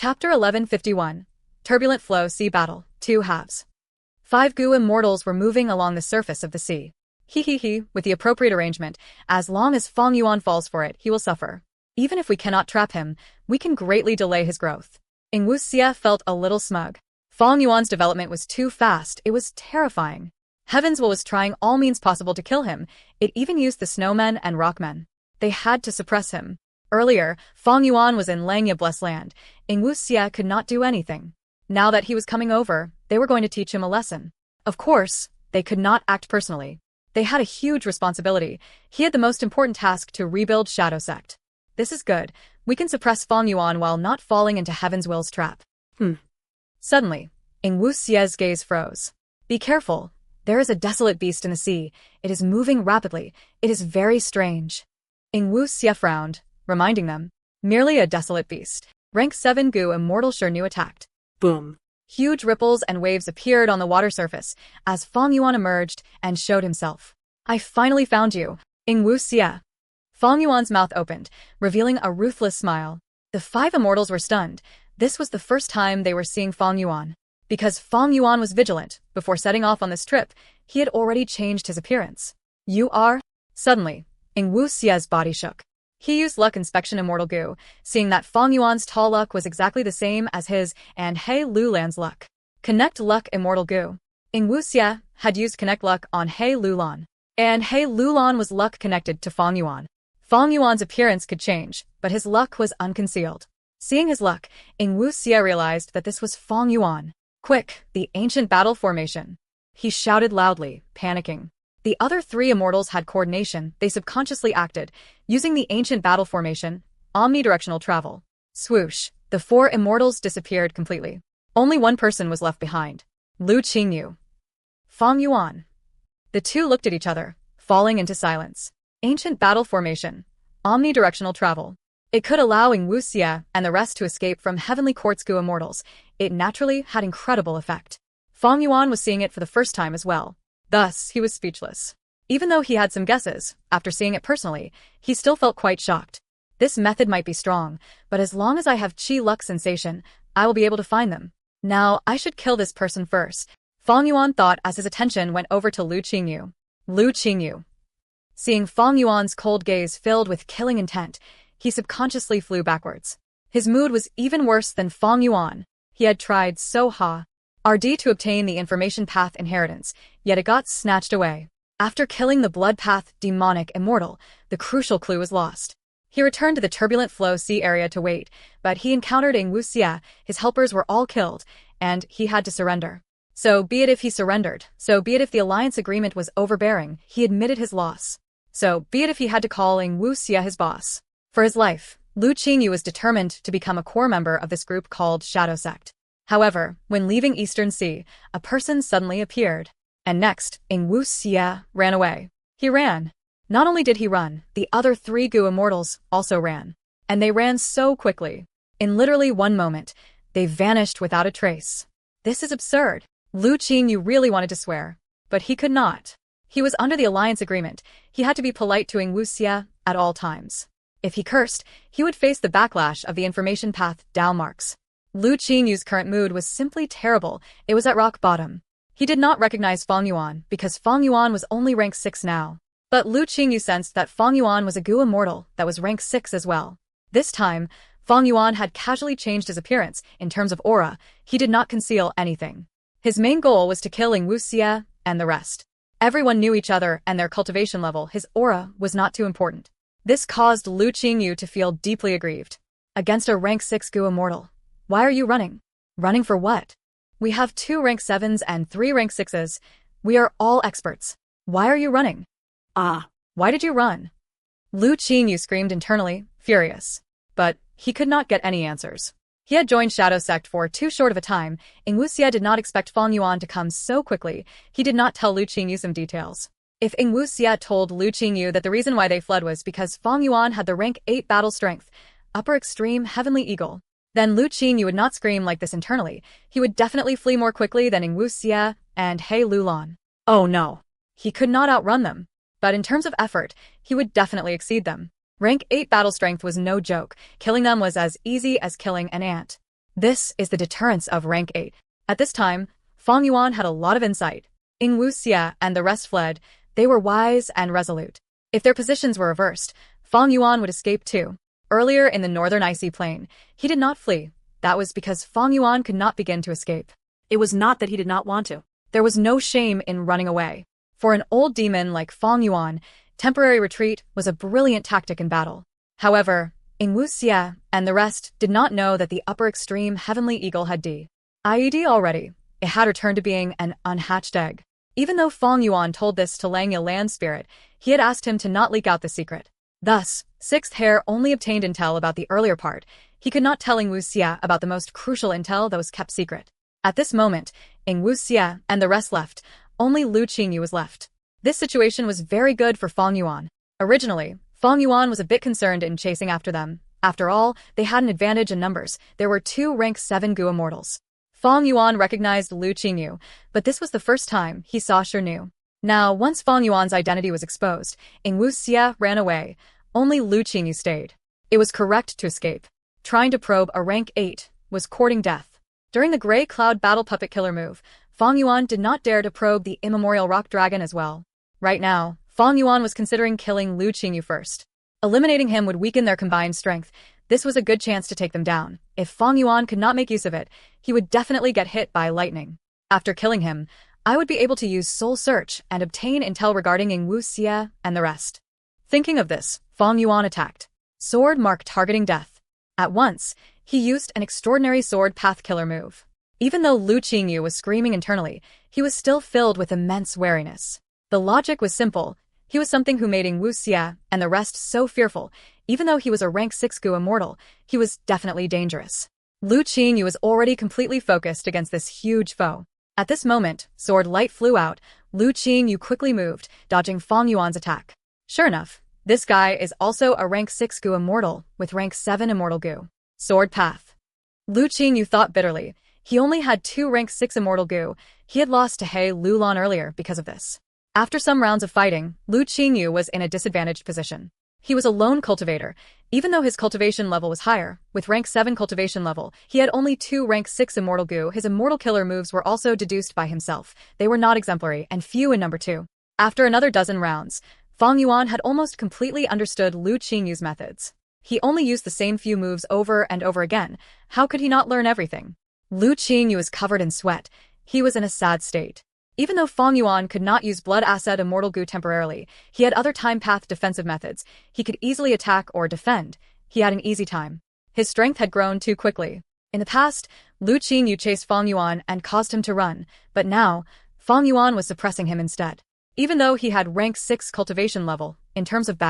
Chapter 1151. Turbulent Flow Sea Battle, Two Halves. 5 goo immortals were moving along the surface of the sea. With the appropriate arrangement, as long as Fang Yuan falls for it, he will suffer. Even if we cannot trap him, we can greatly delay his growth. Ing Wuxia felt a little smug. Fang Yuan's development was too fast, it was terrifying. Heaven's Will was trying all means possible to kill him, it even used the snowmen and rockmen. They had to suppress him. Earlier, Fang Yuan was in Langya Blessed Land. Ing Wuxia could not do anything. Now that he was coming over, they were going to teach him a lesson. Of course, they could not act personally. They had a huge responsibility. He had the most important task to rebuild Shadow Sect. This is good. We can suppress Fang Yuan while not falling into Heaven's Will's trap. Suddenly, Ing Wuxia's gaze froze. Be careful. There is a desolate beast in the sea. It is moving rapidly. It is very strange. Ing Wuxia frowned, reminding them. Merely a desolate beast. Rank 7 goo immortal sure new attacked. Boom. Huge ripples and waves appeared on the water surface as Fang Yuan emerged and showed himself. I finally found you, Ing Wuxia. Fang Yuan's mouth opened, revealing a ruthless smile. The 5 immortals were stunned. This was the first time they were seeing Fang Yuan. Because Fang Yuan was vigilant, before setting off on this trip, he had already changed his appearance. You are? Suddenly, Ing Wuxia's body shook. He used Luck Inspection Immortal Goo, seeing that Fang Yuan's tall luck was exactly the same as his and He Lulan's luck. Connect Luck Immortal Goo. Ing Wuxia had used Connect Luck on He Lulan, and He Lulan was luck connected to Fang Yuan. Fang Yuan's appearance could change, but his luck was unconcealed. Seeing his luck, Ing Wuxia realized that this was Fang Yuan. Quick, the ancient battle formation. He shouted loudly, panicking. The other 3 immortals had coordination, they subconsciously acted, using the ancient battle formation, omnidirectional travel. Swoosh, the 4 immortals disappeared completely. Only one person was left behind. Lu Qingyu. Fang Yuan. The 2 looked at each other, falling into silence. Ancient battle formation, omnidirectional travel. It could allow Ing Wuxia and the rest to escape from Heavenly Court's goo immortals. It naturally had incredible effect. Fang Yuan was seeing it for the first time as well. Thus, he was speechless. Even though he had some guesses, after seeing it personally, he still felt quite shocked. This method might be strong, but as long as I have Qi Luck sensation, I will be able to find them. Now, I should kill this person first, Fang Yuan thought as his attention went over to Lu Qingyu. Lu Qingyu. Seeing Fang Yuan's cold gaze filled with killing intent, he subconsciously flew backwards. His mood was even worse than Fang Yuan. He had tried so hard to obtain the information path inheritance, yet it got snatched away. After killing the blood path demonic immortal, the crucial clue was lost. He returned to the turbulent flow sea area to wait, but he encountered Ing Wuxia. His helpers were all killed, and he had to surrender. So be it if he surrendered, so be it if the alliance agreement was overbearing, he admitted his loss. So be it if he had to call Ing Wuxia his boss. For his life, Lu Qingyu was determined to become a core member of this group called Shadow Sect. However, when leaving Eastern Sea, a person suddenly appeared. And next, Ing Wuxia ran away. He ran. Not only did he run, the other 3 goo immortals also ran. And they ran so quickly. In literally one moment, they vanished without a trace. This is absurd. Lu Qingyu really wanted to swear, but he could not. He was under the alliance agreement. He had to be polite to Ing Wuxia at all times. If he cursed, he would face the backlash of the information path down marks. Lu Qingyu's current mood was simply terrible. It was at rock bottom. He did not recognize Fang Yuan because Fang Yuan was only rank 6 now. But Lu Qingyu sensed that Fang Yuan was a goo immortal that was rank 6 as well. This time, Fang Yuan had casually changed his appearance. In terms of aura, he did not conceal anything. His main goal was to kill Ing Wuxia and the rest. Everyone knew each other and their cultivation level. His aura was not too important. This caused Lu Qingyu to feel deeply aggrieved. Against a rank 6 goo immortal. Why are you running? Running for what? We have 2 rank 7s and 3 rank 6s. We are all experts. Why are you running? Why did you run? Lu Qingyu screamed internally, furious. But he could not get any answers. He had joined Shadow Sect for too short of a time. Ing Wuxia did not expect Fang Yuan to come so quickly. He did not tell Lu Qingyu some details. If Ing Wuxia told Lu Qingyu that the reason why they fled was because Fang Yuan had the rank 8 battle strength, upper extreme heavenly eagle, then Lu Qingyu would not scream like this internally. He would definitely flee more quickly than Ing Wuxia and He Lulan. Oh no. He could not outrun them. But in terms of effort, he would definitely exceed them. Rank 8 battle strength was no joke. Killing them was as easy as killing an ant. This is the deterrence of rank 8. At this time, Fang Yuan had a lot of insight. Ing Wuxia and the rest fled. They were wise and resolute. If their positions were reversed, Fang Yuan would escape too. Earlier in the northern icy plain, he did not flee. That was because Fang Yuan could not begin to escape. It was not that he did not want to. There was no shame in running away. For an old demon like Fang Yuan, temporary retreat was a brilliant tactic in battle. However, Ing Wuxia and the rest did not know that the upper extreme heavenly eagle had died already. It had returned to being an unhatched egg. Even though Fang Yuan told this to Langya Land Spirit, he had asked him to not leak out the secret. Thus, Sixth Hair only obtained intel about the earlier part. He could not tell Ing Wuxia about the most crucial intel that was kept secret. At this moment, Ing Wuxia and the rest left. Only Lu Qingyu was left. This situation was very good for Fang Yuan. Originally, Fang Yuan was a bit concerned in chasing after them. After all, they had an advantage in numbers. There were 2 rank 7 Gu immortals. Fang Yuan recognized Lu Qingyu, but this was the first time he saw Shirnu. Now, once Fang Yuan's identity was exposed, Ing Wuxia ran away. Only Lu Qingyu stayed. It was correct to escape. Trying to probe a rank 8 was courting death. During the Grey Cloud Battle Puppet Killer move, Fang Yuan did not dare to probe the immemorial rock dragon as well. Right now, Fang Yuan was considering killing Lu Qingyu first. Eliminating him would weaken their combined strength. This was a good chance to take them down. If Fang Yuan could not make use of it, he would definitely get hit by lightning. After killing him, I would be able to use Soul Search and obtain intel regarding Ing Wuxia and the rest. Thinking of this, Fang Yuan attacked. Sword mark targeting death. At once, he used an extraordinary sword path killer move. Even though Lu Qingyu was screaming internally, he was still filled with immense wariness. The logic was simple. He was something who made Ing Wuxia and the rest so fearful. Even though he was a rank 6 Gu immortal, he was definitely dangerous. Lu Qingyu was already completely focused against this huge foe. At this moment, sword light flew out. Lu Qingyu quickly moved, dodging Fang Yuan's attack. Sure enough, this guy is also a rank 6 Gu immortal with rank 7 immortal Gu. Sword path. Lu Qingyu thought bitterly. He only had 2 rank 6 immortal Gu. He had lost to He Lulan earlier because of this. After some rounds of fighting, Lu Qingyu was in a disadvantaged position. He was a lone cultivator. Even though his cultivation level was higher, with rank 7 cultivation level, he had only 2 rank 6 immortal Gu. His immortal killer moves were also deduced by himself. They were not exemplary and few in number 2. After another dozen rounds, Fang Yuan had almost completely understood Lu Qingyu's methods. He only used the same few moves over and over again. How could he not learn everything? Lu Qingyu was covered in sweat. He was in a sad state. Even though Fang Yuan could not use Blood Acid Immortal Gu temporarily, he had other time path defensive methods. He could easily attack or defend. He had an easy time. His strength had grown too quickly. In the past, Lu Qingyu chased Fang Yuan and caused him to run, but now, Fang Yuan was suppressing him instead. Even though he had rank 6 cultivation level, in terms of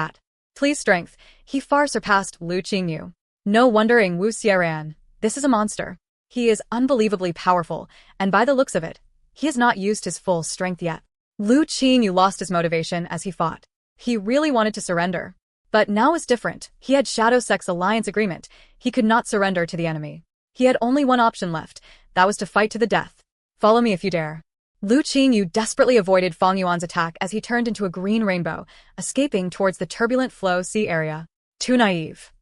Please strength, he far surpassed Lu Qingyu. No wonder Ing Wuxia ran. This is a monster. He is unbelievably powerful, and by the looks of it, he has not used his full strength yet. Lu Qingyu lost his motivation as he fought. He really wanted to surrender. But now was different. He had Shadow Sect's alliance agreement. He could not surrender to the enemy. He had only one option left. That was to fight to the death. Follow me if you dare. Lu Qingyu desperately avoided Fang Yuan's attack as he turned into a green rainbow, escaping towards the turbulent flow sea area. Too naive.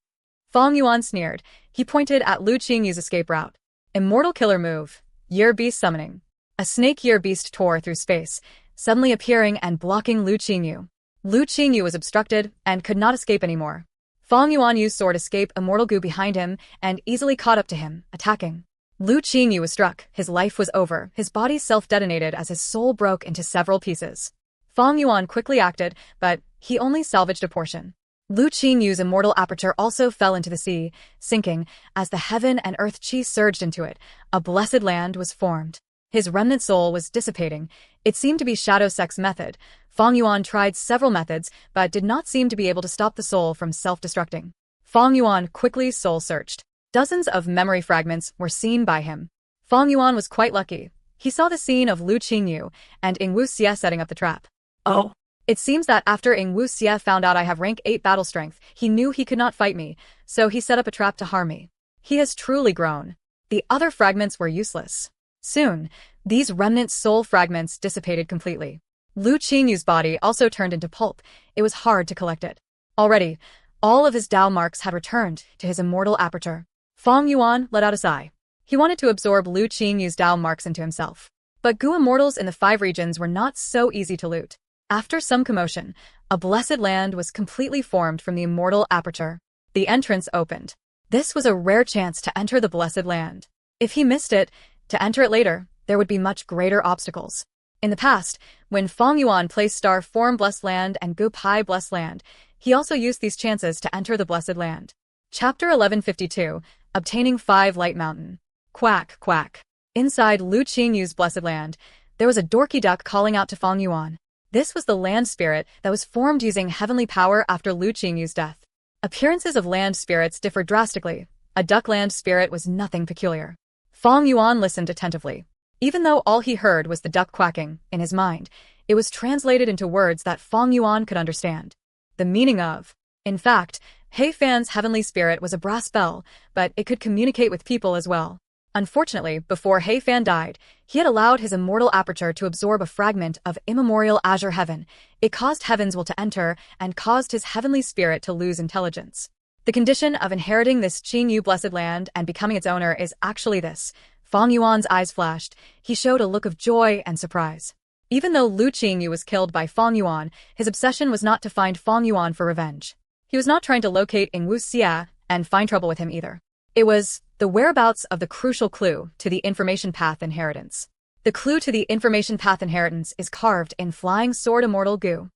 Fang Yuan sneered. He pointed at Lu Qingyu's escape route. Immortal killer move. Year Beast summoning. A snake year beast tore through space, suddenly appearing and blocking Lu Qingyu. Lu Qingyu was obstructed and could not escape anymore. Fang Yuan used sword escape Immortal Gu behind him and easily caught up to him, attacking. Lu Qingyu was struck. His life was over. His body self-detonated as his soul broke into several pieces. Fang Yuan quickly acted, but he only salvaged a portion. Lu Qingyu's immortal aperture also fell into the sea, sinking. As the heaven and earth chi surged into it, a blessed land was formed. His remnant soul was dissipating. It seemed to be Shadow Sect's method. Fang Yuan tried several methods, but did not seem to be able to stop the soul from self-destructing. Fang Yuan quickly soul-searched. Dozens of memory fragments were seen by him. Fang Yuan was quite lucky. He saw the scene of Lu Qingyu and Ing Wuxia setting up the trap. Oh. It seems that after Ing Wuxia found out I have rank 8 battle strength, he knew he could not fight me, so he set up a trap to harm me. He has truly grown. The other fragments were useless. Soon, these remnant soul fragments dissipated completely. Lu Qingyu's body also turned into pulp. It was hard to collect it. Already, all of his Dao marks had returned to his immortal aperture. Fang Yuan let out a sigh. He wanted to absorb Lu Qingyu's Dao marks into himself. But Gu immortals in the 5 regions were not so easy to loot. After some commotion, a blessed land was completely formed from the immortal aperture. The entrance opened. This was a rare chance to enter the blessed land. If he missed it, to enter it later, there would be much greater obstacles. In the past, when Fong Yuan placed Star Form Blessed Land and Gu Pai Blessed Land, he also used these chances to enter the blessed land. Chapter 1152, Obtaining 5 Light Mountain. Quack, quack. Inside Lu Qingyu's blessed land, there was a dorky duck calling out to Fong Yuan. This was the land spirit that was formed using heavenly power after Lu Qingyu's death. Appearances of land spirits differ drastically. A duck land spirit was nothing peculiar. Fong Yuan listened attentively. Even though all he heard was the duck quacking, in his mind, it was translated into words that Fong Yuan could understand. The meaning of. In fact, He Fan's heavenly spirit was a brass bell, but it could communicate with people as well. Unfortunately, before He Fan died, he had allowed his immortal aperture to absorb a fragment of immemorial azure heaven. It caused heaven's will to enter and caused his heavenly spirit to lose intelligence. The condition of inheriting this Qingyu blessed land and becoming its owner is actually this. Fong Yuan's eyes flashed. He showed a look of joy and surprise. Even though Lu Qingyu was killed by Fong Yuan, his obsession was not to find Fong Yuan for revenge. He was not trying to locate Wu Xia and find trouble with him either. It was the whereabouts of the crucial clue to the information path inheritance. The clue to the information path inheritance is carved in Flying Sword Immortal Gu.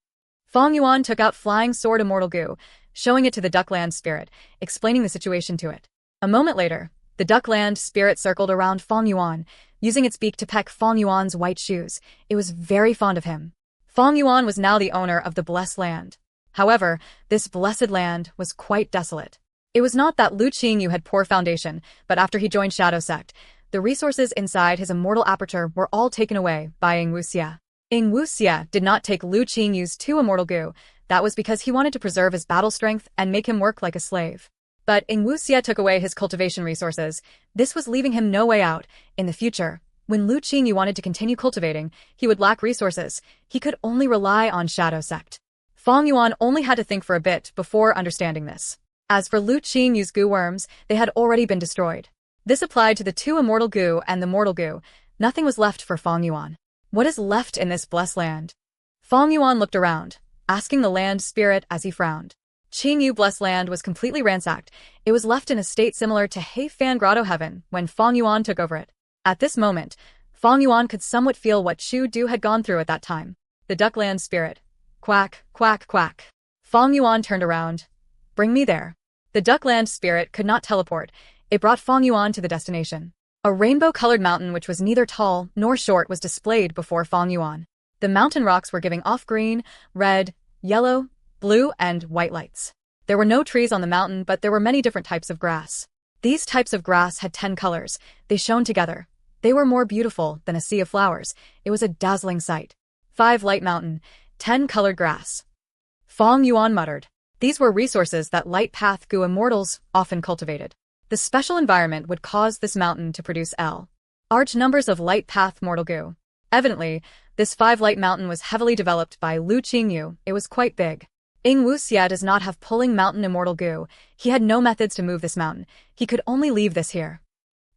Fong Yuan took out Flying Sword Immortal Gu, showing it to the Duckland spirit, explaining the situation to it. A moment later, the Duckland spirit circled around Fong Yuan, using its beak to peck Fong Yuan's white shoes. It was very fond of him. Fong Yuan was now the owner of the blessed land. However, this blessed land was quite desolate. It was not that Lu Qingyu had poor foundation, but after he joined Shadow Sect, the resources inside his immortal aperture were all taken away by Wu Xia. Wu Xia did not take Lu Qingyu's 2 immortal Gu. That was because he wanted to preserve his battle strength and make him work like a slave. But Wu Xia took away his cultivation resources. This was leaving him no way out. In the future, when Lu Qingyu wanted to continue cultivating, he would lack resources. He could only rely on Shadow Sect. Fong Yuan only had to think for a bit before understanding this. As for Lu Qingyu's Gu worms, they had already been destroyed. This applied to the 2 immortal Gu and the mortal Gu. Nothing was left for Fong Yuan. What is left in this blessed land? Fong Yuan looked around, asking the land spirit as he frowned. Qingyu blessed land was completely ransacked. It was left in a state similar to He Fan Grotto Heaven when Fong Yuan took over it. At this moment, Fong Yuan could somewhat feel what Chu Du had gone through at that time. The Duckland spirit. Quack, quack, quack. Fong Yuan turned around. Bring me there. The Duckland spirit could not teleport. It brought Fong Yuan to the destination. A rainbow-colored mountain which was neither tall nor short was displayed before Fong Yuan. The mountain rocks were giving off green, red, yellow, blue, and white lights. There were no trees on the mountain, but there were many different types of grass. These types of grass had 10 colors. They shone together. They were more beautiful than a sea of flowers. It was a dazzling sight. 5 light mountain, 10 colored grass. Fong Yuan muttered. These were resources that Light Path Gu immortals often cultivated. The special environment would cause this mountain to produce large numbers of Light Path Mortal Gu. Evidently, this 5 light mountain was heavily developed by Lu Qingyu. It was quite big. Wu Xia does not have pulling mountain immortal Gu. He had no methods to move this mountain. He could only leave this here.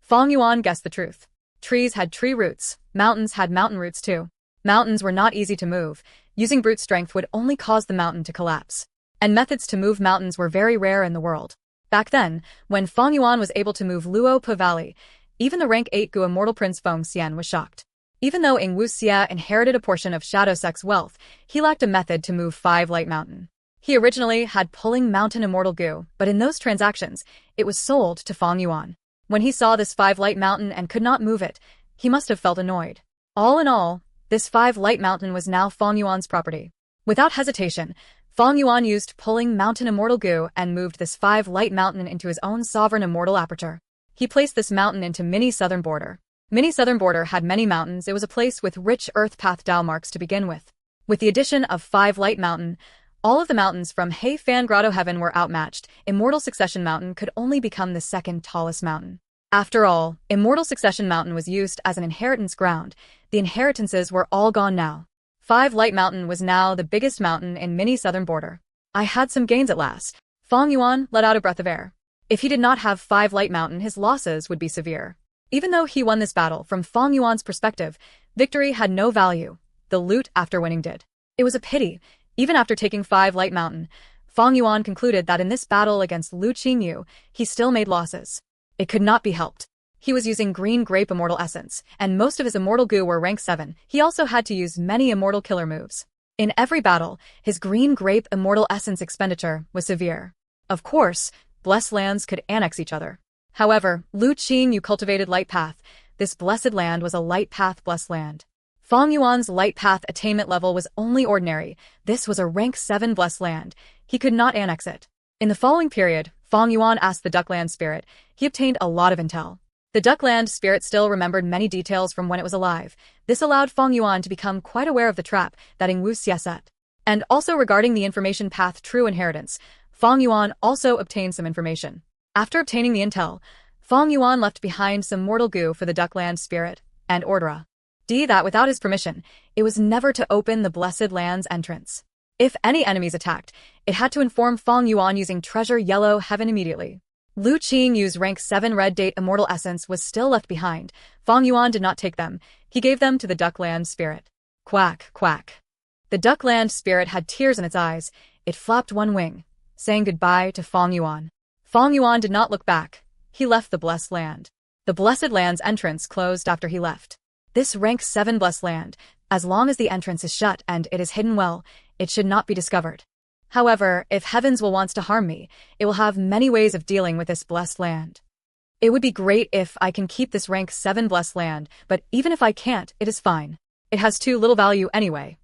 Fong Yuan guessed the truth. Trees had tree roots. Mountains had mountain roots too. Mountains were not easy to move. Using brute strength would only cause the mountain to collapse. And methods to move mountains were very rare in the world. Back then, when Fong Yuan was able to move Luo Pa Valley, even the rank 8 Gu immortal Prince Feng Xian was shocked. Even though Wu Xia inherited a portion of Shadow Sect's wealth, he lacked a method to move 5 light mountain. He originally had pulling mountain immortal Gu, but in those transactions, it was sold to Fong Yuan. When he saw this 5 light mountain and could not move it, he must have felt annoyed. All in all, this 5 light mountain was now Fong Yuan's property. Without hesitation, Fong Yuan used pulling mountain immortal Gu and moved this 5 light mountain into his own sovereign immortal aperture. He placed this mountain into Mini Southern Border. Mini Southern Border had many mountains. It was a place with rich earth path Dao marks to begin with. With the addition of 5 light mountain, all of the mountains from He Fan Grotto Heaven were outmatched. Immortal Succession Mountain could only become the second tallest mountain. After all, Immortal Succession Mountain was used as an inheritance ground. The inheritances were all gone now. 5 Light Mountain was now the biggest mountain in Mini Southern Border. I had some gains at last. Fong Yuan let out a breath of air. If he did not have 5 Light Mountain, his losses would be severe. Even though he won this battle, from Fang Yuan's perspective, victory had no value. The loot after winning did. It was a pity. Even after taking 5 Light Mountain, Fang Yuan concluded that in this battle against Lu Qingyu, he still made losses. It could not be helped. He was using green grape immortal essence, and most of his immortal goo were rank 7. He also had to use many immortal killer moves. In every battle, his green grape immortal essence expenditure was severe. Of course, blessed lands could annex each other. However, Lu Qingyu cultivated Light Path. This blessed land was a Light Path blessed land. Fang Yuan's Light Path attainment level was only ordinary. This was a rank 7 blessed land. He could not annex it. In the following period, Fang Yuan asked the Duckland Spirit. He obtained a lot of intel. The Duckland Spirit still remembered many details from when it was alive. This allowed Fang Yuan to become quite aware of the trap that Wu Xie set. And also regarding the information path true inheritance, Fang Yuan also obtained some information. After obtaining the intel, Fang Yuan left behind some mortal goo for the Duckland Spirit and Ordera. That without his permission, it was never to open the Blessed Land's entrance. If any enemies attacked, it had to inform Fang Yuan using Treasure Yellow Heaven immediately. Lu Qingyu's rank 7 Red Date Immortal Essence was still left behind. Fang Yuan did not take them. He gave them to the Duckland Spirit. Quack, quack. The Duckland Spirit had tears in its eyes. It flapped one wing, saying goodbye to Fang Yuan. Fang Yuan did not look back. He left the Blessed Land. The Blessed Land's entrance closed after he left. This rank 7 Blessed Land, as long as the entrance is shut and it is hidden well, it should not be discovered. However, if Heavens will wants to harm me, it will have many ways of dealing with this Blessed Land. It would be great if I can keep this rank 7 Blessed Land, but even if I can't, it is fine. It has too little value anyway.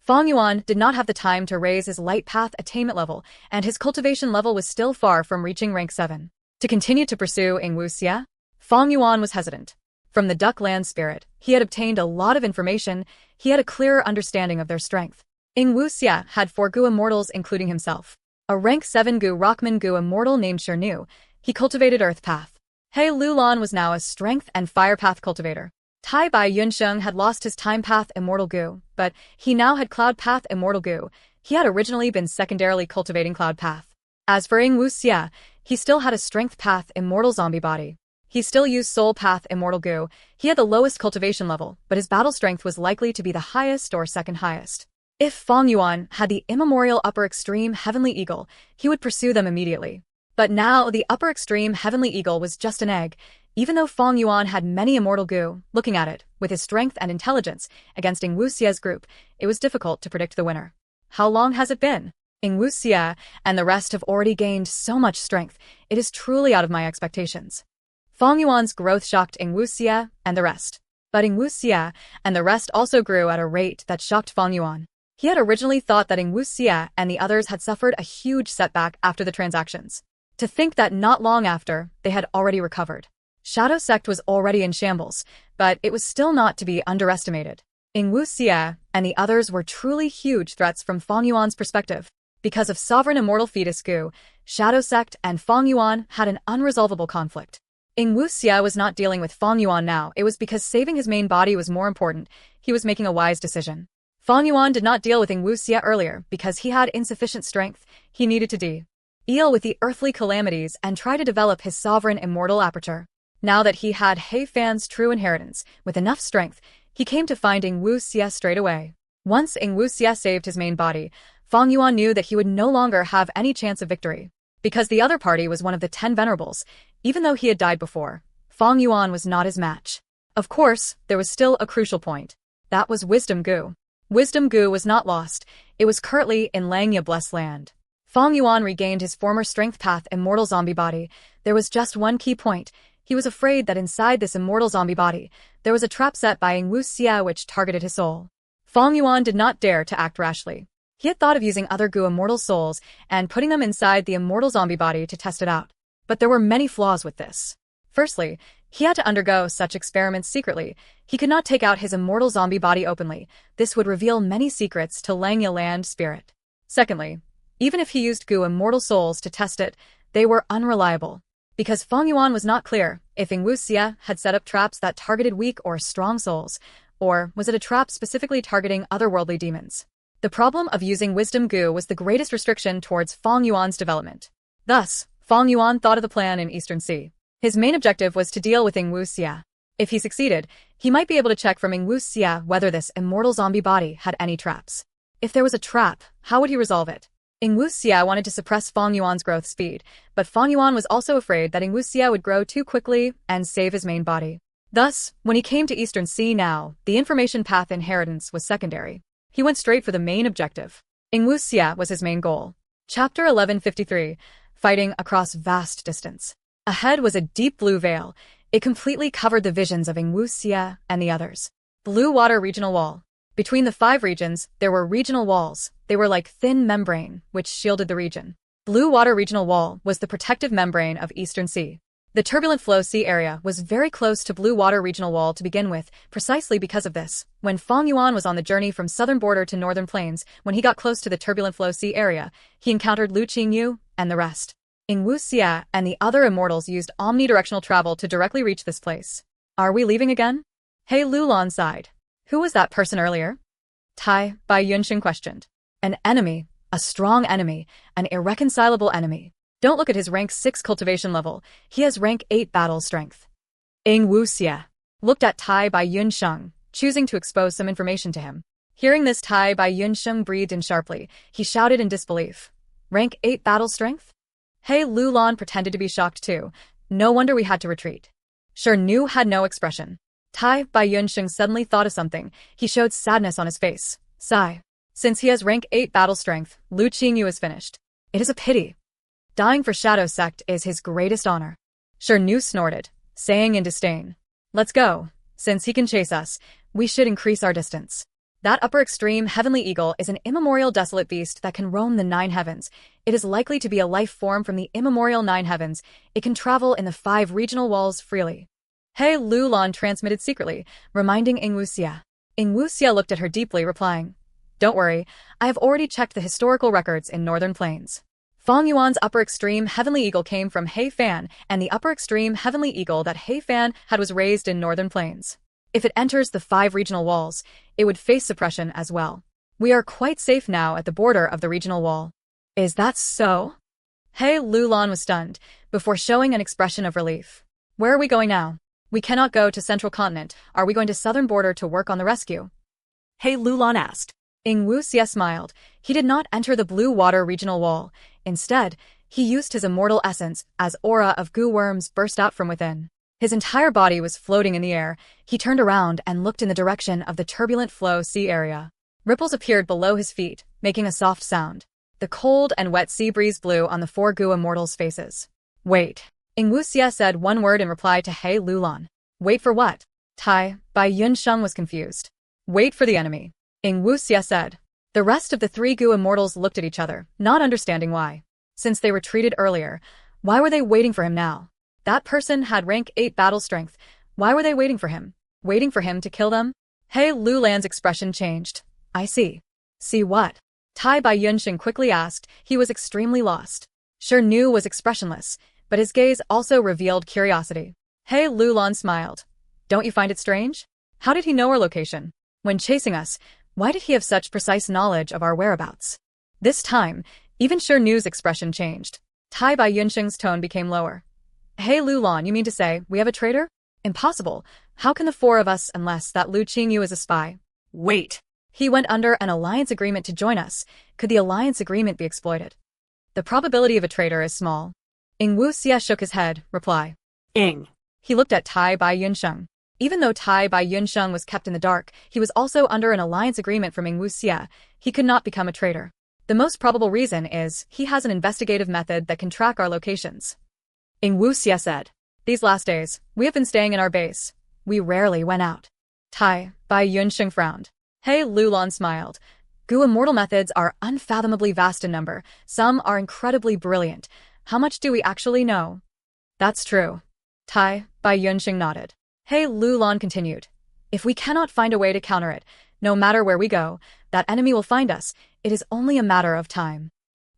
Fang Yuan did not have the time to raise his Light Path attainment level, and his cultivation level was still far from reaching rank 7. To continue to pursue Wu Xie, Fang Yuan was hesitant. From the Duckland Spirit, he had obtained a lot of information. He had a clearer understanding of their strength. Wu Xie had 4 Goo Immortals including himself. A rank 7 Goo Rockman Goo Immortal named Shernu. He cultivated Earth Path. He Lulan was now a Strength and Fire Path cultivator. Tai Bai Yunsheng had lost his Time Path Immortal Goo, but he now had Cloud Path Immortal Goo. He had originally been secondarily cultivating Cloud Path. As for Wu Xie, he still had a Strength Path Immortal Zombie Body. He still used Soul Path Immortal Goo. He had the lowest cultivation level, but his battle strength was likely to be the highest or second highest. If Fang Yuan had the immemorial Upper Extreme Heavenly Eagle, he would pursue them immediately. But now the Upper Extreme Heavenly Eagle was just an egg. Even though Fang Yuan had many Immortal Goo, looking at it, with his strength and intelligence, against Wu Xie's group, it was difficult to predict the winner. How long has it been? Wu Xie and the rest have already gained so much strength. It is truly out of my expectations. Fang Yuan's growth shocked Wu Xie and the rest. But Wu Xie and the rest also grew at a rate that shocked Fang Yuan. He had originally thought that Wu Xie and the others had suffered a huge setback after the transactions. To think that not long after, they had already recovered. Shadow Sect was already in shambles, but it was still not to be underestimated. Wu Xie and the others were truly huge threats from Fang Yuan's perspective. Because of Sovereign Immortal Fetus Goo, Shadow Sect and Fang Yuan had an unresolvable conflict. Wu Xie was not dealing with Fang Yuan now. It was because saving his main body was more important. He was making a wise decision. Fang Yuan did not deal with Wu Xie earlier because he had insufficient strength. He needed to deal with the earthly calamities and try to develop his sovereign immortal aperture. Now that he had He Fan's true inheritance, with enough strength, he came to find Wu Xie straight away. Once Wu Xie saved his main body, Fang Yuan knew that he would no longer have any chance of victory. Because the other party was one of the 10 Venerables, even though he had died before, Fang Yuan was not his match. Of course, there was still a crucial point. That was Wisdom Goo. Wisdom Goo was not lost. It was currently in Langya Blessed Land. Fang Yuan regained his former Strength Path Immortal Zombie Body. There was just one key point. He was afraid that inside this Immortal Zombie Body, there was a trap set by Wu Xie which targeted his soul. Fang Yuan did not dare to act rashly. He had thought of using other Goo Immortal Souls and putting them inside the Immortal Zombie Body to test it out. But there were many flaws with this. Firstly, he had to undergo such experiments secretly. He could not take out his Immortal Zombie Body openly. This would reveal many secrets to Langya Land Spirit. Secondly, even if he used Goo Immortal Souls to test it, they were unreliable. Because Fang Yuan was not clear if Wu Xie had set up traps that targeted weak or strong souls, or was it a trap specifically targeting otherworldly demons. The problem of using Wisdom Goo was the greatest restriction towards Fang Yuan's development. Thus, Fang Yuan thought of the plan in Eastern Sea. His main objective was to deal with Wu Xie. If he succeeded, he might be able to check from Wuxia whether this immortal zombie body had any traps. If there was a trap, how would he resolve it? Wuxia wanted to suppress Fang Yuan's growth speed, but Fang Yuan was also afraid that Wuxia would grow too quickly and save his main body. Thus, when he came to Eastern Sea now, the information path inheritance was secondary. He went straight for the main objective. Wuxia was his main goal. Chapter 1153, Fighting Across Vast Distance. Ahead was a deep blue veil. It completely covered the visions of Wuxia and the others. Blue Water Regional Wall. Between the 5 regions, there were regional walls. They were like thin membrane, which shielded the region. Blue Water Regional Wall was the protective membrane of Eastern Sea. The turbulent flow sea area was very close to Blue Water Regional Wall to begin with, precisely because of this. When Fang Yuan was on the journey from southern border to northern plains, when he got close to the turbulent flow sea area, he encountered Lu Qingyu and the rest. Wuxia and the other immortals used omnidirectional travel to directly reach this place. Are we leaving again? Hey, Lulan sighed. Who was that person earlier? Tai, Bai Yunxing questioned. An enemy, a strong enemy, an irreconcilable enemy. Don't look at his rank 6 cultivation level, he has rank 8 battle strength. Wuxia looked at Tai Bai Yunxing, choosing to expose some information to him. Hearing this, Tai Bai Yunxing breathed in sharply. He shouted in disbelief. Rank 8 battle strength? Hey, Lulan pretended to be shocked too. No wonder we had to retreat. Sure Nu had no expression. Tai Bai Yunxing suddenly thought of something. He showed sadness on his face. Sigh. Since he has rank 8 battle strength, Lu Qingyu is finished. It is a pity. Dying for Shadow Sect is his greatest honor. Sure Nu snorted, saying in disdain. Let's go. Since he can chase us, we should increase our distance. That upper extreme heavenly eagle is an immemorial desolate beast that can roam the 9 heavens. It is likely to be a life form from the immemorial 9 heavens. It can travel in the 5 regional walls freely. Hey, Lulan transmitted secretly, reminding Wuxia. Wuxia looked at her deeply, replying, Don't worry, I have already checked the historical records in Northern Plains. Fang Yuan's upper extreme heavenly eagle came from He Fan, and the upper extreme heavenly eagle that He Fan had was raised in Northern Plains. If it enters the 5 regional walls, it would face suppression as well. We are quite safe now at the border of the regional wall. Is that so? Hey, Lulan was stunned, before showing an expression of relief. Where are we going now? We cannot go to Central Continent. Are we going to southern border to work on the rescue? Hey, Lulan asked. Wuxia smiled. He did not enter the Blue Water Regional Wall. Instead, he used his immortal essence as aura of goo worms burst out from within. His entire body was floating in the air. He turned around and looked in the direction of the turbulent flow sea area. Ripples appeared below his feet, making a soft sound. The cold and wet sea breeze blew on the 4 goo immortals' faces. Wait. Wuxia said one word in reply to He Lulan. Wait for what? Tai Bai Yunxing was confused. Wait for the enemy. Wuxia said. The rest of the 3 goo immortals looked at each other, not understanding why. Since they retreated earlier, why were they waiting for him now? That person had rank 8 battle strength. Why were they waiting for him? Waiting for him to kill them? He Lulan's expression changed. I see. See what? Tai Bai Yunxing quickly asked. He was extremely lost. Sure Nu was expressionless, but his gaze also revealed curiosity. He Lulan smiled. Don't you find it strange? How did he know our location? When chasing us, why did he have such precise knowledge of our whereabouts? This time, even Sure Nu's expression changed. Tai Bai Yunxing's tone became lower. Hey Lulan, you mean to say we have a traitor? Impossible. How can the 4 of us unless that Lu Qingyu is a spy? Wait. He went under an alliance agreement to join us. Could the alliance agreement be exploited? The probability of a traitor is small. Wuxia shook his head, reply. He looked at Tai Bai Yunxing. Even though Tai Bai Yunxing was kept in the dark, he was also under an alliance agreement from Wuxia. He could not become a traitor. The most probable reason is he has an investigative method that can track our locations. Wuxia said. These last days, we have been staying in our base. We rarely went out. Tai Bai Yunxing frowned. He Lulan smiled. Goo immortal methods are unfathomably vast in number. Some are incredibly brilliant. How much do we actually know? That's true. Tai Bai Yunxing nodded. He Lulan continued. If we cannot find a way to counter it, no matter where we go, that enemy will find us. It is only a matter of time.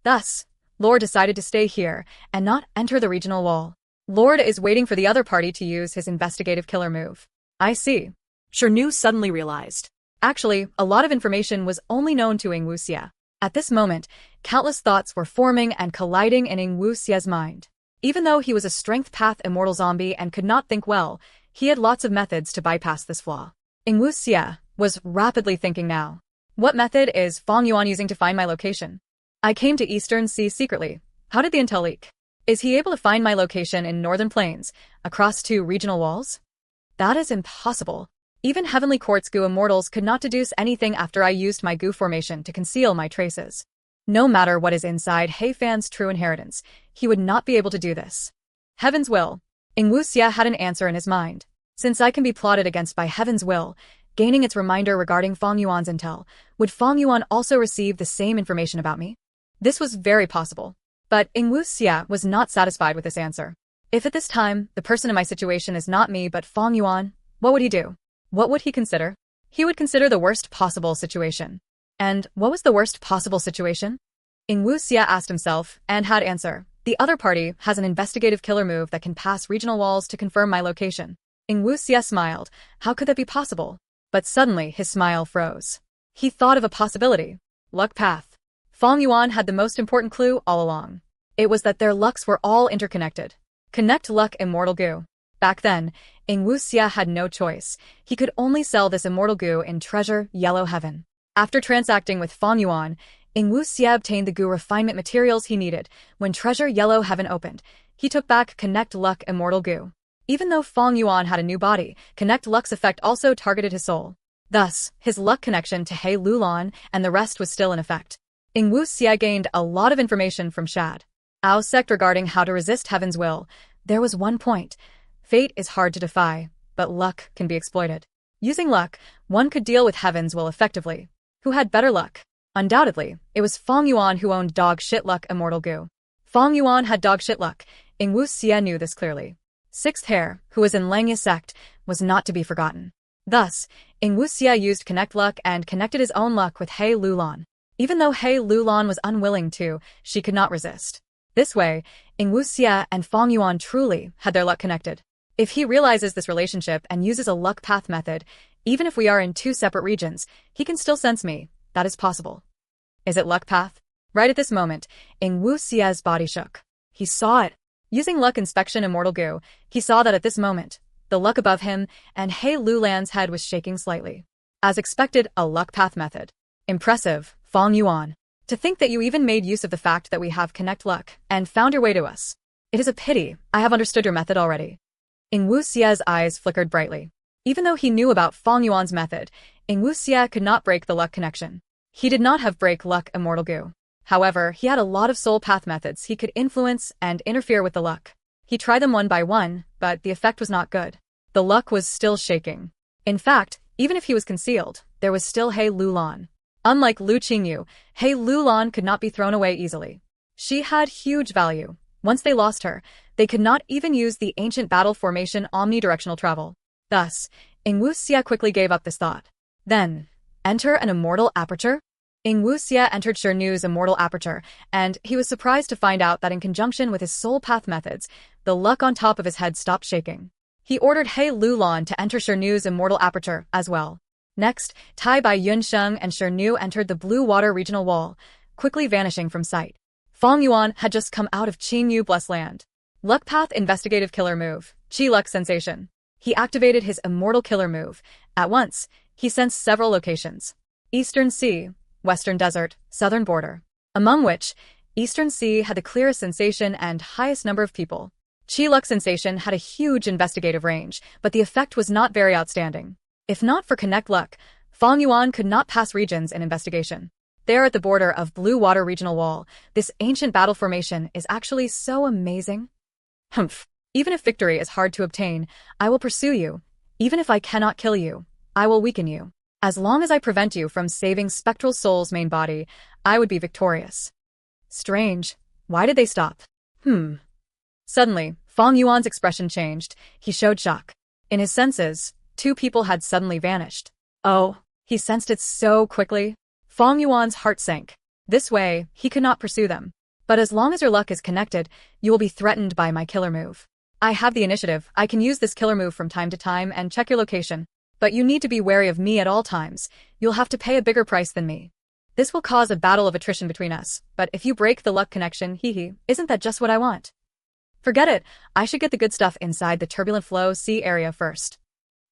Thus, Lord decided to stay here and not enter the regional wall. Lord is waiting for the other party to use his investigative killer move. I see. Sure Nu suddenly realized. Actually, a lot of information was only known to Wuxia. At this moment, countless thoughts were forming and colliding in Wuxia's mind. Even though he was a strength path immortal zombie and could not think well, He had lots of methods to bypass this flaw. Ing Wuxia was rapidly thinking now. What method is Fang Yuan using to find my location? I came to Eastern Sea secretly. How did the intel leak? Is he able to find my location in Northern Plains, across 2 regional walls? That is impossible. Even Heavenly Quartz goo immortals could not deduce anything after I used my goo formation to conceal my traces. No matter what is inside He Fan's true inheritance, he would not be able to do this. Heaven's will. Ing Wuxia had an answer in his mind. Since I can be plotted against by Heaven's will, gaining its reminder regarding Fang Yuan's intel, would Fang Yuan also receive the same information about me? This was very possible. But Ing Wuxia was not satisfied with this answer. If at this time, the person in my situation is not me but Fang Yuan, what would he do? What would he consider? He would consider the worst possible situation. And what was the worst possible situation? Ing Wuxia asked himself, and had answer. The other party has an investigative killer move that can pass regional walls to confirm my location. Ing Wuxia smiled. How could that be possible? But suddenly his smile froze. He thought of a possibility. Luck path. Fang Yuan had the most important clue all along. It was that their lucks were all interconnected. Connect luck immortal goo. Back then, Ing Wuxia had no choice. He could only sell this immortal goo in Treasure Yellow Heaven. After transacting with Fang Yuan, Ing Wuxia obtained the goo refinement materials he needed. When Treasure Yellow Heaven opened, he took back Connect Luck immortal goo. Even though Fang Yuan had a new body, Connect Luck's effect also targeted his soul. Thus, his luck connection to He Lulan and the rest was still in effect. Ing Wuxia gained a lot of information from Shad Ao's sect regarding how to resist Heaven's will. There was one point. Fate is hard to defy, but luck can be exploited. Using luck, one could deal with Heaven's will effectively. Who had better luck? Undoubtedly, it was Fang Yuan who owned dog shit luck immortal goo. Fang Yuan had dog shit luck. Ing Wuxia knew this clearly. Sixth Hair, who was in Langya's sect, was not to be forgotten. Thus, Ing Wuxia used Connect Luck and connected his own luck with He Lulan. Even though He Lulan was unwilling to, she could not resist. This way, Ing Wuxia and Fang Yuan truly had their luck connected. If he realizes this relationship and uses a luck path method, even if we are in 2 separate regions, he can still sense me. That is possible. Is it luck path? Right at this moment, Ing Wuxia's body shook. He saw it. Using luck inspection immortal goo, he saw that at this moment, the luck above him and He Lulan's head was shaking slightly. As expected, a luck path method. Impressive, Fang Yuan. To think that you even made use of the fact that we have Connect Luck and found your way to us. It is a pity. I have understood your method already. Ing Wuxia's eyes flickered brightly. Even though he knew about Fang Yuan's method, Ing Wuxia could not break the luck connection. He did not have break luck immortal goo. However, he had a lot of soul path methods he could influence and interfere with the luck. He tried them one by one, but the effect was not good. The luck was still shaking. In fact, even if he was concealed, there was still He Lulan. Unlike Lu Qingyu, He Lulan could not be thrown away easily. She had huge value. Once they lost her, they could not even use the ancient battle formation omnidirectional travel. Thus, Ing Wuxia quickly gave up this thought. Then, enter an immortal aperture? Ing Wuxia entered Shernu's immortal aperture, and he was surprised to find out that in conjunction with his soul path methods, the luck on top of his head stopped shaking. He ordered He Lulan to enter Shernu's immortal aperture as well. Next, Tai Bai Yunsheng and Shernu entered the Blue Water regional wall, quickly vanishing from sight. Fang Yuan had just come out of Qingyu Blessed Land. Luck Path Investigative Killer Move, Qi Luck Sensation. He activated his immortal killer move. At once, he sensed several locations. Eastern Sea, Western Desert, Southern Border. Among which, Eastern Sea had the clearest sensation and highest number of people. Qi Luck Sensation had a huge investigative range, but the effect was not very outstanding. If not for Connect Luck, Fang Yuan could not pass regions in investigation. There at the border of Blue Water Regional Wall, this ancient battle formation is actually so amazing. Humph. Even if victory is hard to obtain, I will pursue you. Even if I cannot kill you, I will weaken you. As long as I prevent you from saving Spectral Soul's main body, I would be victorious. Strange. Why did they stop? Suddenly, Fang Yuan's expression changed. He showed shock. In his senses, 2 people had suddenly vanished. Oh, he sensed it so quickly. Fang Yuan's heart sank. This way, he could not pursue them. But as long as your luck is connected, you will be threatened by my killer move. I have the initiative. I can use this killer move from time to time and check your location. But you need to be wary of me at all times. You'll have to pay a bigger price than me. This will cause a battle of attrition between us, but if you break the luck connection, isn't that just what I want? Forget it, I should get the good stuff inside the turbulent flow sea area first.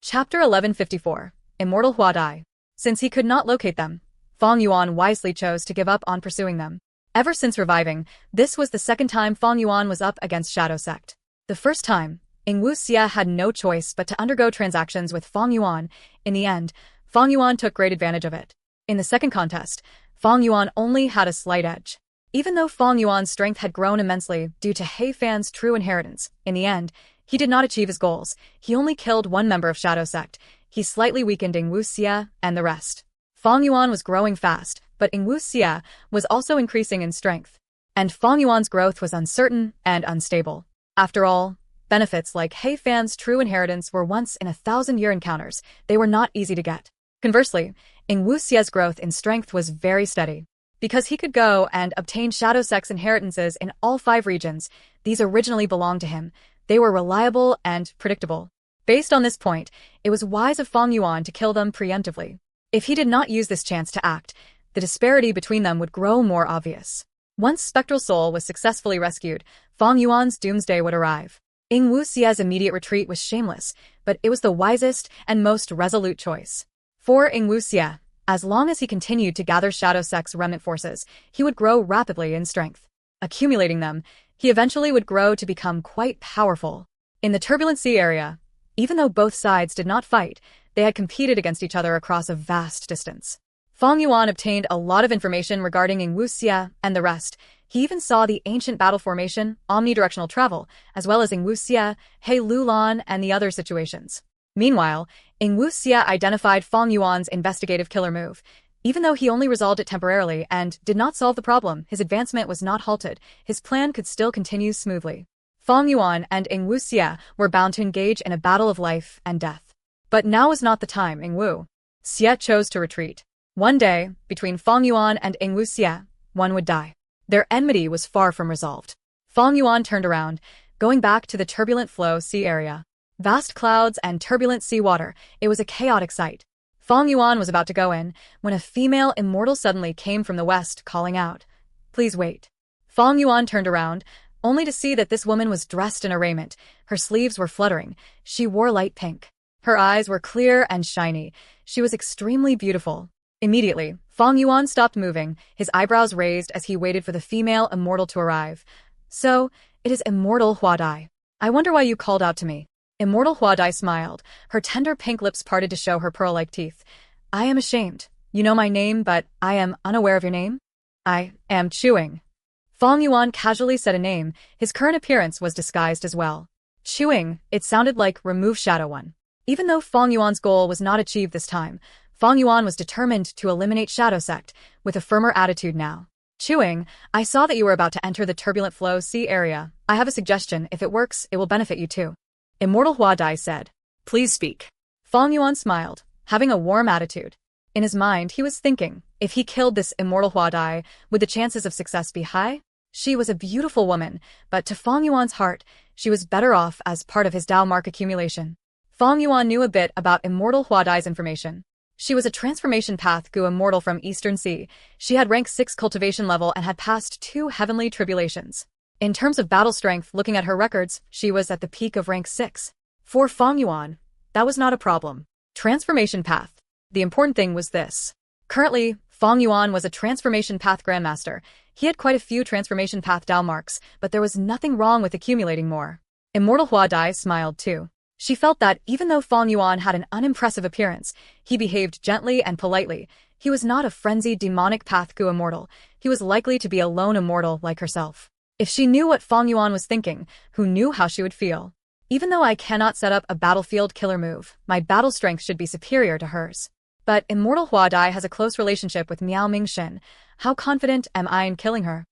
Chapter 1154 Immortal Huadai. Since he could not locate them, Fang Yuan wisely chose to give up on pursuing them. Ever since reviving, this was the second time Fang Yuan was up against Shadow Sect. The first time, Ing Wuxia had no choice but to undergo transactions with Fang Yuan. In the end, Fang Yuan took great advantage of it. In the second contest, Fang Yuan only had a slight edge. Even though Fang Yuan's strength had grown immensely due to He Fan's true inheritance, in the end, he did not achieve his goals. He only killed one member of Shadow Sect. He slightly weakened Ing Wuxia and the rest. Fang Yuan was growing fast, but Ing Wuxia was also increasing in strength. And Fang Yuan's growth was uncertain and unstable. After all, benefits like He Fan's true inheritance were once-in-a-thousand-year encounters. They were not easy to get. Conversely, Ing Wuxia's growth in strength was very steady. Because he could go and obtain Shadow Sect's inheritances in all 5 regions, these originally belonged to him. They were reliable and predictable. Based on this point, it was wise of Fang Yuan to kill them preemptively. If he did not use this chance to act, the disparity between them would grow more obvious. Once Spectral Soul was successfully rescued, Fang Yuan's doomsday would arrive. Ing Wuxia's immediate retreat was shameless, but it was the wisest and most resolute choice. For Ing Wuxia, as long as he continued to gather Shadow Sect's remnant forces, he would grow rapidly in strength. Accumulating them, he eventually would grow to become quite powerful. In the Turbulent Sea area, even though both sides did not fight, they had competed against each other across a vast distance. Fang Yuan obtained a lot of information regarding Ing Wuxia and the rest. He even saw the ancient battle formation, omnidirectional travel, as well as Ing Wuxia, He Lulan, and the other situations. Meanwhile, Ing Wuxia identified Fang Yuan's investigative killer move. Even though he only resolved it temporarily and did not solve the problem, his advancement was not halted. His plan could still continue smoothly. Fang Yuan and Ing Wuxia were bound to engage in a battle of life and death. But now was not the time. Ing Wuxia chose to retreat. One day, between Fang Yuan and Ing Wuxia, one would die. Their enmity was far from resolved. Fang Yuan turned around, going back to the turbulent flow sea area. Vast clouds and turbulent sea water, it was a chaotic sight. Fang Yuan was about to go in, when a female immortal suddenly came from the west, calling out, "Please wait." Fang Yuan turned around, only to see that this woman was dressed in a raiment. Her sleeves were fluttering. She wore light pink. Her eyes were clear and shiny. She was extremely beautiful. Immediately, Fang Yuan stopped moving, his eyebrows raised as he waited for the female immortal to arrive. "So, it is Immortal Huadai. I wonder why you called out to me." Immortal Huadai smiled, her tender pink lips parted to show her pearl-like teeth. "I am ashamed. You know my name, but I am unaware of your name?" "I am Chuing." Fang Yuan casually said a name. His current appearance was disguised as well. Chuing, it sounded like remove Shadow One. Even though Fang Yuan's goal was not achieved this time, Fang Yuan was determined to eliminate Shadow Sect, with a firmer attitude now. "Chuing, I saw that you were about to enter the turbulent flow sea area. I have a suggestion. If it works, it will benefit you too." Immortal Huadai said. Please speak. Fang Yuan smiled, having a warm attitude. In his mind, he was thinking, if he killed this Immortal Huadai, would the chances of success be high? She was a beautiful woman, but to Fang Yuan's heart, she was better off as part of his Dao mark accumulation. Fang Yuan knew a bit about Immortal Huadai's information. She was a transformation path Gu immortal from Eastern Sea. She had rank 6 cultivation level and had passed 2 heavenly tribulations. In terms of battle strength, looking at her records, she was at the peak of rank 6. For Fang Yuan, that was not a problem. Transformation path. The important thing was this. Currently, Fang Yuan was a transformation path grandmaster. He had quite a few transformation path Dao marks, but there was nothing wrong with accumulating more. Immortal Huadai smiled too. She felt that even though Fang Yuan had an unimpressive appearance, he behaved gently and politely. He was not a frenzied demonic path Gu immortal. He was likely to be a lone immortal like herself. If she knew what Fang Yuan was thinking, who knew how she would feel? Even though I cannot set up a battlefield killer move, my battle strength should be superior to hers. But Immortal Huadai has a close relationship with Miao Mingshen. How confident am I in killing her?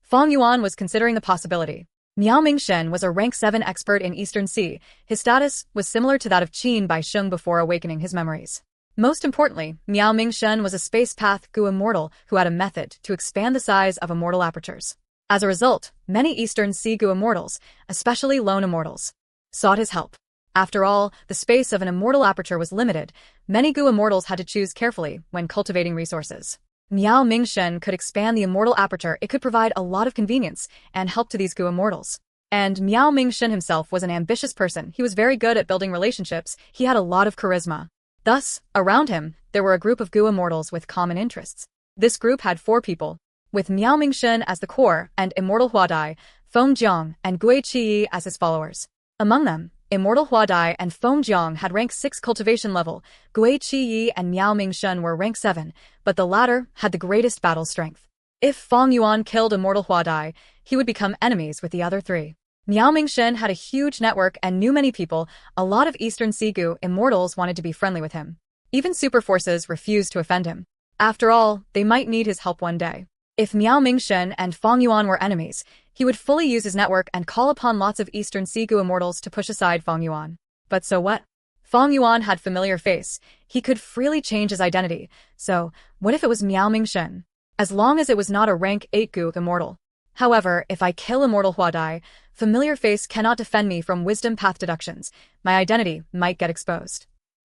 Fang Yuan was considering the possibility. Miao Mingshen was a rank 7 expert in Eastern Sea. His status was similar to that of Qin Bai Sheng before awakening his memories. Most importantly, Miao Mingshen was a space path Gu immortal who had a method to expand the size of immortal apertures. As a result, many Eastern Sea Gu immortals, especially lone immortals, sought his help. After all, the space of an immortal aperture was limited. Many Gu immortals had to choose carefully when cultivating resources. Miao Mingshen could expand the immortal aperture. It could provide a lot of convenience and help to these Gu immortals. And Miao Mingxin himself was an ambitious person. He was very good at building relationships. He had a lot of charisma. Thus, around him, there were a group of Gu immortals with common interests. This group had 4 people, with Miao Mingxin as the core and Immortal Huadai, Feng Jiang, and Gui Qiyi as his followers. Among them, Immortal Huadai and Feng Jiang had rank 6 cultivation level, Gui Qiyi and Miao Mingxin were rank 7, but the latter had the greatest battle strength. If Feng Yuan killed Immortal Huadai, he would become enemies with the other 3. Miao Mingxin had a huge network and knew many people. A lot of Eastern Sea Gu immortals wanted to be friendly with him. Even super forces refused to offend him. After all, they might need his help one day. If Miao Mingxin and Feng Yuan were enemies, he would fully use his network and call upon lots of Eastern Sea Gu immortals to push aside Feng Yuan. But so what? Feng Yuan had familiar face. He could freely change his identity. So, what if it was Miao Mingxin? As long as it was not a rank 8 Gu immortal. However, if I kill Immortal Huadai, familiar face cannot defend me from wisdom path deductions. My identity might get exposed.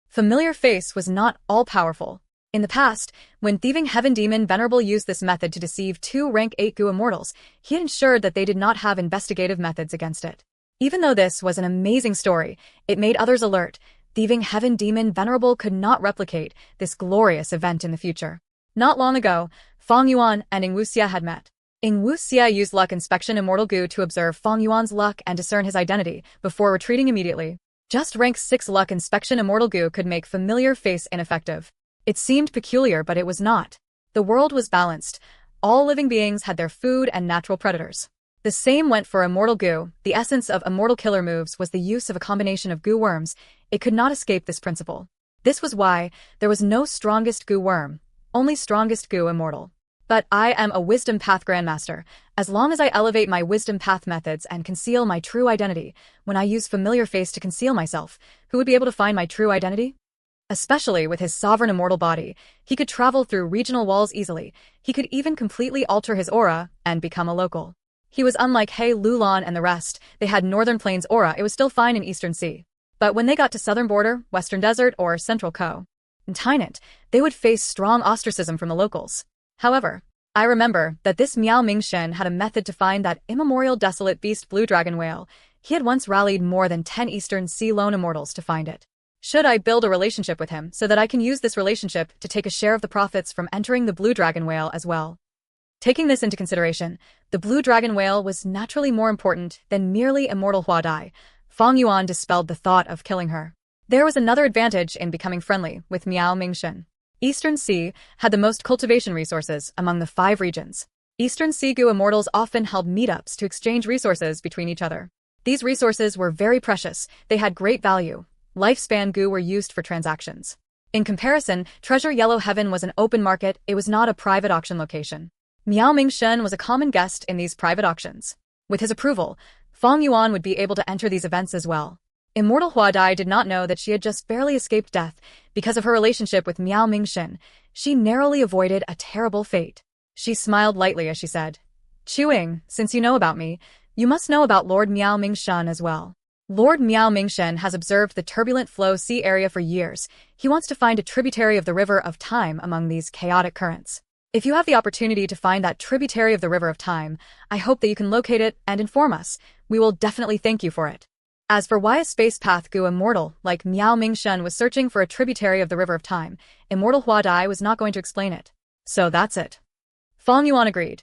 Familiar face was not all-powerful. In the past, when thieving heaven demon Venerable used this method to deceive 2 rank 8 Gu immortals, he had ensured that they did not have investigative methods against it. Even though this was an amazing story, it made others alert. Thieving heaven demon Venerable could not replicate this glorious event in the future. Not long ago, Feng Yuan and Ing Wuxia had met. Ing Wuxia used luck inspection Immortal Gu to observe Feng Yuan's luck and discern his identity, before retreating immediately. Just rank 6 luck inspection Immortal Gu could make familiar face ineffective. It seemed peculiar, but it was not. The world was balanced. All living beings had their food and natural predators. The same went for Immortal Gu. The essence of Immortal Killer moves was the use of a combination of Gu worms. It could not escape this principle. This was why there was no strongest Gu worm, only strongest Gu immortal. But I am a Wisdom Path Grandmaster. As long as I elevate my Wisdom Path methods and conceal my true identity, when I use familiar face to conceal myself, who would be able to find my true identity? Especially with his sovereign immortal body, he could travel through regional walls easily. He could even completely alter his aura and become a local. He was unlike He Lulan and the rest. They had Northern Plains aura. It was still fine in Eastern Sea. But when they got to Southern Border, Western Desert, or Central Co. and Tynant, they would face strong ostracism from the locals. However, I remember that this Miao Mingxin had a method to find that immemorial desolate beast blue dragon whale. He had once rallied more than 10 Eastern Sea lone immortals to find it. Should I build a relationship with him so that I can use this relationship to take a share of the profits from entering the blue dragon whale as well? Taking this into consideration, the blue dragon whale was naturally more important than merely Immortal Huadai. Feng Yuan dispelled the thought of killing her. There was another advantage in becoming friendly with Miao Mingxin. Eastern Sea had the most cultivation resources among the 5 regions. Eastern Sea Gu immortals often held meetups to exchange resources between each other. These resources were very precious. They had great value. Lifespan Gu were used for transactions. In comparison, Treasure Yellow Heaven was an open market. It was not a private auction location. Miao Mingxin was a common guest in these private auctions. With his approval, Feng Yuan would be able to enter these events as well. Immortal Huadai did not know that she had just barely escaped death. Because of her relationship with Miao Mingxin, she narrowly avoided a terrible fate. She smiled lightly as she said, "Chuing, since you know about me, you must know about Lord Miao Mingxin as well." Lord Miao Mingxin has observed the turbulent flow sea area for years. He wants to find a tributary of the River of Time among these chaotic currents. If you have the opportunity to find that tributary of the River of Time, I hope that you can locate it and inform us. We will definitely thank you for it. As for why a space path Gu immortal like Miao Mingxin was searching for a tributary of the River of Time, Immortal Huadai was not going to explain it. So that's it. Feng Yuan agreed.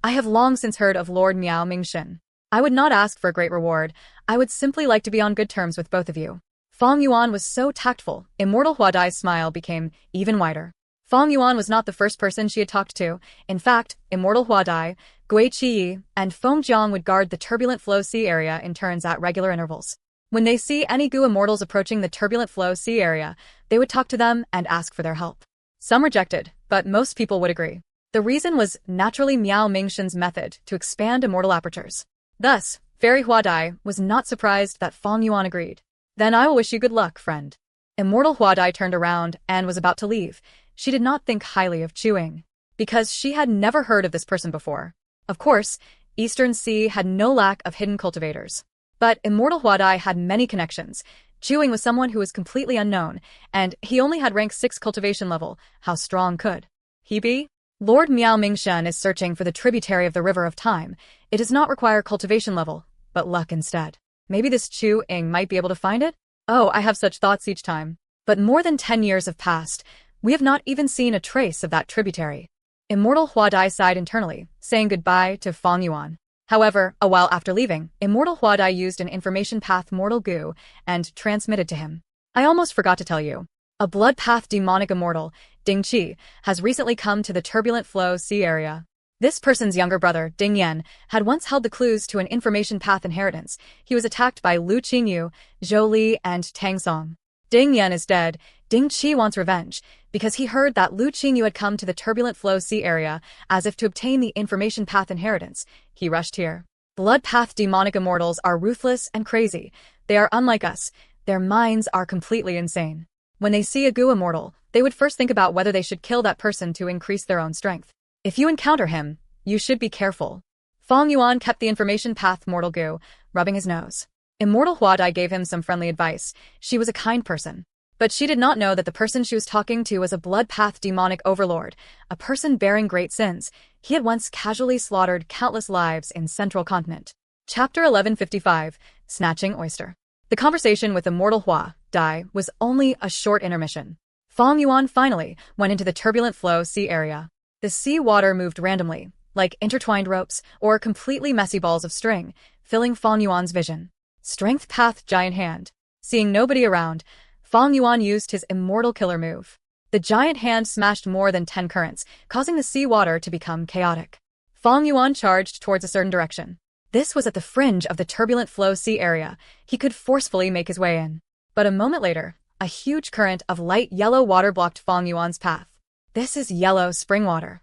I have long since heard of Lord Miao Mingxin. I would not ask for a great reward. I would simply like to be on good terms with both of you. Feng Yuan was so tactful, Immortal Huadai's smile became even wider. Feng Yuan was not the first person she had talked to. In fact, Immortal Huadai, Gui Qiyi, and Feng Jiang would guard the turbulent flow sea area in turns at regular intervals. When they see any Gu immortals approaching the turbulent flow sea area, they would talk to them and ask for their help. Some rejected, but most people would agree. The reason was naturally Miao Mingxin's method to expand immortal apertures. Thus, Fairy Huadai was not surprised that Feng Yuan agreed. Then I will wish you good luck, friend. Immortal Huadai turned around and was about to leave. She did not think highly of Chuing, because she had never heard of this person before. Of course, Eastern Sea had no lack of hidden cultivators. But Immortal Huadai had many connections. Chuing was someone who was completely unknown, and he only had rank 6 cultivation level. How strong could he be? Lord Miao Mingxin is searching for the tributary of the River of Time. It does not require cultivation level, but luck instead. Maybe this Chu Ying might be able to find it? Oh, I have such thoughts each time. But more than 10 years have passed. We have not even seen a trace of that tributary. Immortal Hua Dai sighed internally, saying goodbye to Fang Yuan. However, a while after leaving, Immortal Hua Dai used an information path mortal goo and transmitted to him. I almost forgot to tell you. A blood path demonic immortal, Ding Qi, has recently come to the turbulent flow sea area. This person's younger brother, Ding Yan, had once held the clues to an information path inheritance. He was attacked by Lu Qingyu, Zhou Li, and Tang Song. Ding Yan is dead. Ding Qi wants revenge, because he heard that Lu Qingyu had come to the turbulent flow sea area, as if to obtain the information path inheritance. He rushed here. Blood path demonic immortals are ruthless and crazy. They are unlike us. Their minds are completely insane. When they see a goo immortal, they would first think about whether they should kill that person to increase their own strength. If you encounter him, you should be careful. Fang Yuan kept the information path mortal goo, rubbing his nose. Immortal Hua Dai gave him some friendly advice. She was a kind person. But she did not know that the person she was talking to was a blood path demonic overlord, a person bearing great sins. He had once casually slaughtered countless lives in Central Continent. Chapter 1155, Snatching Oyster. The conversation with Immortal Hua Dai was only a short intermission. Fang Yuan finally went into the turbulent flow sea area. The sea water moved randomly, like intertwined ropes or completely messy balls of string, filling Fang Yuan's vision. Strength path giant hand. Seeing nobody around, Fang Yuan used his immortal killer move. The giant hand smashed more than 10 currents, causing the sea water to become chaotic. Fang Yuan charged towards a certain direction. This was at the fringe of the turbulent flow sea area. He could forcefully make his way in. But a moment later, a huge current of light yellow water blocked Fang Yuan's path. This is yellow spring water.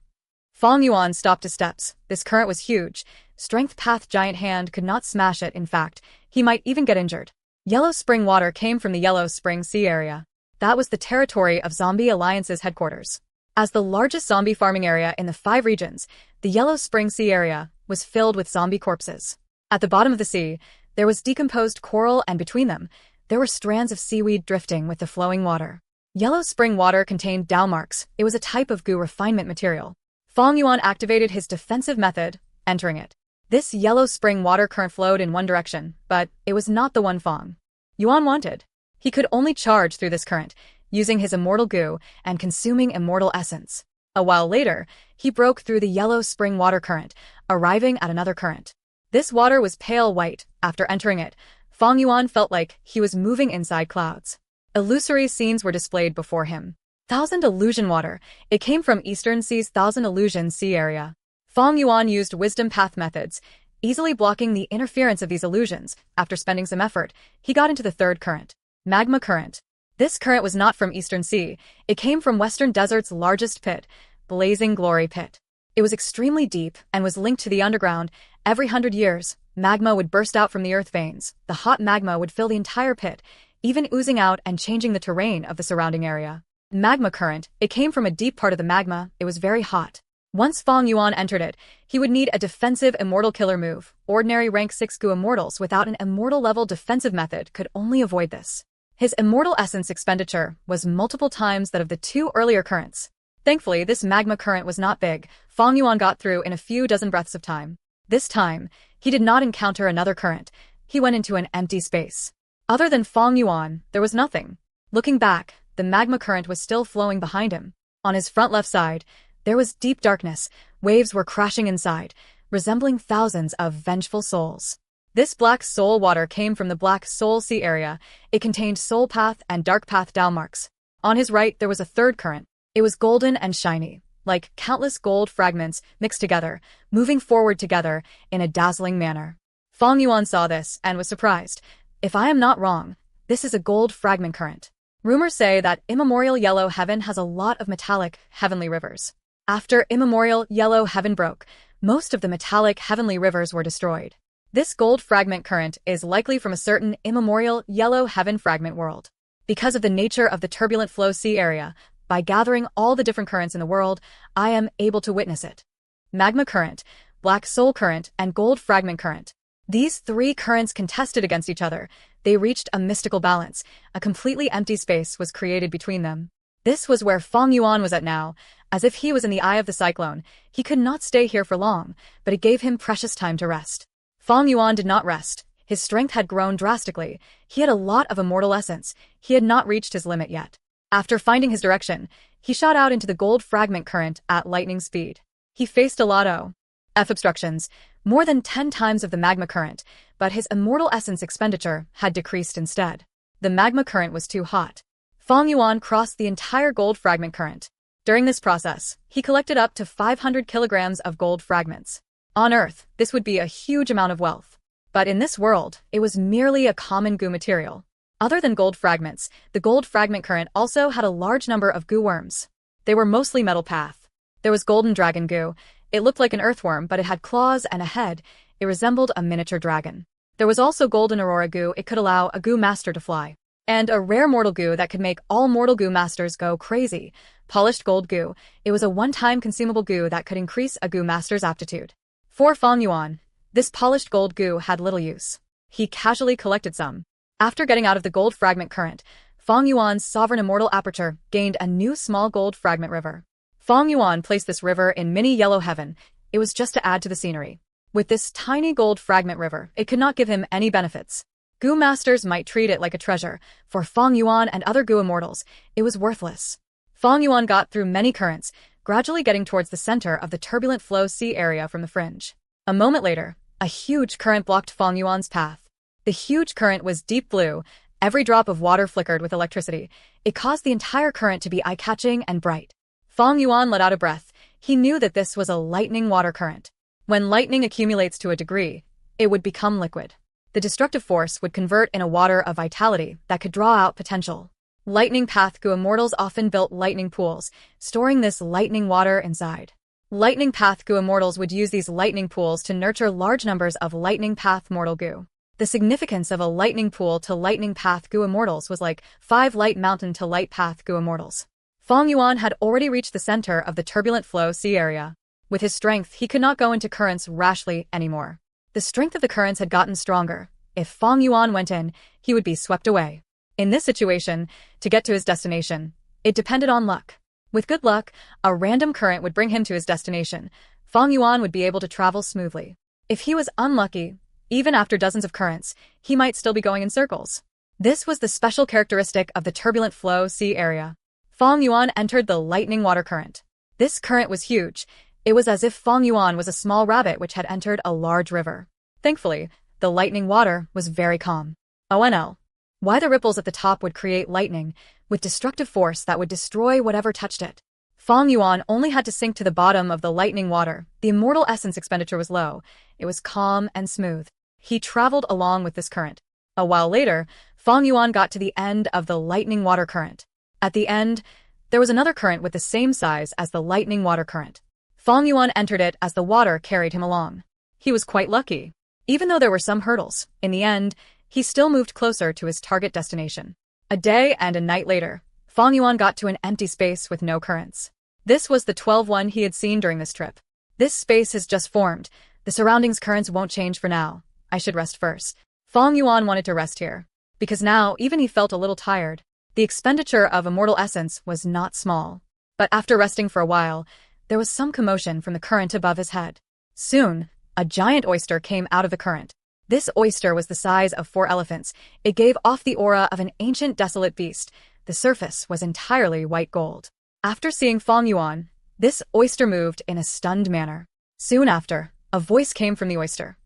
Fang Yuan stopped his steps. This current was huge. Strength path giant hand could not smash it. In fact, he might even get injured. Yellow spring water came from the Yellow Spring Sea area. That was the territory of Zombie Alliance's headquarters. As the largest zombie farming area in the 5 regions, the Yellow Spring Sea area was filled with zombie corpses. At the bottom of the sea, there was decomposed coral, and between them, there were strands of seaweed drifting with the flowing water. Yellow spring water contained Dao marks. It was a type of goo refinement material. Fang Yuan activated his defensive method, entering it. This yellow spring water current flowed in one direction, but it was not the one Fang Yuan wanted. He could only charge through this current, using his immortal goo and consuming immortal essence. A while later, he broke through the yellow spring water current, arriving at another current. This water was pale white. After entering it, Fang Yuan felt like he was moving inside clouds. Illusory scenes were displayed before him. Thousand Illusion Water. It came from Eastern Sea's Thousand Illusion Sea area. Fang Yuan used wisdom path methods, easily blocking the interference of these illusions. After spending some effort, he got into the third current. Magma current. This current was not from Eastern Sea. It came from Western Desert's largest pit, Blazing Glory Pit. It was extremely deep and was linked to the underground. Every 100 years, magma would burst out from the earth veins. The hot magma would fill the entire pit, even oozing out and changing the terrain of the surrounding area. Magma current. It came from a deep part of the magma. It was very hot. Once Fang Yuan entered it, he would need a defensive immortal killer move. Ordinary rank 6 goo immortals without an immortal level defensive method could only avoid this. His immortal essence expenditure was multiple times that of the 2 earlier currents. Thankfully, this magma current was not big. Fang Yuan got through in a few dozen breaths of time. This time, he did not encounter another current. He went into an empty space. Other than Fang Yuan, there was nothing. Looking back, the magma current was still flowing behind him. On his front left side, there was deep darkness. Waves were crashing inside, resembling thousands of vengeful souls. This black soul water came from the Black Soul Sea area. It contained Soul Path and Dark Path Dao marks. On his right, there was a third current. It was golden and shiny, like countless gold fragments mixed together, moving forward together in a dazzling manner. Fang Yuan saw this and was surprised. If I am not wrong, this is a gold fragment current. Rumors say that immemorial Yellow Heaven has a lot of metallic, heavenly rivers. After immemorial Yellow Heaven broke, most of the metallic heavenly rivers were destroyed. This gold fragment current is likely from a certain immemorial Yellow Heaven fragment world. Because of the nature of the turbulent flow sea area, by gathering all the different currents in the world, I am able to witness it. Magma current, Black Soul current, and gold fragment current. These 3 currents contested against each other. They reached a mystical balance. A completely empty space was created between them. This was where Fang Yuan was at now. As if he was in the eye of the cyclone, he could not stay here for long, but it gave him precious time to rest. Fang Yuan did not rest. His strength had grown drastically. He had a lot of immortal essence. He had not reached his limit yet. After finding his direction, he shot out into the gold fragment current at lightning speed. He faced a lot of obstructions, more than 10 times of the magma current, but his immortal essence expenditure had decreased instead. The magma current was too hot. Fang Yuan crossed the entire gold fragment current. During this process, he collected up to 500 kilograms of gold fragments. On Earth, this would be a huge amount of wealth. But in this world, it was merely a common goo material. Other than gold fragments, the gold fragment current also had a large number of goo worms. They were mostly metal path. There was golden dragon goo. It looked like an earthworm, but it had claws and a head. It resembled a miniature dragon. There was also golden aurora goo. It could allow a goo master to fly. And a rare mortal goo that could make all mortal goo masters go crazy. Polished gold goo. It was a one-time consumable goo that could increase a goo master's aptitude. For Fang Yuan, this polished gold goo had little use. He casually collected some. After getting out of the gold fragment current, Fang Yuan's sovereign immortal aperture gained a new small gold fragment river. Fang Yuan placed this river in mini yellow heaven. It was just to add to the scenery. With this tiny gold fragment river, it could not give him any benefits. Goo masters might treat it like a treasure. For Fang Yuan and other goo immortals, it was worthless. Fang Yuan got through many currents, gradually getting towards the center of the turbulent flow sea area from the fringe. A moment later, a huge current blocked Fang Yuan's path. The huge current was deep blue. Every drop of water flickered with electricity. It caused the entire current to be eye-catching and bright. Fang Yuan let out a breath. He knew that this was a lightning water current. When lightning accumulates to a degree, it would become liquid. The destructive force would convert in a water of vitality that could draw out potential. Lightning path goo immortals often built lightning pools, storing this lightning water inside. Lightning path goo immortals would use these lightning pools to nurture large numbers of lightning path mortal goo. The significance of a lightning pool to lightning path goo immortals was like 5 light mountain to light path goo immortals. Fang Yuan had already reached the center of the turbulent flow sea area. With his strength, he could not go into currents rashly anymore. The strength of the currents had gotten stronger. If Fang Yuan went in, he would be swept away. In this situation, to get to his destination, it depended on luck. With good luck, a random current would bring him to his destination. Fang Yuan would be able to travel smoothly. If he was unlucky, even after dozens of currents, he might still be going in circles. This was the special characteristic of the turbulent flow sea area. Fang Yuan entered the lightning water current. This current was huge. It was as if Fang Yuan was a small rabbit which had entered a large river. Thankfully, the lightning water was very calm. ONL. Why the ripples at the top would create lightning, with destructive force that would destroy whatever touched it. Fang Yuan only had to sink to the bottom of the lightning water. The immortal essence expenditure was low. It was calm and smooth. He traveled along with this current. A while later, Fang Yuan got to the end of the lightning water current. At the end, there was another current with the same size as the lightning water current. Fang Yuan entered it as the water carried him along. He was quite lucky. Even though there were some hurdles, in the end, he still moved closer to his target destination. A day and a night later, Fang Yuan got to an empty space with no currents. This was the 12-1 he had seen during this trip. This space has just formed. The surroundings currents won't change for now. I should rest first. Fang Yuan wanted to rest here. Because now, even he felt a little tired. The expenditure of immortal essence was not small. But after resting for a while, there was some commotion from the current above his head. Soon, a giant oyster came out of the current. This oyster was the size of 4 elephants. It gave off the aura of an ancient desolate beast. The surface was entirely white gold. After seeing Fang Yuan, this oyster moved in a stunned manner. Soon after, a voice came from the oyster.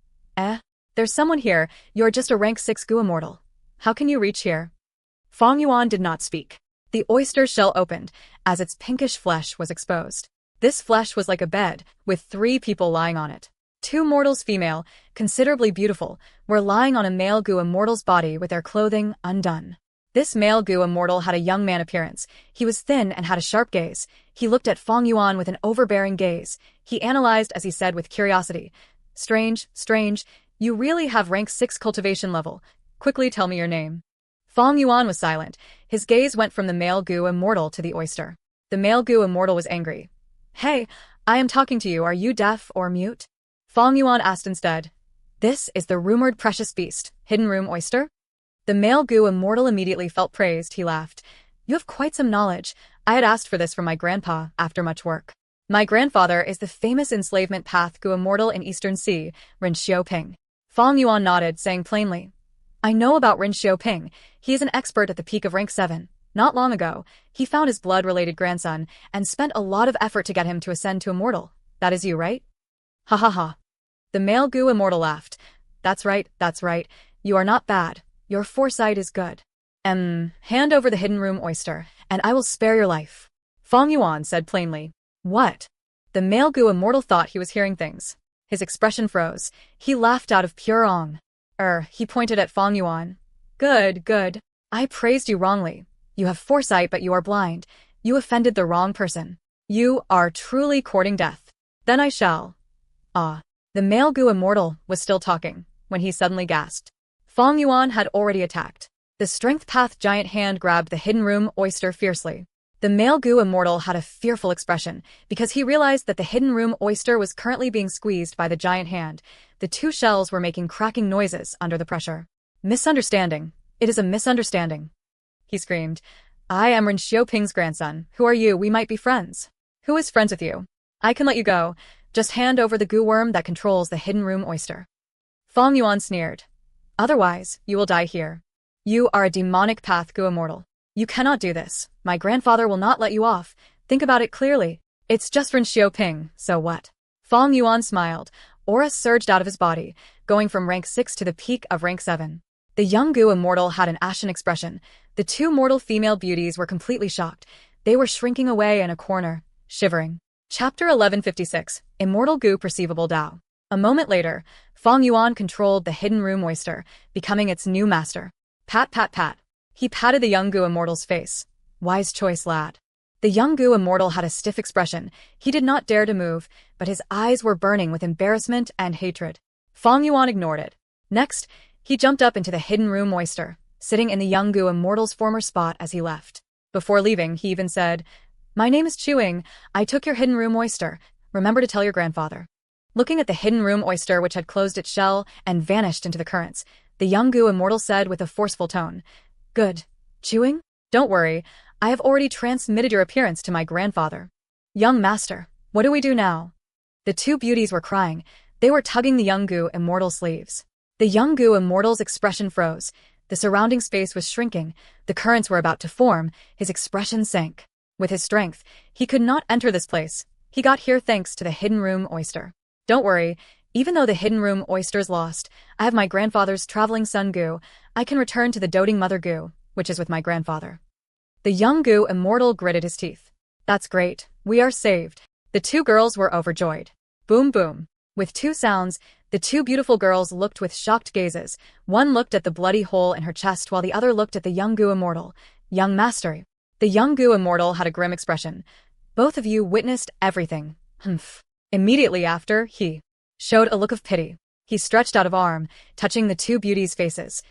There's someone here. You're just a rank 6 goo immortal. How can you reach here? Fang Yuan did not speak. The oyster's shell opened, as its pinkish flesh was exposed. This flesh was like a bed, with 3 people lying on it. 2 mortals female, considerably beautiful, were lying on a male goo immortal's body with their clothing undone. This male goo immortal had a young man appearance. He was thin and had a sharp gaze. He looked at Fang Yuan with an overbearing gaze. He analyzed as he said with curiosity, Strange, you really have rank 6 cultivation level. Quickly tell me your name. Fang Yuan was silent. His gaze went from the male goo immortal to the oyster. The male goo immortal was angry. Hey, I am talking to you. Are you deaf or mute? Fang Yuan asked instead. This is the rumored precious beast, hidden room oyster? The male goo immortal immediately felt praised. He laughed. You have quite some knowledge. I had asked for this from my grandpa after much work. My grandfather is the famous enslavement path goo immortal in Eastern Sea, Ren Xiaoping. Fang Yuan nodded, saying plainly, I know about Ren Xiaoping. He is an expert at the peak of rank 7. Not long ago, he found his blood-related grandson and spent a lot of effort to get him to ascend to immortal. That is you, right? Ha ha ha. The male Gu immortal laughed. That's right, that's right. You are not bad. Your foresight is good. Hand over the hidden room oyster, and I will spare your life. Fang Yuan said plainly. What? The male Gu immortal thought he was hearing things. His expression froze. He laughed out of pure awe. He pointed at Fang Yuan. Good, good. I praised you wrongly. You have foresight, but you are blind. You offended the wrong person. You are truly courting death. Then I shall. Ah. The male Gu immortal was still talking, when he suddenly gasped. Fang Yuan had already attacked. The strength path giant hand grabbed the hidden room oyster fiercely. The male Gu immortal had a fearful expression, because he realized that the hidden room oyster was currently being squeezed by the giant hand. The two shells were making cracking noises under the pressure. Misunderstanding. It is a misunderstanding. He screamed. I am Ren Xiaoping's grandson. Who are you? We might be friends. Who is friends with you? I can let you go. Just hand over the Gu worm that controls the hidden room oyster. Fang Yuan sneered. Otherwise, you will die here. You are a demonic path Gu immortal. You cannot do this. My grandfather will not let you off. Think about it clearly. It's just Ren Xiaoping, so what? Fang Yuan smiled. Aura surged out of his body, going from rank 6 to the peak of rank 7. The young Gu immortal had an ashen expression. The two mortal female beauties were completely shocked. They were shrinking away in a corner, shivering. Chapter 1156, Immortal Gu Perceivable Dao. A moment later, Fang Yuan controlled the hidden room oyster, becoming its new master. Pat, pat, pat. He patted the young Gu immortal's face. Wise choice, lad. The young Gu immortal had a stiff expression. He did not dare to move, but his eyes were burning with embarrassment and hatred. Fang Yuan ignored it. Next, he jumped up into the hidden room oyster, sitting in the young Gu immortal's former spot as he left. Before leaving, he even said, My name is Chewing. I took your hidden room oyster. Remember to tell your grandfather. Looking at the hidden room oyster which had closed its shell and vanished into the currents, the young Gu immortal said with a forceful tone, Good. Chewing? Don't worry. I have already transmitted your appearance to my grandfather. Young master, what do we do now? The two beauties were crying. They were tugging the young Gu immortal's sleeves. The young Gu immortal's expression froze. The surrounding space was shrinking. The currents were about to form. His expression sank. With his strength, he could not enter this place. He got here thanks to the hidden room oyster. Don't worry. Even though the hidden room oyster's lost, I have my grandfather's traveling son Gu. I can return to the doting mother Gu, which is with my grandfather. The young Gu immortal gritted his teeth. That's great. We are saved. The two girls were overjoyed. Boom boom. With two sounds, the two beautiful girls looked with shocked gazes. One looked at the bloody hole in her chest while the other looked at the young Gu immortal. Young master. The young Gu immortal had a grim expression. Both of you witnessed everything. Humph. Immediately after, he showed a look of pity. He stretched out an arm, touching the two beauties' faces.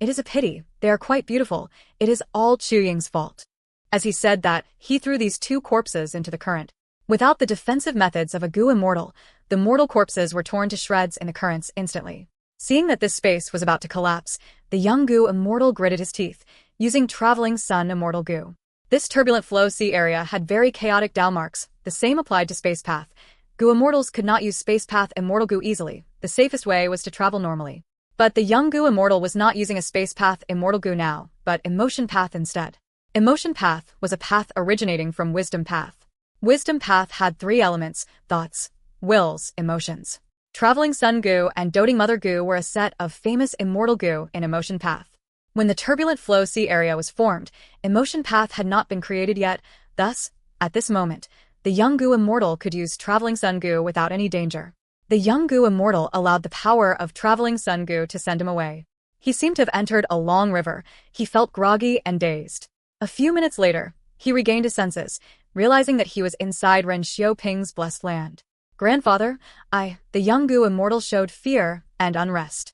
It is a pity. They are quite beautiful. It is all Chu Ying's fault. As he said that, he threw these two corpses into the current. Without the defensive methods of a Gu immortal, the mortal corpses were torn to shreds in the currents instantly. Seeing that this space was about to collapse, the young Gu immortal gritted his teeth, using traveling sun immortal Gu. This turbulent flow sea area had very chaotic Dao marks. The same applied to space path. Gu immortals could not use space path immortal Gu easily. The safest way was to travel normally. But the young Gu immortal was not using a space path immortal Gu now, but emotion path instead. Emotion path was a path originating from wisdom path. Wisdom path had three elements: thoughts, wills, emotions. Traveling Sun Gu and Doting Mother Gu were a set of famous immortal Gu in emotion path. When the turbulent flow sea area was formed, emotion path had not been created yet. Thus, at this moment, the young Gu immortal could use Traveling Sun Gu without any danger. The young Gu immortal allowed the power of Traveling Sun Gu to send him away. He seemed to have entered a long river. He felt groggy and dazed. A few minutes later, he regained his senses, realizing that he was inside Ren Xiaoping's blessed land. Grandfather, the young Gu immortal showed fear and unrest.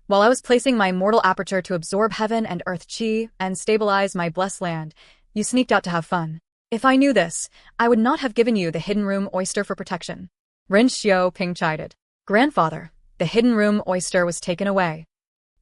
While I was placing my mortal aperture to absorb heaven and earth chi and stabilize my blessed land, you sneaked out to have fun. If I knew this, I would not have given you the hidden room oyster for protection. Ren Xiaoping chided. Grandfather, the hidden room oyster was taken away.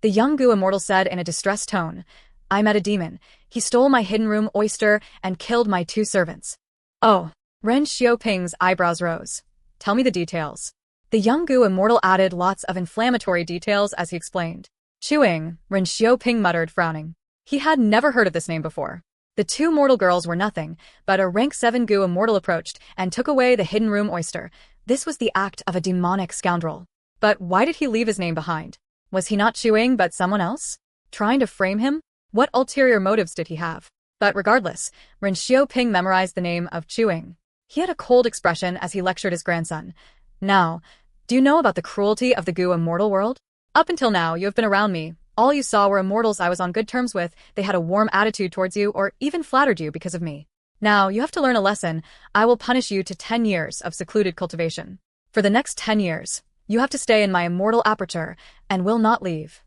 The young Gu immortal said in a distressed tone. I met a demon. He stole my hidden room oyster and killed my two servants. Oh. Ren Xiaoping's eyebrows rose. Tell me the details. The young Gu immortal added lots of inflammatory details as he explained. Chewing, Ren Xiaoping muttered, frowning. He had never heard of this name before. The two mortal girls were nothing, but a rank 7 Gu immortal approached and took away the hidden room oyster. This was the act of a demonic scoundrel. But why did he leave his name behind? Was he not Chewing but someone else? Trying to frame him? What ulterior motives did he have? But regardless, Ren Xiaoping memorized the name of Chewing. He had a cold expression as he lectured his grandson. Now, do you know about the cruelty of the Gu immortal world? Up until now, you have been around me. All you saw were immortals I was on good terms with, they had a warm attitude towards you or even flattered you because of me. Now, you have to learn a lesson. I will punish you to 10 years of secluded cultivation. For the next 10 years, you have to stay in my immortal aperture and will not leave.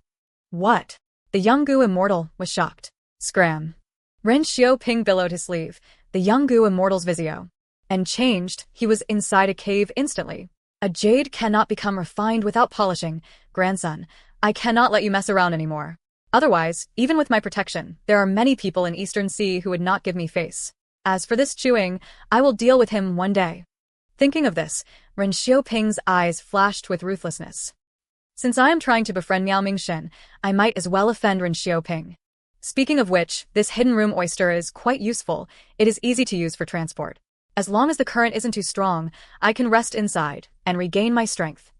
What? The young Gu immortal was shocked. Scram. Ren Xiaoping billowed his sleeve, the young Gu immortal's visio. And changed, he was inside a cave instantly. A jade cannot become refined without polishing. Grandson, I cannot let you mess around anymore. Otherwise, even with my protection, there are many people in Eastern Sea who would not give me face. As for this Chewing, I will deal with him one day. Thinking of this, Ren Xiaoping's eyes flashed with ruthlessness. Since I am trying to befriend Miao Mingshen, I might as well offend Ren Xiaoping. Speaking of which, this hidden room oyster is quite useful. It is easy to use for transport. As long as the current isn't too strong, I can rest inside and regain my strength.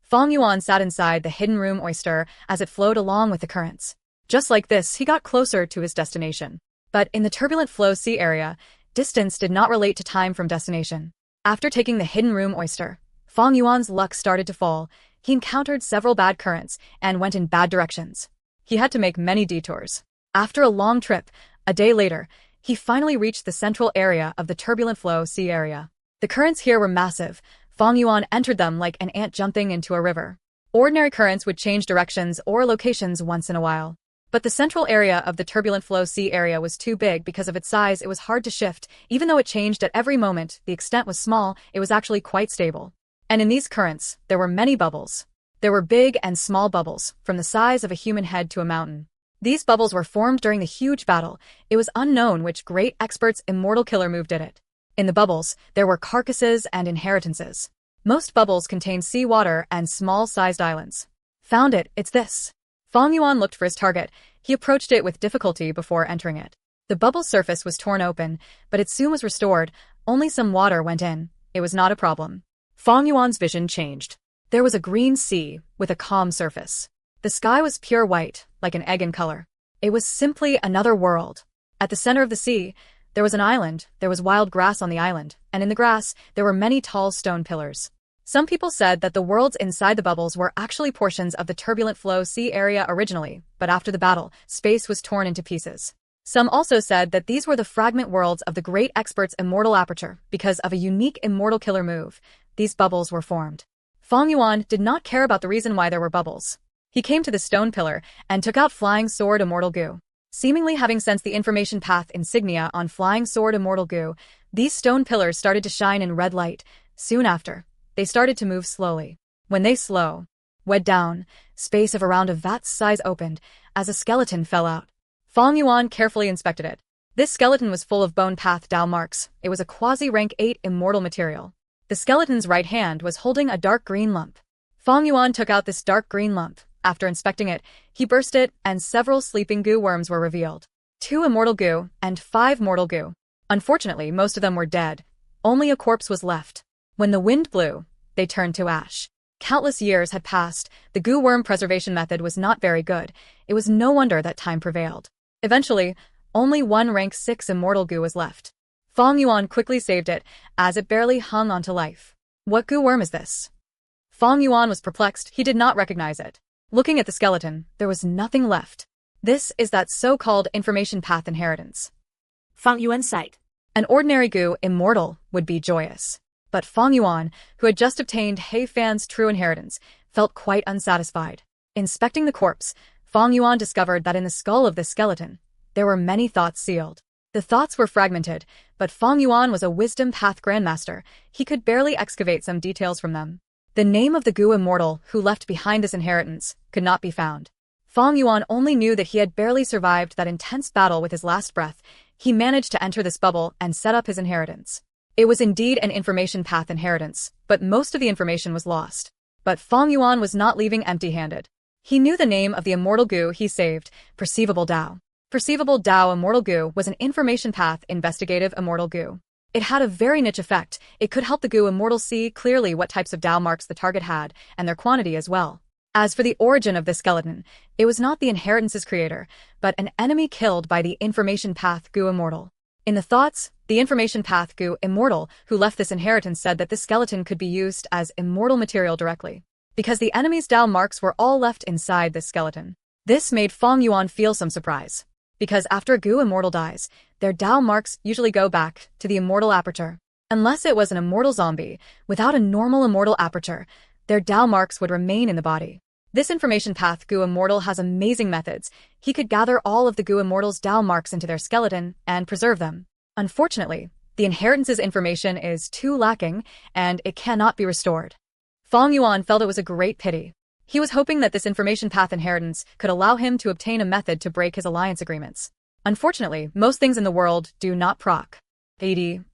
Fang Yuan sat inside the hidden room oyster as it flowed along with the currents. Just like this, he got closer to his destination. But in the turbulent flow sea area, distance did not relate to time from destination. After taking the hidden room oyster, Fang Yuan's luck started to fall. He encountered several bad currents and went in bad directions. He had to make many detours. After a long trip, a day later, he finally reached the central area of the turbulent flow sea area. The currents here were massive. Fang Yuan entered them like an ant jumping into a river. Ordinary currents would change directions or locations once in a while. But the central area of the turbulent flow sea area was too big because of its size. It was hard to shift. Even though it changed at every moment, the extent was small, it was actually quite stable. And in these currents, there were many bubbles. There were big and small bubbles, from the size of a human head to a mountain. These bubbles were formed during the huge battle. It was unknown which great expert's immortal killer move did it. In the bubbles, there were carcasses and inheritances. Most bubbles contain sea water and small-sized islands. Found it, it's this. Fang Yuan looked for his target. He approached it with difficulty before entering it. The bubble's surface was torn open, but it soon was restored. Only some water went in. It was not a problem. Fang Yuan's vision changed. There was a green sea with a calm surface. The sky was pure white, like an egg in color. It was simply another world. At the center of the sea, there was an island. There was wild grass on the island, and in the grass, there were many tall stone pillars. Some people said that the worlds inside the bubbles were actually portions of the turbulent flow sea area originally, but after the battle, space was torn into pieces. Some also said that these were the fragment worlds of the great expert's immortal aperture. Because of a unique immortal killer move, these bubbles were formed. Fang Yuan did not care about the reason why there were bubbles. He came to the stone pillar and took out Flying Sword Immortal Gu. Seemingly having sensed the information path insignia on Flying Sword Immortal Gu, these stone pillars started to shine in red light. Soon after, they started to move slowly. When they went down, space of around a vat's size opened as a skeleton fell out. Fang Yuan carefully inspected it. This skeleton was full of bone path Dao marks. It was a quasi-rank 8 immortal material. The skeleton's right hand was holding a dark green lump. Fang Yuan took out this dark green lump. After inspecting it, he burst it, and several sleeping Gu worms were revealed. 2 immortal Gu and 5 mortal Gu. Unfortunately, most of them were dead. Only a corpse was left. When the wind blew, they turned to ash. Countless years had passed. The Gu worm preservation method was not very good. It was no wonder that time prevailed. Eventually, only one rank 6 immortal Gu was left. Fang Yuan quickly saved it, as it barely hung onto life. What Gu worm is this? Fang Yuan was perplexed. He did not recognize it. Looking at the skeleton, there was nothing left. This is that so-called information path inheritance. Fang Yuan sighed. An ordinary Gu immortal would be joyous. But Fang Yuan, who had just obtained He Fan's true inheritance, felt quite unsatisfied. Inspecting the corpse, Fang Yuan discovered that in the skull of the skeleton, there were many thoughts sealed. The thoughts were fragmented, but Fang Yuan was a wisdom path grandmaster. He could barely excavate some details from them. The name of the Gu immortal who left behind this inheritance could not be found. Fang Yuan only knew that he had barely survived that intense battle with his last breath. He managed to enter this bubble and set up his inheritance. It was indeed an information path inheritance, but most of the information was lost. But Fang Yuan was not leaving empty-handed. He knew the name of the immortal goo he saved, Perceivable Dao. Perceivable Dao Immortal Goo was an information path investigative immortal goo. It had a very niche effect. It could help the goo immortal see clearly what types of Dao marks the target had, and their quantity as well. As for the origin of the skeleton, it was not the inheritance's creator, but an enemy killed by the information path goo immortal. In the thoughts, the information path goo immortal who left this inheritance said that this skeleton could be used as immortal material directly, because the enemy's Dao marks were all left inside this skeleton. This made Fang Yuan feel some surprise, because after a goo immortal dies, their Dao marks usually go back to the immortal aperture. Unless it was an immortal zombie, without a normal immortal aperture, their Dao marks would remain in the body. This information path goo immortal has amazing methods. He could gather all of the goo immortal's Dao marks into their skeleton and preserve them. Unfortunately, the inheritance's information is too lacking, and it cannot be restored. Fang Yuan felt it was a great pity. He was hoping that this information path inheritance could allow him to obtain a method to break his alliance agreements. Unfortunately, most things in the world do not proc.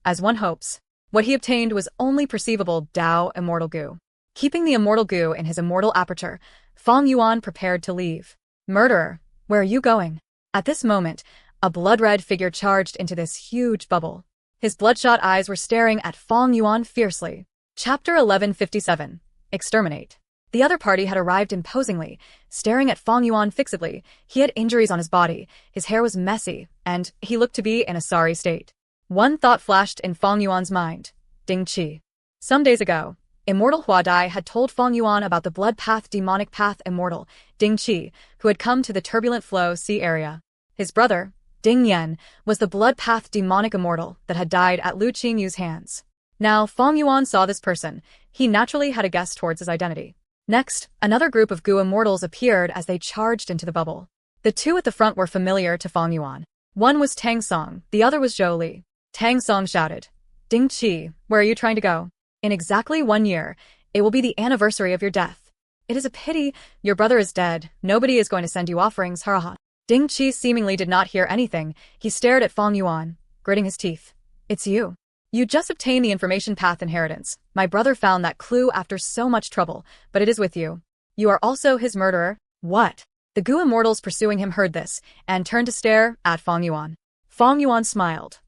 As one hopes. What he obtained was only perceivable Dao immortal goo. Keeping the immortal goo in his immortal aperture, Fang Yuan prepared to leave. Murderer, where are you going? At this moment, a blood-red figure charged into this huge bubble. His bloodshot eyes were staring at Fang Yuan fiercely. Chapter 1157. Exterminate. The other party had arrived imposingly, staring at Fang Yuan fixedly. He had injuries on his body, his hair was messy, and he looked to be in a sorry state. One thought flashed in Fang Yuan's mind. Ding Qi. Some days ago, Immortal Hua Dai had told Fang Yuan about the blood path demonic path immortal, Ding Qi, who had come to the turbulent flow sea area. His brother, Ding Yan, was the blood path demonic immortal that had died at Lu Qingyu's hands. Now Fang Yuan saw this person. He naturally had a guess towards his identity. Next, another group of goo immortals appeared as they charged into the bubble. The two at the front were familiar to Fang Yuan. One was Tang Song, the other was Zhou Li. Tang Song shouted, Ding Qi, where are you trying to go? In exactly 1 year, it will be the anniversary of your death. It is a pity, your brother is dead, nobody is going to send you offerings, haraha. Ding Qi seemingly did not hear anything. He stared at Fang Yuan, gritting his teeth. It's you. You just obtained the information path inheritance. My brother found that clue after so much trouble, but it is with you. You are also his murderer. What? The goo immortals pursuing him heard this, and turned to stare at Fang Yuan. Fang Yuan smiled.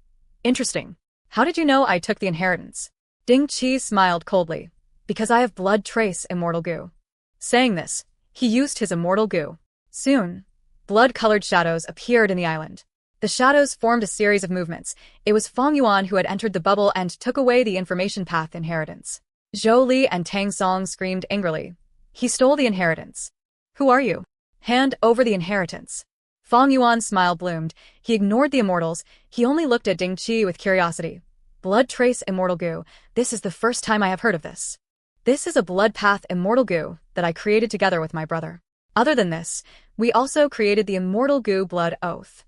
Interesting. How did you know I took the inheritance? Ding Qi smiled coldly. Because I have blood trace immortal goo. Saying this, he used his immortal goo. Soon, blood-colored shadows appeared in the island. The shadows formed a series of movements. It was Fang Yuan who had entered the bubble and took away the information path inheritance. Zhou Li and Tang Song screamed angrily. He stole the inheritance. Who are you? Hand over the inheritance. Fang Yuan's smile bloomed. He ignored the immortals. He only looked at Ding Qi with curiosity. Blood trace immortal goo. This is the first time I have heard of this. This is a blood path immortal goo that I created together with my brother. Other than this, we also created the immortal goo blood oath.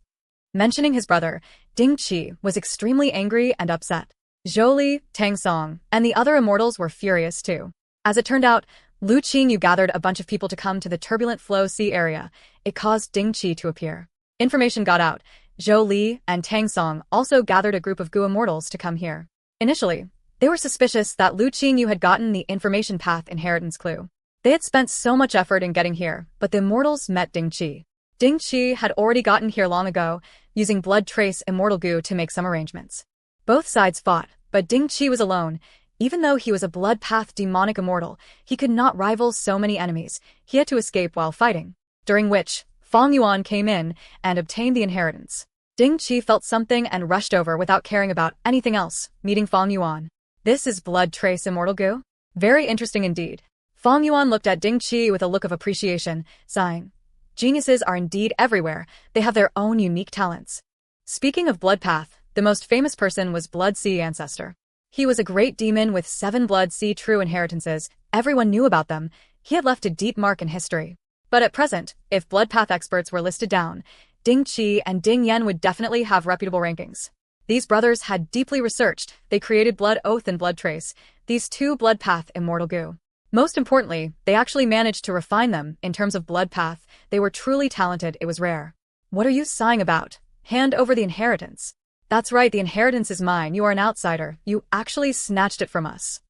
Mentioning his brother, Ding Qi was extremely angry and upset. Zhou Li, Tang Song, and the other immortals were furious too. As it turned out, Lu Qingyu gathered a bunch of people to come to the turbulent flow sea area. It caused Ding Qi to appear. Information got out. Zhou Li and Tang Song also gathered a group of goo immortals to come here. Initially, they were suspicious that Lu Qingyu had gotten the information path inheritance clue. They had spent so much effort in getting here, but the immortals met Ding Qi. Ding Qi had already gotten here long ago, using blood trace immortal goo to make some arrangements. Both sides fought, but Ding Qi was alone. Even though he was a blood path demonic immortal, he could not rival so many enemies. He had to escape while fighting, during which Fang Yuan came in and obtained the inheritance. Ding Qi felt something and rushed over without caring about anything else, meeting Fang Yuan. This is blood trace immortal goo? Very interesting indeed. Fang Yuan looked at Ding Qi with a look of appreciation, sighing. Geniuses are indeed everywhere. They have their own unique talents. Speaking of blood path, the most famous person was Blood Sea Ancestor. He was a great demon with 7 Blood Sea true inheritances. Everyone knew about them. He had left a deep mark in history. But at present, if blood path experts were listed down, Ding Qi and Ding Yan would definitely have reputable rankings. These brothers had deeply researched. They created Blood Oath and Blood Trace, these 2 blood path immortal goo. Most importantly, they actually managed to refine them in terms of blood path. They were truly talented. It was rare. What are you sighing about? Hand over the inheritance. That's right, the inheritance is mine. You are an outsider. You actually snatched it from us.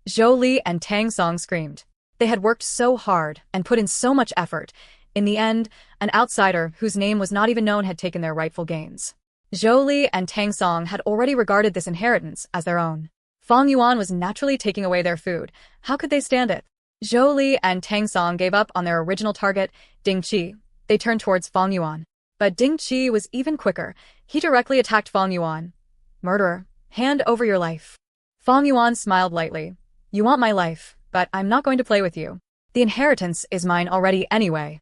Zhou Li and Tang Song screamed. They had worked so hard and put in so much effort. In the end, an outsider whose name was not even known had taken their rightful gains. Zhou Li and Tang Song had already regarded this inheritance as their own. Fang Yuan was naturally taking away their food. How could they stand it? Zhou Li and Tang Song gave up on their original target, Ding Qi. They turned towards Fang Yuan. But Ding Qi was even quicker. He directly attacked Fang Yuan. Murderer, hand over your life. Fang Yuan smiled lightly. You want my life, but I'm not going to play with you. The inheritance is mine already anyway.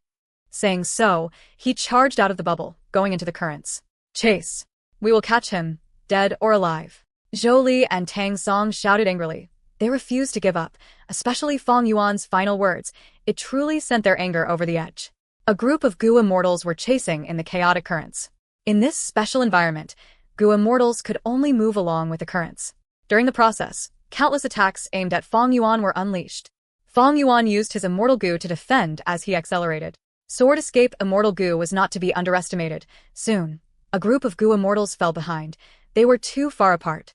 Saying so, he charged out of the bubble, going into the currents. Chase. We will catch him, dead or alive. Zhou Li and Tang Song shouted angrily. They refused to give up, especially Fang Yuan's final words. It truly sent their anger over the edge. A group of Gu immortals were chasing in the chaotic currents. In this special environment, Gu immortals could only move along with the currents. During the process, countless attacks aimed at Fang Yuan were unleashed. Fang Yuan used his immortal Gu to defend as he accelerated. Sword escape immortal Gu was not to be underestimated. Soon, a group of Gu immortals fell behind. They were too far apart.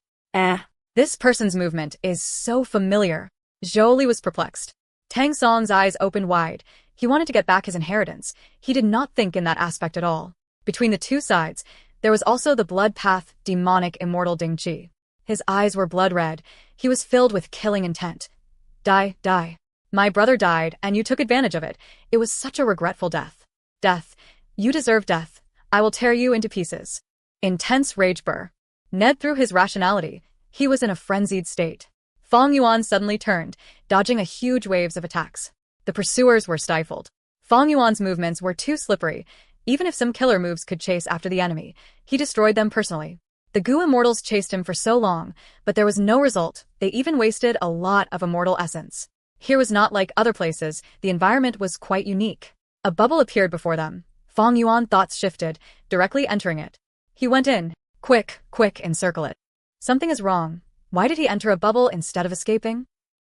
This person's movement is so familiar. Zhou Li was perplexed. Tang Song's eyes opened wide. He wanted to get back his inheritance. He did not think in that aspect at all. Between the two sides, there was also the blood path, demonic immortal Ding Qi. His eyes were blood red. He was filled with killing intent. Die, die. My brother died, and you took advantage of it. It was such a regretful death. Death. You deserve death. I will tear you into pieces. Intense rage burr. Ned threw his rationality. He was in a frenzied state. Fang Yuan suddenly turned, dodging a huge waves of attacks. The pursuers were stifled. Fang Yuan's movements were too slippery. Even if some killer moves could chase after the enemy, he destroyed them personally. The Gu immortals chased him for so long, but there was no result. They even wasted a lot of immortal essence. Here was not like other places. The environment was quite unique. A bubble appeared before them. Fang Yuan's thoughts shifted, directly entering it. He went in. Quick, quick, encircle it. Something is wrong. Why did he enter a bubble instead of escaping?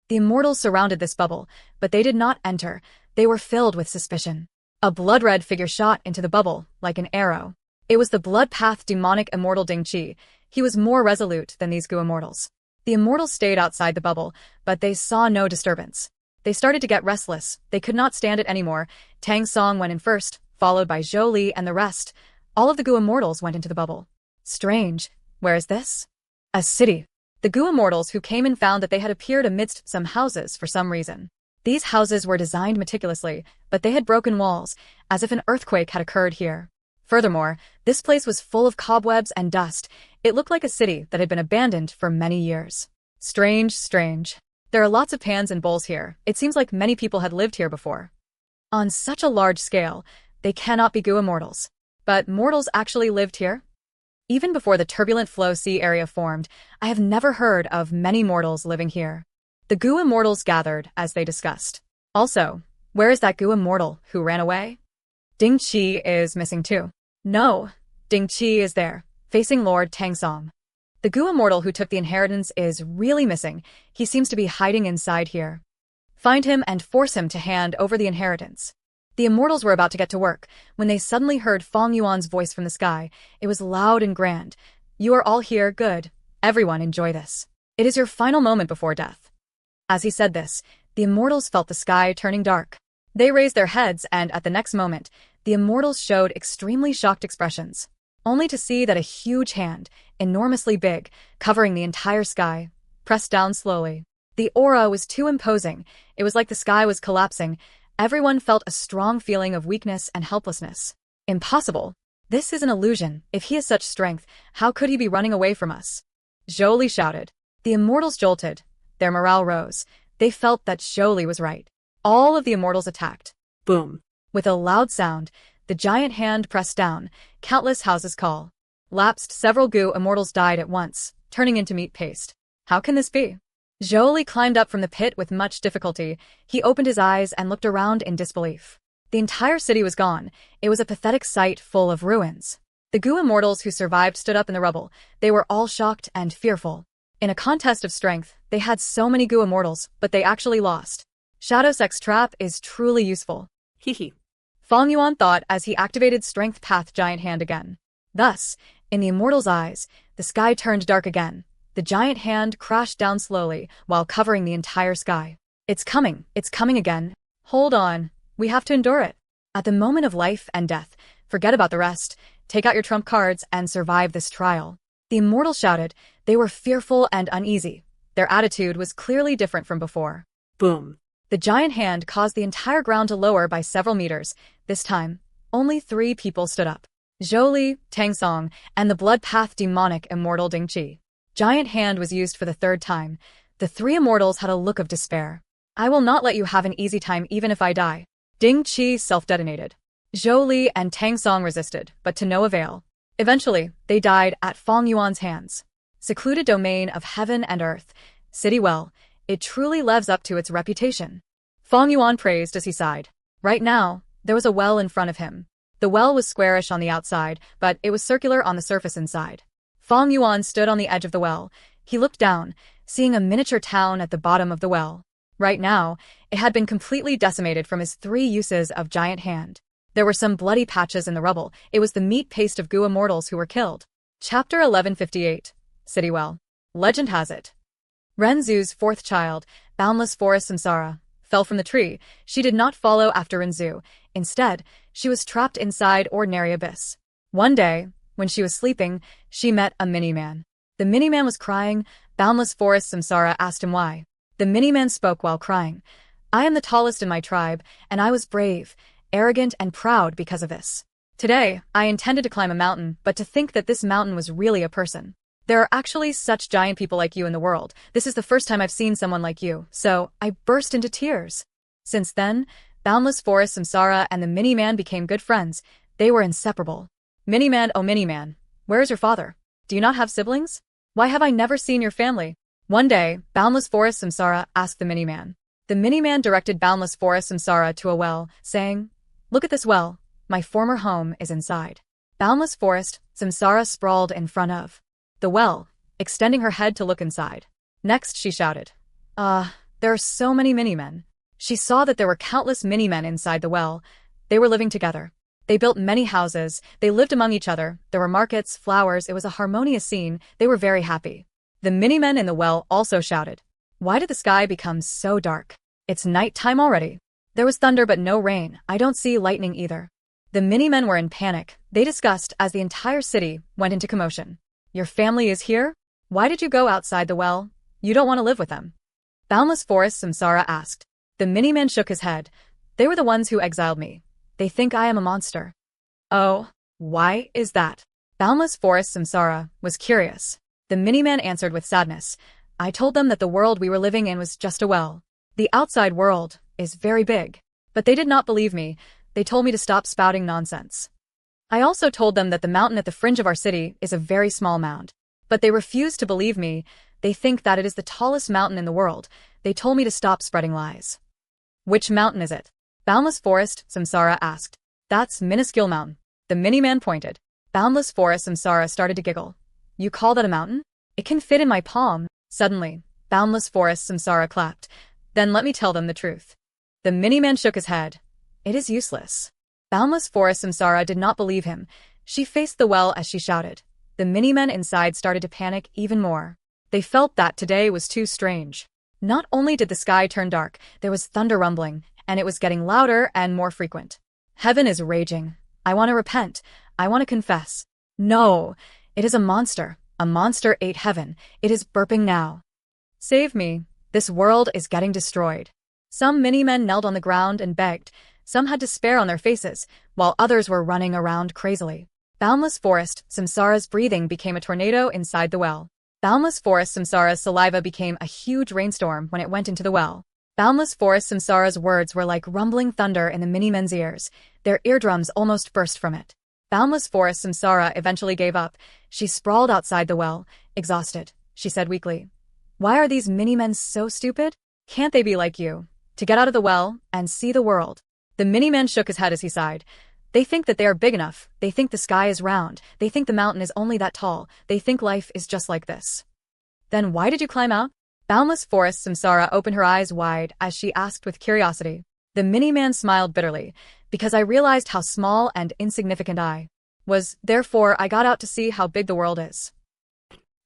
The immortals surrounded this bubble, but they did not enter. They were filled with suspicion. A blood-red figure shot into the bubble, like an arrow. It was the blood path demonic immortal Ding Qi. He was more resolute than these Gu immortals. The immortals stayed outside the bubble, but they saw no disturbance. They started to get restless. They could not stand it anymore. Tang Song went in first, followed by Zhou Li and the rest. All of the Gu immortals went into the bubble. Strange. Where is this? A city. The Gu immortals who came in found that they had appeared amidst some houses for some reason. These houses were designed meticulously, but they had broken walls, as if an earthquake had occurred here. Furthermore, this place was full of cobwebs and dust. It looked like a city that had been abandoned for many years. Strange, strange. There are lots of pans and bowls here. It seems like many people had lived here before. On such a large scale, they cannot be Gu immortals. But mortals actually lived here? Even before the turbulent flow sea area formed, I have never heard of many mortals living here. The Gu immortals gathered as they discussed. Also, where is that Gu immortal who ran away? Ding Qi is missing too. No, Ding Qi is there, facing Lord Tang Song. The Gu immortal who took the inheritance is really missing. He seems to be hiding inside here. Find him and force him to hand over the inheritance. The immortals were about to get to work, when they suddenly heard Fang Yuan's voice from the sky. It was loud and grand. You are all here, good. Everyone enjoy this. It is your final moment before death. As he said this, the immortals felt the sky turning dark. They raised their heads and at the next moment, the immortals showed extremely shocked expressions, only to see that a huge hand, enormously big, covering the entire sky, pressed down slowly. The aura was too imposing. It was like the sky was collapsing. Everyone felt a strong feeling of weakness and helplessness. Impossible. This is an illusion. If he has such strength, how could he be running away from us? Zhou Li shouted. The immortals jolted. Their morale rose. They felt that Zhou Li was right. All of the immortals attacked. Boom. With a loud sound, the giant hand pressed down. Countless houses collapsed. Several Gu immortals died at once, turning into meat paste. How can this be? Zhou Li climbed up from the pit with much difficulty. He opened his eyes and looked around in disbelief. The entire city was gone. It was a pathetic sight full of ruins. The Gu immortals who survived stood up in the rubble. They were all shocked and fearful. In a contest of strength, they had so many Gu immortals, but they actually lost. Shadow Sex Trap is truly useful. Hehe. Fang Yuan thought as he activated Strength Path Giant Hand again. Thus, In the immortal's eyes, the sky turned dark again. The giant hand crashed down slowly while covering the entire sky. It's coming again. Hold on, we have to endure it. At the moment of life and death, forget about the rest, take out your trump cards and survive this trial. The immortal shouted. They were fearful and uneasy. Their attitude was clearly different from before. Boom. The giant hand caused the entire ground to lower by several meters. This time, only 3 people stood up. Zhou Li, Tang Song, and the blood path demonic immortal Ding Qi. Giant hand was used for the 3rd time. The 3 immortals had a look of despair. I will not let you have an easy time even if I die. Ding Qi self-detonated. Zhou Li and Tang Song resisted, but to no avail. Eventually, they died at Fang Yuan's hands. Secluded domain of heaven and earth. City well, it truly lives up to its reputation. Fang Yuan praised as he sighed. Right now, there was a well in front of him. The well was squarish on the outside, but it was circular on the surface inside. Fang Yuan stood on the edge of the well. He looked down, seeing a miniature town at the bottom of the well. Right now, it had been completely decimated from his 3 uses of giant hand. There were some bloody patches in the rubble. It was the meat paste of Gu immortals who were killed. Chapter 1158. City Well. Legend has it. Renzu's 4th child, Boundless Forest Samsara, fell from the tree. She did not follow after Renzu. Instead, she was trapped inside ordinary abyss. One day, when she was sleeping, she met a mini-man. The mini-man was crying. Boundless Forest Samsara asked him why. The mini-man spoke while crying. I am the tallest in my tribe, and I was brave, arrogant, and proud because of this. Today, I intended to climb a mountain, but to think that this mountain was really a person. There are actually such giant people like you in the world. This is the first time I've seen someone like you, so I burst into tears. Since then, Boundless Forest Samsara and the mini-man became good friends. They were inseparable. Mini-man, oh mini-man, where is your father? Do you not have siblings? Why have I never seen your family? One day, Boundless Forest Samsara asked the mini-man. The mini-man directed Boundless Forest Samsara to a well, saying, Look at this well. My former home is inside. Boundless Forest Samsara sprawled in front of the well, extending her head to look inside. Next, she shouted, there are so many mini-men. She saw that there were countless mini-men inside the well. They were living together. They built many houses. They lived among each other. There were markets, flowers. It was a harmonious scene. They were very happy. The mini-men in the well also shouted, Why did the sky become so dark? It's night time already. There was thunder but no rain. I don't see lightning either. The mini-men were in panic. They discussed as the entire city went into commotion. Your family is here? Why did you go outside the well? You don't want to live with them. Boundless Forest Samsara asked. The mini-man shook his head. They were the ones who exiled me. They think I am a monster. Oh, why is that? Boundless Forest Samsara was curious. The mini-man answered with sadness. I told them that the world we were living in was just a well. The outside world is very big. But they did not believe me. They told me to stop spouting nonsense. I also told them that the mountain at the fringe of our city is a very small mound. But they refused to believe me. They think that it is the tallest mountain in the world. They told me to stop spreading lies. Which mountain is it? Boundless Forest Samsara asked. That's Minuscule Mountain. The mini-man pointed. Boundless Forest Samsara started to giggle. You call that a mountain? It can fit in my palm. Suddenly, Boundless Forest Samsara clapped. Then let me tell them the truth. The mini-man shook his head. It is useless. Boundless Forest Samsara did not believe him. She faced the well as she shouted. The mini-men inside started to panic even more. They felt that today was too strange. Not only did the sky turn dark, there was thunder rumbling, and it was getting louder and more frequent. Heaven is raging. I want to repent. I want to confess. No, it is a monster. A monster ate heaven. It is burping now. Save me. This world is getting destroyed. Some mini-men knelt on the ground and begged. Some had despair on their faces, while others were running around crazily. Boundless Forest Samsara's breathing became a tornado inside the well. Boundless Forest Samsara's saliva became a huge rainstorm when it went into the well. Boundless Forest Samsara's words were like rumbling thunder in the mini-men's ears. Their eardrums almost burst from it. Boundless Forest Samsara eventually gave up. She sprawled outside the well, exhausted. She said weakly, Why are these mini-men so stupid? Can't they be like you? To get out of the well and see the world. The mini-man shook his head as he sighed. They think that they are big enough. They think the sky is round. They think the mountain is only that tall. They think life is just like this. Then why did you climb out? Boundless Forest Samsara opened her eyes wide as she asked with curiosity. The mini-man smiled bitterly. Because I realized how small and insignificant I was, therefore I got out to see how big the world is.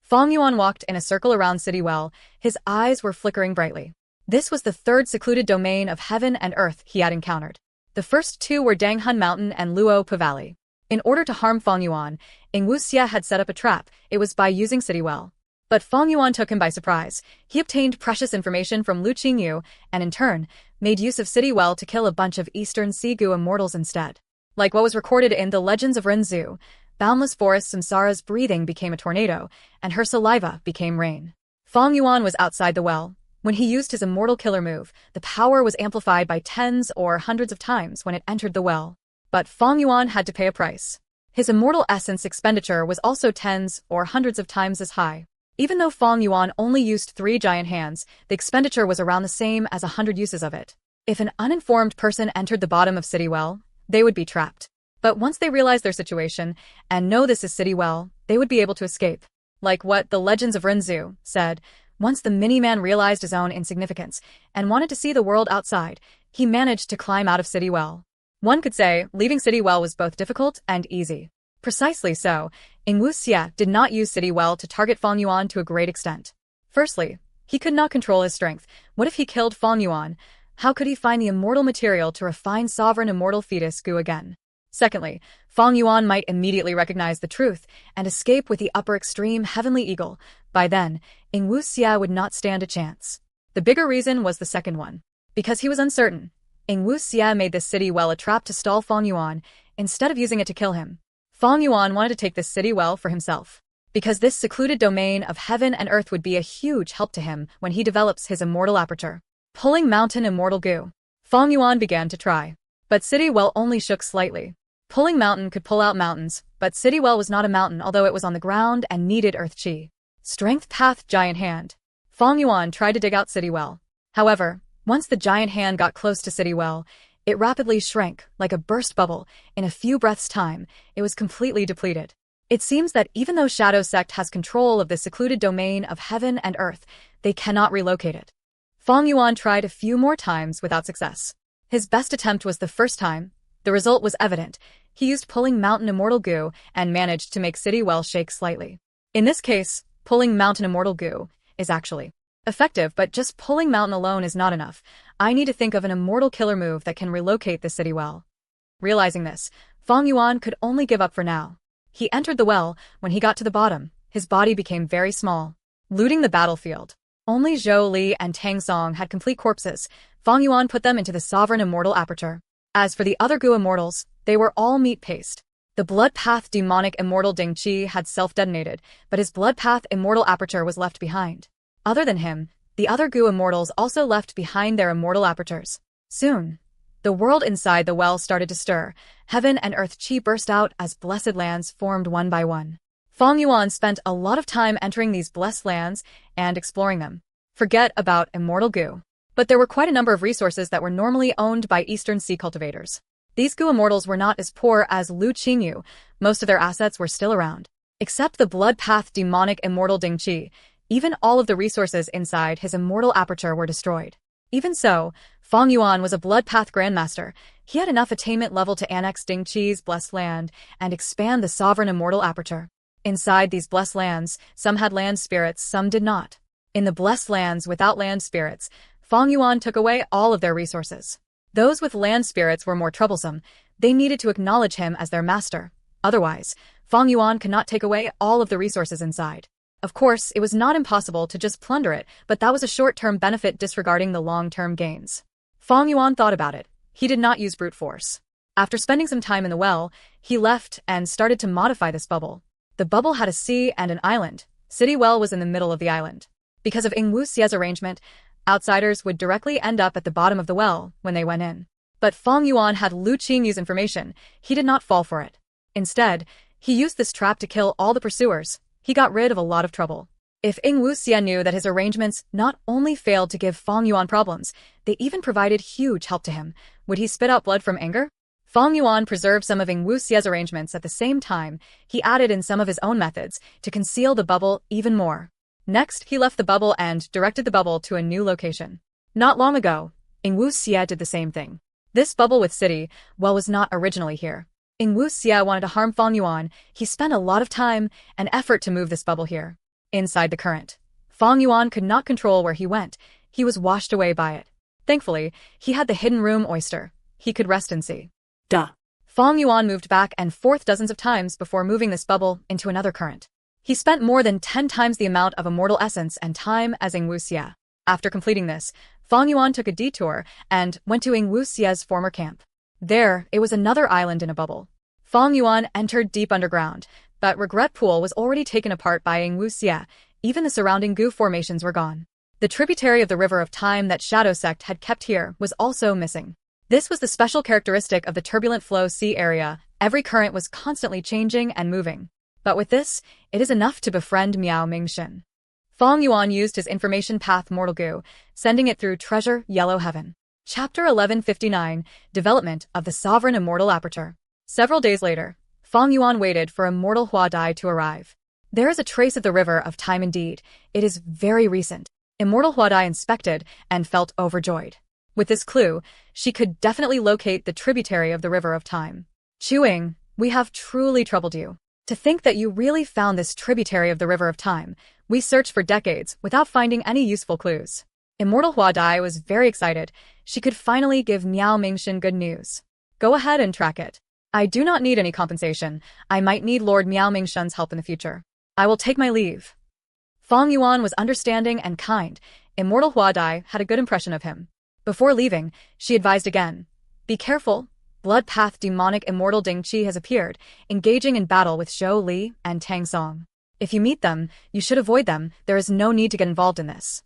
Fong Yuan walked in a circle around City Well, his eyes were flickering brightly. This was the third secluded domain of heaven and earth he had encountered. The first two were Danghun Mountain and Luo Po Valley. In order to harm Fong Yuan, Ing Wuxia had set up a trap. It was by using City Well. But Fong Yuan took him by surprise. He obtained precious information from Lu Qingyu, and in turn, made use of City Well to kill a bunch of Eastern Sea Gu immortals instead. Like what was recorded in the Legends of Renzu, boundless forest Samsara's breathing became a tornado, and her saliva became rain. Fong Yuan was outside the well. When he used his immortal killer move, the power was amplified by tens or hundreds of times when it entered the well. But Fong Yuan had to pay a price. His immortal essence expenditure was also tens or hundreds of times as high. Even though Fong Yuan only used 3 giant hands, the expenditure was around the same as 100 uses of it. If an uninformed person entered the bottom of City Well, they would be trapped. But once they realize their situation and know this is City Well, they would be able to escape. Like what the Legends of Renzu said, once the mini-man realized his own insignificance and wanted to see the world outside, he managed to climb out of City Well. One could say leaving City Well was both difficult and easy. Precisely so, Ing Wuxia did not use City Well to target Fong Yuan to a great extent. Firstly, he could not control his strength. What if he killed Fong Yuan? How could he find the immortal material to refine sovereign immortal fetus Gu again? Secondly, Fong Yuan might immediately recognize the truth and escape with the upper extreme heavenly eagle. By then, Ing Wuxia would not stand a chance. The bigger reason was the second one. Because he was uncertain, Ing Wuxia made this City Well a trap to stall Fong Yuan instead of using it to kill him. Fong Yuan wanted to take this City Well for himself, because this secluded domain of heaven and earth would be a huge help to him when he develops his immortal aperture. Pulling mountain immortal Gu. Fong Yuan began to try. But City Well only shook slightly. Pulling mountain could pull out mountains, but City Well was not a mountain although it was on the ground and needed earth chi. Strength path giant hand. Fong Yuan tried to dig out City Well. However, once the giant hand got close to City Well, it rapidly shrank, like a burst bubble. In a few breaths' time, it was completely depleted. It seems that even though Shadow Sect has control of the secluded domain of heaven and earth, they cannot relocate it. Fong Yuan tried a few more times without success. His best attempt was the first time. The result was evident. He used pulling mountain immortal Gu and managed to make City Well shake slightly. In this case, pulling mountain immortal Gu is actually effective, but just pulling mountain alone is not enough. I need to think of an immortal killer move that can relocate the City Well. Realizing this, Fong Yuan could only give up for now. He entered the well. When he got to the bottom, his body became very small. Looting the battlefield. Only Zhou Li and Tang Song had complete corpses. Fong Yuan put them into the sovereign immortal aperture. As for the other Gu immortals, they were all meat paste. The blood path demonic immortal Ding Qi had self-detonated, but his blood path immortal aperture was left behind. Other than him, the other Gu immortals also left behind their immortal apertures. Soon, the world inside the well started to stir. Heaven and earth chi burst out as blessed lands formed one by one. Fong Yuan spent a lot of time entering these blessed lands and exploring them. Forget about immortal Gu. But there were quite a number of resources that were normally owned by Eastern Sea cultivators. These Gu immortals were not as poor as Lu Qingyu. Most of their assets were still around. Except the blood path demonic immortal Ding Qi. Even all of the resources inside his immortal aperture were destroyed. Even so, Fong Yuan was a blood path grandmaster. He had enough attainment level to annex Ding Qi's blessed land and expand the sovereign immortal aperture. Inside these blessed lands, some had land spirits, some did not. In the blessed lands without land spirits, Fong Yuan took away all of their resources. Those with land spirits were more troublesome. They needed to acknowledge him as their master. Otherwise, Fong Yuan could not take away all of the resources inside. Of course, it was not impossible to just plunder it, but that was a short-term benefit disregarding the long-term gains. Fong Yuan thought about it. He did not use brute force. After spending some time in the well, he left and started to modify this bubble. The bubble had a sea and an island. City Well was in the middle of the island. Because of Ing Wuxia's arrangement, outsiders would directly end up at the bottom of the well when they went in. But Fong Yuan had Lu Qingyu's information. He did not fall for it. Instead, he used this trap to kill all the pursuers. He got rid of a lot of trouble. If Ing Wuxia knew that his arrangements not only failed to give Fong Yuan problems, they even provided huge help to him, would he spit out blood from anger? Fong Yuan preserved some of Ing Wuxia's arrangements. At the same time, he added in some of his own methods to conceal the bubble even more. Next, he left the bubble and directed the bubble to a new location. Not long ago, Ing Wuxia did the same thing. This bubble with City Well was not originally here. Ing Wuxia wanted to harm Fang Yuan. He spent a lot of time and effort to move this bubble here. Inside the current, Fang Yuan could not control where he went. He was washed away by it. Thankfully, he had the hidden room oyster. He could rest and see. Duh. Fang Yuan moved back and forth dozens of times before moving this bubble into another current. He spent more than 10 times the amount of immortal essence and time as Ing Wuxia. After completing this, Fang Yuan took a detour and went to Ing Wuxia's former camp. There, it was another island in a bubble. Fang Yuan entered deep underground, but Regret Pool was already taken apart by Ing Wuxia. Even the surrounding goo formations were gone. The tributary of the River of Time that Shadow Sect had kept here was also missing. This was the special characteristic of the turbulent flow sea area. Every current was constantly changing and moving. But with this, it is enough to befriend Miao Mingxin. Fang Yuan used his information path Mortal Goo, sending it through Treasure Yellow Heaven. Chapter 1159, Development of the Sovereign Immortal Aperture. Several days later, Fang Yuan waited for Immortal Hua Dai to arrive. There is a trace of the River of Time indeed. It is very recent. Immortal Hua Dai inspected and felt overjoyed. With this clue, she could definitely locate the tributary of the River of Time. Chuing, we have truly troubled you. To think that you really found this tributary of the River of Time. We searched for decades without finding any useful clues. Immortal Hua Dai was very excited. She could finally give Miao Mingxin good news. Go ahead and track it. I do not need any compensation. I might need Lord Miao Mingxin's help in the future. I will take my leave. Fang Yuan was understanding and kind. Immortal Hua Dai had a good impression of him. Before leaving, she advised again. Be careful. Blood Path demonic immortal Ding Qi has appeared, engaging in battle with Zhou Li and Tang Song. If you meet them, you should avoid them. There is no need to get involved in this.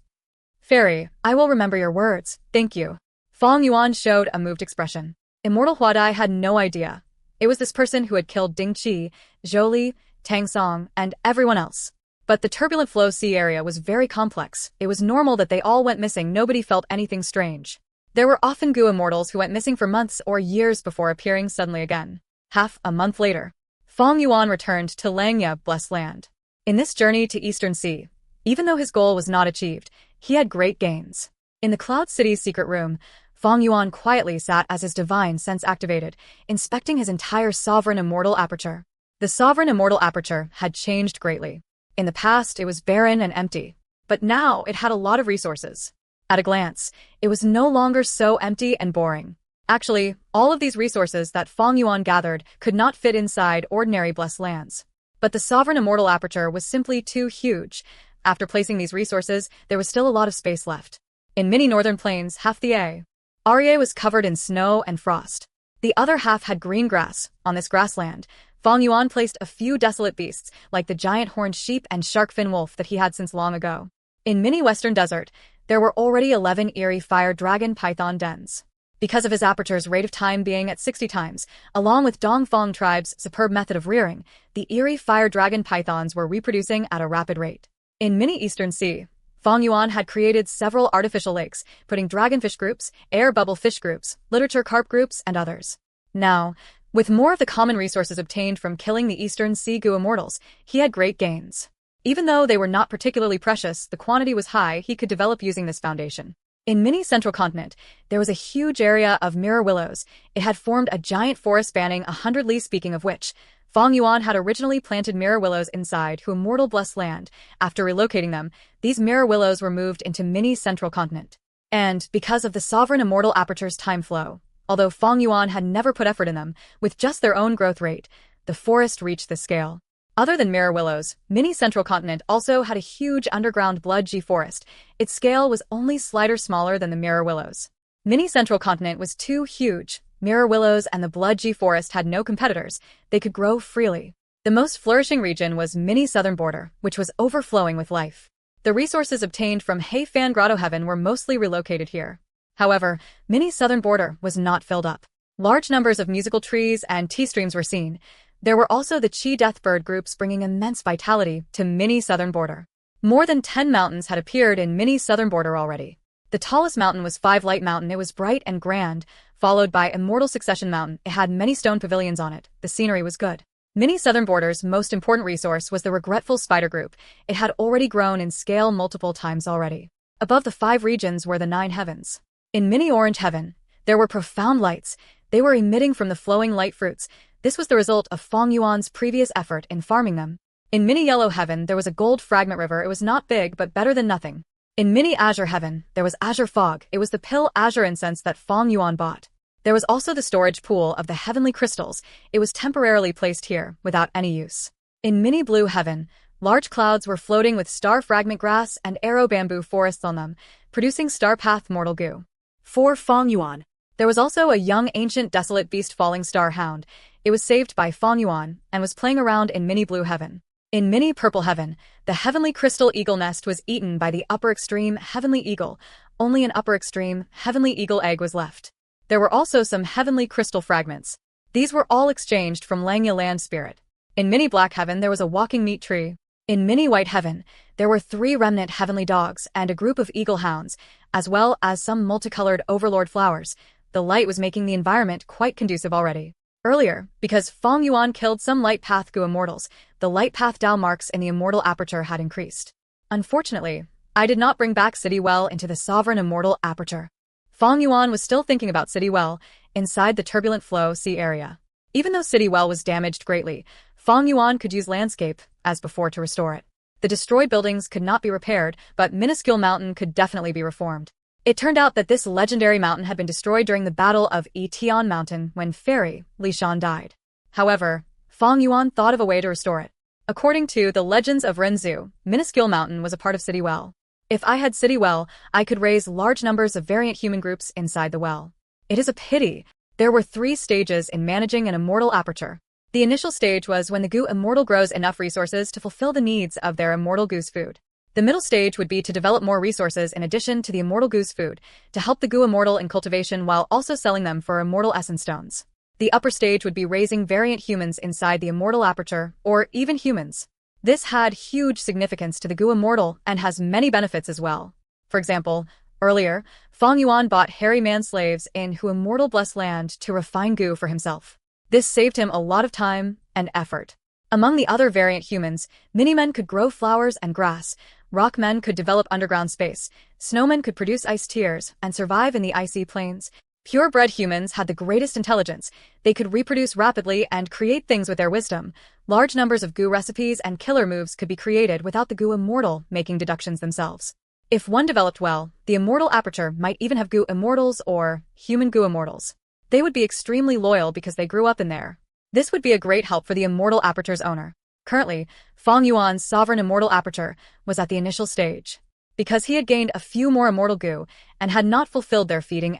Fairy, I will remember your words. Thank you. Fang Yuan showed a moved expression. Immortal Hua Dai had no idea. It was this person who had killed Ding Qi, Zhou Li, Tang Song, and everyone else. But the turbulent flow sea area was very complex. It was normal that they all went missing. Nobody felt anything strange. There were often goo immortals who went missing for months or years before appearing suddenly again. Half a month later, Fang Yuan returned to Langya Blessed Land. In this journey to Eastern Sea, even though his goal was not achieved, he had great gains. In the Cloud City's secret room, Fang Yuan quietly sat as his divine sense activated, inspecting his entire sovereign immortal aperture. The sovereign immortal aperture had changed greatly. In the past, it was barren and empty, but now it had a lot of resources. At a glance, it was no longer so empty and boring. Actually, all of these resources that Fang Yuan gathered could not fit inside ordinary blessed lands. But the sovereign immortal aperture was simply too huge. After placing these resources, there was still a lot of space left. In many northern plains, half the area was covered in snow and frost. The other half had green grass. On this grassland, Fang Yuan placed a few desolate beasts, like the giant horned sheep and shark-fin wolf that he had since long ago. In mini western desert, there were already 11 eerie fire dragon python dens. Because of his aperture's rate of time being at 60 times, along with Dongfang tribe's superb method of rearing, the eerie fire dragon pythons were reproducing at a rapid rate. In mini Eastern Sea, Fang Yuan had created several artificial lakes, putting dragonfish groups, air bubble fish groups, literature carp groups, and others. Now, with more of the common resources obtained from killing the Eastern Sea goo immortals, he had great gains. Even though they were not particularly precious, the quantity was high he could develop using this foundation. In mini Central Continent, there was a huge area of mirror willows. It had formed a giant forest spanning 100 li, speaking of which, Fang Yuan had originally planted mirror willows inside to immortal blessed land. After relocating them, these mirror willows were moved into mini Central Continent. And, because of the sovereign immortal aperture's time flow, although Fang Yuan had never put effort in them, with just their own growth rate, the forest reached this scale. Other than mirror willows, mini Central Continent also had a huge underground blood G forest. Its scale was only slightly smaller than the mirror willows. Mini Central Continent was too huge. Mirror willows and the blood G forest had no competitors. They could grow freely. The most flourishing region was mini Southern Border, which was overflowing with life. The resources obtained from Heifan Grotto Heaven were mostly relocated here. However, mini Southern Border was not filled up. Large numbers of musical trees and tea streams were seen. There were also the Chi Death Bird groups bringing immense vitality to mini Southern Border. More than 10 mountains had appeared in mini Southern Border already. The tallest mountain was Five Light Mountain. It was bright and grand, followed by Immortal Succession Mountain. It had many stone pavilions on it. The scenery was good. Mini Southern Border's most important resource was the Regretful Spider Group. It had already grown in scale multiple times already. Above the 5 regions were the 9 heavens. In mini Orange Heaven, there were profound lights. They were emitting from the flowing light fruits. This was the result of Fong Yuan's previous effort in farming them. In Mini Yellow Heaven, there was a gold fragment river. It was not big, but better than nothing. In Mini Azure Heaven, there was Azure Fog. It was the pill Azure Incense that Fong Yuan bought. There was also the storage pool of the heavenly crystals. It was temporarily placed here, without any use. In Mini Blue Heaven, large clouds were floating with star fragment grass and arrow bamboo forests on them, producing star path mortal goo. For Fong Yuan. There was also a young ancient desolate beast falling star hound. It was saved by Fong Yuan and was playing around in Mini Blue Heaven. In Mini Purple Heaven, the heavenly crystal eagle nest was eaten by the upper extreme heavenly eagle. Only an upper extreme heavenly eagle egg was left. There were also some heavenly crystal fragments. These were all exchanged from Langya Land Spirit. In Mini Black Heaven, there was a walking meat tree. In Mini White Heaven, there were 3 remnant heavenly dogs and a group of eagle hounds, as well as some multicolored overlord flowers. The light was making the environment quite conducive already. Earlier, because Fong Yuan killed some light path Gu immortals, the light path Dao marks in the immortal aperture had increased. Unfortunately, I did not bring back City Well into the sovereign immortal aperture. Fong Yuan was still thinking about City Well, inside the turbulent flow sea area. Even though City Well was damaged greatly, Fong Yuan could use landscape, as before, to restore it. The destroyed buildings could not be repaired, but minuscule mountain could definitely be reformed. It turned out that this legendary mountain had been destroyed during the Battle of Tian Mountain when Fairy Li Shan died. However, Fong Yuan thought of a way to restore it. According to the Legends of Renzu, minuscule mountain was a part of City Well. If I had City Well, I could raise large numbers of variant human groups inside the well. It is a pity. There were 3 stages in managing an immortal aperture. The initial stage was when the Gu immortal grows enough resources to fulfill the needs of their immortal goose food. The middle stage would be to develop more resources in addition to the immortal goose food, to help the Gu immortal in cultivation while also selling them for immortal essence stones. The upper stage would be raising variant humans inside the immortal aperture, or even humans. This had huge significance to the Gu immortal and has many benefits as well. For example, earlier, Fong Yuan bought hairy man slaves in Hu immortal blessed land to refine Gu for himself. This saved him a lot of time and effort. Among the other variant humans, mini-men could grow flowers and grass, rock men could develop underground space, snowmen could produce ice tears and survive in the icy plains. Purebred humans had the greatest intelligence. They could reproduce rapidly and create things with their wisdom. Large numbers of Gu recipes and killer moves could be created without the Gu immortal making deductions themselves. If one developed well, the immortal aperture might even have Gu immortals or human Gu immortals. They would be extremely loyal because they grew up in there. This would be a great help for the immortal aperture's owner. Currently, Fong Yuan's sovereign immortal aperture was at the initial stage. Because he had gained a few more immortal Gu and had not fulfilled their feeding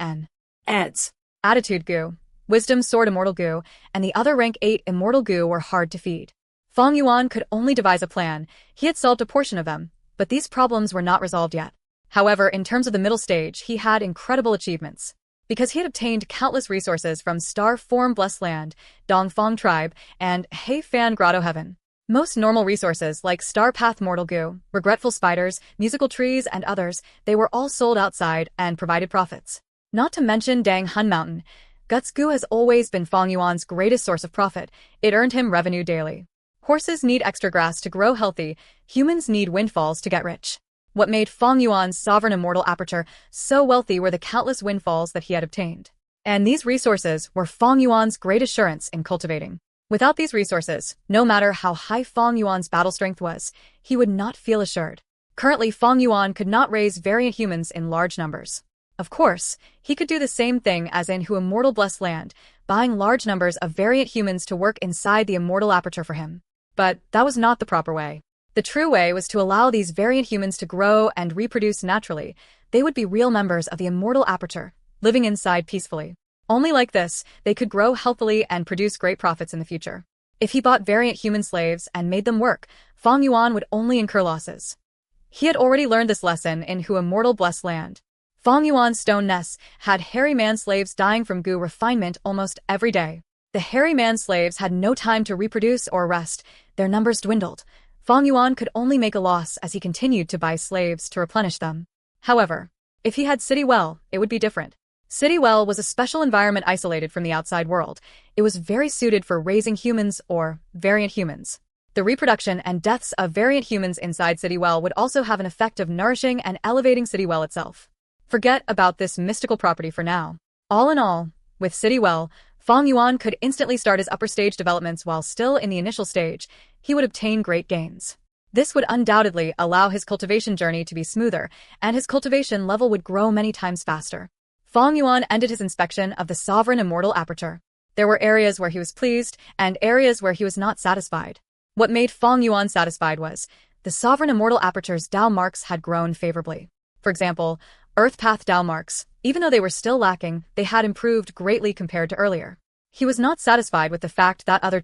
Eds. Attitude Gu, Wisdom Sword Immortal Gu, and the other rank 8 Immortal Gu were hard to feed. Fong Yuan could only devise a plan. He had solved a portion of them, but these problems were not resolved yet. However, in terms of the middle stage, he had incredible achievements. Because he had obtained countless resources from Star Form Blessed Land, Dongfang Tribe, and Hei Fan Grotto Heaven. Most normal resources like Star Path Mortal Gu, Regretful Spiders, Musical Trees, and others, they were all sold outside and provided profits. Not to mention Dang Hun Mountain. Guts Gu has always been Fong Yuan's greatest source of profit. It earned him revenue daily. Horses need extra grass to grow healthy. Humans need windfalls to get rich. What made Fong Yuan's sovereign immortal aperture so wealthy were the countless windfalls that he had obtained. And these resources were Fong Yuan's great assurance in cultivating. Without these resources, no matter how high Fong Yuan's battle strength was, he would not feel assured. Currently, Fong Yuan could not raise variant humans in large numbers. Of course, he could do the same thing as in Hu Immortal Blessed Land, buying large numbers of variant humans to work inside the immortal aperture for him. But that was not the proper way. The true way was to allow these variant humans to grow and reproduce naturally. They would be real members of the immortal aperture, living inside peacefully. Only like this, they could grow healthily and produce great profits in the future. If he bought variant human slaves and made them work, Fong Yuan would only incur losses. He had already learned this lesson in Hu Immortal Blessed Land. Fong Yuan's stone nests had hairy man slaves dying from Gu refinement almost every day. The hairy man slaves had no time to reproduce or rest. Their numbers dwindled. Fong Yuan could only make a loss as he continued to buy slaves to replenish them. However, if he had City Well, it would be different. City Well was a special environment isolated from the outside world. It was very suited for raising humans or variant humans. The reproduction and deaths of variant humans inside City Well would also have an effect of nourishing and elevating City Well itself. Forget about this mystical property for now. All in all, with City Well, Fang Yuan could instantly start his upper stage developments while still in the initial stage. He would obtain great gains. This would undoubtedly allow his cultivation journey to be smoother, and his cultivation level would grow many times faster. Fang Yuan ended his inspection of the Sovereign Immortal Aperture. There were areas where he was pleased, and areas where he was not satisfied. What made Fang Yuan satisfied was, the Sovereign Immortal Aperture's Dao marks had grown favorably. For example, Earth Path Dao marks, even though they were still lacking, they had improved greatly compared to earlier. He was not satisfied with the fact that other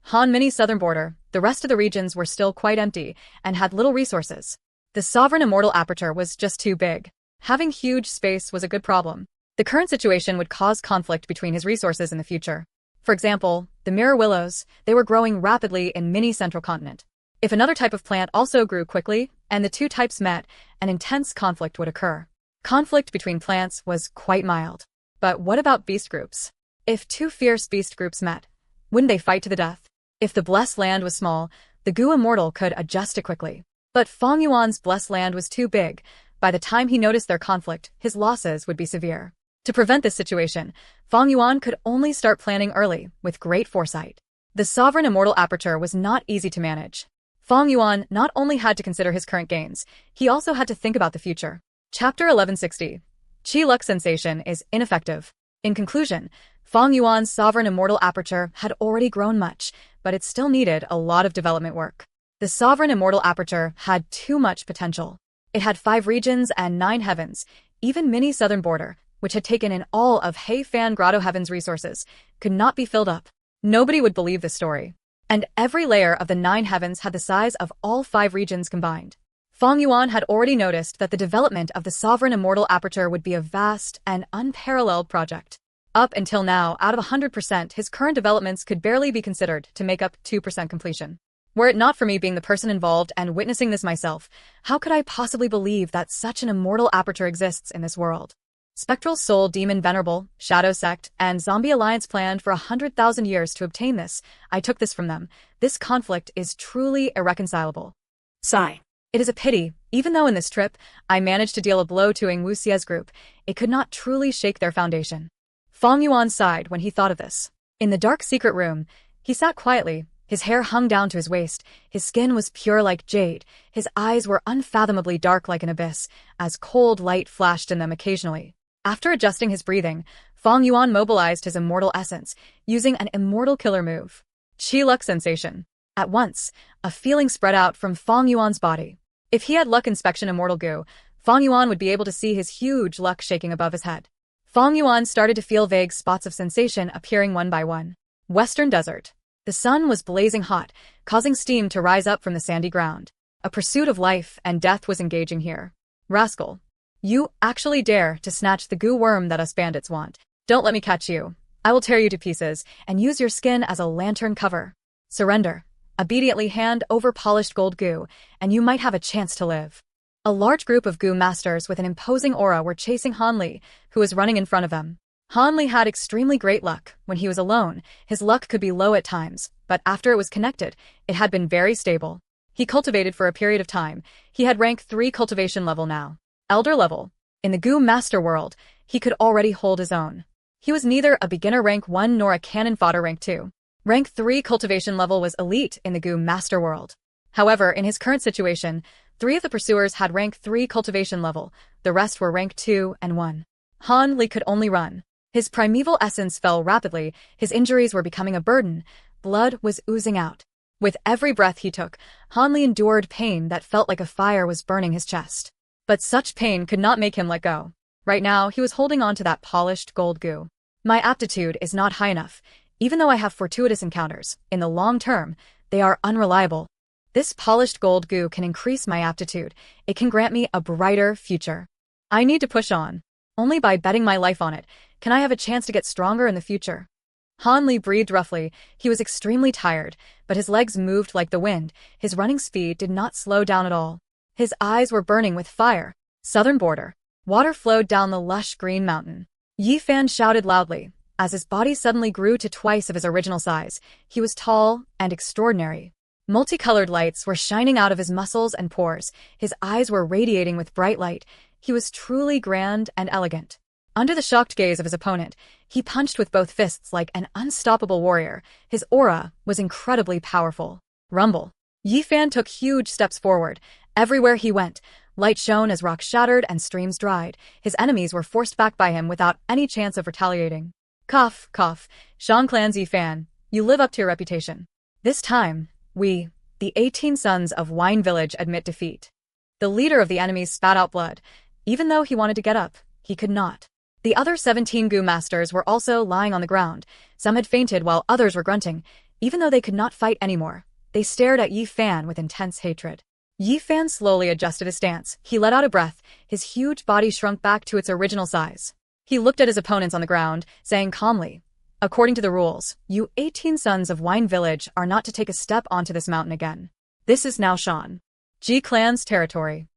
Han Mini southern border, the rest of the regions were still quite empty and had little resources. The Sovereign Immortal Aperture was just too big. Having huge space was a good problem. The current situation would cause conflict between his resources in the future. For example, the Mirror Willows, they were growing rapidly in Mini Central Continent. If another type of plant also grew quickly, and the two types met, an intense conflict would occur. Conflict between plants was quite mild. But what about beast groups? If two fierce beast groups met, wouldn't they fight to the death? If the blessed land was small, the Gu Immortal could adjust it quickly. But Fang Yuan's blessed land was too big. By the time he noticed their conflict, his losses would be severe. To prevent this situation, Fang Yuan could only start planning early, with great foresight. The Sovereign Immortal Aperture was not easy to manage. Fang Yuan not only had to consider his current gains, he also had to think about the future. Chapter 1160. Qi Luck Sensation is ineffective. In conclusion, Fang Yuan's Sovereign Immortal Aperture had already grown much, but it still needed a lot of development work. The Sovereign Immortal Aperture had too much potential. It had 5 regions and 9 heavens. Even Mini Southern Border, which had taken in all of Heifan Grotto Heaven's resources, could not be filled up. Nobody would believe this story. And every layer of the 9 heavens had the size of all 5 regions combined. Fang Yuan had already noticed that the development of the Sovereign Immortal Aperture would be a vast and unparalleled project. Up until now, out of 100%, his current developments could barely be considered to make up 2% completion. Were it not for me being the person involved and witnessing this myself, how could I possibly believe that such an immortal aperture exists in this world? Spectral Soul Demon Venerable, Shadow Sect, and Zombie Alliance planned for 100,000 years to obtain this. I took this from them. This conflict is truly irreconcilable. Sigh. It is a pity, even though in this trip, I managed to deal a blow to Ing Wuxie's group, it could not truly shake their foundation. Fang Yuan sighed when he thought of this. In the dark secret room, he sat quietly. His hair hung down to his waist, his skin was pure like jade, his eyes were unfathomably dark like an abyss, as cold light flashed in them occasionally. After adjusting his breathing, Fang Yuan mobilized his immortal essence, using an immortal killer move. Qi Luck Sensation. At once, a feeling spread out from Fang Yuan's body. If he had Luck Inspection Immortal Gu, Fang Yuan would be able to see his huge luck shaking above his head. Fang Yuan started to feel vague spots of sensation appearing one by one. Western Desert. The sun was blazing hot, causing steam to rise up from the sandy ground. A pursuit of life and death was engaging here. Rascal. You actually dare to snatch the goo worm that us bandits want. Don't let me catch you. I will tear you to pieces and use your skin as a lantern cover. Surrender. Obediently hand over polished gold goo, and you might have a chance to live. A large group of goo masters with an imposing aura were chasing Han Li, who was running in front of them. Han Li had extremely great luck. When he was alone, his luck could be low at times, but after it was connected, it had been very stable. He cultivated for a period of time. He had rank 3 cultivation level now. Elder level. In the Goo Master world, he could already hold his own. He was neither a beginner rank 1 nor a cannon fodder rank 2. Rank 3 cultivation level was elite in the Goo Master world. However, in his current situation, 3 of the pursuers had rank 3 cultivation level, the rest were rank 2 and 1. Han Li could only run. His primeval essence fell rapidly, his injuries were becoming a burden, blood was oozing out. With every breath he took, Han Li endured pain that felt like a fire was burning his chest. But such pain could not make him let go. Right now, he was holding on to that polished gold goo. My aptitude is not high enough. Even though I have fortuitous encounters, in the long term, they are unreliable. This polished gold goo can increase my aptitude. It can grant me a brighter future. I need to push on. Only by betting my life on it can I have a chance to get stronger in the future. Han Li breathed roughly. He was extremely tired, but his legs moved like the wind. His running speed did not slow down at all. His eyes were burning with fire. Southern border. Water flowed down the lush green mountain. Yi Fan shouted loudly. As his body suddenly grew to twice of his original size, he was tall and extraordinary. Multicolored lights were shining out of his muscles and pores. His eyes were radiating with bright light. He was truly grand and elegant. Under the shocked gaze of his opponent, he punched with both fists like an unstoppable warrior. His aura was incredibly powerful. Rumble. Yi Fan took huge steps forward. Everywhere he went, light shone as rocks shattered and streams dried. His enemies were forced back by him without any chance of retaliating. Cough, cough. Shang Clan's Yi Fan, you live up to your reputation. This time, we, the 18 sons of Wine Village, admit defeat. The leader of the enemies spat out blood. Even though he wanted to get up, he could not. The other 17 Gu masters were also lying on the ground. Some had fainted while others were grunting. Even though they could not fight anymore, they stared at Yi Fan with intense hatred. Yi Fan slowly adjusted his stance. He let out a breath. His huge body shrunk back to its original size. He looked at his opponents on the ground, saying calmly, "According to the rules, you 18 sons of Wine Village are not to take a step onto this mountain again. This is now Shan Ji Clan's territory."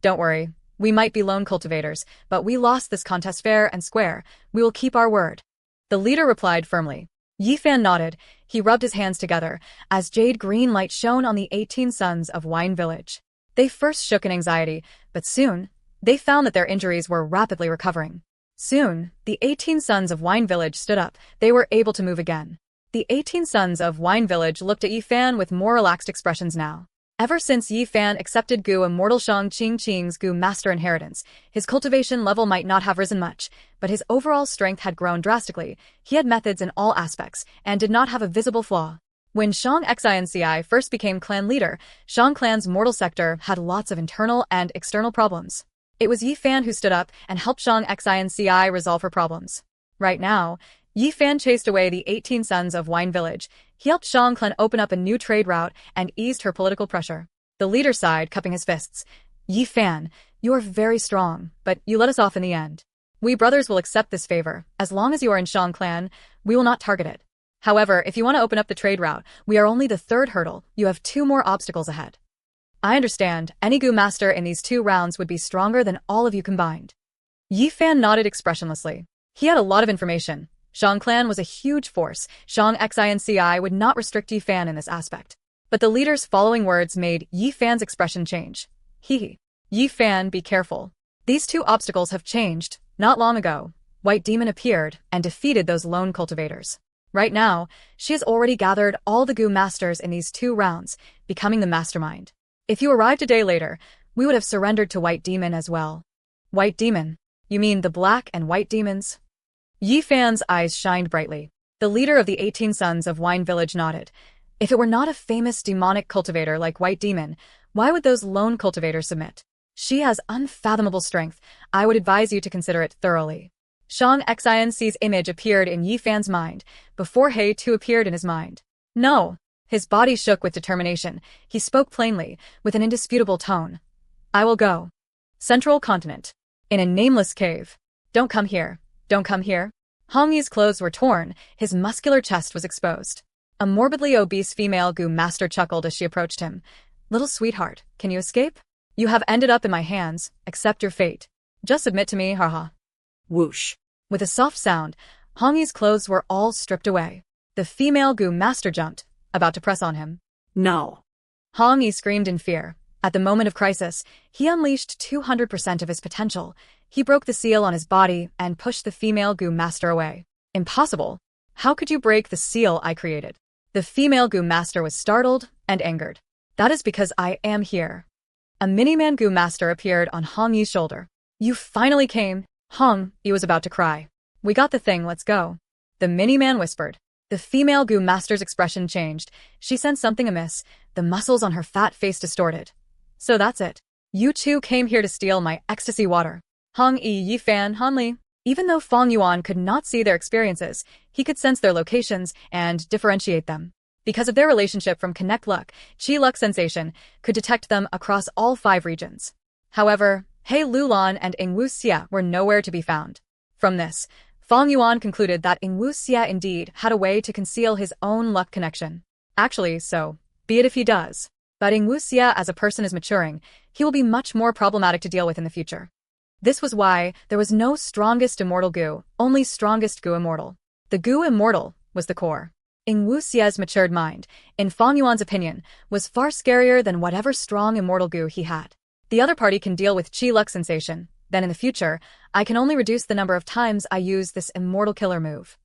Don't worry. We might be lone cultivators, but we lost this contest fair and square. We will keep our word. The leader replied firmly. Yi Fan nodded. He rubbed his hands together as jade green light shone on the 18 sons of Wine Village. They first shook in anxiety, but soon, they found that their injuries were rapidly recovering. Soon, the 18 sons of Wine Village stood up. They were able to move again. The 18 sons of Wine Village looked at Yi Fan with more relaxed expressions now. Ever since Yi Fan accepted Gu Immortal Shang Qing's Gu Master inheritance, his cultivation level might not have risen much, but his overall strength had grown drastically. He had methods in all aspects, and did not have a visible flaw. When Shang Xinci first became clan leader, Shang Clan's mortal sector had lots of internal and external problems. It was Yi Fan who stood up and helped Shang Xinci resolve her problems. Right now, Yi Fan chased away the 18 sons of Wine Village. He helped Shang Clan open up a new trade route and eased her political pressure. The leader sighed, cupping his fists. Yi Fan, you are very strong, but you let us off in the end. We brothers will accept this favor. As long as you are in Shang Clan, we will not target it. However, if you want to open up the trade route, we are only the third hurdle. You have 2 more obstacles ahead. I understand. Any Gu master in these 2 rounds would be stronger than all of you combined. Yi Fan nodded expressionlessly. He had a lot of information. Shang Clan was a huge force. Shang Xinci would not restrict Yi Fan in this aspect. But the leader's following words made Yi Fan's expression change. Yi Fan, be careful. These 2 obstacles have changed. Not long ago, White Demon appeared and defeated those lone cultivators. Right now, she has already gathered all the Gu masters in these 2 rounds, becoming the mastermind. If you arrived a day later, we would have surrendered to White Demon as well. White Demon? You mean the Black and White Demons? Yi Fan's eyes shined brightly. The leader of the 18 sons of Wine Village nodded. If it were not a famous demonic cultivator like White Demon, why would those lone cultivators submit? She has unfathomable strength. I would advise you to consider it thoroughly. Shang Xinci's image appeared in Yi Fan's mind, before He too appeared in his mind. No. His body shook with determination. He spoke plainly, with an indisputable tone. I will go. Central Continent. In a nameless cave. Don't come here. Don't come here. Hong Yi's clothes were torn, his muscular chest was exposed. A morbidly obese female Gu master chuckled as she approached him. Little sweetheart, can you escape? You have ended up in my hands. Accept your fate. Just submit to me, haha. Whoosh. With a soft sound, Hong Yi's clothes were all stripped away. The female Gu master jumped, about to press on him. No. Hong Yi screamed in fear. At the moment of crisis, he unleashed 200% of his potential. He broke the seal on his body and pushed the female Gu master away. Impossible. How could you break the seal I created? The female Gu master was startled and angered. That is because I am here. A mini-man Gu master appeared on Hong Yi's shoulder. You finally came. Hong Yi was about to cry. We got the thing, let's go. The mini-man whispered. The female Gu master's expression changed. She sensed something amiss. The muscles on her fat face distorted. So that's it. You 2 came here to steal my ecstasy water. Hong Yi, Yi Fan, Han Li. Even though Fang Yuan could not see their experiences, he could sense their locations and differentiate them. Because of their relationship from Connect Luck, Chi Luck Sensation could detect them across all 5 regions. However, He Lulan and Ingwu Xia were nowhere to be found. From this, Fang Yuan concluded that Ingwu Xia indeed had a way to conceal his own luck connection. Actually, so, be it if he does. But Ingwu Xia as a person is maturing, he will be much more problematic to deal with in the future. This was why there was no strongest immortal Gu, only strongest Gu immortal. The Gu immortal was the core. Ingwu Xia's matured mind, in Fang Yuan's opinion, was far scarier than whatever strong immortal Gu he had. The other party can deal with Chi Luck Sensation, Then in the future, I can only reduce the number of times I use this immortal killer move.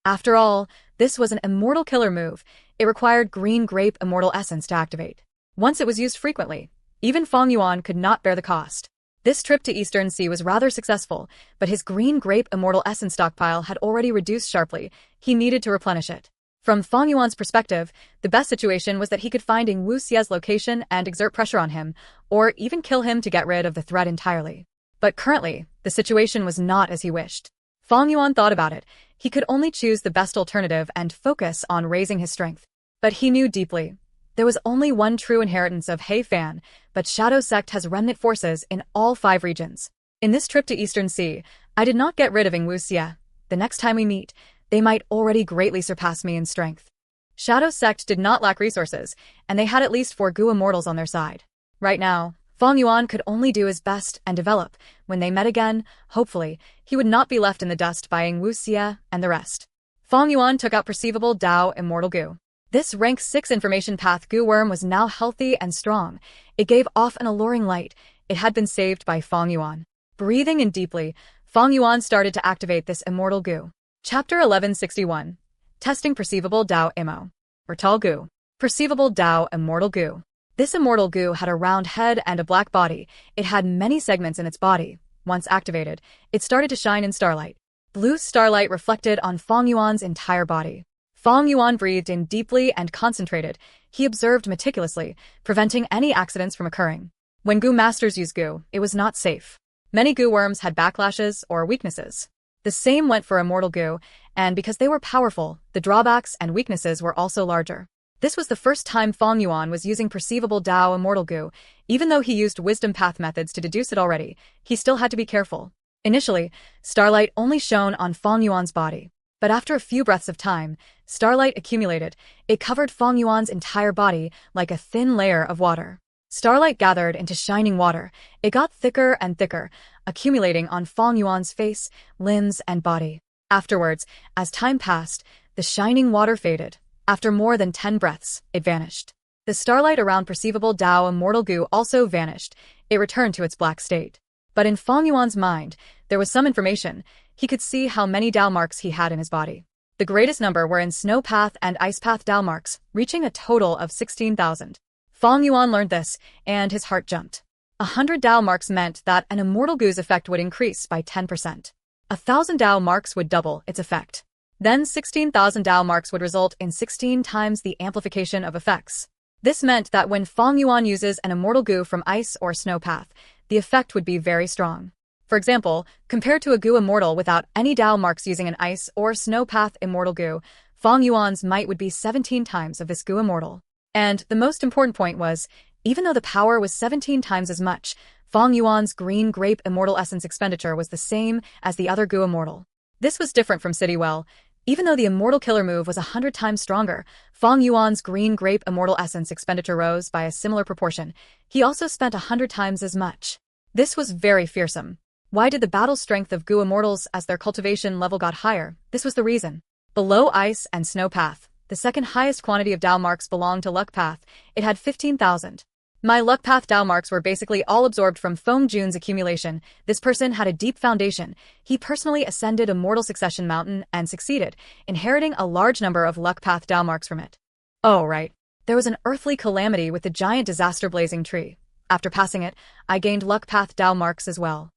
After all, this was an immortal killer move. It required green grape immortal essence to activate. Once it was used frequently, even Fang Yuan could not bear the cost. This trip to Eastern Sea was rather successful, but his green grape immortal essence stockpile had already reduced sharply. He needed to replenish it. From Fang Yuan's perspective, the best situation was that he could find Ing Wuxia's location and exert pressure on him, or even kill him to get rid of the threat entirely. But currently, the situation was not as he wished. Fang Yuan thought about it. He could only choose the best alternative and focus on raising his strength. But he knew deeply. There was only one true inheritance of He Fan, but Shadow Sect has remnant forces in all 5 regions. In this trip to Eastern Sea, I did not get rid of Ing Wuxia. The next time we meet, they might already greatly surpass me in strength. Shadow Sect did not lack resources, and they had at least 4 Gu Immortals on their side. Right now, Fang Yuan could only do his best and develop. When they met again, hopefully, he would not be left in the dust by Ing Wuxia and the rest. Fang Yuan took out Perceivable Dao Immortal Gu. This rank 6 information path Gu worm was now healthy and strong. It gave off an alluring light. It had been saved by Fang Yuan. Breathing in deeply, Fang Yuan started to activate this immortal Gu. Chapter 1161. Testing Perceivable Dao Immo. Vertal Gu. Perceivable Dao Immortal Gu. This immortal Gu had a round head and a black body. It had many segments in its body. Once activated, it started to shine in starlight. Blue starlight reflected on Fang Yuan's entire body. Fang Yuan breathed in deeply and concentrated. He observed meticulously, preventing any accidents from occurring. When Gu masters use Gu, it was not safe. Many Gu worms had backlashes or weaknesses. The same went for immortal Gu, and because they were powerful, the drawbacks and weaknesses were also larger. This was the first time Fang Yuan was using Perceivable Dao Immortal Gu. Even though he used wisdom path methods to deduce it already, he still had to be careful. Initially, starlight only shone on Fang Yuan's body. But after a few breaths of time, starlight accumulated. It covered Fang Yuan's entire body like a thin layer of water. Starlight gathered into shining water. It got thicker and thicker, accumulating on Fang Yuan's face, limbs, and body. Afterwards, as time passed, the shining water faded. After more than 10 breaths, it vanished. The starlight around Perceivable Dao Immortal Gu also vanished. It returned to its black state. But in Fang Yuan's mind, there was some information. He could see how many Dao marks he had in his body. The greatest number were in Snow Path and Ice Path Dao marks, reaching a total of 16,000. Fang Yuan learned this, and his heart jumped. 100 Dao marks meant that an Immortal Gu's effect would increase by 10%. 1,000 Dao marks would double its effect. Then 16,000 Dao marks would result in 16 times the amplification of effects. This meant that when Fang Yuan uses an Immortal Gu from Ice or Snow Path, the effect would be very strong. For example, compared to a Gu Immortal without any Dao marks using an Ice or Snow Path Immortal Gu, Fang Yuan's might would be 17 times of this Gu Immortal. And the most important point was, even though the power was 17 times as much, Fang Yuan's green grape immortal essence expenditure was the same as the other Gu Immortal. This was different from City Well. Even though the immortal killer move was 100 times stronger, Fang Yuan's green grape immortal essence expenditure rose by a similar proportion. He also spent 100 times as much. This was very fearsome. Why did the battle strength of Gu Immortals as their cultivation level got higher? This was the reason. Below Ice and Snow Path, the second highest quantity of Dao marks belonged to Luck Path. It had 15,000. My Luck Path Dao marks were basically all absorbed from Feng Jun's accumulation. This person had a deep foundation. He personally ascended Immortal Succession Mountain and succeeded, inheriting a large number of Luck Path Dao marks from it. Oh, right. There was an earthly calamity with the giant disaster blazing tree. After passing it, I gained Luck Path Dao marks as well.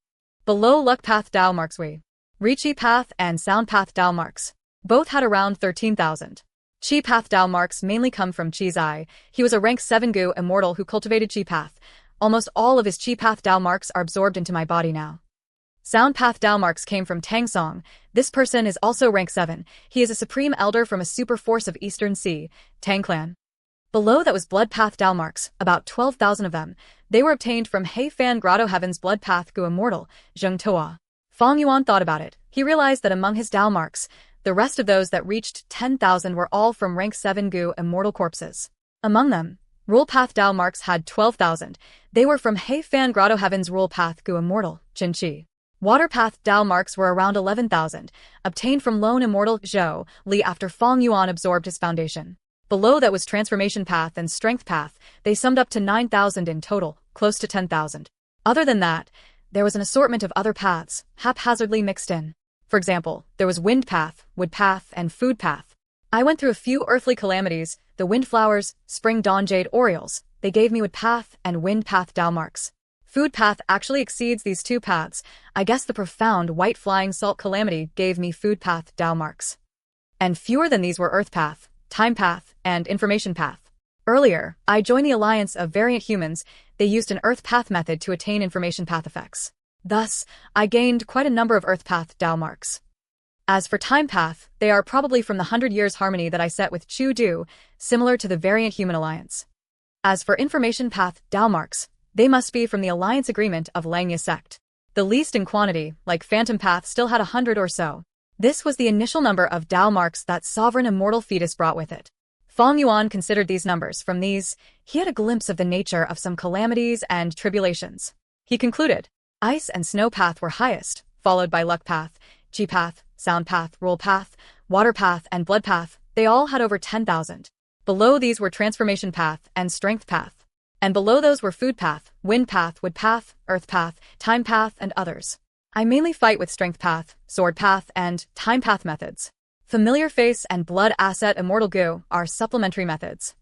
Below Luck Path Dao marks we. Chi Path and Sound Path Dao marks. Both had around 13,000. Chi Path Dao marks mainly come from Chi Zai. He was a rank 7 Gu Immortal who cultivated Chi Path. Almost all of his Chi Path Dao marks are absorbed into my body now. Sound Path Dao marks came from Tang Song. This person is also rank 7. He is a supreme elder from a super force of Eastern Sea, Tang Clan. Below that was Blood Path Dao marks, about 12,000 of them. They were obtained from He Fan Grotto Heaven's Blood Path Gu Immortal, Zheng Toa. Fang Yuan thought about it. He realized that among his Dao marks, the rest of those that reached 10,000 were all from rank 7 Gu Immortal corpses. Among them, Rule Path Dao marks had 12,000. They were from He Fan Grotto Heaven's Rule Path Gu Immortal, Jin Qi. Water Path Dao marks were around 11,000, obtained from Lone Immortal Zhou Li after Fang Yuan absorbed his foundation. Below that was Transformation Path and Strength Path. They summed up to 9,000 in total, close to 10,000. Other than that, there was an assortment of other paths, haphazardly mixed in. For example, there was wind path, wood path, and food path. I went through a few earthly calamities, the windflowers, spring dawn jade orioles. They gave me wood path and wind path Dao marks. Food path actually exceeds these two paths. I guess the profound white flying salt calamity gave me food path Dao marks. And fewer than these were earth path, time path, and information path. Earlier, I joined the alliance of variant humans. They used an earth path method to attain information path effects. Thus, I gained quite a number of earth path Dao marks. As for time path, they are probably from the 100 years harmony that I set with Chu Du, similar to the variant human alliance. As for information path Dao marks, they must be from the alliance agreement of Langya sect. The least in quantity, like phantom path, still had 100 or so. This was the initial number of Dao marks that sovereign immortal fetus brought with it. Fang Yuan considered these numbers. From these, he had a glimpse of the nature of some calamities and tribulations. He concluded, ice and snow path were highest, followed by luck path, chi path, sound path, roll path, water path, and blood path. They all had over 10,000. Below these were transformation path and strength path. And below those were food path, wind path, wood path, earth path, time path, and others. I mainly fight with strength path, sword path, and time path methods. Familiar face and blood asset immortal goo are supplementary methods.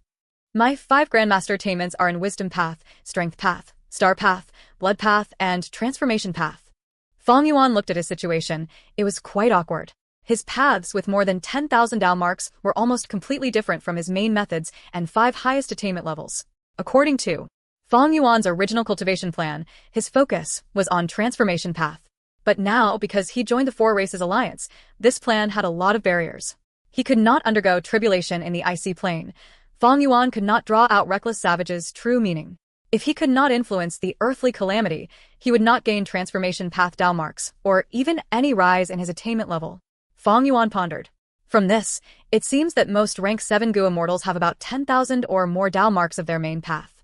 My 5 grandmaster attainments are in wisdom path, strength path, star path, blood path, and transformation path. Fang Yuan looked at his situation. It was quite awkward. His paths with more than 10,000 Dao marks were almost completely different from his main methods and 5 highest attainment levels. According to Fang Yuan's original cultivation plan, his focus was on transformation path. But now, because he joined the Four Races Alliance, this plan had a lot of barriers. He could not undergo tribulation in the icy plane. Fang Yuan could not draw out reckless savage's true meaning. If he could not influence the earthly calamity, he would not gain transformation path Dao marks, or even any rise in his attainment level. Fang Yuan pondered. From this, it seems that most rank 7 Gu immortals have about 10,000 or more Dao marks of their main path.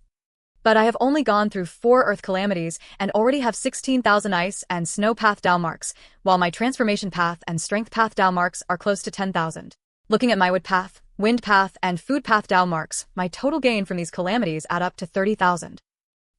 But I have only gone through 4 earth calamities and already have 16,000 ice and snow path Dao marks, while my transformation path and strength path Dao marks are close to 10,000. Looking at my wood path, wind path, and food path Dao marks, my total gain from these calamities add up to 30,000.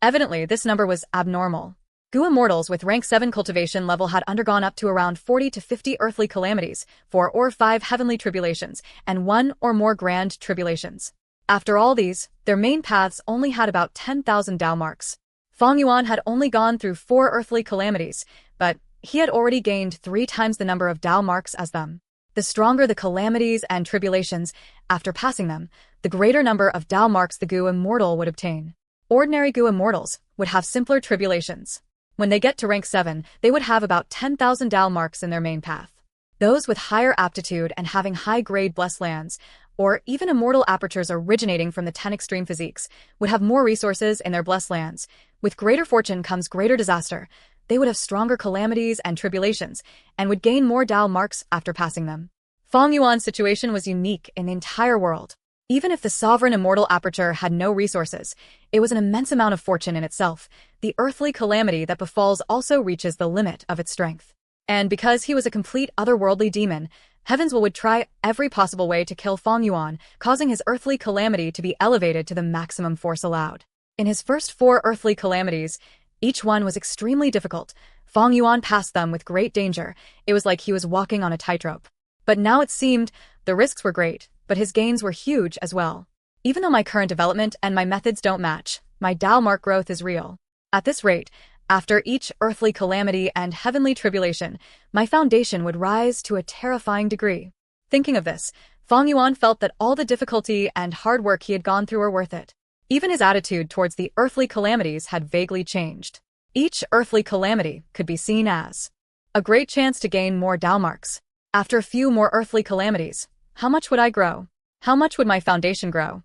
Evidently, this number was abnormal. Gu immortals with rank 7 cultivation level had undergone up to around 40 to 50 earthly calamities, 4 or 5 heavenly tribulations, and 1 or more grand tribulations. After all these, their main paths only had about 10,000 Dao marks. Fang Yuan had only gone through 4 earthly calamities, but he had already gained 3 times the number of Dao marks as them. The stronger the calamities and tribulations, after passing them, the greater number of Dao marks the Gu immortal would obtain. Ordinary Gu immortals would have simpler tribulations. When they get to rank 7, they would have about 10,000 Dao marks in their main path. Those with higher aptitude and having high-grade blessed lands, or even immortal apertures originating from the 10 extreme physiques, would have more resources in their blessed lands. With greater fortune comes greater disaster. They would have stronger calamities and tribulations, and would gain more Dao marks after passing them. Fang Yuan's situation was unique in the entire world. Even if the sovereign immortal aperture had no resources, it was an immense amount of fortune in itself. The earthly calamity that befalls also reaches the limit of its strength. And because he was a complete otherworldly demon, Heavens would try every possible way to kill Fang Yuan, causing his earthly calamity to be elevated to the maximum force allowed. In his first 4 earthly calamities, each one was extremely difficult. Fang Yuan passed them with great danger. It was like he was walking on a tightrope. But now it seemed the risks were great, but his gains were huge as well. Even though my current development and my methods don't match, my Dao mark growth is real. At this rate, after each earthly calamity and heavenly tribulation, my foundation would rise to a terrifying degree. Thinking of this, Fang Yuan felt that all the difficulty and hard work he had gone through were worth it. Even his attitude towards the earthly calamities had vaguely changed. Each earthly calamity could be seen as a great chance to gain more Dao marks. After a few more earthly calamities, how much would I grow? How much would my foundation grow?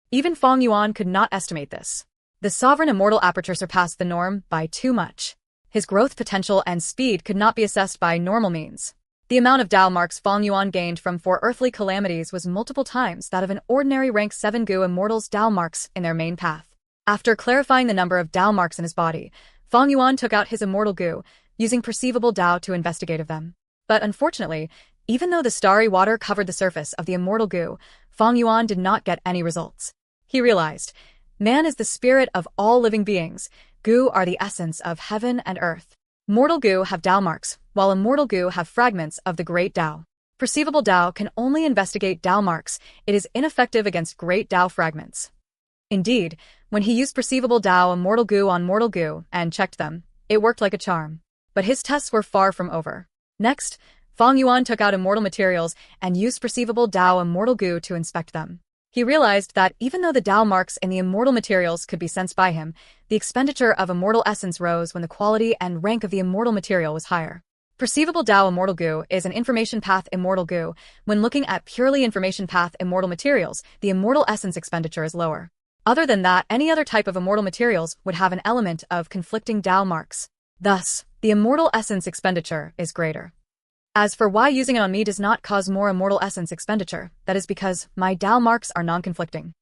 Even Fang Yuan could not estimate this. The sovereign immortal aperture surpassed the norm by too much. His growth potential and speed could not be assessed by normal means. The amount of Dao marks Fang Yuan gained from 4 earthly calamities was multiple times that of an ordinary rank 7 Gu immortal's Dao marks in their main path. After clarifying the number of Dao marks in his body, Fang Yuan took out his immortal Gu, using perceivable Dao to investigate of them. But unfortunately, even though the starry water covered the surface of the immortal Gu, Fang Yuan did not get any results. He realized, man is the spirit of all living beings. Goo are the essence of heaven and earth. Mortal goo have Tao marks, while immortal goo have fragments of the great Tao. Perceivable Tao can only investigate Tao marks. It is ineffective against great Tao fragments. Indeed, when he used perceivable Tao immortal goo on mortal goo and checked them, it worked like a charm. But his tests were far from over. Next, Fang Yuan took out immortal materials and used perceivable Tao immortal goo to inspect them. He realized that even though the Tao marks in the immortal materials could be sensed by him, the expenditure of immortal essence rose when the quality and rank of the immortal material was higher. Perceivable Tao immortal goo is an information path immortal goo. When looking at purely information path immortal materials, the immortal essence expenditure is lower. Other than that, any other type of immortal materials would have an element of conflicting Tao marks. Thus, the immortal essence expenditure is greater. As for why using it on me does not cause more immortal essence expenditure, that is because my Tao marks are non-conflicting.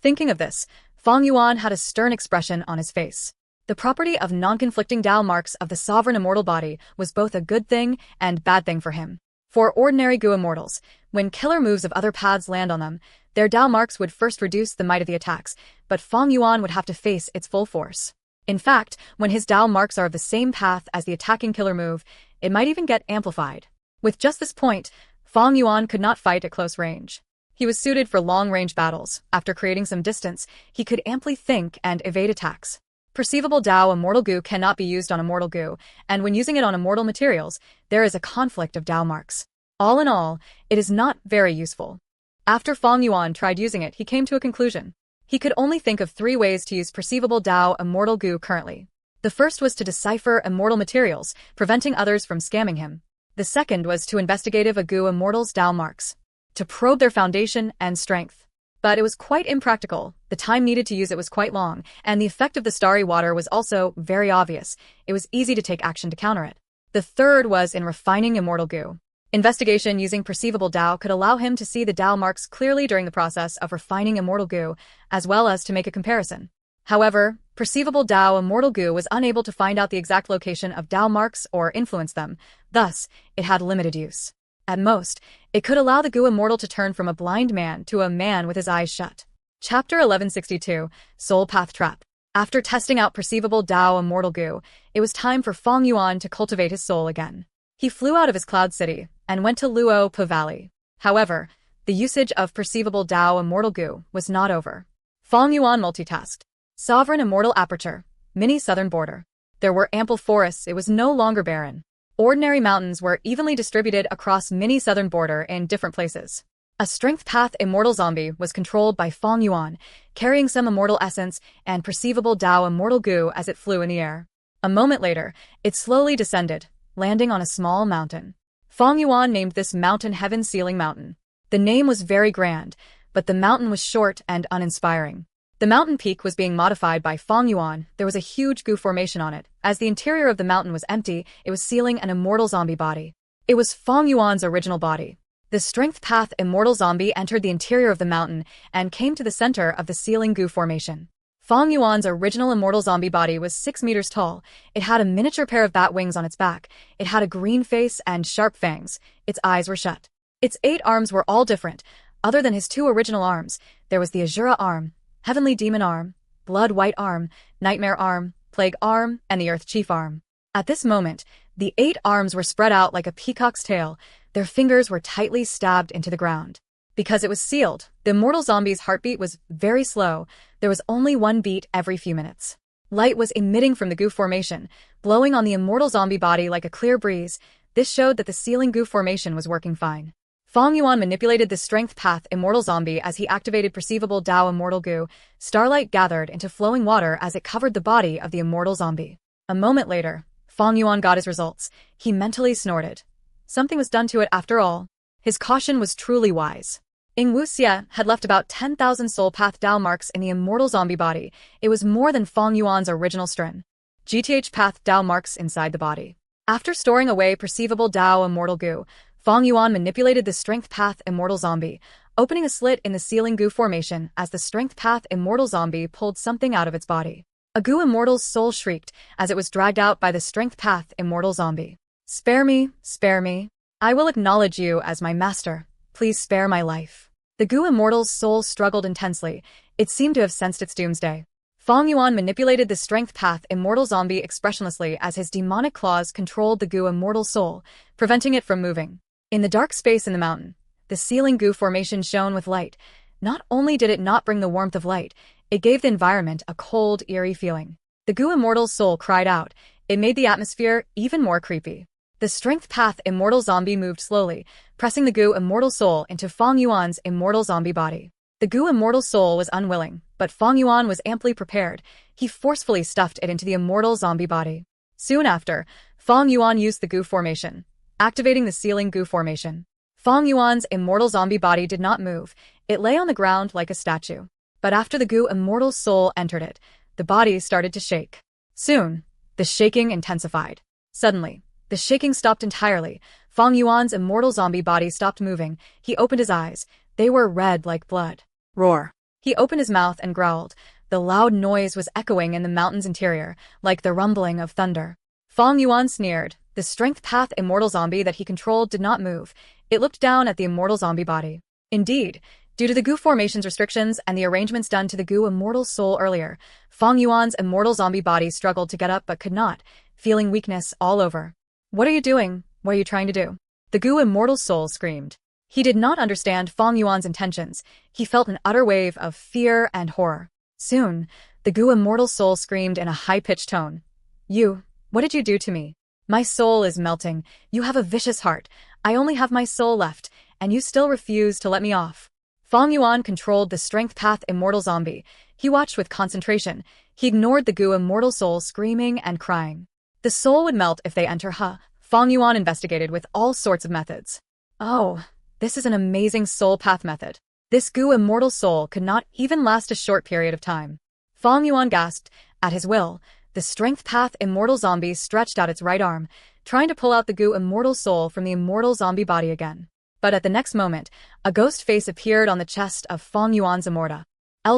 Thinking of this, Fang Yuan had a stern expression on his face. The property of non-conflicting Tao marks of the sovereign immortal body was both a good thing and bad thing for him. For ordinary Gu immortals, when killer moves of other paths land on them, their Tao marks would first reduce the might of the attacks, but Fang Yuan would have to face its full force. In fact, when his Tao marks are of the same path as the attacking killer move, it might even get amplified. With just this point, Fang Yuan could not fight at close range. He was suited for long-range battles. After creating some distance, he could amply think and evade attacks. Perceivable Tao immortal goo cannot be used on immortal goo, and when using it on immortal materials, there is a conflict of Tao marks. All in all, it is not very useful. After Fang Yuan tried using it, he came to a conclusion. He could only think of 3 ways to use perceivable Tao immortal goo currently. The first was to decipher immortal materials, preventing others from scamming him. The second was to investigate a Gu immortals' Tao marks, to probe their foundation and strength. But it was quite impractical, the time needed to use it was quite long, and the effect of the starry water was also very obvious. It was easy to take action to counter it. The third was in refining immortal Gu. Investigation using perceivable Tao could allow him to see the Tao marks clearly during the process of refining immortal Gu, as well as to make a comparison. However, perceivable Tao immortal goo was unable to find out the exact location of Tao marks or influence them, thus, it had limited use. At most, it could allow the Gu immortal to turn from a blind man to a man with his eyes shut. Chapter 1162, Soul Path Trap. After testing out perceivable Tao immortal goo, it was time for Fang Yuan to cultivate his soul again. He flew out of his cloud city and went to Luo Po Valley. However, the usage of perceivable Tao immortal goo was not over. Fang Yuan multitasked. Sovereign immortal aperture, mini southern border. There were ample forests, it was no longer barren. Ordinary mountains were evenly distributed across mini southern border in different places. A strength path immortal zombie was controlled by Fang Yuan, carrying some immortal essence and perceivable Tao immortal goo as it flew in the air. A moment later, it slowly descended, landing on a small mountain. Fang Yuan named this mountain Heaven Ceiling Mountain. The name was very grand, but the mountain was short and uninspiring. The mountain peak was being modified by Fang Yuan. There was a huge goo formation on it. As the interior of the mountain was empty, it was sealing an immortal zombie body. It was Fang Yuan's original body. The strength path immortal zombie entered the interior of the mountain and came to the center of the sealing goo formation. Fang Yuan's original immortal zombie body was 6 meters tall. It had a miniature pair of bat wings on its back. It had a green face and sharp fangs. Its eyes were shut. Its 8 arms were all different. Other than his 2 original arms, there was the Azura arm, Heavenly Demon Arm, Blood White Arm, Nightmare Arm, Plague Arm, and the Earth Chief Arm. At this moment, the 8 arms were spread out like a peacock's tail. Their fingers were tightly stabbed into the ground. Because it was sealed, the immortal zombie's heartbeat was very slow. There was only 1 beat every few minutes. Light was emitting from the goo formation, blowing on the immortal zombie body like a clear breeze. This showed that the sealing goo formation was working fine. Fang Yuan manipulated the strength path immortal zombie as he activated perceivable Tao immortal goo. Starlight gathered into flowing water as it covered the body of the immortal zombie. A moment later, Fang Yuan got his results. He mentally snorted. Something was done to it after all. His caution was truly wise. Ing Wuxia had left about 10,000 soul path Tao marks in the immortal zombie body. It was more than Fang Yuan's original string. GTH path Tao marks inside the body. After storing away perceivable Tao immortal goo, Fang Yuan manipulated the strength path immortal zombie, opening a slit in the sealing goo formation as the strength path immortal zombie pulled something out of its body. A goo immortal's soul shrieked as it was dragged out by the strength path immortal zombie. Spare me, spare me. I will acknowledge you as my master. Please spare my life. The goo immortal's soul struggled intensely. It seemed to have sensed its doomsday. Fong Yuan manipulated the strength path immortal zombie expressionlessly as his demonic claws controlled the goo immortal soul, preventing it from moving. In the dark space in the mountain, the ceiling goo formation shone with light. Not only did it not bring the warmth of light, it gave the environment a cold, eerie feeling. The goo immortal's soul cried out. It made the atmosphere even more creepy. The strength path immortal zombie moved slowly, pressing the goo immortal soul into Fong Yuan's immortal zombie body. The goo immortal soul was unwilling, but Fong Yuan was amply prepared. He forcefully stuffed it into the immortal zombie body. Soon after, Fong Yuan used the goo formation, activating the ceiling goo formation. Fong Yuan's immortal zombie body did not move. It lay on the ground like a statue. But after the goo immortal soul entered it, the body started to shake. Soon, the shaking intensified. Suddenly, the shaking stopped entirely. Fong Yuan's immortal zombie body stopped moving. He opened his eyes. They were red like blood. Roar. He opened his mouth and growled. The loud noise was echoing in the mountain's interior, like the rumbling of thunder. Fong Yuan sneered. The strength path immortal zombie that he controlled did not move. It looked down at the immortal zombie body. Indeed, due to the goo formation's restrictions and the arrangements done to the goo immortal soul earlier, Fong Yuan's immortal zombie body struggled to get up but could not, feeling weakness all over. What are you doing? What are you trying to do? The goo immortal soul screamed. He did not understand Fong Yuan's intentions. He felt an utter wave of fear and horror. Soon, the goo immortal soul screamed in a high-pitched tone. What did you do to me? My soul is melting. You have a vicious heart. I only have my soul left, and you still refuse to let me off. Fong Yuan controlled the strength path immortal zombie. He watched with concentration. He ignored the goo immortal soul screaming and crying. The soul would melt if they enter Fong Yuan investigated with all sorts of methods. Oh, this is an amazing soul path method. This goo immortal soul could not even last a short period of time. Fong Yuan gasped. At his will, the strength path immortal zombie stretched out its right arm, trying to pull out the goo immortal soul from the immortal zombie body again. But at the next moment, a ghost face appeared on the chest of Fong Yuan's immortal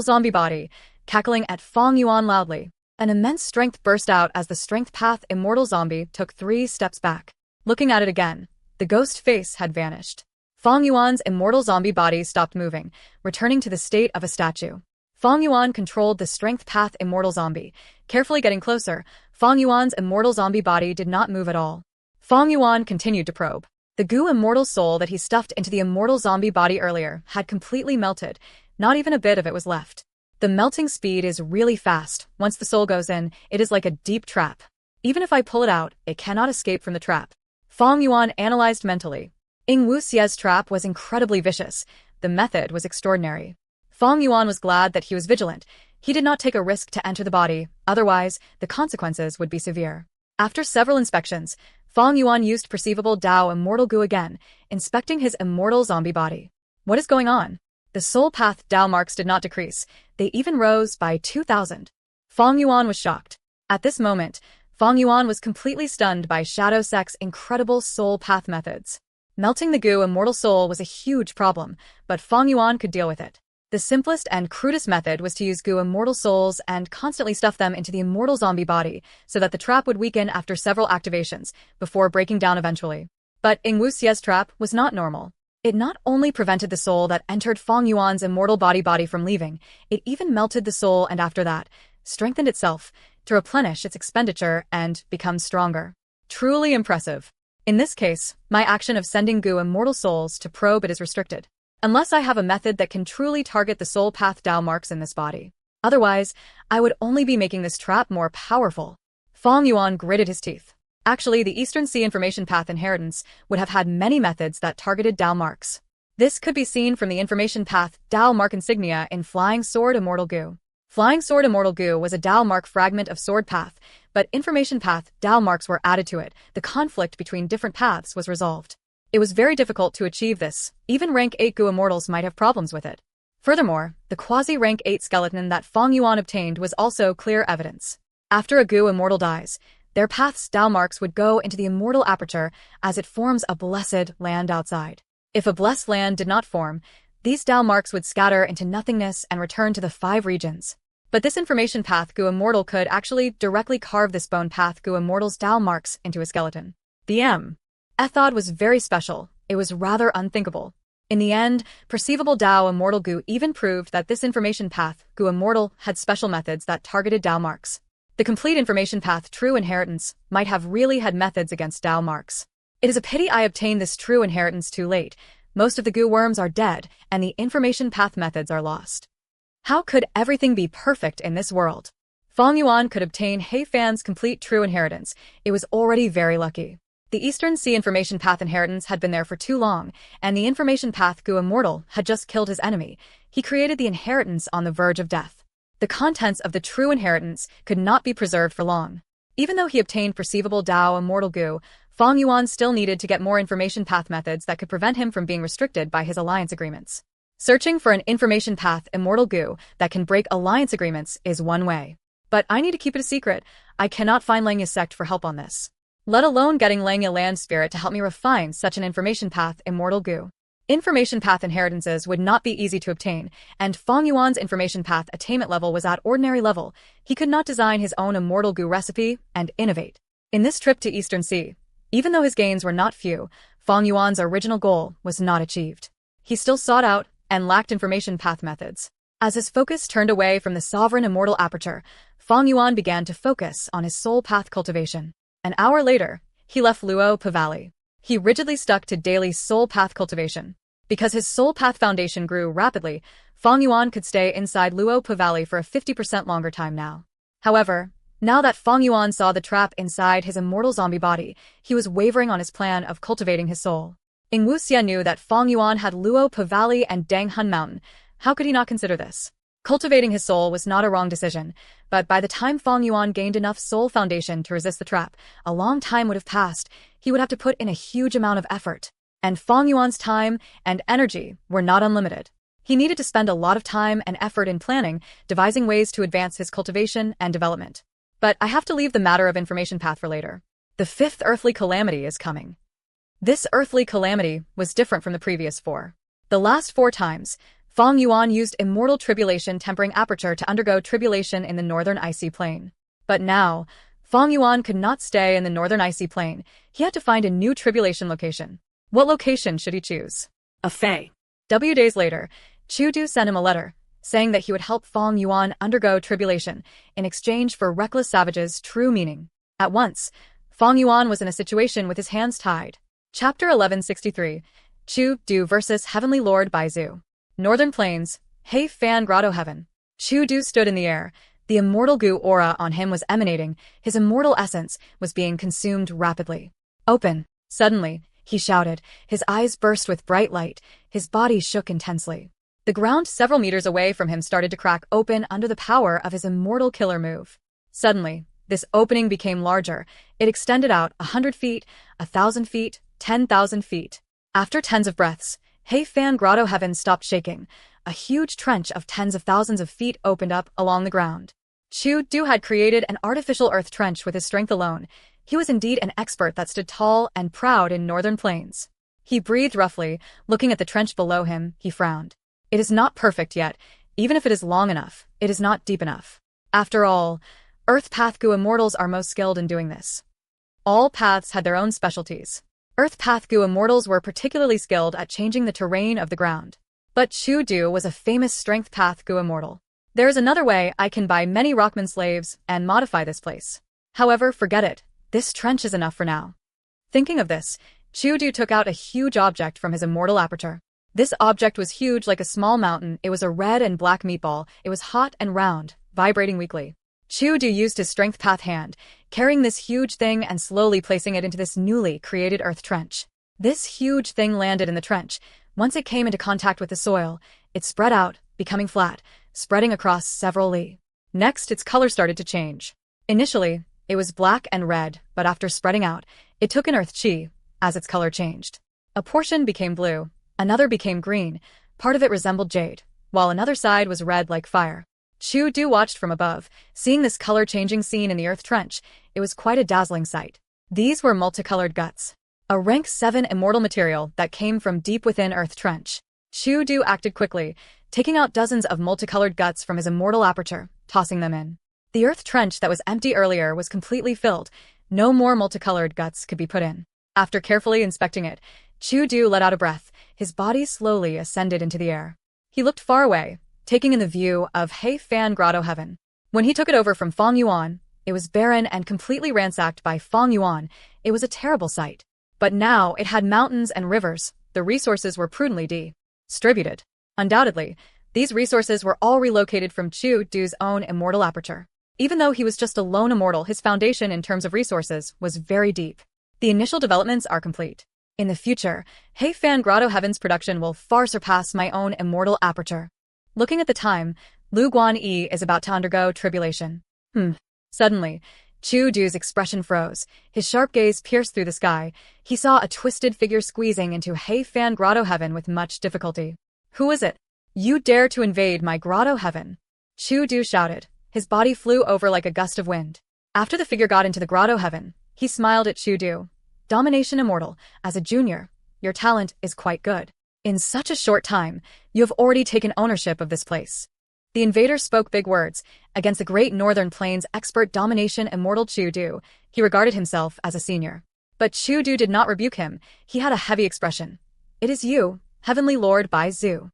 zombie body, cackling at Fong Yuan loudly. An immense strength burst out as the strength path immortal zombie took 3 steps back. Looking at it again, the ghost face had vanished. Fong Yuan's immortal zombie body stopped moving, returning to the state of a statue. Fong Yuan controlled the strength path immortal zombie. Carefully getting closer, Fong Yuan's immortal zombie body did not move at all. Fong Yuan continued to probe. The goo immortal soul that he stuffed into the immortal zombie body earlier had completely melted. Not even a bit of it was left. The melting speed is really fast. Once the soul goes in, it is like a deep trap. Even if I pull it out, it cannot escape from the trap. Fong Yuan analyzed mentally. Ying Wuxie's trap was incredibly vicious. The method was extraordinary. Fong Yuan was glad that he was vigilant. He did not take a risk to enter the body, otherwise, the consequences would be severe. After several inspections, Fong Yuan used perceivable Dao immortal goo again, inspecting his immortal zombie body. What is going on? The soul path Dao marks did not decrease. They even rose by 2,000. Fong Yuan was shocked. At this moment, Fong Yuan was completely stunned by Shadow Sect's incredible soul path methods. Melting the goo immortal soul was a huge problem, but Fong Yuan could deal with it. The simplest and crudest method was to use goo immortal souls and constantly stuff them into the immortal zombie body so that the trap would weaken after several activations, before breaking down eventually. But Ying Wuxie's trap was not normal. It not only prevented the soul that entered Fong Yuan's immortal body from leaving, it even melted the soul and after that, strengthened itself to replenish its expenditure and become stronger. Truly impressive. In this case, my action of sending goo immortal souls to probe it is restricted. Unless I have a method that can truly target the soul path Dao marks in this body. Otherwise, I would only be making this trap more powerful. Fong Yuan gritted his teeth. Actually, the Eastern Sea Information Path Inheritance would have had many methods that targeted Dao marks. This could be seen from the Information Path Dao mark insignia in Flying Sword Immortal Goo. Flying Sword Immortal Goo was a Dao mark fragment of Sword Path, but Information Path Dao marks were added to it. The conflict between different paths was resolved. It was very difficult to achieve this. Even rank 8 Goo Immortals might have problems with it. Furthermore, the quasi-rank 8 skeleton that Fong Yuan obtained was also clear evidence. After a Goo Immortal dies, their path's Dao marks would go into the immortal aperture as it forms a blessed land outside. If a blessed land did not form, these Dao marks would scatter into nothingness and return to the 5 regions. But this Information Path Goo Immortal could actually directly carve this Bone Path Goo Immortal's Dao marks into a skeleton. The Ethod was very special. It was rather unthinkable. In the end, perceivable Dao Immortal Goo even proved that this information path, Goo Immortal, had special methods that targeted Dao marks. The complete information path True Inheritance might have really had methods against Dao marks. It is a pity I obtained this true inheritance too late. Most of the goo worms are dead, and the information path methods are lost. How could everything be perfect in this world? Fang Yuan could obtain He Fan's complete true inheritance. It was already very lucky. The Eastern Sea information path inheritance had been there for too long, and the information path Goo Immortal had just killed his enemy. He created the inheritance on the verge of death. The contents of the true inheritance could not be preserved for long. Even though he obtained perceivable Dao Immortal Goo, Fang Yuan still needed to get more information path methods that could prevent him from being restricted by his alliance agreements. Searching for an information path Immortal Goo that can break alliance agreements is one way. But I need to keep it a secret. I cannot find Langya's sect for help on this. Let alone getting Langya Land Spirit to help me refine such an information path Immortal Goo. Information path inheritances would not be easy to obtain, and Fang Yuan's information path attainment level was at ordinary level. He could not design his own Immortal Goo recipe and innovate. In this trip to Eastern Sea, even though his gains were not few, Fang Yuan's original goal was not achieved. He still sought out and lacked information path methods. As his focus turned away from the sovereign immortal aperture, Fang Yuan began to focus on his soul path cultivation. An hour later, he left Luo Pa Valley. He rigidly stuck to daily soul path cultivation. Because his soul path foundation grew rapidly, Fang Yuan could stay inside Luo Pa Valley for a 50% longer time now. However, now that Fang Yuan saw the trap inside his immortal zombie body, he was wavering on his plan of cultivating his soul. Ing Wuxia knew that Fang Yuan had Luo Pa Valley and Danghun Mountain. How could he not consider this? Cultivating his soul was not a wrong decision, but by the time Fang Yuan gained enough soul foundation to resist the trap, a long time would have passed. He would have to put in a huge amount of effort. And Fang Yuan's time and energy were not unlimited. He needed to spend a lot of time and effort in planning, devising ways to advance his cultivation and development. But I have to leave the matter of information path for later. The fifth earthly calamity is coming. This earthly calamity was different from the previous four. The last 4 times, Fang Yuan used immortal tribulation tempering aperture to undergo tribulation in the northern icy plain. But now, Fang Yuan could not stay in the northern icy plain. He had to find a new tribulation location. What location should he choose? A Fei. Days later, Chu Du sent him a letter, saying that he would help Fang Yuan undergo tribulation in exchange for reckless savages' true meaning. At once, Fang Yuan was in a situation with his hands tied. Chapter 1163, Chu Du versus Heavenly Lord Baizu. Northern Plains, He Fan Grotto Heaven. Chu Du stood in the air. The immortal goo aura on him was emanating. His immortal essence was being consumed rapidly. Open. Suddenly, he shouted. His eyes burst with bright light. His body shook intensely. The ground several meters away from him started to crack open under the power of his immortal killer move. Suddenly, this opening became larger. It extended out 100 feet, 1,000 feet, 10,000 feet. After tens of breaths, He Fan Grotto Heaven stopped shaking. A huge trench of tens of thousands of feet opened up along the ground. Chu Du had created an artificial earth trench with his strength alone. He was indeed an expert that stood tall and proud in northern plains. He breathed roughly. Looking at the trench below him, he frowned. It is not perfect yet. Even if it is long enough, it is not deep enough. After all, Earth Path Goo Immortals are most skilled in doing this. All paths had their own specialties. Earth Path Goo Immortals were particularly skilled at changing the terrain of the ground. But Chu Du was a famous Strength Path Goo Immortal. There is another way. I can buy many Rockman slaves and modify this place. However, forget it. This trench is enough for now. Thinking of this, Chu Du took out a huge object from his immortal aperture. This object was huge like a small mountain. It was a red and black meatball. It was hot and round, vibrating weakly. Chu Du used his strength path hand, carrying this huge thing and slowly placing it into this newly created earth trench. This huge thing landed in the trench. Once it came into contact with the soil, it spread out, becoming flat, spreading across several li. Next, its color started to change. Initially, it was black and red, but after spreading out, it took in earth chi as its color changed. A portion became blue. Another became green, part of it resembled jade, while another side was red like fire. Chu Du watched from above, seeing this color-changing scene in the earth trench. It was quite a dazzling sight. These were multicolored guts, a rank 7 immortal material that came from deep within earth trench. Chu Du acted quickly, taking out dozens of multicolored guts from his immortal aperture, tossing them in. The earth trench that was empty earlier was completely filled. No more multicolored guts could be put in. After carefully inspecting it, Chu Du let out a breath. his body slowly ascended into the air. He looked far away, taking in the view of He Fan Grotto Heaven. When he took it over from Fang Yuan, it was barren and completely ransacked by Fang Yuan. It was a terrible sight. But now it had mountains and rivers. The resources were prudently distributed. Undoubtedly, these resources were all relocated from Chu Du's own immortal aperture. Even though he was just a lone immortal, his foundation in terms of resources was very deep. The initial developments are complete. In the future, He Fan Grotto Heaven's production will far surpass my own immortal aperture. Looking at the time, Lu Guanyi is about to undergo tribulation. Suddenly, Chu Du's expression froze. His sharp gaze pierced through the sky. He saw a twisted figure squeezing into He Fan Grotto Heaven with much difficulty. Who is it? You dare to invade my Grotto Heaven? Chu Du shouted. His body flew over like a gust of wind. After the figure got into the Grotto Heaven, he smiled at Chu Du. Domination Immortal, as a junior, your talent is quite good. In such a short time, you have already taken ownership of this place. The invader spoke big words against the great Northern Plains expert Domination Immortal Chu Du. He regarded himself as a senior. But Chu Du did not rebuke him. He had a heavy expression. It is you, Heavenly Lord Bai Zhu.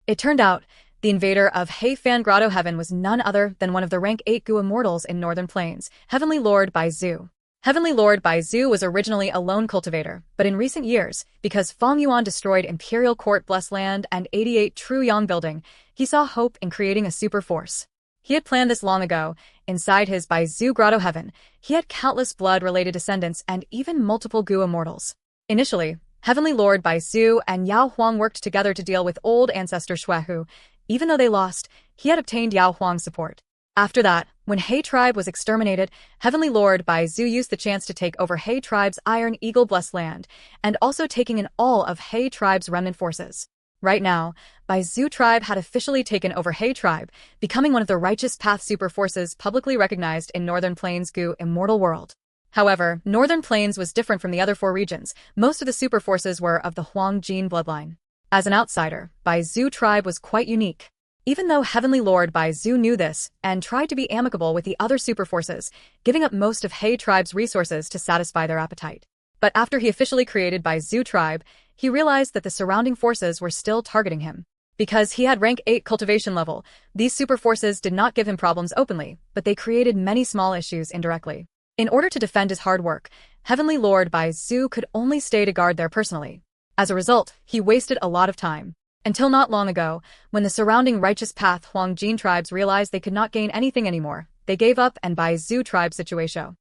It turned out, the invader of He Fan Grotto Heaven was none other than one of the rank 8 Gu immortals in Northern Plains, Heavenly Lord Bai Zhu. Heavenly Lord Bai Zhu was originally a lone cultivator, but in recent years, because Fang Yuan destroyed Imperial Court Blessed Land and 88 True Yang building, he saw hope in creating a super force. He had planned this long ago. Inside his Bai Zhu Grotto Heaven, he had countless blood-related descendants and even multiple Gu immortals. Initially, Heavenly Lord Bai Zhu and Yao Huang worked together to deal with old ancestor Shuehu. Even though they lost, he had obtained Yao Huang's support. After that, when He tribe was exterminated, Heavenly Lord Bai Zhu used the chance to take over He tribe's Iron Eagle Blessed Land, and also taking in all of He tribe's remnant forces. Right now, Bai Zhu tribe had officially taken over He tribe, becoming one of the Righteous Path super forces publicly recognized in Northern Plains Gu immortal world. However, Northern Plains was different from the other 4 regions. Most of the super forces were of the Huang Jin bloodline. As an outsider, Bai Zhu tribe was quite unique. Even though Heavenly Lord Bai Zhu knew this and tried to be amicable with the other super forces, giving up most of He tribe's resources to satisfy their appetite. But after he officially created Bai Zhu tribe, he realized that the surrounding forces were still targeting him. Because he had rank 8 cultivation level, these super forces did not give him problems openly, but they created many small issues indirectly. In order to defend his hard work, Heavenly Lord Bai Zhu could only stay to guard there personally. As a result, he wasted a lot of time. Until not long ago, when the surrounding Righteous Path Huang Jin tribes realized they could not gain anything anymore, they gave up and Bai Zhu tribe's situation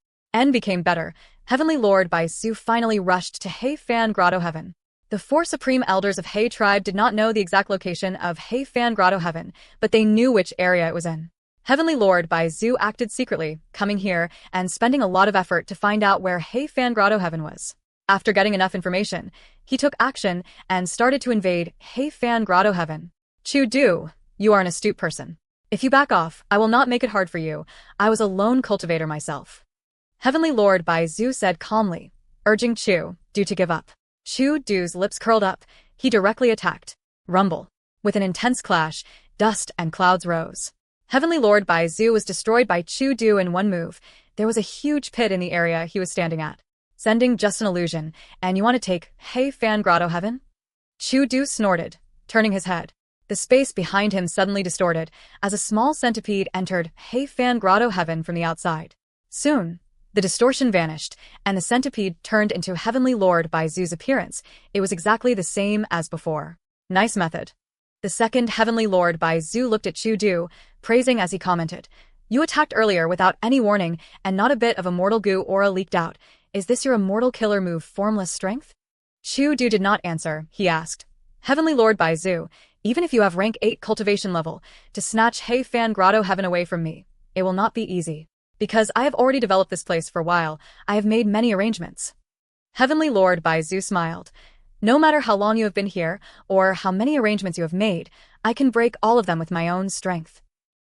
became better. Heavenly Lord Bai Zhu finally rushed to He Fan Grotto Heaven. The 4 supreme elders of He tribe did not know the exact location of He Fan Grotto Heaven, but they knew which area it was in. Heavenly Lord Bai Zhu acted secretly, coming here and spending a lot of effort to find out where He Fan Grotto Heaven was. After getting enough information, he took action and started to invade He Fan Grotto Heaven. Chu Du, you are an astute person. If you back off, I will not make it hard for you. I was a lone cultivator myself. Heavenly Lord Bai Zhu said calmly, urging Chu Du to give up. Chu Du's lips curled up. He directly attacked. Rumble. With an intense clash, dust and clouds rose. Heavenly Lord Bai Zhu was destroyed by Chu Du in one move. There was a huge pit in the area he was standing at. Sending just an illusion, and you want to take He Fan Grotto Heaven? Chu Du snorted, turning his head. The space behind him suddenly distorted, as a small centipede entered He Fan Grotto Heaven from the outside. Soon, the distortion vanished, and the centipede turned into Heavenly Lord Bai Zhu's appearance. It was exactly the same as before. Nice method. The second Heavenly Lord Bai Zhu looked at Chu Du, praising as he commented, you attacked earlier without any warning, and not a bit of immortal Gu aura leaked out. Is this your immortal killer move, Formless Strength? Chu Du did not answer. He asked, Heavenly Lord Bai Zhu, even if you have rank 8 cultivation level, to snatch He Fan Grotto Heaven away from me, it will not be easy. Because I have already developed this place for a while, I have made many arrangements. Heavenly Lord Bai Zhu smiled. No matter how long you have been here, or how many arrangements you have made, I can break all of them with my own strength.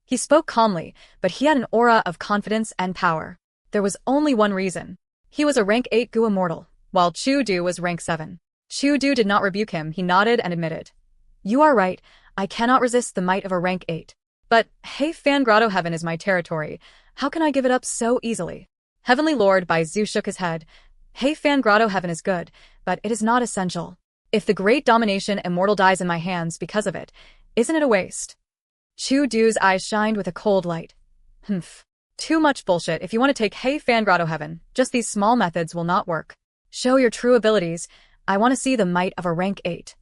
He spoke calmly, but he had an aura of confidence and power. There was only one reason. He was a rank 8 Gu immortal, while Chu Du was rank 7. Chu Du did not rebuke him. He nodded and admitted, you are right, I cannot resist the might of a rank 8. But He Fan Grotto Heaven is my territory. How can I give it up so easily? Heavenly Lord Bai Zhu shook his head. He Fan Grotto Heaven is good, but it is not essential. If the great domination immortal dies in my hands because of it, isn't it a waste? Chu Du's eyes shined with a cold light. Humph. Too much bullshit if you want to take Hei Fan Grotto Heaven. Just these small methods will not work. Show your true abilities. I want to see the might of a rank 8.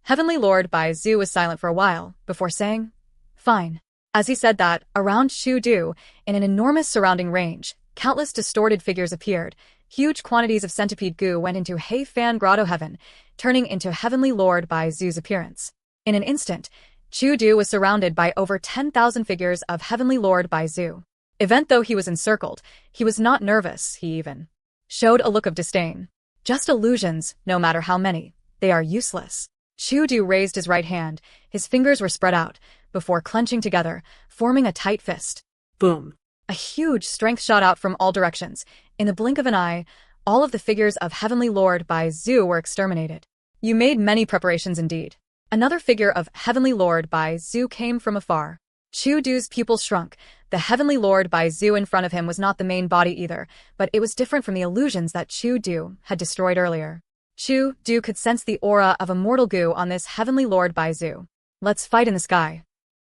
Heavenly Lord Bai Zhu was silent for a while, before saying, "Fine." As he said that, around Chu Du, in an enormous surrounding range, countless distorted figures appeared. Huge quantities of centipede goo went into Hei Fan Grotto Heaven, turning into Heavenly Lord Bai Zhu's appearance. In an instant, Chu Du was surrounded by over 10,000 figures of Heavenly Lord Bai Zhu. Even though he was encircled, he was not nervous. He even showed a look of disdain. Just illusions, no matter how many. They are useless. Chu Du raised his right hand. His fingers were spread out, before clenching together, forming a tight fist. Boom. A huge strength shot out from all directions. In the blink of an eye, all of the figures of Heavenly Lord Bai Zhu were exterminated. You made many preparations indeed. Another figure of Heavenly Lord Bai Zhu came from afar. Chu Du's pupils shrunk. The Heavenly Lord Bai Zhu in front of him was not the main body either, but it was different from the illusions that Chu Du had destroyed earlier. Chu Du could sense the aura of immortal goo on this Heavenly Lord Bai Zhu. Let's fight in the sky.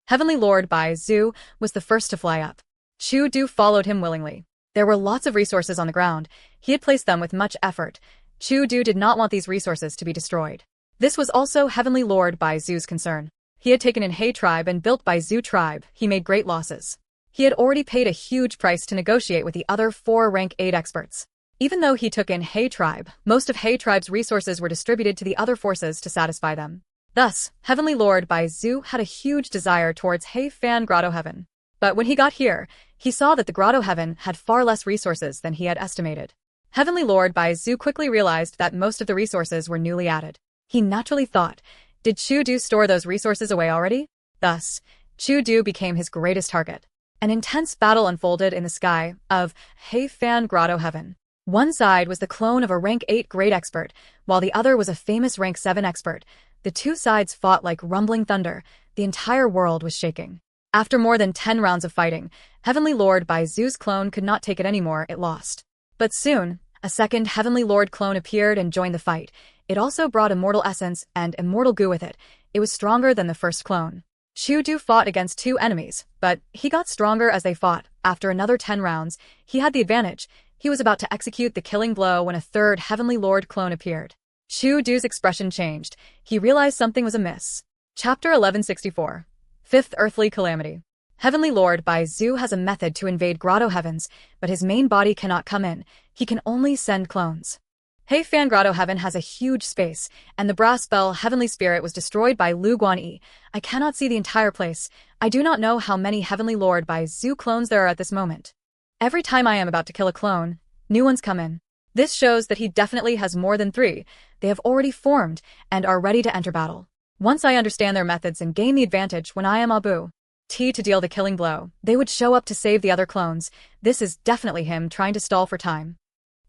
Heavenly Lord Bai Zhu was the first to fly up. Chu Du followed him willingly. There were lots of resources on the ground. He had placed them with much effort. Chu Du did not want these resources to be destroyed. This was also Heavenly Lord Bai Zhu's concern. He had taken in Hei tribe and built Bai Zhu tribe. He made great losses. He had already paid a huge price to negotiate with the other 4 rank 8 experts. Even though he took in Hei tribe, most of Hei tribe's resources were distributed to the other forces to satisfy them. Thus, Heavenly Lord Bai Zhu had a huge desire towards Hei Fan Grotto Heaven. But when he got here, he saw that the Grotto Heaven had far less resources than he had estimated. Heavenly Lord Bai Zhu quickly realized that most of the resources were newly added. He naturally thought, did Chu Du store those resources away already? Thus, Chu Du became his greatest target. An intense battle unfolded in the sky of Hei Fan Grotto Heaven. One side was the clone of a rank 8 great expert, while the other was a famous rank 7 expert. The two sides fought like rumbling thunder. The entire world was shaking. After more than 10 rounds of fighting, Heavenly Lord Bai Zhu's clone could not take it anymore. It lost. But soon, a second Heavenly Lord clone appeared and joined the fight. It also brought immortal essence and immortal goo with it. It was stronger than the first clone. Chu Du fought against 2 enemies, but he got stronger as they fought. After another 10 rounds, he had the advantage. He was about to execute the killing blow when a third Heavenly Lord clone appeared. Chu Du's expression changed. He realized something was amiss. Chapter 1164. Fifth Earthly Calamity. Heavenly Lord Bai Zhu has a method to invade Grotto Heavens, but his main body cannot come in. He can only send clones. Hei Fan Grotto Heaven has a huge space, and the brass bell Heavenly Spirit was destroyed by Lu Guanyi. I cannot see the entire place. I do not know how many Heavenly Lord Bai Zhu clones there are at this moment. Every time I am about to kill a clone, new ones come in. This shows that he definitely has more than 3. They have already formed and are ready to enter battle. Once I understand their methods and gain the advantage when I am Abu T to deal the killing blow, they would show up to save the other clones. This is definitely him trying to stall for time.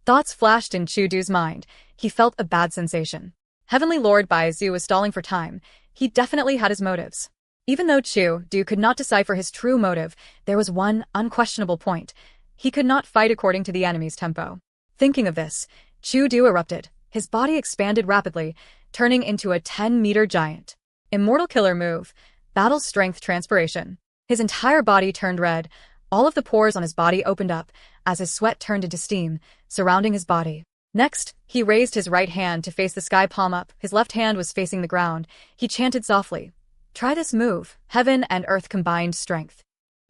Thoughts flashed in Chu Du's mind. He felt a bad sensation. Heavenly Lord Bai Zhu was stalling for time. He definitely had his motives. Even though Chu Du could not decipher his true motive, there was one unquestionable point. He could not fight according to the enemy's tempo. Thinking of this, Chu Du erupted. His body expanded rapidly, turning into a 10-meter giant. Immortal killer move. Battle strength transpiration. His entire body turned red. All of the pores on his body opened up, as his sweat turned into steam, surrounding his body. Next, he raised his right hand to face the sky, palm up. His left hand was facing the ground. He chanted softly, "Try this move." Heaven and earth combined strength.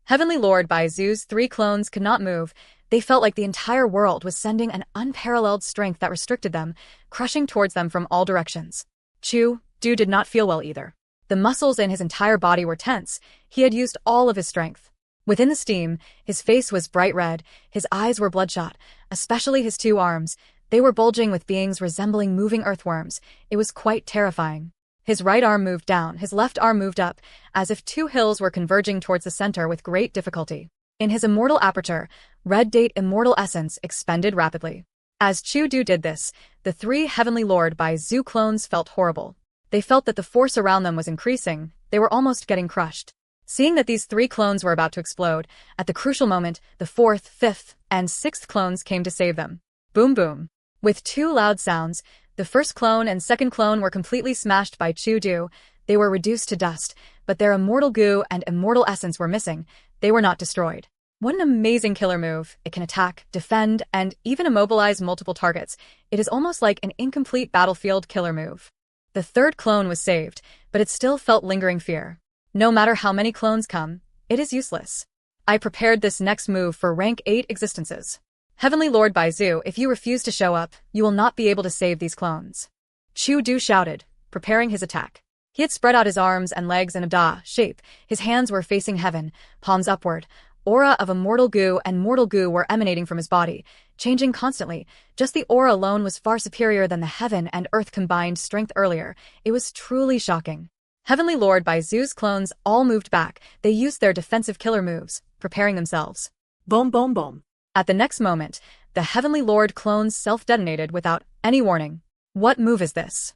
Heavenly Lord Bai Zhu's 3 clones could not move. They felt like the entire world was sending an unparalleled strength that restricted them, crushing towards them from all directions. Chu Du did not feel well either. The muscles in his entire body were tense. He had used all of his strength. Within the steam, his face was bright red, his eyes were bloodshot, especially his 2 arms. They were bulging with beings resembling moving earthworms. It was quite terrifying. His right arm moved down, his left arm moved up, as if 2 hills were converging towards the center with great difficulty. In his immortal aperture, red date immortal essence expended rapidly. As Chu Du did this, the 3 Heavenly Lord Bai Zhu clones felt horrible. They felt that the force around them was increasing. They were almost getting crushed. Seeing that these 3 clones were about to explode, at the crucial moment, the 4th, 5th, and 6th clones came to save them. Boom boom. With 2 loud sounds, The first clone and second clone were completely smashed by Chu Du. They were reduced to dust, but their immortal goo and immortal essence were missing. They were not destroyed. What an amazing killer move. It can attack, defend, and even immobilize multiple targets. It is almost like an incomplete battlefield killer move. The third clone was saved, but it still felt lingering fear. No matter how many clones come, it is useless. I prepared this next move for rank 8 existences. Heavenly Lord Baizu, if you refuse to show up, you will not be able to save these clones. Chu Du shouted, preparing his attack. He had spread out his arms and legs in a Da shape. His hands were facing heaven, palms upward. Aura of immortal goo and mortal goo were emanating from his body, changing constantly. Just the aura alone was far superior than the heaven and earth combined strength earlier. It was truly shocking. Heavenly Lord Baizu's clones all moved back. They used their defensive killer moves, preparing themselves. Boom, boom, boom. At the next moment, the Heavenly Lord clones self-detonated without any warning. What move is this?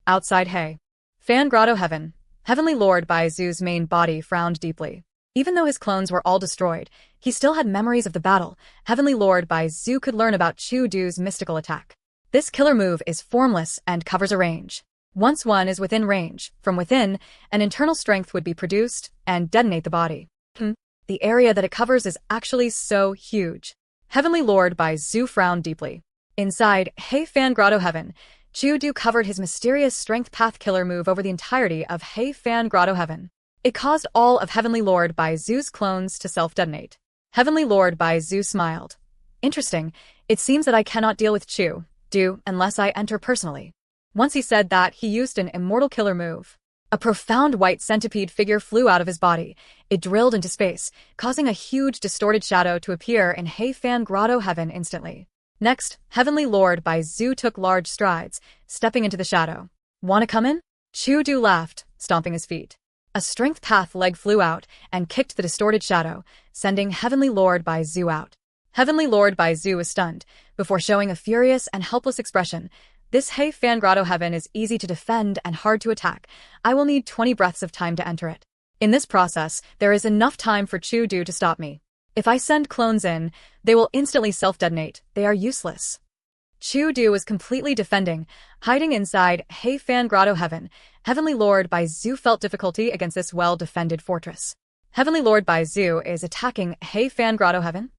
Outside Hey. Fan Grotto Heaven. Heavenly Lord Baizu's main body frowned deeply. Even though his clones were all destroyed, he still had memories of the battle. Heavenly Lord Baizu could learn about Chu Du's mystical attack. This killer move is formless and covers a range. Once one is within range, from within, an internal strength would be produced and detonate the body. The area that it covers is actually so huge. Heavenly Lord Baizu frowned deeply. Inside Hey Fan Grotto Heaven, Chu Du covered his mysterious strength path killer move over the entirety of Hey Fan Grotto Heaven. It caused all of Heavenly Lord Baizu's clones to self-detonate. Heavenly Lord Baizu smiled. Interesting. It seems that I cannot deal with Chu Du unless I enter personally. Once he said that, he used an immortal killer move. A profound white centipede figure flew out of his body. It drilled into space, causing a huge distorted shadow to appear in Hey Fan Grotto Heaven instantly. Next, Heavenly Lord Baizu took large strides, stepping into the shadow. Wanna come in? Chu Du laughed, stomping his feet. A strength path leg flew out and kicked the distorted shadow, sending Heavenly Lord Baizu out. Heavenly Lord Baizu was stunned, before showing a furious and helpless expression. This Hey Fan Grotto Heaven is easy to defend and hard to attack. I will need 20 breaths of time to enter it. In this process, there is enough time for Chu Du to stop me. If I send clones in, they will instantly self-detonate. They are useless. Chu Du was completely defending, hiding inside Hey Fan Grotto Heaven. Heavenly Lord Baizu felt difficulty against this well-defended fortress. Heavenly Lord Baizu is attacking Hey Fan Grotto Heaven?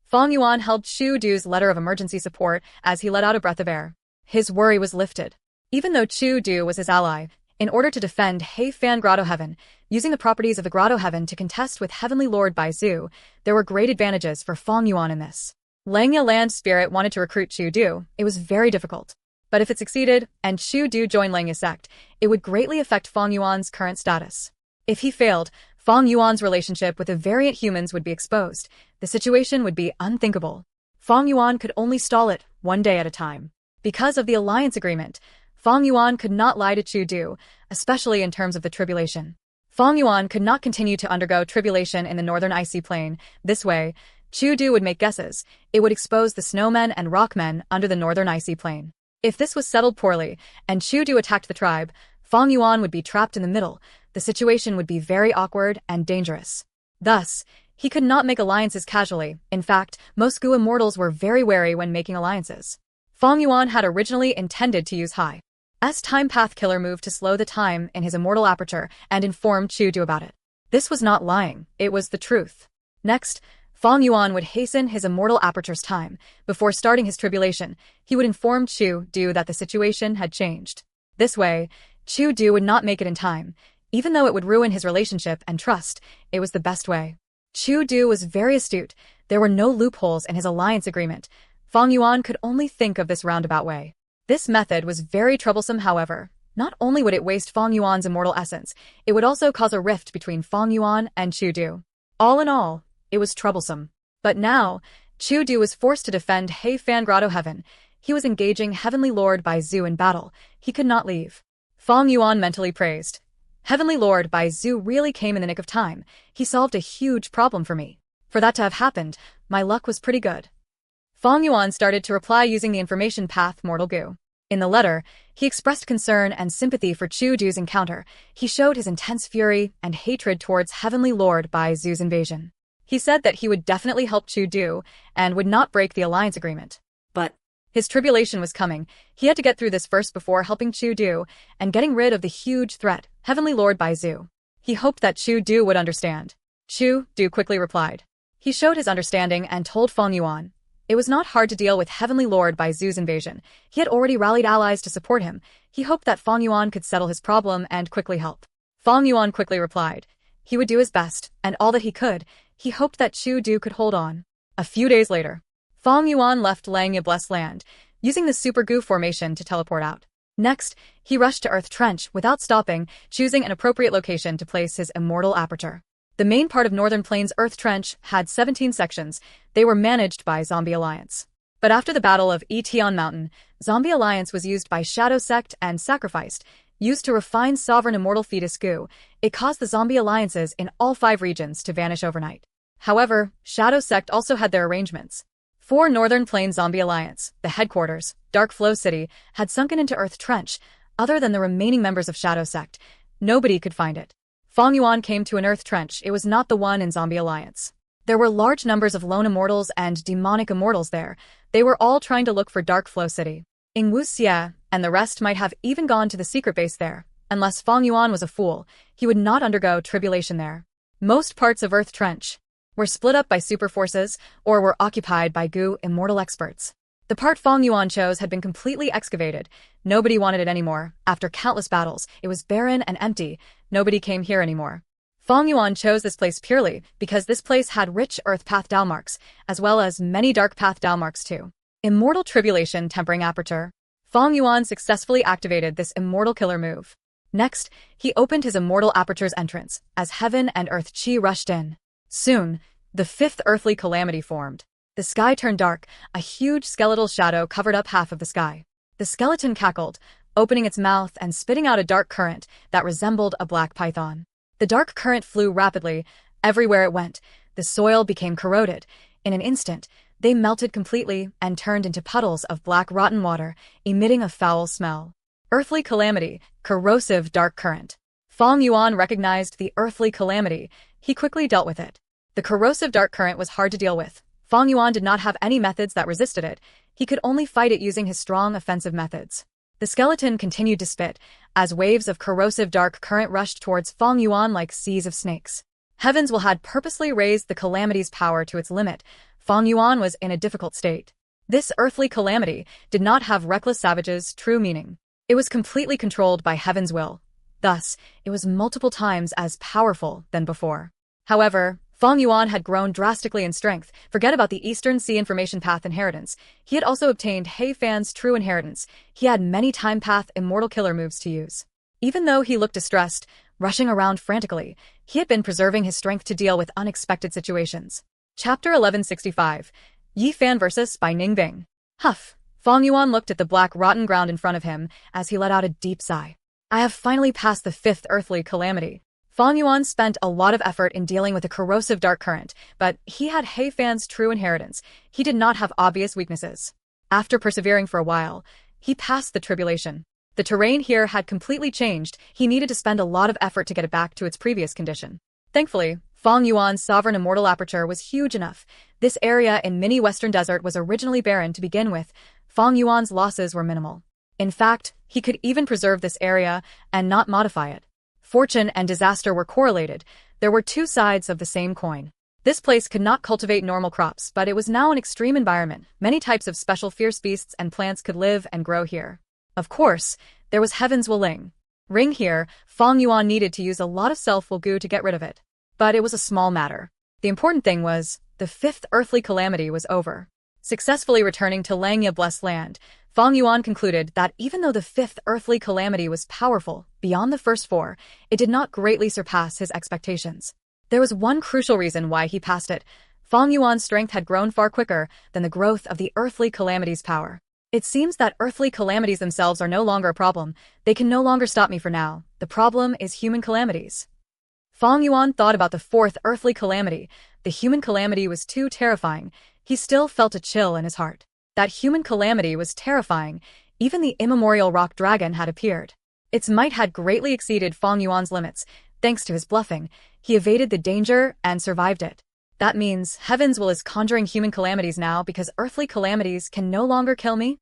Fong Yuan held Chu Du's letter of emergency support as he let out a breath of air. His worry was lifted. Even though Chu Du was his ally, in order to defend Hey Fan Grotto Heaven, using the properties of the Grotto Heaven to contest with Heavenly Lord Baizu, there were great advantages for Fong Yuan in this. Langya Land Spirit wanted to recruit Chu Du. It was very difficult. But if it succeeded, and Chu Du joined Langya sect, it would greatly affect Fong Yuan's current status. If he failed, Fong Yuan's relationship with the variant humans would be exposed. The situation would be unthinkable. Fong Yuan could only stall it, one day at a time. Because of the alliance agreement, Fong Yuan could not lie to Chu Du, especially in terms of the tribulation. Fong Yuan could not continue to undergo tribulation in the northern icy plain. This way, Chu Du would make guesses. It would expose the snowmen and rockmen under the northern icy plain. If this was settled poorly, and Chu Du attacked the tribe, Fong Yuan would be trapped in the middle. The situation would be very awkward and dangerous. Thus, he could not make alliances casually. In fact, most Gu immortals were very wary when making alliances. Fong Yuan had originally intended to use Hai's time path killer move to slow the time in his immortal aperture and inform Chu Du about it. This was not lying, it was the truth. Next, Fong Yuan would hasten his immortal aperture's time. Before starting his tribulation, he would inform Chu Du that the situation had changed. This way, Chu Du would not make it in time. Even though it would ruin his relationship and trust, it was the best way. Chu Du was very astute. There were no loopholes in his alliance agreement. Fong Yuan could only think of this roundabout way. This method was very troublesome, however. Not only would it waste Fong Yuan's immortal essence, it would also cause a rift between Fong Yuan and Chu Du. All in all, it was troublesome. But now, Chu Du was forced to defend Hey Fan Grotto Heaven. He was engaging Heavenly Lord Baizu in battle. He could not leave. Fong Yuan mentally praised. Heavenly Lord Baizu really came in the nick of time. He solved a huge problem for me. For that to have happened, my luck was pretty good. Fong Yuan started to reply using the information path Mortal Gu. In the letter, he expressed concern and sympathy for Chu Du's encounter. He showed his intense fury and hatred towards Heavenly Lord Baizu's invasion. He said that he would definitely help Chu Du and would not break the alliance agreement. But His tribulation was coming. He had to get through this first before helping Chu Du and getting rid of the huge threat, Heavenly Lord Baizu. He hoped that Chu Du would understand. Chu Du quickly replied. He showed his understanding and told Feng Yuan. It was not hard to deal with Heavenly Lord Baizu's invasion. He had already rallied allies to support him. He hoped that Feng Yuan could settle his problem and quickly help. Feng Yuan quickly replied. He would do his best, and all that he could. He hoped that Chu Du could hold on. A few days later, Feng Yuan left Langya Blessed Land, using the Super Goo formation to teleport out. Next, he rushed to Earth Trench without stopping, choosing an appropriate location to place his immortal aperture. The main part of Northern Plains Earth Trench had 17 sections. They were managed by Zombie Alliance. But after the Battle of Etion Mountain, Zombie Alliance was used by Shadow Sect and sacrificed, used to refine Sovereign Immortal Fetus Goo. It caused the Zombie Alliances in all 5 regions to vanish overnight. However, Shadow Sect also had their arrangements. For Northern Plains Zombie Alliance, the headquarters, Dark Flow City, had sunken into Earth Trench. Other than the remaining members of Shadow Sect, nobody could find it. Feng Yuan came to an Earth Trench. It was not the one in Zombie Alliance. There were large numbers of lone immortals and demonic immortals there. They were all trying to look for Dark Flow City. Ing Wuxia and the rest might have even gone to the secret base there. Unless Feng Yuan was a fool, he would not undergo tribulation there. Most parts of Earth Trench were split up by super forces or were occupied by Goo immortal experts. The part Feng Yuan chose had been completely excavated. Nobody wanted it anymore. After countless battles, it was barren and empty. Nobody came here anymore. Feng Yuan chose this place purely because this place had rich Earth Path Dalmarks, as well as many Dark Path Dalmarks too. Immortal Tribulation Tempering Aperture. Feng Yuan successfully activated this immortal killer move. Next, he opened his immortal aperture's entrance, as heaven and earth chi rushed in. Soon, the 5th earthly calamity formed. The sky turned dark. A huge skeletal shadow covered up half of the sky. The skeleton cackled, opening its mouth and spitting out a dark current that resembled a black python. The dark current flew rapidly. Everywhere it went, the soil became corroded. In an instant, they melted completely and turned into puddles of black rotten water, emitting a foul smell. Earthly calamity, corrosive dark current. Feng Yuan recognized the earthly calamity. He quickly dealt with it. The corrosive dark current was hard to deal with. Feng Yuan did not have any methods that resisted it. He could only fight it using his strong offensive methods. The skeleton continued to spit, as waves of corrosive dark current rushed towards Feng Yuan like seas of snakes. Heavens will had purposely raised the calamity's power to its limit. Feng Yuan was in a difficult state. This earthly calamity did not have reckless savage's true meaning. It was completely controlled by heaven's will. Thus, it was multiple times as powerful than before. However, Feng Yuan had grown drastically in strength. Forget about the Eastern Sea Information Path inheritance. He had also obtained He Fan's true inheritance. He had many time path immortal killer moves to use. Even though he looked distressed, rushing around frantically, he had been preserving his strength to deal with unexpected situations. Chapter 1165. Yi Fan vs. by Ning Bing. Huff. Feng Yuan looked at the black rotten ground in front of him as he let out a deep sigh. I have finally passed the 5th earthly calamity. Feng Yuan spent a lot of effort in dealing with the corrosive dark current, but he had He Fan's true inheritance. He did not have obvious weaknesses. After persevering for a while, he passed the tribulation. The terrain here had completely changed. He needed to spend a lot of effort to get it back to its previous condition. Thankfully, Feng Yuan's sovereign immortal aperture was huge enough. This area in mini Western Desert was originally barren to begin with. Feng Yuan's losses were minimal. In fact, he could even preserve this area and not modify it. Fortune and disaster were correlated. There were 2 sides of the same coin. This place could not cultivate normal crops, but it was now an extreme environment. Many types of special fierce beasts and plants could live and grow here. Of course, there was Heaven's Will Ring here. Feng Yuan needed to use a lot of self-will goo to get rid of it. But it was a small matter. The important thing was, the 5th earthly calamity was over. Successfully returning to Langya Blessed Land, Feng Yuan concluded that even though the 5th earthly calamity was powerful, beyond the first 4, it did not greatly surpass his expectations. There was one crucial reason why he passed it. Feng Yuan's strength had grown far quicker than the growth of the earthly calamity's power. It seems that earthly calamities themselves are no longer a problem. They can no longer stop me for now. The problem is human calamities. Feng Yuan thought about the 4th earthly calamity. The human calamity was too terrifying. He still felt a chill in his heart. That human calamity was terrifying. Even the immemorial rock dragon had appeared. Its might had greatly exceeded Feng Yuan's limits. Thanks to his bluffing, he evaded the danger and survived it. That means Heaven's will is conjuring human calamities now because earthly calamities can no longer kill me?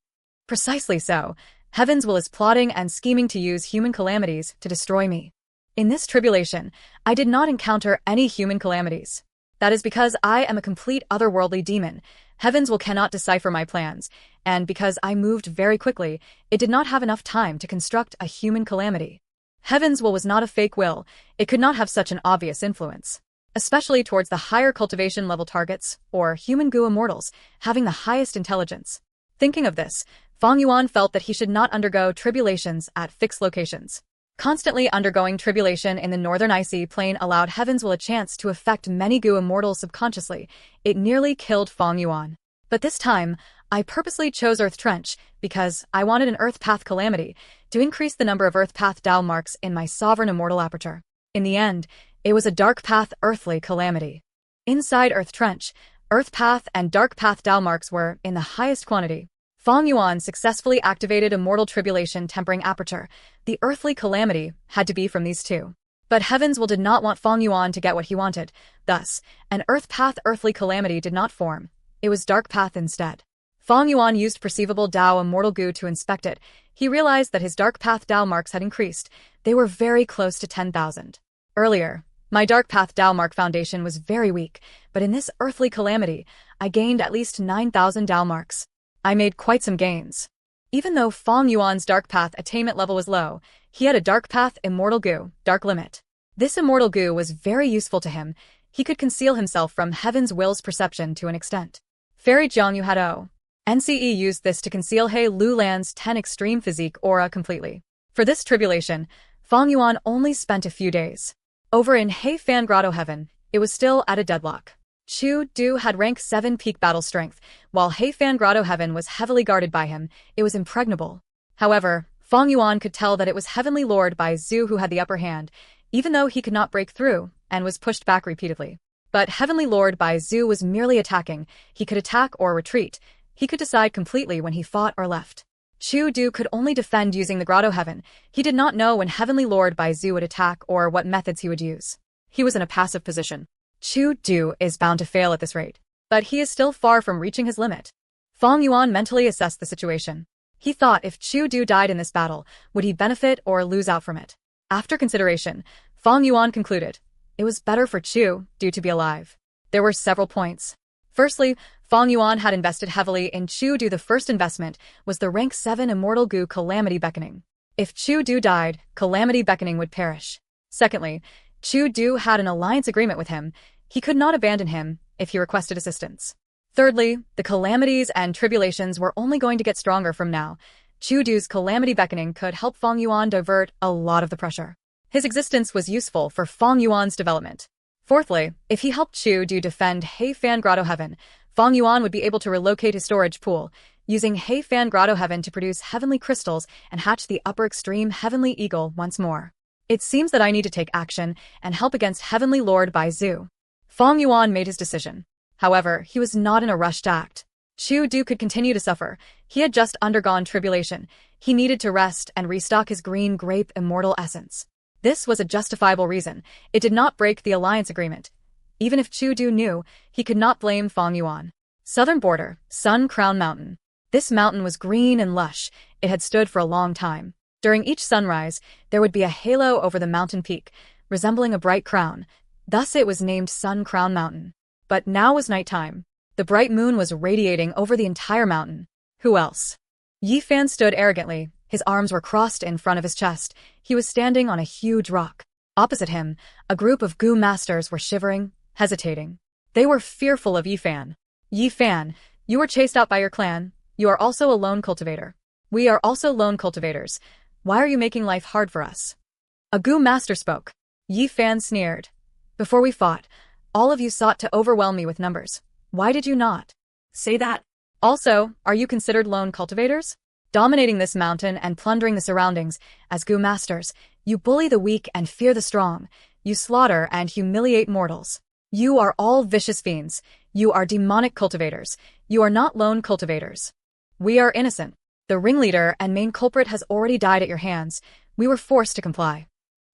Precisely so. Heaven's will is plotting and scheming to use human calamities to destroy me. In this tribulation, I did not encounter any human calamities. That is because I am a complete otherworldly demon. Heaven's will cannot decipher my plans, and because I moved very quickly, it did not have enough time to construct a human calamity. Heaven's will was not a fake will. It could not have such an obvious influence, especially towards the higher cultivation level targets, or human goo immortals, having the highest intelligence. Thinking of this, Fang Yuan felt that he should not undergo tribulations at fixed locations. Constantly undergoing tribulation in the northern icy plain allowed Heaven's will a chance to affect many goo immortals subconsciously. It nearly killed Fang Yuan. But this time, I purposely chose Earth Trench because I wanted an Earth Path calamity to increase the number of Earth Path Dao marks in my sovereign immortal aperture. In the end, it was a Dark Path earthly calamity. Inside Earth Trench, Earth Path and Dark Path Dao marks were in the highest quantity. Fang Yuan successfully activated Immortal Tribulation Tempering Aperture. The earthly calamity had to be from these two. But Heaven's will did not want Fang Yuan to get what he wanted. Thus, an Earth Path earthly calamity did not form. It was Dark Path instead. Fang Yuan used perceivable Dao Immortal Goo to inspect it. He realized that his Dark Path Dao marks had increased. They were very close to 10,000. Earlier, my Dark Path Dao mark foundation was very weak, but in this earthly calamity, I gained at least 9,000 Dao marks. I made quite some gains. Even though Fang Yuan's Dark Path attainment level was low, he had a Dark Path Immortal Goo, Dark Limit. This Immortal Goo was very useful to him. He could conceal himself from Heaven's will's perception to an extent. Fairy Jiangyu had NCE used this to conceal He Lulan's 10 extreme physique aura completely. For this tribulation, Fang Yuan only spent a few days. Over in He Fan Grotto Heaven, it was still at a deadlock. Chu Du had rank 7 peak battle strength, while He Fan Grotto Heaven was heavily guarded by him. It was impregnable. However, Fang Yuan could tell that it was Heavenly Lord Bai Zhu who had the upper hand, even though he could not break through, and was pushed back repeatedly. But Heavenly Lord Bai Zhu was merely attacking. He could attack or retreat. He could decide completely when he fought or left. Chu Du could only defend using the Grotto Heaven. He did not know when Heavenly Lord Bai Zhu would attack or what methods he would use. He was in a passive position. Chu Du is bound to fail at this rate, but he is still far from reaching his limit. Fang Yuan mentally assessed the situation. He thought if Chu Du died in this battle, would he benefit or lose out from it? After consideration, Fang Yuan concluded it was better for Chu Du to be alive. There were several points. Firstly, Fang Yuan had invested heavily in Chu Du. The first investment was the rank 7 Immortal Goo Calamity Beckoning. If Chu Du died, Calamity Beckoning would perish. Secondly, Chu Du had an alliance agreement with him. He could not abandon him if he requested assistance. Thirdly, the calamities and tribulations were only going to get stronger from now. Chu Du's Calamity Beckoning could help Fang Yuan divert a lot of the pressure. His existence was useful for Fang Yuan's development. Fourthly, if he helped Chu Du defend He Fan Grotto Heaven, Fang Yuan would be able to relocate his storage pool, using He Fan Grotto Heaven to produce heavenly crystals and hatch the upper extreme Heavenly Eagle once more. It seems that I need to take action and help against Heavenly Lord Bai Zhu. Fang Yuan made his decision. However, he was not in a rush to act. Chu Du could continue to suffer. He had just undergone tribulation. He needed to rest and restock his green grape immortal essence. This was a justifiable reason. It did not break the alliance agreement. Even if Chu Du knew, he could not blame Fang Yuan. Southern border, Sun Crown Mountain. This mountain was green and lush. It had stood for a long time. During each sunrise, there would be a halo over the mountain peak, resembling a bright crown. Thus it was named Sun Crown Mountain. But now was nighttime. The bright moon was radiating over the entire mountain. Who else? Yi Fan stood arrogantly. His arms were crossed in front of his chest. He was standing on a huge rock. Opposite him, a group of Goo masters were shivering, hesitating. They were fearful of Yi Fan. Yi Fan, you were chased out by your clan. You are also a lone cultivator. We are also lone cultivators. Why are you making life hard for us? A Goo master spoke. Yi Fan sneered. Before we fought, all of you sought to overwhelm me with numbers. Why did you not Say that. Also, are you considered lone cultivators? Dominating this mountain and plundering the surroundings, as Goo masters, you bully the weak and fear the strong. You slaughter and humiliate mortals. You are all vicious fiends. You are demonic cultivators. You are not lone cultivators. We are innocent. The ringleader and main culprit has already died at your hands. We were forced to comply.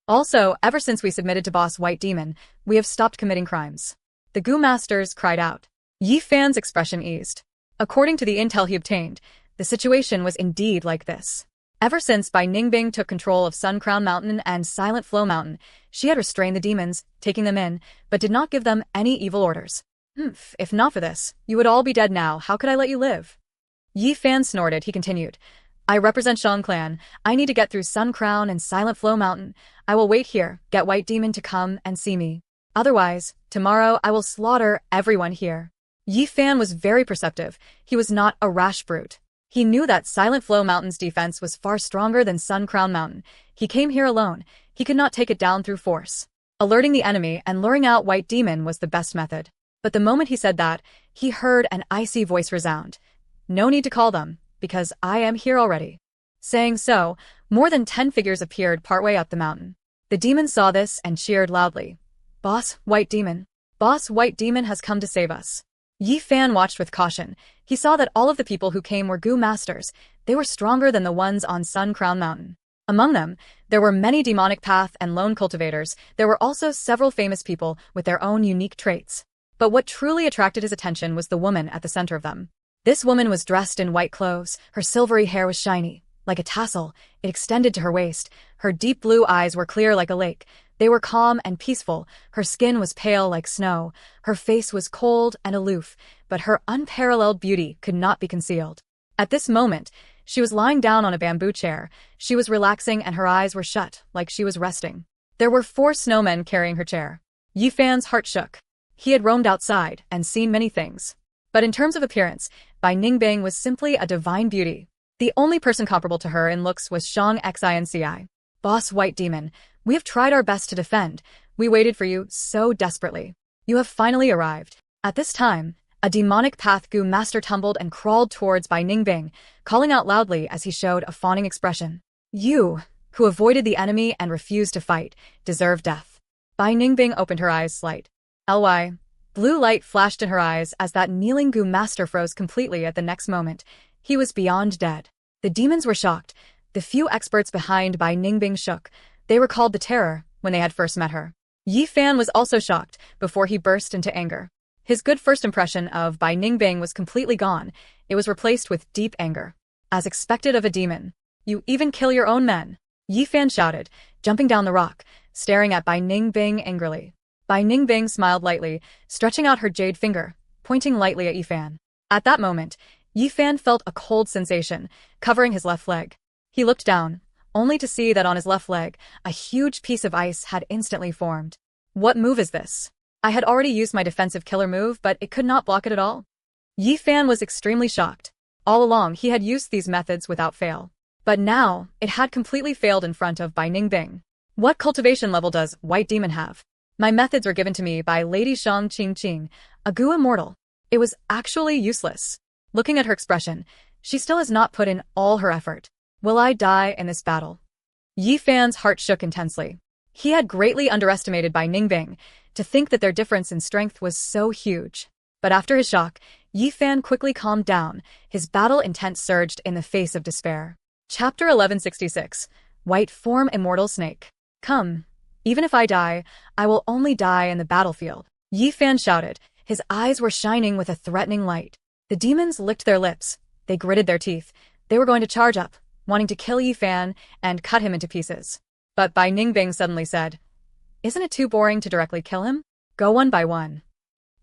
Also, ever since we submitted to Boss White Demon, we have stopped committing crimes. the Gu masters cried out. Yi Fan's expression eased. According to the intel he obtained, the situation was indeed like this. Ever since Bai Ningbing took control of Sun Crown Mountain and Silent Flow Mountain, she had restrained the demons, taking them in, but did not give them any evil orders. If not for this, you would all be dead now. How could I let you live? Yi Fan snorted. He continued. I represent Shang Clan. I need to get through Sun Crown and Silent Flow Mountain. I will wait here, get White Demon to come and see me. Otherwise, tomorrow I will slaughter everyone here. Yi Fan was very perceptive. He was not a rash brute. He knew that Silent Flow Mountain's defense was far stronger than Sun Crown Mountain. He came here alone. He could not take it down through force. Alerting the enemy and luring out White Demon was the best method. But the moment he said that, he heard an icy voice resound. No need to call them, because I am here already. Saying so, more than 10 figures appeared partway up the mountain. The demons saw this and cheered loudly. Boss, White Demon. Boss, White Demon has come to save us. Yi Fan watched with caution. He saw that all of the people who came were Gu masters. They were stronger than the ones on Sun Crown Mountain. Among them, there were many demonic path and lone cultivators. There were also several famous people with their own unique traits. But what truly attracted his attention was the woman at the center of them. This woman was dressed in white clothes. Her silvery hair was shiny. Like a tassel, it extended to her waist. Her deep blue eyes were clear like a lake. They were calm and peaceful. Her skin was pale like snow. Her face was cold and aloof, but her unparalleled beauty could not be concealed. At this moment, she was lying down on a bamboo chair. She was relaxing and her eyes were shut, like she was resting. There were 4 snowmen carrying her chair. Yi Fan's heart shook. He had roamed outside and seen many things. But in terms of appearance, Bai Ningbing was simply a divine beauty. The only person comparable to her in looks was Shang Xinci. Boss White Demon, we have tried our best to defend. We waited for you so desperately. You have finally arrived. At this time, a demonic path Gu master tumbled and crawled towards Bai Ningbing, calling out loudly as he showed a fawning expression. You, who avoided the enemy and refused to fight, deserve death. Bai Ningbing opened her eyes slight. Ly. Blue light flashed in her eyes as that kneeling Gu master froze completely at the next moment. He was beyond dead. The demons were shocked. The few experts behind Bai Ningbing shook. They recalled the terror when they had first met her. Yi Fan was also shocked before he burst into anger. His good first impression of Bai Ningbing was completely gone. It was replaced with deep anger. As expected of a demon. You even kill your own men. Yi Fan shouted, jumping down the rock, staring at Bai Ningbing angrily. Bai Ningbing smiled lightly, stretching out her jade finger, pointing lightly at Yi Fan. At that moment, Yi Fan felt a cold sensation, covering his left leg. He looked down, only to see that on his left leg, a huge piece of ice had instantly formed. What move is this? I had already used my defensive killer move, but it could not block it at all. Yi Fan was extremely shocked. All along, he had used these methods without fail. But now, it had completely failed in front of Bai Ningbing. What cultivation level does White Demon have? My methods were given to me by Lady Shang Qingqing, a Gu immortal. It was actually useless. Looking at her expression, she still has not put in all her effort. Will I die in this battle? Yi Fan's heart shook intensely. He had greatly underestimated Bai Ningbing. To think that their difference in strength was so huge. But after his shock, Yi Fan quickly calmed down. His battle intent surged in the face of despair. Chapter 1166. White Form Immortal Snake. Come. Even if I die, I will only die in the battlefield. Yi Fan shouted. His eyes were shining with a threatening light. The demons licked their lips. They gritted their teeth. They were going to charge up, wanting to kill Yi Fan and cut him into pieces. But Bai Ningbing suddenly said, Isn't it too boring to directly kill him? Go one by one.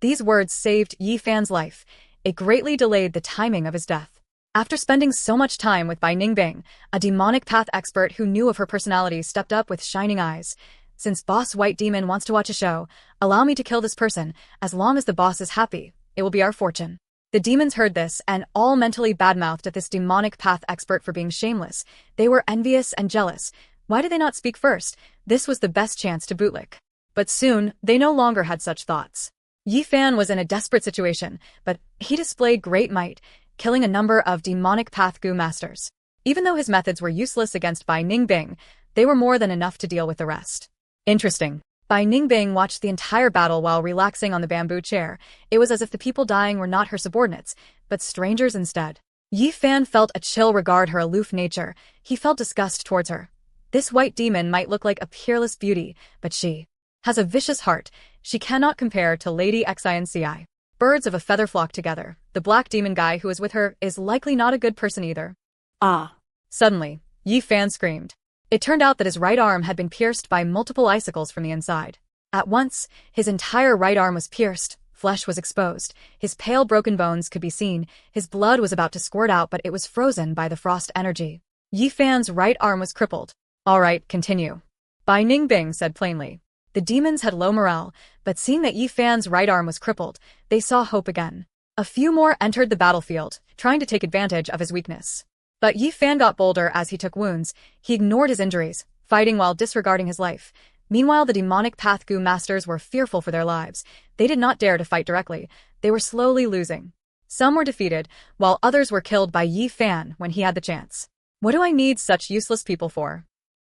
These words saved Yi Fan's life. It greatly delayed the timing of his death. After spending so much time with Bai Ningbing, a demonic path expert who knew of her personality stepped up with shining eyes. Since Boss White Demon wants to watch a show, allow me to kill this person. As long as the boss is happy, it will be our fortune. The demons heard this and all mentally badmouthed at this demonic path expert for being shameless. They were envious and jealous. Why did they not speak first? This was the best chance to bootlick. But soon, they no longer had such thoughts. Yi Fan was in a desperate situation, but he displayed great might, killing a number of demonic path Gu masters. Even though his methods were useless against Bai Ningbing, they were more than enough to deal with the rest. Interesting. Bai Ningbing watched the entire battle while relaxing on the bamboo chair. It was as if the people dying were not her subordinates, but strangers instead. Yi Fan felt a chill regard her aloof nature. He felt disgust towards her. This white demon might look like a peerless beauty, but she has a vicious heart. She cannot compare to Lady Xinci. Birds of a feather flock together. The black demon guy who is with her is likely not a good person either. Ah. Suddenly, Yi Fan screamed. It turned out that his right arm had been pierced by multiple icicles from the inside. At once, his entire right arm was pierced, flesh was exposed, his pale broken bones could be seen, his blood was about to squirt out but it was frozen by the frost energy. Yi Fan's right arm was crippled. All right, continue. Bai Ningbing said plainly. The demons had low morale, but seeing that Yi Fan's right arm was crippled, they saw hope again. A few more entered the battlefield, trying to take advantage of his weakness. But Yi Fan got bolder as he took wounds. He ignored his injuries, fighting while disregarding his life. Meanwhile, the demonic Path Gu masters were fearful for their lives. They did not dare to fight directly. They were slowly losing. Some were defeated, while others were killed by Yi Fan when he had the chance. What do I need such useless people for?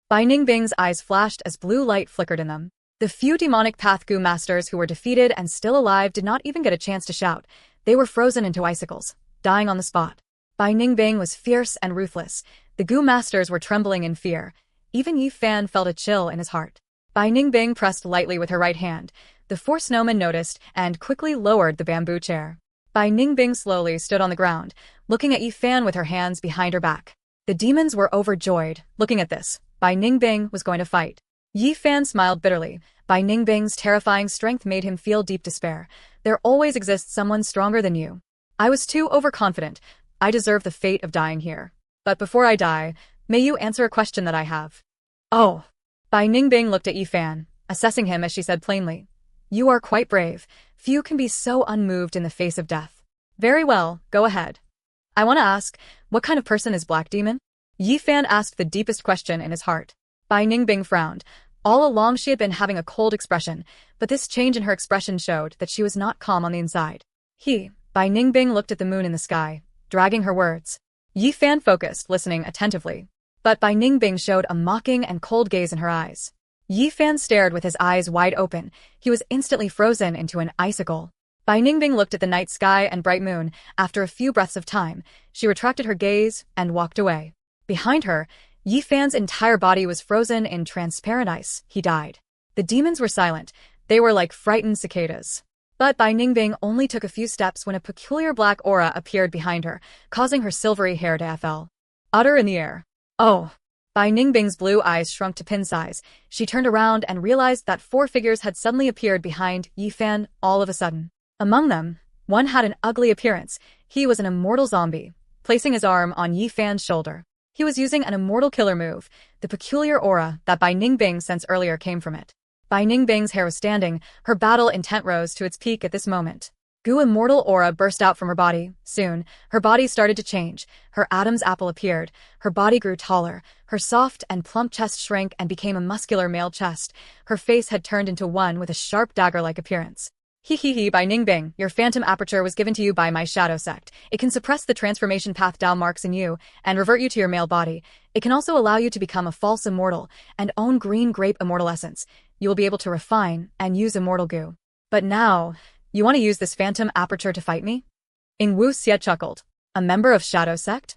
Bai Ningbing's eyes flashed as blue light flickered in them. The few demonic Path Gu masters who were defeated and still alive did not even get a chance to shout. They were frozen into icicles, dying on the spot. Bai Ningbing was fierce and ruthless. The Gu masters were trembling in fear. Even Yi Fan felt a chill in his heart. Bai Ningbing pressed lightly with her right hand. The four snowmen noticed and quickly lowered the bamboo chair. Bai Ningbing slowly stood on the ground, looking at Yi Fan with her hands behind her back. The demons were overjoyed. Looking at this, Bai Ningbing was going to fight. Yi Fan smiled bitterly. Bai Ningbing's terrifying strength made him feel deep despair. There always exists someone stronger than you. I was too overconfident. I deserve the fate of dying here. But before I die, may you answer a question that I have. Oh. Bai Ningbing looked at Yi Fan, assessing him as she said plainly. You are quite brave. Few can be so unmoved in the face of death. Very well, go ahead. I want to ask, what kind of person is Black Demon? Yi Fan asked the deepest question in his heart. Bai Ningbing frowned. All along she had been having a cold expression, but this change in her expression showed that she was not calm on the inside. Bai Ningbing looked at the moon in the sky, dragging her words. Yi Fan focused, listening attentively. But Bai Ningbing showed a mocking and cold gaze in her eyes. Yi Fan stared with his eyes wide open. He was instantly frozen into an icicle. Bai Ningbing looked at the night sky and bright moon. After a few breaths of time, she retracted her gaze and walked away. Behind her, Yi Fan's entire body was frozen in transparent ice. He died. The demons were silent. They were like frightened cicadas. But Bai Ningbing only took a few steps when a peculiar black aura appeared behind her, causing her silvery hair to fall utter in the air. Oh! Bai Ningbing's blue eyes shrunk to pin size. She turned around and realized that four figures had suddenly appeared behind Yi Fan all of a sudden. Among them, one had an ugly appearance. He was an immortal zombie, placing his arm on Yi Fan's shoulder. He was using an immortal killer move. The peculiar aura that Bai Ningbing sensed earlier came from it. Bai Ningbing's hair was standing. Her battle intent rose to its peak at this moment. Gu immortal aura burst out from her body. Soon, her body started to change. Her Adam's apple appeared. Her body grew taller. Her soft and plump chest shrank and became a muscular male chest. Her face had turned into one with a sharp dagger-like appearance. Bai Ningbing, your phantom aperture was given to you by my shadow sect. It can suppress the transformation path Dao marks in you and revert you to your male body. It can also allow you to become a false immortal and own green grape immortal essence. You will be able to refine and use immortal goo. But now, you want to use this phantom aperture to fight me? Ing Wu Xie chuckled. A member of Shadow Sect?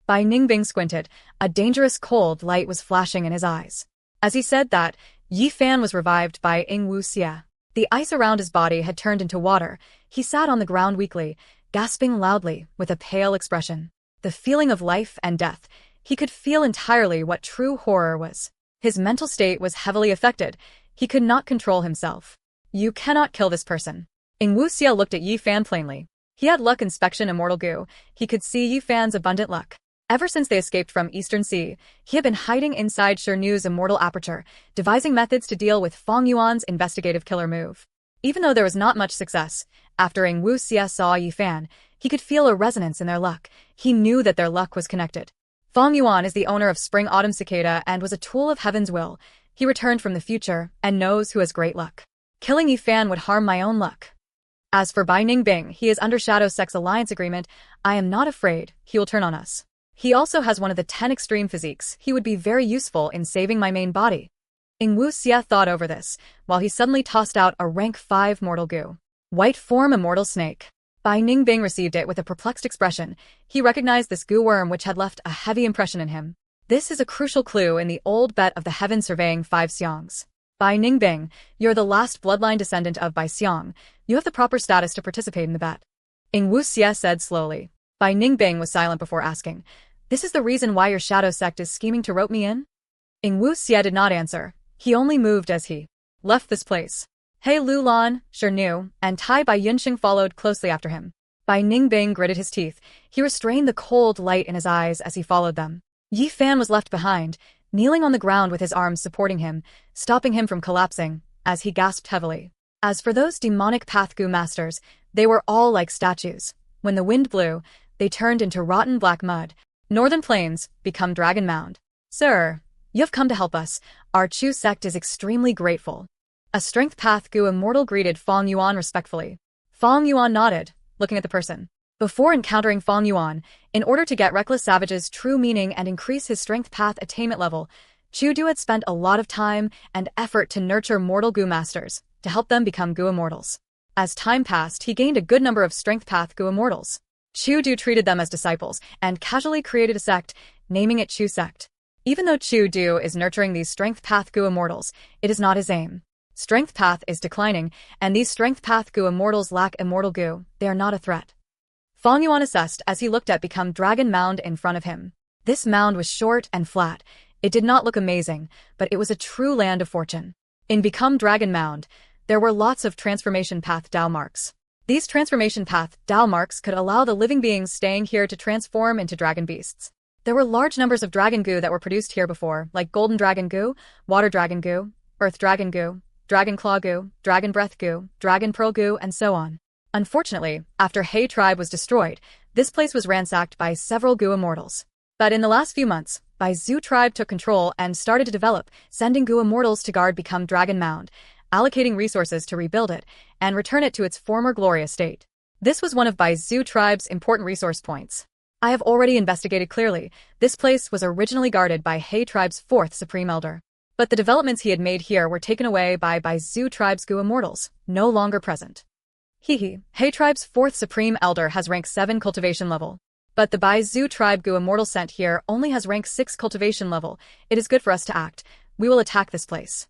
Bai Ningbing squinted. A dangerous cold light was flashing in his eyes. As he said that, Yi Fan was revived by Ing Wu Xie. The ice around his body had turned into water. He sat on the ground weakly, gasping loudly, with a pale expression. The feeling of life and death. He could feel entirely what true horror was. His mental state was heavily affected. He could not control himself. You cannot kill this person. Ing Wu Xie looked at Yi Fan plainly. He had luck inspection immortal goo. He could see Yi Fan's abundant luck. Ever since they escaped from Eastern Sea, he had been hiding inside Shirnu's immortal aperture, devising methods to deal with Fang Yuan's investigative killer move. Even though there was not much success, after Ing Wu Xie saw Yi Fan, he could feel a resonance in their luck. He knew that their luck was connected. Fang Yuan is the owner of Spring Autumn Cicada and was a tool of heaven's will. He returned from the future and knows who has great luck. Killing Yi Fan would harm my own luck. As for Bai Ningbing, he is under Shadow Sect's alliance agreement. I am not afraid he will turn on us. He also has one of the 10 extreme physiques. He would be very useful in saving my main body. Ing Wu Xie thought over this, while he suddenly tossed out a rank 5 mortal goo. White form immortal snake. Bai Ningbing received it with a perplexed expression. He recognized this goo worm which had left a heavy impression in him. This is a crucial clue in the old bet of the heaven surveying 5 xiangs. Bai Ningbing, you're the last bloodline descendant of Bai Xiang. You have the proper status to participate in the bet. Ing Wuxia said slowly. Bai Ningbing was silent before asking, "This is the reason why your shadow sect is scheming to rope me in?" Ing Wuxia did not answer. He only moved as he left this place. He Lulan, Shirnu, and Tai Bai Yunxing followed closely after him. Bai Ningbing gritted his teeth. He restrained the cold light in his eyes as he followed them. Yi Fan was left behind, kneeling on the ground with his arms supporting him, stopping him from collapsing, as he gasped heavily. As for those demonic Pathgu masters, they were all like statues. When the wind blew, they turned into rotten black mud. Northern Plains, become Dragon Mound. Sir, you have come to help us. Our Chu sect is extremely grateful. A strength Pathgu immortal greeted Fong Yuan respectfully. Fong Yuan nodded, looking at the person. Before encountering Fong Yuan, in order to get Reckless Savage's true meaning and increase his strength path attainment level, Chu Du had spent a lot of time and effort to nurture mortal Gu masters, to help them become Gu immortals. As time passed, he gained a good number of strength path Gu immortals. Chu Du treated them as disciples and casually created a sect, naming it Chu Sect. Even though Chu Du is nurturing these strength path Gu immortals, it is not his aim. Strength path is declining, and these strength path Gu immortals lack immortal Gu. They are not a threat. Fong Yuan assessed as he looked at Become Dragon Mound in front of him. This mound was short and flat. It did not look amazing, but it was a true land of fortune. In Become Dragon Mound, there were lots of transformation path Dao marks. These transformation path Dao marks could allow the living beings staying here to transform into dragon beasts. There were large numbers of dragon goo that were produced here before, like golden dragon goo, water dragon goo, earth dragon goo, dragon claw goo, dragon breath goo, dragon pearl goo, and so on. Unfortunately, after He tribe was destroyed, this place was ransacked by several Gu immortals. But in the last few months, Bai Zhu tribe took control and started to develop, sending Gu immortals to guard Become Dragon Mound, allocating resources to rebuild it and return it to its former glorious state. This was one of Bai Zhu tribe's important resource points. I have already investigated clearly. This place was originally guarded by He tribe's fourth supreme elder. But the developments he had made here were taken away by Bai Zhu tribe's Gu immortals, no longer present. He tribe's fourth supreme elder has rank 7 cultivation level. But the Bai Zhu tribe Gu immortal sent here only has rank 6 cultivation level. It is good for us to act. We will attack this place.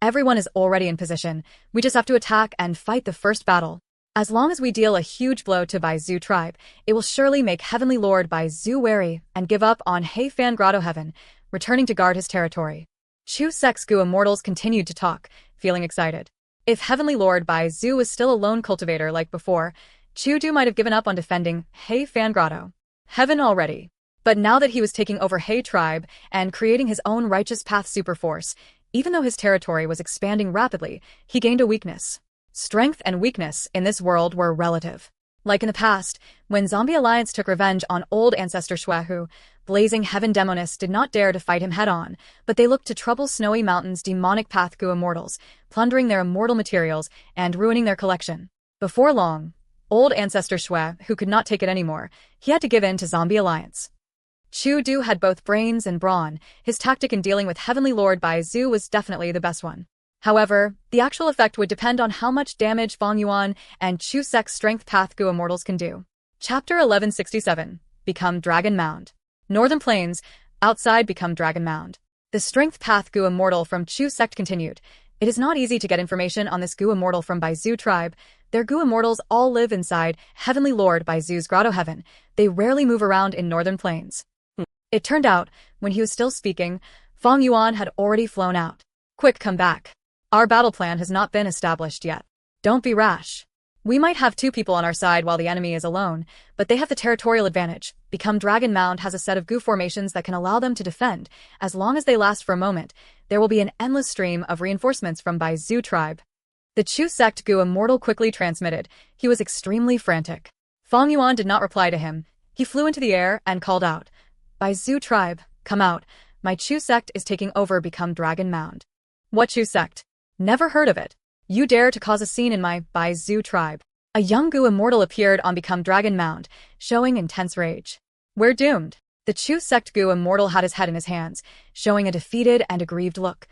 Everyone is already in position. We just have to attack and fight the first battle. As long as we deal a huge blow to Bai Zhu tribe, it will surely make Heavenly Lord Bai Zhu wary and give up on He Fan Grotto Heaven, returning to guard his territory. Chu Sect's Gu immortals continued to talk, feeling excited. If Heavenly Lord Bai Zhu was still a lone cultivator like before, Chu Du might have given up on defending He Fan Grotto Heaven already. But now that he was taking over He tribe and creating his own righteous path superforce, even though his territory was expanding rapidly, he gained a weakness. Strength and weakness in this world were relative. Like in the past, when Zombie Alliance took revenge on old ancestor Shui Hu, Blazing Heaven Demonists did not dare to fight him head-on, but they looked to trouble Snowy Mountain's demonic path Gu immortals, plundering their immortal materials and ruining their collection. Before long, old ancestor Shui, who could not take it anymore, he had to give in to Zombie Alliance. Chu Du had both brains and brawn. His tactic in dealing with Heavenly Lord Bai Zhu was definitely the best one. However, the actual effect would depend on how much damage Fong Yuan and Chu Sect's Strength Path Gu immortals can do. Chapter 1167. Become Dragon Mound. Northern Plains, outside Become Dragon Mound. The Strength Path Gu immortal from Chu Sect continued. It is not easy to get information on this Gu immortal from Bai Zhu tribe. Their Gu immortals all live inside Heavenly Lord Bai Zhu's Grotto Heaven. They rarely move around in Northern Plains. It turned out, when he was still speaking, Fong Yuan had already flown out. Quick, come back. Our battle plan has not been established yet. Don't be rash. We might have 2 people on our side while the enemy is alone, but they have the territorial advantage. Become Dragon Mound has a set of Gu formations that can allow them to defend. As long as they last for a moment, there will be an endless stream of reinforcements from Bai Zhu tribe. The Chu Sect Gu immortal quickly transmitted. He was extremely frantic. Fong Yuan did not reply to him. He flew into the air and called out, Bai Zhu tribe, come out. My Chu Sect is taking over Become Dragon Mound. What Chu Sect? Never heard of it. You dare to cause a scene in my Bai Zhu tribe. A young Gu immortal appeared on Become Dragon Mound, showing intense rage. We're doomed. The Chu Sect Gu immortal had his head in his hands, showing a defeated and aggrieved look.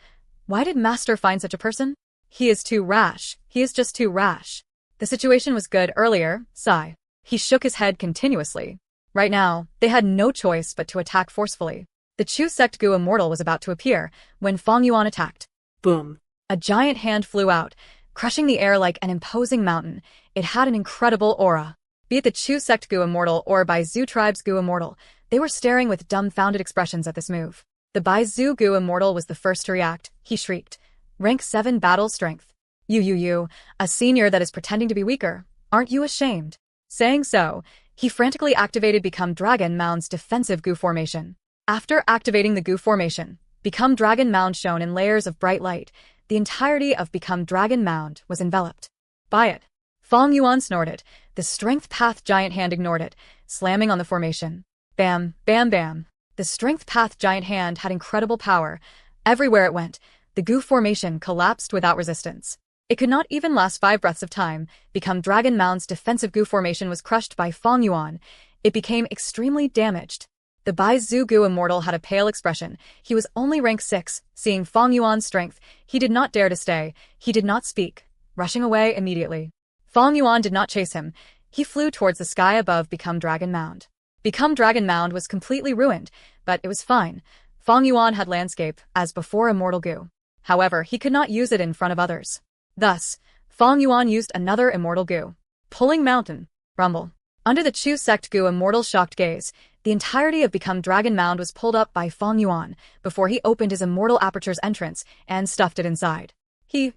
Why did Master find such a person? He is too rash. He is just too rash. The situation was good earlier, sigh. He shook his head continuously. Right now, they had no choice but to attack forcefully. The Chu Sect Gu immortal was about to appear when Fong Yuan attacked. Boom. A giant hand flew out, crushing the air like an imposing mountain. It had an incredible aura. Be it the Chu sect Gu Immortal or Bai Zhu tribe's Gu Immortal, they were staring with dumbfounded expressions at this move. The Bai Zhu Gu Immortal was the first to react. He shrieked. Rank 7 battle strength. You, a senior that is pretending to be weaker. Aren't you ashamed? Saying so, he frantically activated Become Dragon Mound's defensive Gu formation. After activating the Gu formation, Become Dragon Mound shone in layers of bright light. The entirety of Become Dragon Mound was enveloped by it. Fong Yuan snorted. The Strength Path giant hand ignored it, slamming on the formation. Bam, bam, bam. The Strength Path giant hand had incredible power. Everywhere it went, the Gu formation collapsed without resistance. It could not even last 5 breaths of time. Become Dragon Mound's defensive Gu formation was crushed by Fong Yuan. It became extremely damaged. The Bai Zhu Gu Immortal had a pale expression. He was only rank 6. Seeing Fong Yuan's strength, he did not dare to stay. He did not speak, rushing away immediately. Fong Yuan did not chase him. He flew towards the sky above Become Dragon Mound. Become Dragon Mound was completely ruined, but it was fine. Fong Yuan had landscape, as before Immortal Gu. However, he could not use it in front of others. Thus, Fong Yuan used another Immortal Gu. Pulling Mountain. Rumble. Under the Chu sect Gu Immortal's shocked gaze, the entirety of Become Dragon Mound was pulled up by Fong Yuan before he opened his Immortal Aperture's entrance and stuffed it inside. He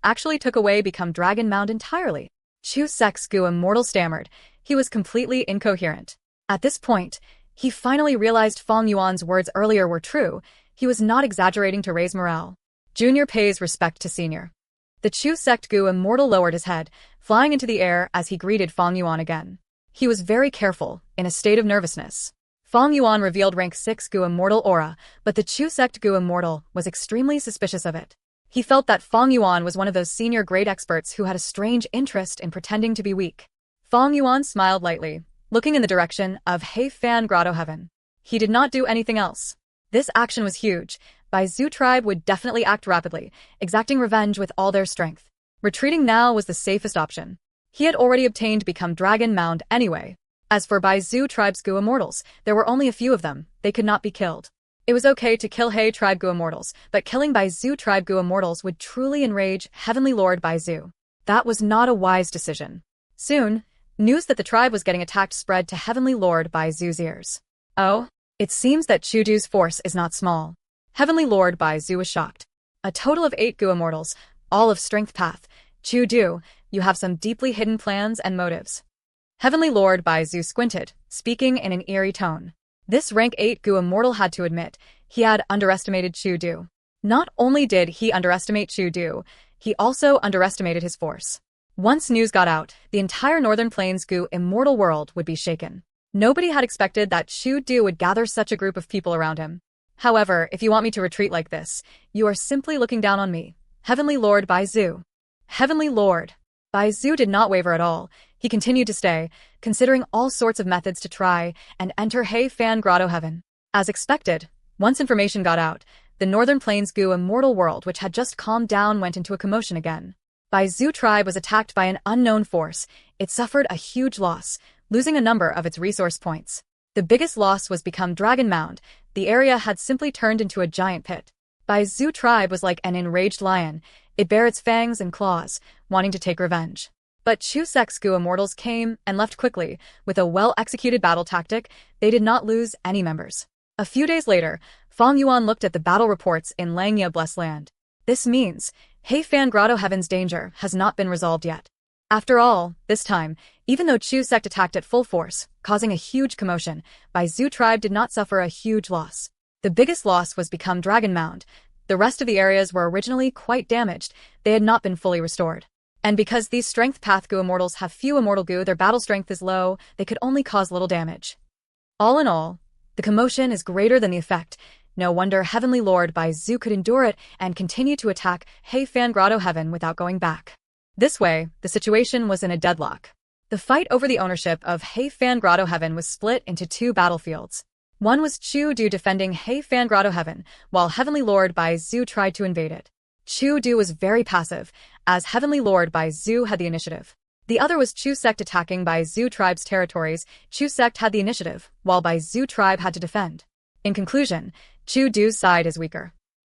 actually took away Become Dragon Mound entirely. Chu sect's Gu Immortal stammered. He was completely incoherent. At this point, he finally realized Fong Yuan's words earlier were true. He was not exaggerating to raise morale. Junior pays respect to senior. The Chu sect Gu Immortal lowered his head, flying into the air as he greeted Fong Yuan again. He was very careful, in a state of nervousness. Fong Yuan revealed rank 6 Gu Immortal aura, but the Chu sect Gu Immortal was extremely suspicious of it. He felt that Fong Yuan was one of those senior grade experts who had a strange interest in pretending to be weak. Fong Yuan smiled lightly, looking in the direction of Heifan Grotto Heaven. He did not do anything else. This action was huge. Bai Zhu tribe would definitely act rapidly, exacting revenge with all their strength. Retreating now was the safest option. He had already obtained Become Dragon Mound anyway. As for Bai Zhu tribe's Gu Immortals, there were only a few of them. They could not be killed. It was okay to kill He tribe Gu Immortals, but killing Bai Zhu tribe Gu Immortals would truly enrage Heavenly Lord Bai Zhu. That was not a wise decision. Soon, news that the tribe was getting attacked spread to Heavenly Lord Bai Zhu's ears. Oh, it seems that Chu Du's force is not small. Heavenly Lord Bai Zhu was shocked. A total of 8 Gu Immortals, all of Strength Path. Chu Du, you have some deeply hidden plans and motives. Heavenly Lord Bai Zhu squinted, speaking in an eerie tone. This rank 8 Gu Immortal had to admit, he had underestimated Chu Du. Not only did he underestimate Chu Du, he also underestimated his force. Once news got out, the entire Northern Plains Gu Immortal world would be shaken. Nobody had expected that Chu Du would gather such a group of people around him. However, if you want me to retreat like this, you are simply looking down on me. Heavenly Lord Bai Zhu. Heavenly Lord. Bai Zhu did not waver at all. He continued to stay, considering all sorts of methods to try and enter Heifan Grotto Heaven. As expected, once information got out, the Northern Plains Gu Immortal world, which had just calmed down, went into a commotion again. Bai Zhu tribe was attacked by an unknown force. It suffered a huge loss, losing a number of its resource points. The biggest loss was Become Dragon Mound. The area had simply turned into a giant pit. Bai Zhu tribe was like an enraged lion. It bare its fangs and claws, wanting to take revenge. But Chu sect's Gu Immortals came and left quickly. With a well-executed battle tactic, they did not lose any members. A few days later, Fong Yuan looked at the battle reports in Langya Blessed Land. This means Heifan Grotto Heaven's danger has not been resolved yet. After all, this time, even though Chu sect attacked at full force, causing a huge commotion, Bai Zhu tribe did not suffer a huge loss. The biggest loss was Become Dragon Mound. The rest of the areas were originally quite damaged. They had not been fully restored. And because these Strength Path Gu Immortals have few Immortal Gu, their battle strength is low, they could only cause little damage. All in all, the commotion is greater than the effect. No wonder Heavenly Lord Bai Zhu could endure it and continue to attack Heifan Grotto Heaven without going back. This way, the situation was in a deadlock. The fight over the ownership of Heifan Grotto Heaven was split into 2 battlefields. One was Chu Du defending Heifan Grotto Heaven, while Heavenly Lord Bai Zhu tried to invade it. Chu Du was very passive, as Heavenly Lord Bai Zhu had the initiative. The other was Chu sect attacking Bai Zhu tribe's territories. Chu sect had the initiative, while Bai Zhu tribe had to defend. In conclusion, Chu Du's side is weaker.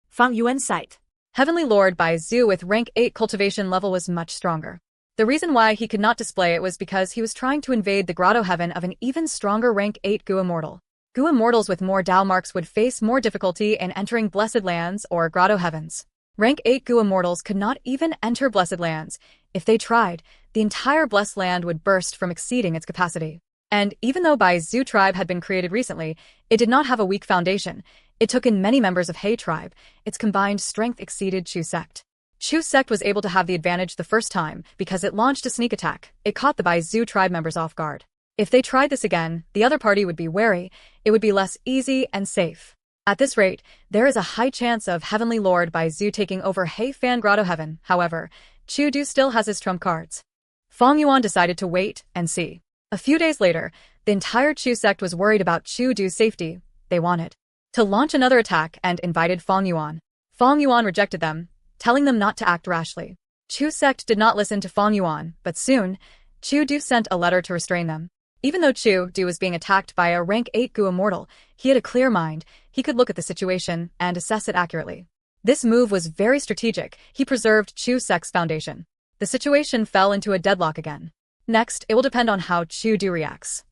Fong Yuan's side. Heavenly Lord Bai Zhu with rank 8 cultivation level was much stronger. The reason why he could not display it was because he was trying to invade the grotto heaven of an even stronger rank 8 Gu Immortal. Gu Immortals with more Dao marks would face more difficulty in entering Blessed Lands or grotto heavens. Rank 8 Gu Immortals could not even enter Blessed Lands. If they tried, the entire Blessed Land would burst from exceeding its capacity. And even though Bai Zhu tribe had been created recently, it did not have a weak foundation. It took in many members of He tribe. Its combined strength exceeded Chu sect. Chu sect was able to have the advantage the first time because it launched a sneak attack. It caught the Bai Zhu tribe members off guard. If they tried this again, the other party would be wary. It would be less easy and safe. At this rate, there is a high chance of Heavenly Lord Bai Zhu taking over He Fan Grotto Heaven. However, Chu Du still has his trump cards. Fang Yuan decided to wait and see. A few days later, the entire Chu sect was worried about Chu Du's safety. They wanted to launch another attack and invited Fang Yuan. Fang Yuan rejected them, telling them not to act rashly. Chu sect did not listen to Fang Yuan, but soon, Chu Du sent a letter to restrain them. Even though Chu Du was being attacked by a rank 8 Gu Immortal, he had a clear mind. He could look at the situation and assess it accurately. This move was very strategic. He preserved Chu sect's foundation. The situation fell into a deadlock again. Next, it will depend on how Chu Du reacts.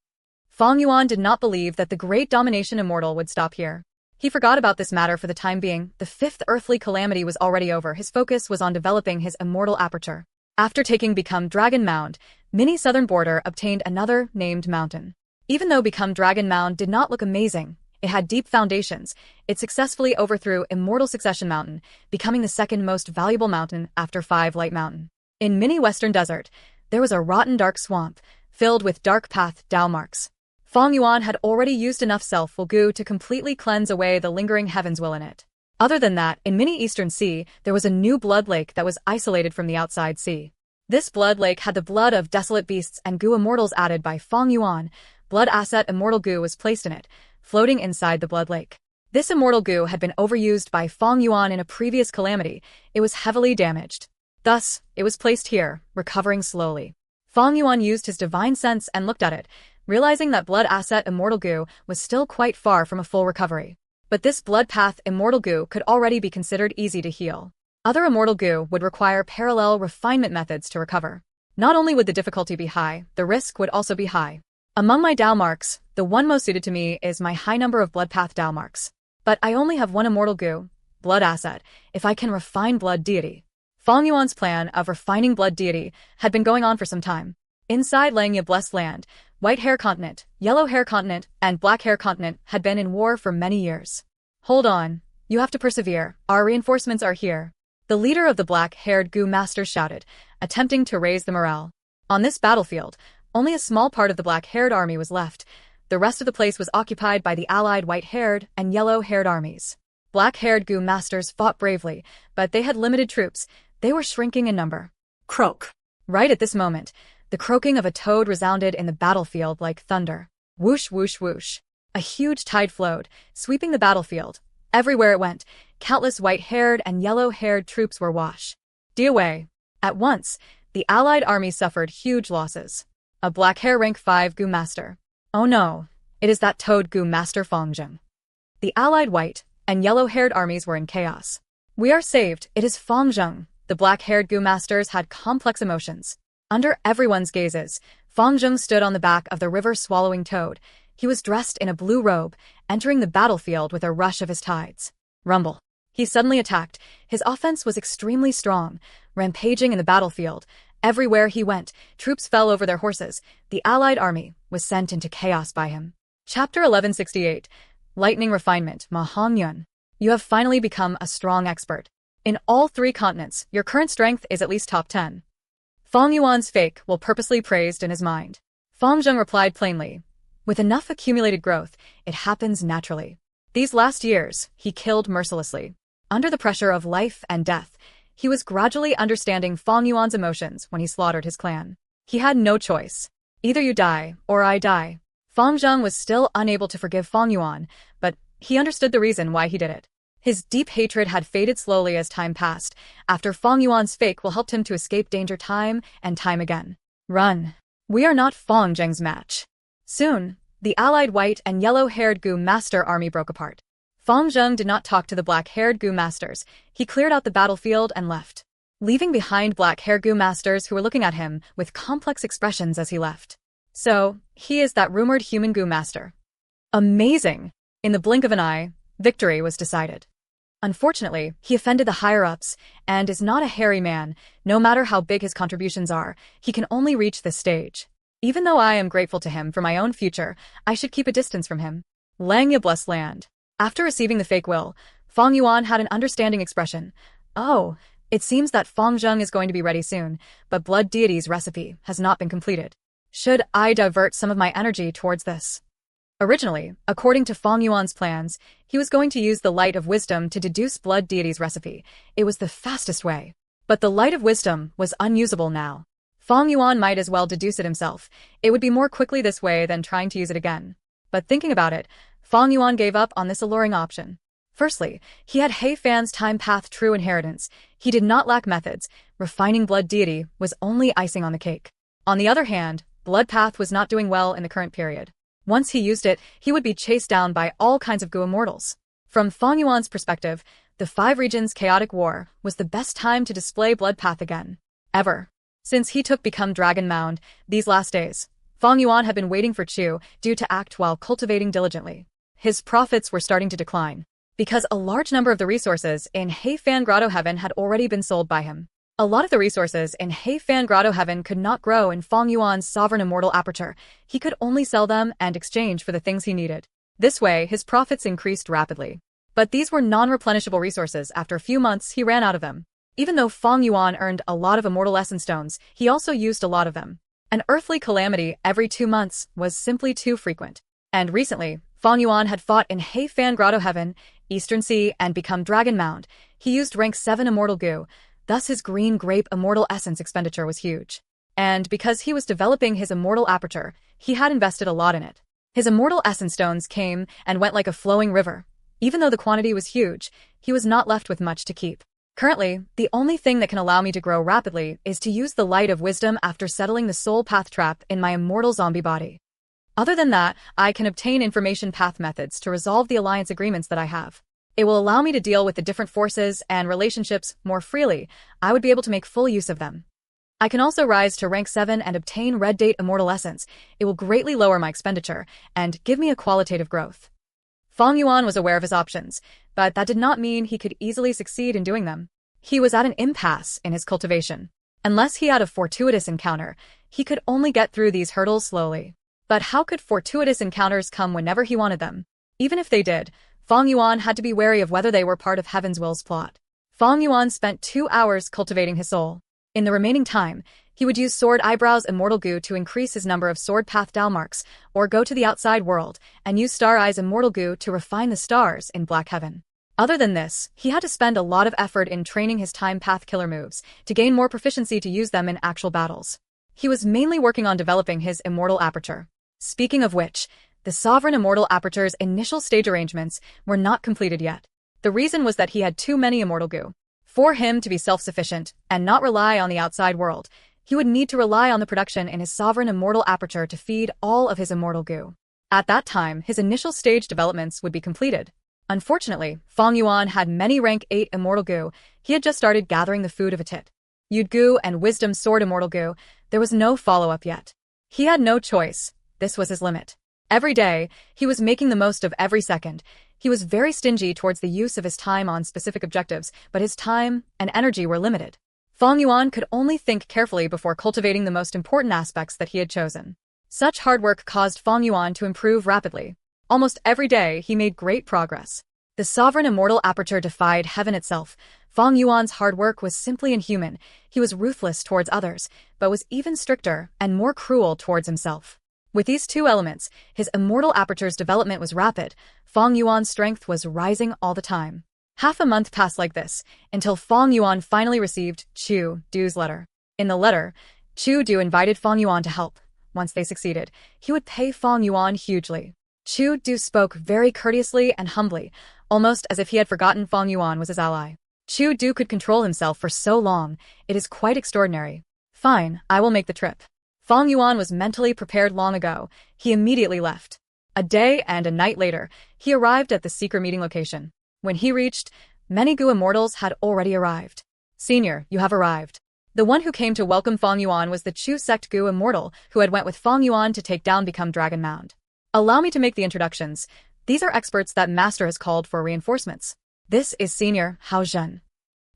Fang Yuan did not believe that the great domination immortal would stop here. He forgot about this matter for the time being. The fifth earthly calamity was already over. His focus was on developing his immortal aperture. After taking Become Dragon Mound, Mini Southern Border obtained another named mountain. Even though Become Dragon Mound did not look amazing, it had deep foundations. It successfully overthrew Immortal Succession Mountain, becoming the second most valuable mountain after 5 Light Mountain. In Mini Western Desert, there was a rotten dark swamp, filled with dark path Dao marks. Fang Yuan had already used enough self-will goo to completely cleanse away the lingering heaven's will in it. Other than that, in Mini Eastern Sea, there was a new blood lake that was isolated from the outside sea. This blood lake had the blood of desolate beasts and goo immortals added by Fang Yuan. Blood asset immortal goo was placed in it, floating inside the blood lake. This immortal goo had been overused by Fang Yuan in a previous calamity. It was heavily damaged. Thus, it was placed here, recovering slowly. Fang Yuan used his divine sense and looked at it, realizing that blood asset immortal goo was still quite far from a full recovery. But this blood path immortal goo could already be considered easy to heal. Other immortal goo would require parallel refinement methods to recover. Not only would the difficulty be high, the risk would also be high. Among my Dao marks, the one most suited to me is my high number of blood path Dao marks. But I only have one immortal goo, blood asset, if I can refine blood deity. Fang Yuan's plan of refining blood deity had been going on for some time. Inside Langya Blessed Land, White Hair Continent, Yellow Hair Continent, and Black Hair Continent had been in war for many years. Hold on. You have to persevere. Our reinforcements are here. The leader of the black-haired Goo Master shouted, attempting to raise the morale. On this battlefield, only a small part of the black-haired army was left. The rest of the place was occupied by the allied white-haired and yellow-haired armies. Black-haired Goo Masters fought bravely, but they had limited troops. They were shrinking in number. Croak. Right at this moment, the croaking of a toad resounded in the battlefield like thunder. Whoosh, whoosh, whoosh. A huge tide flowed, sweeping the battlefield. Everywhere it went, countless white-haired and yellow-haired troops were washed away. At once, the allied army suffered huge losses. A black-hair rank 5 Goo Master. Oh no, it is that toad Goo Master Fang Zheng. The allied white and yellow-haired armies were in chaos. We are saved, it is Fang Zheng. The black-haired Goo Masters had complex emotions. Under everyone's gazes, Fang Zheng stood on the back of the river-swallowing toad. He was dressed in a blue robe, entering the battlefield with a rush of his tides. Rumble. He suddenly attacked. His offense was extremely strong, rampaging in the battlefield. Everywhere he went, troops fell over their horses. The allied army was sent into chaos by him. Chapter 1168. Lightning Refinement. Ma Hongyun. You have finally become a strong expert. In all 3 continents, your current strength is at least top 10. Fang Yuan's fake will purposely praised in his mind. Fang Zheng replied plainly. With enough accumulated growth, it happens naturally. These last years, he killed mercilessly. Under the pressure of life and death, he was gradually understanding Fang Yuan's emotions when he slaughtered his clan. He had no choice. Either you die, or I die. Fang Zheng was still unable to forgive Fang Yuan, but he understood the reason why he did it. His deep hatred had faded slowly as time passed. After Fang Yuan's fake will helped him to escape danger time and time again. Run. We are not Fang Zheng's match. Soon, the allied white and yellow-haired Goo Master army broke apart. Fang Zheng did not talk to the black-haired Gu masters. He cleared out the battlefield and left, leaving behind black-haired Gu masters who were looking at him with complex expressions as he left. So, he is that rumored human Gu master. Amazing! In the blink of an eye, victory was decided. Unfortunately, he offended the higher-ups, and is not a hairy man. No matter how big his contributions are, he can only reach this stage. Even though I am grateful to him for my own future, I should keep a distance from him. Langya blessed land. After receiving the fake will, Fang Yuan had an understanding expression. Oh, it seems that Fang Zheng is going to be ready soon, but Blood Deity's recipe has not been completed. Should I divert some of my energy towards this? Originally, according to Fang Yuan's plans, he was going to use the Light of Wisdom to deduce Blood Deity's recipe. It was the fastest way. But the Light of Wisdom was unusable now. Fang Yuan might as well deduce it himself. It would be more quickly this way than trying to use it again. But thinking about it, Fang Yuan gave up on this alluring option. Firstly, he had He Fan's time path true inheritance. He did not lack methods. Refining Blood Deity was only icing on the cake. On the other hand, Blood Path was not doing well in the current period. Once he used it, he would be chased down by all kinds of Gu immortals. From Fang Yuan's perspective, the 5 regions' chaotic war was the best time to display Blood Path again. Ever. Since he took become Dragon Mound, these last days, Fang Yuan had been waiting for Chu due to act while cultivating diligently. His profits were starting to decline, because a large number of the resources in He Fan Grotto Heaven had already been sold by him. A lot of the resources in He Fan Grotto Heaven could not grow in Fang Yuan's sovereign immortal aperture. He could only sell them and exchange for the things he needed. This way, his profits increased rapidly. But these were non-replenishable resources. After a few months, he ran out of them. Even though Fang Yuan earned a lot of immortal essence stones, he also used a lot of them. An earthly calamity every 2 months was simply too frequent. And recently, Fang Yuan had fought in He Fan Grotto Heaven, Eastern Sea, and become Dragon Mound. He used rank 7 immortal Gu. Thus his green grape immortal essence expenditure was huge. And because he was developing his immortal aperture, he had invested a lot in it. His immortal essence stones came and went like a flowing river. Even though the quantity was huge, he was not left with much to keep. Currently, the only thing that can allow me to grow rapidly is to use the Light of Wisdom after settling the soul path trap in my immortal zombie body. Other than that, I can obtain information path methods to resolve the alliance agreements that I have. It will allow me to deal with the different forces and relationships more freely. I would be able to make full use of them. I can also rise to rank 7 and obtain Red Date Immortal Essence. It will greatly lower my expenditure and give me a qualitative growth. Fang Yuan was aware of his options, but that did not mean he could easily succeed in doing them. He was at an impasse in his cultivation. Unless he had a fortuitous encounter, he could only get through these hurdles slowly. But how could fortuitous encounters come whenever he wanted them? Even if they did, Fang Yuan had to be wary of whether they were part of Heaven's Will's plot. Fang Yuan spent 2 hours cultivating his soul. In the remaining time, he would use Sword Eyebrows Immortal Gu to increase his number of Sword Path Dalmarks, or go to the outside world and use Star Eyes Immortal Gu to refine the stars in Black Heaven. Other than this, he had to spend a lot of effort in training his Time Path killer moves to gain more proficiency to use them in actual battles. He was mainly working on developing his immortal aperture. Speaking of which, the Sovereign Immortal Aperture's initial stage arrangements were not completed yet. The reason was that he had too many Immortal Gu. For him to be self-sufficient and not rely on the outside world, he would need to rely on the production in his Sovereign Immortal Aperture to feed all of his Immortal Gu. At that time, his initial stage developments would be completed. Unfortunately, Fang Yuan had many rank 8 Immortal Gu. He had just started gathering the food of a tit. Yud Gu and Wisdom Sword Immortal Gu. There was no follow-up yet. He had no choice. This was his limit. Every day, he was making the most of every second. He was very stingy towards the use of his time on specific objectives, but his time and energy were limited. Fang Yuan could only think carefully before cultivating the most important aspects that he had chosen. Such hard work caused Fang Yuan to improve rapidly. Almost every day, he made great progress. The Sovereign Immortal Aperture defied heaven itself. Fang Yuan's hard work was simply inhuman. He was ruthless towards others, but was even stricter and more cruel towards himself. With these 2 elements, his immortal aperture's development was rapid. Fang Yuan's strength was rising all the time. Half a month passed like this, until Fang Yuan finally received Chu Du's letter. In the letter, Chu Du invited Fang Yuan to help. Once they succeeded, he would pay Fang Yuan hugely. Chu Du spoke very courteously and humbly, almost as if he had forgotten Fang Yuan was his ally. Chu Du could control himself for so long. It is quite extraordinary. Fine, I will make the trip. Fang Yuan was mentally prepared long ago. He immediately left. A day and a night later, he arrived at the secret meeting location. When he reached, many Gu immortals had already arrived. Senior, you have arrived. The one who came to welcome Fang Yuan was the Chu sect Gu immortal who had went with Fang Yuan to take down Become Dragon Mound. Allow me to make the introductions. These are experts that Master has called for reinforcements. This is Senior Hao Zhen.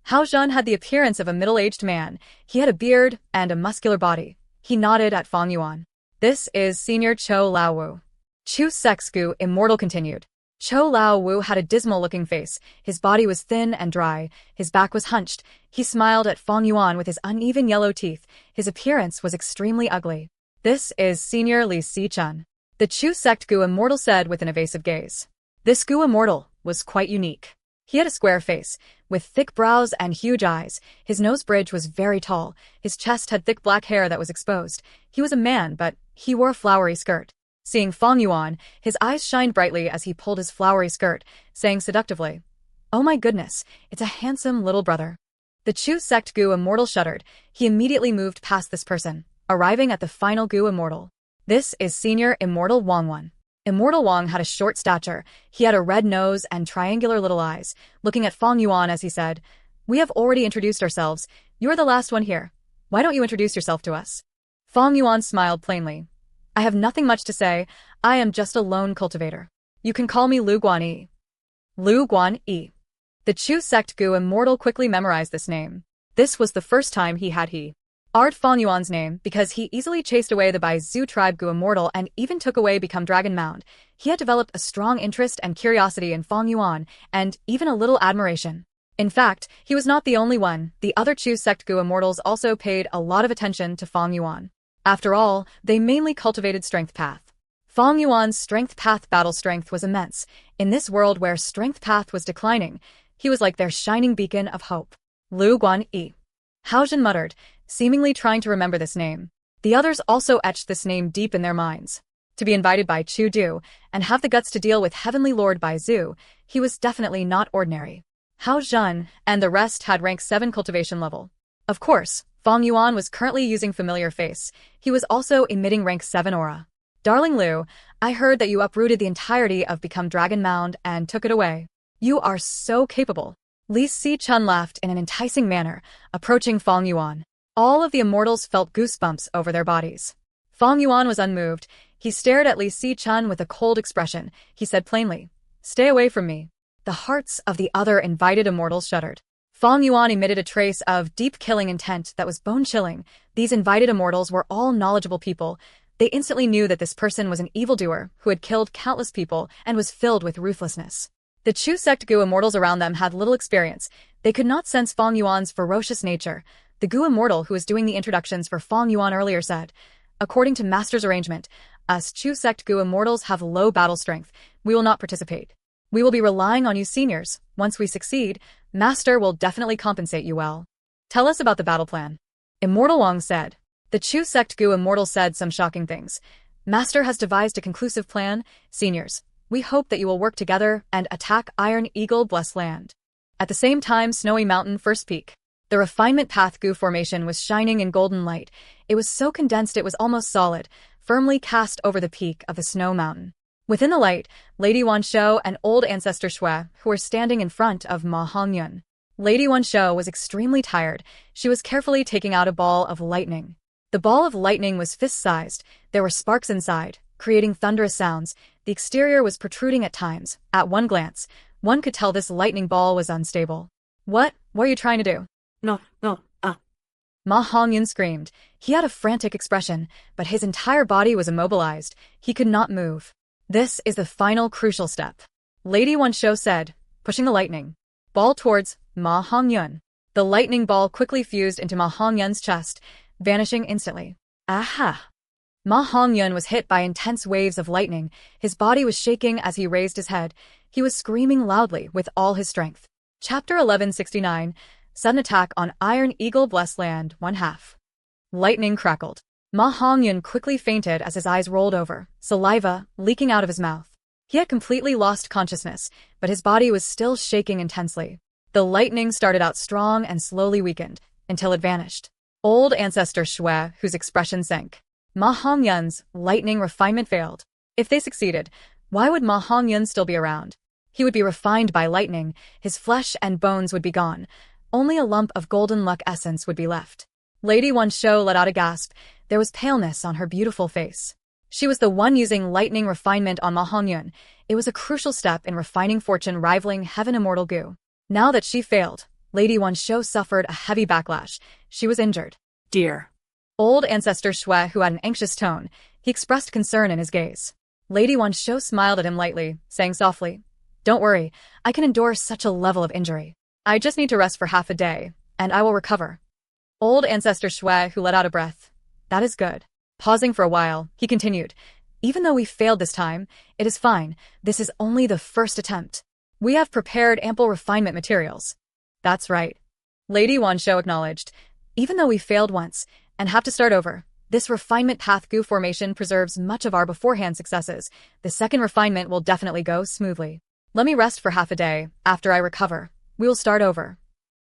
Hao Zhen had the appearance of a middle-aged man. He had a beard and a muscular body. He nodded at Fang Yuan. This is Senior Chou Lao Wu. Chu sect's Gu immortal continued. Chou Lao Wu had a dismal-looking face. His body was thin and dry. His back was hunched. He smiled at Fang Yuan with his uneven yellow teeth. His appearance was extremely ugly. This is Senior Li Sichun. The Chu sect Gu immortal said with an evasive gaze. This Gu immortal was quite unique. He had a square face, with thick brows and huge eyes. His nose bridge was very tall. His chest had thick black hair that was exposed. He was a man, but he wore a flowery skirt. Seeing Fang Yuan, his eyes shined brightly as he pulled his flowery skirt, saying seductively, "Oh my goodness, it's a handsome little brother." The Chu sect Gu immortal shuddered. He immediately moved past this person, arriving at the final Gu immortal. This is Senior Immortal Wang Wan. Immortal Wang had a short stature. He had a red nose and triangular little eyes, looking at Fang Yuan as he said, "We have already introduced ourselves. You are the last one here. Why don't you introduce yourself to us?" Fang Yuan smiled plainly. "I have nothing much to say. I am just a lone cultivator. You can call me Lu Guanyi." Lu Guanyi. The Chu sect Gu immortal quickly memorized this name. This was the first time he had heard Fang Yuan's name because he easily chased away the Bai Zhu tribe Gu immortal and even took away Become Dragon Mound. He had developed a strong interest and curiosity in Fang Yuan, and even a little admiration. In fact, he was not the only one. The other Chu sect Gu immortals also paid a lot of attention to Fang Yuan. After all, they mainly cultivated Strength Path. Fang Yuan's Strength Path battle strength was immense. In this world where Strength Path was declining, he was like their shining beacon of hope. Lu Guanyi. Hao Zhen muttered, seemingly trying to remember this name. The others also etched this name deep in their minds. To be invited by Chu Du, and have the guts to deal with Heavenly Lord Bai Zhu, he was definitely not ordinary. Hao Zhen and the rest had rank 7 cultivation level. Of course, Fang Yuan was currently using Familiar Face. He was also emitting rank 7 aura. "Darling Lu, I heard that you uprooted the entirety of Become Dragon Mound and took it away. You are so capable." Li Sichun laughed in an enticing manner, approaching Fang Yuan. All of the immortals felt goosebumps over their bodies. Fang Yuan was unmoved. He stared at Li Sichun with a cold expression. He said plainly, "Stay away from me." The hearts of the other invited immortals shuddered. Fang Yuan emitted a trace of deep killing intent that was bone-chilling. These invited immortals were all knowledgeable people. They instantly knew that this person was an evildoer who had killed countless people and was filled with ruthlessness. The Chu sect Gu immortals around them had little experience. They could not sense Fang Yuan's ferocious nature. The Gu immortal who was doing the introductions for Fang Yuan earlier said, "According to Master's arrangement, us Chu sect Gu immortals have low battle strength. We will not participate. We will be relying on you seniors. Once we succeed, Master will definitely compensate you well. Tell us about the battle plan." Immortal Wang said. The Chu sect Gu immortal said some shocking things. "Master has devised a conclusive plan. Seniors, we hope that you will work together and attack Iron Eagle Blessed Land." At the same time, Snowy Mountain First Peak. The Refinement Path Gu formation was shining in golden light. It was so condensed it was almost solid, firmly cast over the peak of the Snow Mountain. Within the light, Lady Wanshou and Old Ancestor Shui, who were standing in front of Ma Hongyun. Lady Wanshou was extremely tired. She was carefully taking out a ball of lightning. The ball of lightning was fist-sized. There were sparks inside, creating thunderous sounds. The exterior was protruding at times. At one glance, one could tell this lightning ball was unstable. What are you trying to do?" No. Ma Hongyun screamed. He had a frantic expression, but his entire body was immobilized. He could not move. "This is the final crucial step," Lady Wanshou said, pushing the lightning ball towards Ma Hongyun. The lightning ball quickly fused into Ma Hongyun's chest, vanishing instantly. Aha! Ma Hongyun was hit by intense waves of lightning. His body was shaking as he raised his head. He was screaming loudly with all his strength. Chapter 1169, Sudden Attack on Iron Eagle Blessed Land, 1/2. Lightning crackled. Ma Hongyun quickly fainted as his eyes rolled over, saliva leaking out of his mouth. He had completely lost consciousness, but his body was still shaking intensely. The lightning started out strong and slowly weakened, until it vanished. Old Ancestor Shui, whose expression sank. Ma Hongyun's lightning refinement failed. If they succeeded, why would Ma Hongyun still be around? He would be refined by lightning, his flesh and bones would be gone. Only a lump of golden luck essence would be left. Lady Wan Shou let out a gasp. There was paleness on her beautiful face. She was the one using lightning refinement on Ma Hongyun. It was a crucial step in refining fortune rivaling heaven immortal goo. Now that she failed, Lady Wan Shou suffered a heavy backlash. She was injured. Dear. Old Ancestor Shui, who had an anxious tone, he expressed concern in his gaze. Lady Wan Shou smiled at him lightly, saying softly, "Don't worry, I can endure such a level of injury. I just need to rest for half a day, and I will recover." Old Ancestor Shui, who let out a breath. "That is good." Pausing for a while, he continued, "Even though we failed this time, it is fine. This is only the first attempt. We have prepared ample refinement materials." "That's right." Lady Wan Shou acknowledged. "Even though we failed once, and have to start over, this refinement path goo formation preserves much of our beforehand successes. The second refinement will definitely go smoothly. Let me rest for half a day. After I recover, we will start over."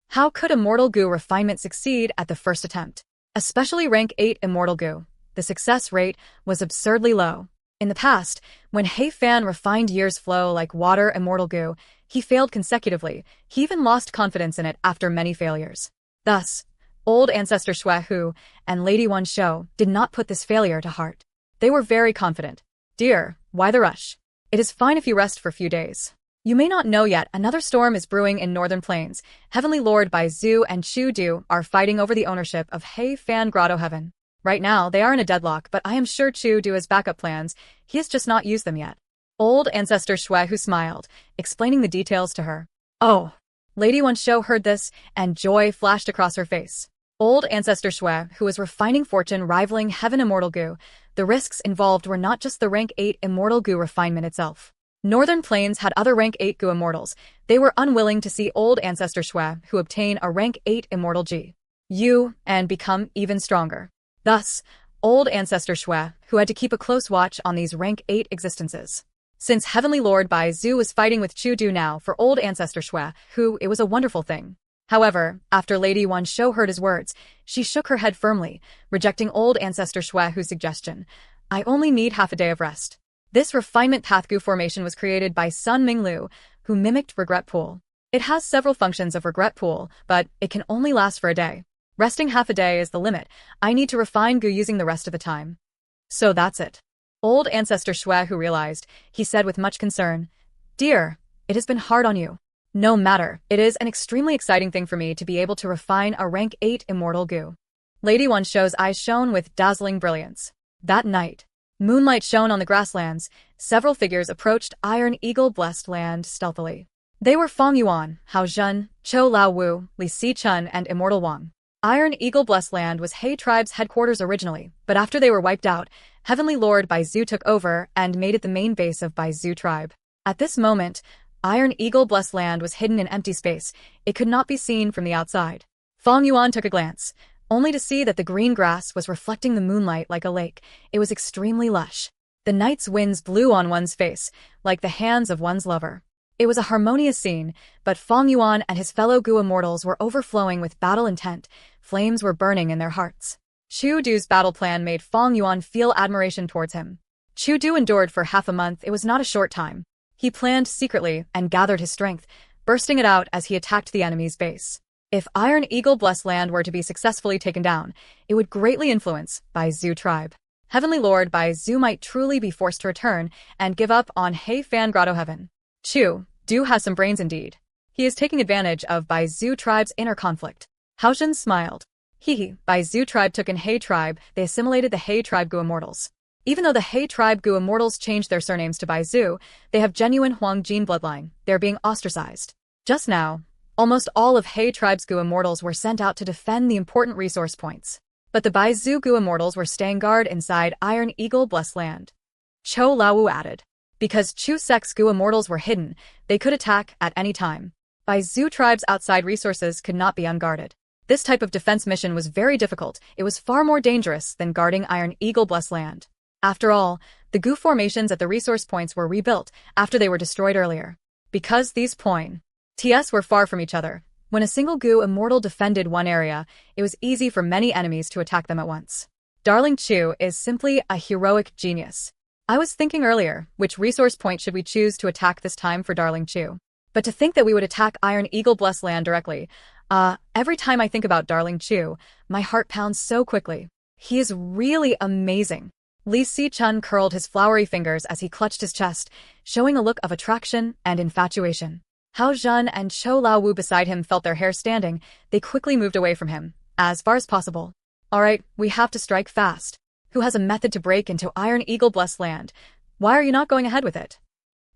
How could immortal goo refinement succeed at the first attempt? Especially rank 8 immortal goo. The success rate was absurdly low. In the past, when He Fan refined years flow like water immortal goo, he failed consecutively. He even lost confidence in it after many failures. Thus, Old Ancestor Shui Hu and Lady Wan Shou did not put this failure to heart. They were very confident. "Dear, why the rush? It is fine if you rest for a few days. You may not know yet, another storm is brewing in Northern Plains. Heavenly Lord Bai Zhu and Chu Du are fighting over the ownership of He Fan Grotto Heaven. Right now, they are in a deadlock, but I am sure Chu Du has backup plans. He has just not used them yet." Old Ancestor Shui Hu smiled, explaining the details to her. "Oh." Lady Wan Shou heard this, and joy flashed across her face. Old Ancestor Shui, who was refining fortune rivaling heaven immortal goo, the risks involved were not just the rank 8 immortal goo refinement itself. Northern Plains had other rank 8 goo immortals. They were unwilling to see Old Ancestor Shui, who obtain a rank 8 immortal G. U, and become even stronger. Thus, Old Ancestor Shui, who had to keep a close watch on these rank 8 existences. Since Heavenly Lord Bai Zhu was fighting with Chu Du now for Old Ancestor Shui, who, it was a wonderful thing. However, after Lady Wan Shou heard his words, she shook her head firmly, rejecting Old Ancestor Shui Hu's suggestion. "I only need half a day of rest." This refinement path goo formation was created by Sun Minglu, who mimicked Regret Pool. It has several functions of Regret Pool, but it can only last for a day. Resting half a day is the limit. I need to refine goo using the rest of the time. So that's it. Old Ancestor Shui Hu realized, he said with much concern, "Dear, it has been hard on you. No matter, it is an extremely exciting thing for me to be able to refine a rank 8 immortal goo." Lady Wan Shou's eyes shone with dazzling brilliance. That night, moonlight shone on the grasslands. Several figures approached Iron Eagle Blessed Land stealthily. They were Fong Yuan, Hao Zhen, Chou Lao Wu, Li Si Chun, and Immortal Wang. Iron Eagle Blessed Land was He Tribe's headquarters originally, but after they were wiped out, Heavenly Lord Bai Zhu took over and made it the main base of Bai Zhu Tribe. At this moment, Iron Eagle Blessed Land was hidden in empty space. It could not be seen from the outside. Fong Yuan took a glance, only to see that the green grass was reflecting the moonlight like a lake. It was extremely lush. The night's winds blew on one's face, like the hands of one's lover. It was a harmonious scene, but Fong Yuan and his fellow Gu immortals were overflowing with battle intent. Flames were burning in their hearts. Chu Du's battle plan made Fong Yuan feel admiration towards him. Chu Du endured for half a month. It was not a short time. He planned secretly and gathered his strength, bursting it out as he attacked the enemy's base. If Iron Eagle Blessed Land were to be successfully taken down, it would greatly influence Bai Zhu Tribe. Heavenly Lord Bai Zhu might truly be forced to return and give up on He Fan Grotto Heaven. Chu Du has some brains indeed. He is taking advantage of Bai Zhu Tribe's inner conflict. Hao Zhen smiled. Bai Zhu Tribe took in He Tribe. They assimilated the He Tribe Gu Immortals. Even though the He Tribe Gu Immortals changed their surnames to Bai Zhu, they have genuine Huang Jin bloodline. They're being ostracized. Just now, almost all of He Tribe's Gu Immortals were sent out to defend the important resource points. But the Bai Zhu Gu Immortals were staying guard inside Iron Eagle Blessed Land. Chou Laowu added. Because Chu Sec's Gu Immortals were hidden, they could attack at any time. Bai Zhu Tribe's outside resources could not be unguarded. This type of defense mission was very difficult. It was far more dangerous than guarding Iron Eagle Blessed Land. After all, the Gu formations at the resource points were rebuilt after they were destroyed earlier. Because these points were far from each other, when a single Gu immortal defended one area, it was easy for many enemies to attack them at once. Darling Chu is simply a heroic genius. I was thinking earlier, which resource point should we choose to attack this time for Darling Chu? But to think that we would attack Iron Eagle Blessed Land directly, every time I think about Darling Chu, my heart pounds so quickly. He is really amazing. Li Si-chun curled his flowery fingers as he clutched his chest, showing a look of attraction and infatuation. Hao Zhen and Chou Lao-Wu beside him felt their hair standing. They quickly moved away from him, as far as possible. All right, we have to strike fast. Who has a method to break into Iron Eagle Blessed Land? Why are you not going ahead with it?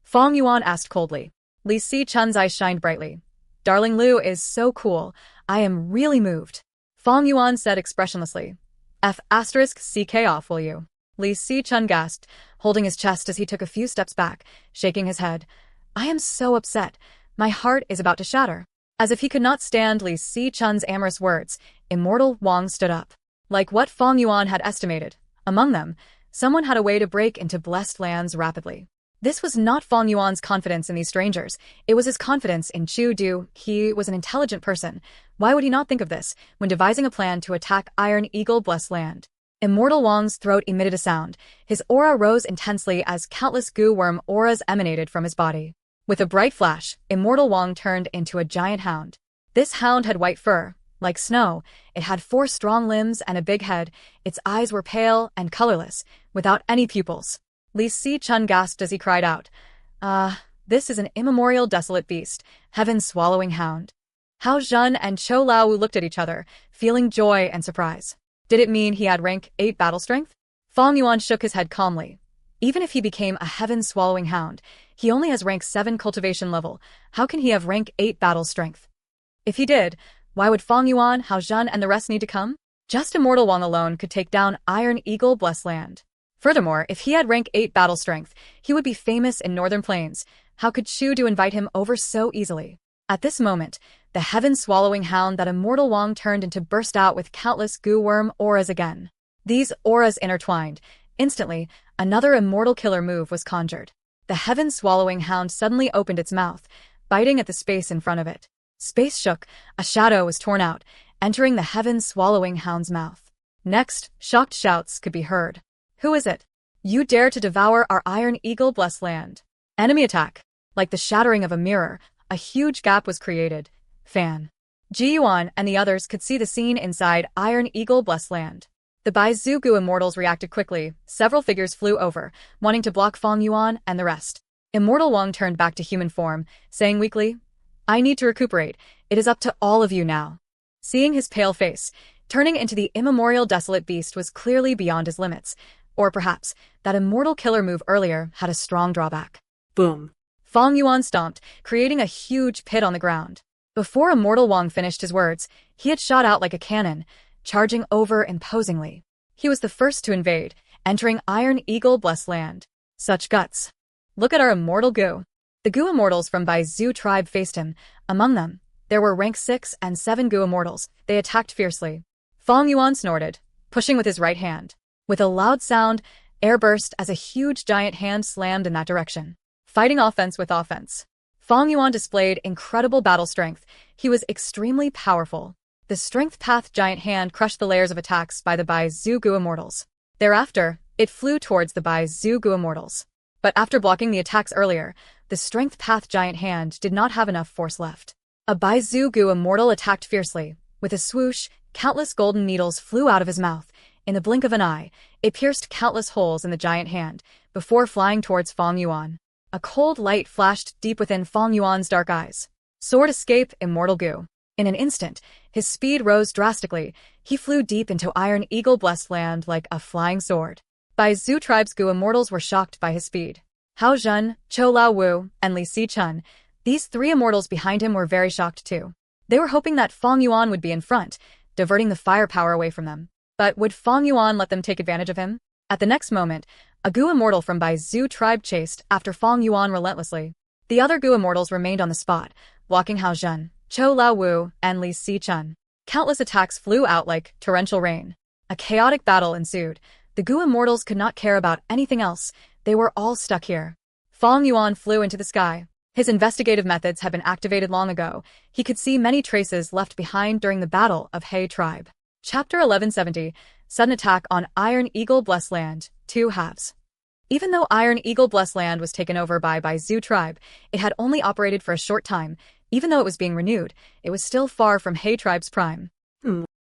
Fong Yuan asked coldly. Li Si-chun's eyes shined brightly. Darling Lu is so cool. I am really moved. Fong Yuan said expressionlessly. CK off, will you? Li Si-chun gasped, holding his chest as he took a few steps back, shaking his head. I am so upset. My heart is about to shatter. As if he could not stand Li Si-chun's amorous words, Immortal Wang stood up. Like what Fong Yuan had estimated, among them, someone had a way to break into blessed lands rapidly. This was not Fong Yuan's confidence in these strangers, it was his confidence in Chu Du. He was an intelligent person. Why would he not think of this when devising a plan to attack Iron Eagle Blessed Land? Immortal Wang's throat emitted a sound. His aura rose intensely as countless goo worm auras emanated from his body. With a bright flash, Immortal Wang turned into a giant hound. This hound had white fur. Like snow, it had 4 strong limbs and a big head. Its eyes were pale and colorless, without any pupils. Li Si-chun gasped as he cried out, this is an immemorial desolate beast, heaven-swallowing hound. Hao Zhen and Chou Lao-Wu looked at each other, feeling joy and surprise. Did it mean he had rank 8 battle strength? Fong Yuan shook his head calmly. Even if he became a heaven-swallowing hound, he only has rank 7 cultivation level. How can he have rank 8 battle strength? If he did, why would Fong Yuan, Hao Zhen, and the rest need to come? Just Immortal Wang alone could take down Iron Eagle Blessed Land. Furthermore, if he had rank 8 battle strength, he would be famous in Northern Plains. How could Chu Du invite him over so easily? At this moment, the heaven-swallowing hound that Immortal Wang turned into burst out with countless goo worm auras again. These auras intertwined. Instantly, another immortal killer move was conjured. The heaven-swallowing hound suddenly opened its mouth, biting at the space in front of it. Space shook, a shadow was torn out, entering the heaven-swallowing hound's mouth. Next, shocked shouts could be heard. Who is it? You dare to devour our Iron Eagle Blessed Land. Enemy attack. Like the shattering of a mirror, a huge gap was created. Fan. Ji Yuan and the others could see the scene inside Iron Eagle Blessed Land. The Baizugu immortals reacted quickly. Several figures flew over, wanting to block Fong Yuan and the rest. Immortal Wang turned back to human form, saying weakly, I need to recuperate. It is up to all of you now. Seeing his pale face, turning into the immemorial desolate beast was clearly beyond his limits. Or perhaps, that immortal killer move earlier had a strong drawback. Boom. Fong Yuan stomped, creating a huge pit on the ground. Before Immortal Wang finished his words, he had shot out like a cannon, charging over imposingly. He was the first to invade, entering Iron Eagle Blessed Land. Such guts. Look at our immortal goo. The Goo Immortals from Baizu tribe faced him. Among them, there were rank 6 and 7 Goo Immortals. They attacked fiercely. Fong Yuan snorted, pushing with his right hand. With a loud sound, air burst as a huge giant hand slammed in that direction. Fighting offense with offense. Fong Yuan displayed incredible battle strength. He was extremely powerful. The Strength Path giant hand crushed the layers of attacks by the Baizu Goo Immortals. Thereafter, it flew towards the Baizu Goo Immortals. But after blocking the attacks earlier, the Strength Path giant hand did not have enough force left. A Baizu Goo Immortal attacked fiercely. With a swoosh, countless golden needles flew out of his mouth. In the blink of an eye, it pierced countless holes in the giant hand, before flying towards Fong Yuan. A cold light flashed deep within Fong Yuan's dark eyes. Sword escape, Immortal Goo. In an instant, his speed rose drastically. He flew deep into Iron Eagle Blessed Land like a flying sword. Baizu tribe's Goo Immortals were shocked by his speed. Hao Zhen, Chou Lao-Wu, and Li Si-chun, these 3 immortals behind him were very shocked too. They were hoping that Fong Yuan would be in front, diverting the firepower away from them. But would Fong Yuan let them take advantage of him? At the next moment, a Goo Immortal from Baizu tribe chased after Fong Yuan relentlessly. The other Goo Immortals remained on the spot, blocking Hao Zhen, Chou Lao-Wu, and Li Si-chun. Countless attacks flew out like torrential rain. A chaotic battle ensued. The Goo Immortals could not care about anything else. They were all stuck here. Fong Yuan flew into the sky. His investigative methods had been activated long ago. He could see many traces left behind during the Battle of He Tribe. Chapter 1170, Sudden Attack on Iron Eagle Blessed Land, 2 halves. Even though Iron Eagle Blessed Land was taken over by Zhu tribe, it had only operated for a short time. Even though it was being renewed, it was still far from He tribe's prime.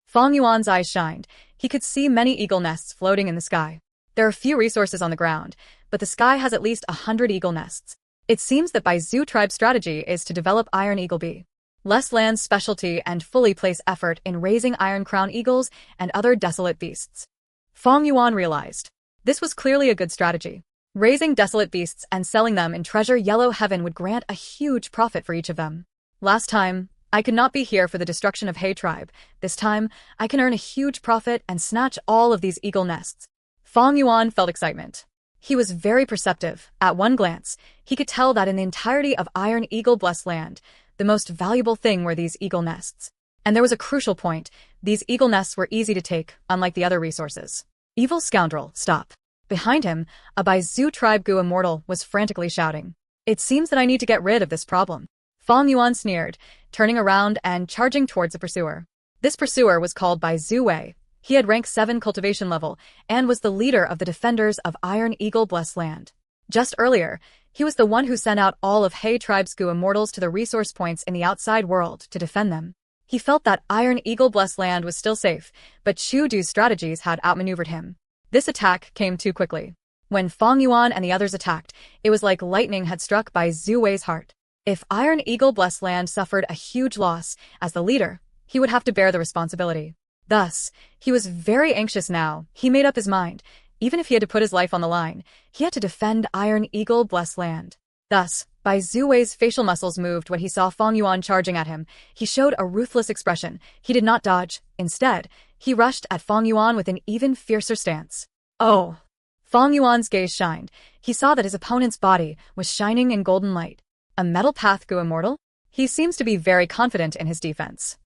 Fang Yuan's eyes shined. He could see many eagle nests floating in the sky. There are few resources on the ground, but the sky has at least 100 eagle nests. It seems that Zhu tribe's strategy is to develop Iron Eagle B. Less land's specialty and fully place effort in raising Iron Crown eagles and other desolate beasts. Fang Yuan realized. This was clearly a good strategy. Raising desolate beasts and selling them in Treasure Yellow Heaven would grant a huge profit for each of them. Last time, I could not be here for the destruction of He tribe. This time, I can earn a huge profit and snatch all of these eagle nests. Fang Yuan felt excitement. He was very perceptive. At one glance, he could tell that in the entirety of Iron Eagle Blessed Land, the most valuable thing were these eagle nests. And there was a crucial point. These eagle nests were easy to take, unlike the other resources. Evil scoundrel, stop. Behind him, a Zhu tribe Gu immortal was frantically shouting. It seems that I need to get rid of this problem. Fang Yuan sneered, turning around and charging towards the pursuer. This pursuer was called Zhu Wei. He had rank 7 cultivation level and was the leader of the defenders of Iron Eagle Blessed Land. Just earlier, he was the one who sent out all of He tribe's Gu immortals to the resource points in the outside world to defend them. He felt that Iron Eagle Blessed Land was still safe, but Chu Du's strategies had outmaneuvered him. This attack came too quickly. When Fang Yuan and the others attacked, it was like lightning had struck Zhu Wei's heart. If Iron Eagle Blessed Land suffered a huge loss, as the leader, he would have to bear the responsibility. Thus, he was very anxious now. He made up his mind. Even if he had to put his life on the line, he had to defend Iron Eagle Blessed Land. Thus, Zhu Wei's facial muscles moved when he saw Fang Yuan charging at him. He showed a ruthless expression. He did not dodge. Instead, he rushed at Fang Yuan with an even fiercer stance. Oh! Fang Yuan's gaze shined. He saw that his opponent's body was shining in golden light. A metal path Gu immortal? He seems to be very confident in his defense.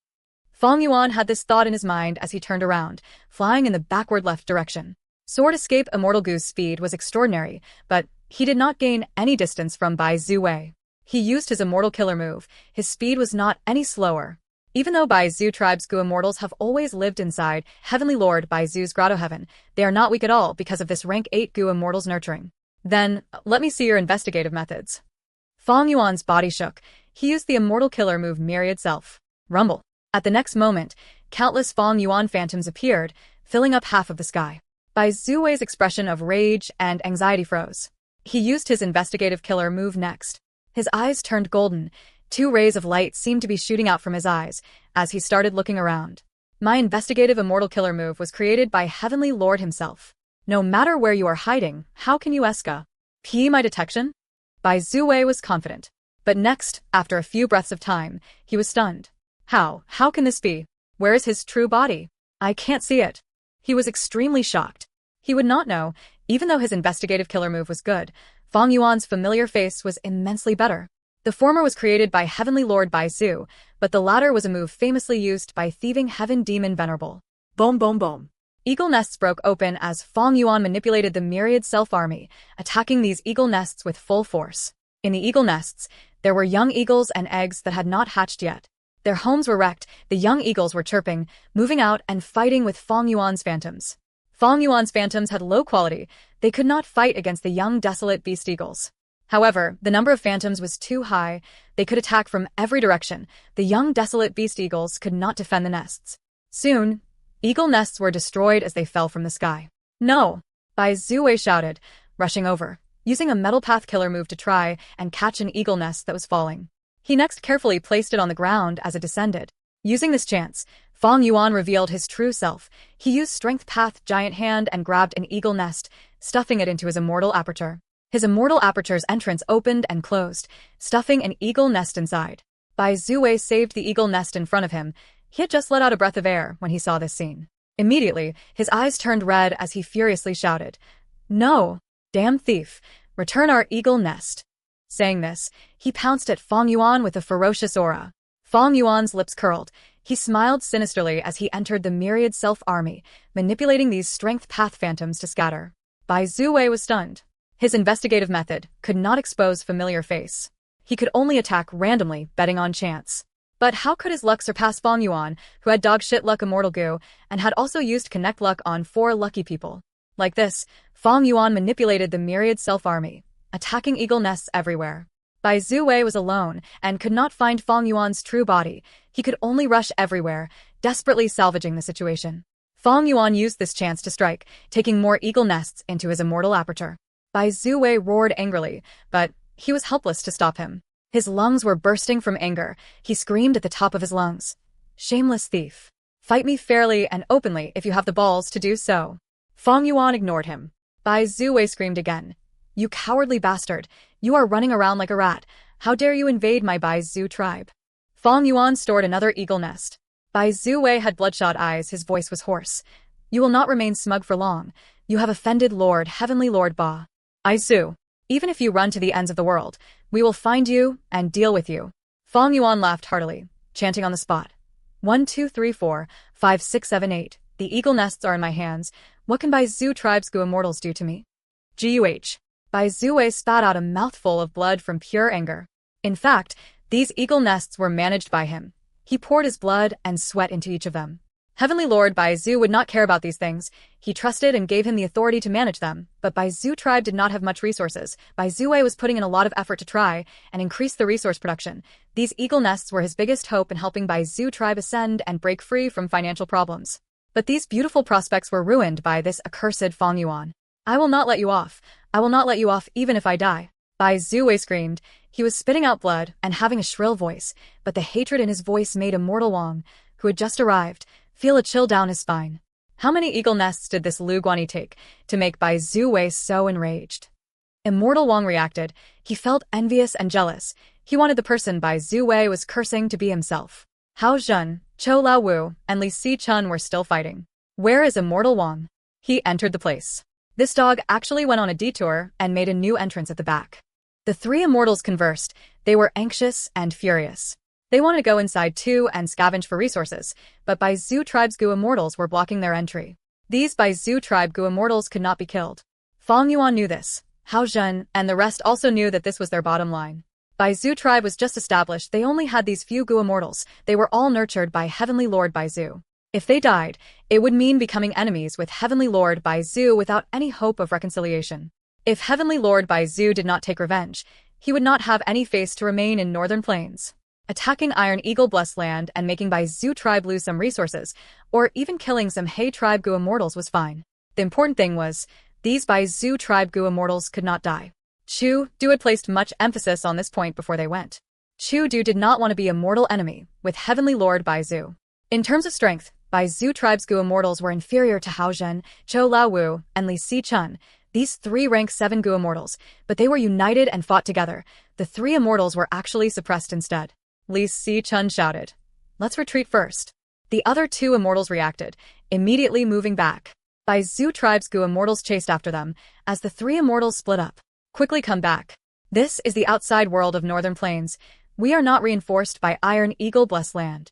Fang Yuan had this thought in his mind as he turned around, flying in the backward left direction. Sword Escape Immortal Gu's speed was extraordinary, but he did not gain any distance from Zhu Wei. He used his Immortal Killer move. His speed was not any slower. Even though Zhu tribe's Gu immortals have always lived inside Heavenly Lord Zhu's Grotto Heaven, they are not weak at all because of this rank 8 Gu immortals nurturing. Then, let me see your investigative methods. Fang Yuan's body shook. He used the Immortal Killer move Myriad Self. Rumble. At the next moment, countless Fang Yuan phantoms appeared, filling up half of the sky. Zhu Wei's expression of rage and anxiety froze. He used his investigative killer move next. His eyes turned golden. 2 rays of light seemed to be shooting out from his eyes as he started looking around. My investigative immortal killer move was created by Heavenly Lord himself. No matter where you are hiding, how can you escape? My detection? Zhu Wei was confident. But next, after a few breaths of time, he was stunned. How can this be? Where is his true body? I can't see it. He was extremely shocked. He would not know, even though his investigative killer move was good, Fang Yuan's familiar face was immensely better. The former was created by Heavenly Lord Zhu, but the latter was a move famously used by Thieving Heaven Demon Venerable. Boom boom boom. Eagle nests broke open as Fang Yuan manipulated the myriad self-army, attacking these eagle nests with full force. In the eagle nests, there were young eagles and eggs that had not hatched yet. Their homes were wrecked, the young eagles were chirping, moving out and fighting with Fang Yuan's phantoms. Fang Yuan's phantoms had low quality. They could not fight against the young desolate beast eagles. However, the number of phantoms was too high. They could attack from every direction. The young desolate beast eagles could not defend the nests. Soon, eagle nests were destroyed as they fell from the sky. No! Zhu Wei shouted, rushing over, using a metal path killer move to try and catch an eagle nest that was falling. He next carefully placed it on the ground as it descended. Using this chance, Fang Yuan revealed his true self. He used Strength Path Giant Hand and grabbed an eagle nest, stuffing it into his immortal aperture. His immortal aperture's entrance opened and closed, stuffing an eagle nest inside. Zhu Wei saved the eagle nest in front of him. He had just let out a breath of air when he saw this scene. Immediately, his eyes turned red as he furiously shouted, "No! Damn thief! Return our eagle nest!" Saying this, he pounced at Fang Yuan with a ferocious aura. Fang Yuan's lips curled. He smiled sinisterly as he entered the myriad self-army, manipulating these strength path phantoms to scatter. Zhu Wei was stunned. His investigative method could not expose familiar face. He could only attack randomly, betting on chance. But how could his luck surpass Fang Yuan, who had dog shit luck immortal Gu, and had also used connect luck on 4 lucky people? Like this, Fang Yuan manipulated the myriad self-army, attacking eagle nests everywhere. Bai Zuwei was alone and could not find Fang Yuan's true body. He could only rush everywhere, desperately salvaging the situation. Fang Yuan used this chance to strike, taking more eagle nests into his immortal aperture. Bai Zuwei roared angrily, but he was helpless to stop him. His lungs were bursting from anger. He screamed at the top of his lungs. "Shameless thief. Fight me fairly and openly if you have the balls to do so." Fang Yuan ignored him. Bai Zuwei screamed again. "You cowardly bastard. You are running around like a rat. How dare you invade my Bai Zu tribe?" Fang Yuan stored another eagle nest. Bai Zuwei had bloodshot eyes. His voice was hoarse. "You will not remain smug for long. You have offended Heavenly Lord Ba. Bai Zu. Even if you run to the ends of the world, we will find you and deal with you." Fang Yuan laughed heartily, chanting on the spot. 1, 2, 3, 4, 5, 6, 7, 8. The eagle nests are in my hands. What can Bai Zu tribe's Gu immortals do to me? Guh. Bai Zuwei spat out a mouthful of blood from pure anger. In fact, these eagle nests were managed by him. He poured his blood and sweat into each of them. Heavenly Lord Bai Zu would not care about these things. He trusted and gave him the authority to manage them, but Bai Zu tribe did not have much resources. Bai Zuwei was putting in a lot of effort to try and increase the resource production. These eagle nests were his biggest hope in helping Bai Zu tribe ascend and break free from financial problems. But these beautiful prospects were ruined by this accursed Fang Yuan. "I will not let you off. I will not let you off even if I die." Bai Zuwei screamed. He was spitting out blood and having a shrill voice, but the hatred in his voice made Immortal Wang, who had just arrived, feel a chill down his spine. How many eagle nests did this Lu Guanyi take to make Bai Zuwei so enraged? Immortal Wang reacted. He felt envious and jealous. He wanted the person Bai Zuwei was cursing to be himself. Hao Zhen, Chou Laowu, and Li Si-chun were still fighting. "Where is Immortal Wang?" He entered the place. This dog actually went on a detour and made a new entrance at the back. The three immortals conversed. They were anxious and furious. They wanted to go inside too and scavenge for resources, but Bai Zu tribe's Gu immortals were blocking their entry. These Bai Zu tribe Gu immortals could not be killed. Fang Yuan knew this. Hao Zhen and the rest also knew that this was their bottom line. Bai Zu tribe was just established. They only had these few Gu immortals. They were all nurtured by Heavenly Lord Bai Zu. If they died, it would mean becoming enemies with Heavenly Lord Bai Zu without any hope of reconciliation. If Heavenly Lord Bai Zu did not take revenge, he would not have any face to remain in Northern Plains. Attacking Iron Eagle blessed land and making Bai Zu tribe lose some resources, or even killing some He tribe Gu immortals was fine. The important thing was, these Bai Zu tribe Gu immortals could not die. Chu Du had placed much emphasis on this point before they went. Chu Du did not want to be a mortal enemy with Heavenly Lord Bai Zu. In terms of strength, Bai Zu tribe's Gu immortals were inferior to Hao Zhen, Chou Laowu, and Li Si-chun, these three rank 7 Gu immortals, but they were united and fought together. The three immortals were actually suppressed instead. Li Si-chun shouted, "Let's retreat first." The other two immortals reacted, immediately moving back. Bai Zu tribe's Gu immortals chased after them, as the three immortals split up. "Quickly come back. This is the outside world of Northern Plains. We are not reinforced by Iron Eagle blessed land.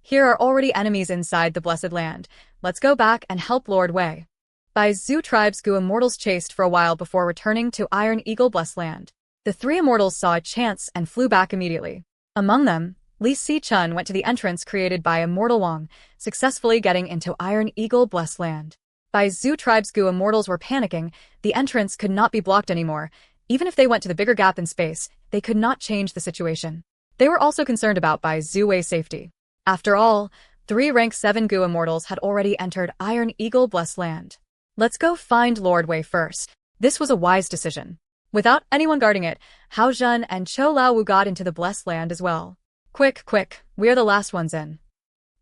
Here are already enemies inside the blessed land. Let's go back and help Lord Wei." Bai Zu tribe's Gu immortals chased for a while before returning to Iron Eagle blessed land. The three immortals saw a chance and flew back immediately. Among them, Li Si-chun went to the entrance created by Immortal Wang, successfully getting into Iron Eagle blessed land. Bai Zu tribe's Gu immortals were panicking. The entrance could not be blocked anymore. Even if they went to the bigger gap in space, they could not change the situation. They were also concerned about Bai Zu Wei's safety. After all, 3 rank 7 Gu immortals had already entered Iron Eagle blessed land. "Let's go find Lord Wei first." This was a wise decision. Without anyone guarding it, Hao Zhen and Chou Laowu got into the blessed land as well. Quick, we're the last ones in.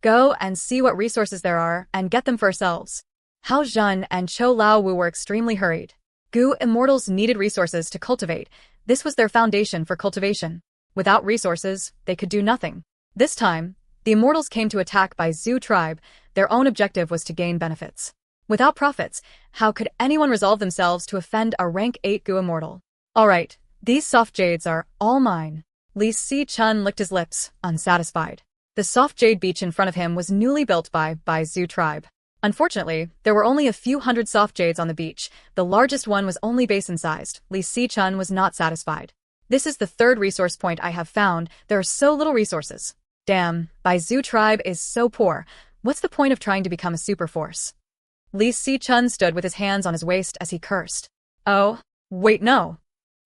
Go and see what resources there are and get them for ourselves." Hao Zhen and Chou Laowu were extremely hurried. Gu immortals needed resources to cultivate. This was their foundation for cultivation. Without resources, they could do nothing. This time, the immortals came to attack Bai Zu tribe. Their own objective was to gain benefits. Without profits, how could anyone resolve themselves to offend a rank 8 Gu immortal? "All right, these soft jades are all mine." Li Si-chun licked his lips, unsatisfied. The soft jade beach in front of him was newly built by Bai Zu tribe. Unfortunately, there were only a few hundred soft jades on the beach. The largest one was only basin-sized. Li Si-chun was not satisfied. "This is the 3rd resource point I have found. There are so little resources. Damn, Bai Zu tribe is so poor. What's the point of trying to become a super force?" Li Si-chun stood with his hands on his waist as he cursed. Oh, wait, no.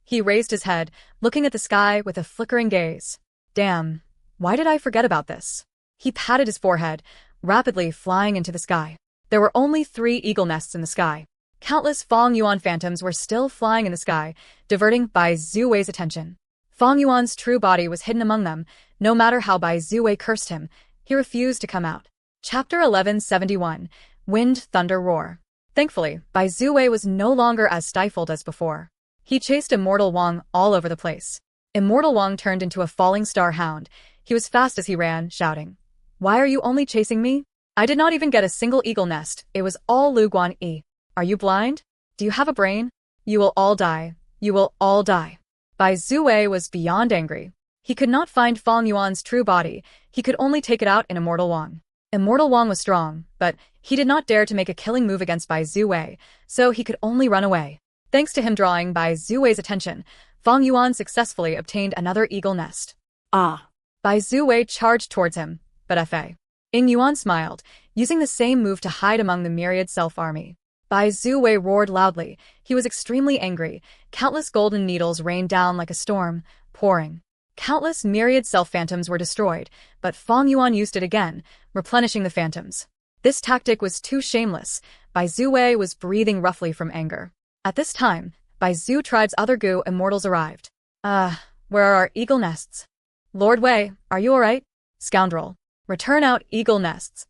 He raised his head, looking at the sky with a flickering gaze. Damn, why did I forget about this? He patted his forehead, rapidly flying into the sky. There were only 3 eagle nests in the sky. Countless Fong Yuan phantoms were still flying in the sky, diverting Bai Zuwei's attention. Fong Yuan's true body was hidden among them. No matter how Bai Zuwei cursed him, he refused to come out. Chapter 1171. Wind, Thunder, Roar. Thankfully, Bai Zuwei was no longer as stifled as before. He chased Immortal Wang all over the place. Immortal Wang turned into a falling star hound. He was fast as he ran, shouting, "Why are you only chasing me? I did not even get a single eagle nest. It was all Lu Guan-yi. Are you blind? Do you have a brain? You will all die. You will all die." Bai Zuwei was beyond angry. He could not find Fong Yuan's true body. He could only take it out in Immortal Wang. Immortal Wang was strong, but he did not dare to make a killing move against Bai Zuwei, so he could only run away. Thanks to him drawing Bai Zuwei's attention, Fong Yuan successfully obtained another eagle nest. Ah! Bai Zuwei charged towards him, but Fa. Ying Yuan smiled, using the same move to hide among the myriad self-army. Bai Zuwei roared loudly. He was extremely angry. Countless golden needles rained down like a storm, pouring. Countless myriad self-phantoms were destroyed, but Fong Yuan used it again, replenishing the phantoms. This tactic was too shameless. Bai Zuwei was breathing roughly from anger. At this time, Bai Zu tribe's other Gu immortals arrived. Where are our eagle nests? Lord Wei, are you alright? Scoundrel. Return out eagle nests.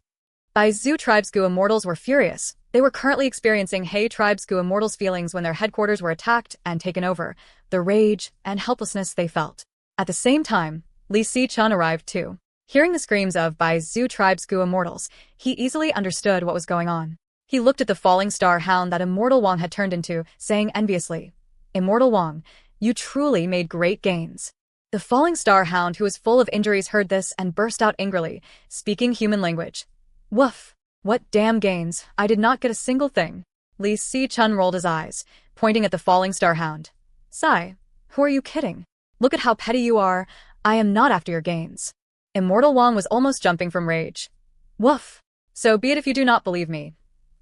Bai Zu tribe's Gu immortals were furious. They were currently experiencing He tribe's Gu immortals' feelings when their headquarters were attacked and taken over, the rage and helplessness they felt. At the same time, Li Si-chun arrived too. Hearing the screams of Bai Zu tribe's Gu immortals, he easily understood what was going on. He looked at the falling star hound that Immortal Wang had turned into, saying enviously, "Immortal Wang, you truly made great gains." The falling star hound, who was full of injuries, heard this and burst out angrily, speaking human language. "Woof! What damn gains? I did not get a single thing." Li Si-chun rolled his eyes, pointing at the falling star hound. "Sai, who are you kidding? Look at how petty you are. I am not after your gains." Immortal Wang was almost jumping from rage. "Woof! So be it if you do not believe me.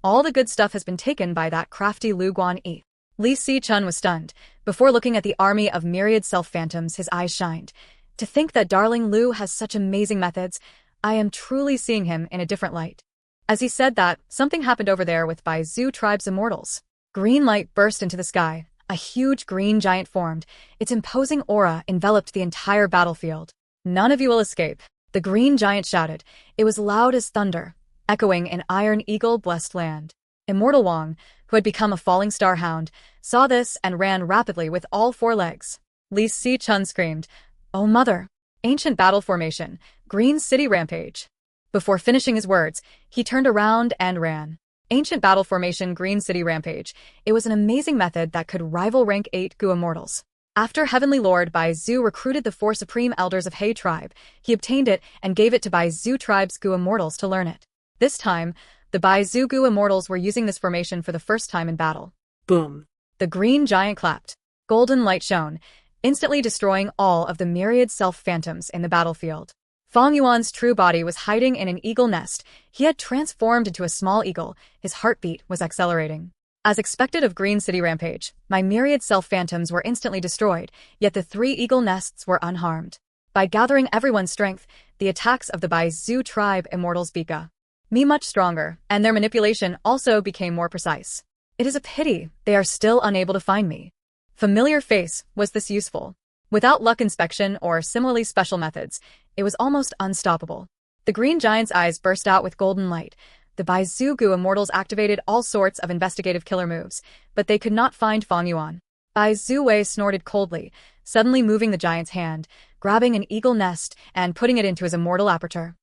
All the good stuff has been taken by that crafty Lu Guan-yi." Li Si-chun was stunned. Before looking at the army of myriad self-phantoms, his eyes shined. To think that darling Lu has such amazing methods, I am truly seeing him in a different light. As he said that, something happened over there with Bai Zu tribe's immortals. Green light burst into the sky. A huge green giant formed. Its imposing aura enveloped the entire battlefield. "None of you will escape," the green giant shouted. It was loud as thunder, echoing in Iron Eagle-blessed land. Immortal Wang, who had become a falling star hound, saw this and ran rapidly with all 4 legs. Li Si-chun screamed, "Oh mother! Ancient battle formation, Green City rampage." Before finishing his words, he turned around and ran. Ancient battle formation, Green City rampage. It was an amazing method that could rival rank 8 Gu immortals. After Heavenly Lord Bai Zu recruited the 4 supreme elders of He tribe, he obtained it and gave it to Bai Zu tribe's Gu immortals to learn it. This time, the Bai Zu Gu immortals were using this formation for the first time in battle. Boom! The green giant clapped. Golden light shone, instantly destroying all of the myriad self-phantoms in the battlefield. Fong Yuan's true body was hiding in an eagle nest. He had transformed into a small eagle. His heartbeat was accelerating. As expected of Green City Rampage, my myriad self-phantoms were instantly destroyed, yet the 3 eagle nests were unharmed. By gathering everyone's strength, the attacks of the Bai Zu tribe immortals became much stronger, and their manipulation also became more precise. It is a pity they are still unable to find me. Familiar face, was this useful? Without luck inspection or similarly special methods, it was almost unstoppable. The green giant's eyes burst out with golden light. The Bai Zu Gu immortals activated all sorts of investigative killer moves, but they could not find Fong Yuan. Bai Zuwei snorted coldly, suddenly moving the giant's hand, grabbing an eagle nest and putting it into his immortal aperture.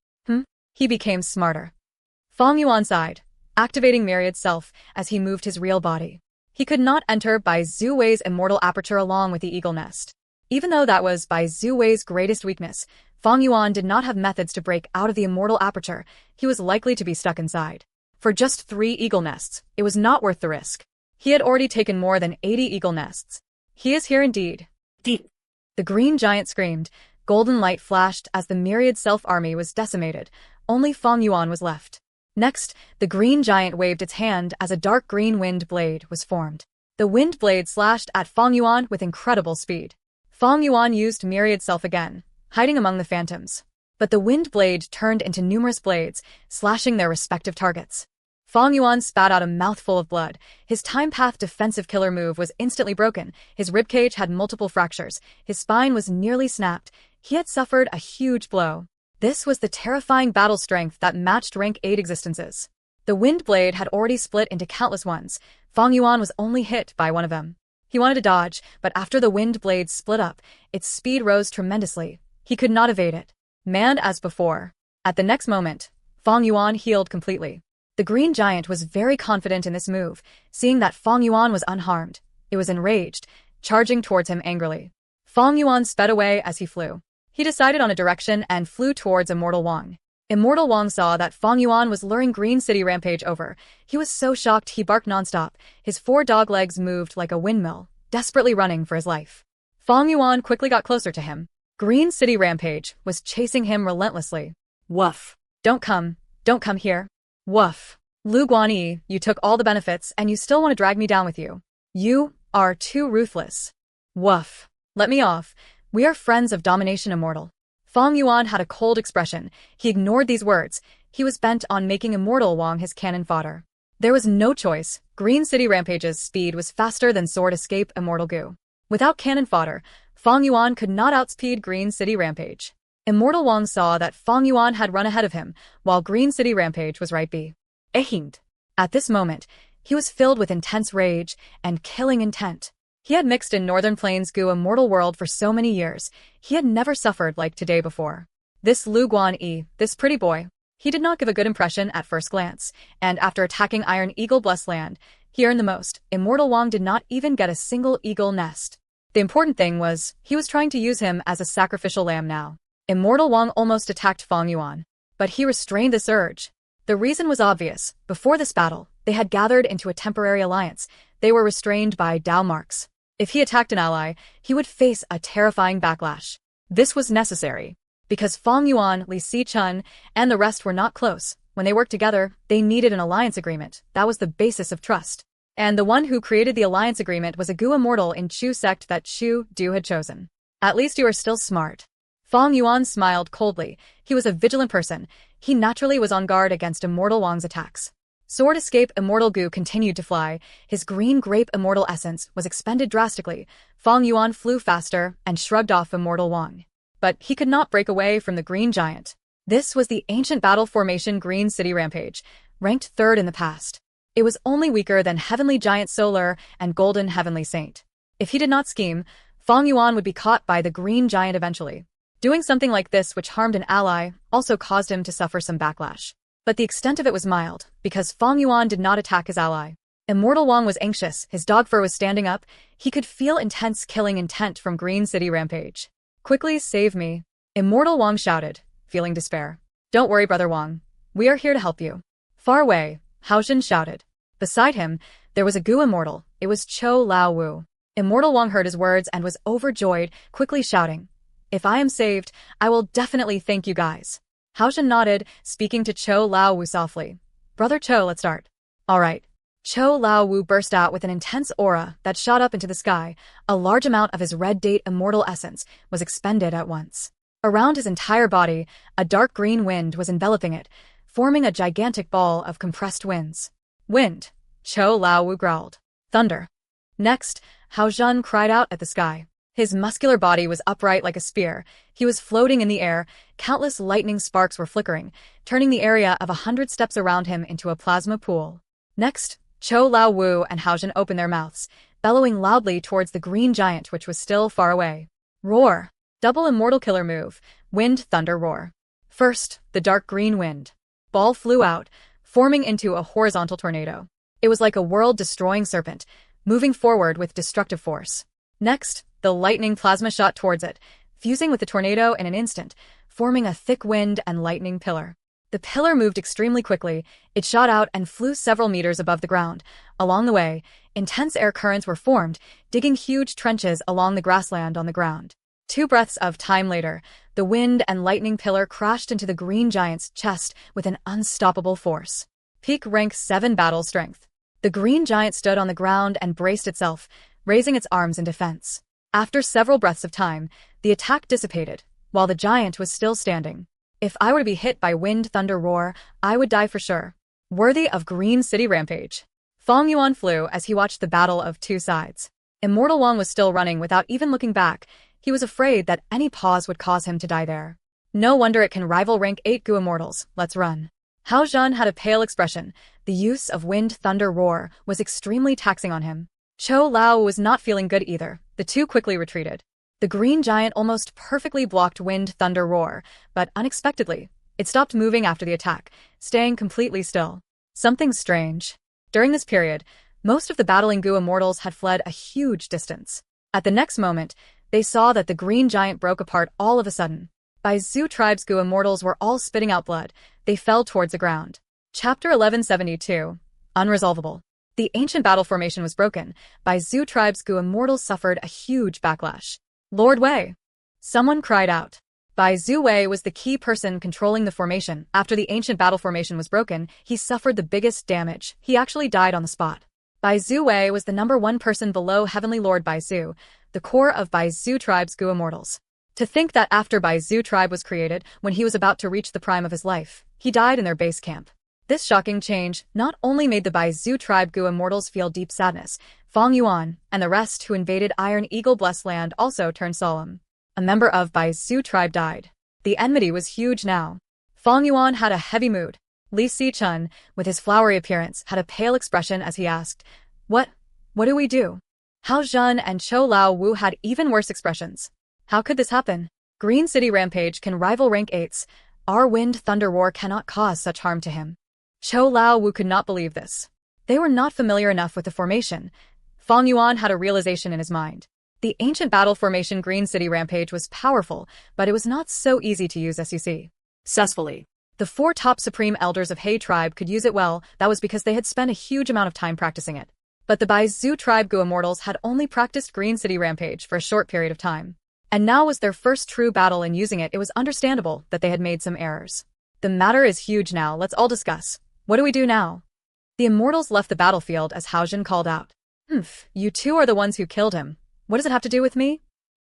He became smarter. Fong Yuan sighed, activating Myriad Self as he moved his real body. He could not enter Bai Zuwei's immortal aperture along with the eagle nest. Even though that was Bai Zuwei's greatest weakness, Fong Yuan did not have methods to break out of the immortal aperture. He was likely to be stuck inside. For just 3 eagle nests, it was not worth the risk. He had already taken more than 80 eagle nests. He is here indeed. Deep. The green giant screamed. Golden light flashed as the myriad self-army was decimated. Only Fong Yuan was left. Next, the green giant waved its hand as a dark green wind blade was formed. The wind blade slashed at Fang Yuan with incredible speed. Fang Yuan used Myriad Self again, hiding among the phantoms. But the wind blade turned into numerous blades, slashing their respective targets. Fang Yuan spat out a mouthful of blood. His time path defensive killer move was instantly broken. His ribcage had multiple fractures. His spine was nearly snapped. He had suffered a huge blow. This was the terrifying battle strength that matched rank 8 existences. The wind blade had already split into countless ones. Fang Yuan was only hit by one of them. He wanted to dodge, but after the wind blade split up, its speed rose tremendously. He could not evade it. Manned as before. At the next moment, Fang Yuan healed completely. The green giant was very confident in this move, seeing that Fang Yuan was unharmed. It was enraged, charging towards him angrily. Fang Yuan sped away as he flew. He decided on a direction and flew towards Immortal Wang. Immortal Wang saw that Fang Yuan was luring Green City Rampage over. He was so shocked he barked nonstop. His 4 dog legs moved like a windmill, desperately running for his life. Fang Yuan quickly got closer to him. Green City Rampage was chasing him relentlessly. Woof. Don't come here. Woof. Lu Guanyi, you took all the benefits and you still want to drag me down with you. You are too ruthless. Woof. Let me off. We are friends of Domination Immortal. Fang Yuan had a cold expression. He ignored these words. He was bent on making Immortal Wang his cannon fodder. There was no choice. Green City Rampage's speed was faster than Sword Escape Immortal Goo. Without cannon fodder, Fang Yuan could not outspeed Green City Rampage. Immortal Wang saw that Fang Yuan had run ahead of him, while Green City Rampage was right behind. At this moment, he was filled with intense rage and killing intent. He had mixed in Northern Plains Goo Immortal World for so many years, he had never suffered like today before. This Lu Guanyi, this pretty boy, he did not give a good impression at first glance, and after attacking Iron Eagle Blessed Land, he earned the most. Immortal Wang did not even get a single eagle nest. The important thing was, he was trying to use him as a sacrificial lamb now. Immortal Wang almost attacked Fang Yuan, but he restrained this urge. The reason was obvious. Before this battle, they had gathered into a temporary alliance. They were restrained by Dao marks. If he attacked an ally, he would face a terrifying backlash. This was necessary. Because Fang Yuan, Li Sichun, and the rest were not close, when they worked together, they needed an alliance agreement. That was the basis of trust. And the one who created the alliance agreement was a Goo Immortal in Chu sect that Chu Du had chosen. At least you are still smart. Fang Yuan smiled coldly. He was a vigilant person. He naturally was on guard against Immortal Wang's attacks. Sword Escape Immortal Goo continued to fly. His green grape immortal essence was expended drastically. Fang Yuan flew faster and shrugged off Immortal Wang. But he could not break away from the green giant. This was the ancient battle formation Green City Rampage, ranked 3rd in the past. It was only weaker than Heavenly Giant Solar and Golden Heavenly Saint. If he did not scheme, Fang Yuan would be caught by the green giant eventually. Doing something like this which harmed an ally also caused him to suffer some backlash. But the extent of it was mild, because Fang Yuan did not attack his ally. Immortal Wang was anxious, his dog fur was standing up, he could feel intense killing intent from Green City Rampage. Quickly save me. Immortal Wang shouted, feeling despair. Don't worry, Brother Wang. We are here to help you. Far away, Haojin shouted. Beside him, there was a Goo Immortal. It was Cho Lao Wu. Immortal Wang heard his words and was overjoyed, quickly shouting, If I am saved, I will definitely thank you guys. Haojin nodded, speaking to Cho Lao Wu softly. Brother Cho, let's start. All right. Cho Lao Wu burst out with an intense aura that shot up into the sky. A large amount of his red date immortal essence was expended at once. Around his entire body, a dark green wind was enveloping it, forming a gigantic ball of compressed winds. Wind, Cho Lao Wu growled. Thunder. Next, Haojin cried out at the sky. His muscular body was upright like a spear. He was floating in the air. Countless lightning sparks were flickering, turning the area of 100 steps around him into a plasma pool. Next, Cho Lao Wu and Haojin opened their mouths, bellowing loudly towards the green giant which was still far away. Roar. Double immortal killer move. Wind, thunder, roar. First, the dark green wind. Ball flew out, forming into a horizontal tornado. It was like a world-destroying serpent, moving forward with destructive force. Next, the lightning plasma shot towards it, fusing with the tornado in an instant, forming a thick wind and lightning pillar. The pillar moved extremely quickly. It shot out and flew several meters above the ground. Along the way, intense air currents were formed, digging huge trenches along the grassland on the ground. 2 breaths of time later, the wind and lightning pillar crashed into the green giant's chest with an unstoppable force. Peak rank 7 battle strength. The green giant stood on the ground and braced itself, raising its arms in defense. After several breaths of time, the attack dissipated, while the giant was still standing. If I were to be hit by wind thunder roar, I would die for sure. Worthy of Green City Rampage. Fang Yuan flew as he watched the battle of two sides. Immortal Wang was still running without even looking back. He was afraid that any pause would cause him to die there. No wonder it can rival rank 8 Gu Immortals. Let's run. Hao Zhen had a pale expression. The use of wind thunder roar was extremely taxing on him. Chou Lao was not feeling good either. The two quickly retreated. The green giant almost perfectly blocked wind thunder roar, but unexpectedly, it stopped moving after the attack, staying completely still. Something strange. During this period, most of the battling Gu Immortals had fled a huge distance. At the next moment, they saw that the green giant broke apart all of a sudden. By Zhu tribe's Gu Immortals were all spitting out blood. They fell towards the ground. Chapter 1172. Unresolvable. The ancient battle formation was broken. By Zhu tribe's Gu Immortals suffered a huge backlash. Lord Wei. Someone cried out. Bai Zhu Wei was the key person controlling the formation. After the ancient battle formation was broken, he suffered the biggest damage. He actually died on the spot. Bai Zhu Wei was the #1 person below Heavenly Lord Bai Zhu, the core of Bai Zhu tribe's Gu Immortals. To think that after Bai Zhu tribe was created, when he was about to reach the prime of his life, he died in their base camp. This shocking change not only made the Bai Zhu tribe Gu Immortals feel deep sadness, Fang Yuan and the rest who invaded Iron Eagle Blessed Land also turned solemn. A member of Bai Zhu tribe died. The enmity was huge now. Fang Yuan had a heavy mood. Li Sichun, with his flowery appearance, had a pale expression as he asked, What do we do? Hao Zhen and Chou Lao Wu had even worse expressions. How could this happen? Green City Rampage can rival rank 8s. Our wind thunder roar cannot cause such harm to him. Chou Lao Wu could not believe this. They were not familiar enough with the formation. Fang Yuan had a realization in his mind. The ancient battle formation Green City Rampage was powerful, but it was not so easy to use as you see. Successfully. The 4 top supreme elders of He tribe could use it well. That was because they had spent a huge amount of time practicing it. But the Bai Zhu tribe Gu Immortals had only practiced Green City Rampage for a short period of time. And now was their first true battle in using it. It was understandable that they had made some errors. The matter is huge now. Let's all discuss. What do we do now? The Immortals left the battlefield as Hao Zhen called out. You two are the ones who killed him. What does it have to do with me?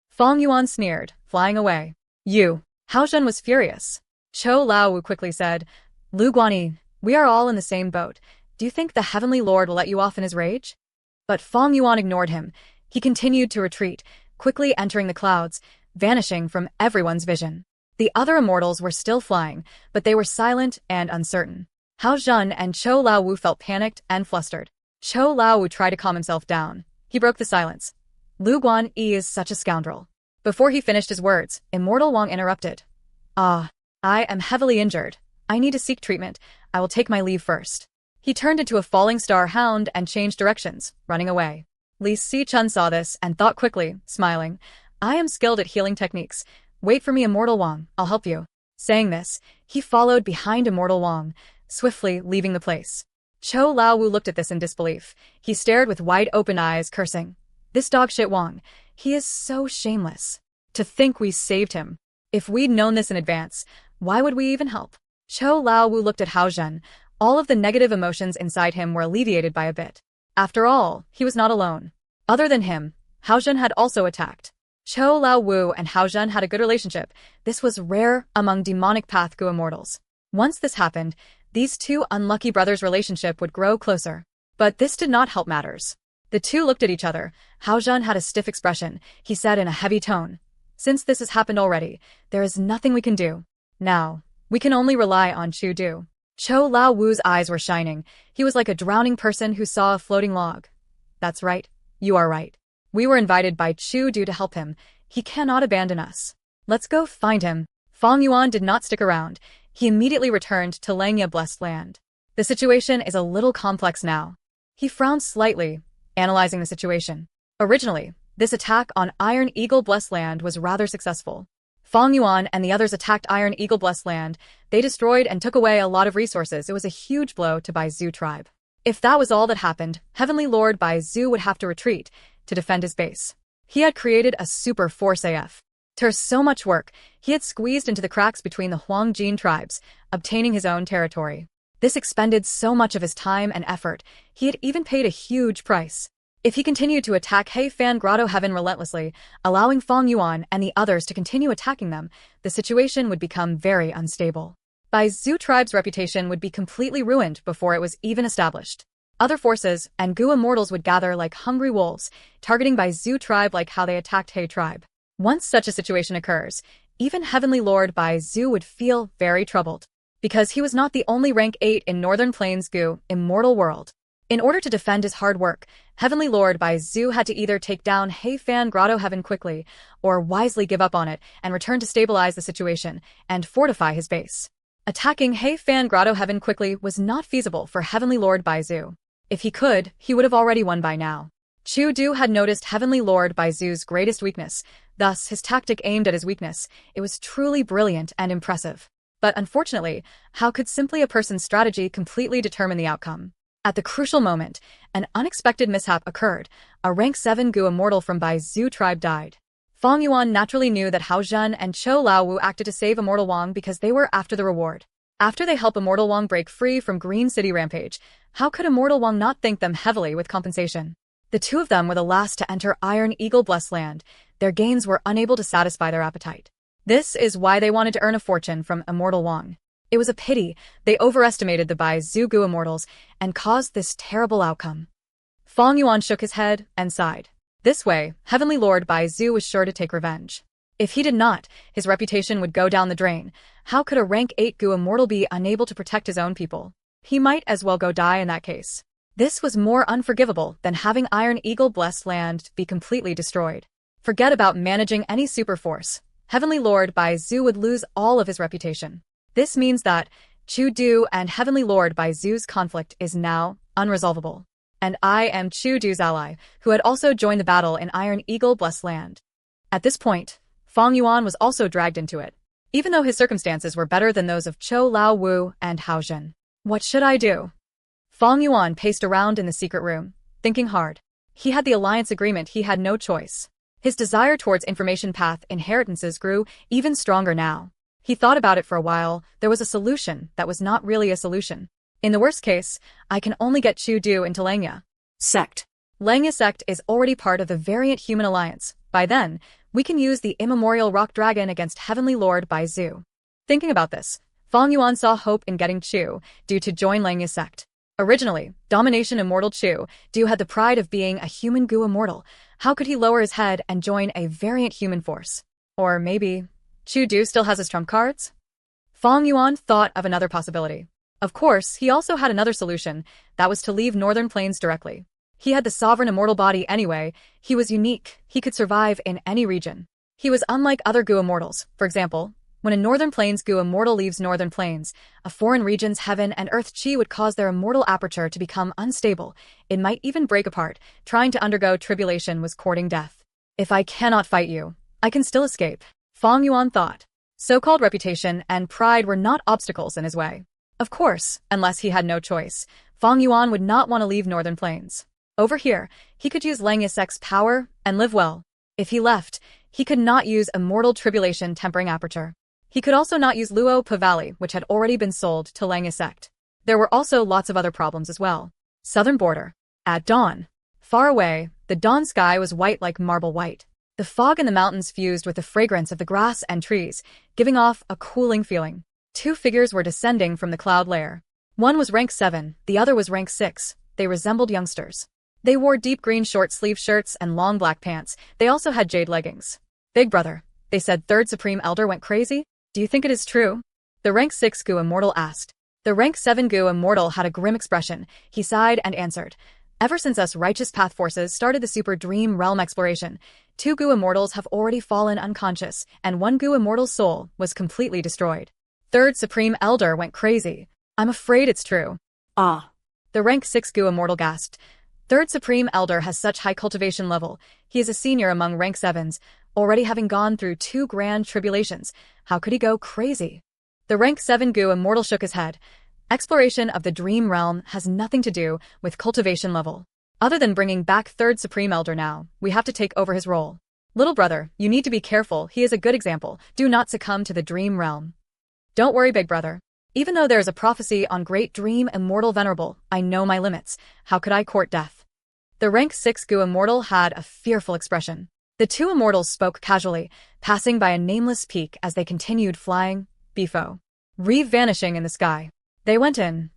Fang Yuan sneered, flying away. You. Hao Zhen was furious. Chou Lao Wu quickly said, Lu Guanyi, we are all in the same boat. Do you think the Heavenly Lord will let you off in his rage? But Fang Yuan ignored him. He continued to retreat, quickly entering the clouds, vanishing from everyone's vision. The other immortals were still flying, but they were silent and uncertain. Hao Zhen and Chou Lao Wu felt panicked and flustered. Chou Lao Wu tried to calm himself down. He broke the silence. Lu Guanyi is such a scoundrel. Before he finished his words, Immortal Wang interrupted. I am heavily injured. I need to seek treatment. I will take my leave first. He turned into a falling star hound and changed directions, running away. Li Sichun saw this and thought quickly, smiling. I am skilled at healing techniques. Wait for me, Immortal Wang. I'll help you. Saying this, he followed behind Immortal Wang, swiftly leaving the place. Chou Lao Wu looked at this in disbelief. He stared with wide-open eyes, cursing. This dogshit Wang. He is so shameless. To think we saved him. If we'd known this in advance, why would we even help? Chou Lao Wu looked at Hao Zhen. All of the negative emotions inside him were alleviated by a bit. After all, he was not alone. Other than him, Hao Zhen had also attacked. Chou Lao Wu and Hao Zhen had a good relationship. This was rare among demonic path Gu Immortals. Once this happened, these two unlucky brothers' relationship would grow closer. But this did not help matters. The two looked at each other. Hao Zhen had a stiff expression. He said in a heavy tone, Since this has happened already, there is nothing we can do. Now, we can only rely on Chu Du. Chou Lao Wu's eyes were shining. He was like a drowning person who saw a floating log. That's right. You are right. We were invited by Chu Du to help him. He cannot abandon us. Let's go find him. Fang Yuan did not stick around. He immediately returned to Langya Blessed Land. The situation is a little complex now. He frowned slightly, analyzing the situation. Originally, this attack on Iron Eagle Blessed Land was rather successful. Fang Yuan and the others attacked Iron Eagle Blessed Land. They destroyed and took away a lot of resources. It was a huge blow to Bai Zhu tribe. If that was all that happened, Heavenly Lord Bai Zhu would have to retreat to defend his base. He had created a super force AF. After so much work, he had squeezed into the cracks between the Huangjin tribes, obtaining his own territory. This expended so much of his time and effort, he had even paid a huge price. If he continued to attack Heifan Grotto Heaven relentlessly, allowing Fang Yuan and the others to continue attacking them, the situation would become very unstable. Bai Zhu tribe's reputation would be completely ruined before it was even established. Other forces and Gu immortals would gather like hungry wolves, targeting Bai Zhu tribe like how they attacked He tribe. Once such a situation occurs, even Heavenly Lord Bai Zhu would feel very troubled. Because he was not the only rank 8 in Northern Plains Gu immortal world. In order to defend his hard work, Heavenly Lord Bai Zhu had to either take down Heifan Grotto Heaven quickly, or wisely give up on it and return to stabilize the situation and fortify his base. Attacking Heifan Grotto Heaven quickly was not feasible for Heavenly Lord Bai Zhu. If he could, he would have already won by now. Chu Du had noticed Heavenly Lord Bai Zhu's greatest weakness, thus his tactic aimed at his weakness. It was truly brilliant and impressive. But unfortunately, how could simply a person's strategy completely determine the outcome? At the crucial moment, an unexpected mishap occurred. A rank 7 Gu immortal from Bai Zhu tribe died. Fang Yuan naturally knew that Hao Zhen and Chou Lao Wu acted to save Immortal Wang because they were after the reward. After they help Immortal Wang break free from Green City Rampage, how could Immortal Wang not thank them heavily with compensation? The two of them were the last to enter Iron Eagle Blessed Land. Their gains were unable to satisfy their appetite. This is why they wanted to earn a fortune from Immortal Wang. It was a pity they overestimated the Bai Zhu Gu immortals and caused this terrible outcome. Fang Yuan shook his head and sighed. This way, Heavenly Lord Bai Zhu was sure to take revenge. If he did not, his reputation would go down the drain. How could a rank 8 Gu immortal be unable to protect his own people? He might as well go die in that case. This was more unforgivable than having Iron Eagle Blessed Land be completely destroyed. Forget about managing any super force. Heavenly Lord Bai Zhu would lose all of his reputation. This means that Chu Du and Heavenly Lord Bai Zhu's conflict is now unresolvable. And I am Chu Du's ally, who had also joined the battle in Iron Eagle Blessed Land. At this point, Fang Yuan was also dragged into it, even though his circumstances were better than those of Chou Lao Wu and Hao Zhen. What should I do? Fang Yuan paced around in the secret room, thinking hard. He had the alliance agreement, he had no choice. His desire towards information path inheritances grew even stronger now. He thought about it for a while. There was a solution that was not really a solution. In the worst case, I can only get Chu Du into Langya sect. Langya sect is already part of the Variant Human Alliance. By then, we can use the immemorial Rock Dragon against Heavenly Lord Bai Zhu. Thinking about this, Fang Yuan saw hope in getting Chu Du to join Langya sect. Originally, Domination Immortal Chu Du had the pride of being a human Gu immortal. How could he lower his head and join a variant human force? Or maybe Chu Du still has his trump cards? Fang Yuan thought of another possibility. Of course, he also had another solution, that was to leave Northern Plains directly. He had the sovereign immortal body anyway. He was unique. He could survive in any region. He was unlike other Gu immortals. For example, when a Northern Plains Gu immortal leaves Northern Plains, a foreign region's heaven and earth chi would cause their immortal aperture to become unstable. It might even break apart. Trying to undergo tribulation was courting death. If I cannot fight you, I can still escape, Fang Yuan thought. So-called reputation and pride were not obstacles in his way. Of course, unless he had no choice, Fang Yuan would not want to leave Northern Plains. Over here, he could use Langya sect's power and live well. If he left, he could not use Immortal Tribulation Tempering Aperture. He could also not use Luo Pa Valley, which had already been sold to Langya sect. There were also lots of other problems as well. Southern border. At dawn. Far away, the dawn sky was white like marble white. The fog in the mountains fused with the fragrance of the grass and trees, giving off a cooling feeling. Two figures were descending from the cloud layer. One was rank 7, the other was rank 6. They resembled youngsters. They wore deep green short-sleeve shirts and long black pants. They also had jade leggings. Big brother, they said. Third Supreme Elder went crazy? Do you think it is true? The rank 6 Gu immortal asked. The rank 7 Gu immortal had a grim expression. He sighed and answered. Ever since us Righteous Path forces started the Super Dream Realm exploration, 2 Gu immortals have already fallen unconscious, and 1 Gu immortal's soul was completely destroyed. Third Supreme Elder went crazy. I'm afraid it's true. Ah. The rank 6 Gu immortal gasped. Third Supreme Elder has such high cultivation level. He is a senior among rank 7s, already having gone through 2 grand tribulations. How could he go crazy? The rank 7 Gu immortal shook his head. Exploration of the Dream Realm has nothing to do with cultivation level. Other than bringing back Third Supreme Elder now, we have to take over his role. Little brother, you need to be careful. He is a good example. Do not succumb to the dream realm. Don't worry, big brother. Even though there is a prophecy on great dream immortal venerable, I know my limits. How could I court death? The rank 6 Gu immortal had a fearful expression. The two immortals spoke casually, passing by a nameless peak as they continued flying, Bifo. Vanishing in the sky. They went in.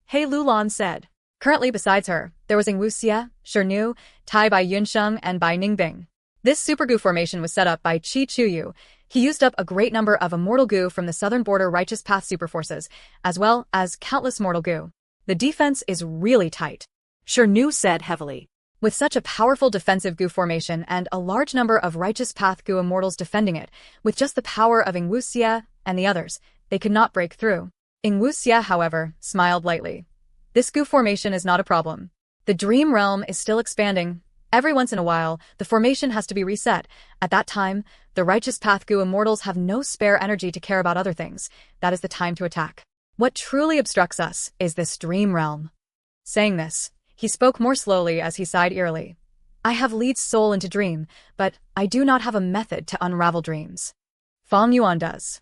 He Lulan said. Currently besides her, there was Wu Xie, Shirnu, Tai Bai Yunsheng and Bai Ningbing. This super Gu formation was set up by Qi Chuyu. He used up a great number of immortal Gu from the southern border Righteous Path superforces, as well as countless mortal Gu. The defense is really tight. Shirnu said heavily. With such a powerful defensive Gu formation and a large number of Righteous Path Gu immortals defending it, with just the power of Wu Xie and the others, they could not break through. Wu Xie, however, smiled lightly. This Gu formation is not a problem. The dream realm is still expanding. Every once in a while, the formation has to be reset. At that time, the Righteous Path Gu immortals have no spare energy to care about other things. That is the time to attack. What truly obstructs us is this dream realm. Saying this, he spoke more slowly as he sighed eerily. I have lead soul into dream, but I do not have a method to unravel dreams. Fang Yuan does.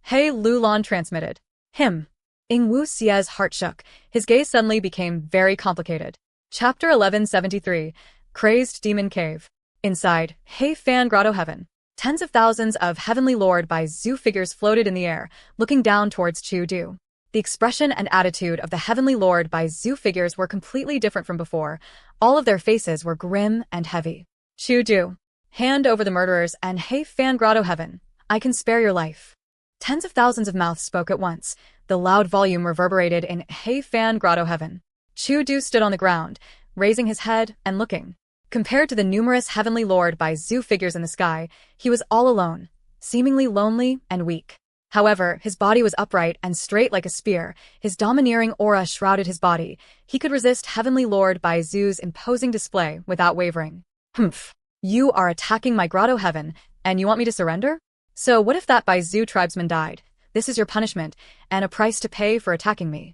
He Lulan transmitted. Him. Wu Xie's heart shook. His gaze suddenly became very complicated. Chapter 1173. Crazed Demon Cave. Inside, He Fan Grotto Heaven. Tens of thousands of Heavenly Lord by Zhu figures floated in the air, looking down towards Chu Du. The expression and attitude of the Heavenly Lord by Zhu figures were completely different from before. All of their faces were grim and heavy. Chu Du. Hand over the murderers and He Fan Grotto Heaven. I can spare your life. Tens of thousands of mouths spoke at once. The loud volume reverberated in He Fan Grotto Heaven. Chu Du stood on the ground, raising his head and looking. Compared to the numerous Heavenly Lord by Zhu figures in the sky, he was all alone, seemingly lonely and weak. However, his body was upright and straight like a spear. His domineering aura shrouded his body. He could resist Heavenly Lord by Zhu's imposing display without wavering. Humph. You are attacking my Grotto Heaven, and you want me to surrender? So what if that Bai Zhu tribesman died? This is your punishment, and a price to pay for attacking me.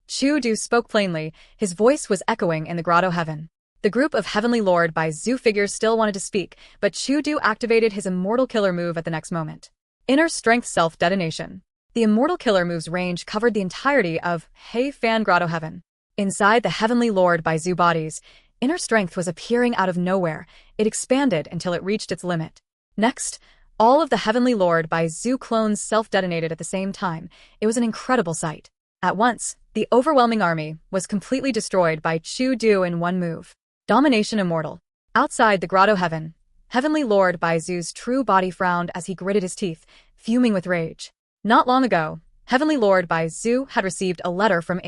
Chu Du spoke plainly. His voice was echoing in the Grotto Heaven. The group of Heavenly Lord by Zhu figures still wanted to speak, but Chu Du activated his Immortal Killer move at the next moment. Inner Strength Self-Detonation. The Immortal Killer move's range covered the entirety of He Fan Grotto Heaven. Inside the Heavenly Lord by Zhu bodies, inner strength was appearing out of nowhere. It expanded until it reached its limit. Next, all of the Heavenly Lord by Zhu clones self-detonated at the same time. It was an incredible sight. At once, the overwhelming army was completely destroyed by Chu Du in one move. Domination Immortal. Outside the Grotto Heaven, Heavenly Lord by Zhu's true body frowned as he gritted his teeth, fuming with rage. Not long ago, Heavenly Lord by Zhu had received a letter from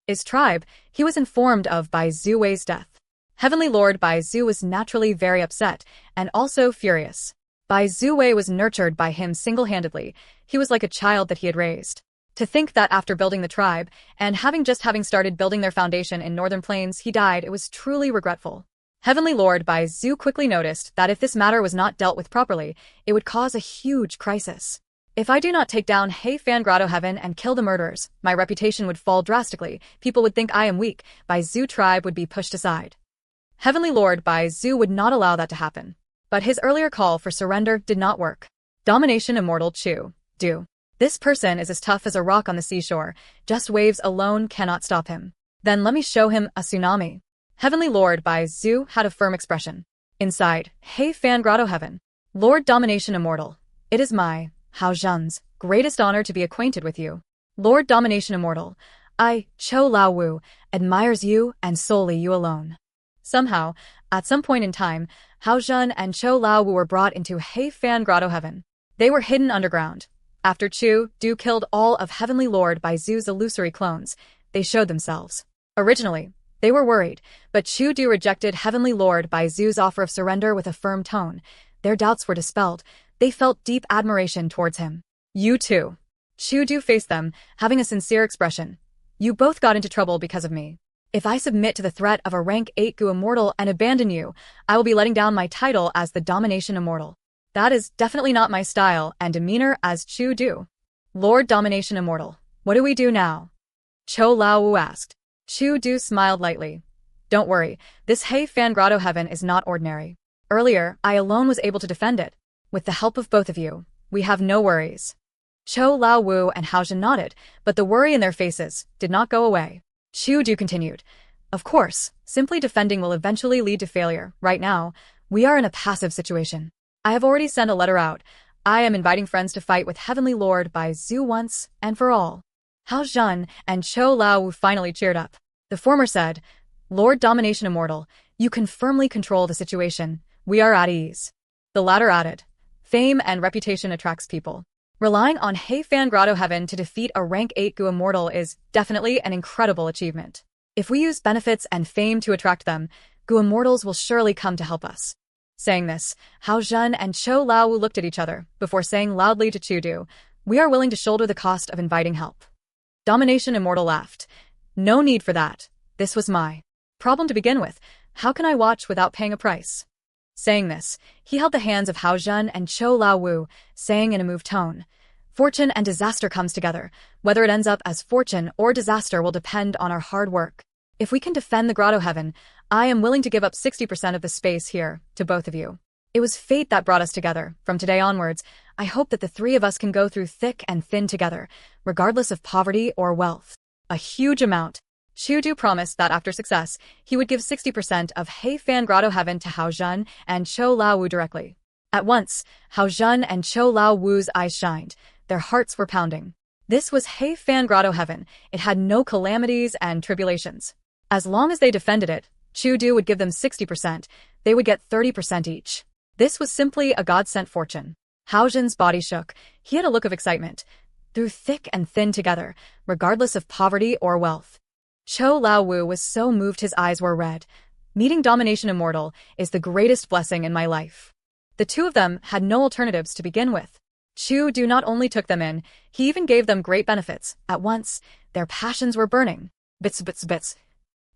His tribe. He was informed of Bai Zhu Wei's death. Heavenly Lord Bai Zhu was naturally very upset and also furious. Bai Zhu Wei was nurtured by him single-handedly. He was like a child that he had raised. To think that after building the tribe, and having started building their foundation in Northern Plains, he died, it was truly regretful. Heavenly Lord Bai Zhu quickly noticed that if this matter was not dealt with properly, it would cause a huge crisis. If I do not take down He Fan Grotto Heaven and kill the murderers, my reputation would fall drastically. People would think I am weak. Bai Zhu tribe would be pushed aside. Heavenly Lord Bai Zhu would not allow that to happen. But his earlier call for surrender did not work. Domination Immortal Chu Du. This person is as tough as a rock on the seashore. Just waves alone cannot stop him. Then let me show him a tsunami. Heavenly Lord Bai Zhu had a firm expression. Inside, He Fan Grotto Heaven. Lord Domination Immortal. It is my, Hao Zhen's, greatest honor to be acquainted with you. Lord Domination Immortal. I, Chou Lao Wu, admires you and solely you alone. Somehow, at some point in time, Hao Zhen and Chou Lao Wu were brought into He Fan Grotto Heaven. They were hidden underground. After Chu Du killed all of Heavenly Lord Bai Zhu's illusory clones, they showed themselves. Originally, they were worried, but Chu Du rejected Heavenly Lord Bai Zhu's offer of surrender with a firm tone. Their doubts were dispelled. They felt deep admiration towards him. You too. Chu Du faced them, having a sincere expression. You both got into trouble because of me. If I submit to the threat of a rank 8 Gu Immortal and abandon you, I will be letting down my title as the Domination Immortal. That is definitely not my style and demeanor as Chu Du. Lord Domination Immortal, what do we do now? Chou Lao Wu asked. Chu Du smiled lightly. Don't worry, this He Fan Grotto Heaven is not ordinary. Earlier, I alone was able to defend it. With the help of both of you, we have no worries. Cho Lao Wu and Hao Zhen nodded, but the worry in their faces did not go away. Chu Du continued. Of course, simply defending will eventually lead to failure. Right now, we are in a passive situation. I have already sent a letter out. I am inviting friends to fight with Heavenly Lord by Zhu once and for all. Hao Zhen and Cho Lao Wu finally cheered up. The former said, Lord Domination Immortal, you can firmly control the situation. We are at ease. The latter added, fame and reputation attracts people. Relying on Heifan Grotto Heaven to defeat a rank 8 Gu Immortal is definitely an incredible achievement. If we use benefits and fame to attract them, Gu Immortals will surely come to help us. Saying this, Hao Zhen and Cho Lao Wu looked at each other before saying loudly to Chu Du, we are willing to shoulder the cost of inviting help. Domination Immortal laughed. No need for that. This was my problem to begin with. How can I watch without paying a price? Saying this, he held the hands of Hao Zhen and Cho Lao Wu, saying in a moved tone, fortune and disaster comes together. Whether it ends up as fortune or disaster will depend on our hard work. If we can defend the Grotto Heaven, I am willing to give up 60% of the space here to both of you. It was fate that brought us together. From today onwards, I hope that the three of us can go through thick and thin together, regardless of poverty or wealth. A huge amount. Chu Du promised that after success, he would give 60% of Heifan Grotto Heaven to Hao Zhen and Cho Lao Wu directly. At once, Hao Zhen and Cho Lao Wu's eyes shined. Their hearts were pounding. This was Heifan Grotto Heaven. It had no calamities and tribulations. As long as they defended it, Chu Du would give them 60%. They would get 30% each. This was simply a God-sent fortune. Hao Zhen's body shook. He had a look of excitement. Through thick and thin together, regardless of poverty or wealth. Cho Lao Wu was so moved his eyes were red. Meeting Domination Immortal is the greatest blessing in my life. The two of them had no alternatives to begin with. Chu Du not only took them in, he even gave them great benefits. At once, their passions were burning. Bits, bits, bits.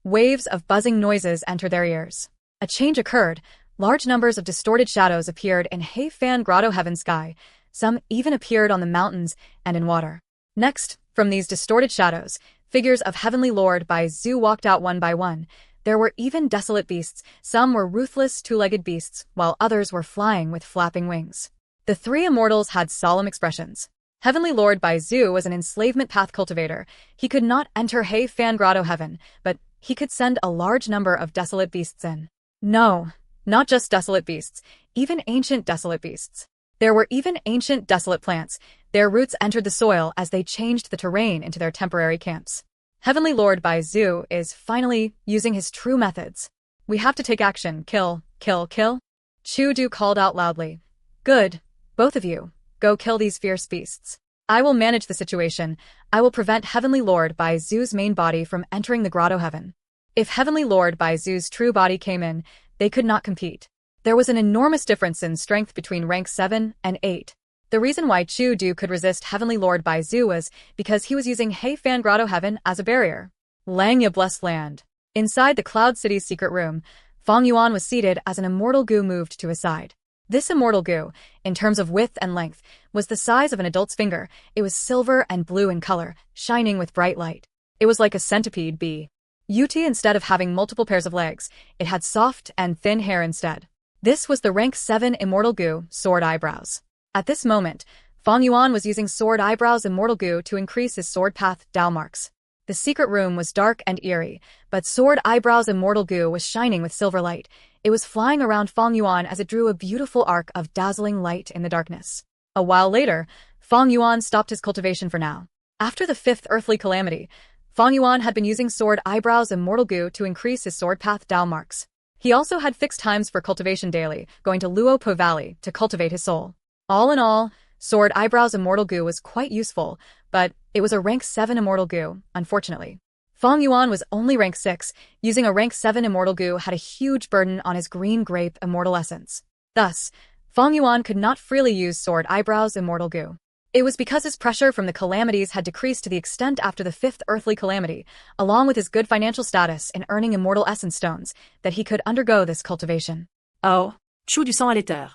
Waves of buzzing noises entered their ears. A change occurred. Large numbers of distorted shadows appeared in Heifan Grotto Heaven sky. Some even appeared on the mountains and in water. Next, from these distorted shadows, figures of Heavenly Lord by Zhu walked out one by one. There were even desolate beasts. Some were ruthless two-legged beasts, while others were flying with flapping wings. The three immortals had solemn expressions. Heavenly Lord by Zhu was an enslavement path cultivator. He could not enter Heifan Grotto Heaven, but he could send a large number of desolate beasts in. No, not just desolate beasts, even ancient desolate beasts. There were even ancient desolate plants. Their roots entered the soil as they changed the terrain into their temporary camps. Heavenly Lord by Zhu is finally using his true methods. We have to take action. Kill, kill, kill. Chu Du called out loudly. Good. Both of you, go kill these fierce beasts. I will manage the situation. I will prevent Heavenly Lord by Zhu's main body from entering the Grotto Heaven. If Heavenly Lord by Zhu's true body came in, they could not compete. There was an enormous difference in strength between rank 7 and 8. The reason why Chu Du could resist Heavenly Lord by Zhu was because he was using Heifan Grotto Heaven as a barrier. Langya blessed land. Inside the Cloud City's secret room, Fang Yuan was seated as an immortal Gu moved to his side. This immortal Gu, in terms of width and length, was the size of an adult's finger. It was silver and blue in color, shining with bright light. It was like a centipede bee. Instead of having multiple pairs of legs, it had soft and thin hair instead. This was the rank 7 Immortal Gu, Sword Eyebrows. At this moment, Fang Yuan was using Sword Eyebrows Immortal Gu to increase his sword path Dao marks. The secret room was dark and eerie, but Sword Eyebrows Immortal Gu was shining with silver light. It was flying around Fang Yuan as it drew a beautiful arc of dazzling light in the darkness. A while later, Fang Yuan stopped his cultivation for now. After the 5th earthly calamity, Fang Yuan had been using Sword Eyebrows Immortal Gu to increase his sword path Dao marks. He also had fixed times for cultivation daily, going to Luopo Valley to cultivate his soul. All in all, Sword Eyebrows Immortal Gu was quite useful, but it was a rank 7 Immortal Gu, unfortunately. Fang Yuan was only rank 6, using a rank 7 Immortal Gu had a huge burden on his green grape immortal essence. Thus, Fang Yuan could not freely use Sword Eyebrows Immortal Gu. It was because his pressure from the calamities had decreased to the extent after the 5th earthly calamity, along with his good financial status in earning immortal essence stones, that he could undergo this cultivation. Oh, Chu Du sang à l'éther.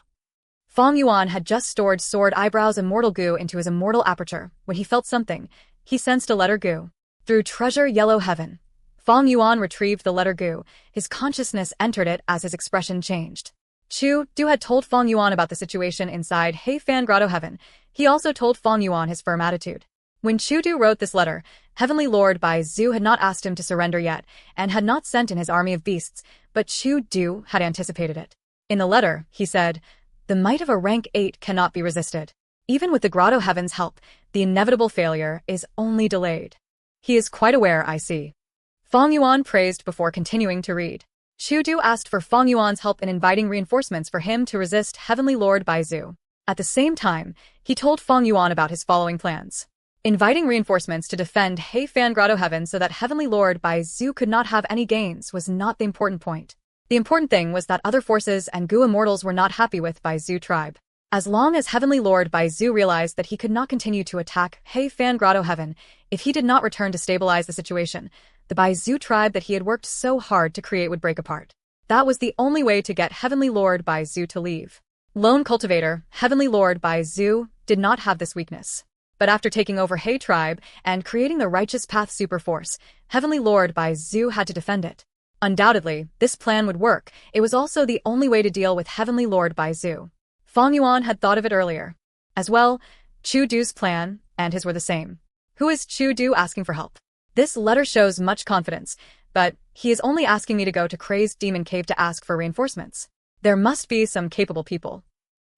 Fang Yuan had just stored Sword Eyebrows Immortal Gu into his immortal aperture when he felt something. He sensed a letter Gu. Through treasure yellow heaven, Fang Yuan retrieved the letter Gu. His consciousness entered it as his expression changed. Chu Du had told Fong Yuan about the situation inside Hei Fan Grotto Heaven. He also told Fong Yuan his firm attitude. When Chu Du wrote this letter, Heavenly Lord Bai Zhu had not asked him to surrender yet, and had not sent in his army of beasts, but Chu Du had anticipated it. In the letter, he said, "The might of a rank 8 cannot be resisted. Even with the Grotto Heaven's help, the inevitable failure is only delayed. He is quite aware, I see." Fong Yuan praised before continuing to read. Chu Du asked for Fong Yuan's help in inviting reinforcements for him to resist Heavenly Lord Bai Zhu. At the same time, he told Fong Yuan about his following plans. Inviting reinforcements to defend Hei Fan Grotto Heaven so that Heavenly Lord Bai Zhu could not have any gains was not the important point. The important thing was that other forces and Gu immortals were not happy with Bai Zhu tribe. As long as Heavenly Lord Bai Zhu realized that he could not continue to attack Hei Fan Grotto Heaven if he did not return to stabilize the situation, the Bai Zhu tribe that he had worked so hard to create would break apart. That was the only way to get Heavenly Lord Bai Zhu to leave. Lone cultivator, Heavenly Lord Bai Zhu did not have this weakness. But after taking over Hei tribe and creating the Righteous Path Superforce, Heavenly Lord Bai Zhu had to defend it. Undoubtedly, this plan would work. It was also the only way to deal with Heavenly Lord Bai Zhu. Fong Yuan had thought of it earlier. As well, Chu Du's plan and his were the same. Who is Chu Du asking for help? This letter shows much confidence, but he is only asking me to go to Crazed Demon Cave to ask for reinforcements. There must be some capable people.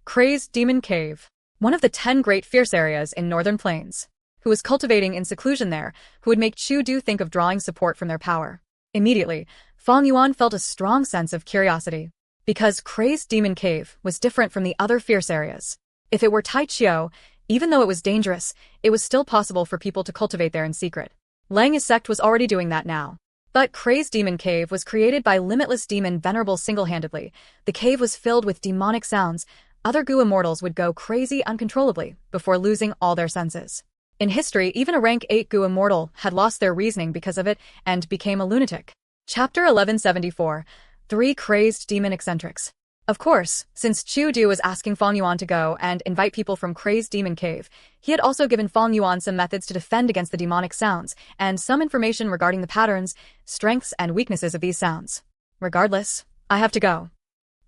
Crazed Demon Cave. One of the 10 great fierce areas in Northern Plains, who was cultivating in seclusion there, who would make Chu Du think of drawing support from their power. Immediately, Fong Yuan felt a strong sense of curiosity, because Crazed Demon Cave was different from the other fierce areas. If it were Tai Chiu, even though it was dangerous, it was still possible for people to cultivate there in secret. Lang's sect was already doing that now. But Crazed Demon Cave was created by Limitless Demon Venerable single-handedly. The cave was filled with demonic sounds. Other Gu immortals would go crazy uncontrollably before losing all their senses. In history, even a rank 8 Gu immortal had lost their reasoning because of it and became a lunatic. Chapter 1174. 3 Crazed Demon Eccentrics. Of course, since Chu Du was asking Fong Yuan to go and invite people from Crazed Demon Cave, he had also given Fong Yuan some methods to defend against the demonic sounds and some information regarding the patterns, strengths, and weaknesses of these sounds. Regardless, I have to go.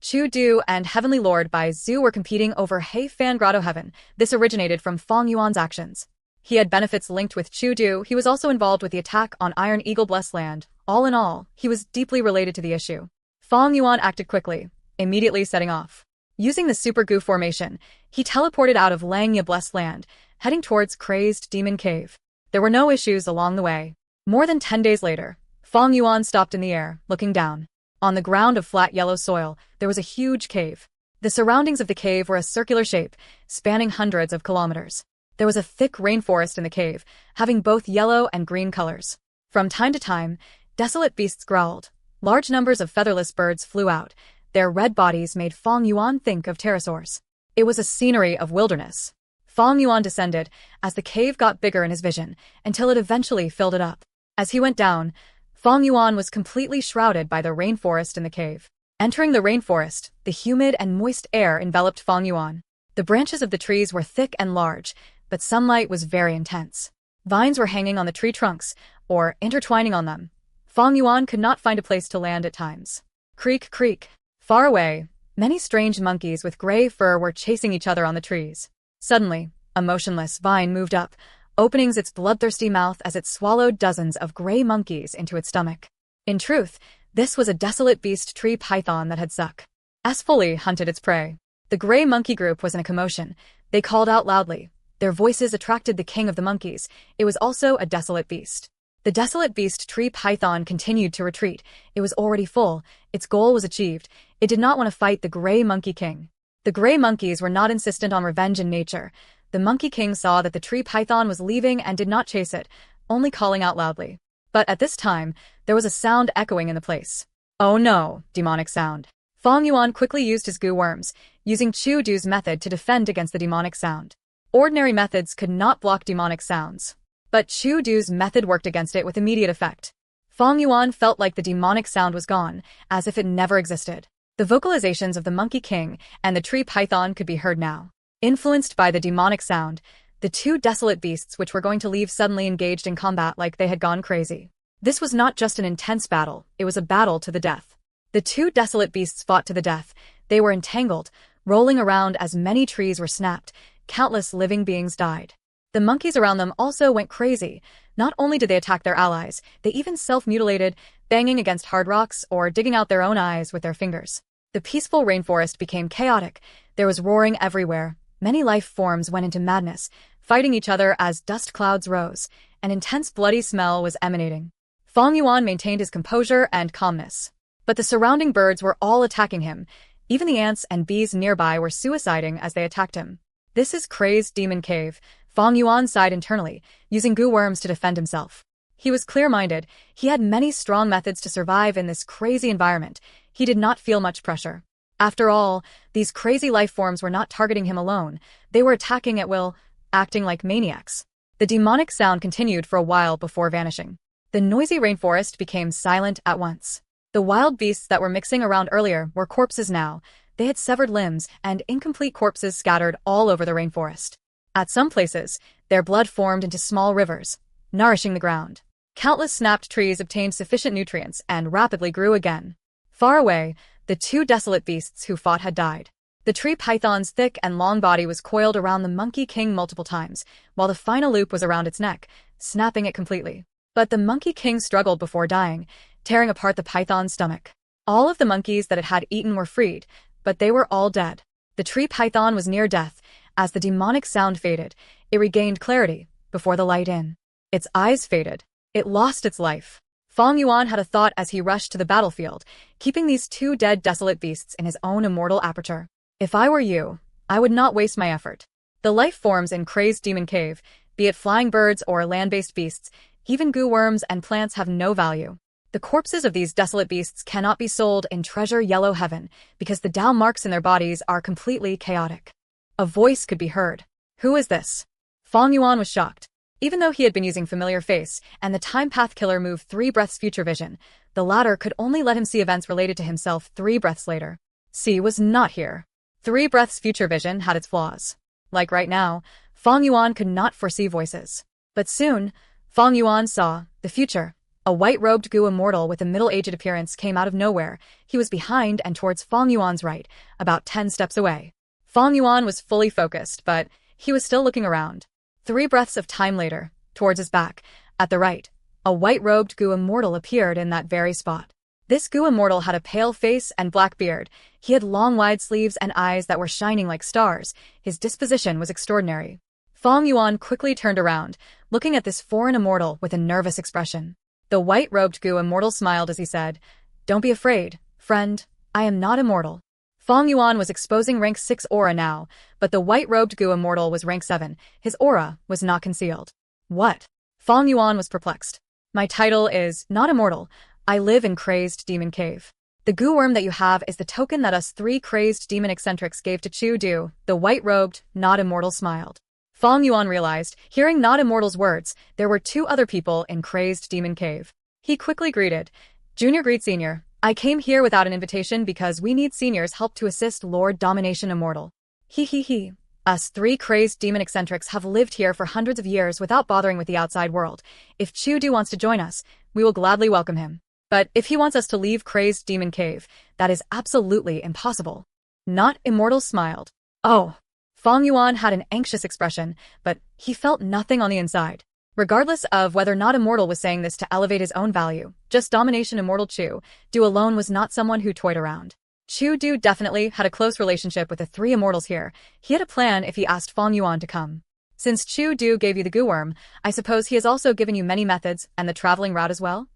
Chu Du and Heavenly Lord Bai Zhu were competing over Hei Fan Grotto Heaven. This originated from Fong Yuan's actions. He had benefits linked with Chu Du. He was also involved with the attack on Iron Eagle Blessed Land. All in all, he was deeply related to the issue. Fong Yuan acted quickly, immediately setting off. Using the Super Gu formation, he teleported out of Langya Blessed Land, heading towards Crazed Demon Cave. There were no issues along the way. More than 10 days later, Fong Yuan stopped in the air, looking down. On the ground of flat yellow soil, there was a huge cave. The surroundings of the cave were a circular shape, spanning hundreds of kilometers. There was a thick rainforest in the cave, having both yellow and green colors. From time to time, desolate beasts growled. Large numbers of featherless birds flew out. Their red bodies made Fong Yuan think of pterosaurs. It was a scenery of wilderness. Fong Yuan descended as the cave got bigger in his vision, until it eventually filled it up. As he went down, Fong Yuan was completely shrouded by the rainforest in the cave. Entering the rainforest, the humid and moist air enveloped Fong Yuan. The branches of the trees were thick and large, but sunlight was very intense. Vines were hanging on the tree trunks, or intertwining on them. Fong Yuan could not find a place to land at times. Creak, creak. Far away, many strange monkeys with gray fur were chasing each other on the trees. Suddenly, a motionless vine moved up, opening its bloodthirsty mouth as it swallowed dozens of gray monkeys into its stomach. In truth, this was a desolate beast tree python that had successfully hunted its prey. The gray monkey group was in a commotion. They called out loudly. Their voices attracted the king of the monkeys. It was also a desolate beast. The desolate beast tree python continued to retreat. It was already full. Its goal was achieved. It did not want to fight the gray monkey king. The gray monkeys were not insistent on revenge in nature. The Monkey King saw that the tree python was leaving and did not chase it, only calling out loudly. But at this time, there was a sound echoing in the place. Oh no, demonic sound. Fong Yuan quickly used his goo worms, using Chu Du's method to defend against the demonic sound. Ordinary methods could not block demonic sounds. But Chu Du's method worked against it with immediate effect. Fong Yuan felt like the demonic sound was gone, as if it never existed. The vocalizations of the Monkey King and the tree python could be heard now. Influenced by the demonic sound, the two desolate beasts which were going to leave suddenly engaged in combat like they had gone crazy. This was not just an intense battle, it was a battle to the death. The two desolate beasts fought to the death. They were entangled, rolling around as many trees were snapped. Countless living beings died. The monkeys around them also went crazy. Not only did they attack their allies, they even self-mutilated, banging against hard rocks or digging out their own eyes with their fingers. The peaceful rainforest became chaotic. There was roaring everywhere. Many life forms went into madness, fighting each other as dust clouds rose. An intense bloody smell was emanating. Feng Yuan maintained his composure and calmness. But the surrounding birds were all attacking him. Even the ants and bees nearby were suiciding as they attacked him. This is Crazed Demon Cave. Feng Yuan sighed internally, using goo worms to defend himself. He was clear-minded. He had many strong methods to survive in this crazy environment. He did not feel much pressure. After all, these crazy life forms were not targeting him alone. They were attacking at will, acting like maniacs. The demonic sound continued for a while before vanishing. The noisy rainforest became silent at once. The wild beasts that were mixing around earlier were corpses now. They had severed limbs and incomplete corpses scattered all over the rainforest. At some places, their blood formed into small rivers, nourishing the ground. Countless snapped trees obtained sufficient nutrients and rapidly grew again. Far away, the two desolate beasts who fought had died. The tree python's thick and long body was coiled around the Monkey King multiple times, while the final loop was around its neck, snapping it completely. But the Monkey King struggled before dying, tearing apart the python's stomach. All of the monkeys that it had eaten were freed, but they were all dead. The tree python was near death. As the demonic sound faded, it regained clarity before the light in. Its eyes faded. It lost its life. Feng Yuan had a thought as he rushed to the battlefield, keeping these two dead desolate beasts in his own immortal aperture. If I were you, I would not waste my effort. The life forms in Crazed Demon Cave, be it flying birds or land-based beasts, even goo worms and plants have no value. The corpses of these desolate beasts cannot be sold in Treasure Yellow Heaven because the Dao marks in their bodies are completely chaotic. A voice could be heard. Who is this? Feng Yuan was shocked. Even though he had been using Familiar Face and the Time Path Killer move 3 breaths future vision, the latter could only let him see events related to himself 3 breaths later. C was not here. 3 breaths future vision had its flaws. Like right now, Feng Yuan could not foresee voices. But soon, Feng Yuan saw the future. A white-robed goo immortal with a middle-aged appearance came out of nowhere. He was behind and towards Feng Yuan's right, about 10 steps away. Feng Yuan was fully focused, but he was still looking around. 3 breaths of time later, towards his back, at the right, a white-robed goo immortal appeared in that very spot. This goo immortal had a pale face and black beard. He had long wide sleeves and eyes that were shining like stars. His disposition was extraordinary. Feng Yuan quickly turned around, looking at this foreign immortal with a nervous expression. The white-robed goo immortal smiled as he said, "Don't be afraid, friend. I am not immortal." Feng Yuan was exposing rank 6 aura now, but the white-robed goo immortal was rank 7. His aura was not concealed. What? Feng Yuan was perplexed. My title is not immortal. I live in Crazed Demon Cave. The goo worm that you have is the token that us 3 crazed demon eccentrics gave to Chu Du. The white-robed, not immortal smiled. Feng Yuan realized, hearing not immortal's words, there were 2 other people in Crazed Demon Cave. He quickly greeted. Junior greet senior. I came here without an invitation because we need senior's help to assist Lord Domination Immortal. He. Us 3 crazed demon eccentrics have lived here for hundreds of years without bothering with the outside world. If Chu Du wants to join us, we will gladly welcome him. But if he wants us to leave Crazed Demon Cave, that is absolutely impossible. Not immortal smiled. Oh. Feng Yuan had an anxious expression, but he felt nothing on the inside. Regardless of whether not immortal was saying this to elevate his own value, just Domination Immortal Chu Du alone was not someone who toyed around. Chu Du definitely had a close relationship with the 3 immortals here. He had a plan if he asked Feng Yuan to come. Since Chu Du gave you the goo worm, I suppose he has also given you many methods and the traveling route as well?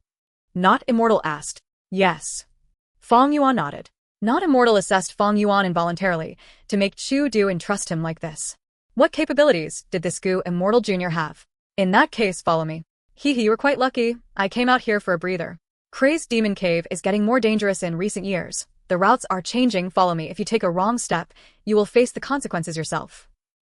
Not immortal asked. Yes. Feng Yuan nodded. Not immortal assessed Feng Yuan involuntarily to make Chu Du entrust him like this. What capabilities did this goo immortal junior have? In that case, follow me. You were quite lucky. I came out here for a breather. Crazed Demon Cave is getting more dangerous in recent years. The routes are changing. Follow me. If you take a wrong step, you will face the consequences yourself.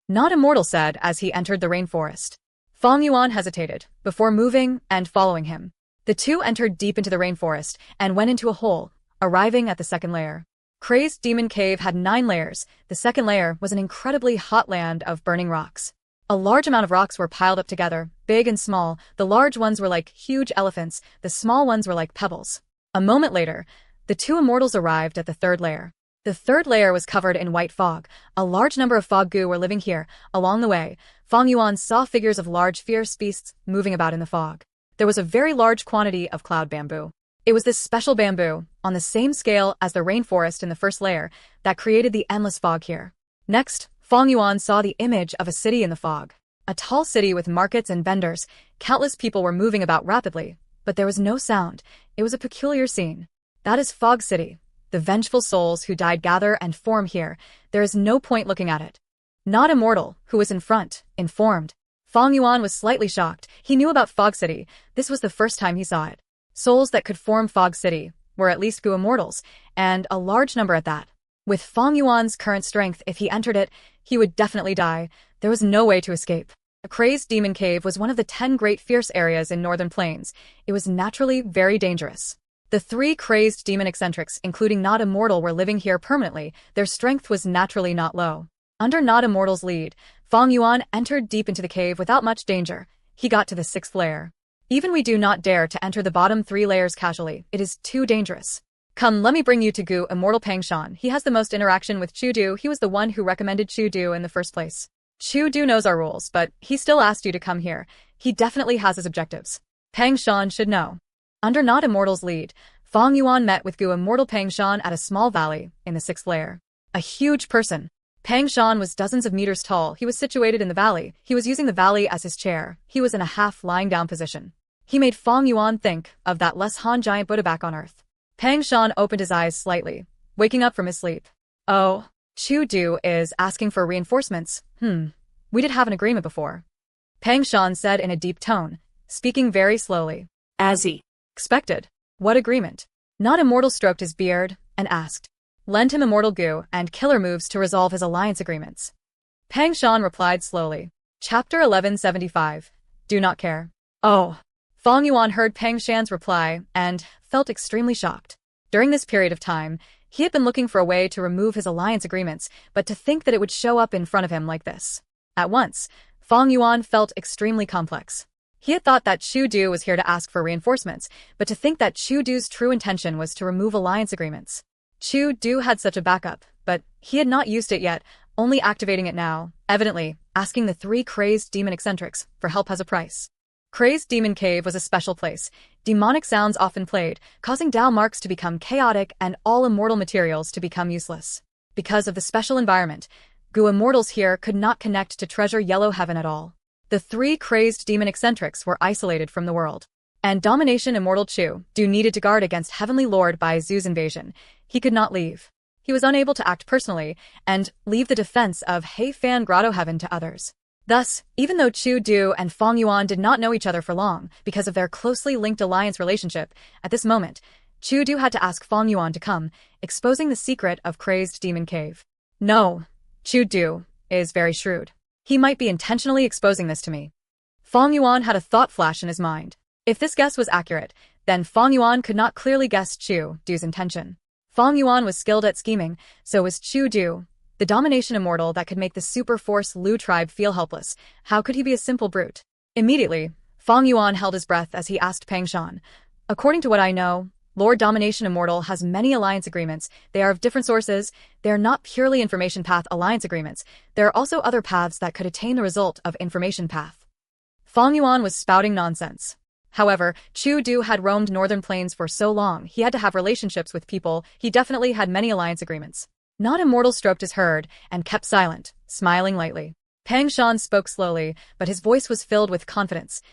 Not immortal said as he entered the rainforest. Feng Yuan hesitated before moving and following him. The 2 entered deep into the rainforest and went into a hole, arriving at the 2nd layer. Crazed Demon Cave had 9 layers. The 2nd layer was an incredibly hot land of burning rocks. A large amount of rocks were piled up together, big and small. The large ones were like huge elephants, the small ones were like pebbles. A moment later, the 2 immortals arrived at the 3rd layer. The third layer was covered in white fog. A large number of fog goo were living here. Along the way, Fang Yuan saw figures of large fierce beasts moving about in the fog. There was a very large quantity of cloud bamboo. It was this special bamboo, on the same scale as the rainforest in the first layer, that created the endless fog here. Next, Fang Yuan saw the image of a city in the fog. A tall city with markets and vendors. Countless people were moving about rapidly, but there was no sound. It was a peculiar scene. That is Fog City. The vengeful souls who died gather and form here. There is no point looking at it. Not Immortal, who was in front, informed. Fang Yuan was slightly shocked. He knew about Fog City. This was the first time he saw it. Souls that could form Fog City were at least Gu Immortals, and a large number at that. With Fang Yuan's current strength, if he entered it, he would definitely die. There was no way to escape. A crazed demon cave was one of the 10 great fierce areas in Northern Plains. It was naturally very dangerous. The 3 crazed demon eccentrics, including Not Immortal, were living here permanently. Their strength was naturally not low. Under Not Immortal's lead, Fang Yuan entered deep into the cave without much danger. He got to the 6th layer. Even we do not dare to enter the bottom 3 layers casually. It is too dangerous. Come, let me bring you to Gu Immortal Pang Shan. He has the most interaction with Chu Du. He was the one who recommended Chu Du in the first place. Chu Du knows our rules, but he still asked you to come here. He definitely has his objectives. Pang Shan should know. Under Not Immortal's lead, Fang Yuan met with Gu Immortal Pang Shan at a small valley in the 6th layer. A huge person. Pang Shan was dozens of meters tall. He was situated in the valley. He was using the valley as his chair. He was in a half lying down position. He made Fang Yuan think of that less Han giant Buddha back on Earth. Pang Shan opened his eyes slightly, waking up from his sleep. Oh, Chu Du is asking for reinforcements. We did have an agreement before. Pang Shan said in a deep tone, speaking very slowly. As he expected. What agreement? Not Immortal stroked his beard and asked. Lend him Immortal Gu and killer moves to resolve his alliance agreements. Pang Shan replied slowly. Chapter 1175. Do not care. Oh. Fang Yuan heard Pang Shan's reply and felt extremely shocked. During this period of time, he had been looking for a way to remove his alliance agreements, but to think that it would show up in front of him like this. At once, Fang Yuan felt extremely complex. He had thought that Chu Du was here to ask for reinforcements, but to think that Chu Du's true intention was to remove alliance agreements. Chu Du had such a backup, but he had not used it yet, only activating it now. Evidently, asking the 3 crazed demon eccentrics for help has a price. Crazed Demon Cave was a special place. Demonic sounds often played, causing Dao marks to become chaotic and all immortal materials to become useless. Because of the special environment, Gu Immortals here could not connect to Treasure Yellow Heaven at all. The 3 crazed demon eccentrics were isolated from the world. And Domination Immortal Chu Du needed to guard against Heavenly Lord Bai Zu's invasion. He could not leave. He was unable to act personally and leave the defense of Heifan Grotto Heaven to others. Thus, even though Chu Du and Fang Yuan did not know each other for long because of their closely linked alliance relationship, at this moment, Chu Du had to ask Fang Yuan to come, exposing the secret of Crazed Demon Cave. No, Chu Du is very shrewd. He might be intentionally exposing this to me. Fang Yuan had a thought flash in his mind. If this guess was accurate, then Fang Yuan could not clearly guess Chu Du's intention. Fang Yuan was skilled at scheming, so was Chu Du. The domination immortal that could make the super force Lu tribe feel helpless. How could he be a simple brute? Immediately, Fang Yuan held his breath as he asked Pang Shan. According to what I know, Lord Domination Immortal has many alliance agreements. They are of different sources. They are not purely information path alliance agreements. There are also other paths that could attain the result of information path. Fang Yuan was spouting nonsense. However, Chu Du had roamed Northern Plains for so long, he had to have relationships with people. He definitely had many alliance agreements. Not Immortal stroked his herd and kept silent, smiling lightly. Pang Shan spoke slowly, but his voice was filled with confidence.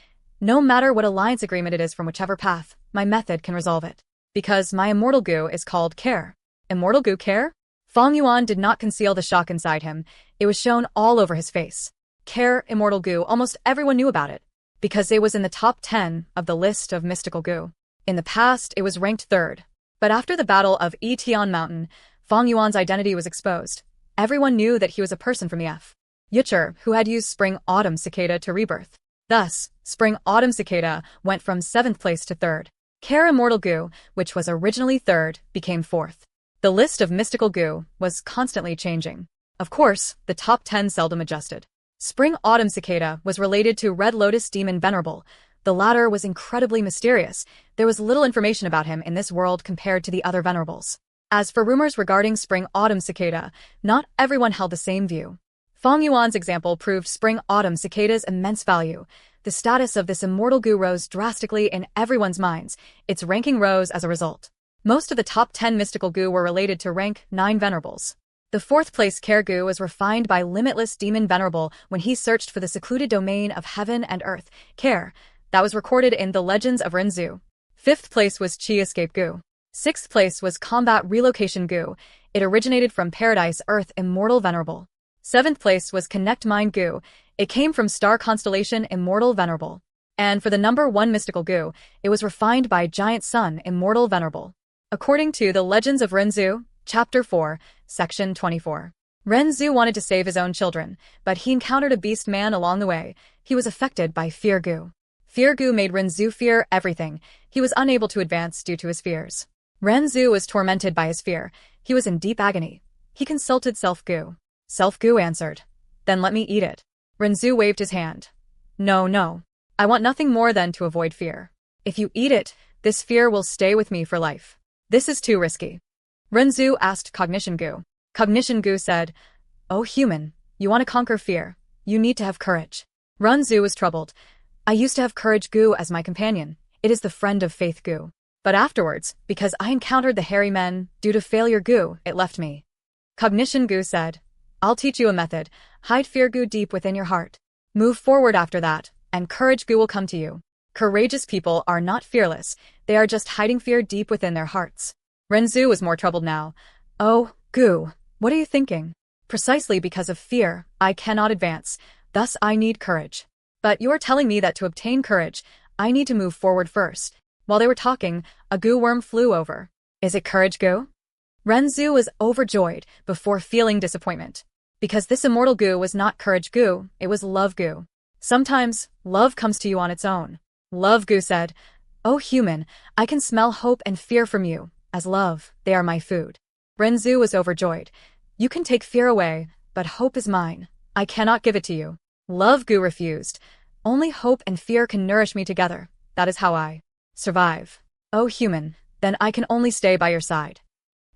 No matter what alliance agreement it is from whichever path, my method can resolve it. Because my Immortal Gu is called Care. Immortal Gu Care? Fang Yuan did not conceal the shock inside him. It was shown all over his face. Care Immortal Gu, almost everyone knew about it. Because it was in the top 10 of the list of mystical Gu. In the past, it was ranked 3rd. But after the Battle of Yitian Mountain, Fang Yuan's identity was exposed. Everyone knew that he was a person from the F. Yucher, who had used Spring-Autumn Cicada to rebirth. Thus, Spring-Autumn Cicada went from 7th place to 3rd. Care Immortal Gu, which was originally 3rd, became 4th. The list of mystical Gu was constantly changing. Of course, the top 10 seldom adjusted. Spring-Autumn Cicada was related to Red Lotus Demon Venerable. The latter was incredibly mysterious. There was little information about him in this world compared to the other venerables. As for rumors regarding spring-autumn cicada, not everyone held the same view. Fang Yuan's example proved spring-autumn cicada's immense value. The status of this immortal gu rose drastically in everyone's minds. Its ranking rose as a result. Most of the top 10 mystical gu were related to rank 9 venerables. The 4th place Care gu was refined by limitless demon venerable when he searched for the secluded domain of heaven and earth, Care, that was recorded in the legends of Renzu. 5th place was Chi Escape gu. 6th place was Combat Relocation gu. It originated from Paradise Earth Immortal Venerable. 7th place was Connect Mind gu. It came from Star Constellation Immortal Venerable. And for the number 1 mystical gu, it was refined by Giant Sun Immortal Venerable. According to the Legends of Renzu, Chapter 4, Section 24. Renzu wanted to save his own children, but he encountered a beast man along the way. He was affected by Fear gu. Fear gu made Renzu fear everything. He was unable to advance due to his fears. Renzu was tormented by his fear. He was in deep agony. He consulted Self gu. Self gu answered, "Then let me eat it." Renzu waved his hand. No. I want nothing more than to avoid fear. If you eat it, this fear will stay with me for life. This is too risky. Renzu asked Cognition gu. Cognition gu said, "Oh human, you want to conquer fear. You need to have courage." Renzu was troubled. "I used to have courage gu as my companion. It is the friend of faith gu. But afterwards, because I encountered the hairy men, due to failure gu, it left me." Cognition gu said, "I'll teach you a method. Hide fear gu deep within your heart. Move forward after that, and courage gu will come to you." Courageous people are not fearless. They are just hiding fear deep within their hearts. Renzu was more troubled now. "Oh, gu, what are you thinking? Precisely because of fear, I cannot advance. Thus I need courage. But you're telling me that to obtain courage, I need to move forward first." While they were talking, a gu worm flew over. "Is it courage gu?" Renzu was overjoyed before feeling disappointment. Because this immortal gu was not courage gu, it was love gu. Sometimes, love comes to you on its own. Love gu said, "Oh human, I can smell hope and fear from you. As love, they are my food." Renzu was overjoyed. "You can take fear away, but hope is mine. I cannot give it to you." Love gu refused. "Only hope and fear can nourish me together. That is how I survive." "Oh human, then I can only stay by your side."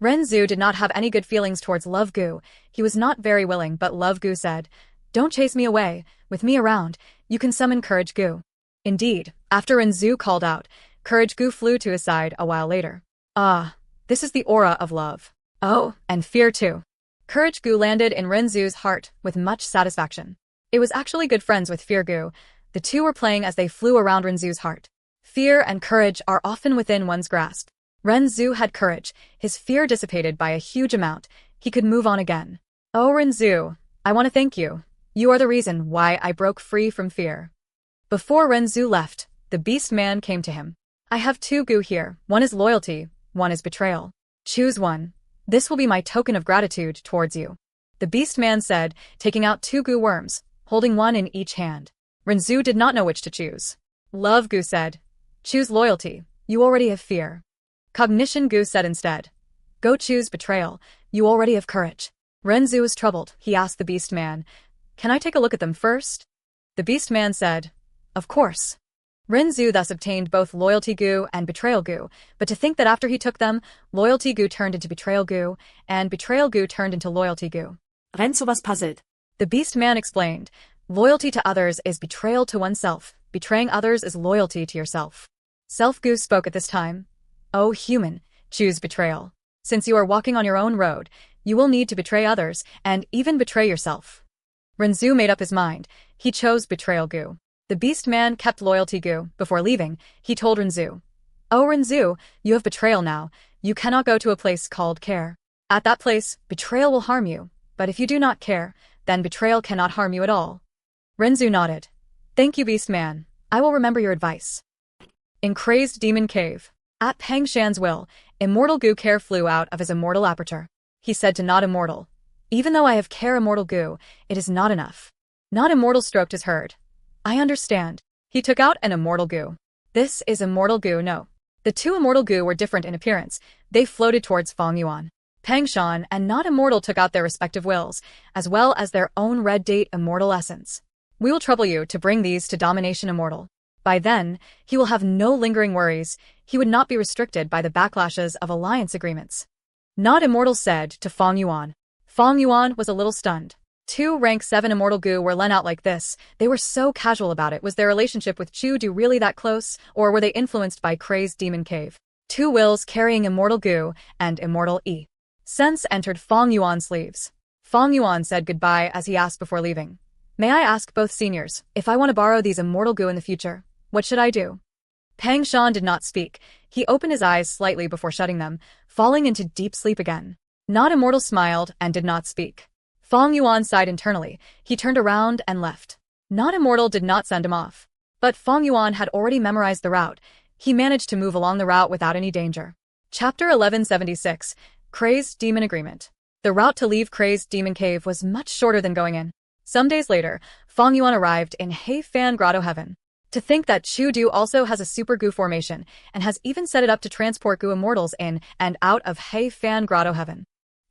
Renzu did not have any good feelings towards Love gu. He was not very willing, but Love gu said, "Don't chase me away. With me around, you can summon Courage gu." Indeed, after Renzu called out, Courage gu flew to his side a while later. "Ah, this is the aura of love. Oh, and fear too." Courage gu landed in Renzu's heart with much satisfaction. It was actually good friends with Fear gu. The two were playing as they flew around Renzu's heart. Fear and courage are often within one's grasp. Renzu had courage. His fear dissipated by a huge amount. He could move on again. "Oh Renzu, I want to thank you. You are the reason why I broke free from fear." Before Renzu left, the beast man came to him. "I have 2 gu here. One is loyalty, one is betrayal. Choose one. This will be my token of gratitude towards you." The beast man said, taking out 2 gu worms, holding one in each hand. Renzu did not know which to choose. Love gu said, "Choose loyalty. You already have fear." Cognition gu said instead, "Go choose betrayal. You already have courage." Renzu was troubled. He asked the beast man, "Can I take a look at them first?" The beast man said, "Of course." Renzu thus obtained both loyalty gu and betrayal gu, but to think that after he took them, loyalty gu turned into betrayal gu, and betrayal gu turned into loyalty gu. Renzo was puzzled. The beast man explained, "Loyalty to others is betrayal to oneself. Betraying others is loyalty to yourself." Self gu spoke at this time. "Oh human, choose betrayal. Since you are walking on your own road, you will need to betray others, and even betray yourself." Renzu made up his mind. He chose betrayal gu. The beast man kept loyalty gu. Before leaving, he told Renzu, "Oh Renzu, you have betrayal now. You cannot go to a place called care. At that place, betrayal will harm you. But if you do not care, then betrayal cannot harm you at all." Renzu nodded. "Thank you, beast man. I will remember your advice." In Crazed Demon Cave. At Pang Shan's will, Immortal gu Care flew out of his immortal aperture. He said to Not Immortal, "Even though I have Care Immortal gu, it is not enough." Not Immortal stroked his herd. "I understand." He took out an Immortal gu. "This is Immortal gu no." The 2 Immortal gu were different in appearance. They floated towards Fang Yuan. Pang Shan and Not Immortal took out their respective wills, as well as their own Red Date Immortal Essence. "We will trouble you to bring these to Domination Immortal. By then, he will have no lingering worries. He would not be restricted by the backlashes of alliance agreements." Not immortal said to Fang Yuan. Fang Yuan was a little stunned. Two rank 7 immortal goo were lent out like this. They were so casual about it. Was their relationship with Chu Du really that close, or were they influenced by Crazed Demon Cave? Two wills carrying immortal goo and immortal sense entered Fang Yuan's sleeves. Fang Yuan said goodbye as he asked before leaving. May I ask both seniors, if I want to borrow these immortal goo in the future, what should I do? Pang Shan did not speak. He opened his eyes slightly before shutting them, falling into deep sleep again. Not immortal smiled and did not speak. Fang Yuan sighed internally. He turned around and left. Not immortal did not send him off. But Fang Yuan had already memorized the route. He managed to move along the route without any danger. Chapter 1176. Crazed Demon Agreement. The route to leave Crazed Demon Cave was much shorter than going in. Some days later, Fang Yuan arrived in Heifan Grotto Heaven. To think that Chu Du also has a super goo formation and has even set it up to transport goo immortals in and out of Heifan Grotto Heaven.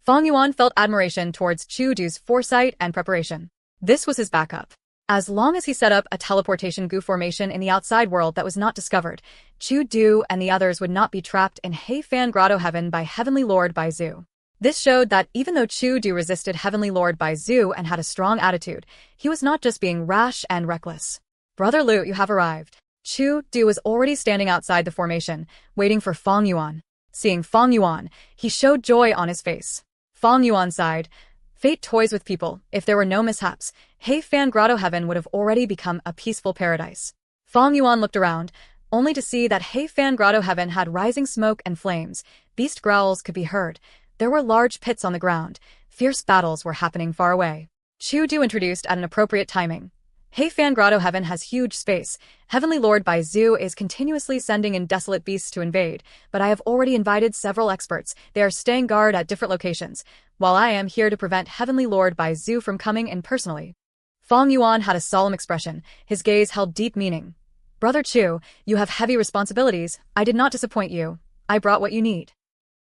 Fang Yuan felt admiration towards Chu Du's foresight and preparation. This was his backup. As long as he set up a teleportation goo formation in the outside world that was not discovered, Chu Du and the others would not be trapped in Heifan Grotto Heaven by Heavenly Lord Bai Zhu. This showed that even though Chu Du resisted Heavenly Lord Bai Zhu and had a strong attitude, he was not just being rash and reckless. Brother Lu, you have arrived. Chu Du was already standing outside the formation, waiting for Fang Yuan. Seeing Fang Yuan, he showed joy on his face. Fang Yuan sighed. Fate toys with people. If there were no mishaps, Heifan Grotto Heaven would have already become a peaceful paradise. Fang Yuan looked around, only to see that Heifan Grotto Heaven had rising smoke and flames. Beast growls could be heard. There were large pits on the ground. Fierce battles were happening far away. Chu Du introduced at an appropriate timing. Heifan Grotto Heaven has huge space. Heavenly Lord Bai Zhu is continuously sending in desolate beasts to invade, but I have already invited several experts. They are staying guard at different locations, while I am here to prevent Heavenly Lord Bai Zhu from coming in personally. Fang Yuan had a solemn expression. His gaze held deep meaning. Brother Chu, you have heavy responsibilities. I did not disappoint you. I brought what you need.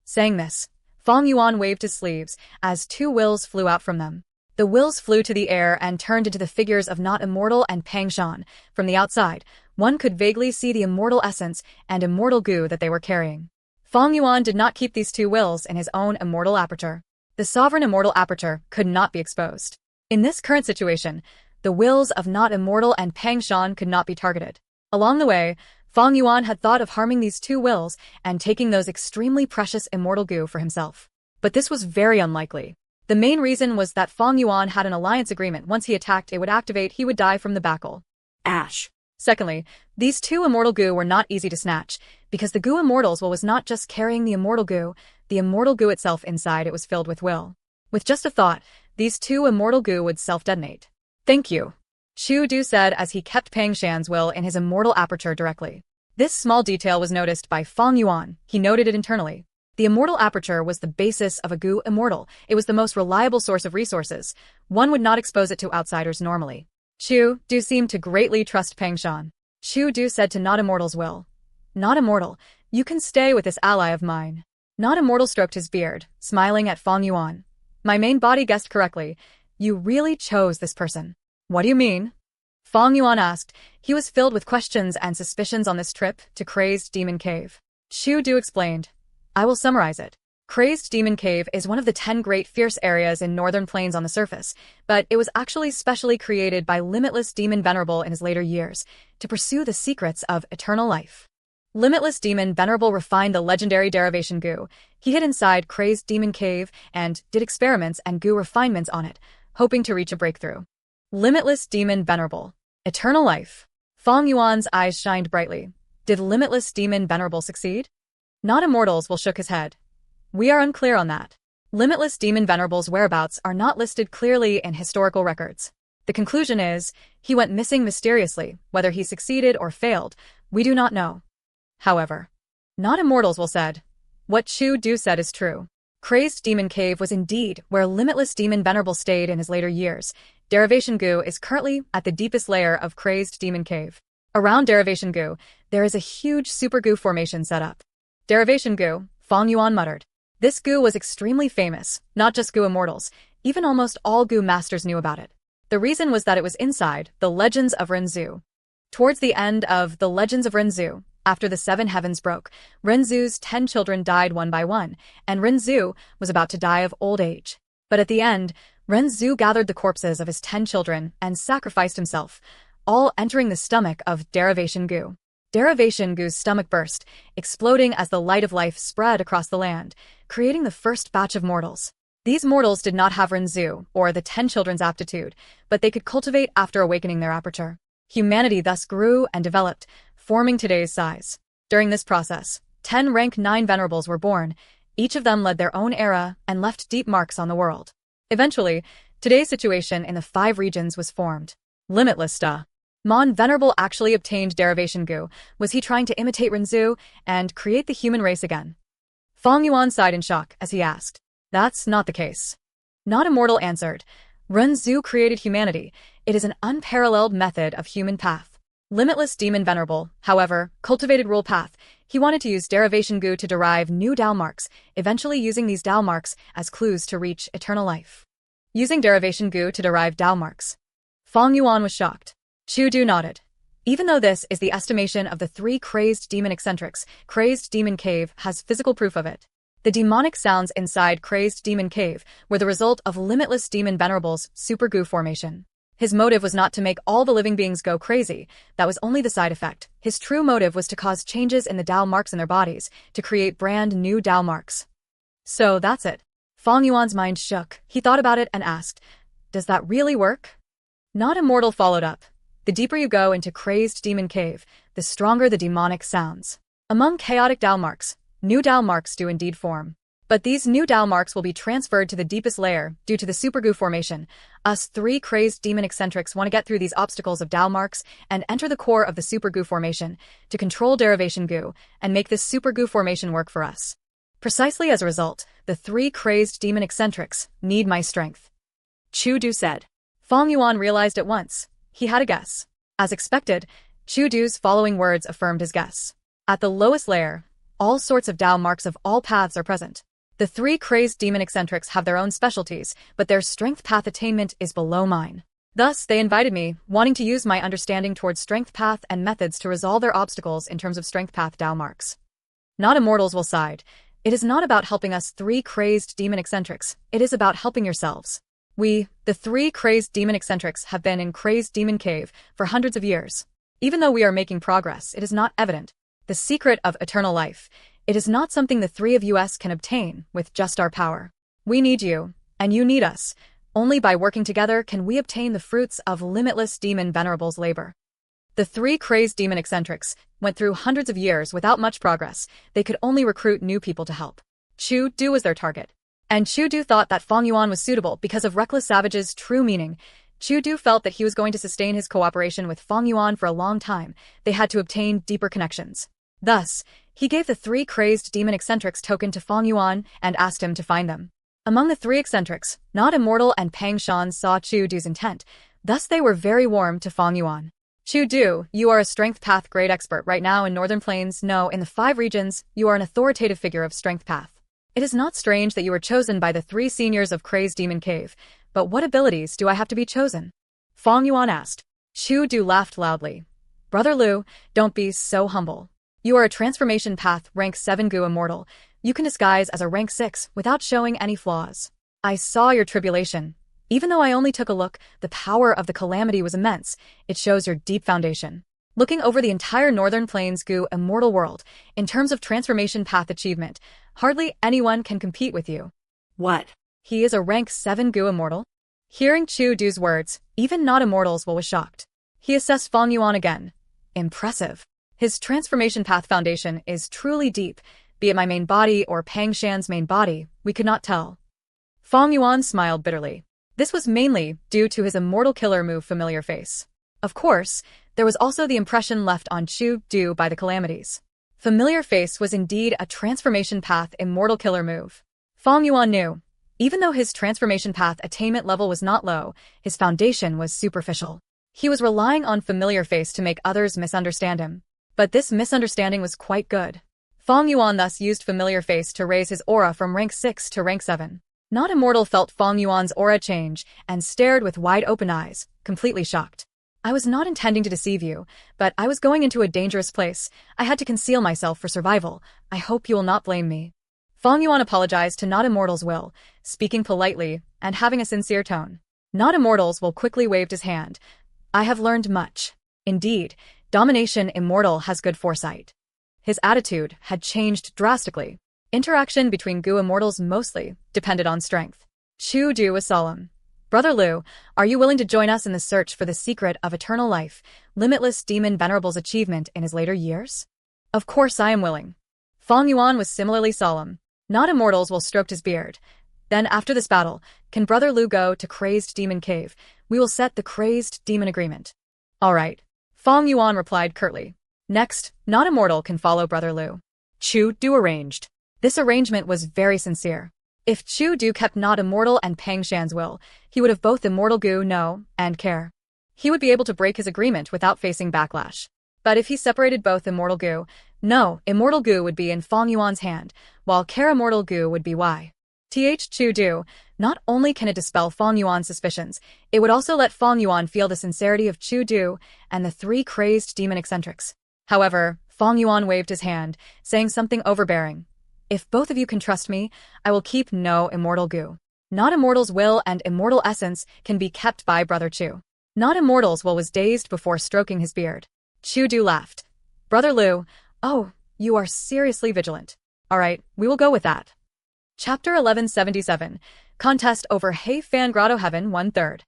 Saying this, Fang Yuan waved his sleeves as two wills flew out from them. The wills flew to the air and turned into the figures of Not Immortal and Pang Shan. From the outside, one could vaguely see the immortal essence and immortal goo that they were carrying. Fang Yuan did not keep these two wills in his own immortal aperture. The sovereign immortal aperture could not be exposed. In this current situation, the wills of Not Immortal and Pang Shan could not be targeted. Along the way, Fang Yuan had thought of harming these two wills and taking those extremely precious immortal goo for himself. But this was very unlikely. The main reason was that Fang Yuan had an alliance agreement. Once he attacked, it would activate, he would die from the battle. Ash. Secondly, these two immortal goo were not easy to snatch, because the goo immortals was not just carrying the immortal goo itself inside it was filled with will. With just a thought, these two immortal goo would self-detonate. Thank you, Chu Du said as he kept Pang Shan's will in his immortal aperture directly. This small detail was noticed by Fang Yuan. He noted it internally. The immortal aperture was the basis of a goo immortal. It was the most reliable source of resources. One would not expose it to outsiders normally. Chu Du seemed to greatly trust Pang Shan. Chu Du said to Not Immortal's will. Not Immortal, you can stay with this ally of mine. Not Immortal stroked his beard, smiling at Fang Yuan. My main body guessed correctly. You really chose this person. What do you mean? Fang Yuan asked. He was filled with questions and suspicions on this trip to Crazed Demon Cave. Chu Du explained. I will summarize it. Crazed Demon Cave is one of the 10 great fierce areas in northern plains on the surface, but it was actually specially created by Limitless Demon Venerable in his later years to pursue the secrets of eternal life. Limitless Demon Venerable refined the legendary derivation goo. He hid inside Crazed Demon Cave and did experiments and goo refinements on it, hoping to reach a breakthrough. Limitless Demon Venerable. Eternal life. Fang Yuan's eyes shined brightly. Did Limitless Demon Venerable succeed? Not Immortals will shook his head. We are unclear on that. Limitless Demon Venerable's whereabouts are not listed clearly in historical records. The conclusion is, he went missing mysteriously. Whether he succeeded or failed, we do not know. However, Not Immortals will said. What Chu Du said is true. Crazed Demon Cave was indeed where Limitless Demon Venerable stayed in his later years. Derivation goo is currently at the deepest layer of Crazed Demon Cave. Around Derivation goo, there is a huge super goo formation set up. Derivation goo, Fang Yuan muttered. This goo was extremely famous, not just goo immortals, even almost all goo masters knew about it. The reason was that it was inside the Legends of Renzu. Towards the end of the Legends of Renzu, After the 7 heavens broke, Renzu's 10 children died one by one, and Renzu was about to die of old age. But at the end, Renzu gathered the corpses of his 10 children and sacrificed himself, all entering the stomach of Derivation Gu. Derivation Gu's stomach burst, exploding as the light of life spread across the land, creating the first batch of mortals. These mortals did not have Renzu, or the 10 children's aptitude, but they could cultivate after awakening their aperture. Humanity thus grew and developed, forming today's size. During this process, 10 rank 9 venerables were born. Each of them led their own era and left deep marks on the world. Eventually, today's situation in the 5 regions was formed. Limitless Da. Mon Venerable actually obtained Derivation Gu. Was he trying to imitate Renzu and create the human race again? Feng Yuan sighed in shock as he asked. That's not the case. Not Immortal answered. Renzu created humanity. It is an unparalleled method of human path. Limitless Demon Venerable, however, cultivated rule path. He wanted to use Derivation Gu to derive new Dao marks, eventually using these Dao marks as clues to reach eternal life. Using Derivation Gu to derive Dao marks. Feng Yuan was shocked. Chu Du nodded. Even though this is the estimation of the 3 crazed demon eccentrics, Crazed Demon Cave has physical proof of it. The demonic sounds inside Crazed Demon Cave were the result of Limitless Demon Venerable's Super Gu formation. His motive was not to make all the living beings go crazy. That was only the side effect. His true motive was to cause changes in the Dao marks in their bodies, to create brand new Dao marks. So that's it. Feng Yuan's mind shook. He thought about it and asked, does that really work? Not Immortal followed up. The deeper you go into Crazed Demon Cave, the stronger the demonic sounds. Among chaotic Dao marks, new Dao marks do indeed form. But these new Dao marks will be transferred to the deepest layer due to the Super Gu formation. Us 3 crazed demon eccentrics want to get through these obstacles of Dao marks and enter the core of the Super Gu formation to control Derivation Gu and make this Super Gu formation work for us. Precisely as a result, the 3 crazed demon eccentrics need my strength. Chu Du said. Feng Yuan realized at once. He had a guess. As expected, Chu Du's following words affirmed his guess. At the lowest layer, all sorts of Dao marks of all paths are present. The 3 crazed demon eccentrics have their own specialties, but their strength path attainment is below mine. Thus, they invited me, wanting to use my understanding towards strength path and methods to resolve their obstacles in terms of strength path Dao marks. Not Immortals will side. It is not about helping us 3 crazed demon eccentrics, it is about helping yourselves. We, the 3 crazed demon eccentrics, have been in Crazed Demon Cave for hundreds of years. Even though we are making progress, it is not evident. The secret of eternal life. It is not something the 3 of us can obtain with just our power. We need you, and you need us. Only by working together can we obtain the fruits of Limitless Demon Venerable's labor. The 3 crazed demon eccentrics went through hundreds of years without much progress. They could only recruit new people to help. Chu Du was their target. And Chu Du thought that Feng Yuan was suitable because of Reckless Savage's true meaning. Chu Du felt that he was going to sustain his cooperation with Feng Yuan for a long time. They had to obtain deeper connections. Thus, he gave the 3 crazed demon eccentrics token to Feng Yuan and asked him to find them. Among the 3 eccentrics, Not Immortal and Pang Shan saw Chu Du's intent. Thus they were very warm to Feng Yuan. Chu Du, you are a strength path grade expert right now in Northern Plains. No, in the 5 regions, you are an authoritative figure of strength path. It is not strange that you were chosen by the 3 seniors of Crazed Demon Cave, but what abilities do I have to be chosen? Feng Yuan asked. Chu Du laughed loudly. Brother Liu, don't be so humble. You are a transformation path rank 7 Gu Immortal. You can disguise as a rank 6 without showing any flaws. I saw your tribulation. Even though I only took a look, the power of the calamity was immense. It shows your deep foundation. Looking over the entire Northern Plains Gu Immortal world, in terms of transformation path achievement, hardly anyone can compete with you. What? He is a rank 7 Gu Immortal? Hearing Chu Du's words, even Not Immortals was shocked. He assessed Feng Yuan again. Impressive. His transformation path foundation is truly deep. Be it my main body or Pang Shan's main body, we could not tell. Feng Yuan smiled bitterly. This was mainly due to his immortal killer move Familiar Face. Of course, there was also the impression left on Chu Du by the calamities. Familiar Face was indeed a transformation path immortal killer move. Feng Yuan knew. Even though his transformation path attainment level was not low, his foundation was superficial. He was relying on Familiar Face to make others misunderstand him. But this misunderstanding was quite good. Feng Yuan thus used Familiar Face to raise his aura from rank 6 to rank 7. Not Immortal felt Feng Yuan's aura change and stared with wide open eyes, completely shocked. I was not intending to deceive you, but I was going into a dangerous place. I had to conceal myself for survival. I hope you will not blame me. Fang Yuan apologized to Not Immortal's will, speaking politely and having a sincere tone. Not Immortal's will quickly waved his hand. I have learned much. Indeed, Domination Immortal has good foresight. His attitude had changed drastically. Interaction between Gu Immortals mostly depended on strength. Chu Du was solemn. Brother Liu, are you willing to join us in the search for the secret of eternal life, limitless demon Venerable's achievement in his later years? Of course I am willing. Fang Yuan was similarly solemn. Not Immortals will stroked his beard. Then after this battle, can Brother Liu go to Crazed Demon Cave? We will set the Crazed Demon Agreement. All right. Fang Yuan replied curtly. Next, Not Immortal can follow Brother Liu. Chu Du arranged. This arrangement was very sincere. If Chu Du kept Not Immortal and Pang Shan's will, he would have both Immortal Gu know and care. He would be able to break his agreement without facing backlash. But if he separated both Immortal Gu, no, Immortal Gu would be in Fang Yuan's hand, while care Immortal Gu would be Chu Du. Not only can it dispel Fang Yuan's suspicions, it would also let Fang Yuan feel the sincerity of Chu Du and the three crazed demon eccentrics. However, Fang Yuan waved his hand, saying something overbearing. If both of you can trust me, I will keep no Immortal Gu. Not Immortal's will and immortal essence can be kept by Brother Chu. Not Immortal's will was dazed before stroking his beard. Chu Du laughed. Brother Liu, oh, you are seriously vigilant. All right, we will go with that. Chapter 1177, Contest over Hei Fan Grotto Heaven 1/3.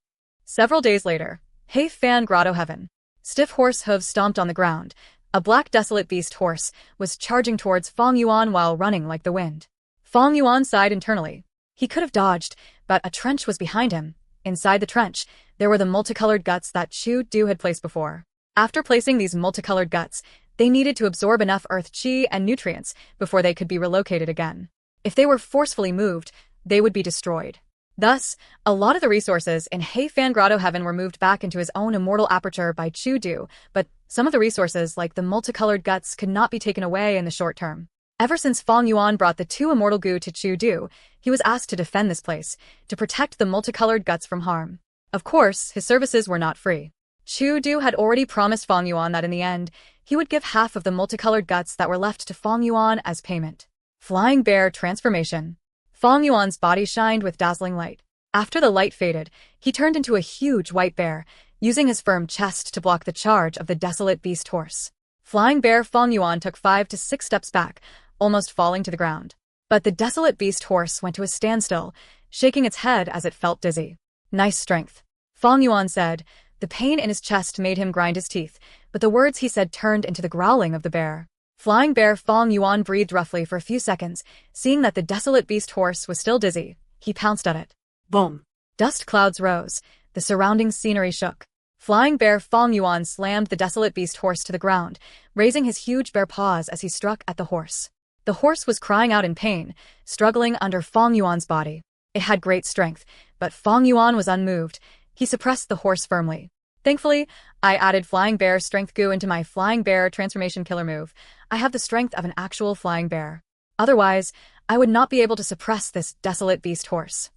Several days later, Hei Fan Grotto Heaven. Stiff horse hooves stomped on the ground. A black desolate beast horse was charging towards Fang Yuan while running like the wind. Fang Yuan sighed internally. He could have dodged, but a trench was behind him. Inside the trench, there were the multicolored guts that Chu Du had placed before. After placing these multicolored guts, they needed to absorb enough earth chi and nutrients before they could be relocated again. If they were forcefully moved, they would be destroyed. Thus, a lot of the resources in Hei Fan Grotto Heaven were moved back into his own immortal aperture by Chu Du, but some of the resources, like the multicolored guts, could not be taken away in the short term. Ever since Fang Yuan brought the two immortal Gu to Chu Du, he was asked to defend this place, to protect the multicolored guts from harm. Of course, his services were not free. Chu Du had already promised Fang Yuan that in the end, he would give half of the multicolored guts that were left to Fang Yuan as payment. Flying Bear Transformation. Fang Yuan's body shined with dazzling light. After the light faded, he turned into a huge white bear, using his firm chest to block the charge of the desolate beast horse. Flying Bear Fang Yuan took 5 to 6 steps back, almost falling to the ground. But the desolate beast horse went to a standstill, shaking its head as it felt dizzy. Nice strength, Fang Yuan said. The pain in his chest made him grind his teeth, but the words he said turned into the growling of the bear. Flying Bear Fang Yuan breathed roughly for a few seconds, seeing that the desolate beast horse was still dizzy. He pounced at it. Boom. Dust clouds rose. The surrounding scenery shook. Flying Bear Fang Yuan slammed the desolate beast horse to the ground, raising his huge bare paws as he struck at the horse. The horse was crying out in pain, struggling under Fang Yuan's body. It had great strength, but Fang Yuan was unmoved. He suppressed the horse firmly. Thankfully, I added Flying Bear Strength Gu into my Flying Bear Transformation Killer move. I have the strength of an actual flying bear. Otherwise, I would not be able to suppress this desolate beast horse.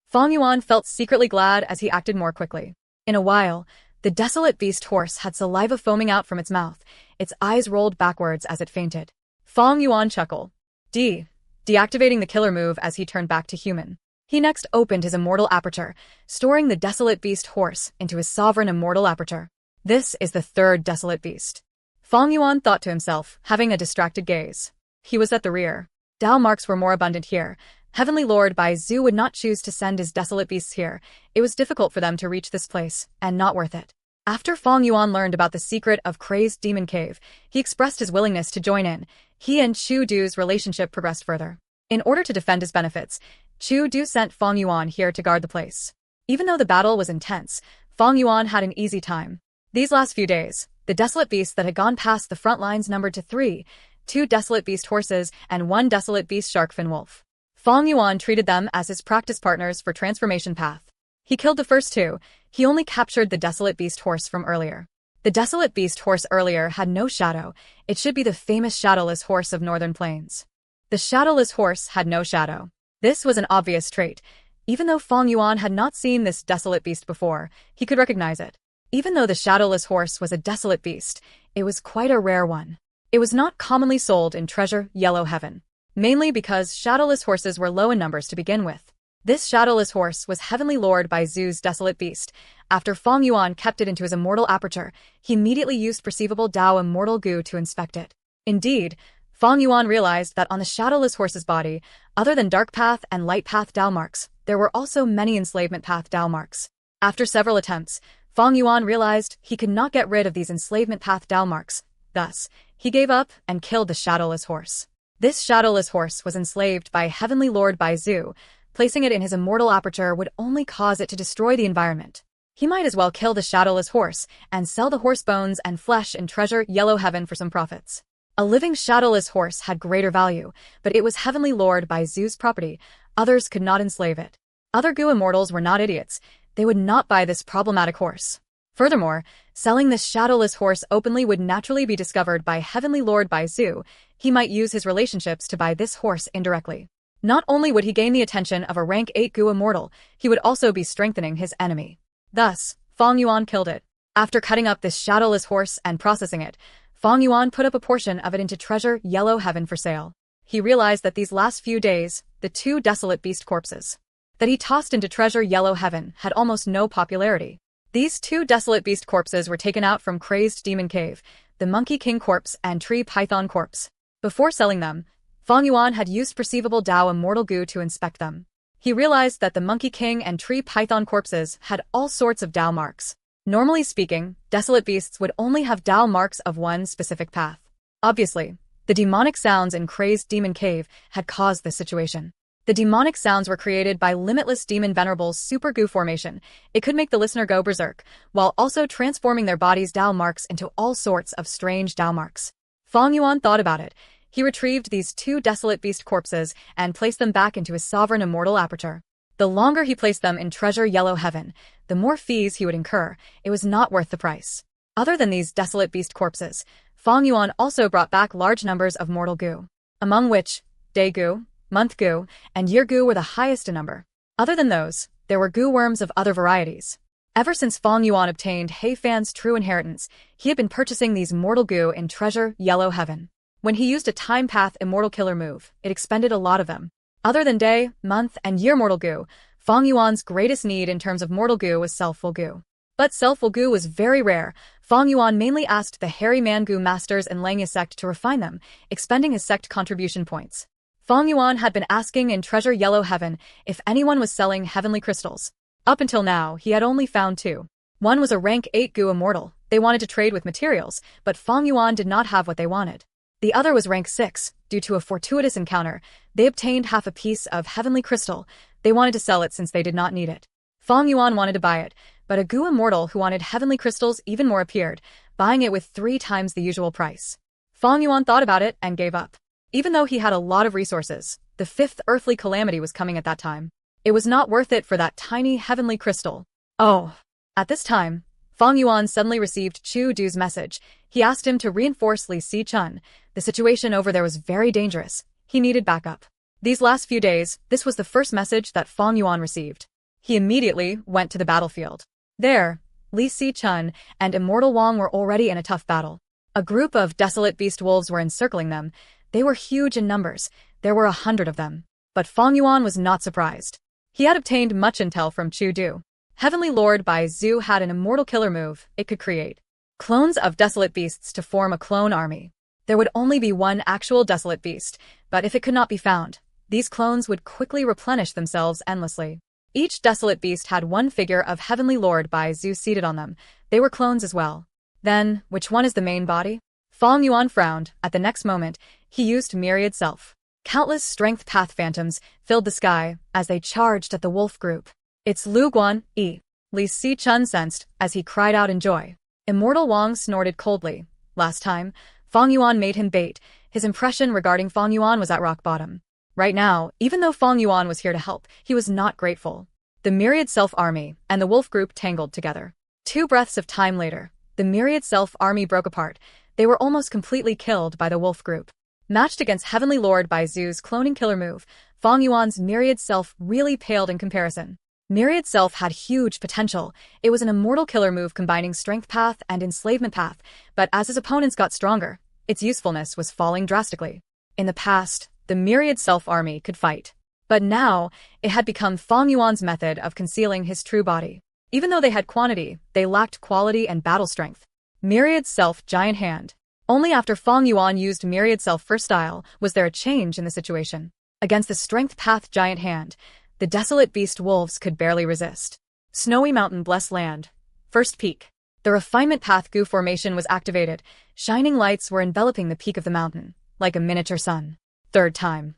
Fang Yuan felt secretly glad as he acted more quickly. In a while, the desolate beast horse had saliva foaming out from its mouth. Its eyes rolled backwards as it fainted. Fang Yuan chuckled. Deactivating the killer move as he turned back to human. He next opened his immortal aperture, storing the desolate beast horse into his sovereign immortal aperture. This is the third desolate beast. Fang Yuan thought to himself, having a distracted gaze. He was at the rear. Dao marks were more abundant here. Heavenly Lord Bai Zhu would not choose to send his desolate beasts here. It was difficult for them to reach this place, and not worth it. After Fang Yuan learned about the secret of Crazed Demon Cave, he expressed his willingness to join in. He and Chu Du's relationship progressed further. In order to defend his benefits, Chu Du sent Fang Yuan here to guard the place. Even though the battle was intense, Fang Yuan had an easy time. These last few days, the desolate beasts that had gone past the front lines numbered to 3, 2 desolate beast horses and 1 desolate beast sharkfin wolf. Fang Yuan treated them as his practice partners for transformation path. He killed the first 2, he only captured the desolate beast horse from earlier. The desolate beast horse earlier had no shadow. It should be the famous shadowless horse of northern plains. The shadowless horse had no shadow. This was an obvious trait. Even though Fang Yuan had not seen this desolate beast before, he could recognize it. Even though the shadowless horse was a desolate beast, it was quite a rare one. It was not commonly sold in Treasure Yellow Heaven, mainly because shadowless horses were low in numbers to begin with. This shadowless horse was Heavenly Lord Bai Zu's desolate beast. After Fong Yuan kept it into his immortal aperture, he immediately used perceivable Dao immortal goo to inspect it. Indeed, Fong Yuan realized that on the shadowless horse's body, other than dark path and light path Dao marks, there were also many enslavement path Dao marks. After several attempts, Fong Yuan realized he could not get rid of these enslavement path Dao marks. Thus, he gave up and killed the shadowless horse. This shadowless horse was enslaved by Heavenly Lord Bai Zu. Placing it in his immortal aperture would only cause it to destroy the environment. He might as well kill the shadowless horse and sell the horse bones and flesh in Treasure Yellow Heaven for some profits. A living shadowless horse had greater value, but it was Heavenly Lord Bai Zu's property. Others could not enslave it. Other Gu immortals were not idiots. They would not buy this problematic horse. Furthermore, selling this shadowless horse openly would naturally be discovered by Heavenly Lord Bai Zu. He might use his relationships to buy this horse indirectly. Not only would he gain the attention of a rank 8 Gu immortal, he would also be strengthening his enemy. Thus, Fong Yuan killed it. After cutting up this shadowless horse and processing it, Fong Yuan put up a portion of it into Treasure Yellow Heaven for sale. He realized that these last few days, the 2 desolate beast corpses that he tossed into Treasure Yellow Heaven had almost no popularity. These 2 desolate beast corpses were taken out from Crazed Demon Cave, the Monkey King corpse and Tree Python corpse. Before selling them, Fong Yuan had used perceivable Dao immortal goo to inspect them. He realized that the Monkey King and Tree Python corpses had all sorts of Dao marks. Normally speaking, desolate beasts would only have Dao marks of one specific path. Obviously, the demonic sounds in Crazed Demon Cave had caused this situation. The demonic sounds were created by Limitless Demon Venerable's Super Goo formation. It could make the listener go berserk, while also transforming their body's Dao marks into all sorts of strange Dao marks. Fong Yuan thought about it. He retrieved these 2 desolate beast corpses and placed them back into his sovereign immortal aperture. The longer he placed them in Treasure Yellow Heaven, the more fees he would incur. It was not worth the price. Other than these desolate beast corpses, Fong Yuan also brought back large numbers of mortal goo, among which day goo, month goo, and year goo were the highest in number. Other than those, there were goo worms of other varieties. Ever since Fong Yuan obtained Hei Fan's true inheritance, he had been purchasing these mortal goo in Treasure Yellow Heaven. When he used a time path immortal killer move, it expended a lot of them. Other than day, month, and year mortal goo, Fong Yuan's greatest need in terms of mortal goo was self-full goo. But self-full goo was very rare. Fong Yuan mainly asked the Hairy Man Goo Masters in Langya sect to refine them, expending his sect contribution points. Fong Yuan had been asking in Treasure Yellow Heaven if anyone was selling heavenly crystals. Up until now, he had only found 2. One was a rank 8 Goo immortal. They wanted to trade with materials, but Fong Yuan did not have what they wanted. The other was rank 6. Due to a fortuitous encounter, they obtained half a piece of heavenly crystal. They wanted to sell it since they did not need it. Fong Yuan wanted to buy it, but a Goo immortal who wanted heavenly crystals even more appeared, buying it with 3 times the usual price. Fong Yuan thought about it and gave up. Even though he had a lot of resources, the 5th earthly calamity was coming at that time. It was not worth it for that tiny heavenly crystal. Oh. At this time, Fong Yuan suddenly received Chu Du's message. He asked him to reinforce Li Si-chun. The situation over there was very dangerous. He needed backup. These last few days, this was the first message that Fong Yuan received. He immediately went to the battlefield. There, Li Si-chun and Immortal Wong were already in a tough battle. A group of desolate beast wolves were encircling them. They were huge in numbers. There were 100 of them. But Fong Yuan was not surprised. He had obtained much intel from Chu Du. Heavenly Lord Bai Zu had an immortal killer move. It could create clones of desolate beasts to form a clone army. There would only be one actual desolate beast, but if it could not be found, these clones would quickly replenish themselves endlessly. Each desolate beast had one figure of Heavenly Lord Bai Zu seated on them. They were clones as well. Then, which one is the main body? Fong Yuan frowned. At the next moment, he used Myriad Self. Countless strength path phantoms filled the sky as they charged at the wolf group. It's Lu Guan, Li Si-chun sensed as he cried out in joy. Immortal Wong snorted coldly. Last time, Fong Yuan made him bait. His impression regarding Fong Yuan was at rock bottom. Right now, even though Fong Yuan was here to help, he was not grateful. The Myriad Self army and the wolf group tangled together. 2 breaths of time later, the Myriad Self army broke apart. They were almost completely killed by the wolf group. Matched against Heavenly Lord Bai Zu's cloning killer move, Fong Yuan's Myriad Self really paled in comparison. Myriad Self had huge potential. It was an immortal killer move combining Strength Path and Enslavement Path, but as his opponents got stronger, its usefulness was falling drastically. In the past, the Myriad Self army could fight. But now, it had become Fang Yuan's method of concealing his true body. Even though they had quantity, they lacked quality and battle strength. Myriad Self Giant Hand. Only after Fang Yuan used Myriad Self First Style was there a change in the situation. Against the Strength Path Giant Hand, the desolate beast wolves could barely resist. Snowy Mountain Blessed Land. First Peak. The Refinement Path Gu formation was activated. Shining lights were enveloping the peak of the mountain, like a miniature sun. Third time.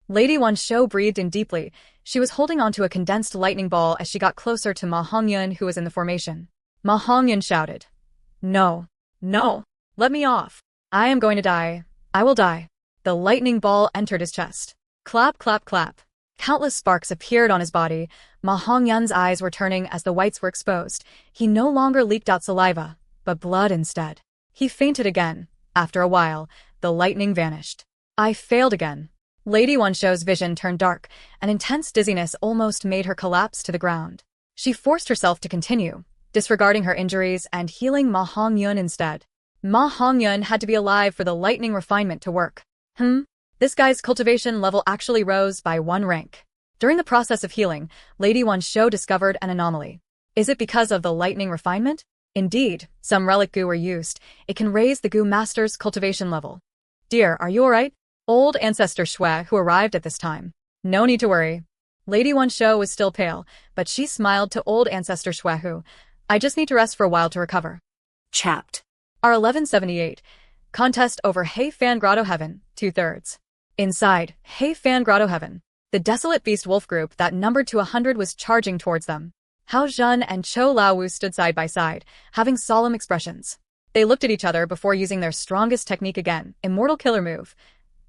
Lady Wan Shou breathed in deeply. She was holding onto a condensed lightning ball as she got closer to Ma Hongyun, who was in the formation. Ma Hongyun shouted, "No, no, let me off. I am going to die. I will die." The lightning ball entered his chest. Clap, clap, clap. Countless sparks appeared on his body. Ma Hongyun's eyes were turning as the whites were exposed. He no longer leaked out saliva, but blood instead. He fainted again. After a while, the lightning vanished. I failed again. Lady Wan Shou's vision turned dark. An intense dizziness almost made her collapse to the ground. She forced herself to continue, disregarding her injuries and healing Ma Hongyun instead. Ma Hongyun had to be alive for the lightning refinement to work. This guy's cultivation level actually rose by 1 rank. During the process of healing, Lady Wan Shou discovered an anomaly. Is it because of the lightning refinement? Indeed, some relic goo were used. It can raise the goo master's cultivation level. "Dear, are you alright?" Old Ancestor Shui, who arrived at this time. "No need to worry." Lady Wan Shou was still pale, but she smiled to Old Ancestor Shui, who, "I just need to rest for a while to recover." Chapped. R1178. Contest over Hei Fan Grotto Heaven, 2/3. Inside Hei Fan Grotto Heaven, the desolate beast wolf group that numbered to 100 was charging towards them. Hao Zhen and Chou Laowu stood side by side, having solemn expressions. They looked at each other before using their strongest technique again, immortal killer move.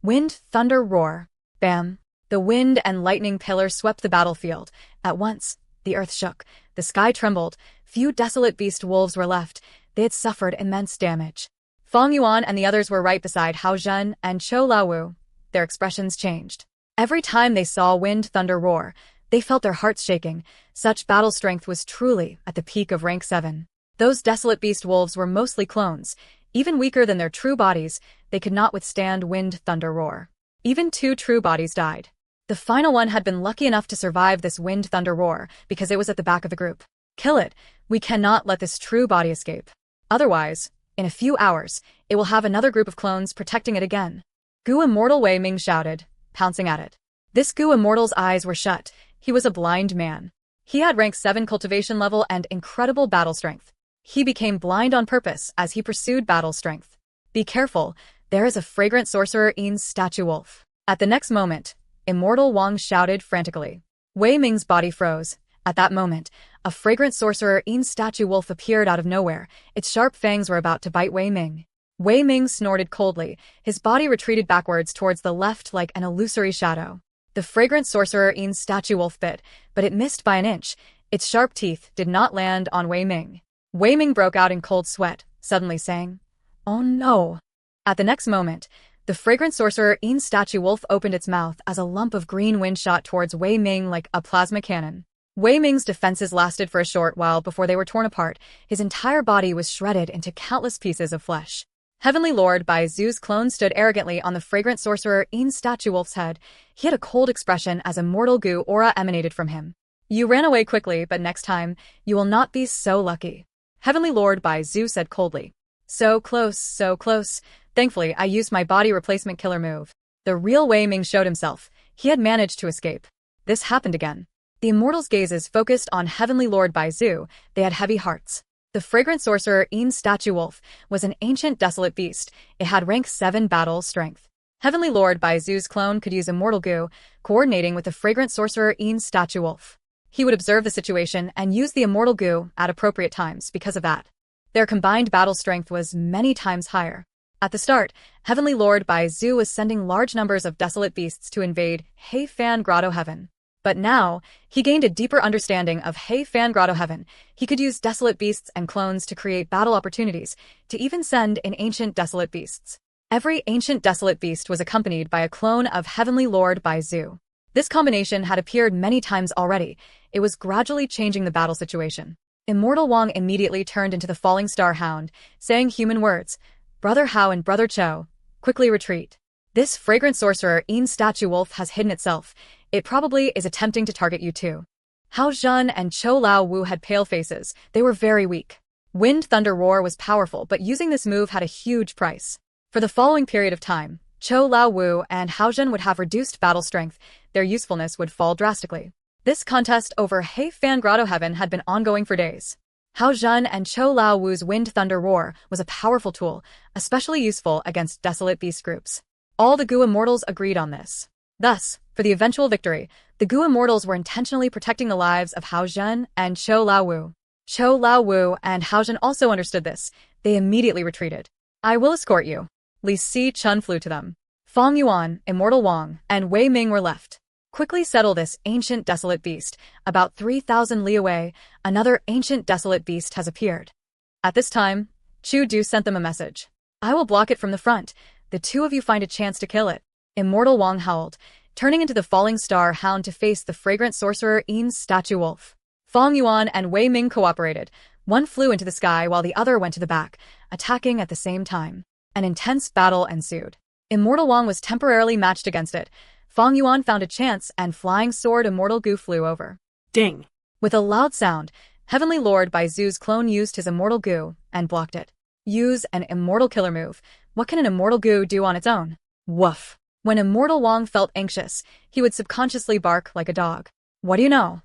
Wind, thunder, roar. Bam. The wind and lightning pillar swept the battlefield. At once, the earth shook, the sky trembled. Few desolate beast wolves were left. They had suffered immense damage. Fang Yuan and the others were right beside Hao Zhen and Chou Laowu. Their expressions changed. Every time they saw wind, thunder, roar, they felt their hearts shaking. Such battle strength was truly at the peak of rank 7. Those desolate beast wolves were mostly clones. Even weaker than their true bodies, they could not withstand wind, thunder, roar. Even 2 true bodies died. The final one had been lucky enough to survive this wind, thunder, roar because it was at the back of the group. Kill it. We cannot let this true body escape. Otherwise, in a few hours, it will have another group of clones protecting it again. Gu Immortal Wei Ming shouted, pouncing at it. This Gu Immortal's eyes were shut. He was a blind man. He had rank 7 cultivation level and incredible battle strength. He became blind on purpose as he pursued battle strength. Be careful, there is a fragrant sorcerer Yin's statue wolf. At the next moment, Immortal Wang shouted frantically. Wei Ming's body froze. At that moment, a fragrant sorcerer Yin's statue wolf appeared out of nowhere. Its sharp fangs were about to bite Wei Ming. Wei Ming snorted coldly. His body retreated backwards towards the left like an illusory shadow. The fragrant sorcerer Yin's statue wolf bit, but it missed by an inch. Its sharp teeth did not land on Wei Ming. Wei Ming broke out in cold sweat, suddenly saying, "Oh no." At the next moment, the fragrant sorcerer Yin's statue wolf opened its mouth as a lump of green wind shot towards Wei Ming like a plasma cannon. Wei Ming's defenses lasted for a short while before they were torn apart. His entire body was shredded into countless pieces of flesh. Heavenly Lord Bai Zu's clone stood arrogantly on the fragrant sorcerer Yin's statue wolf's head. He had a cold expression as a mortal goo aura emanated from him. "You ran away quickly, but next time, you will not be so lucky." Heavenly Lord Bai Zu said coldly. So close, so close. Thankfully, I used my body replacement killer move. The real Wei Ming showed himself. He had managed to escape. This happened again. The immortals' gazes focused on Heavenly Lord Bai Zu. They had heavy hearts. The fragrant sorcerer Yin's statue wolf was an ancient desolate beast. It had rank 7 battle strength. Heavenly Lord Bai Zu's clone could use immortal goo, coordinating with the fragrant sorcerer Yin's statue wolf. He would observe the situation and use the immortal goo at appropriate times because of that. Their combined battle strength was many times higher. At the start, Heavenly Lord Bai Zu was sending large numbers of desolate beasts to invade Hei Fan Grotto Heaven. But now, he gained a deeper understanding of Hei Fan Grotto Heaven. He could use desolate beasts and clones to create battle opportunities, to even send in ancient desolate beasts. Every ancient desolate beast was accompanied by a clone of Heavenly Lord Bai Zu. This combination had appeared many times already. It was gradually changing the battle situation. Immortal Wang immediately turned into the falling star hound, saying human words, "Brother Hao and Brother Cho, quickly retreat. This fragrant sorcerer Yin statue wolf has hidden itself. It probably is attempting to target you too." Hao Zhen and Cho Lao Wu had pale faces. They were very weak. Wind Thunder Roar was powerful, but using this move had a huge price. For the following period of time, Cho Lao Wu and Hao Zhen would have reduced battle strength. Their usefulness would fall drastically. This contest over Hei Fan Grotto Heaven had been ongoing for days. Hao Zhen and Cho Lao Wu's Wind Thunder Roar was a powerful tool, especially useful against desolate beast groups. All the Gu Immortals agreed on this. Thus, for the eventual victory, the Gu Immortals were intentionally protecting the lives of Hao Zhen and Cho Lao Wu. Cho Lao Wu and Hao Zhen also understood this. They immediately retreated. "I will escort you." Li Si Chun flew to them. Fong Yuan, Immortal Wang, and Wei Ming were left. "Quickly settle this ancient desolate beast. About 3,000 li away, another ancient desolate beast has appeared." At this time, Chu Du sent them a message. "I will block it from the front. The two of you find a chance to kill it." Immortal Wang howled, turning into the falling star hound to face the fragrant sorcerer Yin's statue wolf. Fong Yuan and Wei Ming cooperated. One flew into the sky while the other went to the back, attacking at the same time. An intense battle ensued. Immortal Wang was temporarily matched against it. Fong Yuan found a chance and flying sword Immortal Gu flew over. Ding! With a loud sound, Heavenly Lord Bai Zu's clone used his Immortal Gu and blocked it. Use an Immortal Killer move. What can an Immortal Gu do on its own? Woof! When Immortal Wang felt anxious, he would subconsciously bark like a dog. "What do you know?"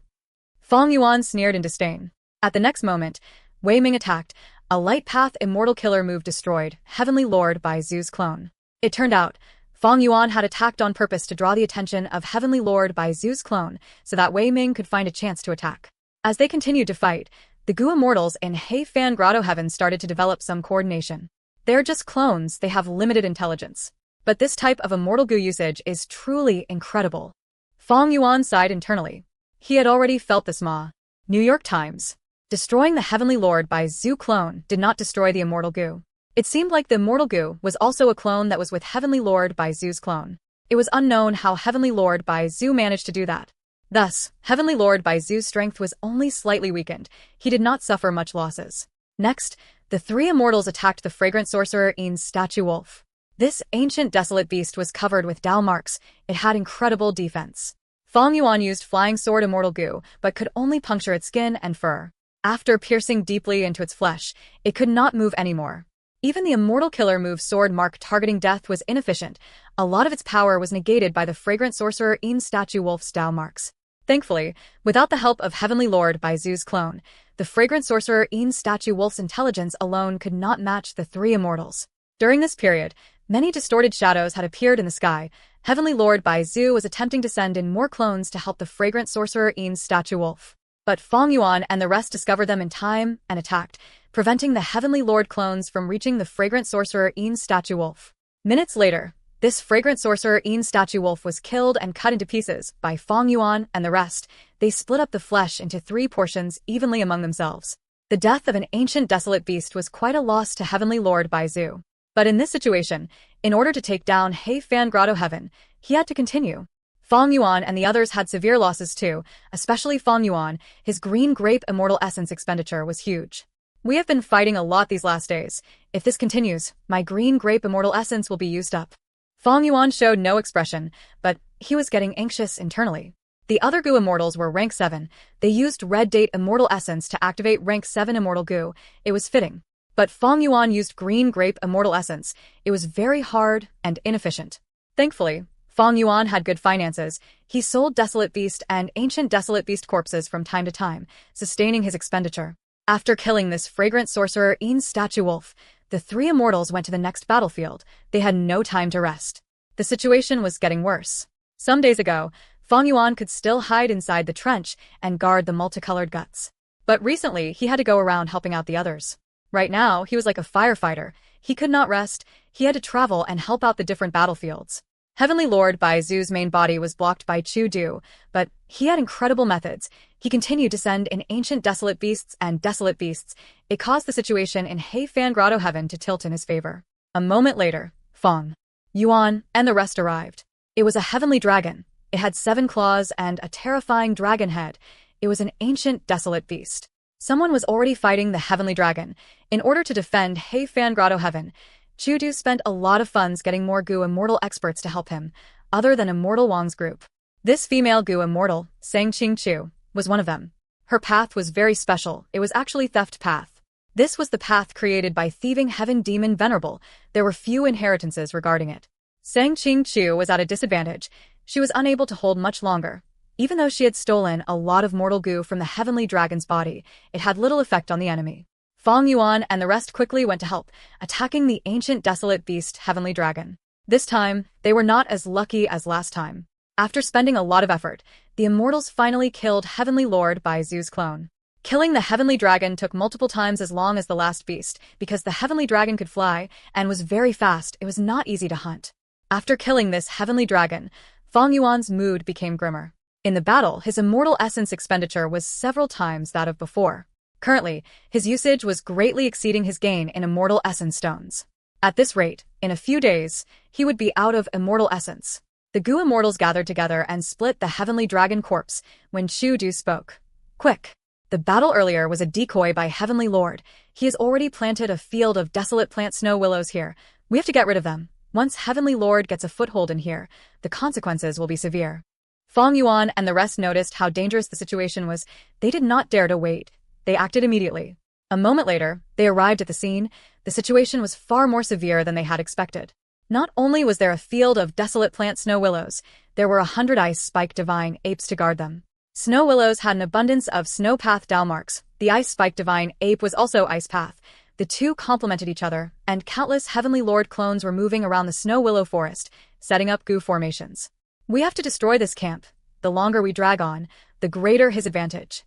Fong Yuan sneered in disdain. At the next moment, Wei Ming attacked. A light path Immortal Killer move destroyed Heavenly Lord Bai Zu's clone. It turned out, Fong Yuan had attacked on purpose to draw the attention of Heavenly Lord Bai Zu's clone so that Wei Ming could find a chance to attack. As they continued to fight, the Gu Immortals in Hei Fan Grotto Heaven started to develop some coordination. They're just clones, they have limited intelligence. But this type of Immortal Gu usage is truly incredible. Fong Yuan sighed internally. He had already felt this ma. New York Times. Destroying the Heavenly Lord Bai Zu clone did not destroy the Immortal Gu. It seemed like the Immortal Gu was also a clone that was with Heavenly Lord Bai Zu's clone. It was unknown how Heavenly Lord Bai Zu managed to do that. Thus, Heavenly Lord Bai Zu's strength was only slightly weakened. He did not suffer much losses. Next, the three immortals attacked the fragrant sorcerer Yin's statue wolf. This ancient desolate beast was covered with Dao marks. It had incredible defense. Fong Yuan used Flying Sword Immortal Gu, but could only puncture its skin and fur. After piercing deeply into its flesh, it could not move anymore. Even the Immortal Killer move Sword Mark targeting death was inefficient. A lot of its power was negated by the fragrant sorcerer Yin's statue wolf's Dao marks. Thankfully, without the help of Heavenly Lord Bai Zu's clone, the fragrant sorcerer Yin's statue wolf's intelligence alone could not match the three immortals. During this period, many distorted shadows had appeared in the sky. Heavenly Lord Bai Zu was attempting to send in more clones to help the fragrant sorcerer Yin's statue wolf. But Fong Yuan and the rest discovered them in time and attacked, preventing the Heavenly Lord clones from reaching the fragrant sorcerer Yin's statue wolf. Minutes later, this fragrant sorcerer Yin's statue wolf was killed and cut into pieces by Fong Yuan and the rest. They split up the flesh into 3 portions evenly among themselves. The death of an ancient desolate beast was quite a loss to Heavenly Lord Bai Zu. But in this situation, in order to take down Hei Fan Grotto Heaven, he had to continue. Fong Yuan and the others had severe losses too, especially Fong Yuan. His green grape immortal essence expenditure was huge. "We have been fighting a lot these last days. If this continues, my green grape immortal essence will be used up." Fong Yuan showed no expression, but he was getting anxious internally. The other Gu immortals were rank 7. They used red date immortal essence to activate rank 7 immortal Gu. It was fitting. But Fong Yuan used green grape immortal essence. It was very hard and inefficient. Thankfully, Fong Yuan had good finances. He sold desolate beast and ancient desolate beast corpses from time to time, sustaining his expenditure. After killing this fragrant sorcerer Yin's statue wolf, the 3 immortals went to the next battlefield. They had no time to rest. The situation was getting worse. Some days ago, Fong Yuan could still hide inside the trench and guard the multicolored guts. But recently, he had to go around helping out the others. Right now, he was like a firefighter. He could not rest. He had to travel and help out the different battlefields. Heavenly Lord Bai Zu's main body was blocked by Chu Du, but he had incredible methods. He continued to send in ancient desolate beasts and desolate beasts. It caused the situation in Hei Fan Grotto Heaven to tilt in his favor. A moment later, Fong Yuan and the rest arrived. It was a heavenly dragon. It had 7 claws and a terrifying dragon head. It was an ancient, desolate beast. Someone was already fighting the heavenly dragon. In order to defend Heifan Grotto Heaven, Chudu spent a lot of funds getting more Gu Immortal experts to help him, other than Immortal Wang's group. This female Gu Immortal, Sang Ching Chu, was one of them. Her path was very special. It was actually Theft Path. This was the path created by Thieving Heaven Demon Venerable. There were few inheritances regarding it. Sang Ching Chu was at a disadvantage. She was unable to hold much longer. Even though she had stolen a lot of mortal goo from the heavenly dragon's body, it had little effect on the enemy. Fong Yuan and the rest quickly went to help, attacking the ancient desolate beast heavenly dragon. This time, they were not as lucky as last time. After spending a lot of effort, the immortals finally killed Heavenly Lord Bai Zu's clone. Killing the heavenly dragon took multiple times as long as the last beast, because the heavenly dragon could fly and was very fast. It was not easy to hunt. After killing this heavenly dragon, Fong Yuan's mood became grimmer. In the battle, his immortal essence expenditure was several times that of before. Currently, his usage was greatly exceeding his gain in immortal essence stones. At this rate, in a few days, he would be out of immortal essence. The Gu immortals gathered together and split the heavenly dragon corpse when Chu Du spoke. Quick! The battle earlier was a decoy by Heavenly Lord. He has already planted a field of desolate plant snow willows here. We have to get rid of them. Once Heavenly Lord gets a foothold in here, the consequences will be severe. Fong Yuan and the rest noticed how dangerous the situation was. They did not dare to wait. They acted immediately. A moment later, they arrived at the scene. The situation was far more severe than they had expected. Not only was there a field of desolate plant snow willows, there were 100 ice spike divine apes to guard them. Snow willows had an abundance of snow path marks. The ice spike divine ape was also ice path. The two complemented each other, and countless Heavenly Lord clones were moving around the snow willow forest, setting up Gu formations. We have to destroy this camp. The longer we drag on, the greater his advantage.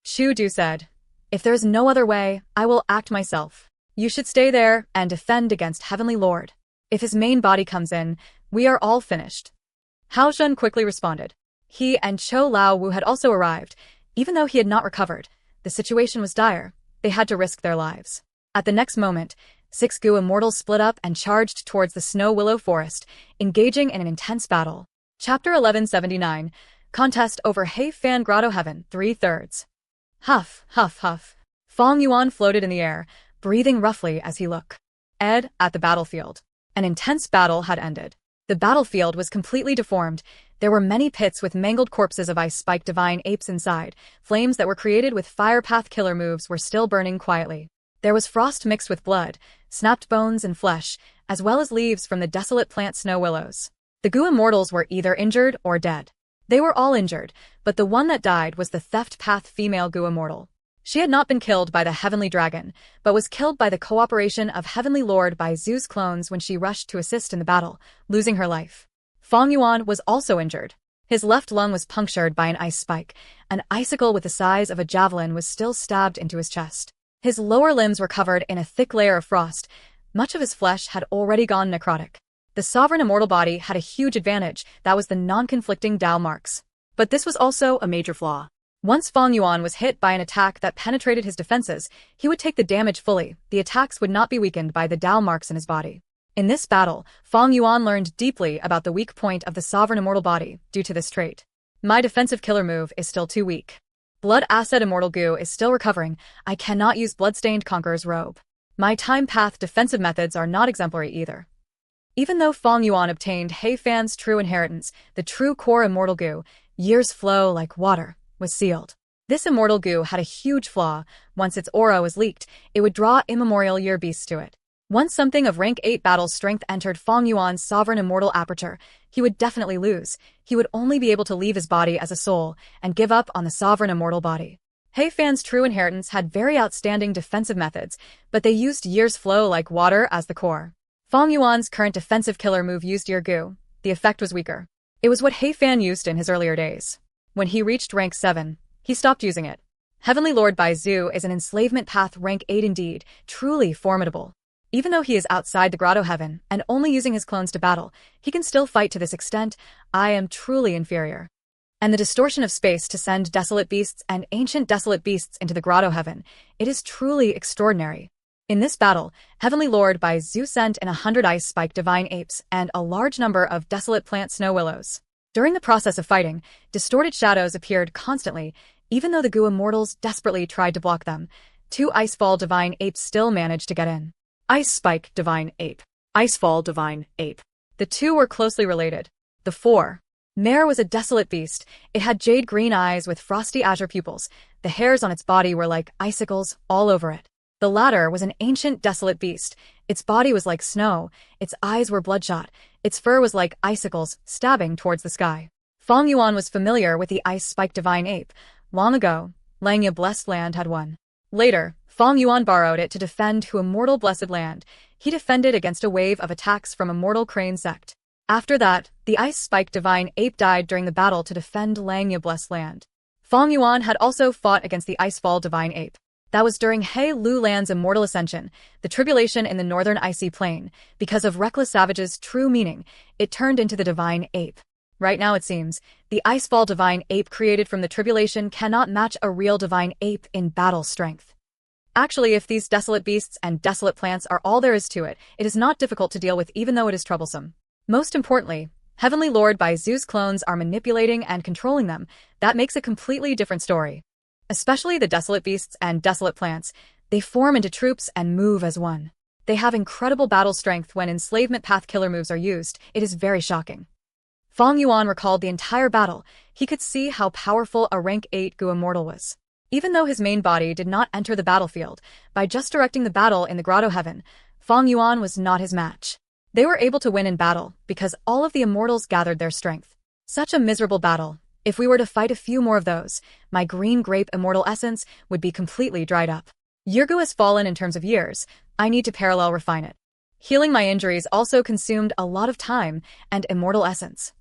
Chu Du said, "If there's no other way, I will act myself. You should stay there and defend against Heavenly Lord. If his main body comes in, we are all finished." Hao Shun quickly responded. He and Cho Lao Wu had also arrived. Even though he had not recovered, the situation was dire. They had to risk their lives. At the next moment, 6 Gu immortals split up and charged towards the snow willow forest, engaging in an intense battle. Chapter 1179, Contest over Heifan Grotto Heaven, 3/3. Huff, huff, huff. Fong Yuan floated in the air, breathing roughly as he looked at the battlefield. An intense battle had ended. The battlefield was completely deformed. There were many pits with mangled corpses of ice spike divine apes inside. Flames that were created with fire path killer moves were still burning quietly. There was frost mixed with blood, snapped bones and flesh, as well as leaves from the desolate plant snow willows. The Gu immortals were either injured or dead. They were all injured, but the one that died was the Theft Path female Gu immortal. She had not been killed by the heavenly dragon, but was killed by the cooperation of Heavenly Lord Bai Zu's clones when she rushed to assist in the battle, losing her life. Fong Yuan was also injured. His left lung was punctured by an ice spike. An icicle with the size of a javelin was still stabbed into his chest. His lower limbs were covered in a thick layer of frost. Much of his flesh had already gone necrotic. The sovereign immortal body had a huge advantage. That was the non-conflicting Dao marks. But this was also a major flaw. Once Fong Yuan was hit by an attack that penetrated his defenses, he would take the damage fully. The attacks would not be weakened by the Dao marks in his body. In this battle, Fong Yuan learned deeply about the weak point of the sovereign immortal body due to this trait. My defensive killer move is still too weak. Blood Acid Immortal Gu is still recovering. I cannot use Bloodstained Conqueror's Robe. My time path defensive methods are not exemplary either. Even though Fong Yuan obtained Heifan's true inheritance, the true core Immortal Gu, years flow like water, was sealed. This Immortal Gu had a huge flaw. Once its aura was leaked, it would draw immemorial year beasts to it. Once something of rank 8 battle strength entered Fong Yuan's sovereign immortal aperture, he would definitely lose. He would only be able to leave his body as a soul and give up on the sovereign immortal body. Heifan's true inheritance had very outstanding defensive methods, but they used year's flow like water as the core. Fong Yuan's current defensive killer move used Year Gu. The effect was weaker. It was what Heifan used in his earlier days. When he reached rank 7, he stopped using it. Heavenly Lord Bai Zu is an enslavement path rank 8 indeed, truly formidable. Even though he is outside the Grotto Heaven and only using his clones to battle, he can still fight to this extent. I am truly inferior. And the distortion of space to send desolate beasts and ancient desolate beasts into the Grotto Heaven, it is truly extraordinary. In this battle, Heavenly Lord Bai Zu sent in 100 ice spike divine apes and a large number of desolate plant snow willows. During the process of fighting, distorted shadows appeared constantly, even though the Gu immortals desperately tried to block them. 2 Icefall Divine Apes still managed to get in. Ice Spike Divine Ape. Icefall Divine Ape. The two were closely related. The 4. Mare was a desolate beast. It had jade green eyes with frosty azure pupils. The hairs on its body were like icicles all over it. The latter was an ancient desolate beast. Its body was like snow. Its eyes were bloodshot. Its fur was like icicles stabbing towards the sky. Fong Yuan was familiar with the Ice Spike Divine Ape. Long ago, Langya Blessed Land had one. Later, Fong Yuan borrowed it to defend Hu Immortal Blessed Land. He defended against a wave of attacks from Immortal Crane sect. After that, the Ice Spike Divine Ape died during the battle to defend Langya Blessed Land. Fong Yuan had also fought against the Icefall Divine Ape. That was during He Lu Land's immortal ascension, the tribulation in the northern icy plain. Because of Reckless Savage's true meaning, it turned into the Divine Ape. Right now it seems, the Icefall Divine Ape created from the tribulation cannot match a real Divine Ape in battle strength. Actually, if these desolate beasts and desolate plants are all there is to it, it is not difficult to deal with even though it is troublesome. Most importantly, Heavenly Lord by Zhu's clones are manipulating and controlling them. That makes a completely different story. Especially the desolate beasts and desolate plants, they form into troops and move as one. They have incredible battle strength when enslavement path killer moves are used. It is very shocking. Fong Yuan recalled the entire battle. He could see how powerful a rank 8 Gu immortal was. Even though his main body did not enter the battlefield, by just directing the battle in the Grotto Heaven, Fong Yuan was not his match. They were able to win in battle because all of the immortals gathered their strength. Such a miserable battle. If we were to fight a few more of those, my green grape immortal essence would be completely dried up. Yurgu has fallen in terms of years. I need to parallel refine it. Healing my injuries also consumed a lot of time and immortal essence.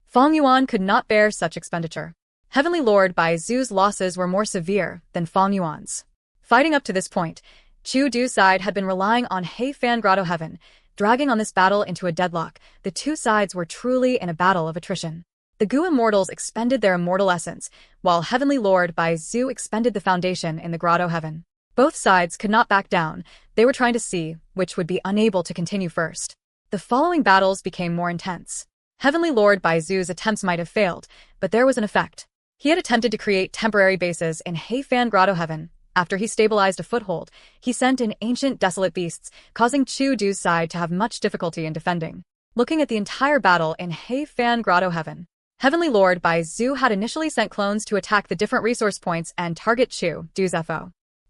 Fong Yuan could not bear such expenditure. Heavenly Lord Bai Zhu's losses were more severe than Fong Yuan's. Fighting up to this point, Chu Du's side had been relying on He Fan Grotto Heaven, dragging on this battle into a deadlock. The two sides were truly in a battle of attrition. The Gu immortals expended their immortal essence, while Heavenly Lord Bai Zhu expended the foundation in the Grotto Heaven. Both sides could not back down. They were trying to see which would be unable to continue first. The following battles became more intense. Heavenly Lord Bai Zhu's attempts might have failed, but there was an effect. He had attempted to create temporary bases in He Fan Grotto Heaven. After he stabilized a foothold, he sent in ancient desolate beasts, causing Chu Du's side to have much difficulty in defending. Looking at the entire battle in He Fan Grotto Heaven, Heavenly Lord Bai Zhu had initially sent clones to attack the different resource points and target Chu Du's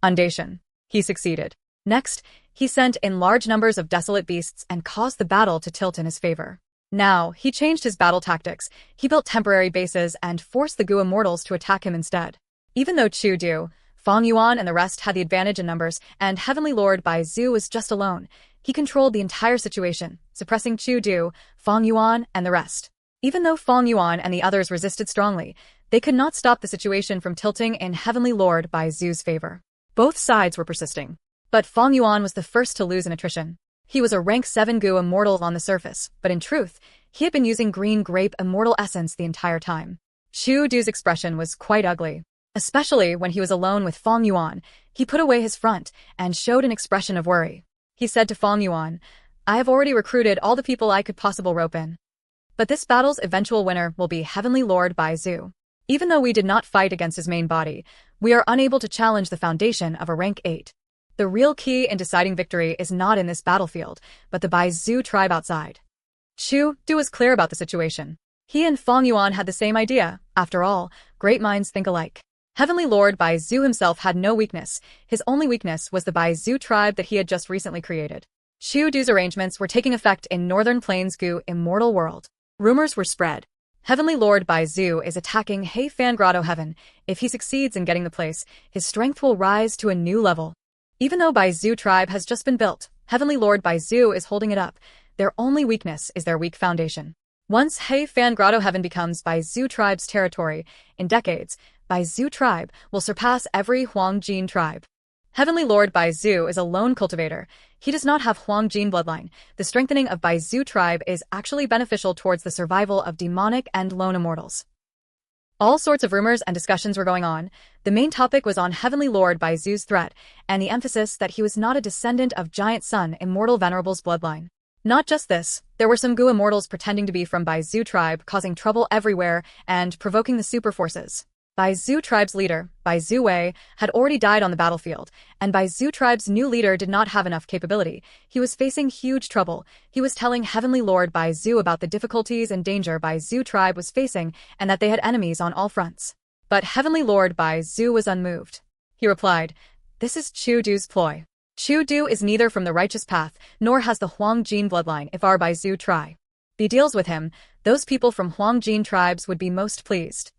foundation. He succeeded. Next, he sent in large numbers of desolate beasts and caused the battle to tilt in his favor. Now, he changed his battle tactics. He built temporary bases and forced the Gu immortals to attack him instead. Even though Chu Du, Fong Yuan and the rest had the advantage in numbers, and Heavenly Lord Bai Zhu was just alone, he controlled the entire situation, suppressing Chu Du, Fong Yuan, and the rest. Even though Fong Yuan and the others resisted strongly, they could not stop the situation from tilting in Heavenly Lord Bai Zhu's favor. Both sides were persisting. But Fong Yuan was the first to lose in attrition. He was a rank 7 Gu immortal on the surface, but in truth, he had been using green grape immortal essence the entire time. Chu Du's expression was quite ugly. Especially when he was alone with Fong Yuan, he put away his front and showed an expression of worry. He said to Fong Yuan, "I have already recruited all the people I could possibly rope in. But this battle's eventual winner will be Heavenly Lord Bai Zhu. Even though we did not fight against his main body, we are unable to challenge the foundation of a rank 8. The real key in deciding victory is not in this battlefield, but the Bai Zhu tribe outside." Chu Du was clear about the situation. He and Fong Yuan had the same idea. After all, great minds think alike. Heavenly Lord Bai Zhu himself had no weakness. His only weakness was the Bai Zhu tribe that he had just recently created. Chu Du's arrangements were taking effect in Northern Plains Gu immortal world. Rumors were spread. Heavenly Lord Bai Zhu is attacking He Fan Grotto Heaven. If he succeeds in getting the place, his strength will rise to a new level. Even though Bai Zhu tribe has just been built, Heavenly Lord Bai Zhu is holding it up. Their only weakness is their weak foundation. Once He Fan Grotto Heaven becomes Bai Zhu tribe's territory, in decades, Bai Zhu tribe will surpass every Huangjin tribe. Heavenly Lord Bai Zhu is a lone cultivator. He does not have Huangjin bloodline. The strengthening of Bai Zhu tribe is actually beneficial towards the survival of demonic and lone immortals. All sorts of rumors and discussions were going on. The main topic was on Heavenly Lord Bai Zhu's threat, and the emphasis that he was not a descendant of Giant Sun Immortal Venerable's bloodline. Not just this, There were some Gu immortals pretending to be from Bai Zhu tribe, causing trouble everywhere and provoking the super forces. Bai Zhu tribe's leader, Bai Zhu Wei, had already died on the battlefield, and Bai Zhu tribe's new leader did not have enough capability. He was facing huge trouble. He was telling Heavenly Lord Bai Zhu about the difficulties and danger Bai Zhu tribe was facing and that they had enemies on all fronts. But Heavenly Lord Bai Zhu was unmoved. He replied, "This is Chu Du's ploy. Chu Du is neither from the righteous path, nor has the Huang Jin bloodline. If our Bai Zhu try be deals with him, those people from Huang Jin tribes would be most pleased."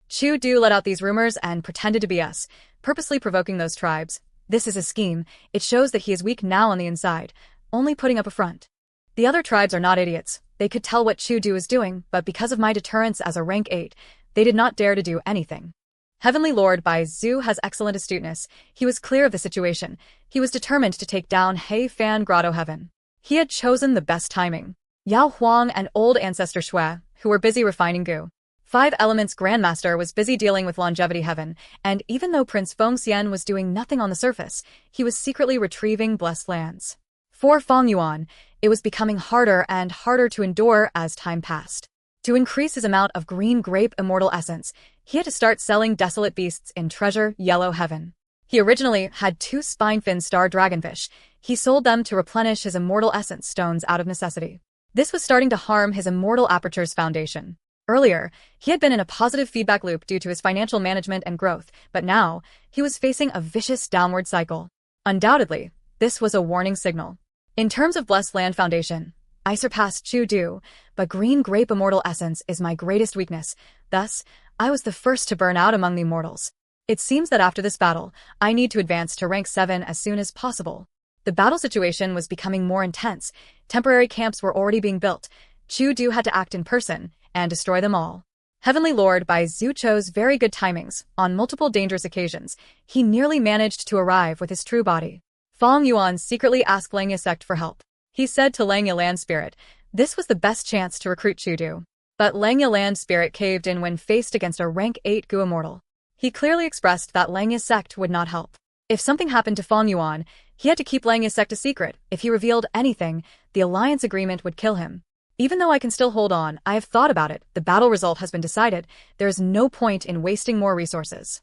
Chu Du let out these rumors and pretended to be us, purposely provoking those tribes. This is a scheme. It shows that he is weak now on the inside, only putting up a front. The other tribes are not idiots. They could tell what Chu Du is doing, but because of my deterrence as a rank 8, they did not dare to do anything. Heavenly Lord Bai Zhu has excellent astuteness. He was clear of the situation. He was determined to take down Hei Fan Grotto Heaven. He had chosen the best timing. Yao Huang and old ancestor Shui, who were busy refining Gu. Five Elements Grandmaster was busy dealing with Longevity Heaven, and even though Prince Fengxian was doing nothing on the surface, he was secretly retrieving blessed lands. For Feng Yuan, it was becoming harder and harder to endure as time passed. To increase his amount of green grape immortal essence, he had to start selling desolate beasts in Treasure Yellow Heaven. He originally had 2 spine-fin star dragonfish. He sold them to replenish his immortal essence stones out of necessity. This was starting to harm his Immortal Aperture's foundation. Earlier, he had been in a positive feedback loop due to his financial management and growth, but now, he was facing a vicious downward cycle. Undoubtedly, this was a warning signal. In terms of Blessed Land Foundation, I surpassed Chu Du, but green grape immortal essence is my greatest weakness. Thus, I was the first to burn out among the immortals. It seems that after this battle, I need to advance to rank 7 as soon as possible. The battle situation was becoming more intense. Temporary camps were already being built. Chu Du had to act in person and destroy them all. Heavenly Lord Bai Zhu chose very good timings. On multiple dangerous occasions, he nearly managed to arrive with his true body. Feng Yuan secretly asked Langya Sect for help. He said to Langya Land Spirit, this was the best chance to recruit Chu Du. But Langya Land Spirit caved in when faced against a rank 8 Gu Immortal. He clearly expressed that Langya Sect would not help. If something happened to Feng Yuan, he had to keep Langya Sect a secret. If he revealed anything, the alliance agreement would kill him. Even though I can still hold on, I have thought about it. The battle result has been decided. There is no point in wasting more resources.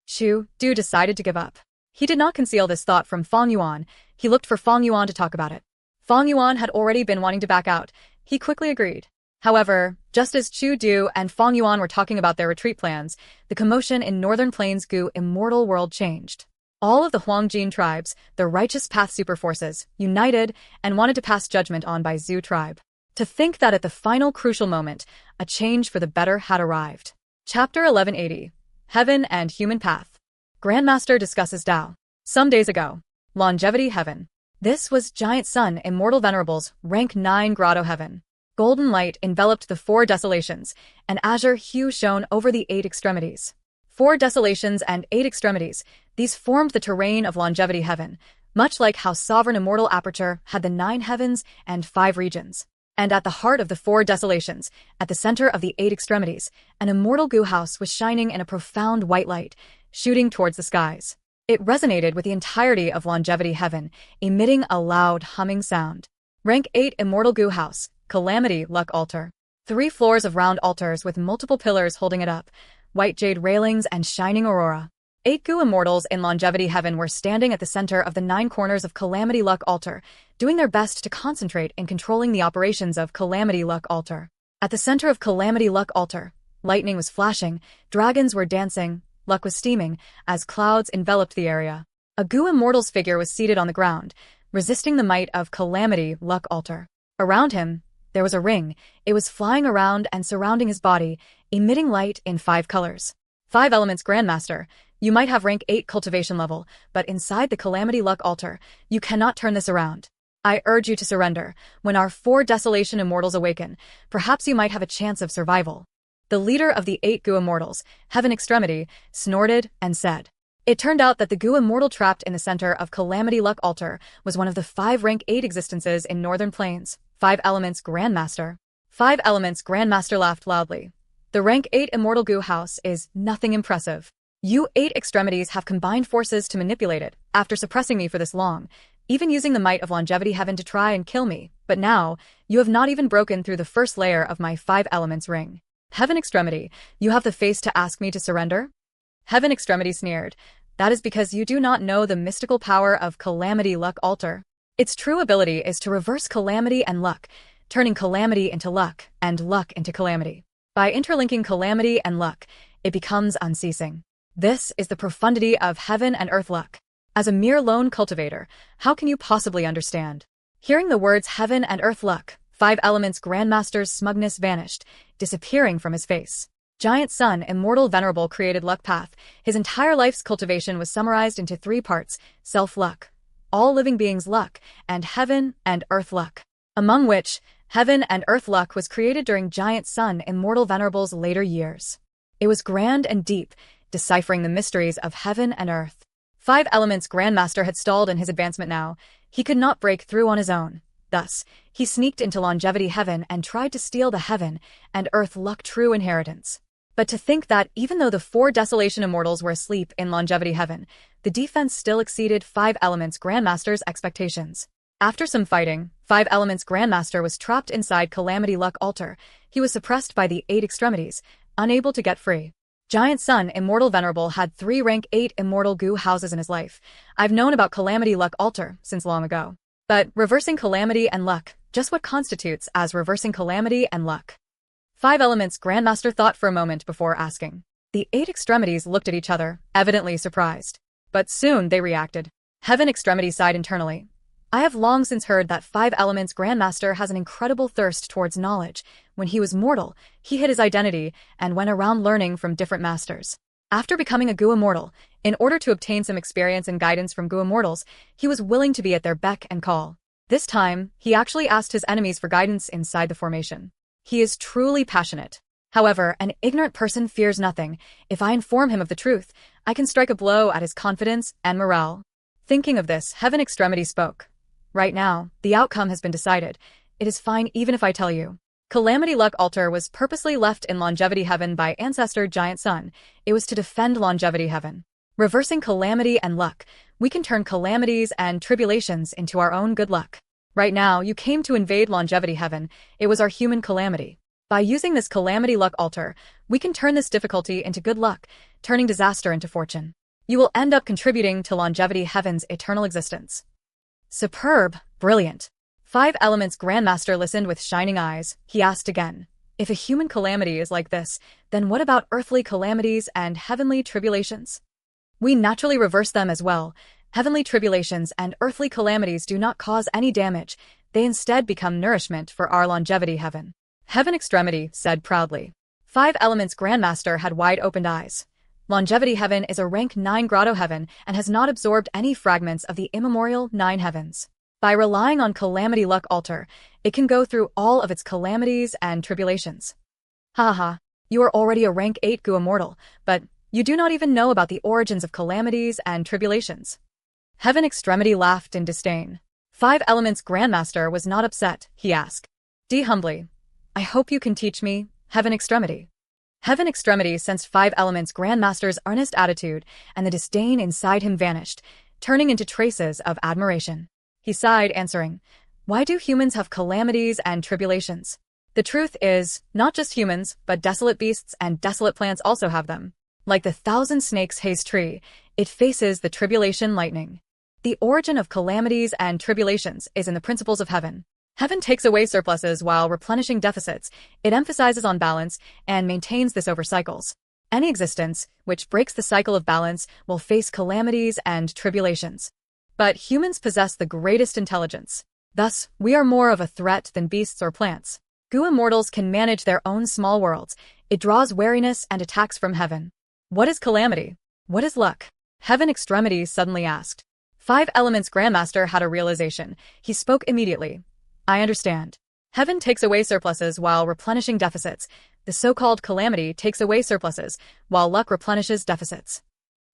Chu Du decided to give up. He did not conceal this thought from Feng Yuan. He looked for Feng Yuan to talk about it. Feng Yuan had already been wanting to back out. He quickly agreed. However, just as Chu Du and Feng Yuan were talking about their retreat plans, the commotion in Northern Plains Gu Immortal World changed. All of the Huangjin tribes, the Righteous Path Superforces, united and wanted to pass judgment on Bai Zhu tribe. To think that at the final crucial moment, a change for the better had arrived. Chapter 1180. Heaven and Human Path. Grandmaster discusses Tao. Some days ago. Longevity Heaven. This was Giant Sun Immortal Venerables, rank 9 Grotto Heaven. Golden light enveloped the 4 desolations, and azure hue shone over the 8 extremities. 4 desolations and 8 extremities, these formed the terrain of Longevity Heaven, much like how Sovereign Immortal Aperture had the 9 heavens and 5 regions. And at the heart of the 4 desolations, at the center of the 8 extremities, an immortal Gu house was shining in a profound white light, shooting towards the skies. It resonated with the entirety of Longevity Heaven, emitting a loud humming sound. Rank 8 Immortal Gu House, Calamity Luck Altar. 3 floors of round altars with multiple pillars holding it up, white jade railings and shining aurora. 8 Gu Immortals in Longevity Heaven were standing at the center of the 9 corners of Calamity Luck Altar, doing their best to concentrate in controlling the operations of Calamity Luck Altar. At the center of Calamity Luck Altar, lightning was flashing, dragons were dancing, luck was steaming, as clouds enveloped the area. A Gu Immortal's figure was seated on the ground, resisting the might of Calamity Luck Altar. Around him, there was a ring. It was flying around and surrounding his body, emitting light in 5 colors. 5 Elements Grandmaster. You might have rank 8 cultivation level, but inside the Calamity Luck Altar, you cannot turn this around. I urge you to surrender. When our 4 Desolation Immortals awaken, perhaps you might have a chance of survival. The leader of the 8 Gu Immortals, Heaven Extremity, snorted and said. It turned out that the Gu Immortal trapped in the center of Calamity Luck Altar was one of the 5 rank 8 existences in Northern Plains. 5 Elements Grandmaster. 5 Elements Grandmaster laughed loudly. The rank 8 Immortal Gu house is nothing impressive. You 8 extremities have combined forces to manipulate it. After suppressing me for this long, even using the might of longevity heaven to try and kill me, but now, you have not even broken through the first layer of my 5 elements ring. Heaven Extremity, you have the face to ask me to surrender? Heaven Extremity sneered. That is because you do not know the mystical power of Calamity Luck Altar. Its true ability is to reverse calamity and luck, turning calamity into luck and luck into calamity. By interlinking calamity and luck, it becomes unceasing. This is the profundity of heaven and earth luck. As a mere lone cultivator, how can you possibly understand? Hearing the words heaven and earth luck, 5 elements Grandmaster's smugness vanished, disappearing from his face. Giant Sun, immortal venerable created luck path. His entire life's cultivation was summarized into 3 parts: self-luck, all living beings' luck, and heaven and earth luck. Among which, heaven and earth luck was created during Giant Sun, immortal venerable's later years. It was grand and deep, deciphering the mysteries of heaven and earth. 5 elements Grandmaster had stalled in his advancement now. He could not break through on his own. Thus, he sneaked into longevity heaven and tried to steal the heaven and earth luck true inheritance. But to think that even though the 4 desolation immortals were asleep in longevity heaven, the defense still exceeded 5 elements Grandmaster's expectations. After some fighting, 5 elements Grandmaster was trapped inside Calamity Luck Altar. He was suppressed by the 8 extremities, unable to get free. Giant Sun, immortal venerable, had 3 rank 8 immortal goo houses in his life. I've known about Calamity Luck Altar since long ago. But reversing calamity and luck, just what constitutes as reversing calamity and luck? 5 elements Grandmaster thought for a moment before asking. The 8 extremities looked at each other, evidently surprised. But soon they reacted. Heaven Extremity sighed internally. I have long since heard that 5 elements Grandmaster has an incredible thirst towards knowledge. When he was mortal, he hid his identity and went around learning from different masters. After becoming a Goo Immortal, in order to obtain some experience and guidance from Goo Immortals, he was willing to be at their beck and call. This time, he actually asked his enemies for guidance inside the formation. He is truly passionate. However, an ignorant person fears nothing. If I inform him of the truth, I can strike a blow at his confidence and morale. Thinking of this, Heaven Extremity spoke. Right now, the outcome has been decided. It is fine even if I tell you. Calamity Luck Altar was purposely left in longevity heaven by ancestor Giant Sun. It was to defend longevity heaven. Reversing calamity and luck, we can turn calamities and tribulations into our own good luck. Right now, you came to invade longevity heaven. It was our human calamity. By using this Calamity Luck Altar, we can turn this difficulty into good luck, turning disaster into fortune. You will end up contributing to longevity heaven's eternal existence. Superb, brilliant. 5 elements Grandmaster listened with shining eyes. He asked again, if a human calamity is like this, then what about earthly calamities and heavenly tribulations? We naturally reverse them as well. Heavenly tribulations and earthly calamities do not cause any damage. They instead become nourishment for our longevity heaven. Heaven Extremity said proudly. 5 elements Grandmaster had wide-opened eyes. Longevity heaven is a rank 9 grotto heaven and has not absorbed any fragments of the immemorial 9 heavens. By relying on Calamity Luck Altar, it can go through all of its calamities and tribulations. Ha ha, you are already a rank 8 Goo Immortal, but you do not even know about the origins of calamities and tribulations. Heaven Extremity laughed in disdain. 5 elements Grandmaster was not upset, he asked. D humbly. I hope you can teach me, Heaven Extremity. Heaven Extremity sensed 5 elements Grandmaster's earnest attitude, and the disdain inside him vanished, turning into traces of admiration. He sighed, answering, why do humans have calamities and tribulations? The truth is, not just humans, but desolate beasts and desolate plants also have them. Like the 1,000 snakes haze tree, it faces the tribulation lightning. The origin of calamities and tribulations is in the principles of heaven. Heaven takes away surpluses while replenishing deficits. It emphasizes on balance and maintains this over cycles. Any existence which breaks the cycle of balance will face calamities and tribulations. But humans possess the greatest intelligence. Thus, we are more of a threat than beasts or plants. Goo Immortals can manage their own small worlds. It draws wariness and attacks from heaven. What is calamity? What is luck? Heaven Extremity suddenly asked. 5 elements Grandmaster had a realization. He spoke immediately. I understand. Heaven takes away surpluses while replenishing deficits. The so-called calamity takes away surpluses, while luck replenishes deficits.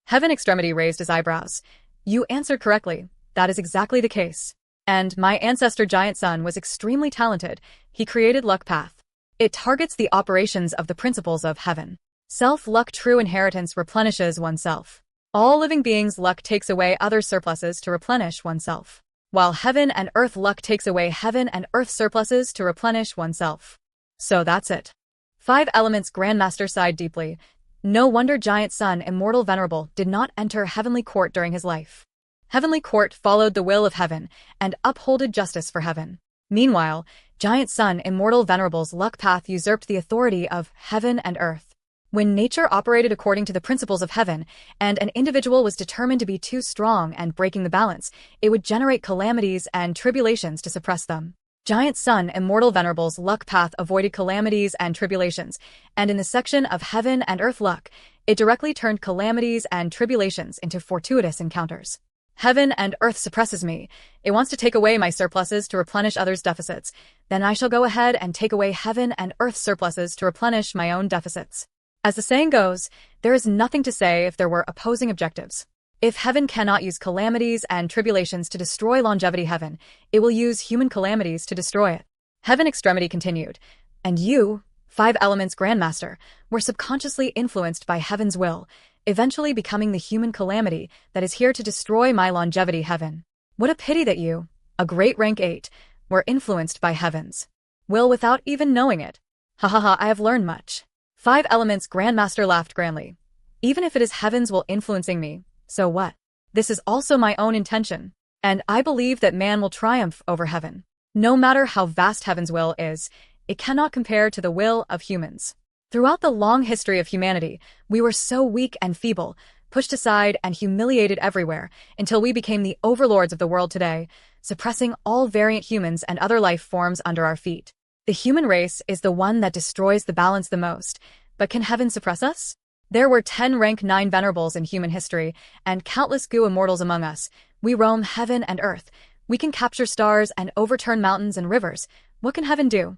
Heaven Extremity raised his eyebrows. You answered correctly. That is exactly the case. And my ancestor Giant Sun was extremely talented. He created Luck Path. It targets the operations of the principles of heaven. Self-luck true inheritance replenishes oneself. All living beings' luck takes away other surpluses to replenish oneself. while heaven and earth luck takes away heaven and earth surpluses to replenish oneself. So that's it. 5 Elements Grandmaster sighed deeply. No wonder Giant Sun, Immortal Venerable, did not enter Heavenly Court during his life. Heavenly Court followed the will of heaven and upholded justice for heaven. Meanwhile, Giant Sun, Immortal Venerable's luck path usurped the authority of heaven and earth. When nature operated according to the principles of heaven, and an individual was determined to be too strong and breaking the balance, it would generate calamities and tribulations to suppress them. Giant Sun, Immortal Venerable's luck path avoided calamities and tribulations, and in the section of heaven and earth luck, it directly turned calamities and tribulations into fortuitous encounters. Heaven and earth suppresses me. It wants to take away my surpluses to replenish others' deficits. Then I shall go ahead and take away heaven and earth surpluses to replenish my own deficits. As the saying goes, there is nothing to say if there were opposing objectives. If heaven cannot use calamities and tribulations to destroy longevity heaven, it will use human calamities to destroy it. Heaven Extremity continued, and you, 5 Elements Grandmaster, were subconsciously influenced by heaven's will, eventually becoming the human calamity that is here to destroy my longevity heaven. What a pity that you, a great rank 8, were influenced by heaven's will without even knowing it. Ha ha ha, I have learned much. 5 Elements Grandmaster laughed grandly. Even if it is heaven's will influencing me, so what? This is also my own intention, and I believe that man will triumph over heaven. No matter how vast heaven's will is, it cannot compare to the will of humans. Throughout the long history of humanity, we were so weak and feeble, pushed aside and humiliated everywhere, until we became the overlords of the world today, suppressing all variant humans and other life forms under our feet. The human race is the one that destroys the balance the most, but can heaven suppress us? There were 10 rank 9 venerables in human history, and countless goo immortals among us. We roam heaven and earth. We can capture stars and overturn mountains and rivers. What can heaven do?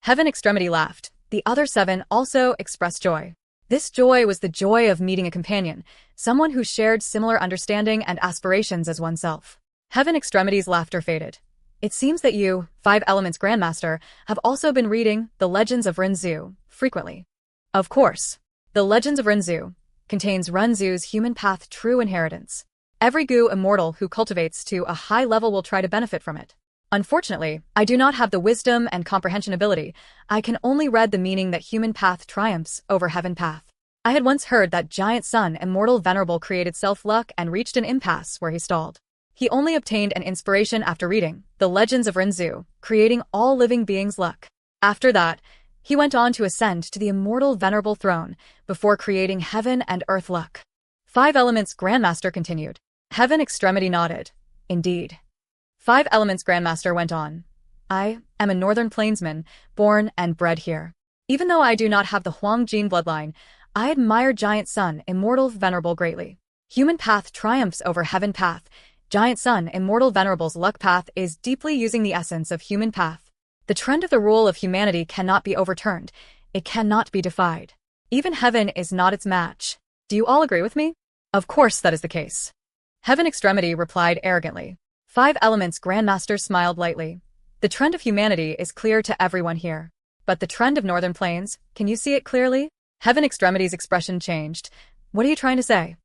Heaven Extremity laughed. The other 7 also expressed joy. This joy was the joy of meeting a companion, someone who shared similar understanding and aspirations as oneself. Heaven Extremity's laughter faded. It seems that you, 5 Elements Grandmaster, have also been reading The Legends of Renzu frequently. Of course. The Legends of Renzu contains Renzu's human path true inheritance. Every goo immortal who cultivates to a high level will try to benefit from it. Unfortunately, I do not have the wisdom and comprehension ability. I can only read the meaning that human path triumphs over heaven path. I had once heard that Giant Sun, Immortal Venerable, created self-luck and reached an impasse where he stalled. He only obtained an inspiration after reading The Legends of Renzu, creating all living beings' luck. After that, he went on to ascend to the Immortal Venerable throne before creating heaven and earth luck. 5 Elements Grandmaster continued. Heaven Extremity nodded. Indeed. 5 Elements Grandmaster went on. I am a Northern Plainsman, born and bred here. Even though I do not have the Huang gene bloodline, I admire Giant Sun, Immortal Venerable greatly. Human path triumphs over heaven path. Giant Sun, Immortal Venerable's luck path is deeply using the essence of human path. The trend of the rule of humanity cannot be overturned. It cannot be defied. Even heaven is not its match. Do you all agree with me? Of course that is the case. Heaven Extremity replied arrogantly. 5 Elements Grandmaster smiled lightly. The trend of humanity is clear to everyone here. But the trend of Northern Plains, can you see it clearly? Heaven Extremity's expression changed. What are you trying to say?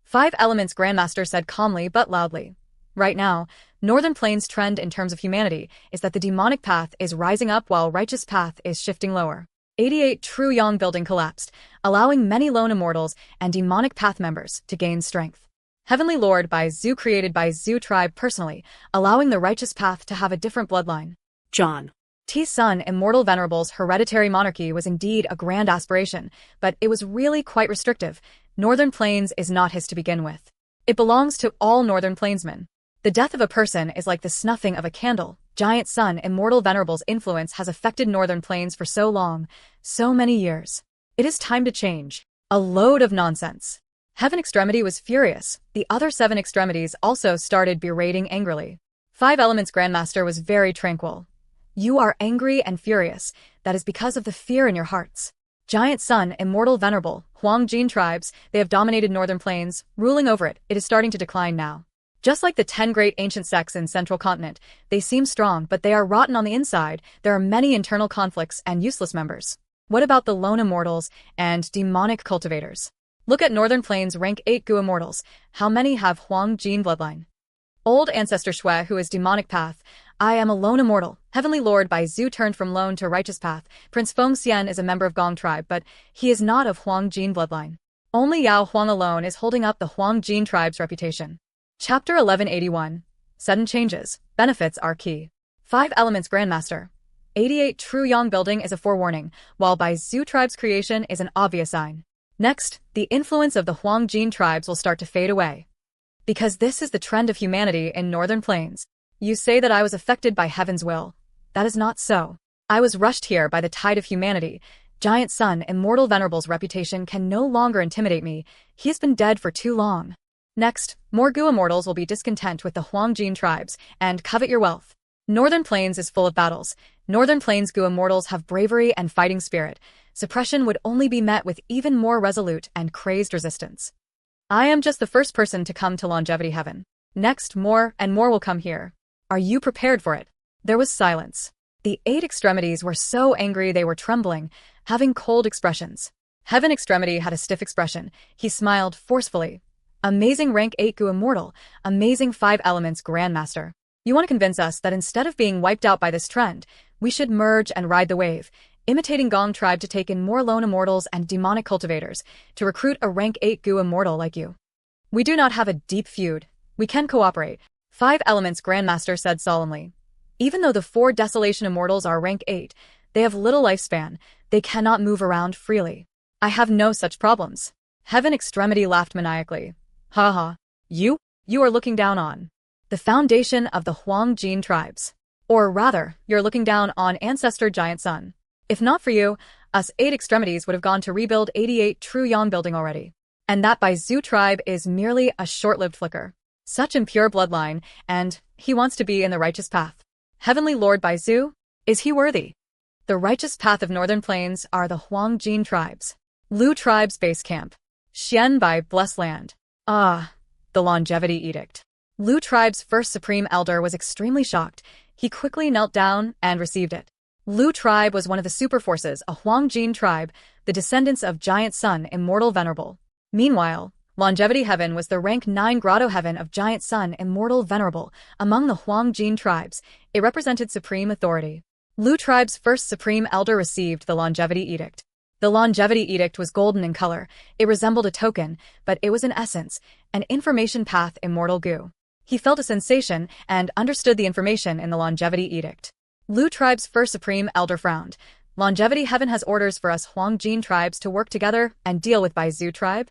5 Elements Grandmaster said calmly but loudly. Right now, Northern Plains' trend in terms of humanity is that the demonic path is rising up while righteous path is shifting lower. 88 True Yang building collapsed, allowing many lone immortals and demonic path members to gain strength. Heavenly Lord by Zhu created by Zhu tribe personally, allowing the righteous path to have a different bloodline. John. T Sun, Immortal Venerable's hereditary monarchy was indeed a grand aspiration, but it was really quite restrictive. Northern Plains is not his to begin with. It belongs to all Northern Plainsmen. The death of a person is like the snuffing of a candle. Giant Sun, Immortal Venerable's influence has affected Northern Plains for so long, so many years. It is time to change. A load of nonsense. Heaven Extremity was furious. The other 7 extremities also started berating angrily. 5 Elements Grandmaster was very tranquil. You are angry and furious. That is because of the fear in your hearts. Giant Sun, Immortal Venerable, Huang Jin tribes, they have dominated Northern Plains, ruling over it. It is starting to decline now. Just like the 10 great ancient sects in Central Continent, they seem strong but they are rotten on the inside. There are many internal conflicts and useless members. What about the lone immortals and demonic cultivators? Look at Northern Plains rank 8 goo immortals. How many have Huang Jin bloodline? Old Ancestor Shui, who is demonic path. I am a lone immortal. Heavenly Lord Bai Zhu turned from lone to righteous path. Prince Feng Xian is a member of Gong tribe, but he is not of Huang Jin bloodline. Only Yao Huang alone is holding up the Huang Jin tribe's reputation. Chapter 1181. Sudden changes. Benefits are key. 5 Elements Grandmaster. 88 True Yang building is a forewarning, while Bai Zhu tribe's creation is an obvious sign. Next, the influence of the Huang Jin tribes will start to fade away. Because this is the trend of humanity in Northern Plains. You say that I was affected by heaven's will. That is not so. I was rushed here by the tide of humanity. Giant Sun, Immortal Venerable's reputation can no longer intimidate me. He has been dead for too long. Next, more Gu immortals will be discontent with the Huang Jin tribes and covet your wealth. Northern Plains is full of battles. Northern Plains Gu immortals have bravery and fighting spirit. Suppression would only be met with even more resolute and crazed resistance. I am just the first person to come to Longevity Heaven. Next, more and more will come here. Are you prepared for it? There was silence. The 8 extremities were so angry they were trembling, having cold expressions. Heaven Extremity had a stiff expression. He smiled forcefully. Amazing rank 8 Gu immortal, amazing 5 elements grandmaster. You want to convince us that instead of being wiped out by this trend, we should merge and ride the wave, imitating Gong tribe to take in more lone immortals and demonic cultivators, to recruit a rank 8 Gu immortal like you. We do not have a deep feud. We can cooperate. 5 Elements Grandmaster said solemnly. Even though the 4 Desolation Immortals are rank 8, they have little lifespan. They cannot move around freely. I have no such problems. Heaven Extremity laughed maniacally. Ha ha. You are looking down on the foundation of the Huang Jin tribes. Or rather, you're looking down on Ancestor Giant Sun. If not for you, us 8 extremities would have gone to rebuild 88 True Yang building already. And that Bai Zhu tribe is merely a short-lived flicker. Such impure bloodline, and he wants to be in the righteous path. Heavenly Lord Bai Zhu, is he worthy? The righteous path of Northern Plains are the Huang Jin tribes. Lu tribe's base camp. Xian Bai Blessed Land. Ah, the Longevity Edict. Lu tribe's first supreme elder was extremely shocked. He quickly knelt down and received it. Lu tribe was one of the super forces, a Huang Jin tribe, the descendants of Giant Sun, Immortal Venerable. Meanwhile, Longevity Heaven was the rank 9 Grotto Heaven of Giant Sun, Immortal Venerable. Among the Huang Jin tribes, it represented supreme authority. Lu tribe's first supreme elder received the Longevity Edict. The Longevity Edict was golden in color. It resembled a token, but it was in essence an information path Immortal Gu. He felt a sensation and understood the information in the Longevity Edict. Lu tribe's first supreme elder frowned. Longevity Heaven has orders for us Huang Jin tribes to work together and deal with Bai Zhu tribe?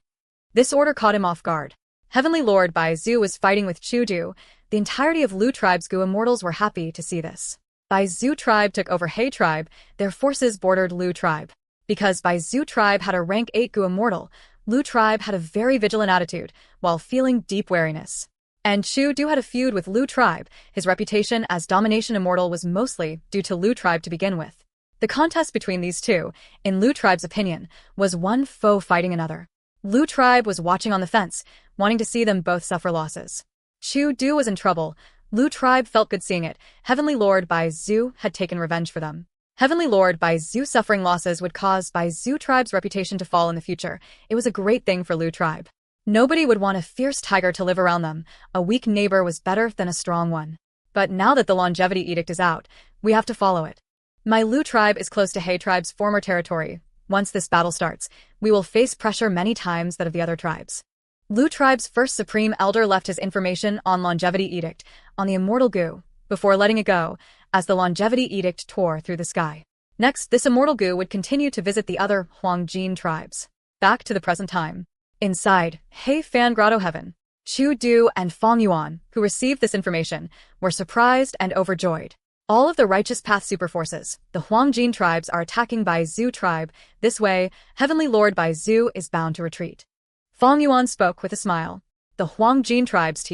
This order caught him off guard. Heavenly Lord Bai Zhu was fighting with Chu Du. The entirety of Lu tribe's Gu immortals were happy to see this. Bai Zhu tribe took over He tribe. Their forces bordered Lu tribe. Because Bai Zhu tribe had a rank 8 Gu immortal, Lu tribe had a very vigilant attitude, while feeling deep wariness. And Chu Du had a feud with Lu tribe. His reputation as domination immortal was mostly due to Lu tribe to begin with. The contest between these two, in Lu tribe's opinion, was one foe fighting another. Lu tribe was watching on the fence, wanting to see them both suffer losses. Chu Du was in trouble. Lu tribe felt good seeing it. Heavenly Lord Bai Zhu had taken revenge for them. Heavenly Lord Bai Zhu suffering losses would cause Bai Zhu tribe's reputation to fall in the future. It was a great thing for Lu tribe. Nobody would want a fierce tiger to live around them. A weak neighbor was better than a strong one. But now that the Longevity Edict is out, we have to follow it. My Lu tribe is close to He tribe's former territory. Once this battle starts, we will face pressure many times that of the other tribes. Lu tribe's first supreme elder left his information on Longevity Edict, on the Immortal Gu, before letting it go, as the Longevity Edict tore through the sky. Next, this Immortal Gu would continue to visit the other Huang Jin tribes. Back to the present time. Inside, He Fan Grotto Heaven, Chu Du and Fong Yuan, who received this information, were surprised and overjoyed. All of the Righteous Path superforces, the Huang Jin tribes, are attacking Bai Zhu tribe. This way, Heavenly Lord Bai Zhu is bound to retreat. Fong Yuan spoke with a smile. The Huang Jin tribes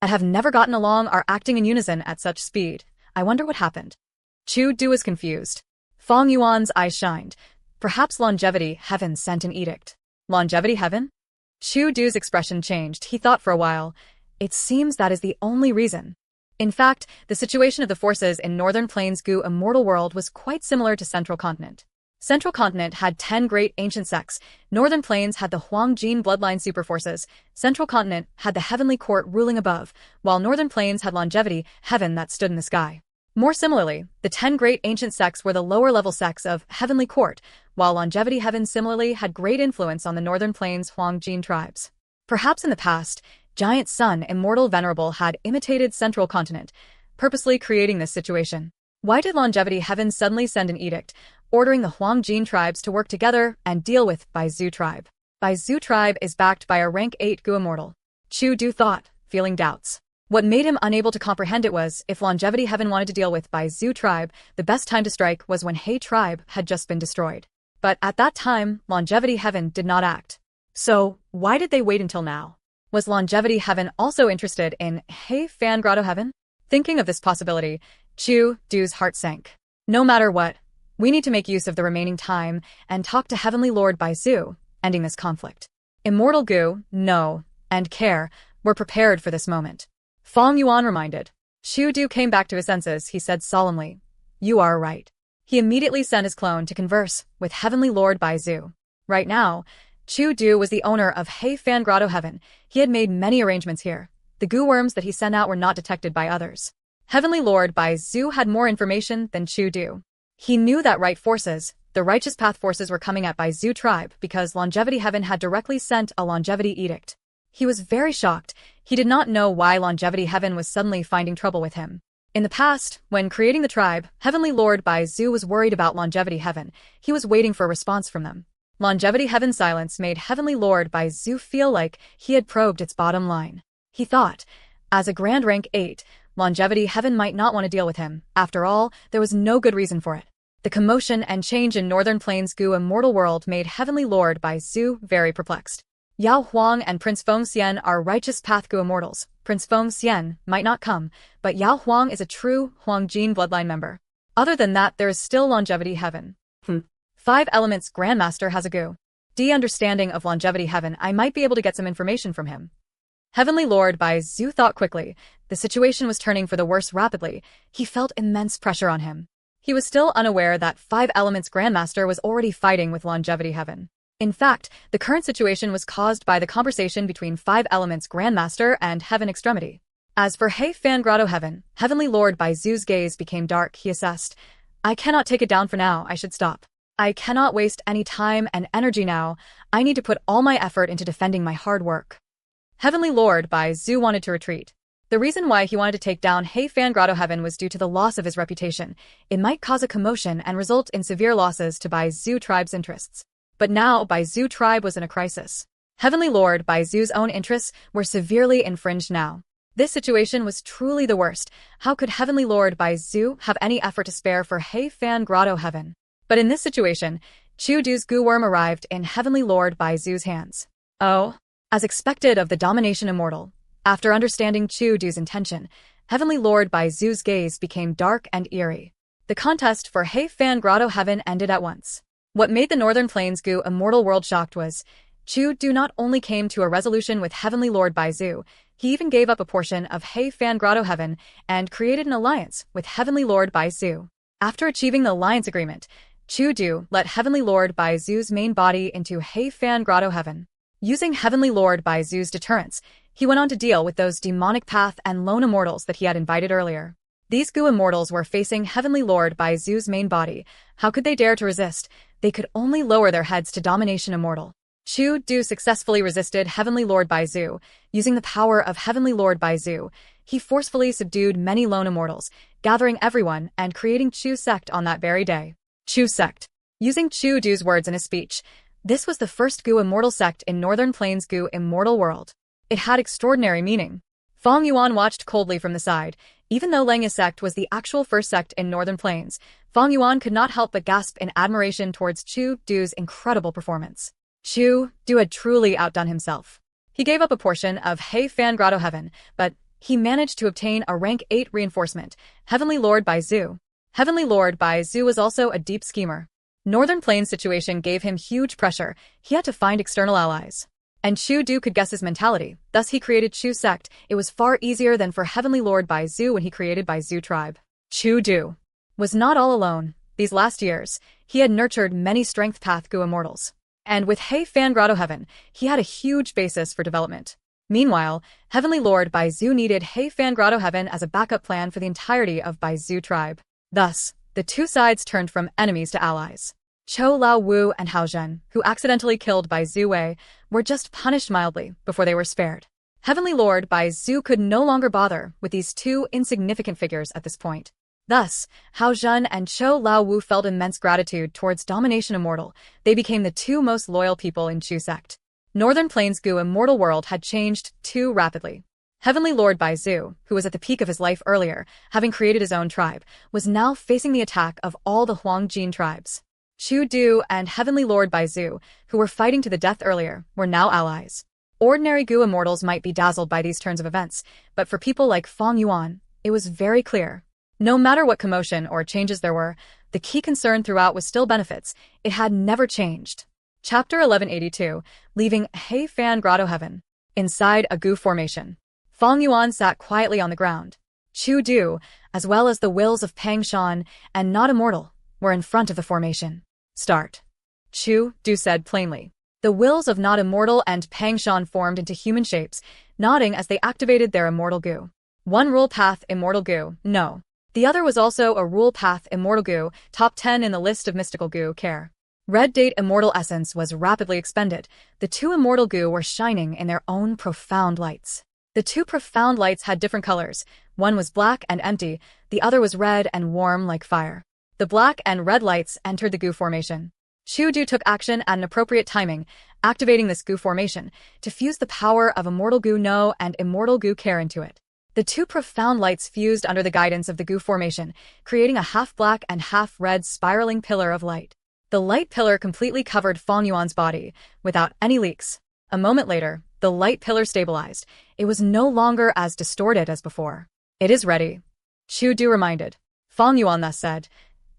have never gotten along, are acting in unison at such speed. I wonder what happened. Chu Du was confused. Fong Yuan's eyes shined. Perhaps Longevity Heaven sent an edict. Longevity Heaven? Chu Du's expression changed. He thought for a while. It seems that is the only reason. In fact, the situation of the forces in Northern Plains Gu Immortal World was quite similar to Central Continent. Central Continent had 10 great ancient sects. Northern Plains had the Huangjin bloodline superforces. Central Continent had the heavenly court ruling above, while Northern Plains had longevity, heaven that stood in the sky. More similarly, the 10 great ancient sects were the lower-level sects of heavenly court, while longevity heaven similarly had great influence on the Northern Plains Huangjin tribes. Perhaps in the past, Giant Sun Immortal Venerable had imitated Central Continent, purposely creating this situation. Why did longevity heaven suddenly send an edict, ordering the Huangjin tribes to work together and deal with Baizu tribe? Baizu tribe is backed by a rank 8 Gu immortal. Chu Du thought, feeling doubts. What made him unable to comprehend it was, if longevity heaven wanted to deal with Baizu tribe, the best time to strike was when He tribe had just been destroyed. But at that time, longevity heaven did not act. So, why did they wait until now? Was longevity heaven also interested in He Fan Grotto heaven? Thinking of this possibility, Chu Du's heart sank. No matter what, we need to make use of the remaining time and talk to Heavenly Lord Baizu, ending this conflict. Immortal Gu, No, and Care were prepared for this moment. Fang Yuan reminded. Chu Du came back to his senses, he said solemnly. You are right. He immediately sent his clone to converse with Heavenly Lord Baizu. Right now, Chu Du was the owner of He Fan Grotto Heaven. He had made many arrangements here. The Gu worms that he sent out were not detected by others. Heavenly Lord Baizu had more information than Chu Du. He knew that right forces, the righteous path forces, were coming at Baizu tribe because longevity heaven had directly sent a longevity edict. He was very shocked. He did not know why longevity heaven was suddenly finding trouble with him. In the past, when creating the tribe, Heavenly Lord Baizu was worried about longevity heaven. He was waiting for a response from them. Longevity heaven's silence made Heavenly Lord Baizu feel like he had probed its bottom line. He thought, as a grand rank 8, longevity heaven might not want to deal with him. After all, there was no good reason for it. The commotion and change in Northern Plains Gu immortal world made Heavenly Lord Baizu very perplexed. Yao Huang and Prince Feng Xian are righteous path Gu immortals. Prince Feng Xian might not come, but Yao Huang is a true Huangjin bloodline member. Other than that, there is still longevity heaven. 5 Elements Grandmaster has a Gu D understanding of longevity heaven. I might be able to get some information from him. Heavenly Lord Baizu thought quickly. The situation was turning for the worse rapidly. He felt immense pressure on him. He was still unaware that 5 Elements Grandmaster was already fighting with longevity heaven. In fact, the current situation was caused by the conversation between 5 Elements Grandmaster and Heaven Extremity. As for He Fan Grotto Heaven, Heavenly Lord Baizu's gaze became dark. He assessed. I cannot take it down for now. I should stop. I cannot waste any time and energy now. I need to put all my effort into defending my hard work. Heavenly Lord Baizu wanted to retreat. The reason why he wanted to take down He Fan Grotto Heaven was due to the loss of his reputation. It might cause a commotion and result in severe losses to Baizu tribe's interests. But now Baizu tribe was in a crisis. Heavenly Lord Baizu's own interests were severely infringed now. This situation was truly the worst. How could Heavenly Lord Baizu have any effort to spare for He Fan Grotto Heaven? But in this situation, Chu Du's Gu worm arrived in Heavenly Lord Baizu's hands. Oh, as expected of the Domination Immortal. After understanding Chu Du's intention, Heavenly Lord Baizu's gaze became dark and eerie. The contest for He Fan Grotto Heaven ended at once. What made the Northern Plains Gu immortal world shocked was, Chu Du not only came to a resolution with Heavenly Lord Baizu, he even gave up a portion of He Fan Grotto Heaven and created an alliance with Heavenly Lord Baizu. After achieving the alliance agreement, Chu Du let Heavenly Lord Baizu's main body into He Fan Grotto Heaven. Using Heavenly Lord Baizu's deterrence, he went on to deal with those demonic path and lone immortals that he had invited earlier. These Gu immortals were facing Heavenly Lord Baizu's main body. How could they dare to resist? They could only lower their heads to Domination Immortal. Chu Du successfully resisted Heavenly Lord Baizu. Using the power of Heavenly Lord Baizu, he forcefully subdued many lone immortals, gathering everyone and creating Chu Sect on that very day. Chu Sect. Using Chu Du's words in his speech, this was the first Gu immortal sect in Northern Plains Gu immortal world. It had extraordinary meaning. Fang Yuan watched coldly from the side. Even though Lengya sect was the actual first sect in Northern Plains, Fang Yuan could not help but gasp in admiration towards Chu Du's incredible performance. Chu Du had truly outdone himself. He gave up a portion of He Fan Grotto Heaven, but he managed to obtain a rank 8 reinforcement, Heavenly Lord Baizu. Heavenly Lord Baizu was also a deep schemer. Northern Plains situation gave him huge pressure. He had to find external allies. And Chu Du could guess his mentality. Thus he created Chu Sect. It was far easier than for Heavenly Lord Baizu when he created Baizu tribe. Chu Du was not all alone. These last years, he had nurtured many Strength Path Gu immortals. And with Hei Fan Grotto Heaven, he had a huge basis for development. Meanwhile, Heavenly Lord Baizu needed Hei Fan Grotto Heaven as a backup plan for the entirety of Baizu tribe. Thus, the two sides turned from enemies to allies. Chou Lao Wu and Hao Zhen, who accidentally killed Baizu Wei, were just punished mildly before they were spared. Heavenly Lord Baizu could no longer bother with these two insignificant figures at this point. Thus, Hao Zhen and Chou Lao Wu felt immense gratitude towards Domination Immortal. They became the two most loyal people in Chu sect. Northern Plains Gu immortal world had changed too rapidly. Heavenly Lord Baizu, who was at the peak of his life earlier, having created his own tribe, was now facing the attack of all the Huangjin tribes. Chu Du and Heavenly Lord Baizu, who were fighting to the death earlier, were now allies. Ordinary Gu immortals might be dazzled by these turns of events, but for people like Fang Yuan, it was very clear. No matter what commotion or changes there were, the key concern throughout was still benefits. It had never changed. Chapter 1182, Leaving Hei Fan Grotto Heaven. Inside a Gu formation, Fang Yuan sat quietly on the ground. Chu Du, as well as the wills of Pang Shan and Not Immortal, were in front of the formation. Start. Chu Du said plainly. The wills of Not Immortal and Pang Shan formed into human shapes, nodding as they activated their immortal Gu. One rule path immortal Gu, no. The other was also a rule path immortal Gu, top 10 in the list of mystical Gu care. Red Date immortal essence was rapidly expended. The two immortal Gu were shining in their own profound lights. The two profound lights had different colors. One was black and empty, the other was red and warm like fire. The black and red lights entered the Gu formation. Chu Du took action at an appropriate timing, activating this Gu formation to fuse the power of Immortal Gu No and Immortal Gu Care into it. The two profound lights fused under the guidance of the Gu formation, creating a half-black and half-red spiraling pillar of light. The light pillar completely covered Fang Yuan's body, without any leaks. A moment later, the light pillar stabilized. It was no longer as distorted as before. It is ready. Chu Du reminded. Fang Yuan thus said,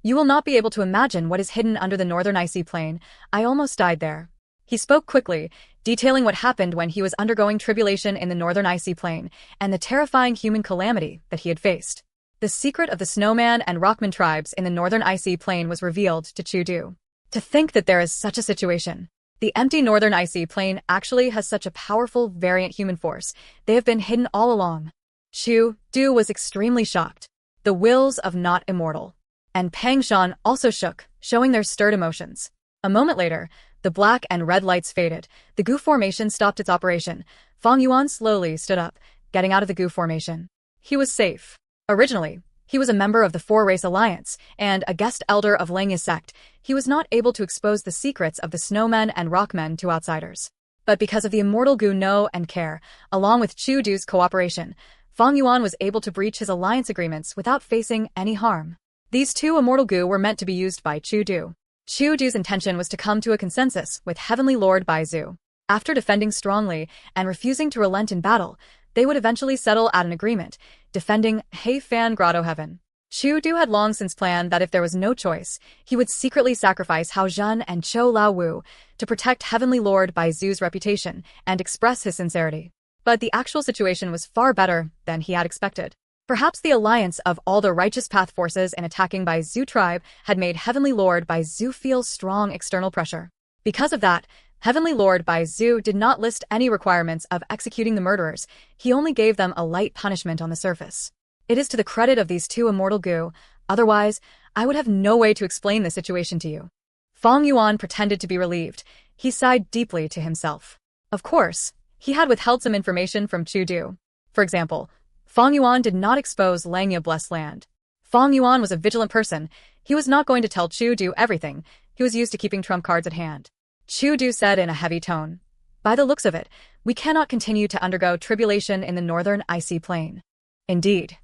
"You will not be able to imagine what is hidden under the northern icy plain. I almost died there." He spoke quickly, detailing what happened when he was undergoing tribulation in the northern icy plain, and the terrifying human calamity that he had faced. The secret of the Snowman and Rockman tribes in the northern icy plain was revealed to Chu Du. To think that there is such a situation. The empty northern icy plain actually has such a powerful variant human force. They have been hidden all along. Chu Du was extremely shocked. The wills of Not Immortal and Pang Shan also shook, showing their stirred emotions. A moment later, the black and red lights faded. The Gu formation stopped its operation. Fang Yuan slowly stood up, getting out of the Gu formation. He was safe. Originally, he was a member of the Four-Race Alliance and a guest elder of Langya's sect. He was not able to expose the secrets of the Snowmen and Rockmen to outsiders. But because of the immortal Gu Know and Care, along with Chu Du's cooperation, Fang Yuan was able to breach his alliance agreements without facing any harm. These two immortal Gu were meant to be used by Chu Du. Chu Du's intention was to come to a consensus with Heavenly Lord Baizu. After defending strongly and refusing to relent in battle, they would eventually settle at an agreement, defending Hei Fan Grotto Heaven. Chu Du had long since planned that if there was no choice, he would secretly sacrifice Hao Zhen and Chou Lao Wu to protect Heavenly Lord Baizu's reputation and express his sincerity. But the actual situation was far better than he had expected. Perhaps the alliance of all the righteous path forces in attacking Baizu tribe had made Heavenly Lord Baizu feel strong external pressure. Because of that, Heavenly Lord Baizu did not list any requirements of executing the murderers. He only gave them a light punishment on the surface. It is to the credit of these two immortal Gu, otherwise, I would have no way to explain the situation to you. Fang Yuan pretended to be relieved. He sighed deeply to himself. Of course, he had withheld some information from Chu Du. For example, Fang Yuan did not expose Langya Blessed Land. Fang Yuan was a vigilant person. He was not going to tell Chu Du everything. He was used to keeping trump cards at hand. Chu Du said in a heavy tone, "By the looks of it, we cannot continue to undergo tribulation in the northern icy plain." Indeed.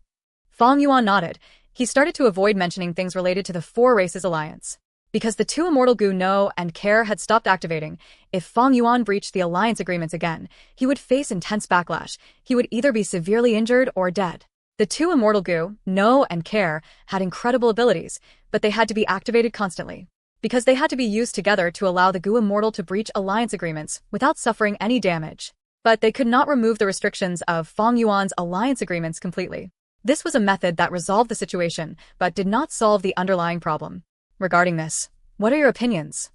Fang Yuan nodded. He started to avoid mentioning things related to the Four Races Alliance. Because the two immortal Gu Know and Care had stopped activating, if Fang Yuan breached the alliance agreements again, he would face intense backlash. He would either be severely injured or dead. The two immortal Gu, Know and Care, had incredible abilities, but they had to be activated constantly. Because they had to be used together to allow the Gu Immortal to breach alliance agreements without suffering any damage. But they could not remove the restrictions of Fang Yuan's alliance agreements completely. This was a method that resolved the situation, but did not solve the underlying problem. Regarding this, what are your opinions?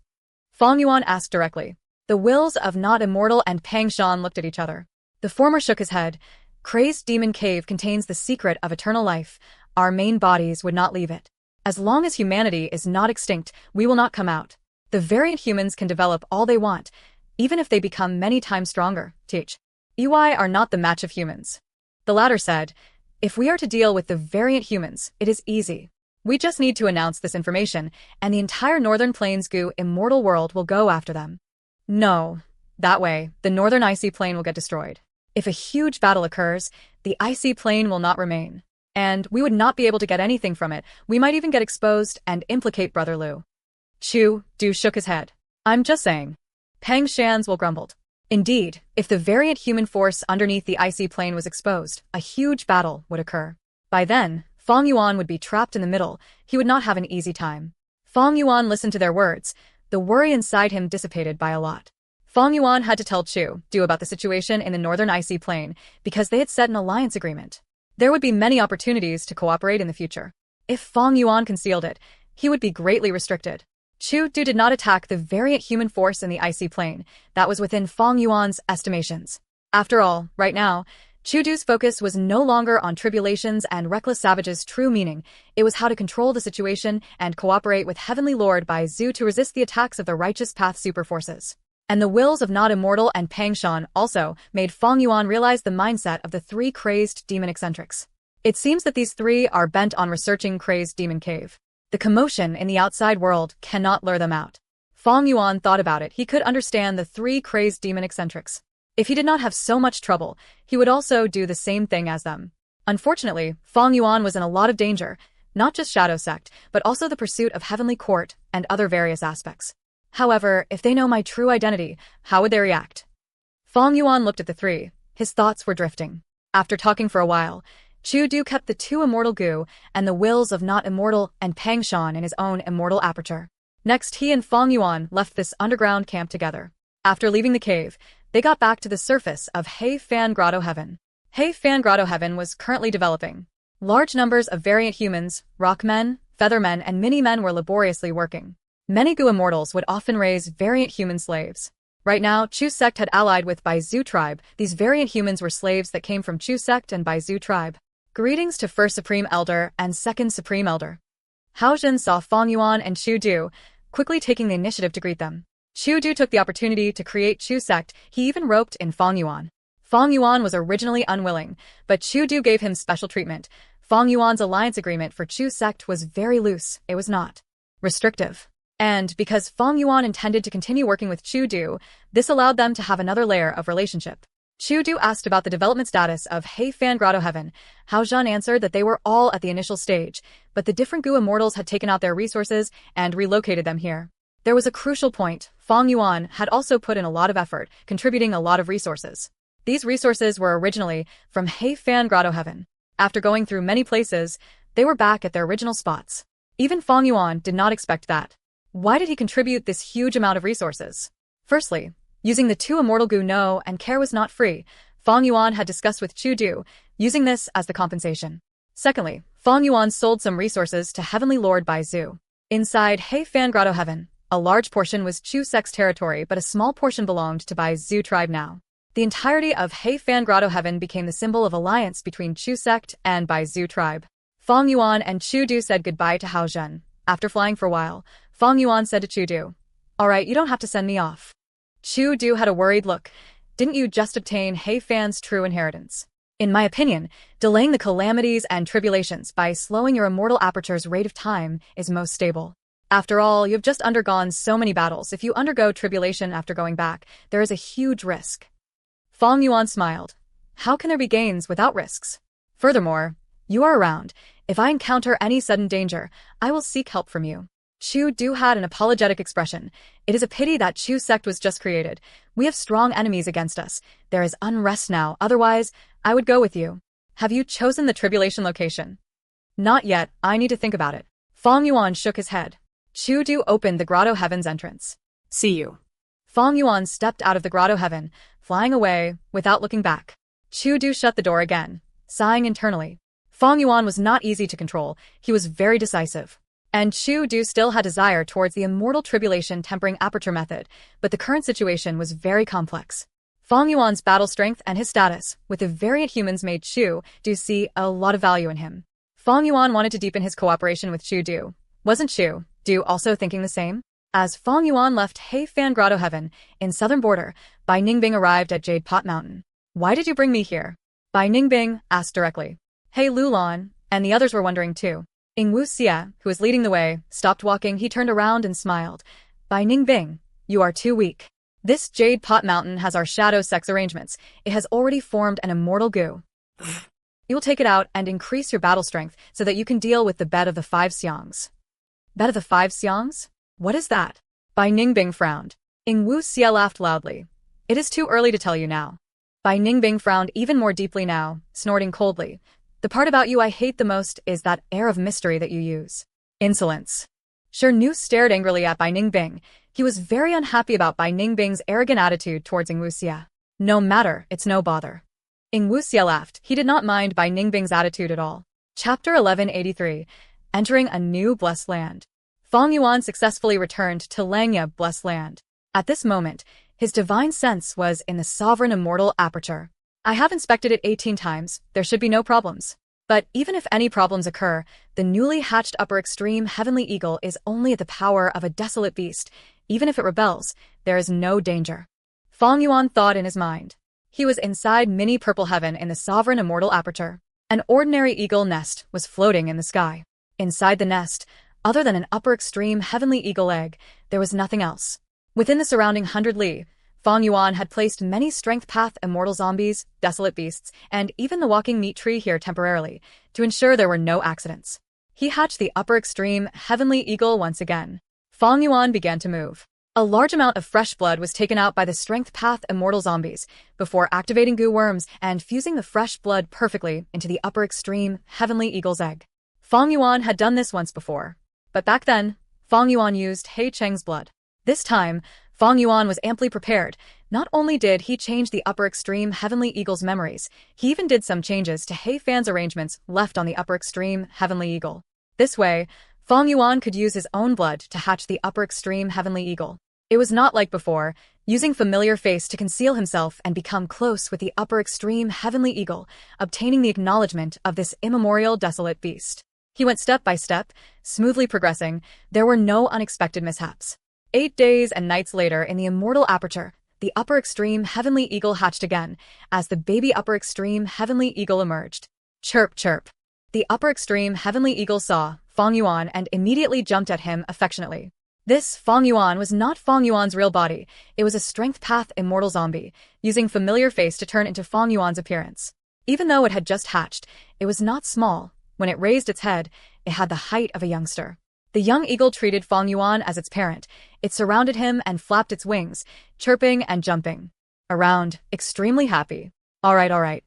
Fang Yuan asked directly. The wills of Not Immortal and Pang Shan looked at each other. The former shook his head. Crazed Demon Cave contains the secret of eternal life. Our main bodies would not leave it. As long as humanity is not extinct, we will not come out. The variant humans can develop all they want, even if they become many times stronger. EY are not the match of humans. The latter said, if we are to deal with the variant humans, it is easy. We just need to announce this information, and the entire Northern Plains Goo immortal world will go after them. No. That way, the Northern Icy Plain will get destroyed. If a huge battle occurs, the Icy Plain will not remain. And we would not be able to get anything from it. We might even get exposed and implicate Brother Liu. Chu Du shook his head. I'm just saying. Pang Shan's will grumbled. Indeed, if the variant human force underneath the Icy Plain was exposed, a huge battle would occur. By then, Fang Yuan would be trapped in the middle. He would not have an easy time. Fang Yuan listened to their words. The worry inside him dissipated by a lot. Fang Yuan had to tell Chu Du about the situation in the Northern Icy Plain because they had set an alliance agreement. There would be many opportunities to cooperate in the future. If Fang Yuan concealed it, he would be greatly restricted. Chu Du did not attack the variant human force in the Icy Plain. That was within Fang Yuan's estimations. After all, right now, Chu Du's focus was no longer on tribulations and reckless savages' true meaning. It was how to control the situation and cooperate with Heavenly Lord Bai Zhu to resist the attacks of the Righteous Path superforces. And the wills of Not Immortal and Pang Shan also made Fang Yuan realize the mindset of the three crazed demon eccentrics. It seems that these three are bent on researching Crazed Demon Cave. The commotion in the outside world cannot lure them out. Fang Yuan thought about it. He could understand the three crazed demon eccentrics. If he did not have so much trouble, he would also do the same thing as them. Unfortunately, Fang Yuan was in a lot of danger, not just Shadow Sect, but also the pursuit of Heavenly Court and other various aspects. However, if they know my true identity, how would they react? Fang Yuan looked at the three. His thoughts were drifting. After talking for a while, Chu Du kept the two immortal Goo and the wills of Not Immortal and Pang Shan in his own immortal aperture. Next, he and Fang Yuan left this underground camp together. After leaving the cave, they got back to the surface of Hei Fan Grotto Heaven. Hei Fan Grotto Heaven was currently developing. Large numbers of variant humans, rockmen, feathermen, and mini-men were laboriously working. Many Goo immortals would often raise variant human slaves. Right now, Chu Sect had allied with Bai Zhu tribe. These variant humans were slaves that came from Chu Sect and Bai Zhu tribe. Greetings to First Supreme Elder and Second Supreme Elder. Hao Zhen saw Fang Yuan and Chu Du, quickly taking the initiative to greet them. Chu Du took the opportunity to create Chu Sect. He even roped in Fang Yuan. Fang Yuan was originally unwilling, but Chu Du gave him special treatment. Fang Yuan's alliance agreement for Chu Sect was very loose. It was not restrictive. And because Fang Yuan intended to continue working with Chu Du, this allowed them to have another layer of relationship. Chu Du asked about the development status of Hei Fan Grotto Heaven. Hao Zhen answered that they were all at the initial stage, but the different Goo immortals had taken out their resources and relocated them here. There was a crucial point. Fang Yuan had also put in a lot of effort, contributing a lot of resources. These resources were originally from Hei Fan Grotto Heaven. After going through many places, they were back at their original spots. Even Fang Yuan did not expect that. Why did he contribute this huge amount of resources? Firstly, using the two immortal Goo know and care was not free. Fang Yuan had discussed with Chu Du, using this as the compensation. Secondly, Fang Yuan sold some resources to Heavenly Lord Bai Zhu. Inside Hei Fan Grotto Heaven, a large portion was Chu Sect's territory, but a small portion belonged to Bai Zhu tribe now. The entirety of Hei Fan Grotto Heaven became the symbol of alliance between Chu Sect and Bai Zhu tribe. Fang Yuan and Chu Du said goodbye to Hao Zhen. After flying for a while, Fang Yuan said to Chu Du, "Alright, you don't have to send me off." Chu Du had a worried look. Didn't you just obtain Hei Fan's true inheritance? In my opinion, delaying the calamities and tribulations by slowing your immortal aperture's rate of time is most stable. After all, you have just undergone so many battles. If you undergo tribulation after going back, there is a huge risk. Fang Yuan smiled. How can there be gains without risks? Furthermore, you are around. If I encounter any sudden danger, I will seek help from you. Chu Du had an apologetic expression. It is a pity that Chu Sect was just created. We have strong enemies against us. There is unrest now, otherwise, I would go with you. Have you chosen the tribulation location? Not yet, I need to think about it. Fang Yuan shook his head. Chu Du opened the Grotto Heaven's entrance. See you. Fang Yuan stepped out of the Grotto Heaven, flying away, without looking back. Chu Du shut the door again, sighing internally. Fang Yuan was not easy to control. He was very decisive. And Chu Du still had desire towards the immortal tribulation tempering aperture method, but the current situation was very complex. Fang Yuan's battle strength and his status with the variant humans made Chu Du see a lot of value in him. Fang Yuan wanted to deepen his cooperation with Chu Du. Wasn't Chu Du also thinking the same? As Fang Yuan left Heifan Grotto Heaven in southern border, Bai Ningbing arrived at Jade Pot Mountain. Why did you bring me here? Bai Ningbing asked directly. Hey Lulan, and the others were wondering too. Wu Xia, who was leading the way, stopped walking. He turned around and smiled. Bai Ningbing, you are too weak. This Jade Pot Mountain has our shadow sex arrangements. It has already formed an immortal goo. You will take it out and increase your battle strength so that you can deal with the bed of the 5 xiangs. Bed of the 5 xiangs? What is that? Bai Ningbing frowned. Wu Xia laughed loudly. It is too early to tell you now. Bai Ningbing frowned even more deeply now, snorting coldly. The part about you I hate the most is that air of mystery that you use. Insolence. Nu stared angrily at Bai Ningbing. He was very unhappy about Bai Ningbing's arrogant attitude towards Wu Xia. No matter, it's no bother. Wu Xia laughed. He did not mind Bai Ningbing's attitude at all. Chapter 1183. Entering a new blessed land. Fang Yuan successfully returned to Langya blessed land. At this moment, his divine sense was in the sovereign immortal aperture. I have inspected it 18 times, there should be no problems. But even if any problems occur, the newly hatched upper extreme heavenly eagle is only at the power of a desolate beast. Even if it rebels, there is no danger. Fang Yuan thought in his mind. He was inside mini purple heaven in the sovereign immortal aperture. An ordinary eagle nest was floating in the sky. Inside the nest, other than an upper extreme heavenly eagle egg, there was nothing else. Within the surrounding 100 li, Fang Yuan had placed many strength path immortal zombies, desolate beasts, and even the walking meat tree here temporarily, to ensure there were no accidents. He hatched the upper extreme heavenly eagle once again. Fang Yuan began to move. A large amount of fresh blood was taken out by the strength path immortal zombies, before activating goo worms and fusing the fresh blood perfectly into the upper extreme heavenly eagle's egg. Fang Yuan had done this once before. But back then, Fang Yuan used He Cheng's blood. This time, Fang Yuan was amply prepared. Not only did he change the upper extreme heavenly eagle's memories, he even did some changes to He Fan's arrangements left on the upper extreme heavenly eagle. This way, Fang Yuan could use his own blood to hatch the upper extreme heavenly eagle. It was not like before, using familiar face to conceal himself and become close with the upper extreme heavenly eagle, obtaining the acknowledgement of this immemorial desolate beast. He went step by step, smoothly progressing. There were no unexpected mishaps. 8 days and nights later in the immortal aperture, the upper extreme heavenly eagle hatched again, as the baby upper extreme heavenly eagle emerged. Chirp chirp. The upper extreme heavenly eagle saw Fang Yuan and immediately jumped at him affectionately. This Fang Yuan was not Fang Yuan's real body, it was a strength path immortal zombie, using familiar face to turn into Fang Yuan's appearance. Even though it had just hatched, it was not small. When it raised its head, it had the height of a youngster. The young eagle treated Fang Yuan as its parent. It surrounded him and flapped its wings, chirping and jumping around, extremely happy. All right.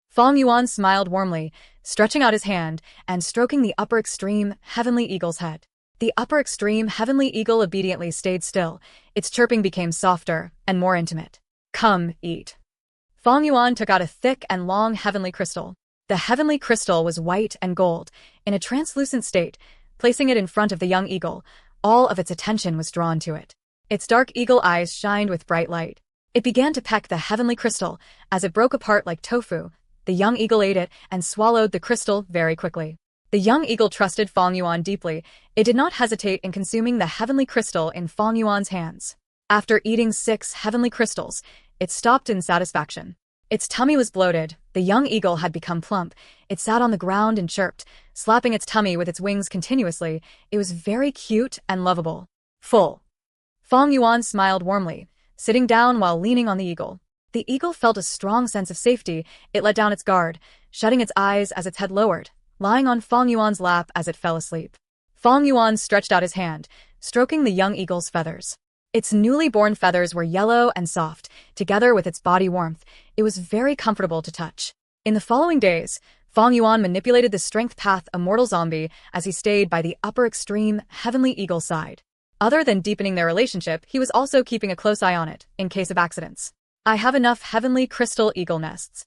Fang Yuan smiled warmly, stretching out his hand and stroking the upper extreme heavenly eagle's head. The upper extreme heavenly eagle obediently stayed still. Its chirping became softer and more intimate. Come, eat. Fang Yuan took out a thick and long heavenly crystal. The heavenly crystal was white and gold, in a translucent state. Placing it in front of the young eagle, all of its attention was drawn to it. Its dark eagle eyes shined with bright light. It began to peck the heavenly crystal. As it broke apart like tofu, the young eagle ate it and swallowed the crystal very quickly. The young eagle trusted Fang Yuan deeply. It did not hesitate in consuming the heavenly crystal in Fang Yuan's hands. After eating 6 heavenly crystals, it stopped in satisfaction. Its tummy was bloated. The young eagle had become plump. It sat on the ground and chirped, slapping its tummy with its wings continuously. It was very cute and lovable. Full. Fang Yuan smiled warmly, sitting down while leaning on the eagle. The eagle felt a strong sense of safety. It let down its guard, shutting its eyes as its head lowered, lying on Fang Yuan's lap as it fell asleep. Fang Yuan stretched out his hand, stroking the young eagle's feathers. Its newly born feathers were yellow and soft, together with its body warmth. It was very comfortable to touch. In the following days, Fang Yuan manipulated the strength path immortal zombie as he stayed by the upper extreme heavenly eagle side. Other than deepening their relationship, he was also keeping a close eye on it, in case of accidents. I have enough heavenly crystal eagle nests.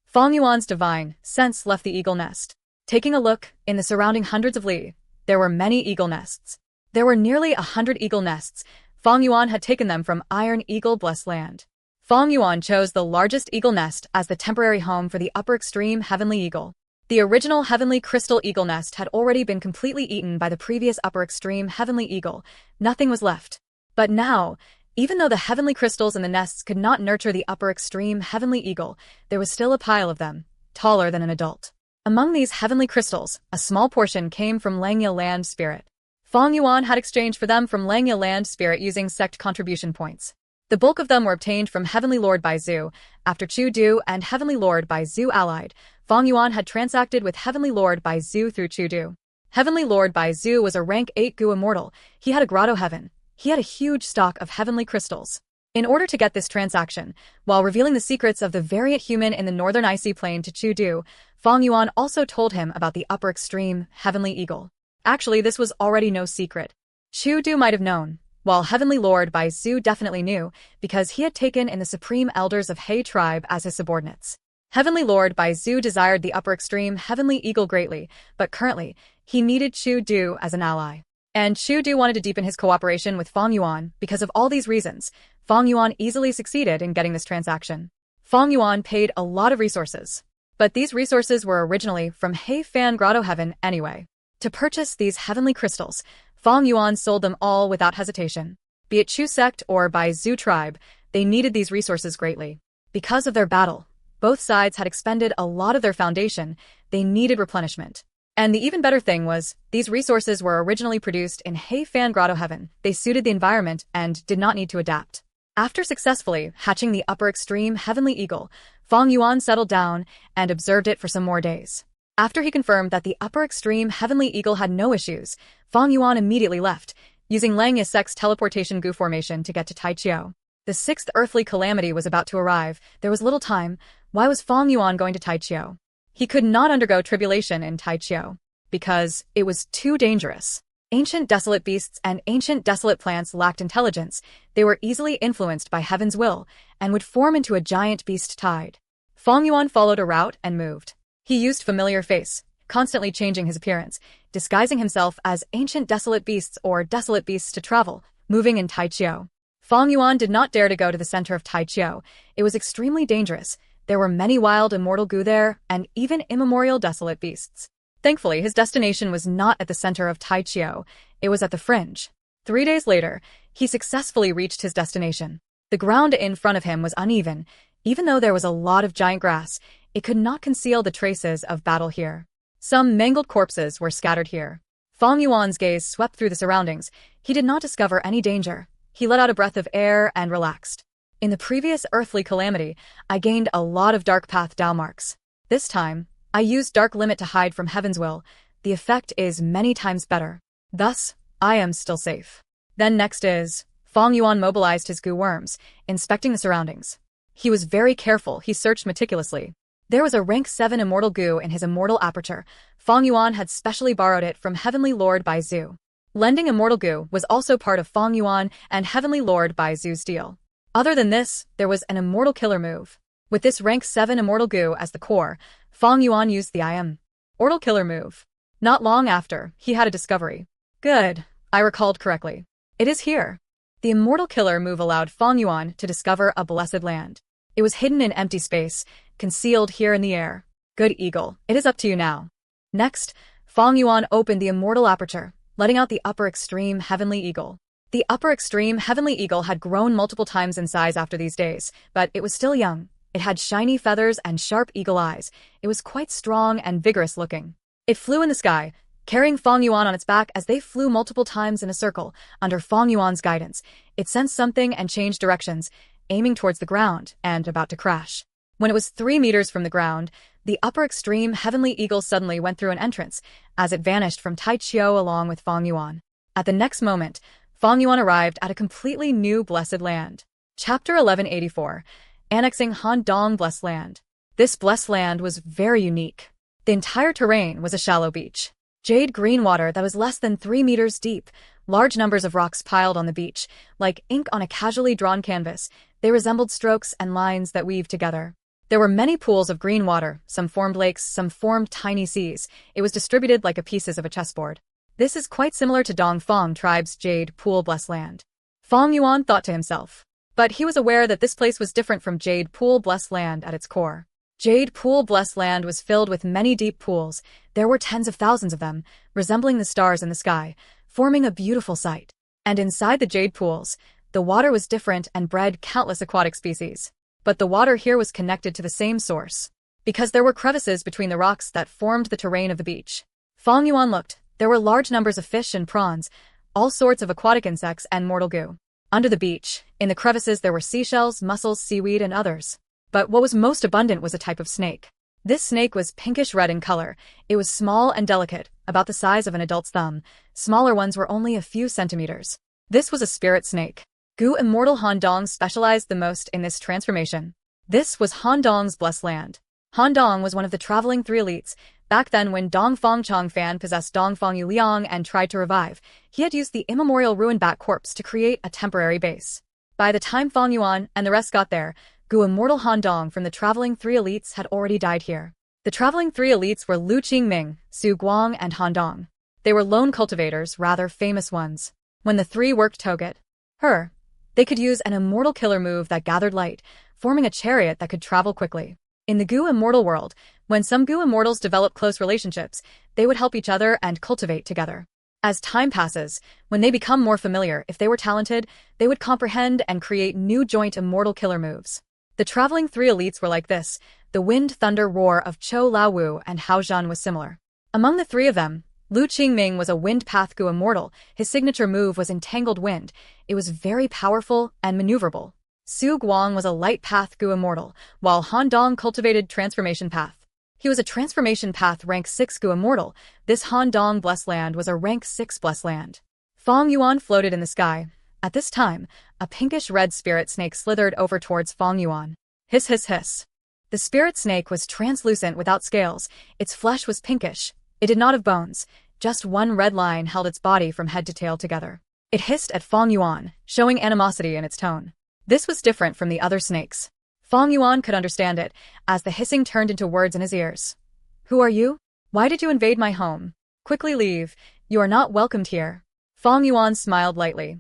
Fang Yuan's divine sense left the eagle nest. Taking a look, in the surrounding hundreds of li, there were many eagle nests. There were nearly 100 eagle nests. Fang Yuan had taken them from Iron Eagle Blessed Land. Fang Yuan chose the largest eagle nest as the temporary home for the upper extreme heavenly eagle. The original heavenly crystal eagle nest had already been completely eaten by the previous upper extreme heavenly eagle. Nothing was left. But now, even though the heavenly crystals in the nests could not nurture the upper extreme heavenly eagle, there was still a pile of them, taller than an adult. Among these heavenly crystals, a small portion came from Langya Land Spirit. Fang Yuan had exchanged for them from Langya Land Spirit using sect contribution points. The bulk of them were obtained from Heavenly Lord Baizu. After Chu Du and Heavenly Lord Baizu allied, Fang Yuan had transacted with Heavenly Lord Baizu through Chu Du. Heavenly Lord Baizu was a rank 8 Gu immortal. He had a grotto heaven. He had a huge stock of heavenly crystals. In order to get this transaction, while revealing the secrets of the variant human in the northern icy plain to Chu Du, Fang Yuan also told him about the upper extreme heavenly eagle. Actually, this was already no secret. Chu Du might have known, while Heavenly Lord Baizu definitely knew, because he had taken in the supreme elders of He tribe as his subordinates. Heavenly Lord Baizu desired the upper extreme heavenly eagle greatly, but currently, he needed Chu Du as an ally. And Chu Du wanted to deepen his cooperation with Fang Yuan. Because of all these reasons, Fang Yuan easily succeeded in getting this transaction. Fang Yuan paid a lot of resources. But these resources were originally from He Fan Grotto Heaven anyway. To purchase these heavenly crystals, Fang Yuan sold them all without hesitation. Be it Chu sect or Baizu tribe, they needed these resources greatly. Because of their battle, both sides had expended a lot of their foundation. They needed replenishment. And the even better thing was, these resources were originally produced in He Fan Grotto Heaven. They suited the environment and did not need to adapt. After successfully hatching the upper extreme heavenly eagle, Fang Yuan settled down and observed it for some more days. After he confirmed that the upper extreme heavenly eagle had no issues, Fang Yuan immediately left, using Langya Sect's teleportation Gu formation to get to Taichio. The sixth earthly calamity was about to arrive. There was little time. Why was Fang Yuan going to Taichio? He could not undergo tribulation in Taichio, because it was too dangerous. Ancient desolate beasts and ancient desolate plants lacked intelligence. They were easily influenced by heaven's will, and would form into a giant beast tide. Fang Yuan followed a route and moved. He used familiar face, constantly changing his appearance, disguising himself as ancient desolate beasts or desolate beasts to travel, moving in Taichio. Fang Yuan did not dare to go to the center of Taichio. It was extremely dangerous. There were many wild immortal Gu there, and even immemorial desolate beasts. Thankfully, his destination was not at the center of Taichio. It was at the fringe. 3 days later, he successfully reached his destination. The ground in front of him was uneven. Even though there was a lot of giant grass, it could not conceal the traces of battle here. Some mangled corpses were scattered here. Fang Yuan's gaze swept through the surroundings. He did not discover any danger. He let out a breath of air and relaxed. In the previous earthly calamity, I gained a lot of dark path Dao marks. This time, I used dark limit to hide from heaven's will. The effect is many times better. Thus, I am still safe. Then next is, Fang Yuan mobilized his Gu worms, inspecting the surroundings. He was very careful. He searched meticulously. There was a rank 7 immortal Gu in his immortal aperture. Fang Yuan had specially borrowed it from Heavenly Lord Baizu. Lending immortal Gu was also part of Fang Yuan and Heavenly Lord Baizu's deal. Other than this, there was an immortal killer move. With this rank 7 immortal Gu as the core, Fang Yuan used the immortal killer move. Not long after, he had a discovery. Good, I recalled correctly. It is here. The immortal killer move allowed Fang Yuan to discover a blessed land. It was hidden in empty space, concealed here in the air. Good eagle, it is up to you now. Next, Fang Yuan opened the immortal aperture, letting out the upper extreme heavenly eagle. The upper extreme heavenly eagle had grown multiple times in size after these days, but it was still young. It had shiny feathers and sharp eagle eyes. It was quite strong and vigorous looking. It flew in the sky, carrying Fang Yuan on its back as they flew multiple times in a circle. Under Fang Yuan's guidance, it sensed something and changed directions, aiming towards the ground and about to crash. When it was 3 meters from the ground, the upper extreme heavenly eagle suddenly went through an entrance, as it vanished from Taichio along with Fang Yuan. At the next moment, Fang Yuan arrived at a completely new blessed land. Chapter 1184. Annexing Han Dong Blessed Land. This blessed land was very unique. The entire terrain was a shallow beach. Jade green water that was less than 3 meters deep. Large numbers of rocks piled on the beach, like ink on a casually drawn canvas. They resembled strokes and lines that weaved together. There were many pools of green water, some formed lakes, some formed tiny seas. It was distributed like pieces of a chessboard. This is quite similar to Dongfang tribe's Jade Pool Blessed Land. Fang Yuan thought to himself. But he was aware that this place was different from Jade Pool Blessed Land at its core. Jade Pool Blessed Land was filled with many deep pools. There were tens of thousands of them, resembling the stars in the sky, forming a beautiful sight. And inside the jade pools, the water was different and bred countless aquatic species. But the water here was connected to the same source, because there were crevices between the rocks that formed the terrain of the beach. Fang Yuan looked. There were large numbers of fish and prawns, all sorts of aquatic insects and mortal goo. Under the beach, in the crevices there were seashells, mussels, seaweed, and others. But what was most abundant was a type of snake. This snake was pinkish-red in color. It was small and delicate, about the size of an adult's thumb. Smaller ones were only a few centimeters. This was a spirit snake. Gu Immortal Han Dong specialized the most in this transformation. This was Han Dong's blessed land. Han Dong was one of the traveling three elites. Back then when Dongfang Chongfan possessed Dongfang Yuliang and tried to revive, he had used the immemorial ruined bat corpse to create a temporary base. By the time Fang Yuan and the rest got there, Gu Immortal Han Dong from the traveling three elites had already died here. The traveling three elites were Lu Qingming, Su Guang, and Han Dong. They were lone cultivators, rather famous ones. When the three worked together, they could use an immortal killer move that gathered light, forming a chariot that could travel quickly. In the Gu Immortal world, when some Gu Immortals develop close relationships, they would help each other and cultivate together. As time passes, when they become more familiar, if they were talented, they would comprehend and create new joint immortal killer moves. The traveling three elites were like this. The wind thunder roar of Chou Laowu and Hao Zhan was similar. Among the three of them, Lu Qingming was a wind path Gu Immortal. His signature move was Entangled Wind. It was very powerful and maneuverable. Su Guang was a light path Gu Immortal, while Han Dong cultivated Transformation Path. He was a Transformation Path rank 6 Gu Immortal. This Han Dong Blessed Land was a rank 6 Blessed Land. Fang Yuan floated in the sky. At this time, a pinkish-red spirit snake slithered over towards Fang Yuan. Hiss hiss hiss. The spirit snake was translucent without scales. Its flesh was pinkish. It did not have bones. Just one red line held its body from head to tail together. It hissed at Fang Yuan, showing animosity in its tone. This was different from the other snakes. Fang Yuan could understand it, as the hissing turned into words in his ears. Who are you? Why did you invade my home? Quickly leave. You are not welcomed here. Fang Yuan smiled lightly.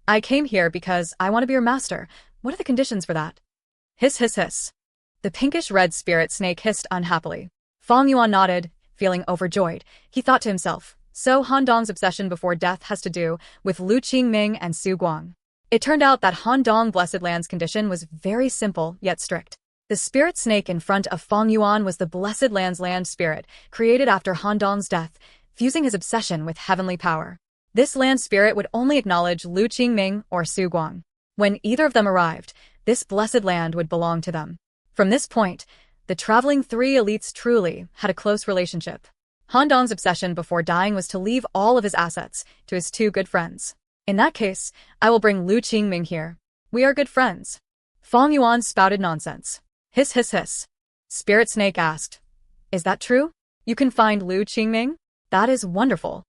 I came here because I want to be your master. What are the conditions for that? Hiss hiss hiss. The pinkish-red spirit snake hissed unhappily. Fang Yuan nodded, feeling overjoyed. He thought to himself, so Han Dong's obsession before death has to do with Lu Qingming and Su Guang. It turned out that Han Dong Blessed Land's condition was very simple yet strict. The spirit snake in front of Fang Yuan was the Blessed Land's land spirit, created after Han Dong's death, fusing his obsession with heavenly power. This land spirit would only acknowledge Lu Qingming or Su Guang. When either of them arrived, this blessed land would belong to them. From this point, the traveling three elites truly had a close relationship. Han Dong's obsession before dying was to leave all of his assets to his two good friends. In that case, I will bring Lu Qingming here. We are good friends. Fang Yuan spouted nonsense. Hiss hiss hiss. Spirit Snake asked, is that true? You can find Lu Qingming? That is wonderful.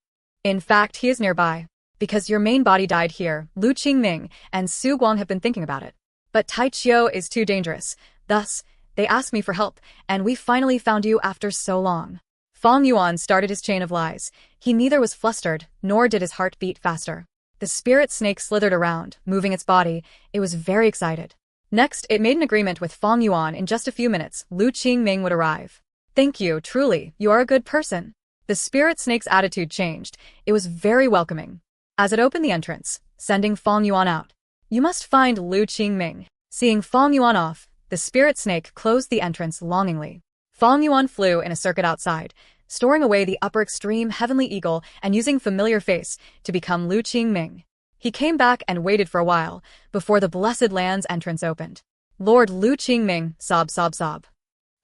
In fact, he is nearby. Because your main body died here, Lu Qingming and Su Guang have been thinking about it. But Tai Chiu is too dangerous. Thus, they asked me for help, and we finally found you after so long. Fang Yuan started his chain of lies. He neither was flustered, nor did his heart beat faster. The spirit snake slithered around, moving its body. It was very excited. Next, it made an agreement with Fang Yuan. In just a few minutes, Lu Qingming would arrive. Thank you, truly, you are a good person. The spirit snake's attitude changed. It was very welcoming. As it opened the entrance, sending Fang Yuan out. You must find Lu Qingming. Seeing Fang Yuan off, the spirit snake closed the entrance longingly. Fang Yuan flew in a circuit outside, storing away the upper extreme heavenly eagle and using familiar face to become Lu Qingming. He came back and waited for a while before the blessed land's entrance opened. Lord Lu Qingming, sob sob sob.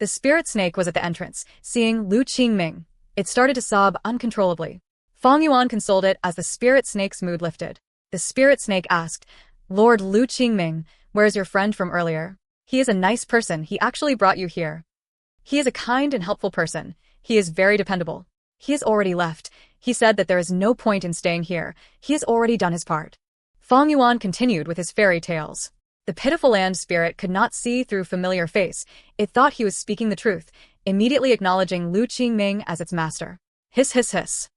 The spirit snake was at the entrance. Seeing Lu Qingming, it started to sob uncontrollably. Fang Yuan consoled it as the spirit snake's mood lifted. The spirit snake asked, Lord Lu Qingming, where's your friend from earlier? He is a nice person. He actually brought you here. He is a kind and helpful person. He is very dependable. He has already left. He said that there is no point in staying here. He has already done his part. Fang Yuan continued with his fairy tales. The pitiful land spirit could not see through familiar face. It thought he was speaking the truth, immediately acknowledging Lu Qingming as its master. Hiss hiss hiss.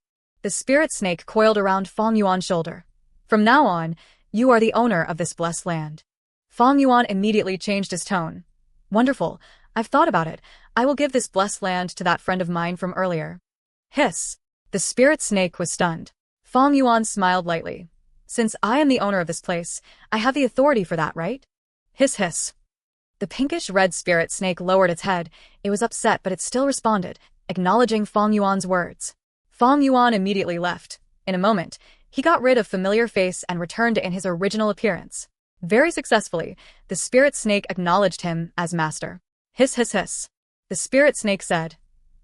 The spirit snake coiled around Fang Yuan's shoulder. From now on, you are the owner of this blessed land. Fang Yuan immediately changed his tone. Wonderful. I've thought about it. I will give this blessed land to that friend of mine from earlier. Hiss. The spirit snake was stunned. Fang Yuan smiled lightly. Since I am the owner of this place, I have the authority for that, right? Hiss hiss. The pinkish-red spirit snake lowered its head. It was upset, but it still responded, acknowledging Fang Yuan's words. Fang Yuan immediately left. In a moment, he got rid of familiar face and returned in his original appearance. Very successfully, the spirit snake acknowledged him as master. Hiss hiss hiss. The spirit snake said,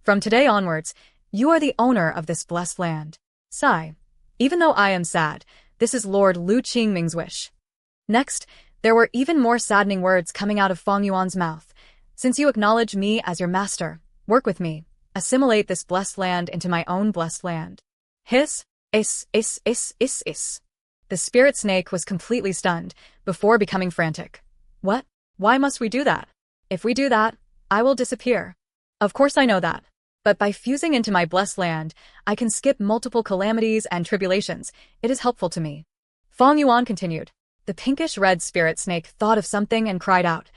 From today onwards, you are the owner of this blessed land. Sigh. Even though I am sad, this is Lord Lu Qingming's wish. Next, there were even more saddening words coming out of Fang Yuan's mouth. Since you acknowledge me as your master, work with me. Assimilate this blessed land into my own blessed land. Hiss, is. The spirit snake was completely stunned, before becoming frantic. What? Why must we do that? If we do that, I will disappear. Of course I know that. But by fusing into my blessed land, I can skip multiple calamities and tribulations. It is helpful to me. Fang Yuan continued. The pinkish-red spirit snake thought of something and cried out.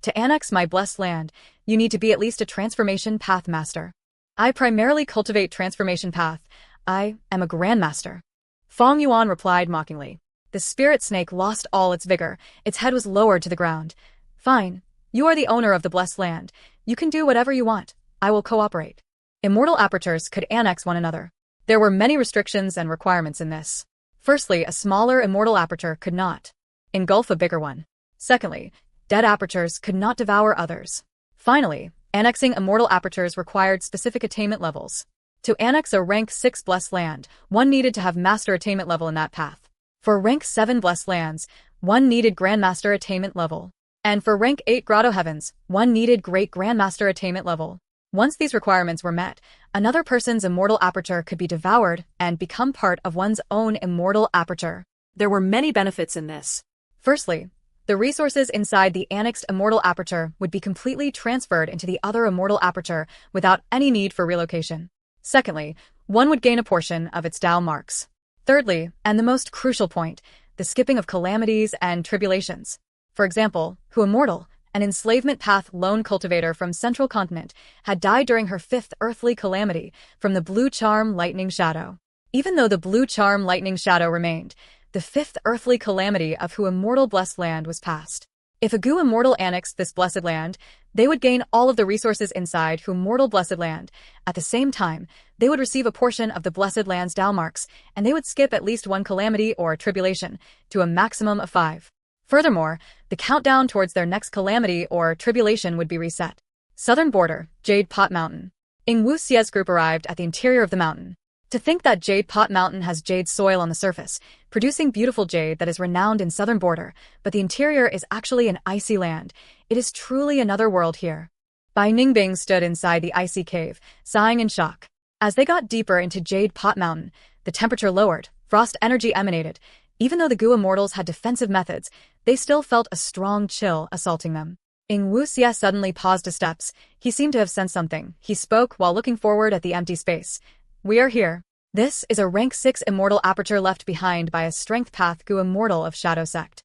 To annex my blessed land, you need to be at least a transformation path master. I primarily cultivate transformation path. I am a grandmaster. Fang Yuan replied mockingly. The spirit snake lost all its vigor. Its head was lowered to the ground. Fine. You are the owner of the blessed land. You can do whatever you want. I will cooperate. Immortal apertures could annex one another. There were many restrictions and requirements in this. Firstly, a smaller immortal aperture could not engulf a bigger one. Secondly, dead apertures could not devour others. Finally, annexing immortal apertures required specific attainment levels. To annex a rank 6 blessed land, one needed to have master attainment level in that path. For rank 7 blessed lands, one needed grandmaster attainment level. And for rank 8 grotto heavens, one needed great grandmaster attainment level. Once these requirements were met, another person's immortal aperture could be devoured and become part of one's own immortal aperture. There were many benefits in this. Firstly, the resources inside the annexed immortal aperture would be completely transferred into the other immortal aperture without any need for relocation. Secondly, one would gain a portion of its Tao marks. Thirdly, and the most crucial point, the skipping of calamities and tribulations. For example, Hu Immortal, an enslavement path lone cultivator from Central Continent, had died during her 5th earthly calamity from the blue charm lightning shadow. Even though the blue charm lightning shadow remained, the 5th earthly calamity of Hu Immortal blessed land was past. If a Gu Immortal annexed this blessed land, they would gain all of the resources inside Hu Immortal blessed land. At the same time, they would receive a portion of the blessed land's Tao marks, and they would skip at least one calamity or tribulation, to a maximum of 5. Furthermore, the countdown towards their next calamity or tribulation would be reset. Southern border, Jade Pot Mountain. Ing Wu Xie's group arrived at the interior of the mountain. To think that Jade Pot Mountain has jade soil on the surface, producing beautiful jade that is renowned in southern border, but the interior is actually an icy land. It is truly another world here. Bai Ningbing stood inside the icy cave, sighing in shock. As they got deeper into Jade Pot Mountain, the temperature lowered, frost energy emanated. Even though the Gu Immortals had defensive methods, they still felt a strong chill assaulting them. Ing Wu Xie suddenly paused a steps. He seemed to have sensed something. He spoke while looking forward at the empty space. We are here. This is a rank 6 immortal aperture left behind by a strength path Gu Immortal of Shadow Sect.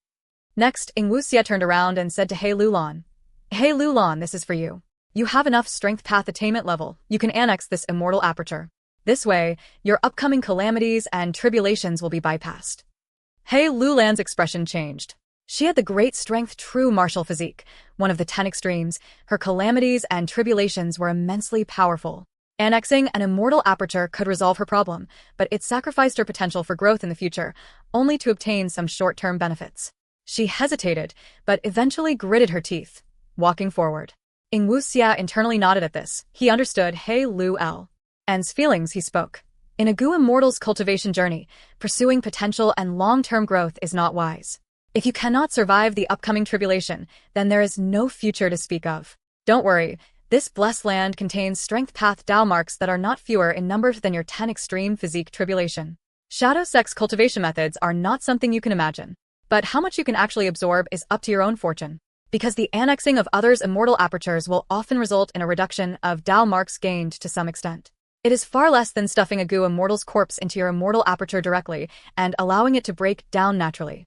Next, Ing Wu Xie turned around and said to He Lulan. He Lulan, this is for you. You have enough strength path attainment level. You can annex this immortal aperture. This way, your upcoming calamities and tribulations will be bypassed. He Lulan's expression changed. She had the great strength true martial physique, one of the 10 extremes. Her calamities and tribulations were immensely powerful. Annexing an immortal aperture could resolve her problem, but it sacrificed her potential for growth in the future, only to obtain some short-term benefits. She hesitated, but eventually gritted her teeth, walking forward. Ing Wu Xie internally nodded at this. He understood He Lulan's feelings. He spoke. In a Gu Immortal's cultivation journey, pursuing potential and long-term growth is not wise. If you cannot survive the upcoming tribulation, then there is no future to speak of. Don't worry, this blessed land contains strength path Tao marks that are not fewer in number than your 10 extreme physique tribulation. Shadow Sect's cultivation methods are not something you can imagine. But how much you can actually absorb is up to your own fortune. Because the annexing of others' immortal apertures will often result in a reduction of Tao marks gained to some extent. It is far less than stuffing a goo immortal's corpse into your immortal aperture directly and allowing it to break down naturally.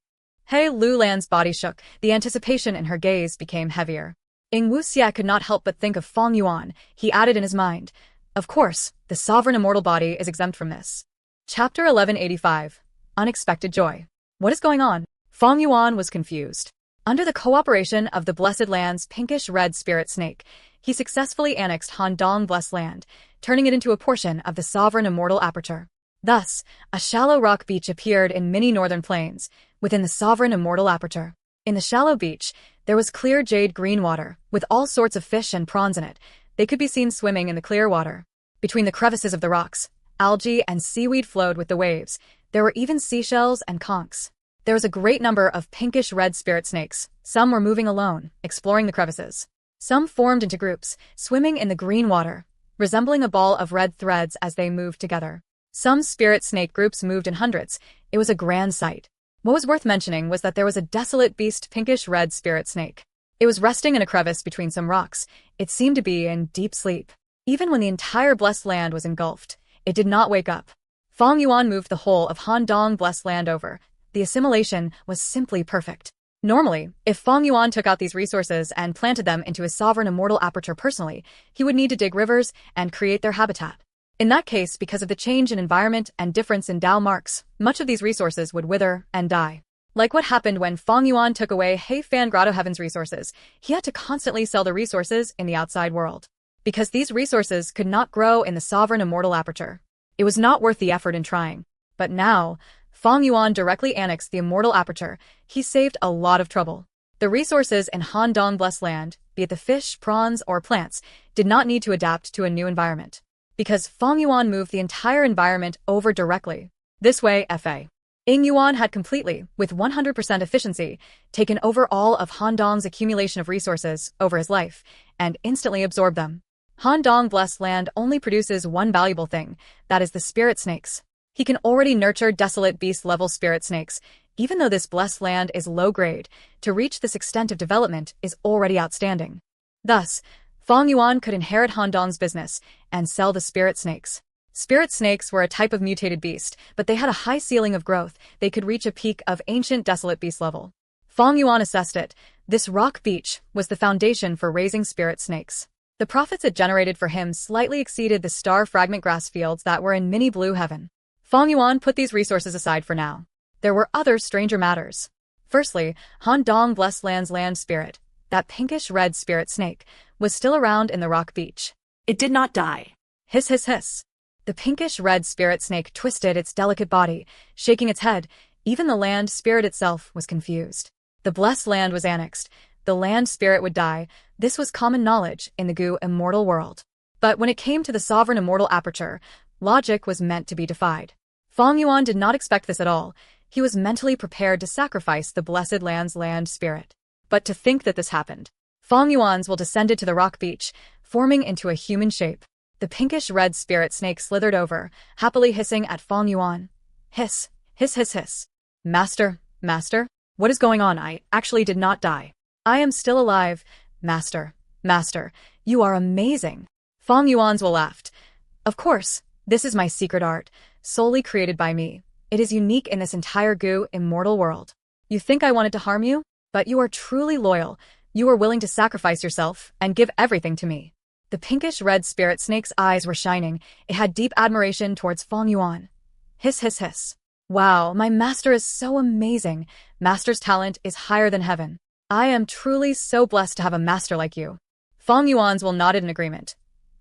He Lulan's body shook, the anticipation in her gaze became heavier. Ying Wuxia could not help but think of Feng Yuan. He added in his mind, "Of course, the sovereign immortal body is exempt from this." Chapter 1185. Unexpected Joy. What is going on? Feng Yuan was confused. Under the cooperation of the Blessed Land's pinkish-red spirit snake, he successfully annexed Handong Blessed Land, turning it into a portion of the sovereign immortal aperture. Thus, a shallow rock beach appeared in many northern plains, within the sovereign immortal aperture. In the shallow beach, there was clear jade-green water, with all sorts of fish and prawns in it. They could be seen swimming in the clear water. Between the crevices of the rocks, algae and seaweed flowed with the waves. There were even seashells and conchs. There was a great number of pinkish-red spirit snakes. Some were moving alone, exploring the crevices. Some formed into groups, swimming in the green water, resembling a ball of red threads as they moved together. Some spirit snake groups moved in hundreds. It was a grand sight. What was worth mentioning was that there was a desolate beast pinkish-red spirit snake. It was resting in a crevice between some rocks. It seemed to be in deep sleep. Even when the entire blessed land was engulfed, it did not wake up. Feng Yuan moved the whole of Handong Blessed Land over. The assimilation was simply perfect. Normally, if Feng Yuan took out these resources and planted them into his sovereign immortal aperture personally, he would need to dig rivers and create their habitat. In that case, because of the change in environment and difference in Dao marks, much of these resources would wither and die. Like what happened when Feng Yuan took away Heifan Grotto Heaven's resources, he had to constantly sell the resources in the outside world. Because these resources could not grow in the sovereign immortal aperture. It was not worth the effort in trying. But now, Feng Yuan directly annexed the immortal aperture. He saved a lot of trouble. The resources in Handong Blessed Land, be it the fish, prawns, or plants, did not need to adapt to a new environment. Because Feng Yuan moved the entire environment over directly. This way, Fa. Ying Yuan had completely, with 100% efficiency, taken over all of Handong's accumulation of resources over his life, and instantly absorbed them. Handong Blessed Land only produces one valuable thing, that is the spirit snakes. He can already nurture desolate beast-level spirit snakes, even though this blessed land is low-grade. To reach this extent of development is already outstanding. Thus, Feng Yuan could inherit Handong's business and sell the spirit snakes. Spirit snakes were a type of mutated beast, but they had a high ceiling of growth. They could reach a peak of ancient desolate beast level. Feng Yuan assessed it. This rock beach was the foundation for raising spirit snakes. The profits it generated for him slightly exceeded the star fragment grass fields that were in mini blue heaven. Feng Yuan put these resources aside for now. There were other stranger matters. Firstly, Handong Blessed Land's land spirit, that pinkish-red spirit snake, was still around in the rock beach. It did not die. Hiss hiss hiss. The pinkish-red spirit snake twisted its delicate body, shaking its head. Even the land spirit itself was confused. The blessed land was annexed. The land spirit would die. This was common knowledge in the Gu immortal world. But when it came to the sovereign immortal aperture, logic was meant to be defied. Feng Yuan did not expect this at all. He was mentally prepared to sacrifice the blessed land's land spirit. But to think that this happened. Feng Yuan's will descended to the rock beach, forming into a human shape. The pinkish-red spirit snake slithered over, happily hissing at Feng Yuan. Hiss, hiss hiss hiss. Master, master? What is going on? I actually did not die. I am still alive. Master, master, you are amazing. Feng Yuan's will laughed. Of course, this is my secret art, solely created by me. It is unique in this entire Gu immortal world. You think I wanted to harm you? But you are truly loyal. You are willing to sacrifice yourself and give everything to me. The pinkish-red spirit snake's eyes were shining. It had deep admiration towards Feng Yuan. Hiss hiss hiss. Wow, my master is so amazing. Master's talent is higher than heaven. I am truly so blessed to have a master like you. Feng Yuan's will nodded in agreement.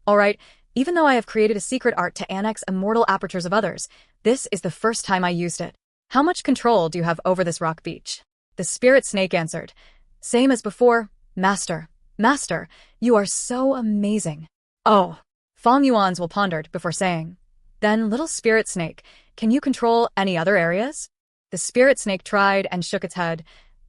All right, even though I have created a secret art to annex immortal apertures of others, this is the first time I used it. How much control do you have over this rock beach? The spirit snake answered. Same as before, master. Master, you are so amazing. Oh. Feng Yuan's will pondered before saying. Then, little spirit snake, can you control any other areas? The spirit snake tried and shook its head.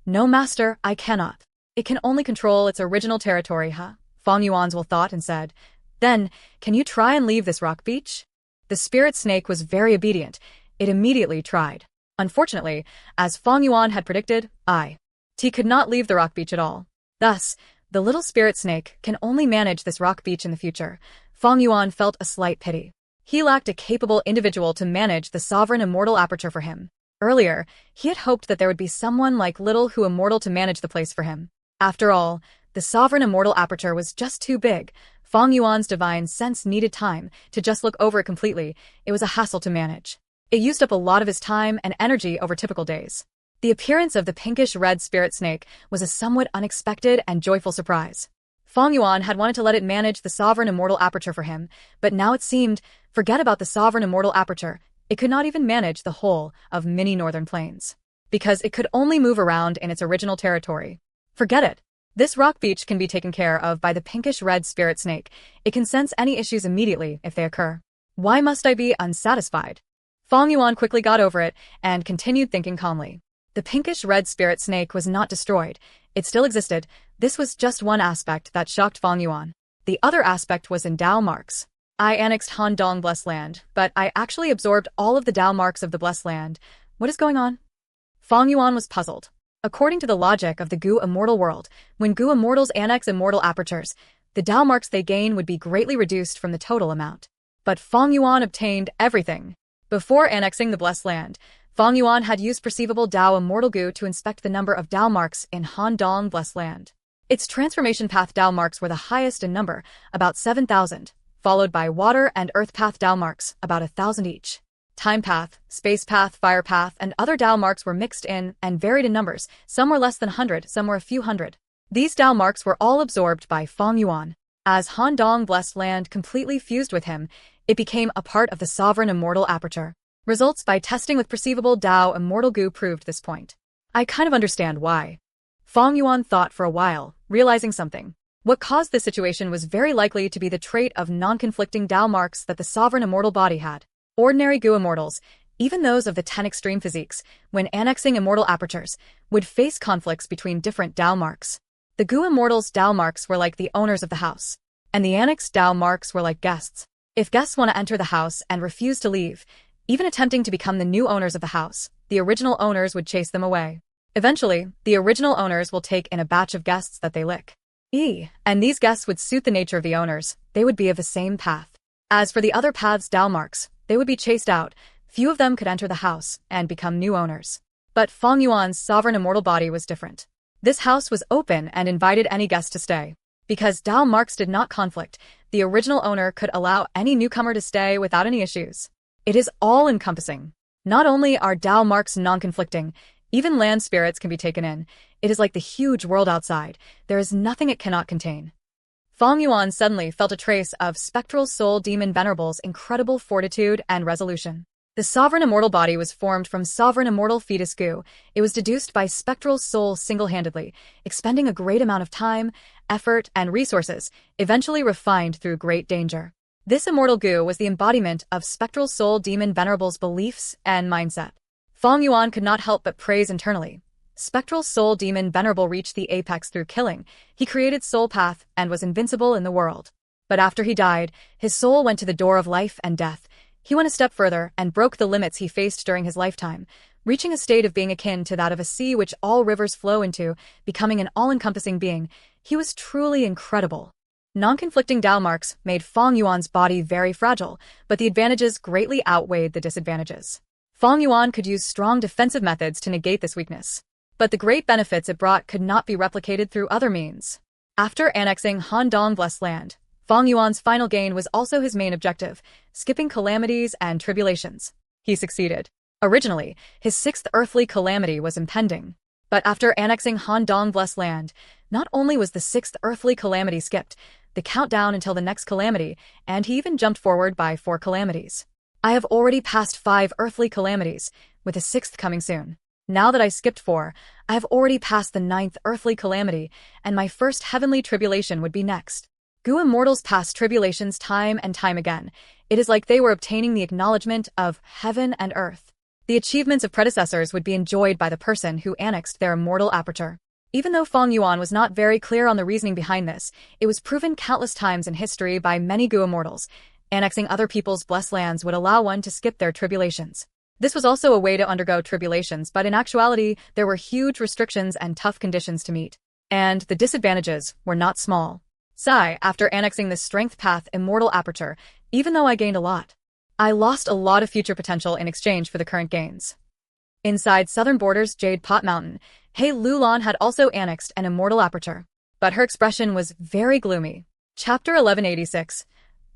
No, master, I cannot. It can only control its original territory, huh? Feng Yuan's will thought and said. Then, can you try and leave this rock beach? The spirit snake was very obedient. It immediately tried. Unfortunately, as Feng Yuan had predicted, T could not leave the rock beach at all. Thus, the little spirit snake can only manage this rock beach in the future. Feng Yuan felt a slight pity. He lacked a capable individual to manage the sovereign immortal aperture for him. Earlier, he had hoped that there would be someone like Little Who Immortal to manage the place for him. After all, the sovereign immortal aperture was just too big. Fang Yuan's divine sense needed time to just look over it completely. It was a hassle to manage. It used up a lot of his time and energy over typical days. The appearance of the pinkish-red spirit snake was a somewhat unexpected and joyful surprise. Fang Yuan had wanted to let it manage the sovereign immortal aperture for him, but now it seemed, forget about the sovereign immortal aperture, it could not even manage the whole of mini Northern Plains. Because it could only move around in its original territory. Forget it. This rock beach can be taken care of by the pinkish-red spirit snake. It can sense any issues immediately if they occur. Why must I be unsatisfied? Fang Yuan quickly got over it and continued thinking calmly. The pinkish-red spirit snake was not destroyed. It still existed. This was just one aspect that shocked Fang Yuan. The other aspect was in Dao marks. I annexed Han Dong Blessed Land, but I actually absorbed all of the Dao marks of the Blessed Land. What is going on? Fang Yuan was puzzled. According to the logic of the Gu Immortal world, when Gu Immortals annex immortal apertures, the Dao marks they gain would be greatly reduced from the total amount. But Fang Yuan obtained everything. Before annexing the Blessed Land, Fang Yuan had used perceivable Dao Immortal Gu to inspect the number of Dao marks in Han Dong Blessed Land. Its transformation path Dao marks were the highest in number, about 7,000, followed by water and earth path Dao marks, about 1,000 each. Time path, space path, fire path, and other Dao marks were mixed in and varied in numbers. Some were less than 100, some were a few hundred. These Dao marks were all absorbed by Fang Yuan. As Han Dong Blessed Land completely fused with him, it became a part of the sovereign immortal aperture. Results by testing with perceivable Dao Immortal Gu proved this point. I kind of understand why. Fang Yuan thought for a while, realizing something. What caused this situation was very likely to be the trait of non-conflicting Dao marks that the sovereign immortal body had. Ordinary Gu immortals, even those of the 10 extreme physiques, when annexing immortal apertures, would face conflicts between different Dao marks. The Gu immortals' Dao marks were like the owners of the house, and the annexed Dao marks were like guests. If guests want to enter the house and refuse to leave, even attempting to become the new owners of the house, the original owners would chase them away. Eventually, the original owners will take in a batch of guests that they lick. And these guests would suit the nature of the owners. They would be of the same path. As for the other paths' Dao marks, they would be chased out. Few of them could enter the house and become new owners. But Fang Yuan's sovereign immortal body was different. This house was open and invited any guest to stay. Because Dao marks did not conflict, the original owner could allow any newcomer to stay without any issues. It is all-encompassing. Not only are Dao marks non-conflicting, even land spirits can be taken in. It is like the huge world outside. There is nothing it cannot contain. Fang Yuan suddenly felt a trace of Spectral Soul Demon Venerable's incredible fortitude and resolution. The sovereign immortal body was formed from sovereign immortal fetus Gu. It was deduced by Spectral Soul single-handedly, expending a great amount of time, effort, and resources, eventually refined through great danger. This immortal Gu was the embodiment of Spectral Soul Demon Venerable's beliefs and mindset. Fang Yuan could not help but praise internally. Spectral Soul Demon Venerable reached the apex through killing. He created Soul Path and was invincible in the world. But after he died, his soul went to the door of life and death. He went a step further and broke the limits he faced during his lifetime, reaching a state of being akin to that of a sea which all rivers flow into, becoming an all-encompassing being. He was truly incredible. Non-conflicting Dao marks made Fang Yuan's body very fragile, but the advantages greatly outweighed the disadvantages. Fang Yuan could use strong defensive methods to negate this weakness. But the great benefits it brought could not be replicated through other means. After annexing Han Dong Blessed Land, Fang Yuan's final gain was also his main objective, skipping calamities and tribulations. He succeeded. Originally, his 6th earthly calamity was impending. But after annexing Han Dong Blessed Land, not only was the 6th earthly calamity skipped, the countdown until the next calamity, and he even jumped forward by 4 calamities. I have already passed 5 earthly calamities, with a 6th coming soon. Now that I skipped 4, I have already passed the 9th earthly calamity, and my first heavenly tribulation would be next. Gu immortals pass tribulations time and time again. It is like they were obtaining the acknowledgement of heaven and earth. The achievements of predecessors would be enjoyed by the person who annexed their immortal aperture. Even though Fang Yuan was not very clear on the reasoning behind this, it was proven countless times in history by many Gu immortals. Annexing other people's blessed lands would allow one to skip their tribulations. This was also a way to undergo tribulations, but in actuality, there were huge restrictions and tough conditions to meet. And the disadvantages were not small. After annexing the strength path immortal aperture, even though I gained a lot, I lost a lot of future potential in exchange for the current gains. Inside southern borders Jade Pot Mountain, He Lulan had also annexed an immortal aperture. But her expression was very gloomy. Chapter 1186.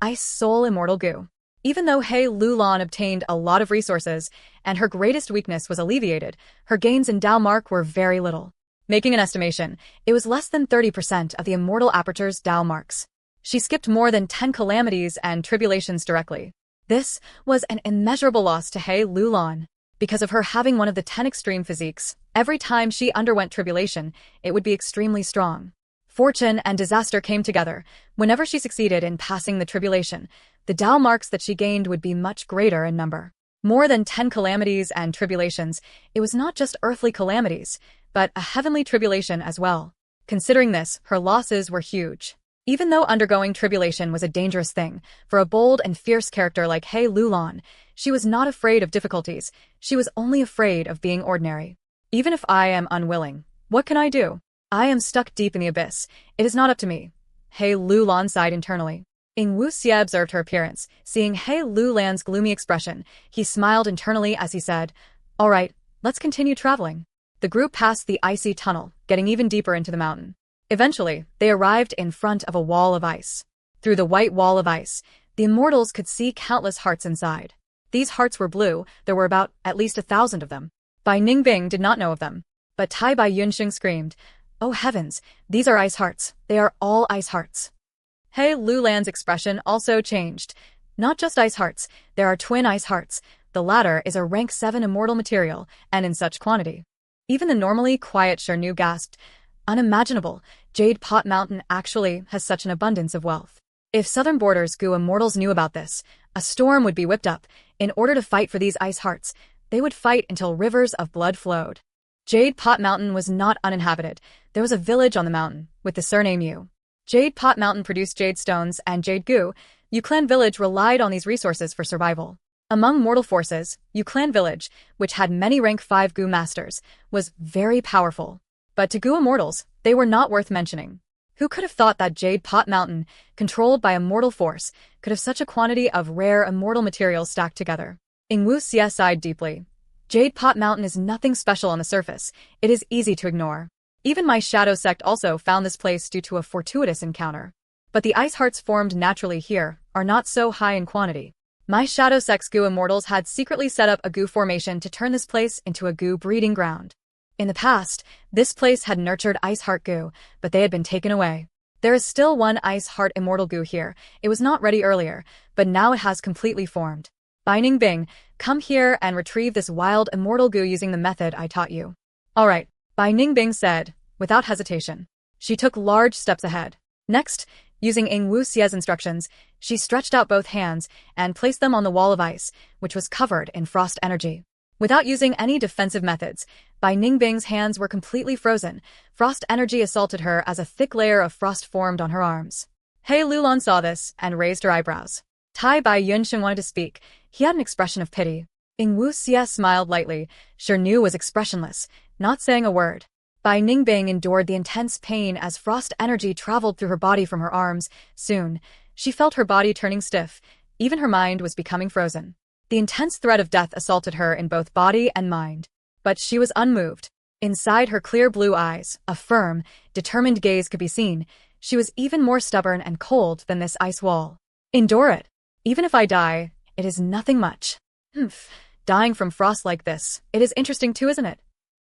Ice Soul Immortal Goo. Even though He Lulan obtained a lot of resources, and her greatest weakness was alleviated, her gains in Dao Mark were very little. Making an estimation, it was less than 30% of the immortal aperture's Dao Marks. She skipped more than 10 calamities and tribulations directly. This was an immeasurable loss to He Lulan. Because of her having one of the 10 extreme physiques, every time she underwent tribulation, it would be extremely strong. Fortune and disaster came together. Whenever she succeeded in passing the tribulation, the Dao marks that she gained would be much greater in number. More than 10 calamities and tribulations, it was not just earthly calamities, but a heavenly tribulation as well. Considering this, her losses were huge. Even though undergoing tribulation was a dangerous thing, for a bold and fierce character like He Lulan, she was not afraid of difficulties, she was only afraid of being ordinary. Even if I am unwilling, what can I do? I am stuck deep in the abyss. It is not up to me. He Lulan sighed internally. Ing Wuxia observed her appearance. Seeing He Lulan's gloomy expression, he smiled internally as he said, "All right, let's continue traveling." The group passed the icy tunnel, getting even deeper into the mountain. Eventually, they arrived in front of a wall of ice. Through the white wall of ice, the immortals could see countless hearts inside. These hearts were blue. There were about at least 1,000 of them. Bai Ningbing did not know of them. But Tai Bai Yunxing screamed, "Oh heavens, these are ice hearts. They are all ice hearts." He Lulan's expression also changed. Not just ice hearts, there are twin ice hearts. The latter is a rank 7 immortal material, and in such quantity. Even the normally quiet Shernu gasped, "Unimaginable, Jade Pot Mountain actually has such an abundance of wealth." If southern borders Goo immortals knew about this, a storm would be whipped up. In order to fight for these ice hearts, they would fight until rivers of blood flowed. Jade Pot Mountain was not uninhabited. There was a village on the mountain, with the surname Yu. Jade Pot Mountain produced jade stones and jade goo. Yu Clan Village relied on these resources for survival. Among mortal forces, Yu Clan Village, which had many rank 5 goo masters, was very powerful. But to goo immortals, they were not worth mentioning. Who could have thought that Jade Pot Mountain, controlled by a mortal force, could have such a quantity of rare immortal materials stacked together? Ing Wuxia sighed deeply. Jade Pot Mountain is nothing special on the surface. It is easy to ignore. Even my shadow sect also found this place due to a fortuitous encounter. But the ice hearts formed naturally here are not so high in quantity. My shadow sect's goo immortals had secretly set up a goo formation to turn this place into a goo breeding ground. In the past, this place had nurtured ice heart goo, but they had been taken away. There is still one ice heart immortal goo here. It was not ready earlier, but now it has completely formed. Bai Ningbing, come here and retrieve this wild immortal goo using the method I taught you. All right, Bai Ningbing said, without hesitation. She took large steps ahead. Next, using Ing Wuxia's instructions, she stretched out both hands and placed them on the wall of ice, which was covered in frost energy. Without using any defensive methods, Bai Ningbing's hands were completely frozen. Frost energy assaulted her as a thick layer of frost formed on her arms. He Lulan saw this and raised her eyebrows. Tai Bai Yunxing wanted to speak. He had an expression of pity. Ing Wuxia smiled lightly. Shernu was expressionless, not saying a word. Bai Ningbing endured the intense pain as frost energy traveled through her body from her arms. Soon, she felt her body turning stiff. Even her mind was becoming frozen. The intense threat of death assaulted her in both body and mind. But she was unmoved. Inside her clear blue eyes, a firm, determined gaze could be seen. She was even more stubborn and cold than this ice wall. Endure it. Even if I die, it is nothing much. Dying from frost like this, it is interesting too, isn't it?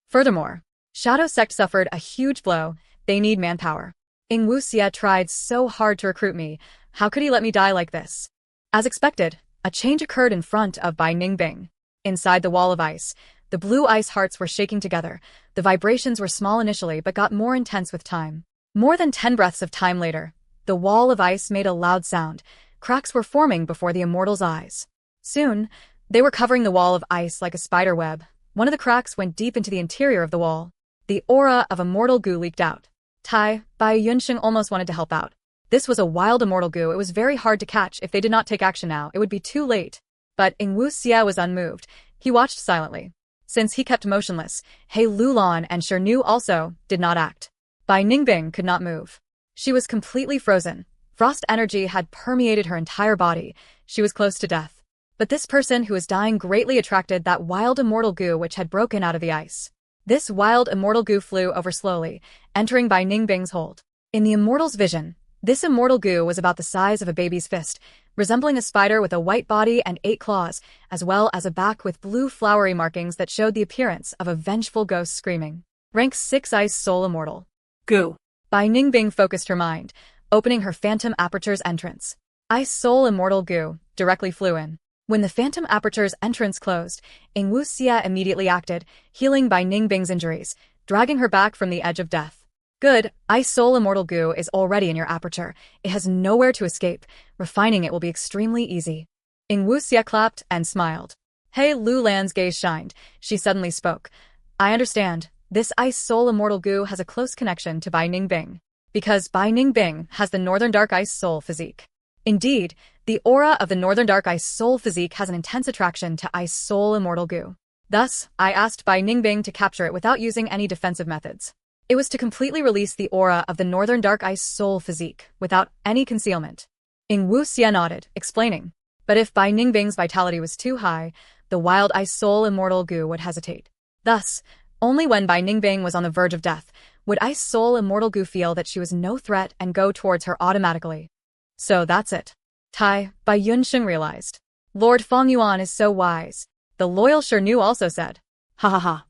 Furthermore, Shadow Sect suffered a huge blow. They need manpower. Ing Wuxia tried so hard to recruit me. How could he let me die like this? As expected, a change occurred in front of Bai Ningbing. Inside the wall of ice, the blue ice hearts were shaking together. The vibrations were small initially but got more intense with time. More than 10 breaths of time later, the wall of ice made a loud sound. Cracks were forming before the immortals' eyes. Soon, they were covering the wall of ice like a spider web. One of the cracks went deep into the interior of the wall. The aura of immortal goo leaked out. Tai Bai Yunxing almost wanted to help out. This was a wild immortal goo. It was very hard to catch. If they did not take action now, it would be too late. But Ing Wuxia was unmoved. He watched silently. Since he kept motionless, He Lulan and Shernu also did not act. Bai Ningbing could not move. She was completely frozen. Frost energy had permeated her entire body. She was close to death. But this person who was dying greatly attracted that wild immortal goo which had broken out of the ice. This wild immortal goo flew over slowly, entering Bai Ningbing's hold. In the immortal's vision, this immortal goo was about the size of a baby's fist, resembling a spider with a white body and 8 claws, as well as a back with blue flowery markings that showed the appearance of a vengeful ghost screaming. Rank 6 Ice Soul Immortal. Goo. Bai Ningbing focused her mind, opening her Phantom Aperture's entrance. Ice Soul Immortal Goo directly flew in. When the Phantom Aperture's entrance closed, Wu Xia immediately acted, healing Bai Ningbing's injuries, dragging her back from the edge of death. Good, Ice Soul Immortal Goo is already in your aperture. It has nowhere to escape. Refining it will be extremely easy. Wu Xia clapped and smiled. Hey Lu Lan's gaze shined. She suddenly spoke. I understand. This Ice Soul Immortal Goo has a close connection to Bai Ningbing. Because Bai Ningbing has the Northern Dark Ice Soul physique. Indeed, the aura of the Northern Dark Ice Soul physique has an intense attraction to Ice Soul Immortal Goo. Thus, I asked Bai Ningbing to capture it without using any defensive methods. It was to completely release the aura of the Northern Dark Ice Soul physique, without any concealment. Wu Xia nodded, explaining. But if Bai Ningbing's vitality was too high, the wild Ice Soul Immortal Goo would hesitate. Thus, only when Bai Ningbing was on the verge of death, would Ice Soul Immortal Goo feel that she was no threat and go towards her automatically. So that's it. Bai Yunsheng realized. Lord Feng Yuan is so wise. The loyal Shirnu also said. Ha ha ha.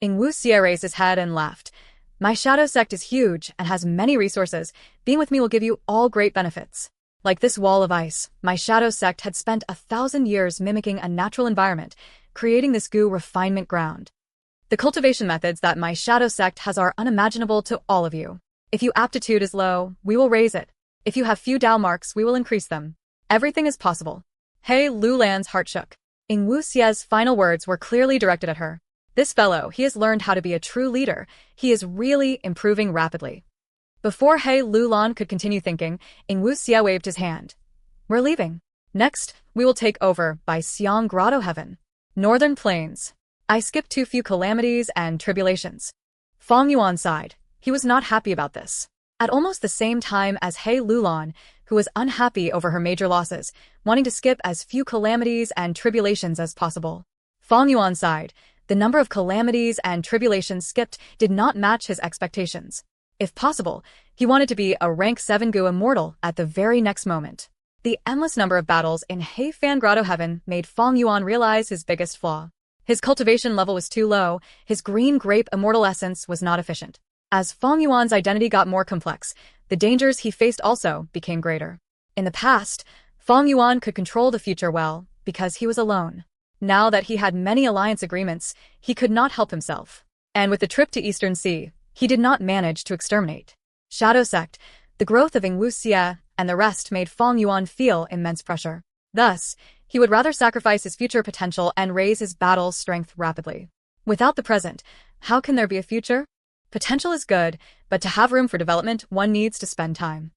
Wu Xia raised his head and laughed. My shadow sect is huge and has many resources. Being with me will give you all great benefits. Like this wall of ice, my shadow sect had spent 1,000 years mimicking a natural environment, creating this goo refinement ground. The cultivation methods that my shadow sect has are unimaginable to all of you. If your aptitude is low, we will raise it. If you have few Dao marks, we will increase them. Everything is possible. Hey Lu Lan's heart shook. Wu Xia's final words were clearly directed at her. This fellow, he has learned how to be a true leader. He is really improving rapidly. Before He Lu Lan could continue thinking, Wu Xia waved his hand. We're leaving. Next, we will take over by Xiang Grotto Heaven. Northern Plains. I skipped too few calamities and tribulations. Feng Yuan sighed. He was not happy about this. At almost the same time as He Lu Lan, who was unhappy over her major losses, wanting to skip as few calamities and tribulations as possible. Feng Yuan sighed. The number of calamities and tribulations skipped did not match his expectations. If possible, he wanted to be a rank 7 Goo immortal at the very next moment. The endless number of battles in He Fan Grotto Heaven made Feng Yuan realize his biggest flaw. His cultivation level was too low, his green grape immortal essence was not efficient. As Feng Yuan's identity got more complex, the dangers he faced also became greater. In the past, Feng Yuan could control the future well, because he was alone. Now that he had many alliance agreements, he could not help himself. And with the trip to Eastern Sea, he did not manage to exterminate. Shadow Sect, the growth of Wu Xia, and the rest made Feng Yuan feel immense pressure. Thus, he would rather sacrifice his future potential and raise his battle strength rapidly. Without the present, how can there be a future? Potential is good, but to have room for development, one needs to spend time.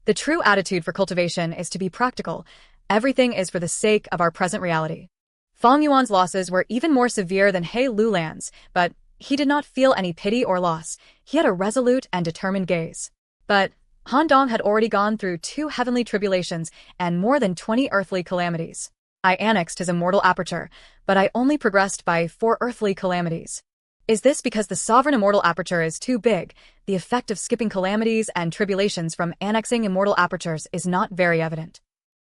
The true attitude for cultivation is to be practical. Everything is for the sake of our present reality. Feng Yuan's losses were even more severe than He Lu Lan's, but he did not feel any pity or loss. He had a resolute and determined gaze. But Han Dong had already gone through 2 heavenly tribulations and more than 20 earthly calamities. I annexed his immortal aperture, but I only progressed by 4 earthly calamities. Is this because the sovereign immortal aperture is too big? The effect of skipping calamities and tribulations from annexing immortal apertures is not very evident.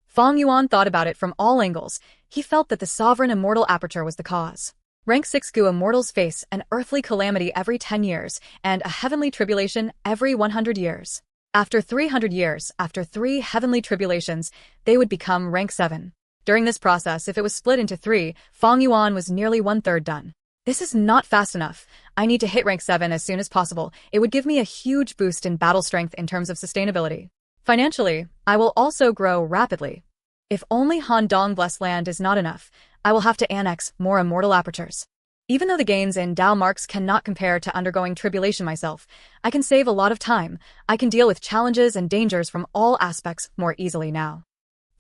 Feng Yuan thought about it from all angles. He felt that the sovereign immortal aperture was the cause. Rank 6 Goo immortals face an earthly calamity every 10 years and a heavenly tribulation every 100 years. After 300 years, after 3 heavenly tribulations, they would become rank 7. During this process, if it was split into 3, Feng Yuan was nearly 1/3 done. This is not fast enough. I need to hit rank 7 as soon as possible. It would give me a huge boost in battle strength in terms of sustainability. Financially, I will also grow rapidly. If only Han Dong Blessed Land is not enough, I will have to annex more immortal apertures. Even though the gains in Dao marks cannot compare to undergoing tribulation myself, I can save a lot of time. I can deal with challenges and dangers from all aspects more easily now.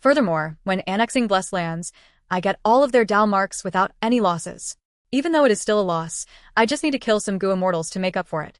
Furthermore, when annexing Blessed Lands, I get all of their Dao marks without any losses. Even though it is still a loss, I just need to kill some Goo immortals to make up for it.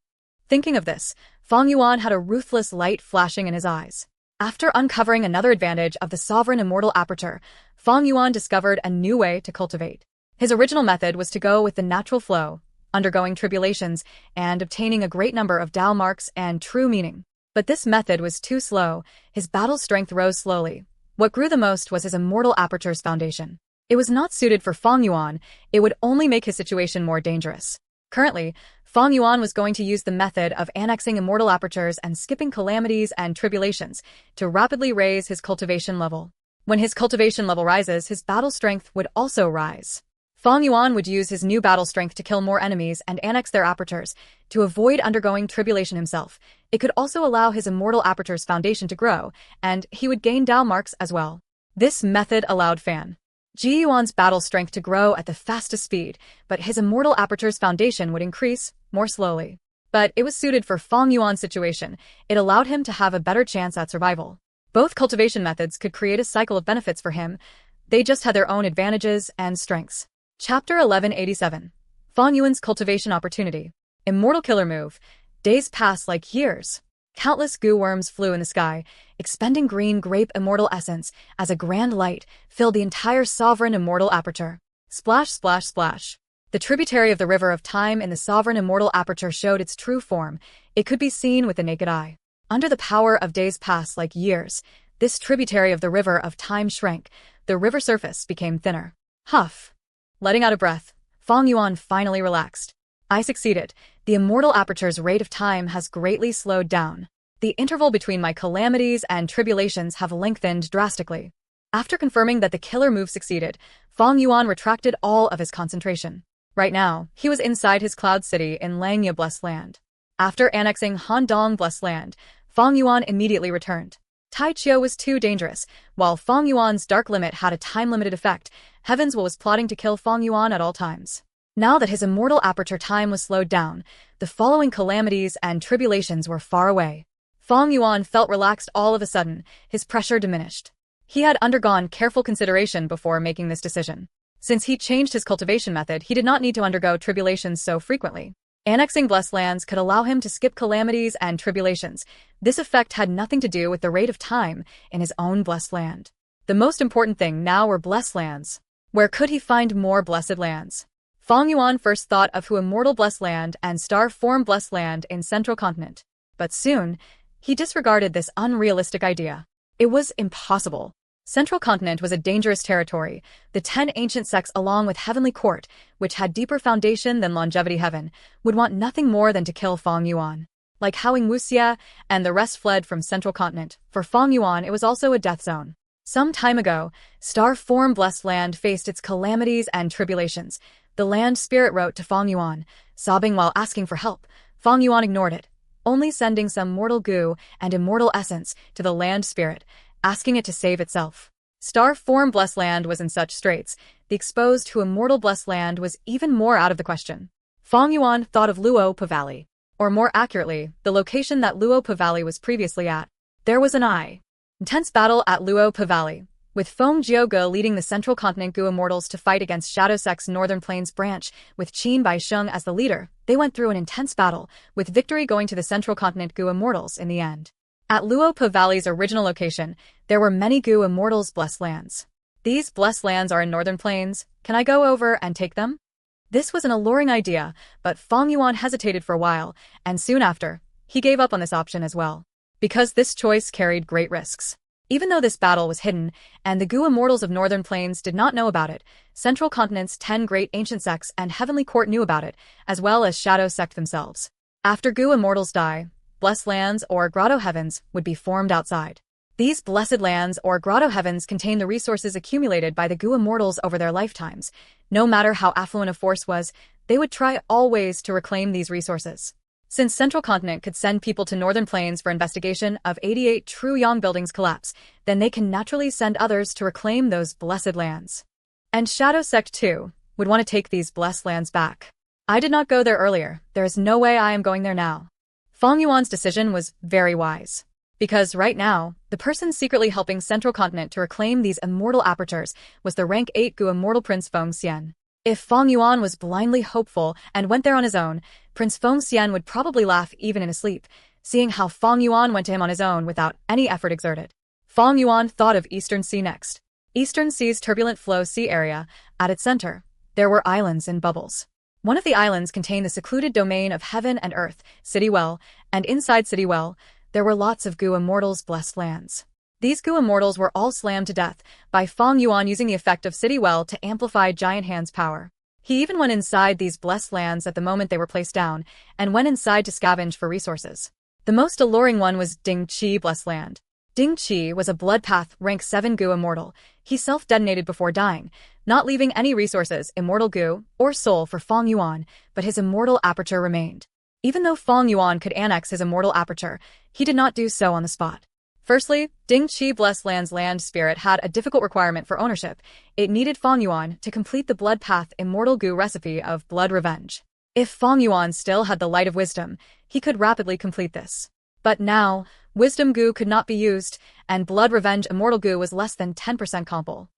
Thinking of this, Feng Yuan had a ruthless light flashing in his eyes. After uncovering another advantage of the sovereign immortal aperture, Fang Yuan discovered a new way to cultivate. His original method was to go with the natural flow, undergoing tribulations and obtaining a great number of Tao marks and true meaning. But this method was too slow. His battle strength rose slowly. What grew the most was his immortal aperture's foundation. It was not suited for Fang Yuan. It would only make his situation more dangerous. Currently, Fang Yuan was going to use the method of annexing immortal apertures and skipping calamities and tribulations to rapidly raise his cultivation level. When his cultivation level rises, his battle strength would also rise. Fang Yuan would use his new battle strength to kill more enemies and annex their apertures to avoid undergoing tribulation himself. It could also allow his immortal aperture's foundation to grow, and he would gain Tao marks as well. This method allowed Fan Ji Yuan's battle strength to grow at the fastest speed, but his immortal aperture's foundation would increase more slowly. But it was suited for Fang Yuan's situation. It allowed him to have a better chance at survival. Both cultivation methods could create a cycle of benefits for him. They just had their own advantages and strengths. Chapter 1187. Fang Yuan's cultivation opportunity. Immortal killer move. Days passed like years. Countless goo worms flew in the sky, expending green grape immortal essence as a grand light filled the entire sovereign immortal aperture. Splash, splash, splash. The tributary of the river of time in the sovereign immortal aperture showed its true form. It could be seen with the naked eye. Under the power of days passed like years, this tributary of the river of time shrank. The river surface became thinner. Huff. Letting out a breath, Fang Yuan finally relaxed. I succeeded. The immortal aperture's rate of time has greatly slowed down. The interval between my calamities and tribulations have lengthened drastically. After confirming that the killer move succeeded, Fang Yuan retracted all of his concentration. Right now, he was inside his cloud city in Langya Blessed Land. After annexing Handong Blessed Land, Fang Yuan immediately returned. Tai Chiu was too dangerous. While Fang Yuan's dark limit had a time-limited effect, Heavens was plotting to kill Fang Yuan at all times. Now that his immortal aperture time was slowed down, the following calamities and tribulations were far away. Fang Yuan felt relaxed all of a sudden. His pressure diminished. He had undergone careful consideration before making this decision. Since he changed his cultivation method, he did not need to undergo tribulations so frequently. Annexing blessed lands could allow him to skip calamities and tribulations. This effect had nothing to do with the rate of time in his own blessed land. The most important thing now were blessed lands. Where could he find more blessed lands? Fang Yuan first thought of Hu Immortal Blessed Land and Star Form Blessed Land in Central Continent. But soon, he disregarded this unrealistic idea. It was impossible. Central Continent was a dangerous territory. The 10 ancient sects along with Heavenly Court, which had deeper foundation than Longevity Heaven, would want nothing more than to kill Fang Yuan. Like Hao Wuxia and the rest fled from Central Continent, for Fang Yuan it was also a death zone. Some time ago, Star Form Blessed Land faced its calamities and tribulations. The land spirit wrote to Fang Yuan, sobbing while asking for help. Fang Yuan ignored it, only sending some mortal goo and immortal essence to the land spirit, asking it to save itself. Star Form Blessed Land was in such straits, the exposed to Immortal Blessed Land was even more out of the question. Fang Yuan thought of Luopa Valley, or more accurately, the location that Luopa Valley was previously at. There was an intense battle at Luopa Valley, with Feng Jiuge leading the Central Continent Gu Immortals to fight against Shadow Sect's Northern Plains branch, with Qin Baisheng as the leader. They went through an intense battle, with victory going to the Central Continent Gu Immortals in the end. At Luopa Valley's original location, there were many Gu Immortals' blessed lands. These blessed lands are in Northern Plains. Can I go over and take them? This was an alluring idea, but Fang Yuan hesitated for a while, and soon after, he gave up on this option as well. Because this choice carried great risks. Even though this battle was hidden, and the Gu Immortals of Northern Plains did not know about it, Central Continent's 10 great ancient sects and Heavenly Court knew about it, as well as Shadow Sect themselves. After Gu Immortals die, blessed lands or grotto heavens would be formed outside. These blessed lands or grotto heavens contain the resources accumulated by the Gu Immortals over their lifetimes. No matter how affluent a force was, they would try all ways to reclaim these resources. Since Central Continent could send people to Northern Plains for investigation of 88 true Yang buildings collapse, then they can naturally send others to reclaim those blessed lands. And Shadow Sect too would want to take these blessed lands back. I did not go there earlier. There is no way I am going there now. Fang Yuan's decision was very wise. Because right now, the person secretly helping Central Continent to reclaim these immortal apertures was the rank 8 Gu Immortal Prince Feng Xian. If Fang Yuan was blindly hopeful and went there on his own, Prince Feng Xian would probably laugh even in his sleep. seeing how Fang Yuan went to him on his own without any effort exerted. Fang Yuan thought of Eastern Sea next. Eastern Sea's turbulent flow sea area. At its center, there were islands in bubbles. One of the islands contained the secluded domain of heaven and earth, City Well, and inside City Well, there were lots of Gu Immortals' blessed lands. These Gu Immortals were all slammed to death by Fang Yuan using the effect of City Well to amplify Giant Hand's power. He even went inside these blessed lands at the moment they were placed down, and went inside to scavenge for resources. The most alluring one was Ding Qi Blessed Land. Ding Qi was a Bloodpath rank 7 Gu Immortal. He self-detonated before dying, not leaving any resources, immortal Gu, or soul for Fang Yuan, but his immortal aperture remained. Even though Fang Yuan could annex his immortal aperture, he did not do so on the spot. Firstly, Ding Qi Blessed Land's land spirit had a difficult requirement for ownership. It needed Fang Yuan to complete the Bloodpath Immortal Gu recipe of blood revenge. If Fang Yuan still had the light of wisdom, he could rapidly complete this. But now, Wisdom Gu could not be used, and Blood Revenge Immortal Gu was less than 10% compl.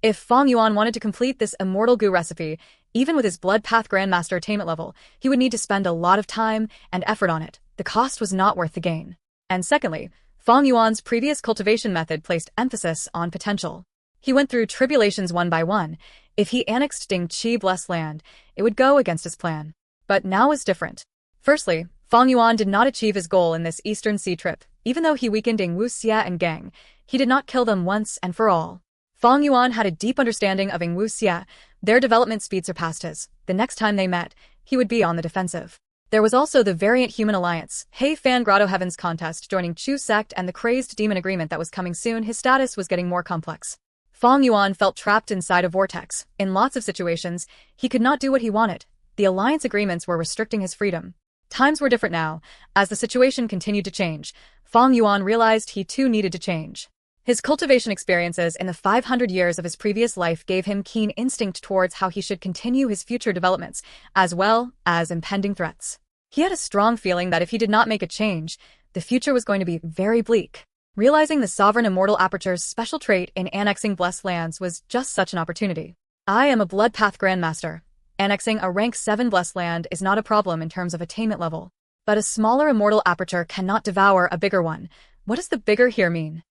If Fang Yuan wanted to complete this Immortal Gu recipe, even with his Bloodpath Grandmaster attainment level, he would need to spend a lot of time and effort on it. The cost was not worth the gain. And secondly, Fang Yuan's previous cultivation method placed emphasis on potential. He went through tribulations one by one. If he annexed Ding Qi Blessed Land, it would go against his plan. But now was different. Firstly, Fang Yuan did not achieve his goal in this Eastern Sea trip. Even though he weakened Ying Wuxia and Gang, he did not kill them once and for all. Fang Yuan had a deep understanding of Ying Wuxia. Their development speed surpassed his. The next time they met, he would be on the defensive. There was also the Variant Human Alliance, Hei Fan Grotto Heavens contest joining Chu Sect and the Crazed Demon Agreement that was coming soon. His status was getting more complex. Fang Yuan felt trapped inside a vortex. In lots of situations, he could not do what he wanted. The alliance agreements were restricting his freedom. Times were different now. As the situation continued to change, Fang Yuan realized he too needed to change. His cultivation experiences in the 500 years of his previous life gave him keen instinct towards how he should continue his future developments, as well as impending threats. He had a strong feeling that if he did not make a change, the future was going to be very bleak. Realizing the Sovereign Immortal Aperture's special trait in annexing blessed lands was just such an opportunity. I am a Bloodpath Grandmaster. Annexing a rank 7 blessed land is not a problem in terms of attainment level. But a smaller immortal aperture cannot devour a bigger one. What does the bigger here mean?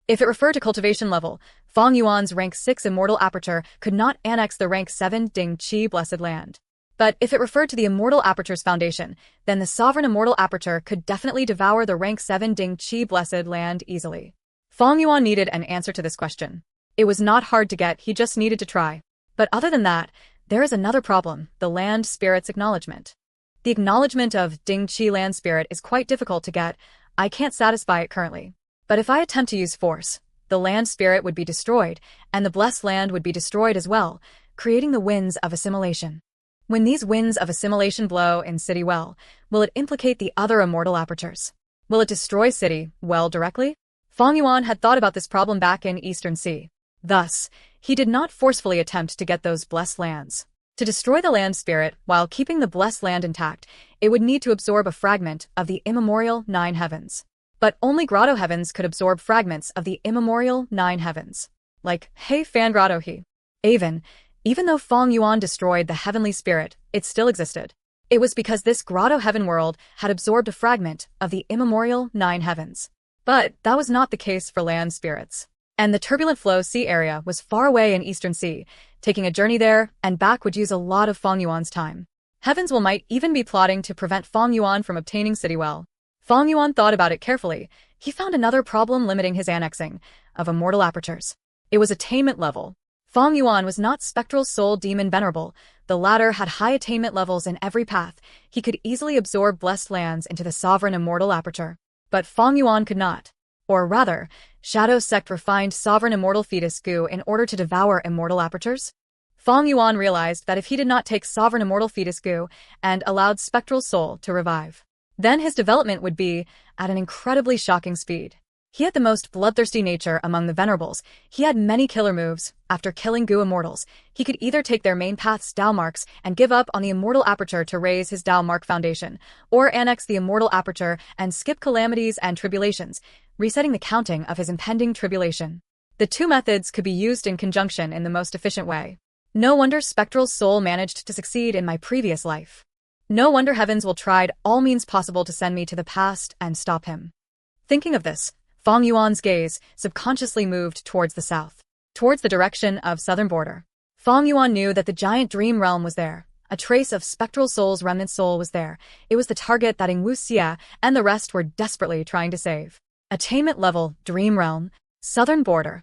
If it referred to cultivation level, Fang Yuan's rank 6 immortal aperture could not annex the rank 7 Ding Qi Blessed Land. But if it referred to the immortal aperture's foundation, then the sovereign immortal aperture could definitely devour the rank 7 Ding Qi Blessed Land easily. Fang Yuan needed an answer to this question. It was not hard to get, he just needed to try. But other than that, there is another problem, the land spirit's acknowledgement. The acknowledgement of Ding Qi land spirit is quite difficult to get. I can't satisfy it currently. But if I attempt to use force, the land spirit would be destroyed, and the blessed land would be destroyed as well, creating the winds of assimilation. When these winds of assimilation blow in City Well, will it implicate the other immortal apertures? Will it destroy City Well directly? Fang Yuan had thought about this problem back in Eastern Sea. Thus, he did not forcefully attempt to get those blessed lands. To destroy the land spirit while keeping the blessed land intact, it would need to absorb a fragment of the immemorial 9 heavens. But only Grotto Heavens could absorb fragments of the immemorial 9 heavens. Like Hei Fan Grotto He. Even though Fang Yuan destroyed the heavenly spirit, it still existed. It was because this Grotto Heaven world had absorbed a fragment of the immemorial 9 heavens. But that was not the case for land spirits. And the turbulent flow sea area was far away in Eastern Sea. Taking a journey there and back would use a lot of Fang Yuan's time. Heavens will might even be plotting to prevent Fang Yuan from obtaining City Well. Fang Yuan thought about it carefully. He found another problem limiting his annexing of immortal apertures. It was attainment level. Fang Yuan was not Spectral Soul Demon Venerable. The latter had high attainment levels in every path. He could easily absorb blessed lands into the sovereign immortal aperture. But Fang Yuan could not. Or rather, Shadow Sect refined sovereign immortal fetus Gu in order to devour immortal apertures. Fang Yuan realized that if he did not take sovereign immortal fetus Gu and allowed Spectral Soul to revive, then his development would be at an incredibly shocking speed. He had the most bloodthirsty nature among the Venerables. He had many killer moves. After killing Gu Immortals, he could either take their main path's Dao marks and give up on the immortal aperture to raise his Dao mark foundation, or annex the immortal aperture and skip calamities and tribulations, resetting the counting of his impending tribulation. The two methods could be used in conjunction in the most efficient way. No wonder Spectral Soul managed to succeed in my previous life. No wonder heavens will try all means possible to send me to the past and stop him. Thinking of this, Fang Yuan's gaze subconsciously moved towards the south, towards the direction of southern border. Fang Yuan knew that the giant dream realm was there. A trace of spectral soul's remnant soul was there. It was the target that Wu Xia and the rest were desperately trying to save. Attainment level, dream realm, southern border.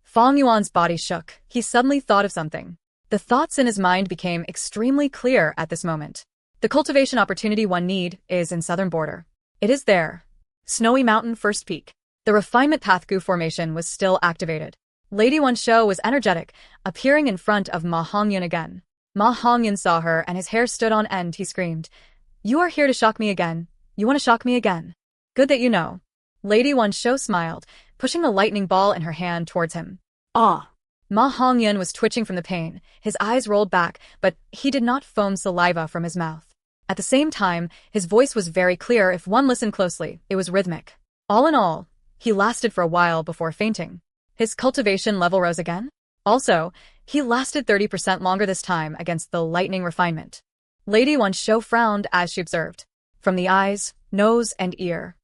Fang Yuan's body shook. He suddenly thought of something. The thoughts in his mind became extremely clear at this moment. The cultivation opportunity one need is in southern border. It is there. Snowy Mountain First Peak. The refinement path Gu formation was still activated. Lady Wan Shou was energetic, appearing in front of Ma Hongyun again. Ma Hongyun saw her and his hair stood on end. He screamed, "You are here to shock me again? You want to shock me again? Good that you know." Lady Wan Shou smiled, pushing the lightning ball in her hand towards him. Ah! Ma Hongyun was twitching from the pain. His eyes rolled back, but he did not foam saliva from his mouth. At the same time, his voice was very clear. If one listened closely, it was rhythmic. All in all, he lasted for a while before fainting. His cultivation level rose again. Also, he lasted 30% longer this time against the lightning refinement. Lady Wan Shou frowned as she observed. From the eyes, nose, and ear,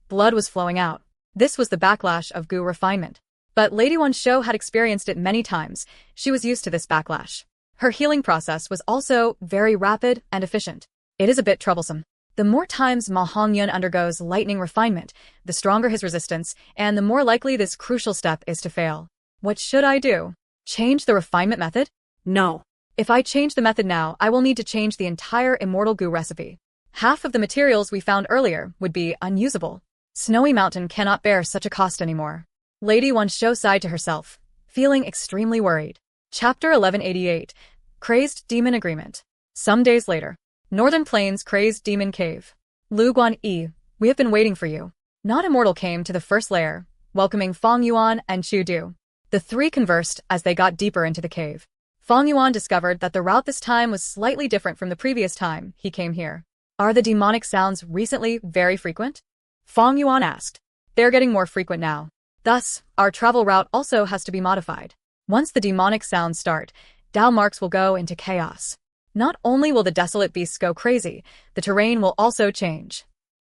blood was flowing out. This was the backlash of Gu refinement. But Lady Wan Shou had experienced it many times. She was used to this backlash. Her healing process was also very rapid and efficient. It is a bit troublesome. The more times Ma Hongyun undergoes lightning refinement, the stronger his resistance, and the more likely this crucial step is to fail. What should I do? Change the refinement method? No. If I change the method now, I will need to change the entire immortal Gu recipe. Half of the materials we found earlier would be unusable. Snowy Mountain cannot bear such a cost anymore. Lady Wan Shou sighed to herself, feeling extremely worried. Chapter 1188. Crazed Demon Agreement. Some days later. Northern Plains Crazed Demon Cave. Lu Guanyi, we have been waiting for you. Not Immortal came to the first lair, welcoming Fang Yuan and Chu Du. The three conversed as they got deeper into the cave. Fang Yuan discovered that the route this time was slightly different from the previous time he came here. Are the demonic sounds recently very frequent? Fang Yuan asked. They're getting more frequent now. Thus, our travel route also has to be modified. Once the demonic sounds start, Dao marks will go into chaos. Not only will the desolate beasts go crazy, the terrain will also change.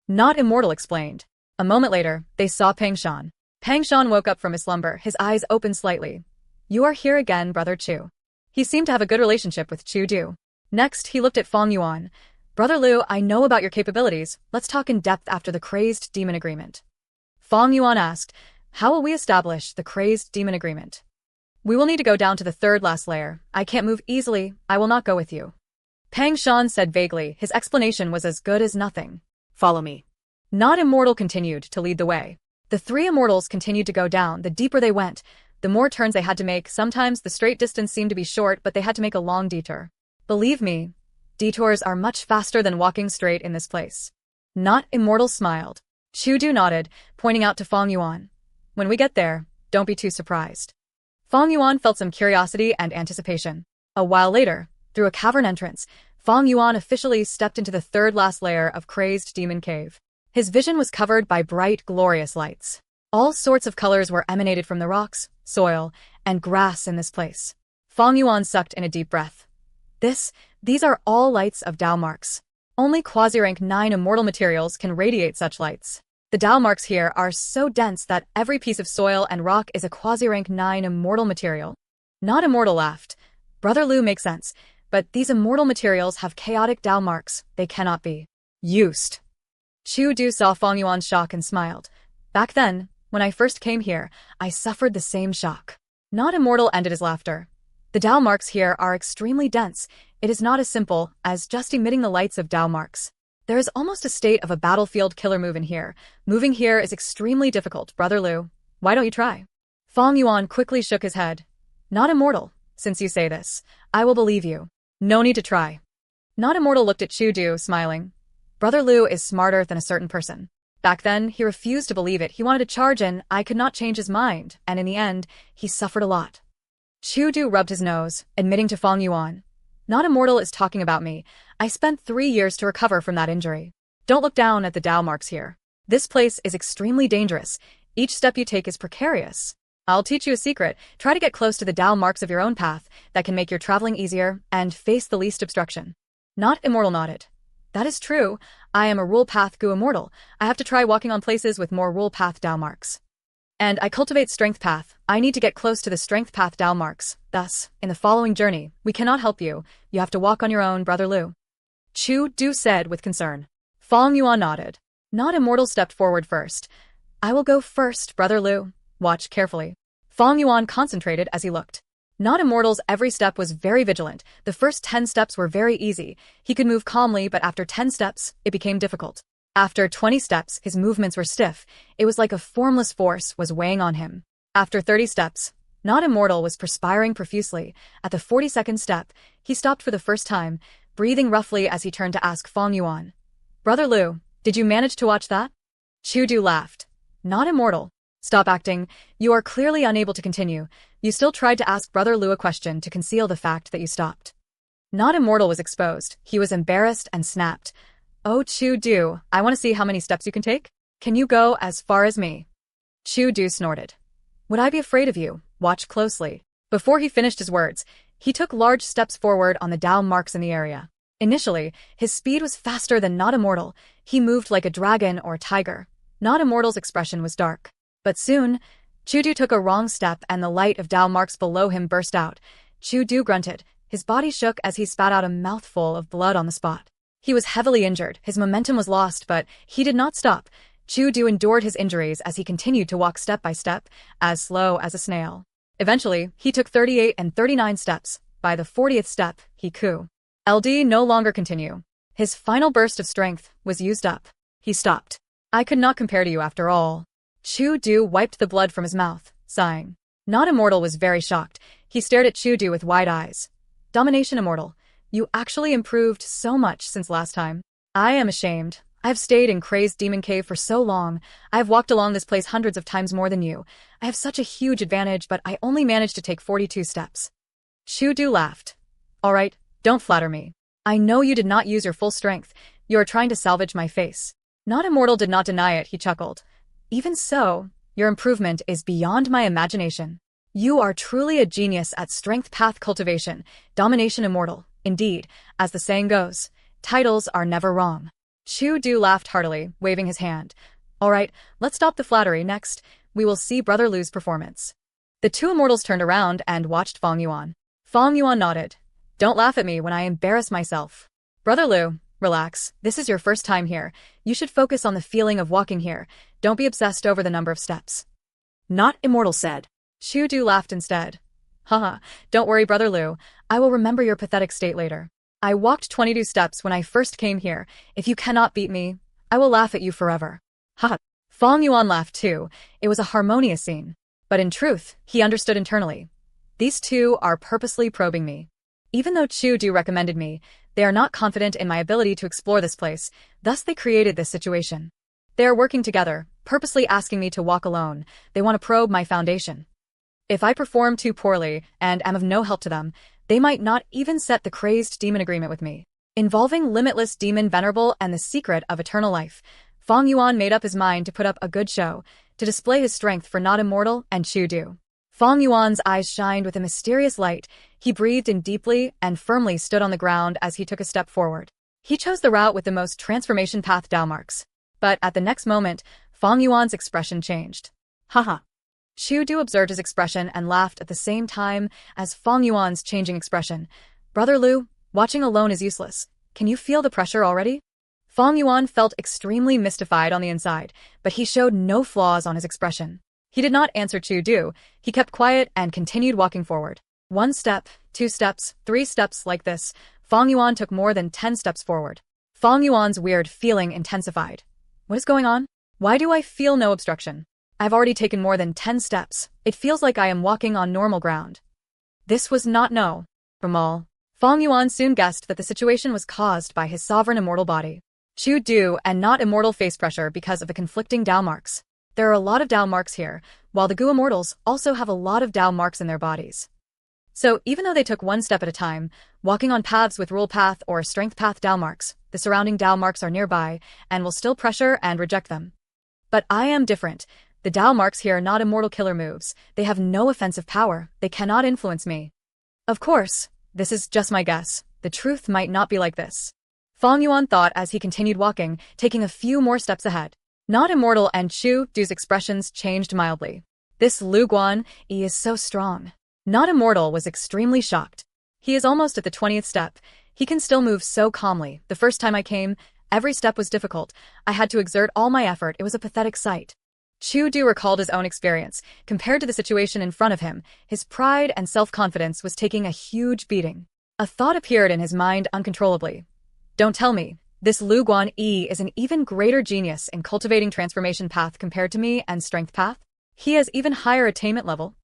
Not Immortal explained. A moment later, they saw Pang Shan. Pang Shan woke up from his slumber, his eyes opened slightly. You are here again, Brother Chu. He seemed to have a good relationship with Chu Du. Next, he looked at Fang Yuan. Brother Lu, I know about your capabilities. Let's talk in depth after the Crazed Demon Agreement. Fang Yuan asked, how will we establish the Crazed Demon Agreement? We will need to go down to the third last layer. I can't move easily. I will not go with you. Pang Shan said vaguely. His explanation was as good as nothing. Follow me. Not Immortal continued to lead the way. The three immortals continued to go down. The deeper they went, the more turns they had to make. Sometimes the straight distance seemed to be short, but they had to make a long detour. Believe me, detours are much faster than walking straight in this place. Not Immortal smiled. Chu Du nodded, pointing out to Fang Yuan. When we get there, don't be too surprised. Fang Yuan felt some curiosity and anticipation. A while later, through a cavern entrance, Fang Yuan officially stepped into the third last layer of Crazed Demon Cave. His vision was covered by bright, glorious lights. All sorts of colors were emanated from the rocks, soil, and grass in this place. Fang Yuan sucked in a deep breath. These are all lights of Dao marks. Only quasi-rank 9 immortal materials can radiate such lights. The Dao marks here are so dense that every piece of soil and rock is a quasi-rank 9 immortal material. Not Immortal laughed. Brother Lu makes sense, but these immortal materials have chaotic Dao marks. They cannot be used. Chu Du saw Fang Yuan's shock and smiled. Back then, when I first came here, I suffered the same shock. Not Immortal ended his laughter. The Dao marks here are extremely dense. It is not as simple as just emitting the lights of Dao marks. There is almost a state of a battlefield killer move in here. Moving here is extremely difficult, Brother Lu. Why don't you try? Fang Yuan quickly shook his head. Not Immortal. Since you say this, I will believe you. No need to try. Not Immortal looked at Chu Du, smiling. Brother Lu is smarter than a certain person. Back then, he refused to believe it. He wanted to charge in. I could not change his mind, and in the end, he suffered a lot. Chu Du rubbed his nose, admitting to Fang Yuan. Not Immortal is talking about me. I spent 3 years to recover from that injury. Don't look down at the Dao marks here. This place is extremely dangerous. Each step you take is precarious. I'll teach you a secret. Try to get close to the Dao marks of your own path that can make your traveling easier and face the least obstruction. Not Immortal nodded. That is true. I am a rule path Gu Immortal. I have to try walking on places with more rule path Dao marks. And I cultivate strength path. I need to get close to the strength path Dao marks. Thus, in the following journey, we cannot help you. You have to walk on your own, Brother Liu. Chu Du said with concern. Fang Yuan nodded. Not Immortal stepped forward first. I will go first, Brother Liu. Watch carefully. Fang Yuan concentrated as he looked. Not Immortal's every step was very vigilant. The first 10 steps were very easy. He could move calmly, but after 10 steps, it became difficult. After 20 steps, his movements were stiff. It was like a formless force was weighing on him. After 30 steps, Not Immortal was perspiring profusely. At the 42nd step, he stopped for the first time, breathing roughly as he turned to ask Fang Yuan. Brother Liu, did you manage to watch that? Chu Du laughed. Not Immortal. Stop acting. You are clearly unable to continue. You still tried to ask Brother Liu a question to conceal the fact that you stopped. Not Immortal was exposed. He was embarrassed and snapped. Oh, Chu Du, I want to see how many steps you can take. Can you go as far as me? Chu Du snorted. Would I be afraid of you? Watch closely. Before he finished his words, he took large steps forward on the Dao marks in the area. Initially, his speed was faster than Not Immortal. He moved like a dragon or a tiger. Not Immortal's expression was dark. But soon, Chu Du took a wrong step and the light of Dao marks below him burst out. Chu Du grunted. His body shook as he spat out a mouthful of blood on the spot. He was heavily injured. His momentum was lost, but he did not stop. Chu Du endured his injuries as he continued to walk step by step, as slow as a snail. Eventually, he took 38 and 39 steps. By the 40th step, he could no longer continue. His final burst of strength was used up. He stopped. I could not compare to you after all. Chu Du wiped the blood from his mouth, sighing. Not Immortal was very shocked. He stared at Chu Du with wide eyes. Domination Immortal, you actually improved so much since last time. I am ashamed. I have stayed in Crazed Demon Cave for so long. I have walked along this place hundreds of times more than you. I have such a huge advantage, but I only managed to take 42 steps. Chu Du laughed. All right, don't flatter me. I know you did not use your full strength. You are trying to salvage my face. Not Immortal did not deny it, he chuckled. Even so, your improvement is beyond my imagination. You are truly a genius at strength path cultivation, Domination Immortal. Indeed, as the saying goes, titles are never wrong. Chu Du laughed heartily, waving his hand. All right, let's stop the flattery. Next, we will see Brother Liu's performance. The two immortals turned around and watched Fang Yuan. Fang Yuan nodded. Don't laugh at me when I embarrass myself. Brother Liu, relax. This is your first time here. You should focus on the feeling of walking here. Don't be obsessed over the number of steps. Not Immortal said. Chu Du laughed instead. Haha, don't worry, Brother Liu. I will remember your pathetic state later. I walked 22 steps when I first came here. If you cannot beat me, I will laugh at you forever. Haha. Fang Yuan laughed too. It was a harmonious scene. But in truth, he understood internally. These two are purposely probing me. Even though Chu Du recommended me, they are not confident in my ability to explore this place, thus they created this situation. They are working together, purposely asking me to walk alone. They want to probe my foundation. If I perform too poorly and am of no help to them, they might not even set the Crazed Demon agreement with me. Involving Limitless Demon Venerable and the secret of eternal life, Fang Yuan made up his mind to put up a good show, to display his strength for Not Immortal and Chu Du. Fang Yuan's eyes shined with a mysterious light. He breathed in deeply and firmly stood on the ground as he took a step forward. He chose the route with the most transformation path Dao marks. But at the next moment, Fang Yuan's expression changed. Haha. Chu Du observed his expression and laughed at the same time as Fang Yuan's changing expression. Brother Liu, watching alone is useless. Can you feel the pressure already? Fang Yuan felt extremely mystified on the inside, but he showed no flaws on his expression. He did not answer Chu Du. He kept quiet and continued walking forward. 1 step, 2 steps, 3 steps like this. Fang Yuan took more than 10 steps forward. Fang Yuan's weird feeling intensified. What is going on? Why do I feel no obstruction? I've already taken more than 10 steps. It feels like I am walking on normal ground. This was not normal. Fang Yuan soon guessed that the situation was caused by his sovereign immortal body. Chu Du and Not Immortal face pressure because of the conflicting Dao marks. There are a lot of Dao marks here, while the Gu Immortals also have a lot of Dao marks in their bodies. So even though they took 1 step at a time, walking on paths with rule path or strength path Dao marks, the surrounding Dao marks are nearby and will still pressure and reject them. But I am different. The Dao marks here are not immortal killer moves. They have no offensive power. They cannot influence me. Of course, this is just my guess. The truth might not be like this. Fang Yuan thought as he continued walking, taking a few more steps ahead. Not immortal and Chu Du's expressions changed mildly. This Lu Guan Yi is so strong. Not immortal was extremely shocked. He is almost at the 20th step. He can still move so calmly. The first time I came, every step was difficult. I had to exert all my effort. It was a pathetic sight. Chu Du recalled his own experience. Compared to the situation in front of him, his pride and self-confidence was taking a huge beating. A thought appeared in his mind uncontrollably. Don't tell me, this Lu Guan Yi is an even greater genius in cultivating transformation path compared to me and strength path? He has even higher attainment level?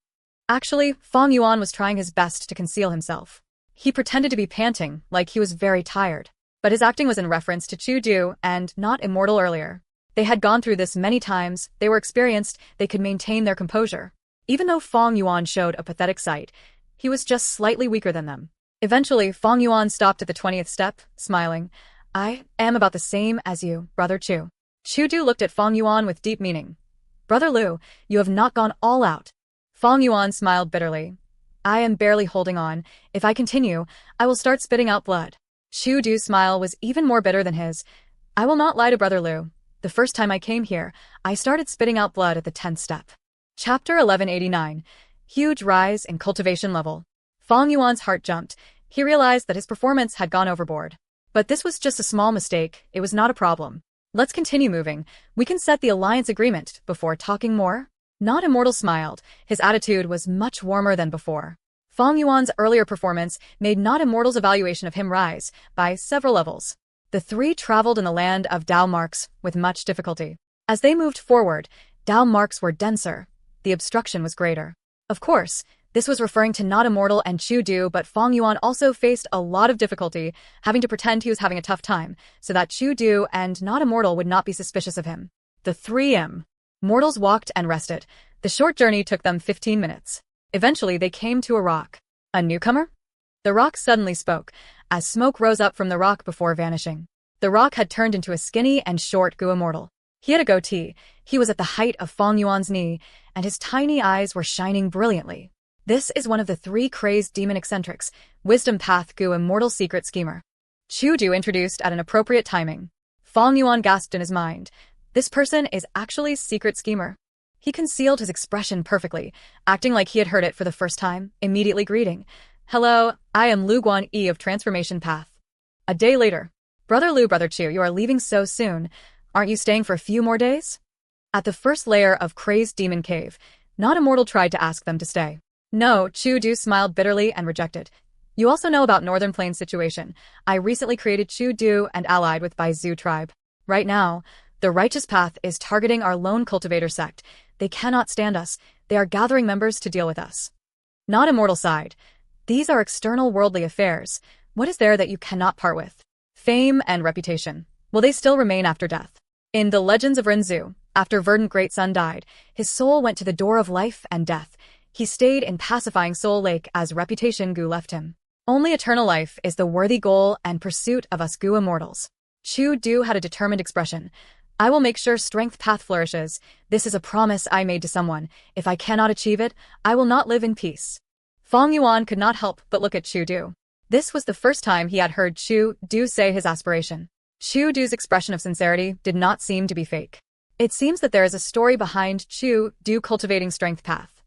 Actually, Fang Yuan was trying his best to conceal himself. He pretended to be panting, like he was very tired. But his acting was in reference to Chu Du and not immortal earlier. They had gone through this many times, they were experienced, they could maintain their composure. Even though Fang Yuan showed a pathetic sight, he was just slightly weaker than them. Eventually, Fang Yuan stopped at the 20th step, smiling. I am about the same as you, Brother Chu. Chu Du looked at Fang Yuan with deep meaning. Brother Lu, you have not gone all out. Fang Yuan smiled bitterly. I am barely holding on. If I continue, I will start spitting out blood. Chu Du's smile was even more bitter than his. I will not lie to Brother Lu. The first time I came here, I started spitting out blood at the 10th step. Chapter 1189. Huge rise in cultivation level. Fang Yuan's heart jumped. He realized that his performance had gone overboard. But this was just a small mistake. It was not a problem. Let's continue moving. We can set the alliance agreement before talking more. Not Immortal smiled. His attitude was much warmer than before. Fang Yuan's earlier performance made Not Immortal's evaluation of him rise by several levels. The three traveled in the land of Dao marks with much difficulty. As they moved forward, Dao marks were denser. The obstruction was greater. Of course, this was referring to Not Immortal and Chu Du, but Fang Yuan also faced a lot of difficulty, having to pretend he was having a tough time, so that Chu Du and Not Immortal would not be suspicious of him. The 3 mortals walked and rested. The short journey took them 15 minutes. Eventually, they came to a rock. A newcomer? The rock suddenly spoke, as smoke rose up from the rock before vanishing. The rock had turned into a skinny and short Gu immortal. He had a goatee, he was at the height of Fang Yuan's knee, and his tiny eyes were shining brilliantly. This is one of the 3 crazed demon eccentrics, Wisdom Path Gu Immortal Secret Schemer. Chu Du introduced at an appropriate timing. Fang Yuan gasped in his mind. This person is actually Secret Schemer. He concealed his expression perfectly, acting like he had heard it for the first time, immediately greeting. Hello, I am Lu Guan Yi of Transformation Path. A day later. Brother Lu, Brother Chu, you are leaving so soon. Aren't you staying for a few more days? At the first layer of Crazed Demon Cave, Not Immortal tried to ask them to stay. No, Chu Du smiled bitterly and rejected. You also know about Northern Plains situation. I recently created Chu Du and allied with Bai Zhu tribe. Right now, the Righteous Path is targeting our lone cultivator sect. They cannot stand us. They are gathering members to deal with us. Not Immortal sighed. These are external worldly affairs. What is there that you cannot part with? Fame and reputation. Will they still remain after death? In the Legends of Renzu, after Verdant Great Sun died, his soul went to the door of life and death. He stayed in pacifying Soul Lake as reputation Gu left him. Only eternal life is the worthy goal and pursuit of us Gu immortals. Chu Du had a determined expression. I will make sure strength path flourishes. This is a promise I made to someone. If I cannot achieve it, I will not live in peace. Fang Yuan could not help but look at Chu Du. This was the first time he had heard Chu Du say his aspiration. Chu Du's expression of sincerity did not seem to be fake. It seems that there is a story behind Chu Du cultivating strength path.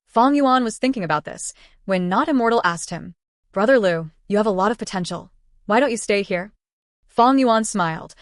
Fang Yuan was thinking about this when Not Immortal asked him, Brother Lu, you have a lot of potential. Why don't you stay here? Fang Yuan smiled.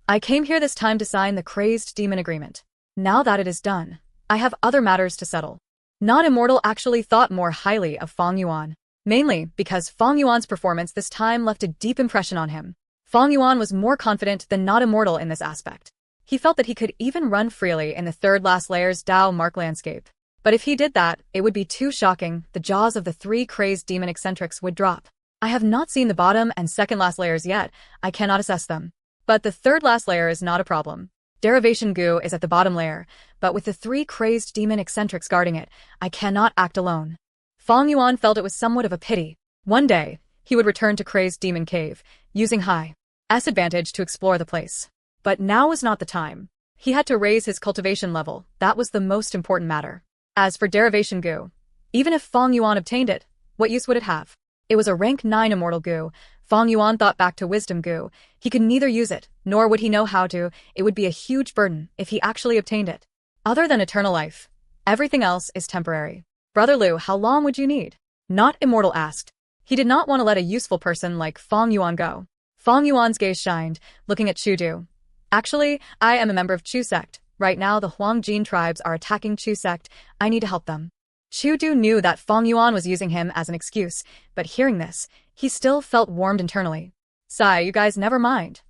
I came here this time to sign the Crazed Demon Agreement. Now that it is done, I have other matters to settle. Not Immortal actually thought more highly of Fang Yuan, mainly because Fang Yuan's performance this time left a deep impression on him. Fang Yuan was more confident than Not Immortal in this aspect. He felt that he could even run freely in the third last layer's Dao mark landscape. But if he did that, it would be too shocking. The jaws of the 3 crazed demon eccentrics would drop. I have not seen the bottom and second last layers yet. I cannot assess them. But the third last layer is not a problem. Derivation Gu is at the bottom layer, but with the 3 crazed demon eccentrics guarding it, I cannot act alone. Fang Yuan felt it was somewhat of a pity. One day, he would return to Crazed Demon Cave, using high S advantage to explore the place. But now was not the time. He had to raise his cultivation level. That was the most important matter. As for Derivation Gu, even if Fang Yuan obtained it, what use would it have? It was a rank 9 immortal goo. Fang Yuan thought back to wisdom goo. He could neither use it, nor would he know how to. It would be a huge burden if he actually obtained it. Other than eternal life, everything else is temporary. Brother Liu, how long would you need? Not Immortal asked. He did not want to let a useful person like Fang Yuan go. Fang Yuan's gaze shined, looking at Chu Du. Actually, I am a member of Chu sect. Right now the Huangjin tribes are attacking Chu sect. I need to help them. Chu Du knew that Fang Yuan was using him as an excuse, but hearing this, he still felt warmed internally. Sigh, you guys never mind.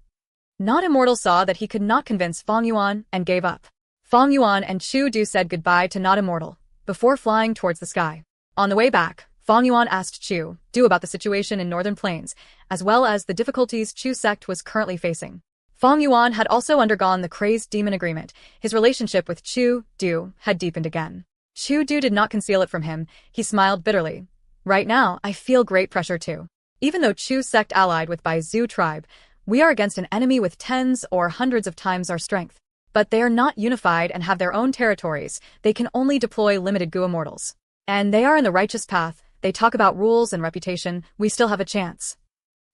Not Immortal saw that he could not convince Fang Yuan and gave up. Fang Yuan and Chu Du said goodbye to Not Immortal, before flying towards the sky. On the way back, Fang Yuan asked Chu Du about the situation in Northern Plains, as well as the difficulties Chu sect was currently facing. Fang Yuan had also undergone the crazed demon agreement. His relationship with Chu Du had deepened again. Chu Du did not conceal it from him. He smiled bitterly. Right now, I feel great pressure too. Even though Chu sect allied with Bai Zhu tribe, we are against an enemy with tens or hundreds of times our strength. But they are not unified and have their own territories. They can only deploy limited Gu immortals. And they are in the righteous path. They talk about rules and reputation. We still have a chance.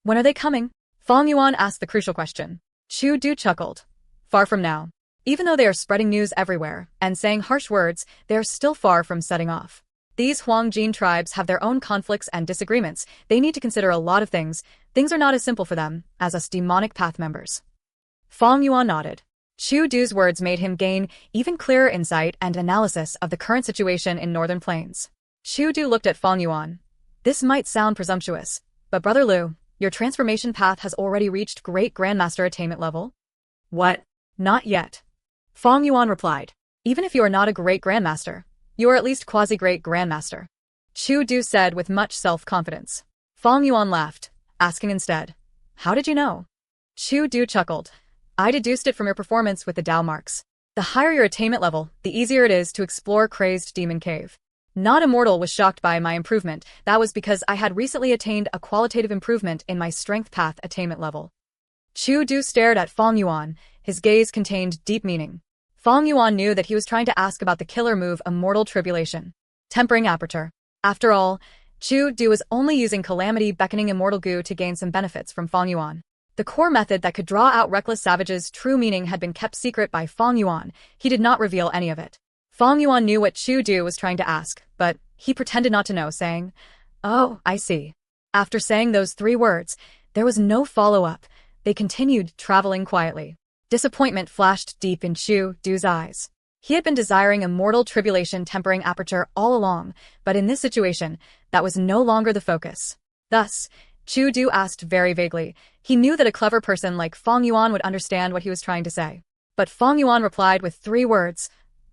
When are they coming? Fang Yuan asked the crucial question. Chu Du chuckled. Far from now. Even though they are spreading news everywhere and saying harsh words, they are still far from setting off. These Huangjin tribes have their own conflicts and disagreements. They need to consider a lot of things. Things are not as simple for them as us demonic path members. Fang Yuan nodded. Chu Du's words made him gain even clearer insight and analysis of the current situation in Northern Plains. Chu Du looked at Fang Yuan. This might sound presumptuous, but Brother Liu, your transformation path has already reached Great Grandmaster attainment level? What? Not yet. Fang Yuan replied. Even if you are not a Great Grandmaster, you are at least quasi-Great Grandmaster. Chu Du said with much self-confidence. Fang Yuan laughed, asking instead, how did you know? Chu Du chuckled. I deduced it from your performance with the Dao marks. The higher your attainment level, the easier it is to explore Crazed Demon Cave. Not Immortal was shocked by my improvement. That was because I had recently attained a qualitative improvement in my strength path attainment level. Chu Du stared at Fang Yuan. His gaze contained deep meaning. Fang Yuan knew that he was trying to ask about the killer move Immortal Tribulation. Tempering Aperture. After all, Chu Du was only using Calamity Beckoning Immortal Goo to gain some benefits from Fang Yuan. The core method that could draw out Reckless Savage's true meaning had been kept secret by Fang Yuan. He did not reveal any of it. Fang Yuan knew what Chu Du was trying to ask, but he pretended not to know, saying, Oh, I see. After saying those 3 words, there was no follow-up. They continued traveling quietly. Disappointment flashed deep in Chu Du's eyes. He had been desiring Immortal Tribulation Tempering Aperture all along, but in this situation, that was no longer the focus. Thus, Chu Du asked very vaguely. He knew that a clever person like Fang Yuan would understand what he was trying to say. But Fang Yuan replied with 3 words.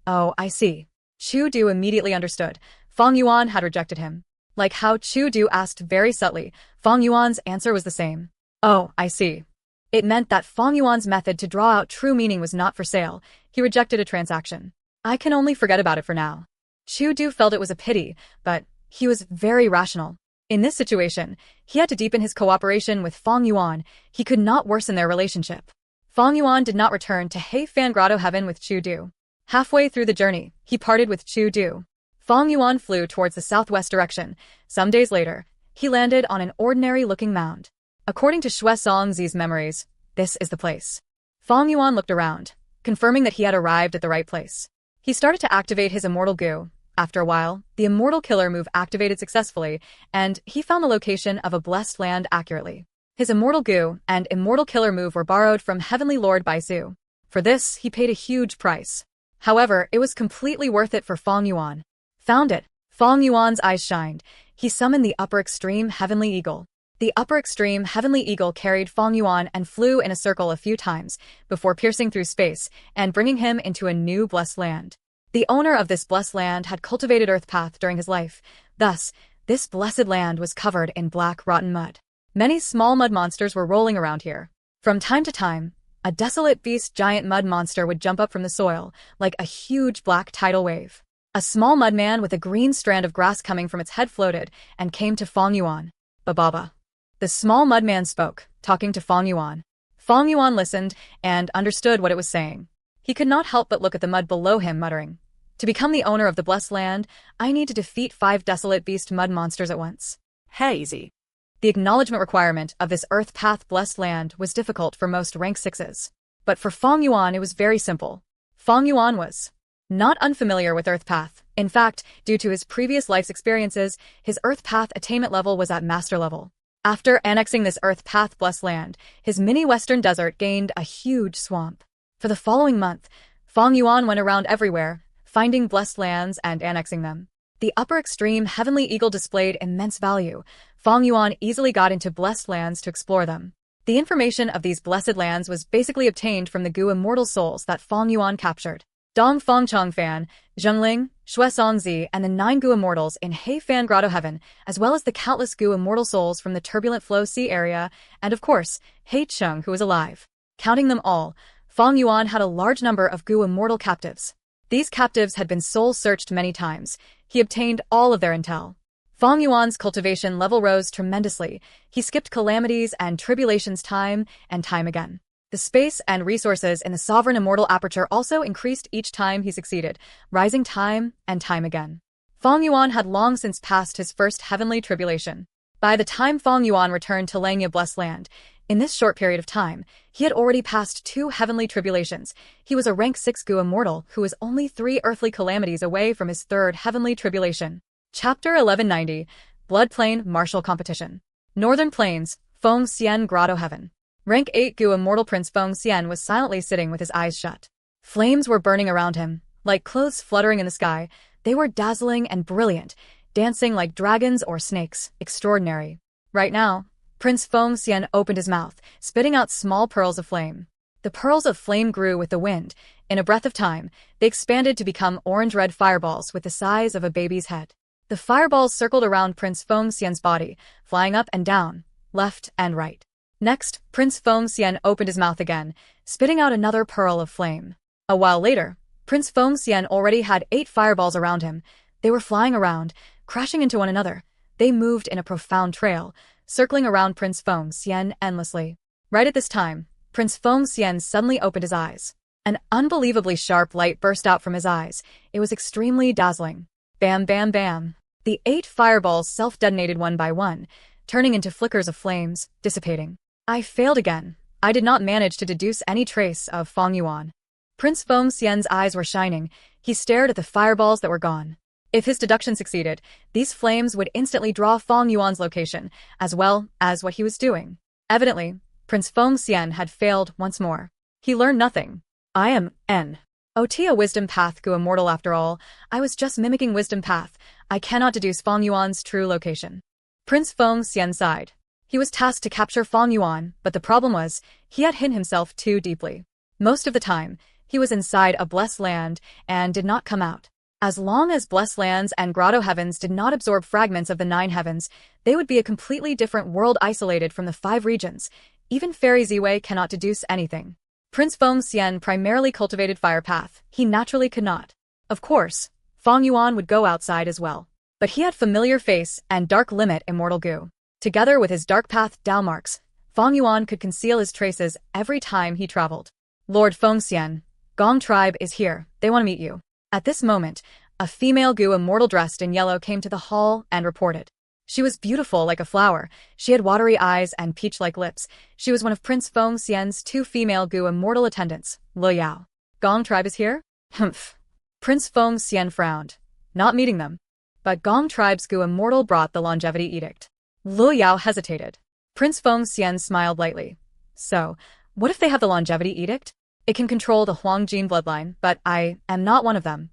Oh, I see. Chu Du immediately understood. Fang Yuan had rejected him. Like how Chu Du asked very subtly, Fang Yuan's answer was the same. Oh, I see. It meant that Fang Yuan's method to draw out true meaning was not for sale. He rejected a transaction. I can only forget about it for now. Chu Du felt it was a pity, but he was very rational. In this situation, he had to deepen his cooperation with Fang Yuan. He could not worsen their relationship. Fang Yuan did not return to Heifan Grotto Heaven with Chu Du. Halfway through the journey, he parted with Chu Du. Fang Yuan flew towards the southwest direction. Some days later, he landed on an ordinary-looking mound. According to Xue Songzi's memories, this is the place. Fang Yuan looked around, confirming that he had arrived at the right place. He started to activate his Immortal Goo. After a while, the Immortal Killer move activated successfully, and he found the location of a blessed land accurately. His Immortal Goo and Immortal Killer move were borrowed from Heavenly Lord Bai Zhu. For this, he paid a huge price. However, it was completely worth it for Fang Yuan. Found it. Fang Yuan's eyes shined. He summoned the Upper Extreme Heavenly Eagle. The Upper Extreme Heavenly Eagle carried Fang Yuan and flew in a circle a few times, before piercing through space and bringing him into a new blessed land. The owner of this blessed land had cultivated Earth Path during his life. Thus, this blessed land was covered in black rotten mud. Many small mud monsters were rolling around here. From time to time, a desolate beast giant mud monster would jump up from the soil, like a huge black tidal wave. A small mudman with a green strand of grass coming from its head floated and came to Fang Yuan. Bababa. The small mudman spoke, talking to Fang Yuan. Fang Yuan listened and understood what it was saying. He could not help but look at the mud below him, muttering, To become the owner of the blessed land, I need to defeat 5 desolate beast mud monsters at once. Hey, easy. The acknowledgement requirement of this Earth Path blessed land was difficult for most rank 6s. But for Feng Yuan it was very simple. Feng Yuan was not unfamiliar with Earth Path. In fact, due to his previous life's experiences, his Earth Path attainment level was at master level. After annexing this Earth Path blessed land, his mini-western desert gained a huge swamp. For the following month, Feng Yuan went around everywhere, finding blessed lands and annexing them. The upper extreme Heavenly Eagle displayed immense value. Feng Yuan easily got into blessed lands to explore them. The information of these blessed lands was basically obtained from the Gu immortal souls that Feng Yuan captured. Dong Feng Chongfan, Zhengling, Shuesongzi, and the 9 Gu immortals in Heifan Grotto Heaven, as well as the countless Gu immortal souls from the Turbulent Flow Sea area, and of course, Hei Cheng who was alive. Counting them all, Feng Yuan had a large number of Gu immortal captives. These captives had been soul-searched many times. He obtained all of their intel. Feng Yuan's cultivation level rose tremendously. He skipped calamities and tribulations time and time again. The space and resources in the sovereign immortal aperture also increased each time he succeeded, rising time and time again. Feng Yuan had long since passed his first heavenly tribulation. By the time Feng Yuan returned to Langya Blessed Land, in this short period of time, he had already passed 2 heavenly tribulations. He was a rank 6 Gu immortal who was only 3 earthly calamities away from his 3rd heavenly tribulation. Chapter 1190, Blood Plain Martial Competition. Northern Plains, Feng Xian Grotto Heaven. Rank 8 Gu immortal Prince Feng Xian was silently sitting with his eyes shut. Flames were burning around him, like clothes fluttering in the sky. They were dazzling and brilliant, dancing like dragons or snakes. Extraordinary. Right now, Prince Feng Xian opened his mouth, spitting out small pearls of flame. The pearls of flame grew with the wind. In a breath of time, they expanded to become orange-red fireballs with the size of a baby's head. The fireballs circled around Prince Feng Xian's body, flying up and down, left and right. Next, Prince Feng Xian opened his mouth again, spitting out another pearl of flame. A while later, Prince Feng Xian already had 8 fireballs around him. They were flying around, crashing into one another. They moved in a profound trail, circling around Prince Feng Xian endlessly. Right at this time, Prince Feng Xian suddenly opened his eyes. An unbelievably sharp light burst out from his eyes. It was extremely dazzling. Bam, bam, bam. The 8 fireballs self-detonated one by one, turning into flickers of flames, dissipating. I failed again. I did not manage to deduce any trace of Feng Yuan. Prince Feng Xian's eyes were shining. He stared at the fireballs that were gone. If his deduction succeeded, these flames would instantly draw Feng Yuan's location, as well as what he was doing. Evidently, Prince Feng Xian had failed once more. He learned nothing. I am N. OT a Wisdom Path Gu immortal after all. I was just mimicking Wisdom Path. I cannot deduce Feng Yuan's true location. Prince Feng Xian sighed. He was tasked to capture Feng Yuan, but the problem was, he had hidden himself too deeply. Most of the time, he was inside a blessed land and did not come out. As long as blessed lands and grotto heavens did not absorb fragments of the 9 heavens, they would be a completely different world isolated from the 5 regions. Even Fairy Ziwei cannot deduce anything. Prince Feng Xian primarily cultivated Fire Path. He naturally could not. Of course, Feng Yuan would go outside as well. But he had Familiar Face and Dark Limit Immortal Gu. Together with his Dark Path Dao marks, Feng Yuan could conceal his traces every time he traveled. Lord Feng Xian, Gong Tribe is here. They want to meet you. At this moment, a female Gu immortal dressed in yellow came to the hall and reported. She was beautiful like a flower. She had watery eyes and peach-like lips. She was one of Prince Feng Xian's 2 female Gu immortal attendants. Lu Yao. Gong Tribe is here? Humph. Prince Feng Xian frowned, not meeting them. But Gong Tribe's Gu immortal brought the Longevity Edict. Lu Yao hesitated. Prince Feng Xian smiled lightly. So, what if they have the Longevity Edict? It can control the Huangjin bloodline, but I am not one of them.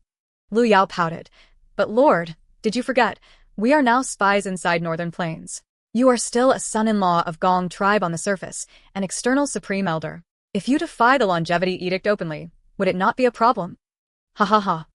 Lu Yao pouted. But Lord, did you forget? We are now spies inside Northern Plains. You are still a son-in-law of Gong Tribe on the surface, an external supreme elder. If you defy the Longevity Edict openly, would it not be a problem? Ha ha ha.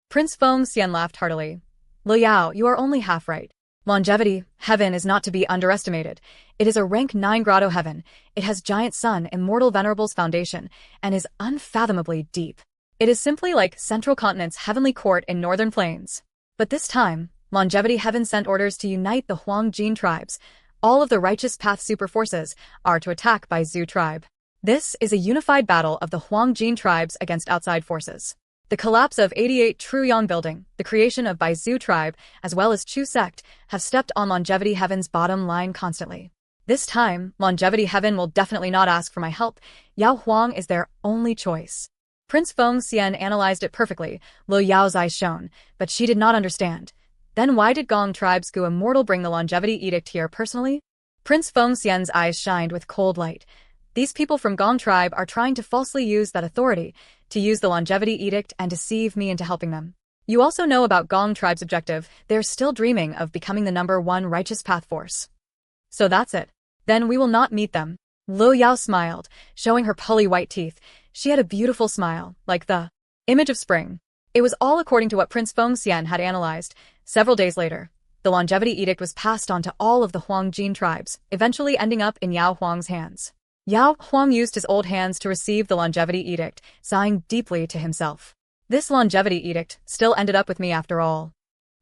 Prince Feng Xian laughed heartily. Lu Yao, you are only half right. Longevity, heaven is not to be underestimated. It is a rank 9 grotto heaven. It has giant sun, immortal venerables foundation, and is unfathomably deep. It is simply like Central Continent's heavenly court in Northern Plains. But this time, Longevity Heaven sent orders to unite the Huangjin tribes. All of the Righteous Path super forces are to attack by Zhu tribe. This is a unified battle of the Huangjin tribes against outside forces. The collapse of 88 Truyong Building, the creation of Baizu tribe, as well as Chu sect, have stepped on Longevity Heaven's bottom line constantly. This time, Longevity Heaven will definitely not ask for my help. Yao Huang is their only choice. Prince Feng Xian analyzed it perfectly, Lo Yao's eyes shone, but she did not understand. Then why did Gong Tribe's Gu Immortal bring the Longevity Edict here personally? Prince Feng Xian's eyes shined with cold light. These people from Gong Tribe are trying to falsely use that authority, to use the Longevity Edict and deceive me into helping them. You also know about Gong Tribe's objective. They're still dreaming of becoming the #1 righteous path force. So that's it. Then we will not meet them. Lo Yao smiled, showing her pearly white teeth. She had a beautiful smile, like the image of spring. It was all according to what Prince Feng Xian had analyzed. Several days later, the Longevity Edict was passed on to all of the Huangjin tribes, eventually ending up in Yao Huang's hands. Yao Huang used his old hands to receive the Longevity Edict, sighing deeply to himself. This Longevity Edict still ended up with me after all.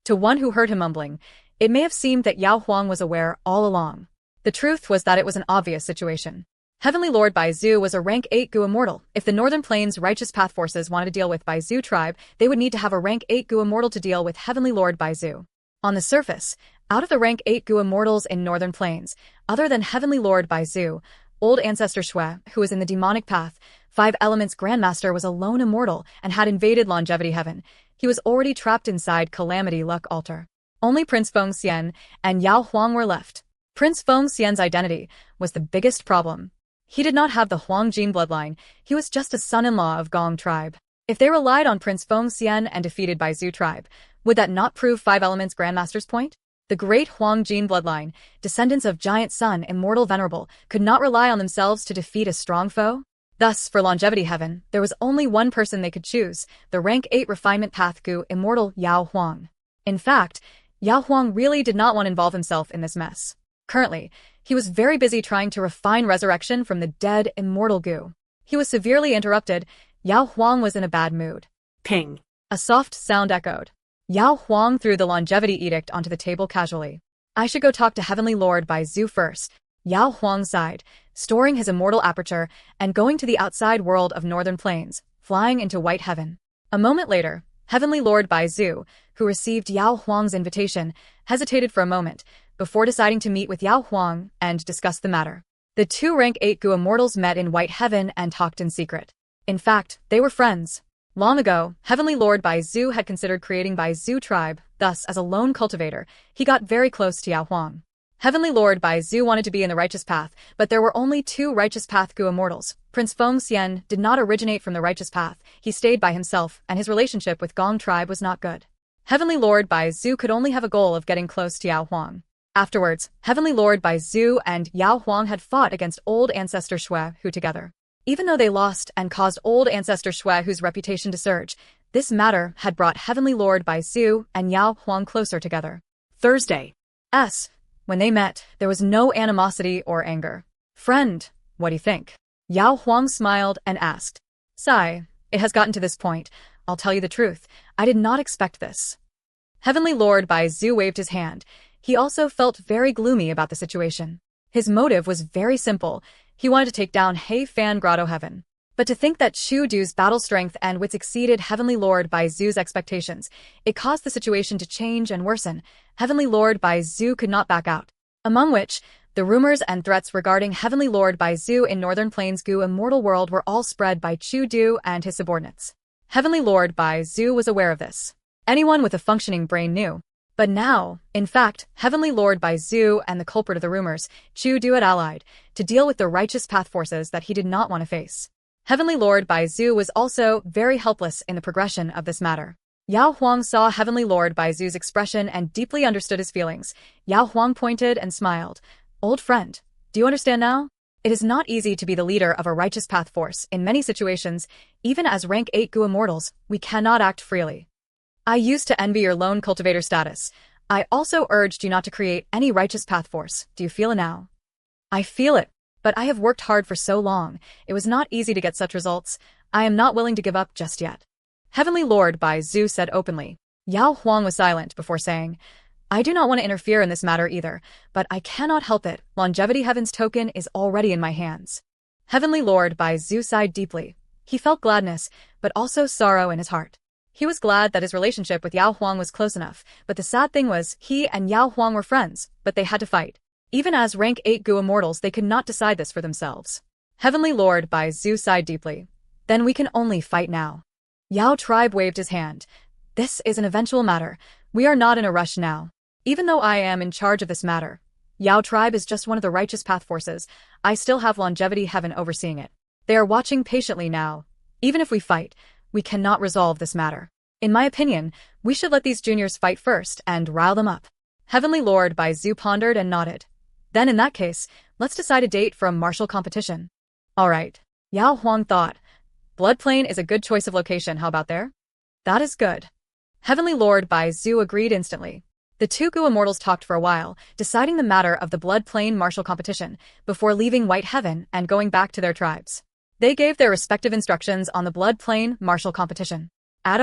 To one who heard him mumbling, it may have seemed that Yao Huang was aware all along. The truth was that it was an obvious situation. Heavenly Lord Baizu was a rank 8 Gu Immortal. If the Northern Plains Righteous Path Forces wanted to deal with Baizu tribe, they would need to have a rank 8 Gu Immortal to deal with Heavenly Lord Baizu. On the surface, out of the rank 8 Gu Immortals in Northern Plains, other than Heavenly Lord Baizu, Old Ancestor Shui, who was in the demonic path, 5 Elements Grandmaster was a lone immortal and had invaded Longevity Heaven. He was already trapped inside Calamity Luck Altar. Only Prince Feng Xian and Yao Huang were left. Prince Feng Xian's identity was the biggest problem. He did not have the Huangjin bloodline, he was just a son-in-law of Gong tribe. If they relied on Prince Feng Xian and defeated Baizu tribe, would that not prove 5 Elements Grandmaster's point? The great Huangjin bloodline, descendants of Giant Sun, Immortal Venerable, could not rely on themselves to defeat a strong foe. Thus, for Longevity Heaven, there was only one person they could choose, the rank 8 Refinement Path Gu Immortal Yao Huang. In fact, Yao Huang really did not want to involve himself in this mess. Currently, he was very busy trying to refine resurrection from the dead immortal Gu. He was severely interrupted. Yao Huang was in a bad mood. Ping. A soft sound echoed. Yao Huang threw the Longevity Edict onto the table casually. I should go talk to Heavenly Lord Baizu first. Yao Huang sighed, storing his immortal aperture and going to the outside world of Northern Plains, flying into White Heaven. A moment later, Heavenly Lord Baizu, who received Yao Huang's invitation, hesitated for a moment, before deciding to meet with Yao Huang and discuss the matter. The 2 rank 8 Gu Immortals met in White Heaven and talked in secret. In fact, they were friends. Long ago, Heavenly Lord Baizu had considered creating Baizu tribe, thus as a lone cultivator, he got very close to Yao Huang. Heavenly Lord Baizu wanted to be in the righteous path, but there were only 2 righteous path Gu Immortals. Prince Feng Xian did not originate from the righteous path, he stayed by himself, and his relationship with Gong tribe was not good. Heavenly Lord Baizu could only have a goal of getting close to Yao Huang. Afterwards, Heavenly Lord Baizu and Yao Huang had fought against Old Ancestor Shui, who together. Even though they lost and caused Old Ancestor Shui Hu's reputation to surge, this matter had brought Heavenly Lord Baizu and Yao Huang closer together. Thursday. When they met, there was no animosity or anger. Friend, what do you think? Yao Huang smiled and asked. Sigh, it has gotten to this point. I'll tell you the truth, I did not expect this. Heavenly Lord Baizu waved his hand. He also felt very gloomy about the situation. His motive was very simple. He wanted to take down Hei Fan Grotto Heaven. But to think that Chu Du's battle strength and wits exceeded Heavenly Lord Baizu's expectations, it caused the situation to change and worsen. Heavenly Lord Baizu could not back out. Among which, the rumors and threats regarding Heavenly Lord Baizu in Northern Plains Gu Immortal World were all spread by Chu Du and his subordinates. Heavenly Lord Baizu was aware of this. Anyone with a functioning brain knew. But now, in fact, Heavenly Lord Baizu and the culprit of the rumors, Chu Du had allied, to deal with the righteous path forces that he did not want to face. Heavenly Lord Baizu was also very helpless in the progression of this matter. Yao Huang saw Heavenly Lord Baizu's expression and deeply understood his feelings. Yao Huang pointed and smiled. Old friend, do you understand now? It is not easy to be the leader of a righteous path force. In many situations, even as rank 8 Gu Immortals, we cannot act freely. I used to envy your lone cultivator status. I also urged you not to create any righteous path force. Do you feel it now? I feel it, but I have worked hard for so long. It was not easy to get such results. I am not willing to give up just yet. Heavenly Lord Baizu said openly. Yao Huang was silent before saying, I do not want to interfere in this matter either, but I cannot help it. Longevity Heaven's token is already in my hands. Heavenly Lord Baizu sighed deeply. He felt gladness, but also sorrow in his heart. He was glad that his relationship with Yao Huang was close enough, but the sad thing was he and Yao Huang were friends, but they had to fight. Even as rank 8 Gu immortals, they could not decide this for themselves. Heavenly Lord Bai Zhu sighed deeply. Then we can only fight now. Yao tribe waved his hand. This is an eventual matter. We are not in a rush now. Even though I am in charge of this matter, Yao tribe is just one of the righteous path forces. I still have longevity heaven overseeing it. They are watching patiently now. Even if we fight, we cannot resolve this matter. In my opinion, we should let these juniors fight first and rile them up. Heavenly Lord Bai Zhu pondered and nodded. Then in that case, let's decide a date for a martial competition. All right. Yao Huang thought. Blood Plain is a good choice of location, how about there? That is good. Heavenly Lord Bai Zhu agreed instantly. The two Gu immortals talked for a while, deciding the matter of the Blood Plain martial competition, before leaving White Heaven and going back to their tribes. They gave their respective instructions on the Blood Plain martial competition. At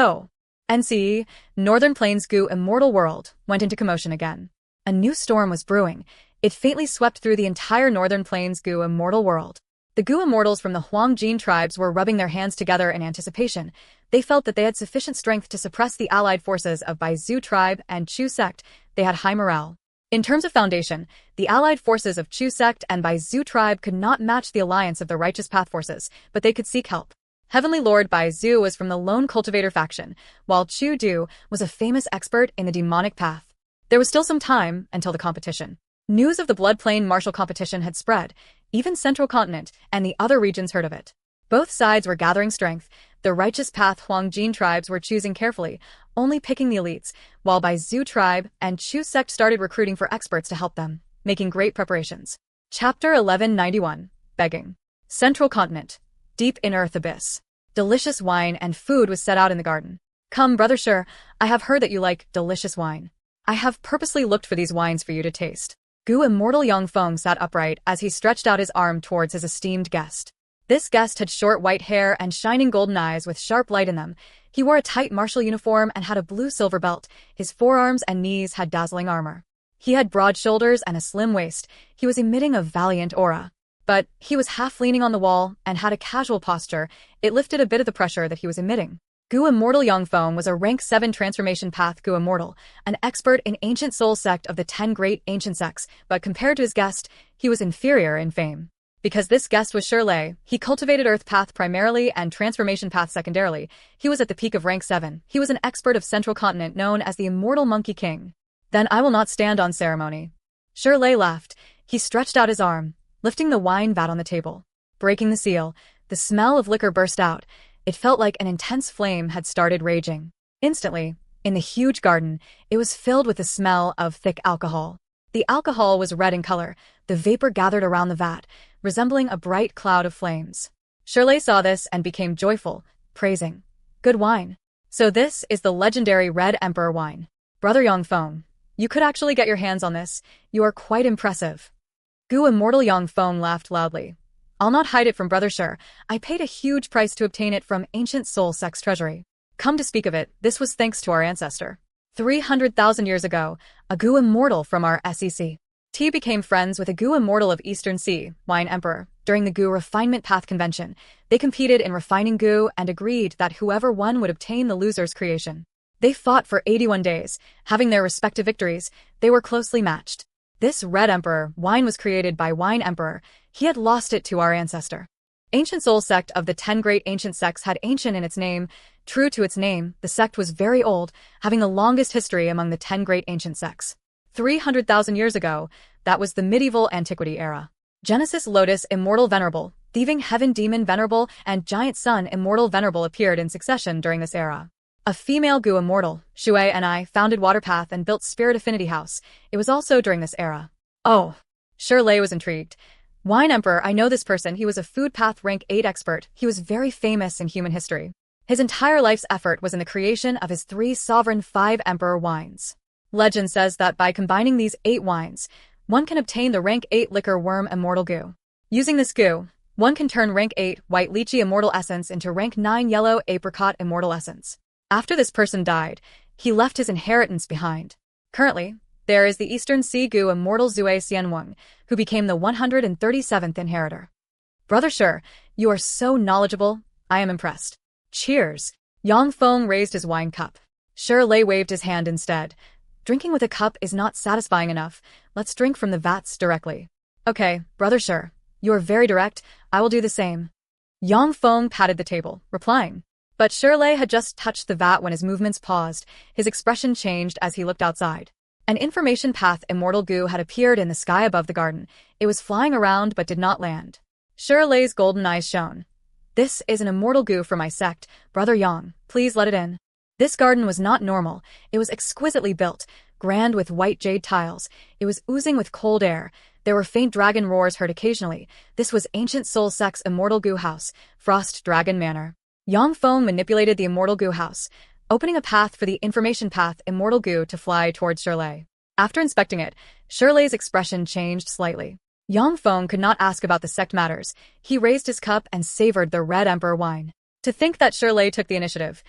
NCE, Northern Plains Gu Immortal World went into commotion again. A new storm was brewing. It faintly swept through the entire Northern Plains Gu Immortal World. The Gu immortals from the Huangjin tribes were rubbing their hands together in anticipation. They felt that they had sufficient strength to suppress the allied forces of Bai Zhu tribe and Chu sect. They had high morale. In terms of foundation, the allied forces of Chu sect and Bai Zhu tribe could not match the alliance of the Righteous Path forces, but they could seek help. Heavenly Lord Bai Zhu was from the Lone Cultivator faction, while Chu Du was a famous expert in the demonic path. There was still some time until the competition. News of the Blood Plain martial competition had spread. Even Central Continent and the other regions heard of it. Both sides were gathering strength. The Righteous Path Huangjin tribes were choosing carefully, only picking the elites, while Bai Zhu tribe and Chu sect started recruiting for experts to help them, making great preparations. Chapter 1191. Begging. Central Continent. Deep in Earth Abyss. Delicious wine and food was set out in the garden. Come, Brother Shi, I have heard that you like delicious wine. I have purposely looked for these wines for you to taste. Gu Immortal Yongfeng sat upright as he stretched out his arm towards his esteemed guest. This guest had short white hair and shining golden eyes with sharp light in them. He wore a tight martial uniform and had a blue-silver belt. His forearms and knees had dazzling armor. He had broad shoulders and a slim waist. He was emitting a valiant aura. But he was half leaning on the wall and had a casual posture. It lifted a bit of the pressure that he was emitting. Gu Immortal Yongfeng was a rank 7 transformation path Gu Immortal, an expert in ancient soul sect of the 10 great ancient sects, but compared to his guest, he was inferior in fame. Because this guest was Shi, he cultivated Earth Path primarily and Transformation Path secondarily. He was at the peak of rank 7. He was an expert of Central Continent known as the Immortal Monkey King. Then I will not stand on ceremony. Shi laughed. He stretched out his arm, lifting the wine vat on the table. Breaking the seal, the smell of liquor burst out. It felt like an intense flame had started raging. Instantly, in the huge garden, it was filled with the smell of thick alcohol. The alcohol was red in color. The vapor gathered around the vat, resembling a bright cloud of flames. Shi saw this and became joyful, praising. Good wine. So this is the legendary Red Emperor wine. Brother Yongfeng, you could actually get your hands on this. You are quite impressive. Gu Immortal Yongfeng laughed loudly. I'll not hide it from Brother Shi. I paid a huge price to obtain it from ancient soul sect's treasury. Come to speak of it, this was thanks to our ancestor. 300,000 years ago, a Gu Immortal from our SEC. T became friends with a Gu Immortal of Eastern Sea, Wine Emperor. During the Gu Refinement Path Convention, they competed in refining Gu and agreed that whoever won would obtain the loser's creation. They fought for 81 days, having their respective victories. They were closely matched. This Red Emperor wine was created by Wine Emperor. He had lost it to our ancestor. Ancient Soul Sect of the 10 great ancient sects had ancient in its name. True to its name, the sect was very old, having the longest history among the 10 great ancient sects. 300,000 years ago, that was the medieval antiquity era. Genesis Lotus Immortal Venerable, Thieving Heaven Demon Venerable, and Giant Sun Immortal Venerable appeared in succession during this era. A female Gu Immortal, Shui and I, founded Waterpath and built Spirit Affinity House. It was also during this era. Oh. Shi was intrigued. Wine Emperor, I know this person. He was a Food Path rank 8 expert. He was very famous in human history. His entire life's effort was in the creation of his 3 sovereign 5 Emperor wines. Legend says that by combining these 8 wines, one can obtain the rank 8 Liquor Worm Immortal Gu. Using this Gu, one can turn rank 8 White Lychee Immortal Essence into rank 9 Yellow Apricot Immortal Essence. After this person died, he left his inheritance behind. Currently, there is the Eastern Sea Gu Immortal Zue Xianweng, who became the 137th inheritor. Brother Shi, you are so knowledgeable. I am impressed. Cheers. Yang Feng raised his wine cup. Shirley waved his hand instead. Drinking with a cup is not satisfying enough. Let's drink from the vats directly. Okay, Brother Shi. You are very direct. I will do the same. Yang Feng patted the table, replying. But Shirley had just touched the vat when his movements paused. His expression changed as he looked outside. An information path immortal goo had appeared in the sky above the garden. It was flying around but did not land. Shirley's golden eyes shone. This is an immortal goo for my sect, Brother Yang. Please let it in. This garden was not normal. It was exquisitely built, grand with white jade tiles. It was oozing with cold air. There were faint dragon roars heard occasionally. This was Ancient Soul Sect's immortal goo house, Frost Dragon Manor. Yang Feng manipulated the immortal goo house, opening a path for the information path immortal goo to fly towards Shirley. After inspecting it, Shirley's expression changed slightly. Yang Feng could not ask about the sect matters. He raised his cup and savored the Red Emperor wine. To think that Shirley took the initiative.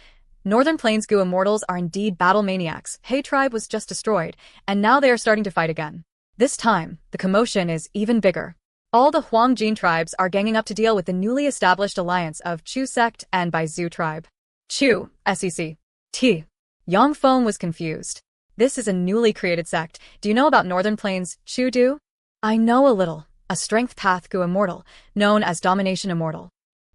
Northern Plains Goo Immortals are indeed battle maniacs. Hei tribe was just destroyed, and now they are starting to fight again. This time, the commotion is even bigger. All the Huangjin tribes are ganging up to deal with the newly established alliance of Chu sect and Baizu tribe. Chu, SEC. T. Yang Feng was confused. This is a newly created sect. Do you know about Northern Plains Chu do? I know a little. A strength path Goo Immortal, known as Domination Immortal.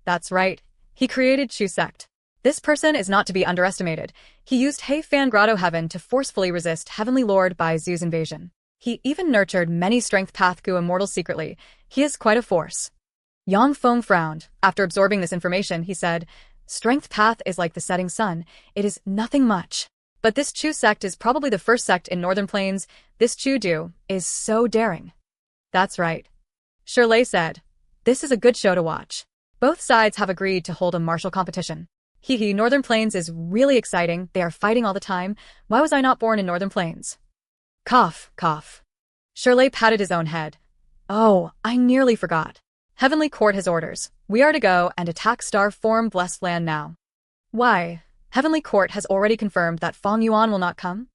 That's right. He created Chu sect. This person is not to be underestimated. He used Hei Fan Grotto Heaven to forcefully resist Heavenly Lord Baizu's invasion. He even nurtured many strength path Goo Immortals secretly. He is quite a force. Yang Feng frowned. After absorbing this information, he said, Strength path is like the setting sun. It is nothing much. But this Chu sect is probably the first sect in Northern Plains. This Chu do is so daring. That's right. Shirley said. This is a good show to watch. Both sides have agreed to hold a martial competition. Hee, Northern Plains is really exciting. They are fighting all the time. Why was I not born in Northern Plains? Cough, cough. Shirley patted his own head. Oh, I nearly forgot. Heavenly Court has orders. We are to go and attack Star Form Blessed Land now. Why? Heavenly Court has already confirmed that Fang Yuan will not come?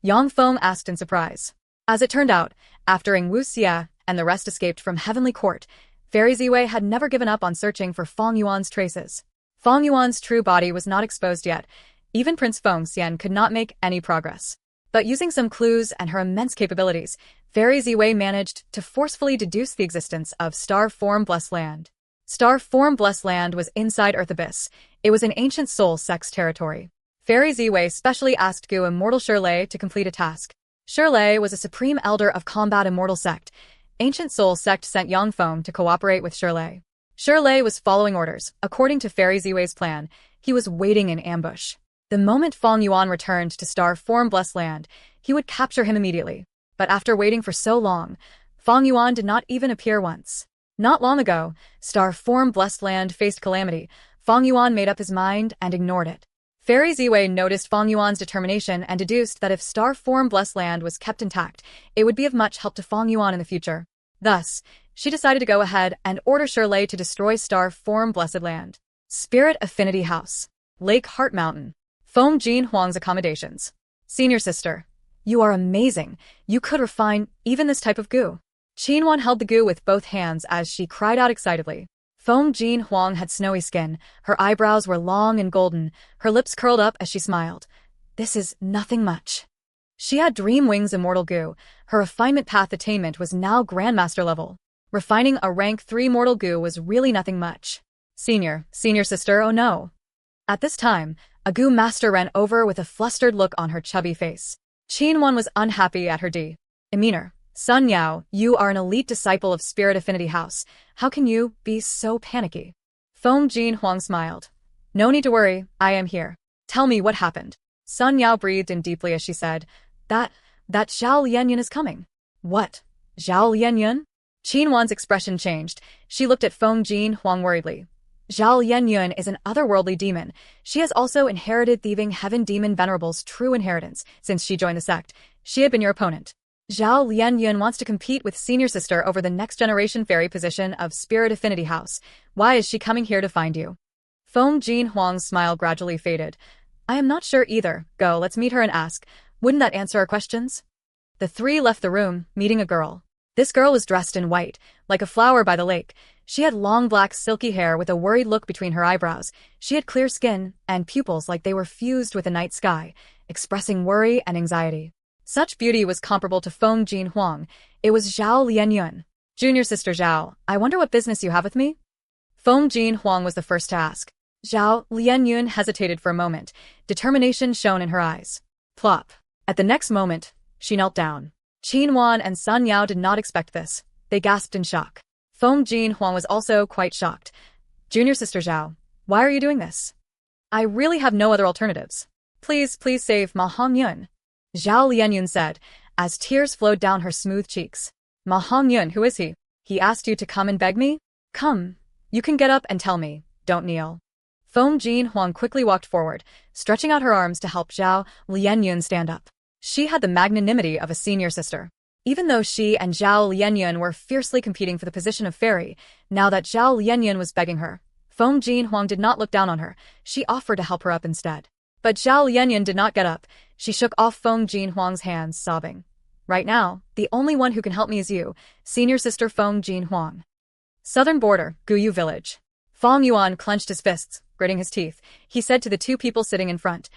Yang Feng asked in surprise. As it turned out, after Ing Wu Xia and the rest escaped from Heavenly Court, Fairy Ziwei had never given up on searching for Fang Yuan's traces. Fang Yuan's true body was not exposed yet. Even Prince Feng Xian could not make any progress. But using some clues and her immense capabilities, Fairy Ziwei managed to forcefully deduce the existence of Star Form Blessed Land. Star Form Blessed Land was inside Earth Abyss. It was an Ancient Soul Sect's territory. Fairy Ziwei specially asked Goo Immortal Shirley to complete a task. Shirley was a supreme elder of Combat Immortal Sect. Ancient Soul Sect sent Yang Feng to cooperate with Shirley. Shirley was following orders. According to Fairy Ziwei's plan, he was waiting in ambush. The moment Fang Yuan returned to Star Form Blessed Land, he would capture him immediately. But after waiting for so long, Fang Yuan did not even appear once. Not long ago, Star Form Blessed Land faced calamity. Fang Yuan made up his mind and ignored it. Fairy Ziwei noticed Fang Yuan's determination and deduced that if Star Form Blessed Land was kept intact, it would be of much help to Fang Yuan in the future. Thus, she decided to go ahead and order Shirley to destroy Star Form Blessed Land. Spirit Affinity House. Lake Heart Mountain. Feng Jin Huang's accommodations. Senior sister. You are amazing. You could refine even this type of goo. Qinwan held the goo with both hands as she cried out excitedly. Feng Jin Huang had snowy skin. Her eyebrows were long and golden. Her lips curled up as she smiled. This is nothing much. She had Dream Wings Immortal Goo. Her refinement path attainment was now Grandmaster level. Refining a rank 3 mortal goo was really nothing much. Senior sister, oh no. At this time, a goo master ran over with a flustered look on her chubby face. Qinwan was unhappy at her demeanor. Sun Yao, you are an elite disciple of Spirit Affinity House. How can you be so panicky? Feng Jin Huang smiled. No need to worry, I am here. Tell me what happened. Sun Yao breathed in deeply as she said, That Zhao Lianyun is coming. What? Zhao Lianyun? Qinwan's expression changed. She looked at Feng Jin Huang worriedly. Zhao Lianyun is an otherworldly demon. She has also inherited Thieving Heaven Demon Venerable's true inheritance. Since she joined the sect, she had been your opponent. Zhao Lianyun wants to compete with senior sister over the next generation fairy position of Spirit Affinity House. Why is she coming here to find you? Feng Jin Huang's smile gradually faded. I am not sure either. Go, let's meet her and ask. Wouldn't that answer our questions? The three left the room, meeting a girl. This girl was dressed in white, like a flower by the lake. She had long black silky hair with a worried look between her eyebrows. She had clear skin and pupils like they were fused with the night sky, expressing worry and anxiety. Such beauty was comparable to Feng Jin Huang. It was Zhao Lianyun. Junior sister Zhao, I wonder what business you have with me? Feng Jin Huang was the first to ask. Zhao Lianyun hesitated for a moment, determination shone in her eyes. Plop. At the next moment, she knelt down. Qin Wan and Sun Yao did not expect this. They gasped in shock. Feng Jin Huang was also quite shocked. Junior sister Zhao, why are you doing this? I really have no other alternatives. Please save Ma Hongyun. Zhao Lianyun said, as tears flowed down her smooth cheeks. Ma Hongyun, who is he? He asked you to come and beg me? Come. You can get up and tell me. Don't kneel. Feng Jin Huang quickly walked forward, stretching out her arms to help Zhao Lianyun stand up. She had the magnanimity of a senior sister. Even though she and Zhao Lianyun were fiercely competing for the position of fairy, now that Zhao Lianyun was begging her, Feng Jin Huang did not look down on her. She offered to help her up instead. But Zhao Lianyun did not get up. She shook off Feng Jin Huang's hands, sobbing. Right now, the only one who can help me is you, senior sister Feng Jin Huang. Southern border, Guyu village. Fang Yuan clenched his fists, gritting his teeth. He said to the two people sitting in front,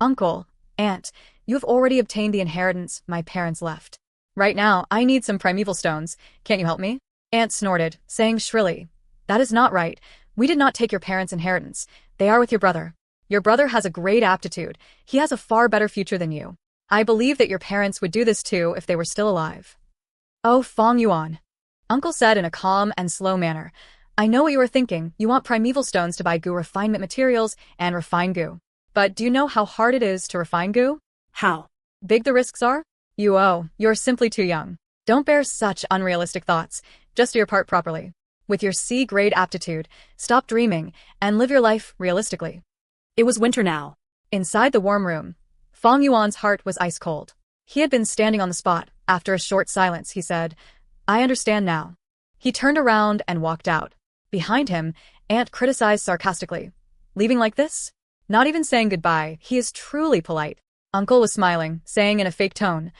Uncle, Aunt, you have already obtained the inheritance my parents left. Right now, I need some primeval stones. Can't you help me? Aunt snorted, saying shrilly, That is not right. We did not take your parents' inheritance. They are with your brother. Your brother has a great aptitude. He has a far better future than you. I believe that your parents would do this too if they were still alive. Oh, Fang Yuan. Uncle said in a calm and slow manner. I know what you are thinking. You want primeval stones to buy goo refinement materials and refine goo. But do you know how hard it is to refine goo? How big the risks are? You're simply too young. Don't bear such unrealistic thoughts. Just do your part properly. With your C-grade aptitude, stop dreaming and live your life realistically. It was winter now. Inside the warm room, Fang Yuan's heart was ice cold. He had been standing on the spot. After a short silence, he said, I understand now. He turned around and walked out. Behind him, Aunt criticized sarcastically. Leaving like this? Not even saying goodbye. He is truly polite. Uncle was smiling, saying in a fake tone,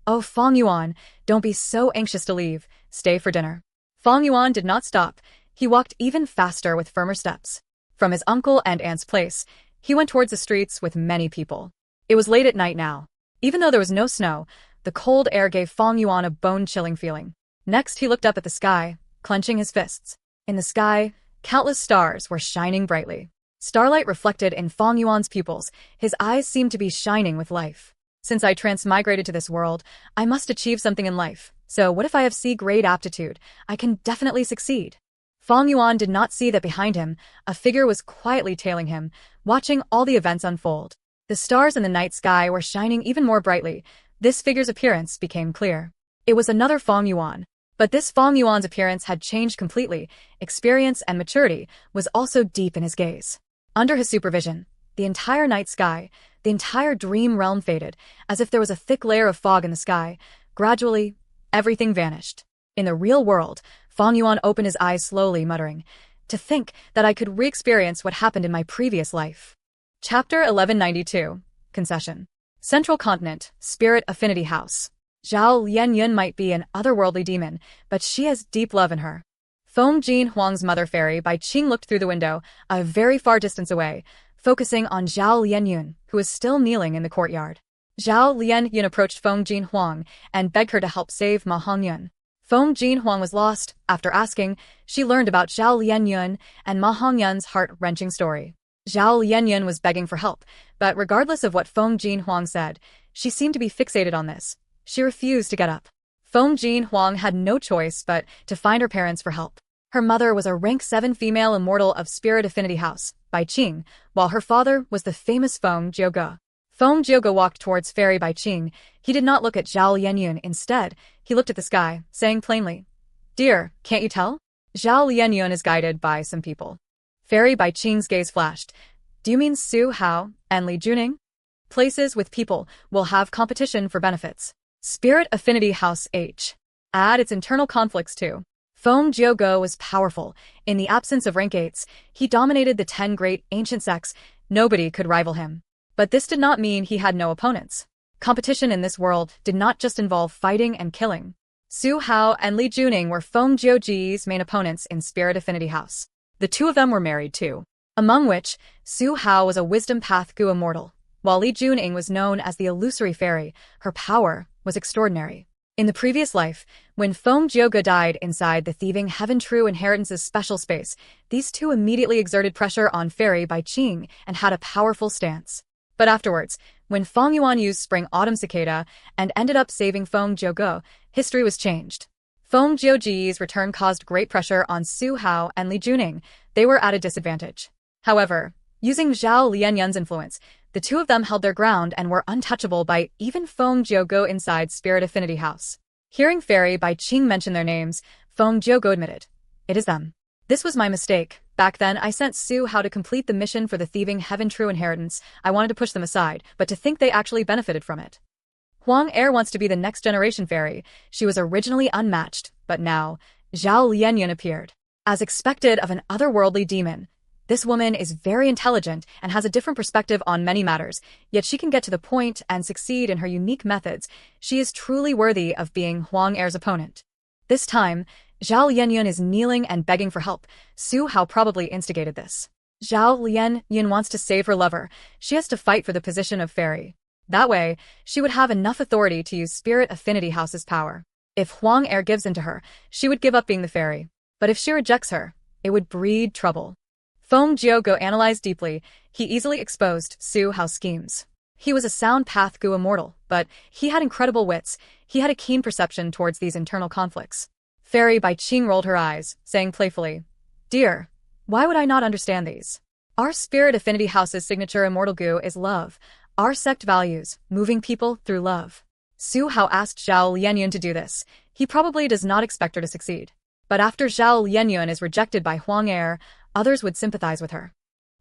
Oh, Fang Yuan, don't be so anxious to leave. Stay for dinner. Fang Yuan did not stop. He walked even faster with firmer steps. From his uncle and aunt's place, he went towards the streets with many people. It was late at night now. Even though there was no snow, the cold air gave Fang Yuan a bone-chilling feeling. Next, he looked up at the sky, clenching his fists. In the sky, countless stars were shining brightly. Starlight reflected in Fang Yuan's pupils. His eyes seemed to be shining with life. Since I transmigrated to this world, I must achieve something in life. So what if I have C-grade aptitude? I can definitely succeed. Fang Yuan did not see that behind him, a figure was quietly tailing him, watching all the events unfold. The stars in the night sky were shining even more brightly. This figure's appearance became clear. It was another Fang Yuan. But this Fang Yuan's appearance had changed completely. Experience and maturity was also deep in his gaze. Under his supervision, the entire night sky, the entire dream realm faded, as if there was a thick layer of fog in the sky. Gradually, everything vanished. In the real world, Fang Yuan opened his eyes slowly, muttering, To think that I could re-experience what happened in my previous life. Chapter 1192. Concession. Central Continent, Spirit Affinity House. Zhao Lianyun might be an otherworldly demon, but she has deep love in her. Feng Jin Huang's mother fairy Bai Qing looked through the window, a very far distance away, focusing on Zhao Lianyun, who was still kneeling in the courtyard. Zhao Lianyun approached Feng Jin Huang and begged her to help save Ma Hongyun. Feng Jin Huang was lost. After asking, she learned about Zhao Lianyun and Ma Hongyun's heart-wrenching story. Zhao Lianyun was begging for help, but regardless of what Feng Jin Huang said, she seemed to be fixated on this. She refused to get up. Feng Jin Huang had no choice but to find her parents for help. Her mother was a rank 7 female immortal of Spirit Affinity House, Bai Qing, while her father was the famous Feng Jiuge. Feng Jiuge walked towards Fairy Bai Qing. He did not look at Zhao Lianyun. Instead, he looked at the sky, saying plainly, Dear, can't you tell? Zhao Lianyun is guided by some people. Fairy Bai Qing's gaze flashed. Do you mean Su Hao and Li Juning? Places with people will have competition for benefits. Spirit Affinity House H. Add its internal conflicts too. Feng Jiuge was powerful. In the absence of rank 8s, he dominated the 10 great ancient sects. Nobody could rival him. But this did not mean he had no opponents. Competition in this world did not just involve fighting and killing. Su Hao and Li Juning were Feng Jiuji's main opponents in Spirit Affinity House. The two of them were married too, among which Su Hao was a wisdom path Gu immortal, while Li Juning was known as the illusory fairy. Her power was extraordinary. In the previous life, when Feng Jiuge died inside the thieving Heaven True Inheritance's special space, these two immediately exerted pressure on Fairy Bai Qing and had a powerful stance. But afterwards, when Feng Yuan used Spring Autumn Cicada and ended up saving Feng Jiuge, history was changed. Feng Jiuji's return caused great pressure on Su Hao and Li Juning. They were at a disadvantage. However, using Zhao Lianyun's influence, the two of them held their ground and were untouchable by even Feng Jiuge inside Spirit Affinity House. Hearing Fairy Bai Qing mention their names, Feng Jiuge admitted, "It is them. This was my mistake. Back then, I sent Su Hao to complete the mission for the thieving Heaven True Inheritance. I wanted to push them aside, but to think they actually benefited from it. Huang Er wants to be the next generation fairy. She was originally unmatched, but now, Zhao Lianyun appeared. As expected of an otherworldly demon, this woman is very intelligent and has a different perspective on many matters, yet she can get to the point and succeed in her unique methods. She is truly worthy of being Huang Er's opponent." This time, Zhao Lianyun is kneeling and begging for help. Su Hao probably instigated this. Zhao Lianyun wants to save her lover. She has to fight for the position of fairy. That way, she would have enough authority to use Spirit Affinity House's power. If Huang Er gives in to her, she would give up being the fairy. But if she rejects her, it would breed trouble. Feng Jiuge analyzed deeply. He easily exposed Su Hao's schemes. He was a sound path Gu immortal, but he had incredible wits. He had a keen perception towards these internal conflicts. Fairy Bai Qing rolled her eyes, saying playfully, "Dear, why would I not understand these? Our Spirit Affinity House's signature immortal Gu is love. Our sect values moving people through love." Su Hao asked Zhao Lianyun to do this. He probably does not expect her to succeed. But after Zhao Lianyun is rejected by Huang Er, others would sympathize with her.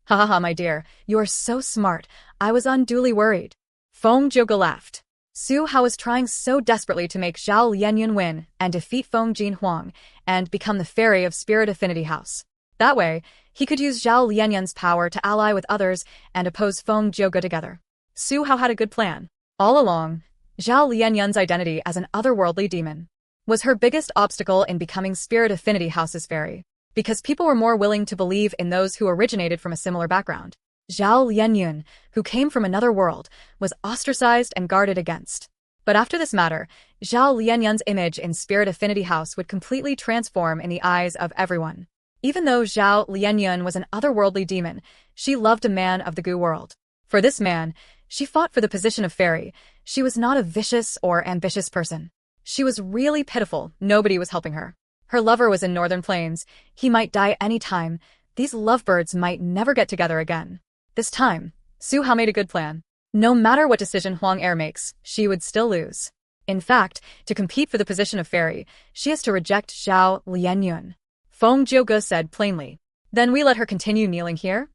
"Ha ha ha, my dear, you are so smart. I was unduly worried." Feng Jiuge laughed. Su Hao was trying so desperately to make Zhao Lianyun win and defeat Feng Jin Huang and become the fairy of Spirit Affinity House. That way, he could use Zhao Lianyun's power to ally with others and oppose Feng Jiuge together. Su Hao had a good plan. All along, Zhao Lianyun's identity as an otherworldly demon was her biggest obstacle in becoming Spirit Affinity House's fairy, because people were more willing to believe in those who originated from a similar background. Zhao Lianyun, who came from another world, was ostracized and guarded against. But after this matter, Zhao Lianyun's image in Spirit Affinity House would completely transform in the eyes of everyone. Even though Zhao Lianyun was an otherworldly demon, she loved a man of the Gu world. For this man, she fought for the position of fairy. She was not a vicious or ambitious person. She was really pitiful. Nobody was helping her. Her lover was in Northern Plains. He might die any time. These lovebirds might never get together again. This time, Su Hao made a good plan. No matter what decision Huang Er makes, she would still lose. In fact, to compete for the position of fairy, she has to reject Zhao Lianyun. Feng Jiuge said plainly. "Then we let her continue kneeling here?"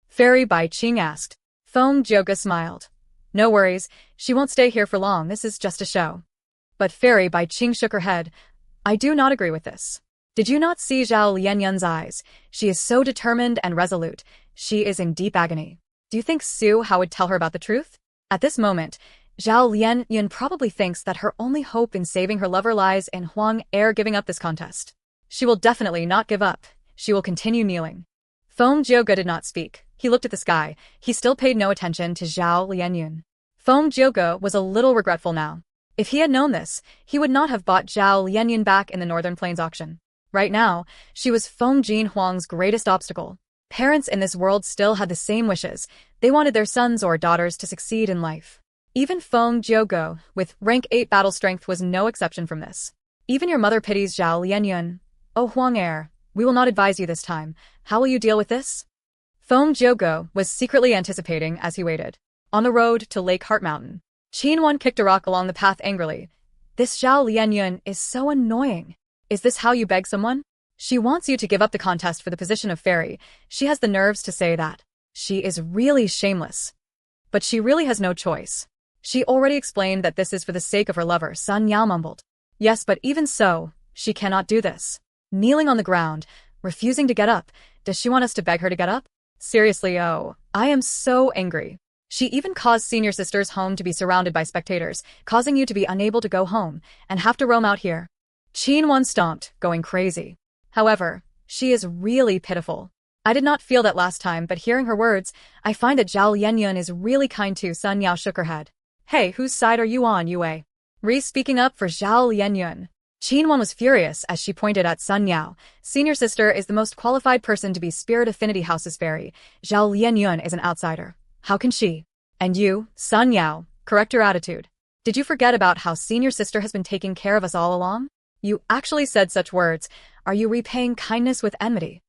Fairy Bai Qing asked. Feng Jiuge smiled. "No worries, she won't stay here for long. This is just a show." But Fairy Bai Qing shook her head. "I do not agree with this. Did you not see Zhao Lianyun's eyes? She is so determined and resolute. She is in deep agony. Do you think Su Hao would tell her about the truth?" At this moment, Zhao Lianyun probably thinks that her only hope in saving her lover lies in Huang Er giving up this contest. She will definitely not give up. She will continue kneeling. Feng Jiuge did not speak. He looked at the sky. He still paid no attention to Zhao Lianyun. Feng Jiuge was a little regretful now. If he had known this, he would not have bought Zhao Lianyun back in the Northern Plains auction. Right now, she was Feng Jin Huang's greatest obstacle. Parents in this world still had the same wishes. They wanted their sons or daughters to succeed in life. Even Feng Jiuge, with rank 8 battle strength, was no exception from this. Even your mother pities Zhao Lianyun. "Oh Huang Er, we will not advise you this time. How will you deal with this?" Feng Jiuge was secretly anticipating as he waited. On the road to Lake Heart Mountain, Qinwan kicked a rock along the path angrily. "This Zhao Lianyun is so annoying. Is this how you beg someone? She wants you to give up the contest for the position of fairy. She has the nerves to say that. She is really shameless. But she really has no choice. She already explained that this is for the sake of her lover," Sun Yao mumbled. "Yes, but even so, she cannot do this." Kneeling on the ground, refusing to get up. Does she want us to beg her to get up? Seriously, oh, I am so angry. She even caused senior sister's home to be surrounded by spectators, causing you to be unable to go home and have to roam out here. Qinwan stomped, going crazy. However, she is really pitiful. I did not feel that last time, but hearing her words, I find that Zhao Lianyun is really kind too. Sun Yao shook her head. Hey, whose side are you on, Yue? Ri speaking up for Zhao Lianyun. Qinwan was furious as she pointed at Sun Yao. Senior sister is the most qualified person to be Spirit Affinity House's fairy. Zhao Lianyun is an outsider. How can she? And you, Sun Yao, correct your attitude. Did you forget about how senior sister has been taking care of us all along? You actually said such words. Are you repaying kindness with enmity?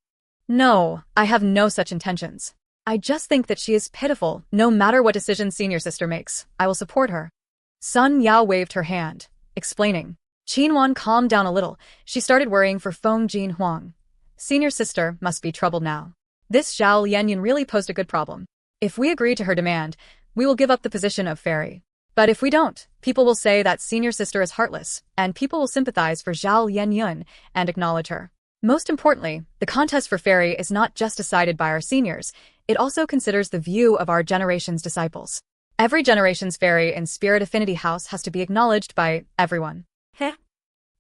No, I have no such intentions. I just think that she is pitiful. No matter what decision senior sister makes, I will support her. Sun Yao waved her hand, explaining. Qinwan calmed down a little. She started worrying for Feng Jin Huang. Senior sister must be troubled now. This Zhao Lianyun really posed a good problem. If we agree to her demand, we will give up the position of fairy. But if we don't, people will say that senior sister is heartless, and people will sympathize for Zhao Lianyun and acknowledge her. Most importantly, the contest for fairy is not just decided by our seniors, it also considers the view of our generation's disciples. Every generation's fairy in Spirit Affinity House has to be acknowledged by everyone. Heh.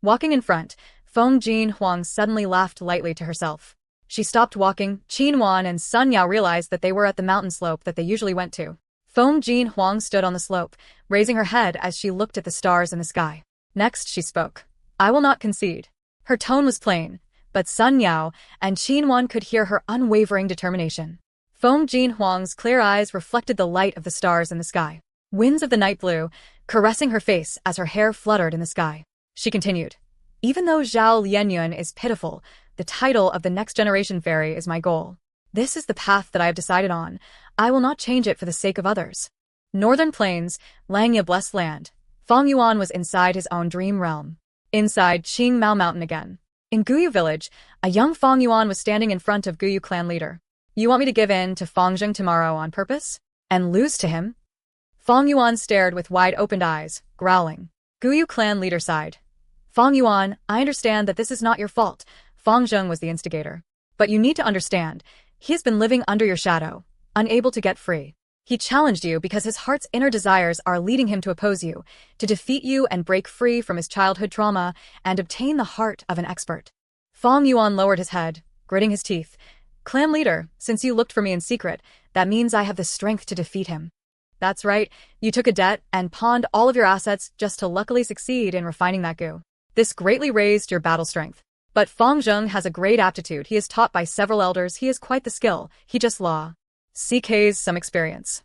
Walking in front, Feng Jin Huang suddenly laughed lightly to herself. She stopped walking. Qinwan and Sun Yao realized that they were at the mountain slope that they usually went to. Feng Jin Huang stood on the slope, raising her head as she looked at the stars in the sky. Next she spoke. I will not concede. Her tone was plain, but Sun Yao and Qinwan could hear her unwavering determination. Feng Jin Huang's clear eyes reflected the light of the stars in the sky. Winds of the night blew, caressing her face as her hair fluttered in the sky. She continued. Even though Zhao Lianyun is pitiful, the title of the next generation fairy is my goal. This is the path that I have decided on. I will not change it for the sake of others. Northern Plains, Langya blessed land. Fang Yuan was inside his own dream realm. Inside Qingmao Mountain again. In Guyu village, a young Fang Yuan was standing in front of Guyu clan leader. You want me to give in to Fangzheng tomorrow on purpose? And lose to him? Fang Yuan stared with wide-opened eyes, growling. Guyu clan leader sighed. Fang Yuan, I understand that this is not your fault. Fangzheng was the instigator. But you need to understand, he has been living under your shadow, unable to get free. He challenged you because his heart's inner desires are leading him to oppose you, to defeat you and break free from his childhood trauma and obtain the heart of an expert. Fang Yuan lowered his head, gritting his teeth. Clan leader, since you looked for me in secret, that means I have the strength to defeat him. That's right, you took a debt and pawned all of your assets just to luckily succeed in refining that goo. This greatly raised your battle strength. But Fangzheng has a great aptitude. He is taught by several elders. He has quite the skill. He just CK's some experience.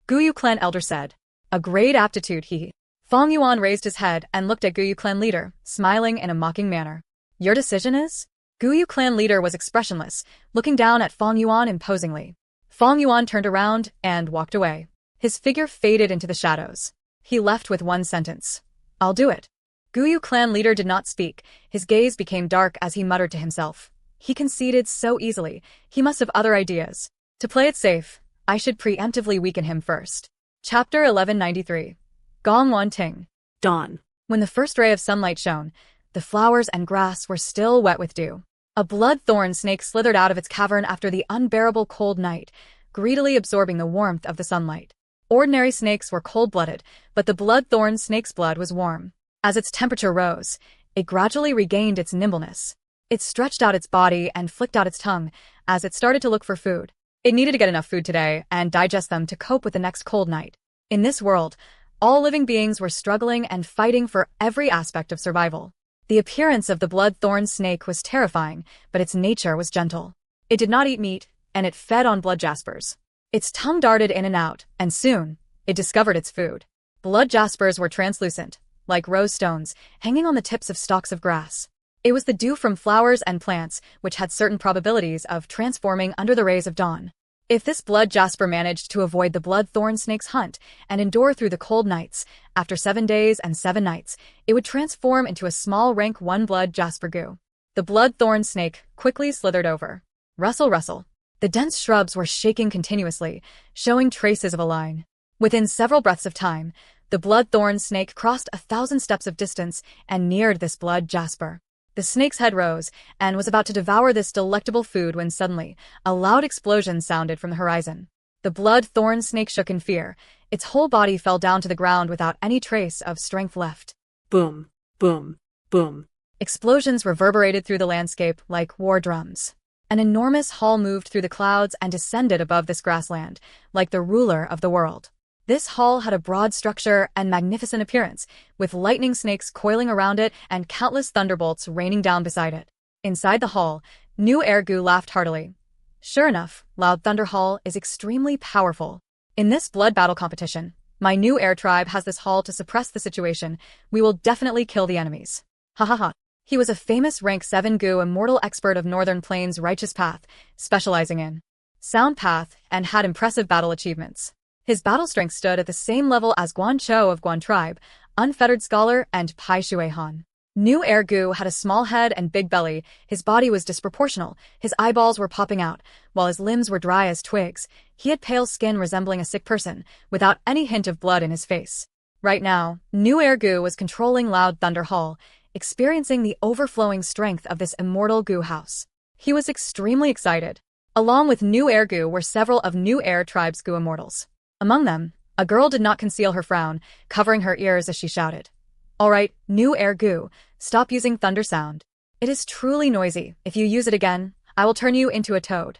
Guyu clan elder said. A great aptitude he. Fang Yuan raised his head and looked at Guyu clan leader, smiling in a mocking manner. Your decision is? Guyu clan leader was expressionless, looking down at Fang Yuan imposingly. Fang Yuan turned around and walked away. His figure faded into the shadows. He left with one sentence. I'll do it. Guyu clan leader did not speak. His gaze became dark as he muttered to himself. He conceded so easily. He must have other ideas. To play it safe, I should preemptively weaken him first. Chapter 1193. Gongwan Ting. Dawn. When the first ray of sunlight shone, the flowers and grass were still wet with dew. A blood-thorn snake slithered out of its cavern after the unbearable cold night, greedily absorbing the warmth of the sunlight. Ordinary snakes were cold-blooded, but the blood-thorn snake's blood was warm. As its temperature rose, it gradually regained its nimbleness. It stretched out its body and flicked out its tongue as it started to look for food. It needed to get enough food today and digest them to cope with the next cold night. In this world, all living beings were struggling and fighting for every aspect of survival. The appearance of the blood-thorn snake was terrifying, but its nature was gentle. It did not eat meat, and it fed on blood jaspers. Its tongue darted in and out, and soon, it discovered its food. Blood jaspers were translucent, like rose stones, hanging on the tips of stalks of grass. It was the dew from flowers and plants, which had certain probabilities of transforming under the rays of dawn. If this blood jasper managed to avoid the blood-thorn snake's hunt and endure through the cold nights, after 7 days and 7 nights, it would transform into a small rank 1 blood jasper goo. The blood-thorn snake quickly slithered over. Rustle, rustle. The dense shrubs were shaking continuously, showing traces of a line. Within several breaths of time, the blood-thorn snake crossed 1,000 steps of distance and neared this blood jasper. The snake's head rose and was about to devour this delectable food when suddenly, a loud explosion sounded from the horizon. The blood-thorn snake shook in fear. Its whole body fell down to the ground without any trace of strength left. Boom, boom, boom. Explosions reverberated through the landscape like war drums. An enormous hall moved through the clouds and descended above this grassland, like the ruler of the world. This hall had a broad structure and magnificent appearance, with lightning snakes coiling around it and countless thunderbolts raining down beside it. Inside the hall, New Ergu laughed heartily. Sure enough, Loud Thunder Hall is extremely powerful. In this blood battle competition, my new air tribe has this hall to suppress the situation. We will definitely kill the enemies. Ha ha ha. He was a famous rank 7 Gu immortal expert of Northern Plains Righteous Path, specializing in Sound Path, and had impressive battle achievements. His battle strength stood at the same level as Guan Chou of Guan Tribe, Unfettered Scholar, and Pai Shui Han. New Ergu had a small head and big belly, his body was disproportional, his eyeballs were popping out, while his limbs were dry as twigs. He had pale skin resembling a sick person, without any hint of blood in his face. Right now, New Ergu was controlling Loud Thunder Hall, experiencing the overflowing strength of this immortal Gu house. He was extremely excited. Along with New Ergu were several of New Air Tribe's Gu immortals. Among them, a girl did not conceal her frown, covering her ears as she shouted. All right, New Ergu, stop using thunder sound. It is truly noisy. If you use it again, I will turn you into a toad.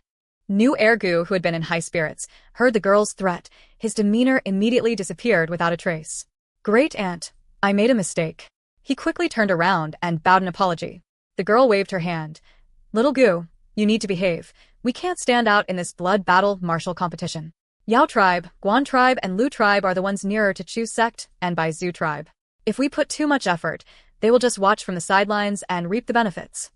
New Ergu, who had been in high spirits, heard the girl's threat. His demeanor immediately disappeared without a trace. Great aunt, I made a mistake. He quickly turned around and bowed an apology. The girl waved her hand. Little Gu, you need to behave. We can't stand out in this blood battle martial competition. Yao Tribe, Guan Tribe, and Lu Tribe are the ones nearer to Chu Sect and by Zhu Tribe. If we put too much effort, they will just watch from the sidelines and reap the benefits.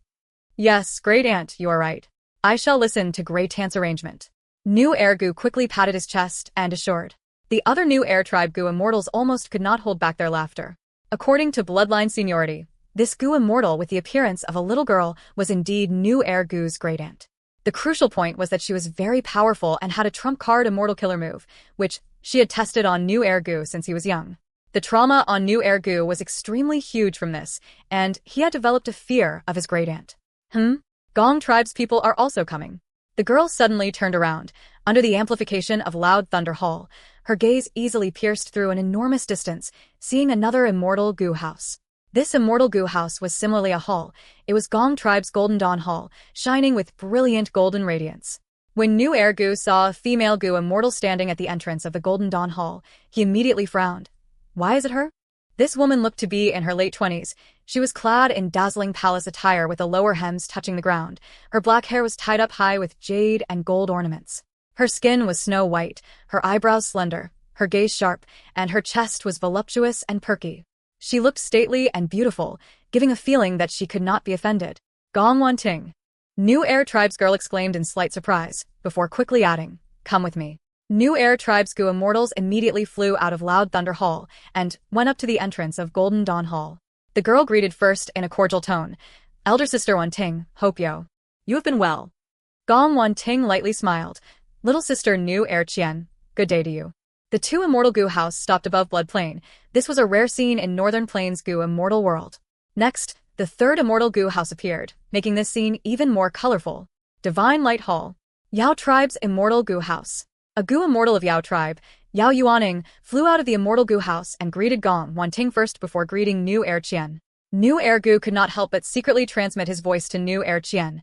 Yes, Great Aunt, you are right. I shall listen to Great Aunt's arrangement. New Ergu quickly patted his chest and assured. The other New Air Tribe Gu immortals almost could not hold back their laughter. According to bloodline seniority, this Gu immortal with the appearance of a little girl was indeed New Ergu's Great Aunt. The crucial point was that she was very powerful and had a trump card immortal killer move, which she had tested on New Ergu since he was young. The trauma on New Ergu was extremely huge from this, and he had developed a fear of his great aunt. Gong Tribe's people are also coming. The girl suddenly turned around. Under the amplification of Loud Thunder Hall, her gaze easily pierced through an enormous distance, seeing another immortal Gu house. This immortal Gu house was similarly a hall. It was Gong Tribe's Golden Dawn Hall, shining with brilliant golden radiance. When New Ergu saw a female Gu immortal standing at the entrance of the Golden Dawn Hall, he immediately frowned. Why is it her? This woman looked to be in her late 20s. She was clad in dazzling palace attire with the lower hems touching the ground. Her black hair was tied up high with jade and gold ornaments. Her skin was snow white, her eyebrows slender, her gaze sharp, and her chest was voluptuous and perky. She looked stately and beautiful, giving a feeling that she could not be offended. Gong Wanting. New Air Tribe's girl exclaimed in slight surprise, before quickly adding, come with me. New Air Tribe's Gu immortals immediately flew out of Loud Thunder Hall and went up to the entrance of Golden Dawn Hall. The girl greeted first in a cordial tone. Elder Sister Wanting, hope yo. You have been well. Gong Wanting lightly smiled. Little Sister New Air Qian, good day to you. The two immortal Gu house stopped above Blood Plain. This was a rare scene in Northern Plains Gu immortal world. Next, the third immortal Gu house appeared, making this scene even more colorful. Divine Light Hall. Yao Tribe's immortal Gu house. A Gu immortal of Yao Tribe, Yao Yuaning, flew out of the immortal Gu house and greeted Gong Wanting first before greeting New Air Qian. New Air Gu could not help but secretly transmit his voice to New Air Qian.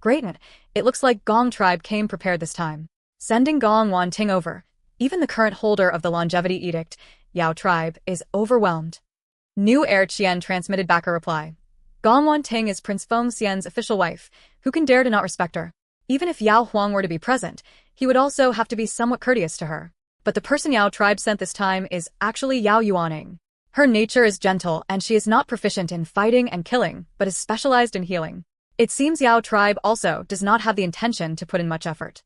Greatness, it looks like Gong Tribe came prepared this time. Sending Gong Wanting over. Even the current holder of the Longevity Edict, Yao Tribe, is overwhelmed. New Air Qian transmitted back a reply. Gong Wanting is Prince Feng Xian's official wife. Who can dare to not respect her? Even if Yao Huang were to be present, he would also have to be somewhat courteous to her. But the person Yao Tribe sent this time is actually Yao Yuaning. Her nature is gentle and she is not proficient in fighting and killing, but is specialized in healing. It seems Yao Tribe also does not have the intention to put in much effort.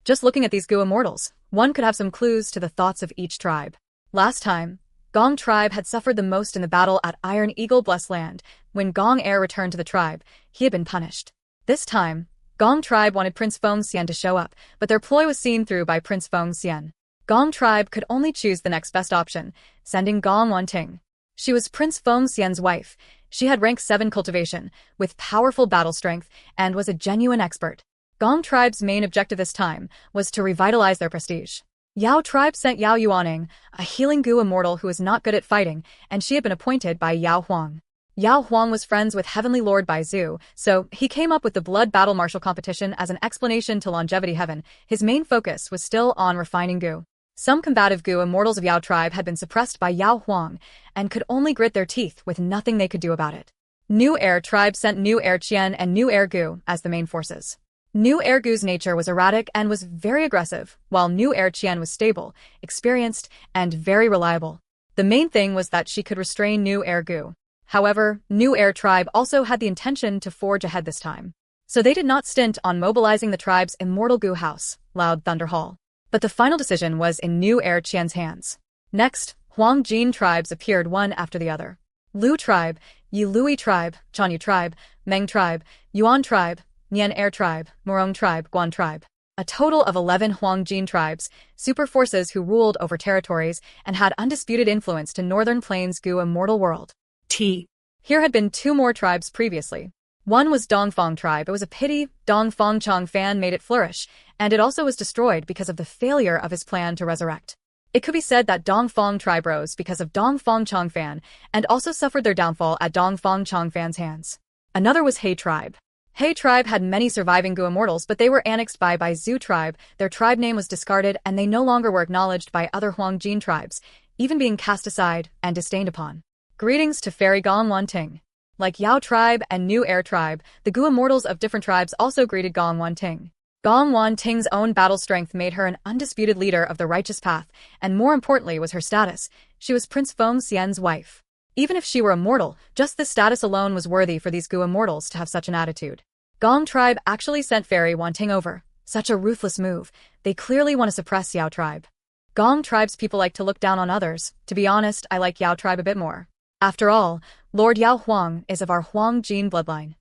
Just looking at these Gu immortals, one could have some clues to the thoughts of each tribe. Last time, Gong Tribe had suffered the most in the battle at Iron Eagle Blessed Land. When Gong Heir returned to the tribe, he had been punished. This time, Gong Tribe wanted Prince Feng Xian to show up, but their ploy was seen through by Prince Feng Xian. Gong Tribe could only choose the next best option, sending Gong Wanting. She was Prince Feng Xian's wife. She had rank 7 cultivation, with powerful battle strength, and was a genuine expert. Gong Tribe's main objective this time was to revitalize their prestige. Yao Tribe sent Yao Yuaning, a healing Gu immortal who was not good at fighting, and she had been appointed by Yao Huang. Yao Huang was friends with Heavenly Lord Bai Zhu, so he came up with the blood battle martial competition as an explanation to longevity heaven. His main focus was still on refining Gu. Some combative Gu immortals of Yao tribe had been suppressed by Yao Huang and could only grit their teeth with nothing they could do about it. New Air tribe sent New Air Qian and New Air Gu as the main forces. New Air Gu's nature was erratic and was very aggressive, while New Air Qian was stable, experienced, and very reliable. The main thing was that she could restrain New Air Gu. However, New Air tribe also had the intention to forge ahead this time. So they did not stint on mobilizing the tribe's immortal Gu house, Loud Thunder Hall. But the final decision was in New Air Qian's hands. Next, Huang Jin tribes appeared one after the other. Lu tribe, Yi Lui tribe, Chanyu tribe, Meng tribe, Yuan tribe, Nian Air tribe, Murong tribe, Guan tribe. A total of 11 Huang Jin tribes, super forces who ruled over territories and had undisputed influence to Northern Plains Gu immortal world. Here had been 2 more tribes previously. One was Dongfang tribe. It was a pity Dongfang Changfan made it flourish, and it also was destroyed because of the failure of his plan to resurrect. It could be said that Dongfang tribe rose because of Dongfang Changfan, and also suffered their downfall at Dongfang Changfan's hands. Another was He tribe. He tribe had many surviving Gu immortals, but they were annexed by Zhu tribe. Their tribe name was discarded, and they no longer were acknowledged by other Huang Jin tribes, even being cast aside and disdained upon. Greetings to Fairy Gong Wanting. Like Yao tribe and New Air tribe, the Gu immortals of different tribes also greeted Gong Wanting. Gong Wanting's own battle strength made her an undisputed leader of the righteous path, and more importantly was her status. She was Prince Feng Xian's wife. Even if she were immortal, just this status alone was worthy for these Gu immortals to have such an attitude. Gong tribe actually sent Fairy Wanting over. Such a ruthless move. They clearly want to suppress Yao tribe. Gong tribe's people like to look down on others. To be honest, I like Yao tribe a bit more. After all, Lord Yao Huang is of our Huang Jin bloodline.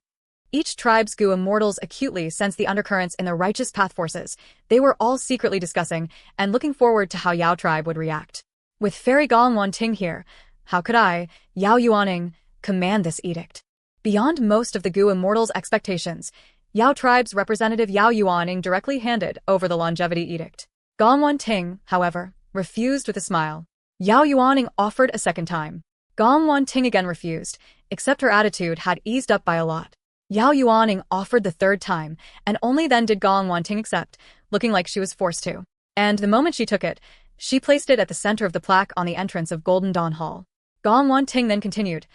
Each tribe's Gu immortals acutely sensed the undercurrents in the righteous path forces. They were all secretly discussing and looking forward to how Yao tribe would react. With Fairy Gong Wanting here, how could I, Yao Yuaning, command this edict? Beyond most of the Gu immortals' expectations, Yao tribe's representative Yao Yuaning directly handed over the longevity edict. Gong Wanting, however, refused with a smile. Yao Yuaning offered a second time. Gong Wanting again refused, except her attitude had eased up by a lot. Yao Yuaning offered the third time, and only then did Gong Wanting accept, looking like she was forced to. And the moment she took it, she placed it at the center of the plaque on the entrance of Golden Dawn Hall. Gong Wanting then continued,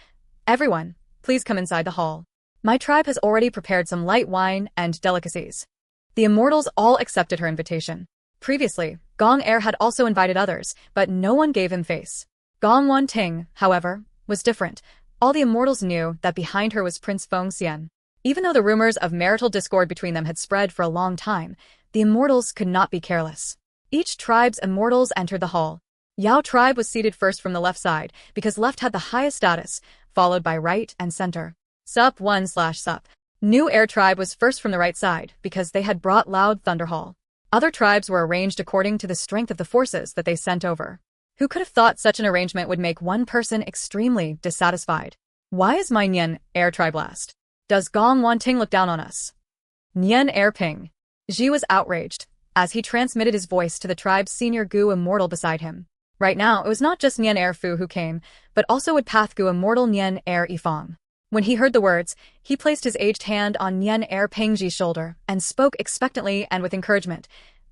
"Everyone, please come inside the hall. My tribe has already prepared some light wine and delicacies." The immortals all accepted her invitation. Previously, Gong Air had also invited others, but no one gave him face. Gong Wanting, however, was different. All the immortals knew that behind her was Prince Feng Xian. Even though the rumors of marital discord between them had spread for a long time, the immortals could not be careless. Each tribe's immortals entered the hall. Yao tribe was seated first from the left side, because left had the highest status, followed by right and center. Sup 1/Sup. New Air tribe was first from the right side, because they had brought Loud Thunder Hall. Other tribes were arranged according to the strength of the forces that they sent over. Who could have thought such an arrangement would make one person extremely dissatisfied? Why is my Nian Air tribe last? Does Gong Wanting look down on us? Nian Air Ping. Ji was outraged, as he transmitted his voice to the tribe's senior Gu immortal beside him. Right now, it was not just Nian Air Fu who came, but also would Path Gu immortal Nian Air Yifang. When he heard the words, he placed his aged hand on Nian Air Pingji's shoulder and spoke expectantly and with encouragement.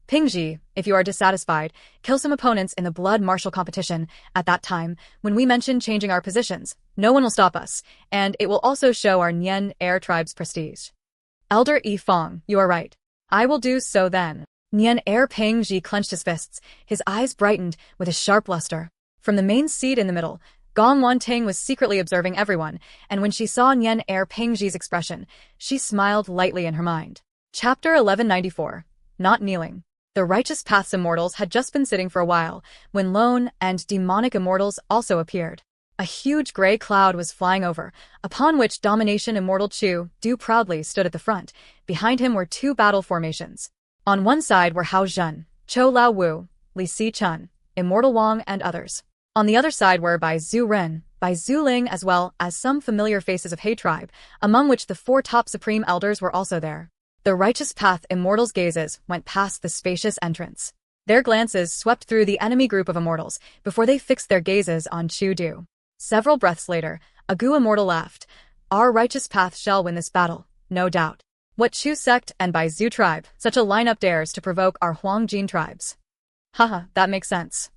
"Pingji, if you are dissatisfied, kill some opponents in the blood martial competition. At that time, when we mention changing our positions, no one will stop us, and it will also show our Nian Air tribe's prestige." "Elder Yifang, you are right. I will do so then." Nian Air Pingji clenched his fists, his eyes brightened with a sharp luster. From the main seat in the middle, Gong Wanting was secretly observing everyone, and when she saw Nian Air Pingji's expression, she smiled lightly in her mind. Chapter 1194. Not Kneeling. The Righteous Path's immortals had just been sitting for a while, when lone and demonic immortals also appeared. A huge gray cloud was flying over, upon which Domination Immortal Chu Du proudly stood at the front. Behind him were two battle formations. On one side were Hao Zhen, Chou Lao Wu, Li Si Chun, Immortal Wang and others. On the other side were Bai Zhu Ren, Bai Zhu Ling as well as some familiar faces of He tribe, among which the four top supreme elders were also there. The Righteous Path immortals' gazes went past the spacious entrance. Their glances swept through the enemy group of immortals before they fixed their gazes on Chu Du. Several breaths later, A Gu immortal laughed. Our righteous path shall win this battle, no doubt. What Chu sect and Bai Zhu tribe, such a lineup dares to provoke our Huangjin tribes. Haha, that makes sense.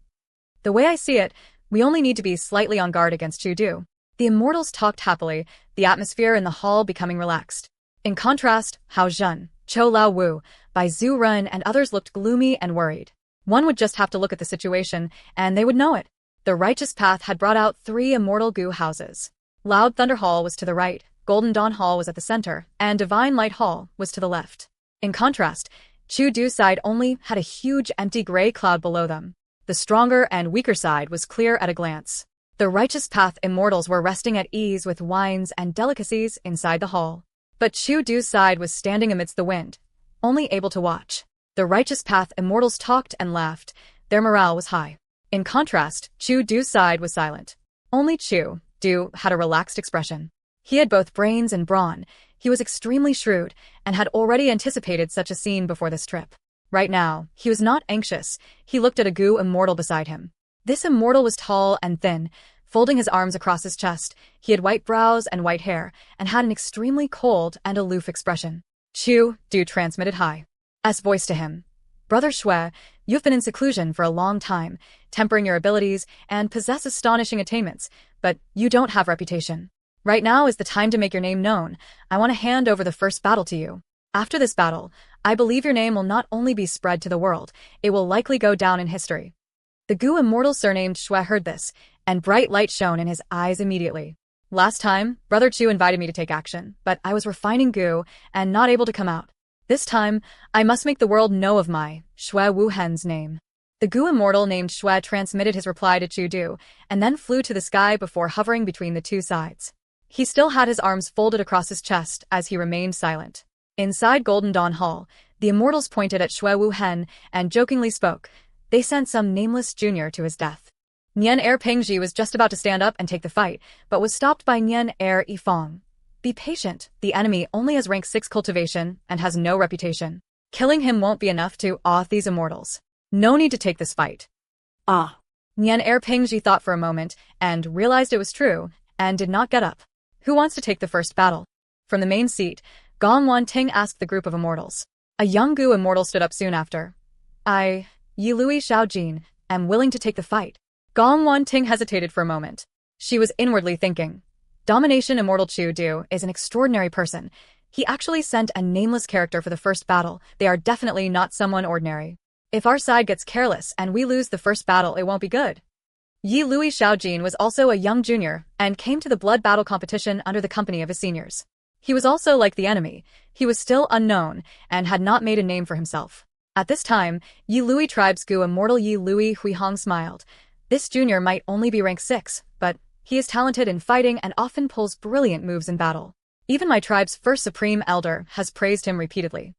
The way I see it, we only need to be slightly on guard against Chu Du. The immortals talked happily, the atmosphere in the hall becoming relaxed. In contrast, Hao Zhen, Chou Lao Wu, Bai Zhu Run and others looked gloomy and worried. One would just have to look at the situation, and they would know it. The righteous path had brought out 3 immortal Gu houses. Loud Thunder Hall was to the right, Golden Dawn Hall was at the center, and Divine Light Hall was to the left. In contrast, Chu Du's side only had a huge empty gray cloud below them. The stronger and weaker side was clear at a glance. The righteous path immortals were resting at ease with wines and delicacies inside the hall. But Chu Du's side was standing amidst the wind, only able to watch. The righteous path immortals talked and laughed. Their morale was high. In contrast, Chu Du's side was silent. Only Chu Du had a relaxed expression. He had both brains and brawn. He was extremely shrewd and had already anticipated such a scene before this trip. Right now, he was not anxious. He looked at a Gu immortal beside him. This immortal was tall and thin, folding his arms across his chest. He had white brows and white hair, and had an extremely cold and aloof expression. Chu Du transmitted high-s voice to him. Brother Shui, you've been in seclusion for a long time, tempering your abilities and possess astonishing attainments, but you don't have reputation. Right now is the time to make your name known. I want to hand over the first battle to you. After this battle, I believe your name will not only be spread to the world, it will likely go down in history. The Gu immortal surnamed Shui heard this, and bright light shone in his eyes immediately. Last time, Brother Chu invited me to take action, but I was refining Gu and not able to come out. This time, I must make the world know of my Shui Wuhen's name. The Gu immortal named Shui transmitted his reply to Chu Du, and then flew to the sky before hovering between the two sides. He still had his arms folded across his chest as he remained silent. Inside Golden Dawn Hall, the immortals pointed at Shui Wuhen and jokingly spoke. They sent some nameless junior to his death. Nian Er Pengji was just about to stand up and take the fight, but was stopped by Nian Er Yifeng. Be patient, the enemy only has rank 6 cultivation and has no reputation. Killing him won't be enough to awe these immortals. No need to take this fight. Ah. Nian Er Pengji thought for a moment and realized it was true and did not get up. Who wants to take the first battle? From the main seat, Gong Wan Ting asked the group of immortals. A young Gu immortal stood up soon after. I, Yi Lui Xiaojin, am willing to take the fight. Gong Wan Ting hesitated for a moment. She was inwardly thinking. Domination Immortal Chu Du is an extraordinary person. He actually sent a nameless character for the first battle. They are definitely not someone ordinary. If our side gets careless and we lose the first battle, it won't be good. Yi Lui Xiaojin was also a young junior and came to the blood battle competition under the company of his seniors. He was also like the enemy. He was still unknown and had not made a name for himself. At this time, Yi Lui tribe's Gu immortal Yi Lui Huihong smiled. This junior might only be rank 6, but he is talented in fighting and often pulls brilliant moves in battle. Even my tribe's first supreme elder has praised him repeatedly.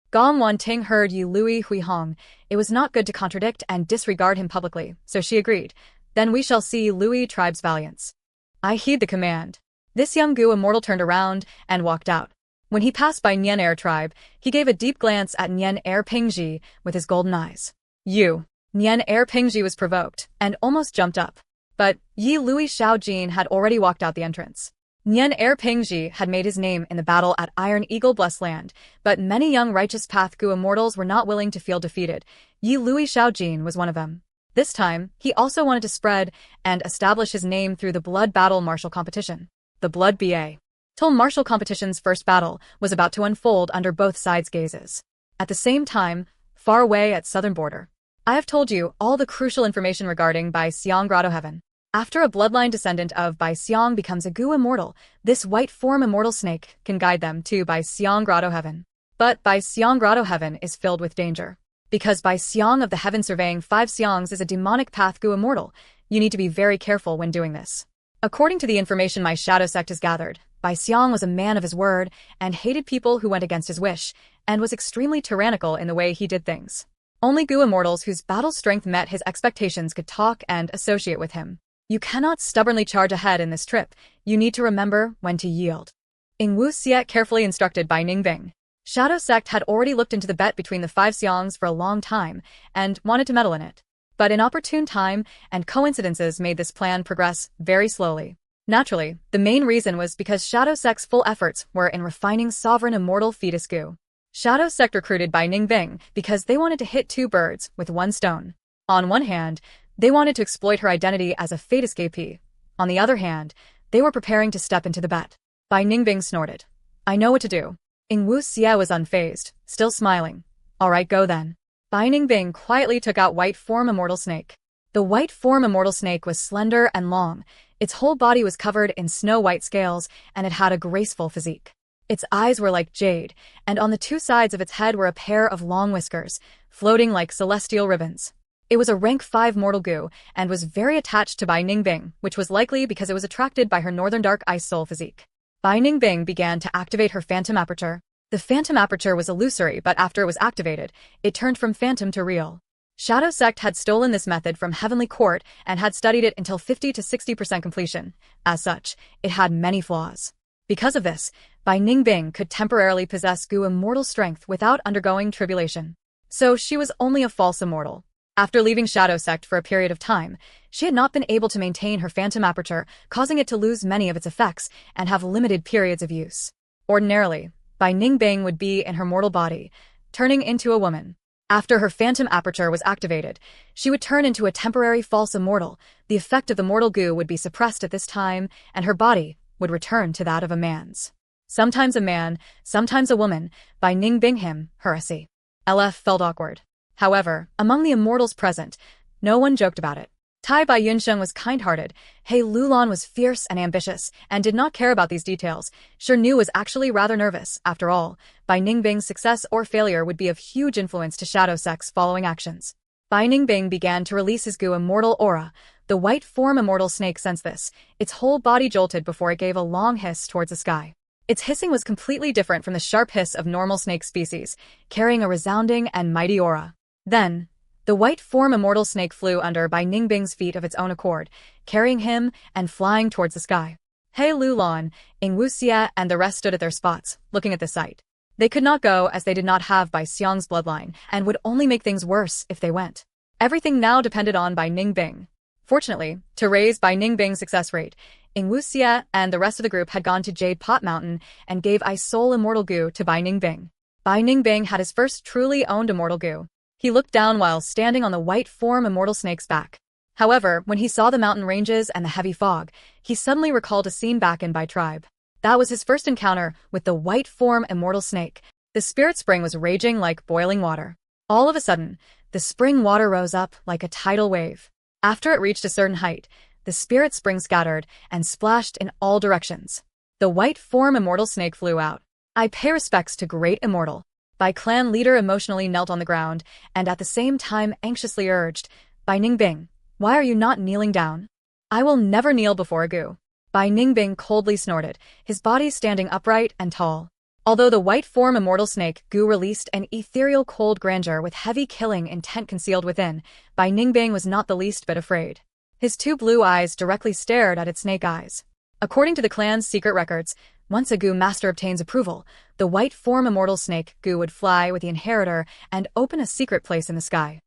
Gong Wan Ting heard Yi Lui Huihong. It was not good to contradict and disregard him publicly, so she agreed. Then we shall see Lui tribe's valiance. I heed the command. This young Gu immortal turned around and walked out. When he passed by Nian Er tribe, he gave a deep glance at Nian Er Pengji with his golden eyes. You. Nian Er Pengji was provoked and almost jumped up. But Yi Lui Xiaojin had already walked out the entrance. Nian Er Pengji had made his name in the battle at Iron Eagle Blessed Land, but many young righteous path Gu immortals were not willing to feel defeated. Yi Lui Xiaojin was one of them. This time, he also wanted to spread and establish his name through the blood battle martial competition. The Blood BA. Till martial competition's first battle was about to unfold under both sides' gazes. At the same time, far away at southern border. I have told you all the crucial information regarding Bai Xiang Grotto Heaven. After a bloodline descendant of Bai Xiang becomes a Gu immortal, this white form immortal snake can guide them to Bai Xiang Grotto Heaven. But Bai Xiang Grotto Heaven is filled with danger. Because Bai Xiang of the Heaven surveying 5 Xiangs is a demonic path Gu immortal, you need to be very careful when doing this. According to the information my shadow sect has gathered, Bai Xiang was a man of his word and hated people who went against his wish, and was extremely tyrannical in the way he did things. Only Gu immortals whose battle strength met his expectations could talk and associate with him. You cannot stubbornly charge ahead in this trip. You need to remember when to yield. Ing Wu Xie, carefully instructed by Ning Bing. Shadow Sect had already looked into the bet between the 5 Xiangs for a long time and wanted to meddle in it. But inopportune time and coincidences made this plan progress very slowly. Naturally, the main reason was because Shadow Sect's full efforts were in refining sovereign immortal fetus goo. Shadow Sect recruited by Ningbing because they wanted to hit two birds with one stone. On one hand, they wanted to exploit her identity as a fetus KP. On the other hand, they were preparing to step into the bet. Bai Ningbing snorted. I know what to do. Ing Wuxia was unfazed, still smiling. Alright, go then. Bai Ningbing quietly took out White Form Immortal Snake. The White Form Immortal Snake was slender and long. Its whole body was covered in snow-white scales, and it had a graceful physique. Its eyes were like jade, and on the two sides of its head were a pair of long whiskers, floating like celestial ribbons. It was a rank 5 mortal goo, and was very attached to Bai Ningbing, which was likely because it was attracted by her northern dark ice soul physique. Bai Ningbing began to activate her phantom aperture. The phantom aperture was illusory, but after it was activated, it turned from phantom to real. Shadow Sect had stolen this method from Heavenly Court and had studied it until 50 to 60% completion. As such, it had many flaws. Because of this, Bai Ningbing could temporarily possess goo immortal strength without undergoing tribulation. So she was only a false immortal. After leaving Shadow Sect for a period of time, she had not been able to maintain her phantom aperture, causing it to lose many of its effects and have limited periods of use. Ordinarily, Bai Ningbing would be in her mortal body, turning into a woman. After her phantom aperture was activated, she would turn into a temporary false immortal. The effect of the mortal goo would be suppressed at this time, and her body would return to that of a man's. Sometimes a man, sometimes a woman, Bai Ningbing him, her essay. LF felt awkward. However, among the immortals present, no one joked about it. Tai Bai Yunsheng was kind-hearted, He Lulan was fierce and ambitious, and did not care about these details. Shi Nu was actually rather nervous. After all, Bai Ningbing's success or failure would be of huge influence to Shadow Sect's following actions. Bai Ningbing began to release his goo immortal aura. The White Form Immortal Snake sensed this. Its whole body jolted before it gave a long hiss towards the sky. Its hissing was completely different from the sharp hiss of normal snake species, carrying a resounding and mighty aura. Then, the White Form Immortal Snake flew under Bai Ningbing's feet of its own accord, carrying him and flying towards the sky. He Lulan, Ing Wuxia and the rest stood at their spots, looking at the sight. They could not go as they did not have Bai Xiang's bloodline, and would only make things worse if they went. Everything now depended on Bai Ningbing. Fortunately, to raise Bai Ningbing's success rate, Ing Wuxia and the rest of the group had gone to Jade Pot Mountain and gave Ice Soul Immortal Goo to Bai Ningbing. Bai Ningbing had his first truly owned Immortal Goo. He looked down while standing on the White Form Immortal Snake's back. However, when he saw the mountain ranges and the heavy fog, he suddenly recalled a scene back in Bai Tribe. That was his first encounter with the White Form Immortal Snake. The spirit spring was raging like boiling water. All of a sudden, the spring water rose up like a tidal wave. After it reached a certain height, the spirit spring scattered and splashed in all directions. The White Form Immortal Snake flew out. I pay respects to Great Immortal. Bai clan leader emotionally knelt on the ground, and at the same time anxiously urged, Bai Ningbing, why are you not kneeling down? I will never kneel before a goo. Bai Ningbing coldly snorted, his body standing upright and tall. Although the White Form Immortal Snake goo released an ethereal cold grandeur with heavy killing intent concealed within, Bai Ningbing was not the least bit afraid. His two blue eyes directly stared at its snake eyes. According to the clan's secret records, once a goo master obtains approval, the White Form Immortal Snake goo would fly with the inheritor and open a secret place in the sky.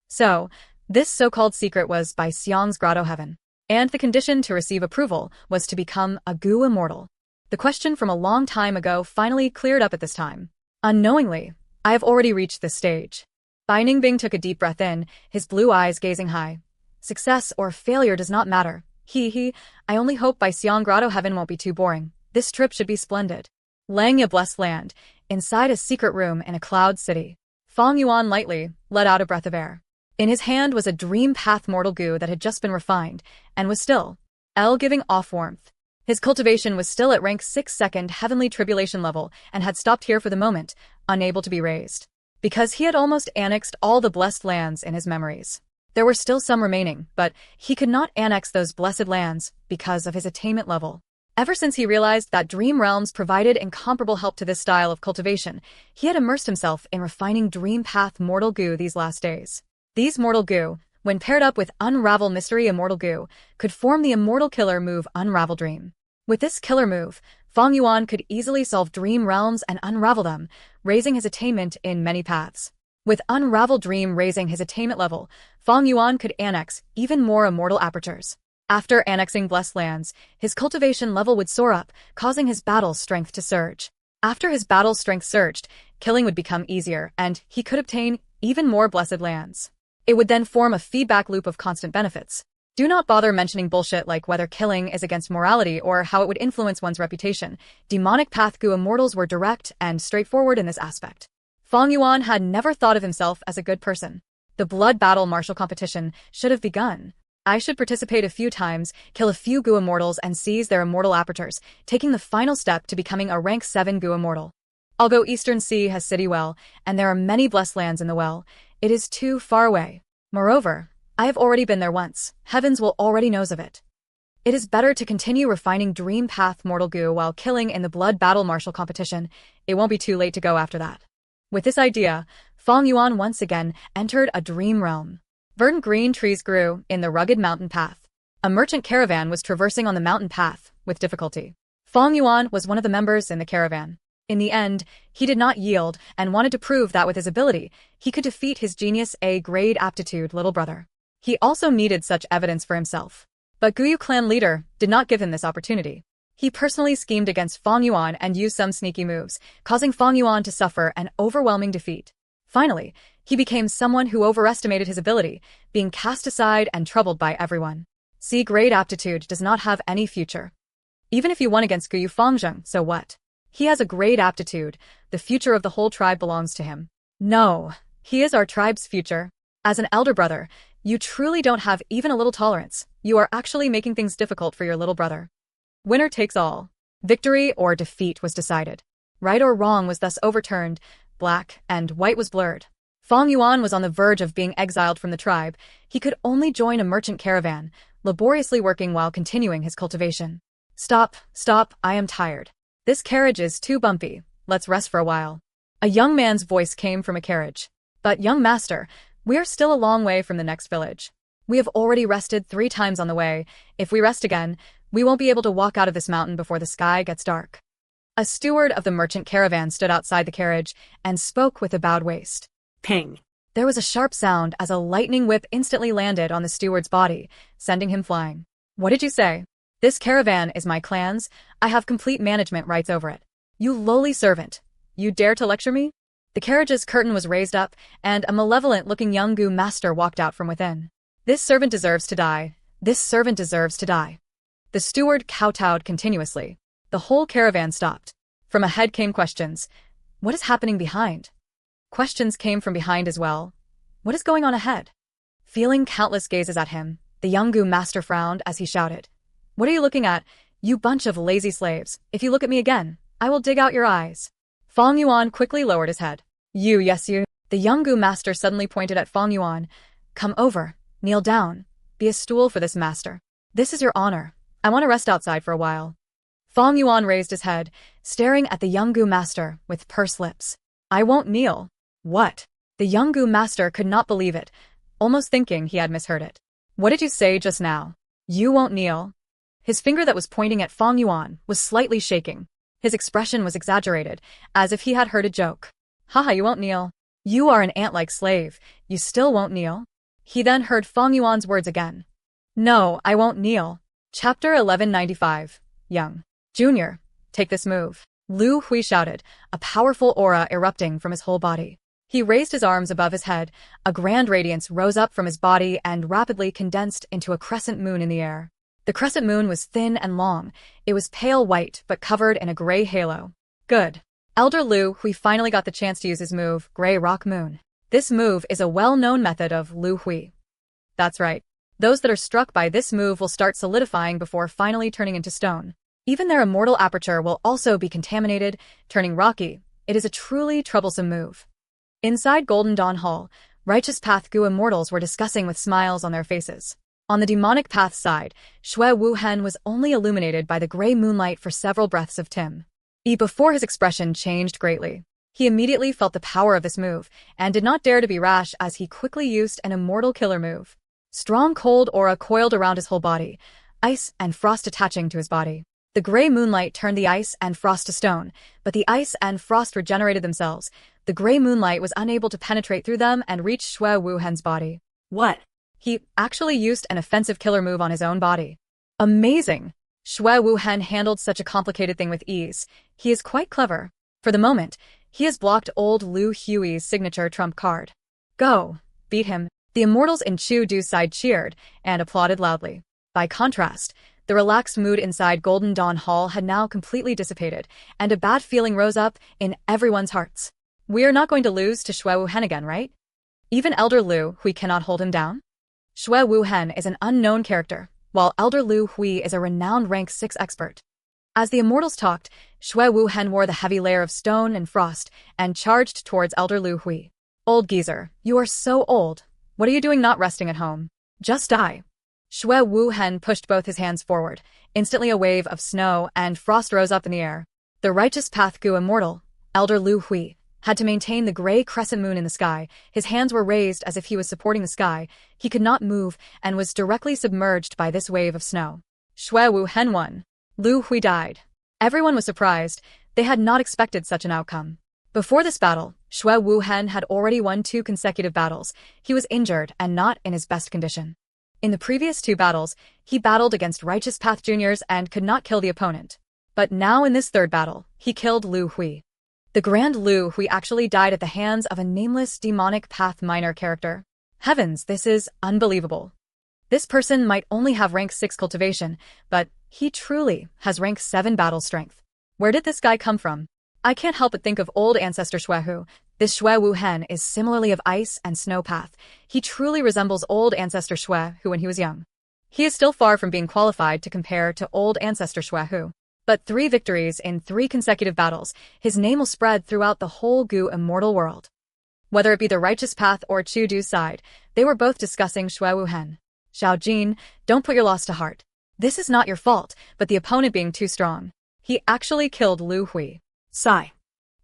So, this so-called secret was Bai Xiang's Grotto Heaven. And the condition to receive approval was to become a goo immortal. The question from a long time ago finally cleared up at this time. Unknowingly, I have already reached this stage. Bai Ningbing took a deep breath in, his blue eyes gazing high. Success or failure does not matter. I only hope Bai Xiang Grotto Heaven won't be too boring. This trip should be splendid. Langya blessed land, inside a secret room in a cloud city. Fong Yuan lightly let out a breath of air. In his hand was a dream path mortal goo that had just been refined, and was still giving off warmth. His cultivation was still at rank 6 second heavenly tribulation level and had stopped here for the moment, unable to be raised. Because he had almost annexed all the blessed lands in his memories. There were still some remaining, but he could not annex those blessed lands because of his attainment level. Ever since he realized that dream realms provided incomparable help to this style of cultivation, he had immersed himself in refining dream path mortal goo these last days. These mortal goo, when paired up with Unravel Mystery Immortal Goo, could form the immortal killer move Unravel Dream. With this killer move, Fong Yuan could easily solve dream realms and unravel them, raising his attainment in many paths. With Unravel Dream raising his attainment level, Fong Yuan could annex even more immortal apertures. After annexing blessed lands, his cultivation level would soar up, causing his battle strength to surge. After his battle strength surged, killing would become easier, and he could obtain even more blessed lands. It would then form a feedback loop of constant benefits. Do not bother mentioning bullshit like whether killing is against morality or how it would influence one's reputation. Demonic Path Gu immortals were direct and straightforward in this aspect. Fang Yuan had never thought of himself as a good person. The blood battle martial competition should have begun. I should participate a few times, kill a few Gu immortals and seize their immortal apertures, taking the final step to becoming a rank 7 Gu immortal. Although Eastern Sea has city well, and there are many blessed lands in the well, it is too far away. Moreover, I have already been there once. Heavens will already knows of it. It is better to continue refining Dream Path Mortal Gu while killing in the blood battle martial competition. It won't be too late to go after that. With this idea, Fang Yuan once again entered a dream realm. Verdant green trees grew in the rugged mountain path. A merchant caravan was traversing on the mountain path with difficulty. Fang Yuan was one of the members in the caravan. In the end, he did not yield and wanted to prove that with his ability, he could defeat his genius A-grade aptitude little brother. He also needed such evidence for himself. But Guyu clan leader did not give him this opportunity. He personally schemed against Fang Yuan and used some sneaky moves, causing Fang Yuan to suffer an overwhelming defeat. Finally, he became someone who overestimated his ability, being cast aside and troubled by everyone. C-grade aptitude does not have any future. Even if he won against Guyu Fangzheng, so what? He has a great aptitude. The future of the whole tribe belongs to him. No, he is our tribe's future. As an elder brother, you truly don't have even a little tolerance. You are actually making things difficult for your little brother. Winner takes all. Victory or defeat was decided. Right or wrong was thus overturned. Black and white was blurred. Fang Yuan was on the verge of being exiled from the tribe. He could only join a merchant caravan, laboriously working while continuing his cultivation. Stop, I am tired. This carriage is too bumpy. Let's rest for a while. A young man's voice came from a carriage. But young master, we are still a long way from the next village. We have already rested 3 times on the way. If we rest again, we won't be able to walk out of this mountain before the sky gets dark. A steward of the merchant caravan stood outside the carriage and spoke with a bowed waist. Ping. There was a sharp sound as a lightning whip instantly landed on the steward's body, sending him flying. What did you say? This caravan is my clan's. I have complete management rights over it. You lowly servant. You dare to lecture me? The carriage's curtain was raised up, and a malevolent-looking young Gu master walked out from within. This servant deserves to die. This servant deserves to die. The steward kowtowed continuously. The whole caravan stopped. From ahead came questions. What is happening behind? Questions came from behind as well. What is going on ahead? Feeling countless gazes at him, the young Gu master frowned as he shouted. What are you looking at, you bunch of lazy slaves? If you look at me again, I will dig out your eyes. Fang Yuan quickly lowered his head. You, yes you. The young Gu master suddenly pointed at Fang Yuan. Come over, kneel down, be a stool for this master. This is your honor. I want to rest outside for a while. Fang Yuan raised his head, staring at the young Gu master with pursed lips. I won't kneel. What? The young Gu master could not believe it, almost thinking he had misheard it. What did you say just now? You won't kneel? His finger that was pointing at Fang Yuan was slightly shaking. His expression was exaggerated, as if he had heard a joke. Haha, you won't kneel. You are an ant-like slave. You still won't kneel? He then heard Fang Yuan's words again. No, I won't kneel. Chapter 1195. Young. Junior, take this move. Lu Hui shouted, a powerful aura erupting from his whole body. He raised his arms above his head. A grand radiance rose up from his body and rapidly condensed into a crescent moon in the air. The crescent moon was thin and long. It was pale white but covered in a gray halo. Good. Elder Lu Hui finally got the chance to use his move, Gray Rock Moon. This move is a well-known method of Lu Hui. That's right. Those that are struck by this move will start solidifying before finally turning into stone. Even their immortal aperture will also be contaminated, turning rocky. It is a truly troublesome move. Inside Golden Dawn Hall, Righteous Path Gu immortals were discussing with smiles on their faces. On the demonic path side, Shui Wuhen was only illuminated by the gray moonlight for several breaths of Tim. Before his expression changed greatly. He immediately felt the power of this move, and did not dare to be rash as he quickly used an immortal killer move. Strong cold aura coiled around his whole body, ice and frost attaching to his body. The gray moonlight turned the ice and frost to stone, but the ice and frost regenerated themselves. The gray moonlight was unable to penetrate through them and reach Shui Wuhen's body. What? He actually used an offensive killer move on his own body. Amazing! Xue Wuhen handled such a complicated thing with ease. He is quite clever. For the moment, he has blocked old Lu Hui's signature trump card. Go! Beat him. The immortals in Chu Du's side cheered and applauded loudly. By contrast, the relaxed mood inside Golden Dawn Hall had now completely dissipated, and a bad feeling rose up in everyone's hearts. We are not going to lose to Xue Wuhen again, right? Even Elder Lu Hui cannot hold him down? Xue Wuhen is an unknown character, while Elder Lu Hui is a renowned rank 6 expert. As the immortals talked, Xue Wuhen wore the heavy layer of stone and frost and charged towards Elder Lu Hui. Old geezer, you are so old. What are you doing not resting at home? Just die. Xue Wuhen pushed both his hands forward. Instantly a wave of snow and frost rose up in the air. The righteous path Gu immortal, Elder Lu Hui, had to maintain the gray crescent moon in the sky. His hands were raised as if he was supporting the sky. He could not move and was directly submerged by this wave of snow. Xue Wuhen won. Lu Hui died. Everyone was surprised. They had not expected such an outcome. Before this battle, Xue Wuhen had already won 2 consecutive battles. He was injured and not in his best condition. In the previous 2 battles, he battled against Righteous Path Juniors and could not kill the opponent. But now in this 3rd battle, he killed Lu Hui. The Grand Lu Hui actually died at the hands of a nameless demonic path minor character. Heavens, this is unbelievable. This person might only have rank 6 cultivation, but he truly has rank 7 battle strength. Where did this guy come from? I can't help but think of old ancestor Xuehu. This Xue Wuhen is similarly of ice and snow path. He truly resembles old ancestor Xuehu when he was young. He is still far from being qualified to compare to old ancestor Xuehu. But 3 victories in 3 consecutive battles, his name will spread throughout the whole Gu immortal world. Whether it be the righteous path or Chu Du's side, they were both discussing Xue Wuhen. Xiao Jin, don't put your loss to heart. This is not your fault, but the opponent being too strong. He actually killed Lu Hui. Sigh.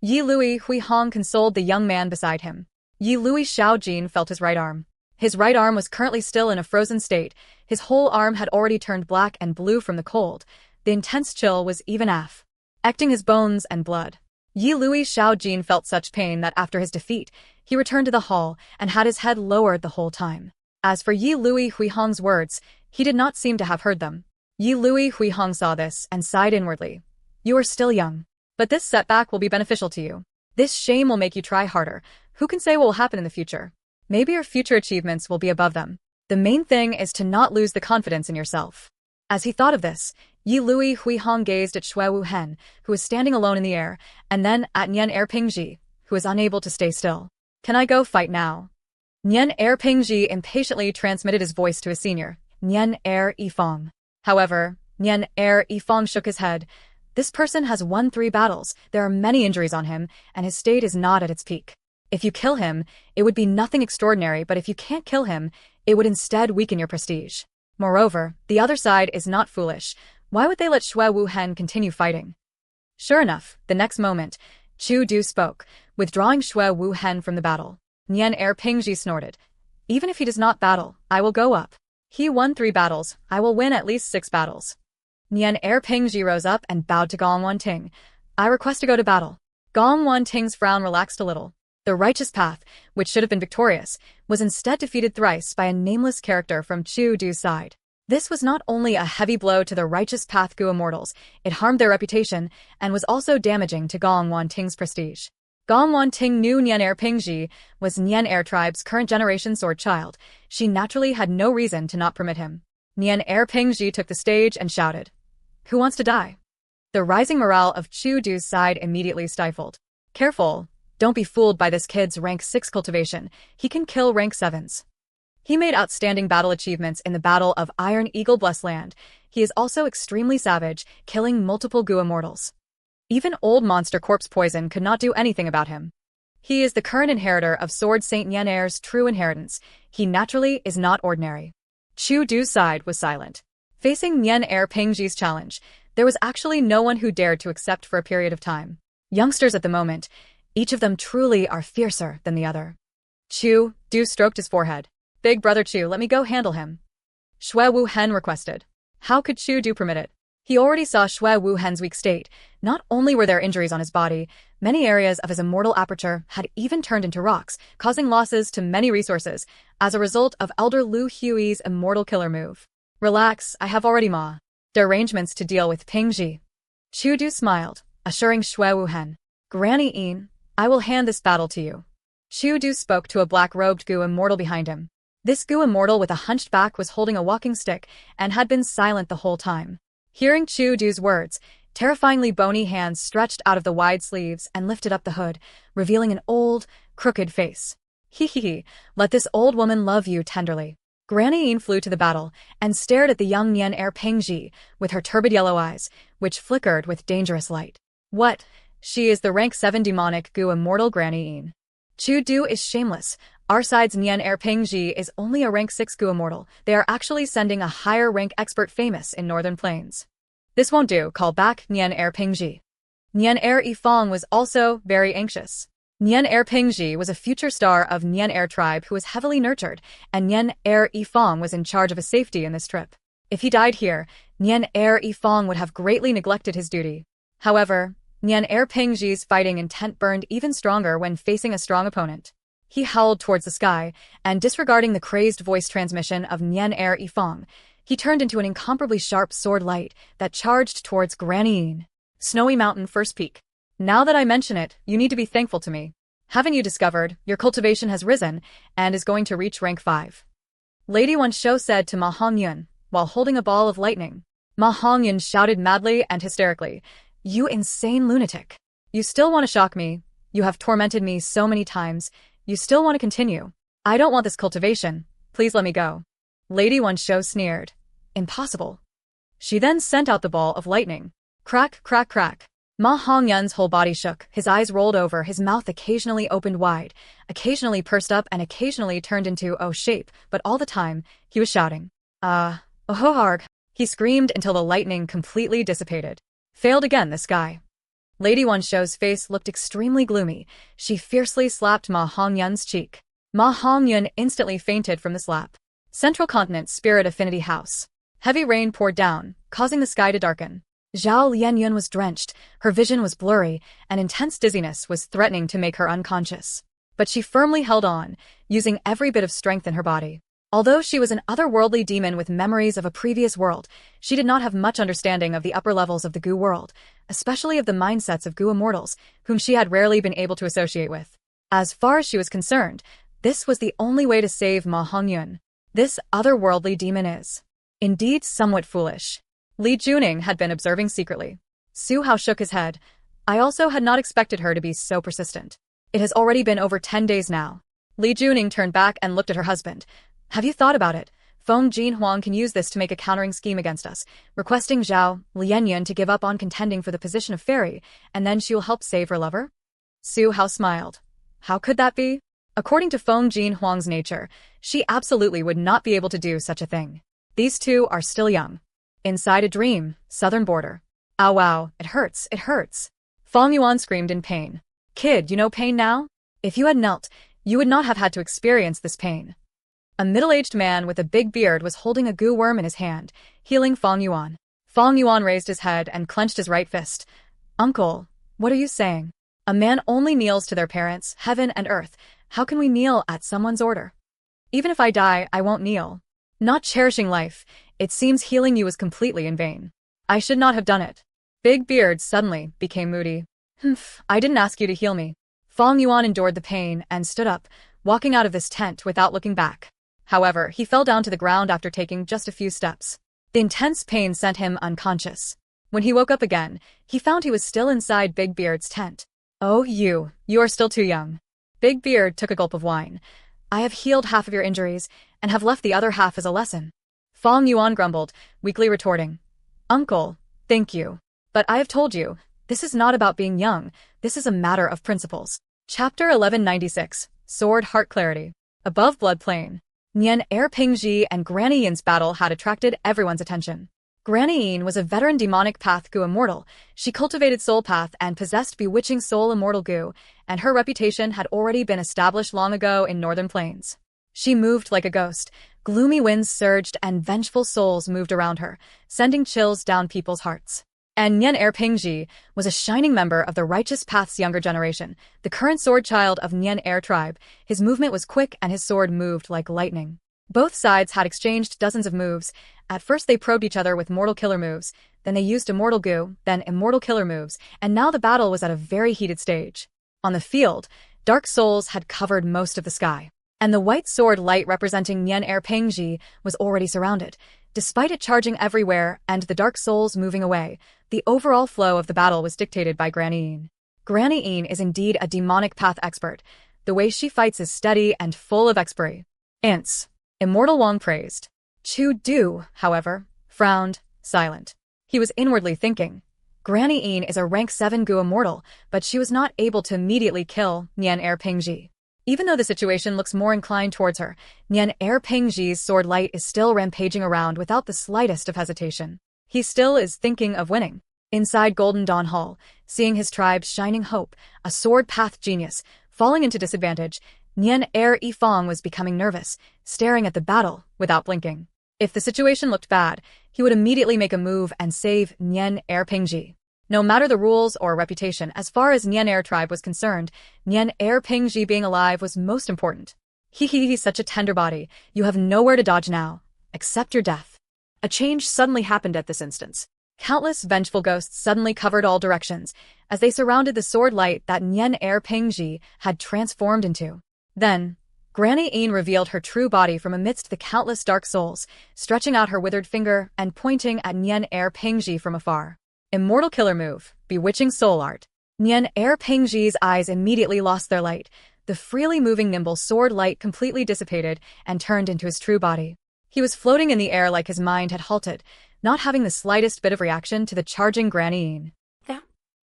Yi Lui Hui Hong consoled the young man beside him. Yi Lui Xiao Jin felt his right arm. His right arm was currently still in a frozen state. His whole arm had already turned black and blue from the cold. The intense chill was even affecting his bones and blood. Yi Lui Xiao Jin felt such pain that after his defeat, he returned to the hall and had his head lowered the whole time. As for Yi Lui Hui Hong's words, he did not seem to have heard them. Yi Lui Hui Hong saw this and sighed inwardly. You are still young. But this setback will be beneficial to you. This shame will make you try harder. Who can say what will happen in the future? Maybe your future achievements will be above them. The main thing is to not lose the confidence in yourself. As he thought of this, Yi Lui Hui Hong gazed at Xue Wuhen, who was standing alone in the air, and then at Nian Erpingji, who was unable to stay still. Can I go fight now? Nian Erpingji impatiently transmitted his voice to his senior, Nian Yifang. However, Nian Yifang shook his head. This person has won 3 battles, there are many injuries on him, and his state is not at its peak. If you kill him, it would be nothing extraordinary, but if you can't kill him, it would instead weaken your prestige. Moreover, the other side is not foolish. Why would they let Xue Wuhen continue fighting? Sure enough, the next moment, Chu Du spoke, withdrawing Xue Wuhen from the battle. Nian Erpingji snorted. Even if he does not battle, I will go up. He won 3 battles, I will win at least 6 battles. Nian Erpingji rose up and bowed to Gong Wanting. I request to go to battle. Gong Wanting's frown relaxed a little. The righteous path, which should have been victorious, was instead defeated thrice by a nameless character from Chu Du's side. This was not only a heavy blow to the righteous path Gu immortals, it harmed their reputation and was also damaging to Gong Wanting's prestige. Gong Wanting knew Nian Erpingji was Nian Air tribe's current generation sword child. She naturally had no reason to not permit him. Nian Erpingji took the stage and shouted, Who wants to die? The rising morale of Chu Du's side immediately stifled. Careful, don't be fooled by this kid's rank 6 cultivation, he can kill rank 7s. He made outstanding battle achievements in the Battle of Iron Eagle Blessed Land. He is also extremely savage, killing multiple Gu immortals. Even old monster corpse poison could not do anything about him. He is the current inheritor of Sword Saint Nian Air's true inheritance. He naturally is not ordinary. Chu Du's side was silent. Facing Nian Erpingji's challenge, there was actually no one who dared to accept for a period of time. Youngsters at the moment, each of them truly are fiercer than the other. Chu Du stroked his forehead. Big brother Chu, let me go handle him. Xue Wuhen requested. How could Chu Du permit it? He already saw Shui Wuhen's weak state. Not only were there injuries on his body, many areas of his immortal aperture had even turned into rocks, causing losses to many resources as a result of Elder Lu Hui's immortal killer move. Relax, I have already made the arrangements to deal with Ping Ji. Chu Du smiled, assuring Shui Wuhen, Granny Yin, I will hand this battle to you. Chu Du spoke to a black-robed Gu immortal behind him. This Gu immortal with a hunched back was holding a walking stick and had been silent the whole time. Hearing Chu Du's words, terrifyingly bony hands stretched out of the wide sleeves and lifted up the hood, revealing an old, crooked face. Hee, let this old woman love you tenderly. Granny Yin flew to the battle and stared at the young Nian heir Peng Ji with her turbid yellow eyes, which flickered with dangerous light. What? She is the rank 7 demonic Gu immortal Granny Yin. Chu Du is shameless. Our side's Nian heir Peng Ji is only a rank 6 Gu immortal. They are actually sending a higher rank expert famous in Northern Plains. This won't do, call back Nian heir Peng Ji. Nian heir Yifang was also very anxious. Nian heir Peng Ji was a future star of Nian heir tribe who was heavily nurtured, and Nian heir Yifang was in charge of his safety in this trip. If he died here, Nian heir Yifang would have greatly neglected his duty. However, Nian heir Peng Ji's fighting intent burned even stronger when facing a strong opponent. He howled towards the sky, and disregarding the crazed voice transmission of Nian heir Yifang, he turned into an incomparably sharp sword light that charged towards Granny Yin. Snowy Mountain First Peak. Now that I mention it, you need to be thankful to me. Haven't you discovered, your cultivation has risen, and is going to reach rank 5. Lady Wan Shou said to Ma Hongyun, while holding a ball of lightning. Ma Hongyun shouted madly and hysterically, You insane lunatic. You still want to shock me. You have tormented me so many times. You still want to continue. I don't want this cultivation. Please let me go. Lady Wan Shou sneered. Impossible. She then sent out the ball of lightning. Crack, crack, crack. Ma Hongyun's whole body shook, his eyes rolled over, his mouth occasionally opened wide, occasionally pursed up and occasionally turned into O shape, but all the time, he was shouting. Oh-ho-harg. He screamed until the lightning completely dissipated. Failed again, this guy. Lady Wan Shou's face looked extremely gloomy. She fiercely slapped Ma Hongyun's cheek. Ma Hongyun instantly fainted from the slap. Central Continent Spirit Affinity House. Heavy rain poured down, causing the sky to darken. Zhao Lianyun was drenched, her vision was blurry, and intense dizziness was threatening to make her unconscious. But she firmly held on, using every bit of strength in her body. Although she was an otherworldly demon with memories of a previous world, she did not have much understanding of the upper levels of the Gu world, especially of the mindsets of Gu immortals, whom she had rarely been able to associate with. As far as she was concerned, this was the only way to save Ma Hongyun. This otherworldly demon is indeed somewhat foolish. Li Juning had been observing secretly. Su Hao shook his head. I also had not expected her to be so persistent. It has already been over 10 days now. Li Juning turned back and looked at her husband. Have you thought about it? Feng Jinhuang can use this to make a countering scheme against us, requesting Zhao Lianyun to give up on contending for the position of fairy, and then she will help save her lover? Su Hao smiled. How could that be? According to Feng Jinhuang's nature, she absolutely would not be able to do such a thing. These two are still young. Inside a dream, southern border. Ow wow, it hurts, it hurts. Feng Yuan screamed in pain. Kid, you know pain now? If you had knelt, you would not have had to experience this pain. A middle-aged man with a big beard was holding a goo worm in his hand, healing Feng Yuan. Feng Yuan raised his head and clenched his right fist. Uncle, what are you saying? A man only kneels to their parents, heaven and earth. How can we kneel at someone's order? Even if I die, I won't kneel. Not cherishing life, it seems healing you was completely in vain. I should not have done it. Big Beard suddenly became moody. I didn't ask you to heal me. Feng Yuan endured the pain and stood up, walking out of this tent without looking back. However, he fell down to the ground after taking just a few steps. The intense pain sent him unconscious. When he woke up again, he found he was still inside Big Beard's tent. Oh, you are still too young. Big Beard took a gulp of wine. I have healed half of your injuries, and have left the other half as a lesson. Feng Yuan grumbled, weakly retorting. Uncle, thank you. But I have told you, this is not about being young, this is a matter of principles. Chapter 1196, Sword Heart Clarity. Above Blood Plain. Nian heir Ping Ji and Granny Yin's battle had attracted everyone's attention. Granny Yin was a veteran demonic path Gu immortal. She cultivated soul path and possessed bewitching soul immortal Gu, and her reputation had already been established long ago in Northern Plains. She moved like a ghost, Gloomy winds surged and vengeful souls moved around her, sending chills down people's hearts. And Nian Erpingji was a shining member of the Righteous Path's younger generation, the current sword child of Nian Er tribe. His movement was quick and his sword moved like lightning. Both sides had exchanged dozens of moves. At first they probed each other with mortal killer moves, then they used immortal goo, then immortal killer moves, and now the battle was at a very heated stage. On the field, dark souls had covered most of the sky, and the white sword light representing Nian Erpingji was already surrounded. Despite it charging everywhere and the dark souls moving away, the overall flow of the battle was dictated by Granny Yin. Granny Yin is indeed a demonic path expert. The way she fights is steady and full of experience. Immortal Wong praised. Chu Du, however, frowned, silent. He was inwardly thinking, Granny Yin is a rank 7 Gu immortal, but she was not able to immediately kill Nian Erpingji. Even though the situation looks more inclined towards her, Nian Erpingji's sword light is still rampaging around without the slightest of hezation. He still is thinking of winning. Inside Golden Dawn Hall, seeing his tribe's shining hope, a sword path genius, falling into disadvantage, Nian Er Yifang was becoming nervous, staring at the battle without blinking. If the situation looked bad, he would immediately make a move and save Nian Erpingji. No matter the rules or reputation, as far as Nian Er tribe was concerned, Nian Erpingji being alive was most important. He's such a tender body, you have nowhere to dodge now, except your death. A change suddenly happened at this instance. Countless vengeful ghosts suddenly covered all directions, as they surrounded the sword light that Nian Erpingji had transformed into. Then, Granny Yin revealed her true body from amidst the countless dark souls, stretching out her withered finger and pointing at Nian Erpingji from afar. Immortal killer move, bewitching soul art. Nian Erpingji's eyes immediately lost their light. The freely moving nimble sword light completely dissipated and turned into his true body. He was floating in the air like his mind had halted, not having the slightest bit of reaction to the charging Granny Yin. Yeah.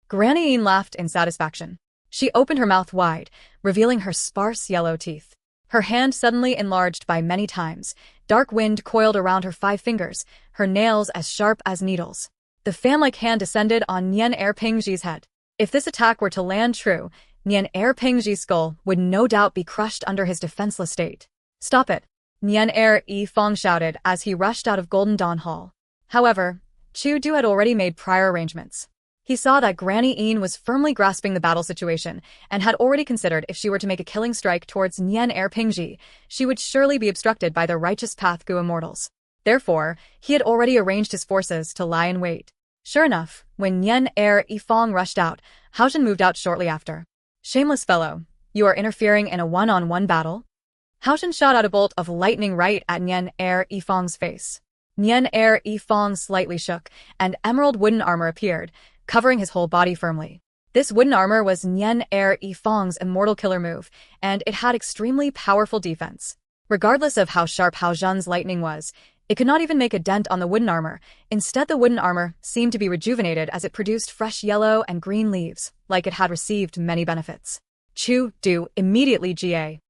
Granny Yin laughed in satisfaction. She opened her mouth wide, revealing her sparse yellow teeth. Her hand suddenly enlarged by many times. Dark wind coiled around her 5 fingers, her nails as sharp as needles. The fan-like hand descended on Nian Erpingji's head. If this attack were to land true, Nian Erpingji's skull would no doubt be crushed under his defenseless state. Stop it! Nian Er Yifang shouted as he rushed out of Golden Dawn Hall. However, Chu Du had already made prior arrangements. He saw that Granny Yin was firmly grasping the battle situation and had already considered if she were to make a killing strike towards Nian Erpingji, she would surely be obstructed by the Righteous Path Gu immortals. Therefore, he had already arranged his forces to lie in wait. Sure enough, when Nian Er Yifang rushed out, Haojin moved out shortly after. Shameless fellow, you are interfering in a one-on-one battle? Haojin shot out a bolt of lightning right at Nian Er Yifang's face. Nian Er Yifang slightly shook, and emerald wooden armor appeared, covering his whole body firmly. This wooden armor was Nian Er Yifang's immortal killer move, and it had extremely powerful defense. Regardless of how sharp Haojin's lightning was, it could not even make a dent on the wooden armor. Instead, the wooden armor seemed to be rejuvenated as it produced fresh yellow and green leaves, like it had received many benefits. Chu Du immediately gave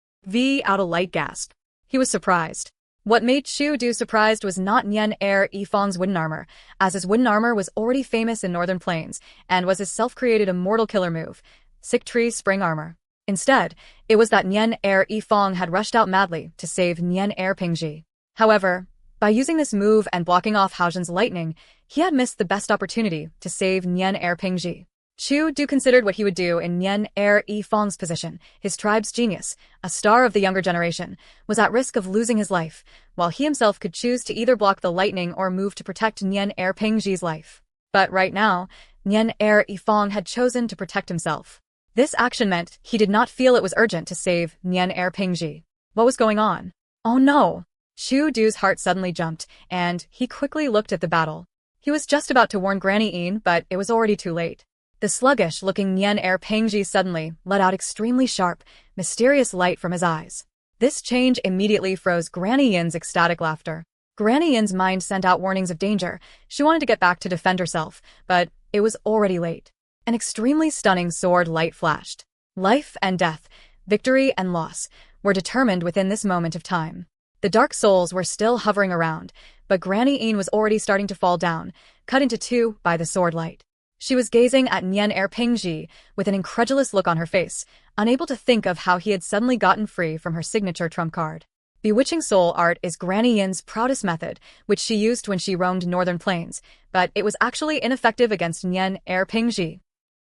out a light gasp. He was surprised. What made Chu Du surprised was not Nian Er Yifang's wooden armor, as his wooden armor was already famous in Northern Plains, and was his self-created immortal killer move, Sick Tree's spring armor. Instead, it was that Nian Er Yifang had rushed out madly to save Nian Erpingji. However, by using this move and blocking off Haojin's lightning, he had missed the best opportunity to save Nian Erpingji. Chu Du considered what he would do in Nian Er Yifang's position. His tribe's genius, a star of the younger generation, was at risk of losing his life, while he himself could choose to either block the lightning or move to protect Nian Erpingji's life. But right now, Nian Er Yifang had chosen to protect himself. This action meant he did not feel it was urgent to save Nian Erpingji. What was going on? Oh no! Chu Du's heart suddenly jumped, and he quickly looked at the battle. He was just about to warn Granny Yin, but it was already too late. The sluggish-looking Nian Erpingji suddenly let out extremely sharp, mysterious light from his eyes. This change immediately froze Granny Yin's ecstatic laughter. Granny Yin's mind sent out warnings of danger. She wanted to get back to defend herself, but it was already late. An extremely stunning sword light flashed. Life and death, victory and loss, were determined within this moment of time. The dark souls were still hovering around, but Granny Yin was already starting to fall down, cut into two by the sword light. She was gazing at Nian Erpingji with an incredulous look on her face, unable to think of how he had suddenly gotten free from her signature trump card. Bewitching soul art is Granny Yin's proudest method, which she used when she roamed northern plains, but it was actually ineffective against Nian Er Pingji.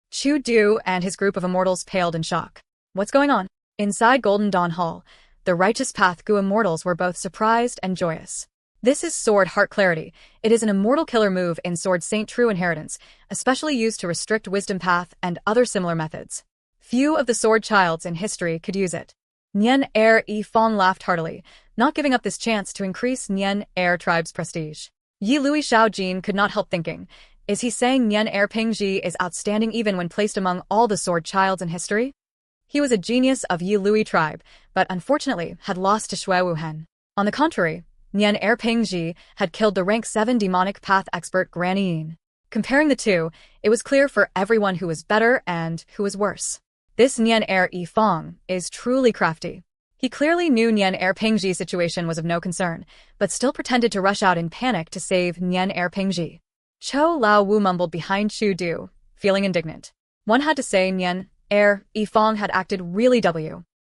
Chu Du and his group of immortals paled in shock. What's going on? Inside Golden Dawn Hall, the Righteous Path Gu immortals were both surprised and joyous. This is Sword Heart Clarity. It is an immortal killer move in Sword Saint True Inheritance, especially used to restrict Wisdom Path and other similar methods. Few of the Sword Childs in history could use it. Nian Er Yi Fong laughed heartily, not giving up this chance to increase Nian Er tribe's prestige. Yi Lui Xiao Jin could not help thinking, is he saying Nian Er Pingji is outstanding even when placed among all the Sword Childs in history? He was a genius of Yi Lui tribe, but unfortunately had lost to Shui Wuhen. On the contrary, Nian Er Pingji had killed the rank 7 demonic path expert Granny Yin. Comparing the two, it was clear for everyone who was better and who was worse. This Nian Er Yi Fong is truly crafty. He clearly knew Nian Er Pingji's situation was of no concern, but still pretended to rush out in panic to save Nian Er Pingji. Cho Lao Wu mumbled behind Chu Du, feeling indignant. One had to say Nian Er Yi Fong had acted really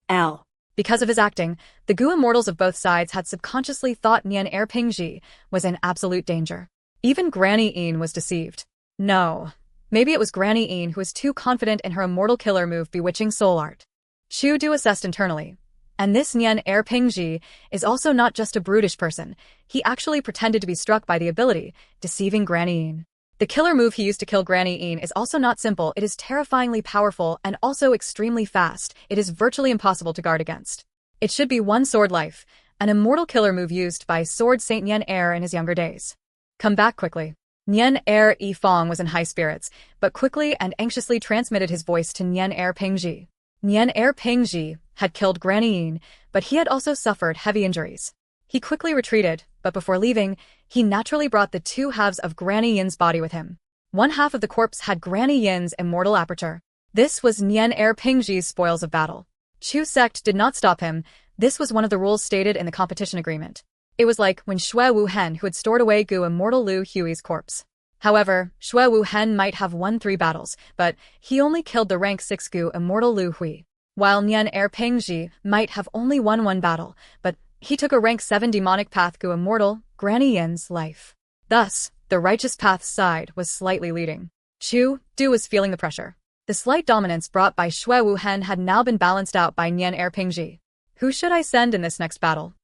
L. Because of his acting, the Gu immortals of both sides had subconsciously thought Nian Er Pingji was in absolute danger. Even Granny Yin was deceived. No. Maybe it was Granny Yin who was too confident in her immortal killer move Bewitching Soul Art. Chu Du assessed internally. And this Nian Er Pingji is also not just a brutish person. He actually pretended to be struck by the ability, deceiving Granny Yin. The killer move he used to kill Granny Yin is also not simple, it is terrifyingly powerful and also extremely fast. It is virtually impossible to guard against. It should be one sword life, an immortal killer move used by Sword Saint Nian Er in his younger days. Come back quickly. Nian Er Yi Fong was in high spirits, but quickly and anxiously transmitted his voice to Nian Er Pingji. Nian Er Pingji had killed Granny Yin, but he had also suffered heavy injuries. He quickly retreated, but before leaving, he naturally brought the two halves of Granny Yin's body with him. One half of the corpse had Granny Yin's immortal aperture. This was Nian Er Pingji's spoils of battle. Chu sect did not stop him. This was one of the rules stated in the competition agreement. It was like when Shui Wuhen who had stored away Gu immortal Lu Hui's corpse. However, Shui Wuhen might have won 3 battles, but he only killed the rank 6 Gu immortal Lu Hui. While Nian Er Pingji might have only won 1 battle, but he took a rank 7 demonic path Gu immortal, Granny Yin's life. Thus, the righteous path's side was slightly leading. Chu Du was feeling the pressure. The slight dominance brought by Shui Wuhen had now been balanced out by Nian Er Pingji. Who should I send in this next battle?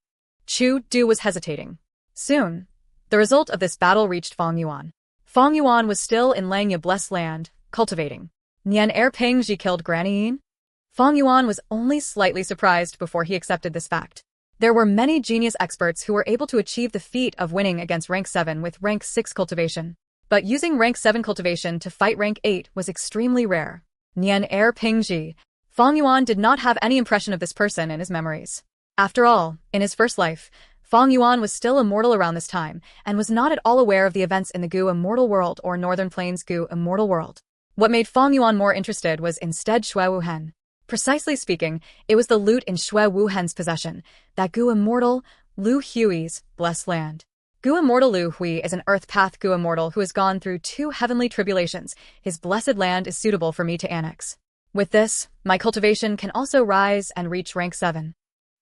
Chu Du was hesitating. Soon, the result of this battle reached Fong Yuan. Fong Yuan was still in Langya Blessed Land, cultivating. Nian Er Pingji killed Granny Yin? Fong Yuan was only slightly surprised before he accepted this fact. There were many genius experts who were able to achieve the feat of winning against rank 7 with rank 6 cultivation. But using rank 7 cultivation to fight rank 8 was extremely rare. Nian Er Pingji. Fong Yuan did not have any impression of this person in his memories. After all, in his first life, Fong Yuan was still immortal around this time, and was not at all aware of the events in the Gu Immortal World or Northern Plains Gu Immortal World. What made Fong Yuan more interested was instead Shui Wuhen. Precisely speaking, it was the loot in Shui Wuhen's possession, that Gu Immortal, Lu Hui's, blessed land. Gu Immortal Lu Hui is an earth path Gu Immortal who has gone through 2 heavenly tribulations. His blessed land is suitable for me to annex. With this, my cultivation can also rise and reach rank 7.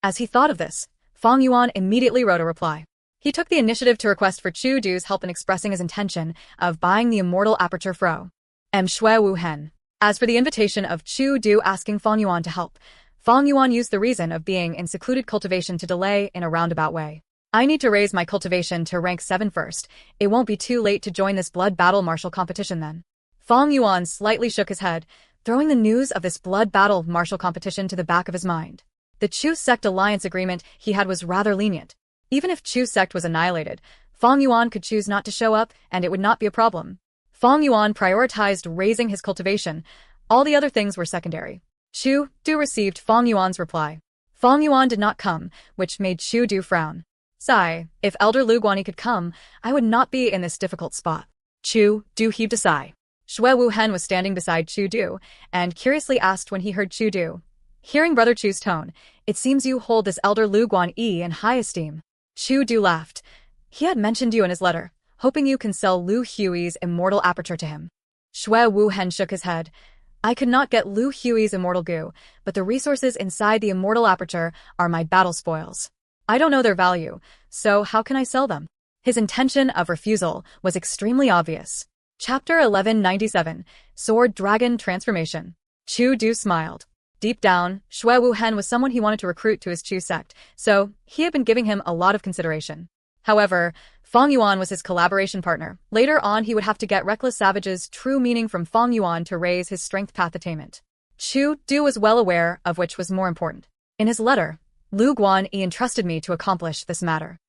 As he thought of this, Fong Yuan immediately wrote a reply. He took the initiative to request for Chu Du's help in expressing his intention of buying the immortal aperture fro. Shui Wuhen. As for the invitation of Chu Du asking Fong Yuan to help, Fong Yuan used the reason of being in secluded cultivation to delay in a roundabout way. I need to raise my cultivation to rank 7 first. It won't be too late to join this blood battle martial competition then. Fong Yuan slightly shook his head, throwing the news of this blood battle martial competition to the back of his mind. The Chu sect alliance agreement he had was rather lenient. Even if Chu sect was annihilated, Fong Yuan could choose not to show up and it would not be a problem. Fong Yuan prioritized raising his cultivation. All the other things were secondary. Chu Du received Fong Yuan's reply. Fong Yuan did not come, which made Chu Du frown. Sigh, if Elder Lu Guanyi could come, I would not be in this difficult spot. Chu Du heaved a sigh. Shui Wuhen was standing beside Chu Du, and curiously asked when he heard Chu Du. Hearing Brother Chu's tone, it seems you hold this Elder Lu Guanyi in high esteem. Chu Du laughed. He had mentioned you in his letter, hoping you can sell Lu Hui's immortal aperture to him. Shui Wuhen shook his head. I could not get Lu Hui's immortal Gu, but the resources inside the immortal aperture are my battle spoils. I don't know their value, so how can I sell them? His intention of refusal was extremely obvious. Chapter 1197, Sword Dragon Transformation. Chu Du smiled. Deep down, Xue Wuhen was someone he wanted to recruit to his Chu sect, so he had been giving him a lot of consideration. However, Fang Yuan was his collaboration partner. Later on, he would have to get Reckless Savage's true meaning from Fang Yuan to raise his strength path attainment. Chu Du was well aware of which was more important. In his letter, Lu Guanyi entrusted me to accomplish this matter.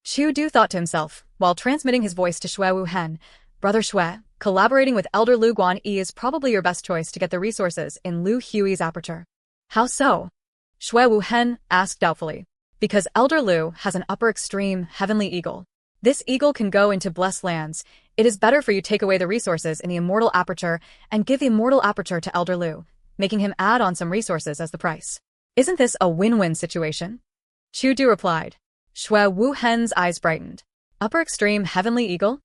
Chu Du thought to himself, while transmitting his voice to Xue Wuhen, Brother Xue, collaborating with Elder Lu Guanyi is probably your best choice to get the resources in Lu Hui's aperture. How so? Xue Wuhen asked doubtfully. Because Elder Lu has an upper extreme heavenly eagle. This eagle can go into blessed lands. It is better for you to take away the resources in the immortal aperture and give the immortal aperture to Elder Lu, making him add on some resources as the price. Isn't this a win-win situation? Chu Du replied. Xue Wuhen's eyes brightened. Upper extreme heavenly eagle?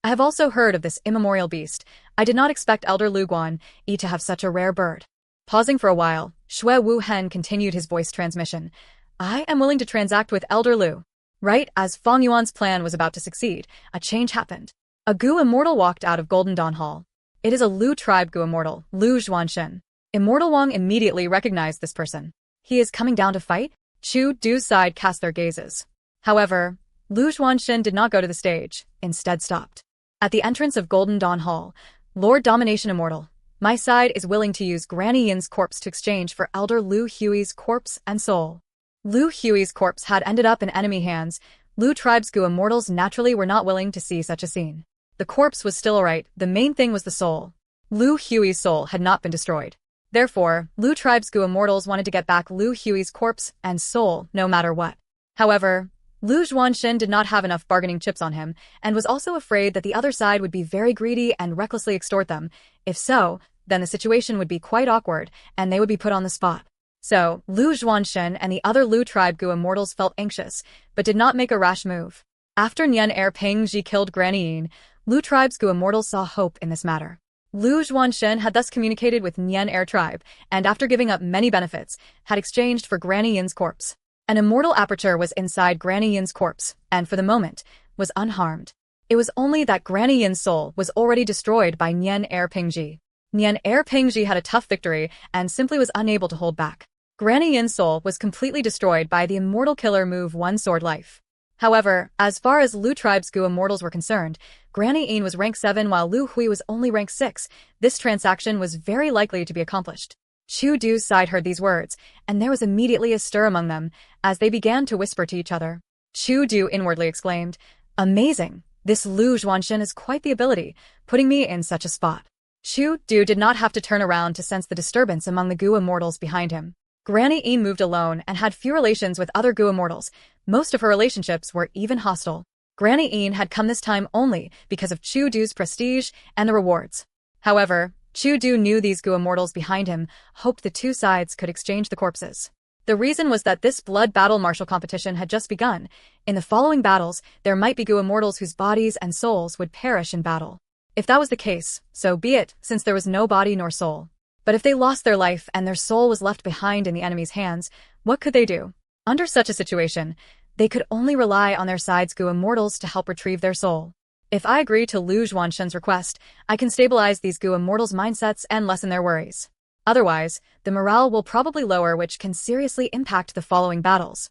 I have also heard of this immemorial beast. I did not expect Elder Lu Guanyi to have such a rare bird. Pausing for a while, Xue Wuhen continued his voice transmission. I am willing to transact with Elder Lu. Right as Fang Yuan's plan was about to succeed, a change happened. A Gu Immortal walked out of Golden Dawn Hall. It is a Lu tribe Gu Immortal, Lu Zhuanshen. Immortal Wang immediately recognized this person. He is coming down to fight? Chu Du's side cast their gazes. However, Lu Zhuanshen did not go to the stage, instead stopped. At the entrance of Golden Dawn Hall, Lord Domination Immortal, my side is willing to use Granny Yin's corpse to exchange for Elder Lu Hui's corpse and soul. Lu Hui's corpse had ended up in enemy hands. Lu tribe's Gu Immortals naturally were not willing to see such a scene. The corpse was still alright, the main thing was the soul. Lu Hui's soul had not been destroyed. Therefore, Lu tribe's Gu Immortals wanted to get back Lu Hui's corpse and soul no matter what. However, Lu Zhuanshen did not have enough bargaining chips on him, and was also afraid that the other side would be very greedy and recklessly extort them. If so, then the situation would be quite awkward, and they would be put on the spot. So, Lu Zhuanshen and the other Lu tribe Gu Immortals felt anxious, but did not make a rash move. After Nian Er Pengji killed Granny Yin, Lu tribe's Gu Immortals saw hope in this matter. Lu Zhuanshen had thus communicated with Nian Er tribe, and after giving up many benefits, had exchanged for Granny Yin's corpse. An immortal aperture was inside Granny Yin's corpse, and for the moment, was unharmed. It was only that Granny Yin's soul was already destroyed by Nian Er Pengji. Nian Er Pengji had a tough victory and simply was unable to hold back. Granny Yin's soul was completely destroyed by the immortal killer move One Sword Life. However, as far as Lu tribe's Gu Immortals were concerned, Granny Yin was rank 7 while Lu Hui was only rank 6. This transaction was very likely to be accomplished. Chu Du's side heard these words, and there was immediately a stir among them, as they began to whisper to each other. Chu Du inwardly exclaimed, Amazing! This Lu Zhuanshen is quite the ability, putting me in such a spot. Chu Du did not have to turn around to sense the disturbance among the Gu Immortals behind him. Granny Yin moved alone and had few relations with other Gu Immortals. Most of her relationships were even hostile. Granny Yin had come this time only because of Chu Du's prestige and the rewards. However, Chu Du knew these Gu Immortals behind him hoped the two sides could exchange the corpses. The reason was that this blood battle martial competition had just begun. In the following battles, there might be Gu Immortals whose bodies and souls would perish in battle. If that was the case, so be it, since there was no body nor soul. But if they lost their life and their soul was left behind in the enemy's hands, what could they do? Under such a situation, they could only rely on their side's Gu Immortals to help retrieve their soul. If I agree to Lu Zhuanshen's request, I can stabilize these Gu Immortals' mindsets and lessen their worries. Otherwise, the morale will probably lower, which can seriously impact the following battles.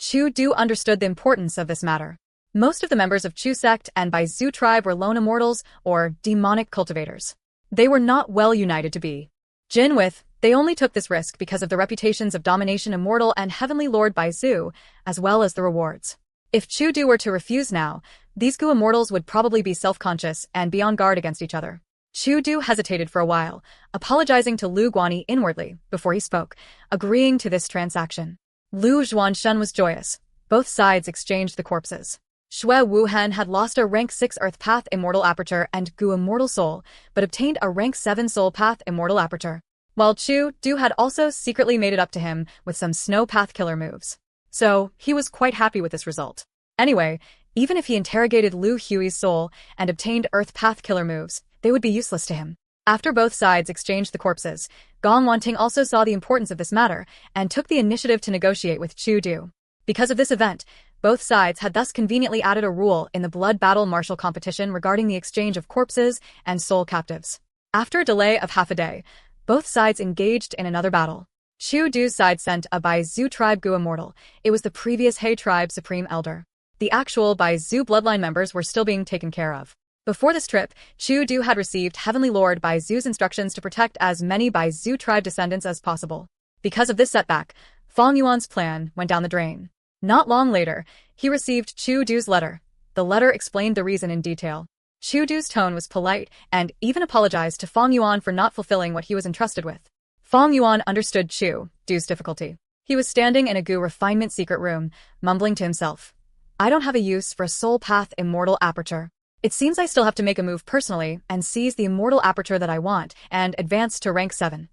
Chu Du understood the importance of this matter. Most of the members of Chu sect and Bai Zhu tribe were lone immortals or demonic cultivators. They were not well united to be. Jin with, they only took this risk because of the reputations of Domination Immortal and Heavenly Lord Bai Zhu, as well as the rewards. If Chu Du were to refuse now, these Gu Immortals would probably be self-conscious and be on guard against each other. Chu Du hesitated for a while, apologizing to Lu Guanyi inwardly before he spoke, agreeing to this transaction. Lu Zhuanshen was joyous. Both sides exchanged the corpses. Xue Wuhen had lost a rank 6 Earth Path Immortal Aperture and Gu Immortal Soul, but obtained a rank 7 Soul Path Immortal Aperture. While Chu Du had also secretly made it up to him with some Snow Path killer moves. So, he was quite happy with this result. Anyway, even if he interrogated Lu Hui's soul and obtained Earth Path killer moves, they would be useless to him. After both sides exchanged the corpses, Gong Wanting also saw the importance of this matter and took the initiative to negotiate with Chu Du. Because of this event, both sides had thus conveniently added a rule in the blood battle martial competition regarding the exchange of corpses and soul captives. After a delay of half a day, both sides engaged in another battle. Chu Du's side sent a Bai Zhu tribe Gu immortal. It was the previous He tribe supreme elder. The actual Bai Zhu bloodline members were still being taken care of. Before this trip, Chu Du had received Heavenly Lord Bai Zhu's instructions to protect as many Bai Zhu tribe descendants as possible. Because of this setback, Fang Yuan's plan went down the drain. Not long later, he received Chu Du's letter. The letter explained the reason in detail. Chu Du's tone was polite and even apologized to Fang Yuan for not fulfilling what he was entrusted with. Fang Yuan understood Chu Du's difficulty. He was standing in a Gu refinement secret room, mumbling to himself. I don't have a use for a soul path immortal aperture. It seems I still have to make a move personally and seize the immortal aperture that I want and advance to rank 7.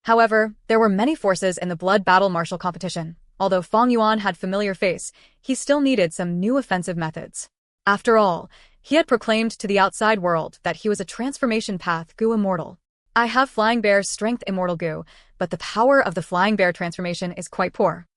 However, there were many forces in the blood battle martial competition. Although Fang Yuan had familiar face, he still needed some new offensive methods. After all, he had proclaimed to the outside world that he was a transformation path Gu immortal. I have Flying Bear's strength immortal Gu, but the power of the Flying Bear transformation is quite poor.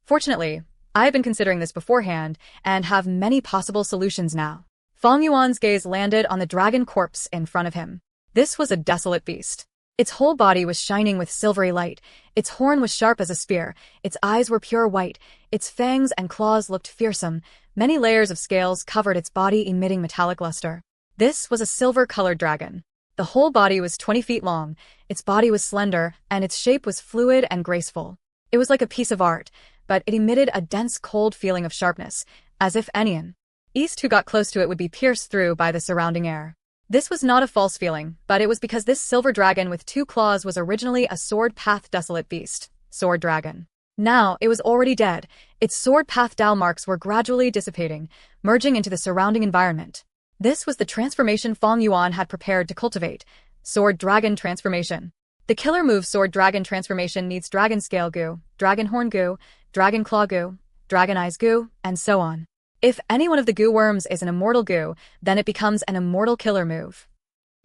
Fortunately, I have been considering this beforehand and have many possible solutions now. Fang Yuan's gaze landed on the dragon corpse in front of him. This was a desolate beast. Its whole body was shining with silvery light, its horn was sharp as a spear, its eyes were pure white, its fangs and claws looked fearsome, many layers of scales covered its body emitting metallic luster. This was a silver-colored dragon. The whole body was 20 feet long, its body was slender, and its shape was fluid and graceful. It was like a piece of art, but it emitted a dense cold feeling of sharpness, as if anyone who got close to it would be pierced through by the surrounding air. This was not a false feeling, but it was because this silver dragon with 2 claws was originally a sword path desolate beast, sword dragon. Now, it was already dead. Its sword path Dao marks were gradually dissipating, merging into the surrounding environment. This was the transformation Fang Yuan had prepared to cultivate, Sword Dragon Transformation. The killer move Sword Dragon Transformation needs Dragon Scale Gu, Dragon Horn Gu, Dragon Claw Gu, Dragon Eyes Gu, and so on. If any one of the Gu worms is an immortal Gu, then it becomes an immortal killer move.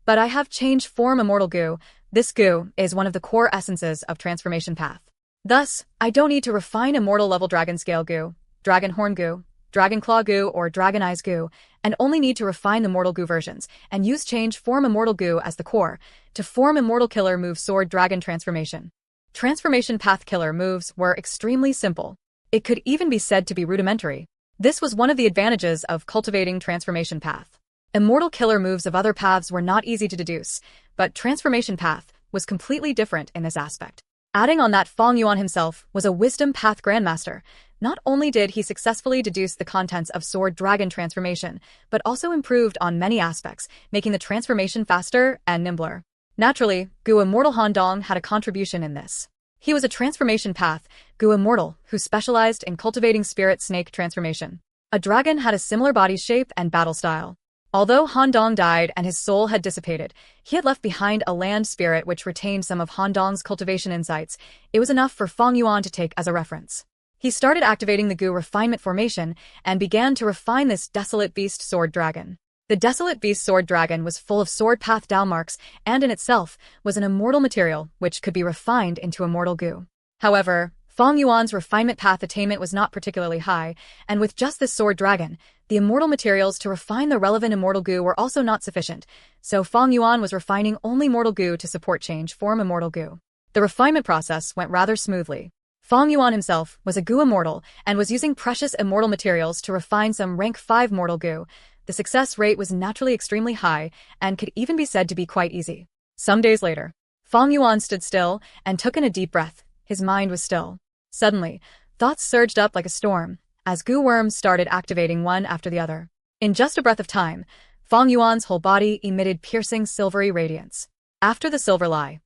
But I have changed form immortal Gu. This Gu is one of the core essences of transformation path. Thus, I don't need to refine immortal level Dragon Scale Gu, Dragon Horn Gu, Dragon Claw Gu, or Dragon Eyes Gu, and only need to refine the Mortal Gu versions, and use change form Immortal Gu as the core, to form Immortal Killer move Sword Dragon Transformation. Transformation path killer moves were extremely simple. It could even be said to be rudimentary. This was one of the advantages of cultivating transformation path. Immortal killer moves of other paths were not easy to deduce, but transformation path was completely different in this aspect. Adding on that Fang Yuan himself was a wisdom path grandmaster. Not only did he successfully deduce the contents of Sword Dragon Transformation, but also improved on many aspects, making the transformation faster and nimbler. Naturally, Gu Immortal Han Dong had a contribution in this. He was a transformation path, Gu Immortal, who specialized in cultivating spirit snake transformation. A dragon had a similar body shape and battle style. Although Han Dong died and his soul had dissipated, he had left behind a land spirit which retained some of Han Dong's cultivation insights. It was enough for Fang Yuan to take as a reference. He started activating the Gu refinement formation and began to refine this desolate beast sword dragon. The desolate beast sword dragon was full of sword path Dao marks and in itself was an immortal material which could be refined into immortal Gu. However, Fang Yuan's refinement path attainment was not particularly high, and with just this sword dragon, the immortal materials to refine the relevant immortal Gu were also not sufficient, so Fang Yuan was refining only mortal Gu to support change form immortal Gu. The refinement process went rather smoothly. Fang Yuan himself was a Gu immortal and was using precious immortal materials to refine some rank 5 mortal Gu. The success rate was naturally extremely high and could even be said to be quite easy. Some days later, Fang Yuan stood still and took in a deep breath. His mind was still. Suddenly, thoughts surged up like a storm, as Gu worms started activating one after the other. In just a breath of time, Fang Yuan's whole body emitted piercing silvery radiance. After the silver lie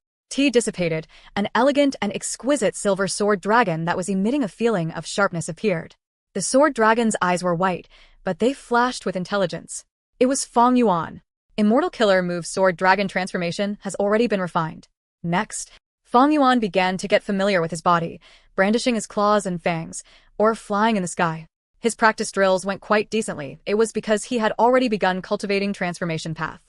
dissipated, an elegant and exquisite silver sword dragon that was emitting a feeling of sharpness appeared. The sword dragon's eyes were white, but they flashed with intelligence. It was Fang Yuan. Immortal Killer move Sword Dragon Transformation has already been refined. Next, Fang Yuan began to get familiar with his body, brandishing his claws and fangs, or flying in the sky. His practice drills went quite decently. It was because he had already begun cultivating transformation path.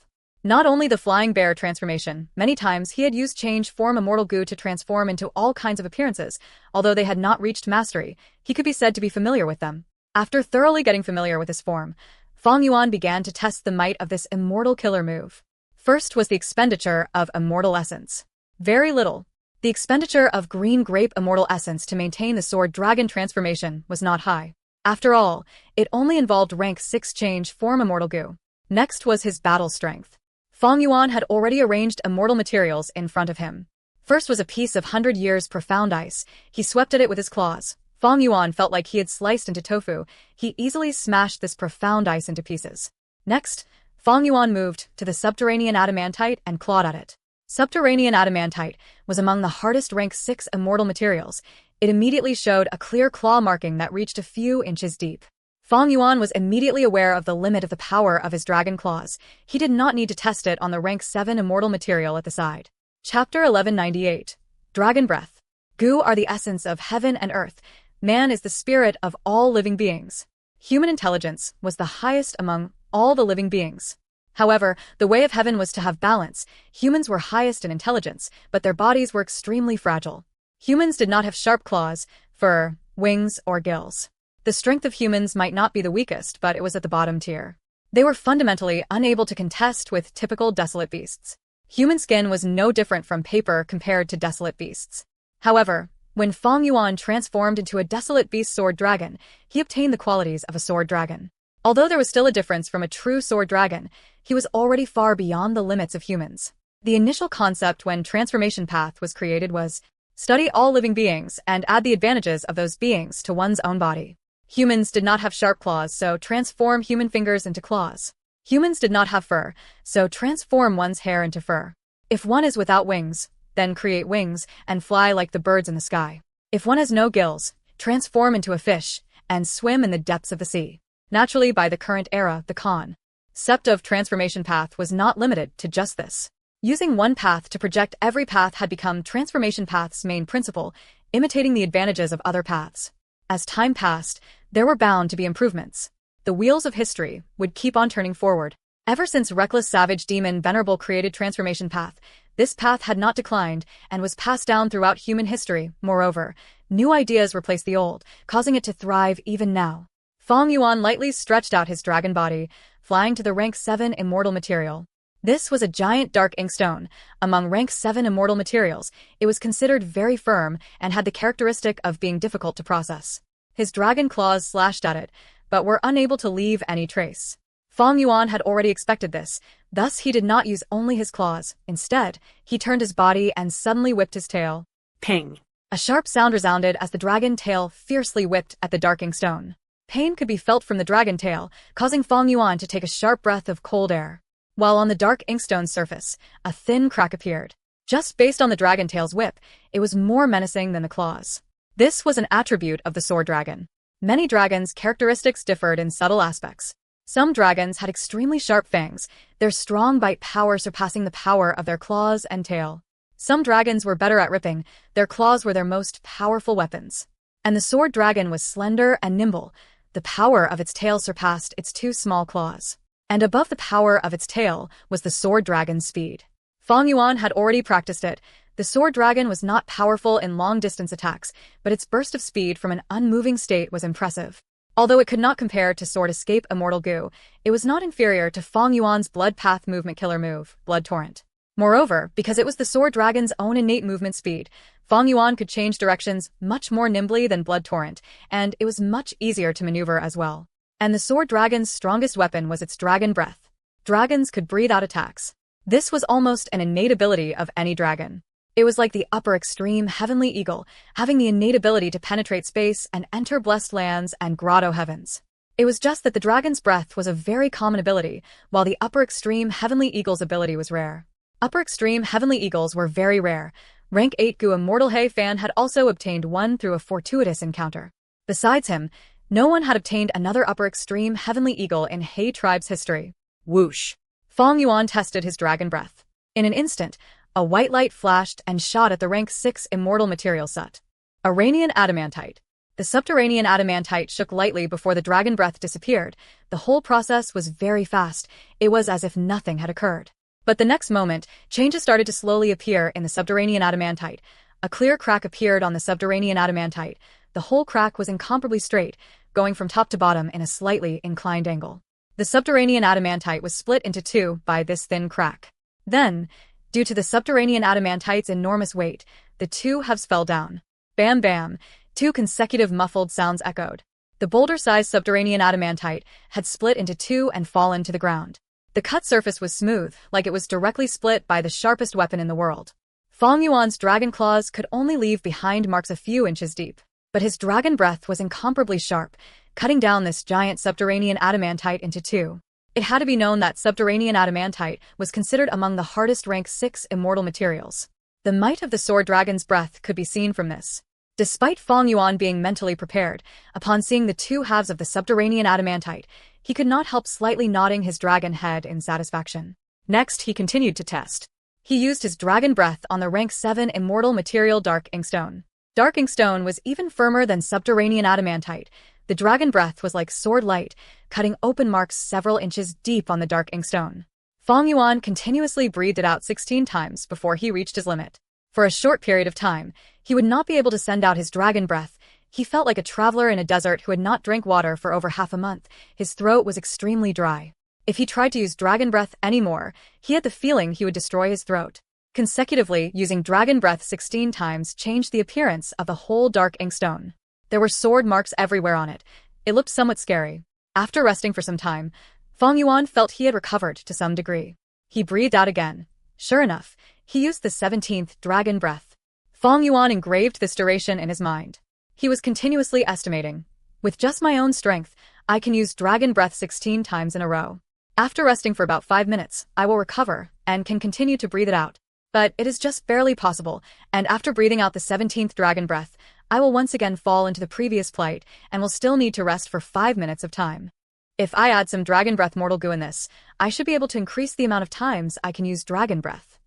Not only the flying bear transformation, many times he had used change form immortal goo to transform into all kinds of appearances. Although they had not reached mastery, he could be said to be familiar with them. After thoroughly getting familiar with his form, Fang Yuan began to test the might of this immortal killer move. First was the expenditure of immortal essence. Very little. The expenditure of green grape immortal essence to maintain the sword dragon transformation was not high. After all, it only involved rank 6 change form immortal goo. Next was his battle strength. Fang Yuan had already arranged immortal materials in front of him. First was a piece of 100 years profound ice. He swept at it with his claws. Fang Yuan felt like he had sliced into tofu. He easily smashed this profound ice into pieces. Next, Fang Yuan moved to the subterranean adamantite and clawed at it. Subterranean adamantite was among the hardest rank 6 immortal materials. It immediately showed a clear claw marking that reached a few inches deep. Fang Yuan was immediately aware of the limit of the power of his dragon claws. He did not need to test it on the rank 7 immortal material at the side. Chapter 1198. Dragon Breath. Goo are the essence of heaven and earth. Man is the spirit of all living beings. Human intelligence was the highest among all the living beings. However, the way of heaven was to have balance. Humans were highest in intelligence, but their bodies were extremely fragile. Humans did not have sharp claws, fur, wings, or gills. The strength of humans might not be the weakest, but it was at the bottom tier. They were fundamentally unable to contest with typical desolate beasts. Human skin was no different from paper compared to desolate beasts. However, when Fang Yuan transformed into a desolate beast sword dragon, he obtained the qualities of a sword dragon. Although there was still a difference from a true sword dragon, he was already far beyond the limits of humans. The initial concept when transformation path was created was study all living beings and add the advantages of those beings to one's own body. Humans did not have sharp claws, so transform human fingers into claws. Humans did not have fur, so transform one's hair into fur. If one is without wings, then create wings and fly like the birds in the sky. If one has no gills, transform into a fish and swim in the depths of the sea. Naturally, by the current era, the concept of transformation path was not limited to just this. Using one path to project every path had become transformation path's main principle, imitating the advantages of other paths. As time passed, there were bound to be improvements. The wheels of history would keep on turning forward. Ever since Reckless Savage Demon Venerable created Transformation Path, this path had not declined and was passed down throughout human history. Moreover, new ideas replaced the old, causing it to thrive even now. Fang Yuan lightly stretched out his dragon body, flying to the rank 7 immortal material. This was a giant dark inkstone. Among rank 7 immortal materials, it was considered very firm and had the characteristic of being difficult to process. His dragon claws slashed at it, but were unable to leave any trace. Fang Yuan had already expected this, thus he did not use only his claws. Instead, he turned his body and suddenly whipped his tail. Ping. A sharp sound resounded as the dragon tail fiercely whipped at the dark inkstone. Pain could be felt from the dragon tail, causing Fang Yuan to take a sharp breath of cold air. While on the dark inkstone's surface, a thin crack appeared. Just based on the dragon tail's whip, it was more menacing than the claws. This was an attribute of the sword dragon. Many dragons' characteristics differed in subtle aspects. Some dragons had extremely sharp fangs, their strong bite power surpassing the power of their claws and tail. Some dragons were better at ripping, their claws were their most powerful weapons. And the sword dragon was slender and nimble. The power of its tail surpassed its 2 small claws. And above the power of its tail was the sword dragon's speed. Fang Yuan had already practiced it. The sword dragon was not powerful in long-distance attacks, but its burst of speed from an unmoving state was impressive. Although it could not compare to Sword Escape Immortal Goo, it was not inferior to Fang Yuan's Blood Path movement killer move, Blood Torrent. Moreover, because it was the sword dragon's own innate movement speed, Fang Yuan could change directions much more nimbly than Blood Torrent, and it was much easier to maneuver as well. And the sword dragon's strongest weapon was its dragon breath. Dragons could breathe out attacks. This was almost an innate ability of any dragon. It was like the upper extreme heavenly eagle, having the innate ability to penetrate space and enter blessed lands and grotto heavens. It was just that the dragon's breath was a very common ability, while the upper extreme heavenly eagle's ability was rare. Upper extreme heavenly eagles were very rare. Rank 8 Gu Immortal Hei Fan had also obtained one through a fortuitous encounter. Besides him, no one had obtained another upper extreme heavenly eagle in Hei tribe's history. Whoosh! Fang Yuan tested his dragon breath. In an instant, a white light flashed and shot at the rank 6 immortal material set. Iranian adamantite. The subterranean adamantite shook lightly before the dragon breath disappeared. The whole process was very fast. It was as if nothing had occurred. But the next moment, changes started to slowly appear in the subterranean adamantite. A clear crack appeared on the subterranean adamantite. The whole crack was incomparably straight, going from top to bottom in a slightly inclined angle. The subterranean adamantite was split into two by this thin crack. Then, due to the subterranean adamantite's enormous weight, the two halves fell down. Bam bam, two consecutive muffled sounds echoed. The boulder-sized subterranean adamantite had split into two and fallen to the ground. The cut surface was smooth, like it was directly split by the sharpest weapon in the world. Fang Yuan's dragon claws could only leave behind marks a few inches deep, but his dragon breath was incomparably sharp, cutting down this giant subterranean adamantite into two. It had to be known that subterranean adamantite was considered among the hardest rank 6 immortal materials. The might of the sword dragon's breath could be seen from this. Despite Fang Yuan being mentally prepared, upon seeing the two halves of the subterranean adamantite, he could not help slightly nodding his dragon head in satisfaction. Next, he continued to test. He used his dragon breath on the rank 7 immortal material Dark Inkstone. Dark Inkstone was even firmer than subterranean adamantite. The dragon breath was like sword light, cutting open marks several inches deep on the Dark Inkstone. Fang Yuan continuously breathed it out 16 times before he reached his limit. For a short period of time, he would not be able to send out his dragon breath. He felt like a traveler in a desert who had not drank water for over half a month. His throat was extremely dry. If he tried to use dragon breath anymore, he had the feeling he would destroy his throat. Consecutively, using dragon breath 16 times changed the appearance of the whole Dark Inkstone. There were sword marks everywhere on it. It looked somewhat scary. After resting for some time, Fang Yuan felt he had recovered to some degree. He breathed out again. Sure enough, he used the 17th dragon breath. Fang Yuan engraved this duration in his mind. He was continuously estimating. With just my own strength, I can use dragon breath 16 times in a row. After resting for about 5 minutes, I will recover and can continue to breathe it out. But it is just barely possible, and after breathing out the 17th dragon breath, I will once again fall into the previous plight and will still need to rest for 5 minutes of time. If I add some dragon breath mortal goo in this, I should be able to increase the amount of times I can use dragon breath.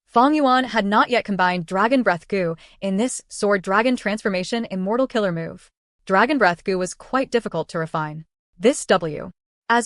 Fang Yuan had not yet combined dragon breath goo in this sword dragon transformation immortal killer move. Dragon breath goo was quite difficult to refine. This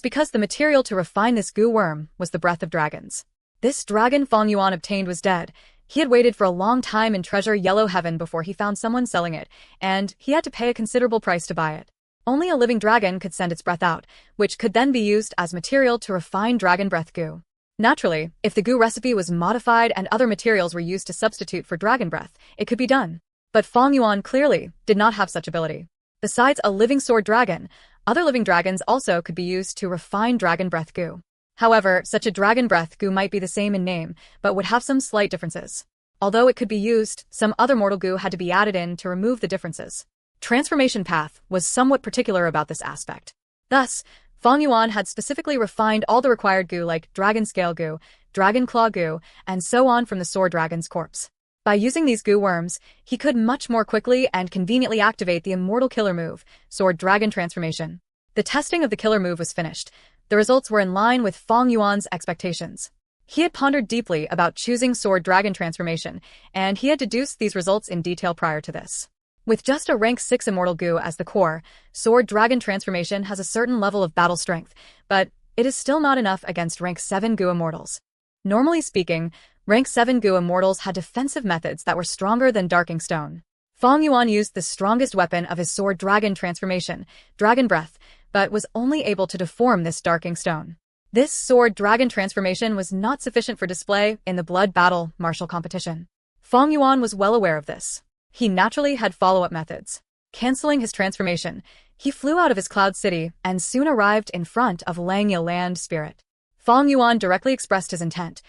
because the material to refine this goo worm was the breath of dragons. This dragon Fang Yuan obtained was dead. He had waited for a long time in Treasure Yellow Heaven before he found someone selling it, and he had to pay a considerable price to buy it. Only a living dragon could send its breath out, which could then be used as material to refine dragon breath goo. Naturally, if the goo recipe was modified and other materials were used to substitute for dragon breath, it could be done. But Fang Yuan clearly did not have such ability. Besides a living sword dragon, other living dragons also could be used to refine dragon breath goo. However, such a dragon breath goo might be the same in name, but would have some slight differences. Although it could be used, some other mortal goo had to be added in to remove the differences. Transformation Path was somewhat particular about this aspect. Thus, Fang Yuan had specifically refined all the required goo like dragon scale goo, dragon claw goo, and so on from the sword dragon's corpse. By using these goo worms, he could much more quickly and conveniently activate the immortal killer move, Sword Dragon Transformation. The testing of the killer move was finished. The results were in line with Fang Yuan's expectations. He had pondered deeply about choosing Sword Dragon Transformation, and he had deduced these results in detail prior to this. With just a rank 6 immortal goo as the core, Sword Dragon Transformation has a certain level of battle strength, but it is still not enough against rank 7 goo immortals. Normally speaking, rank 7 goo immortals had defensive methods that were stronger than Dark Inkstone. Fang Yuan used the strongest weapon of his Sword Dragon Transformation, Dragon Breath, but was only able to deform this Dark Inkstone. This Sword Dragon Transformation was not sufficient for display in the blood battle martial competition. Fang Yuan was well aware of this. He naturally had follow-up methods. Canceling his transformation, he flew out of his cloud city and soon arrived in front of Langya Land Spirit. Fang Yuan directly expressed his intent.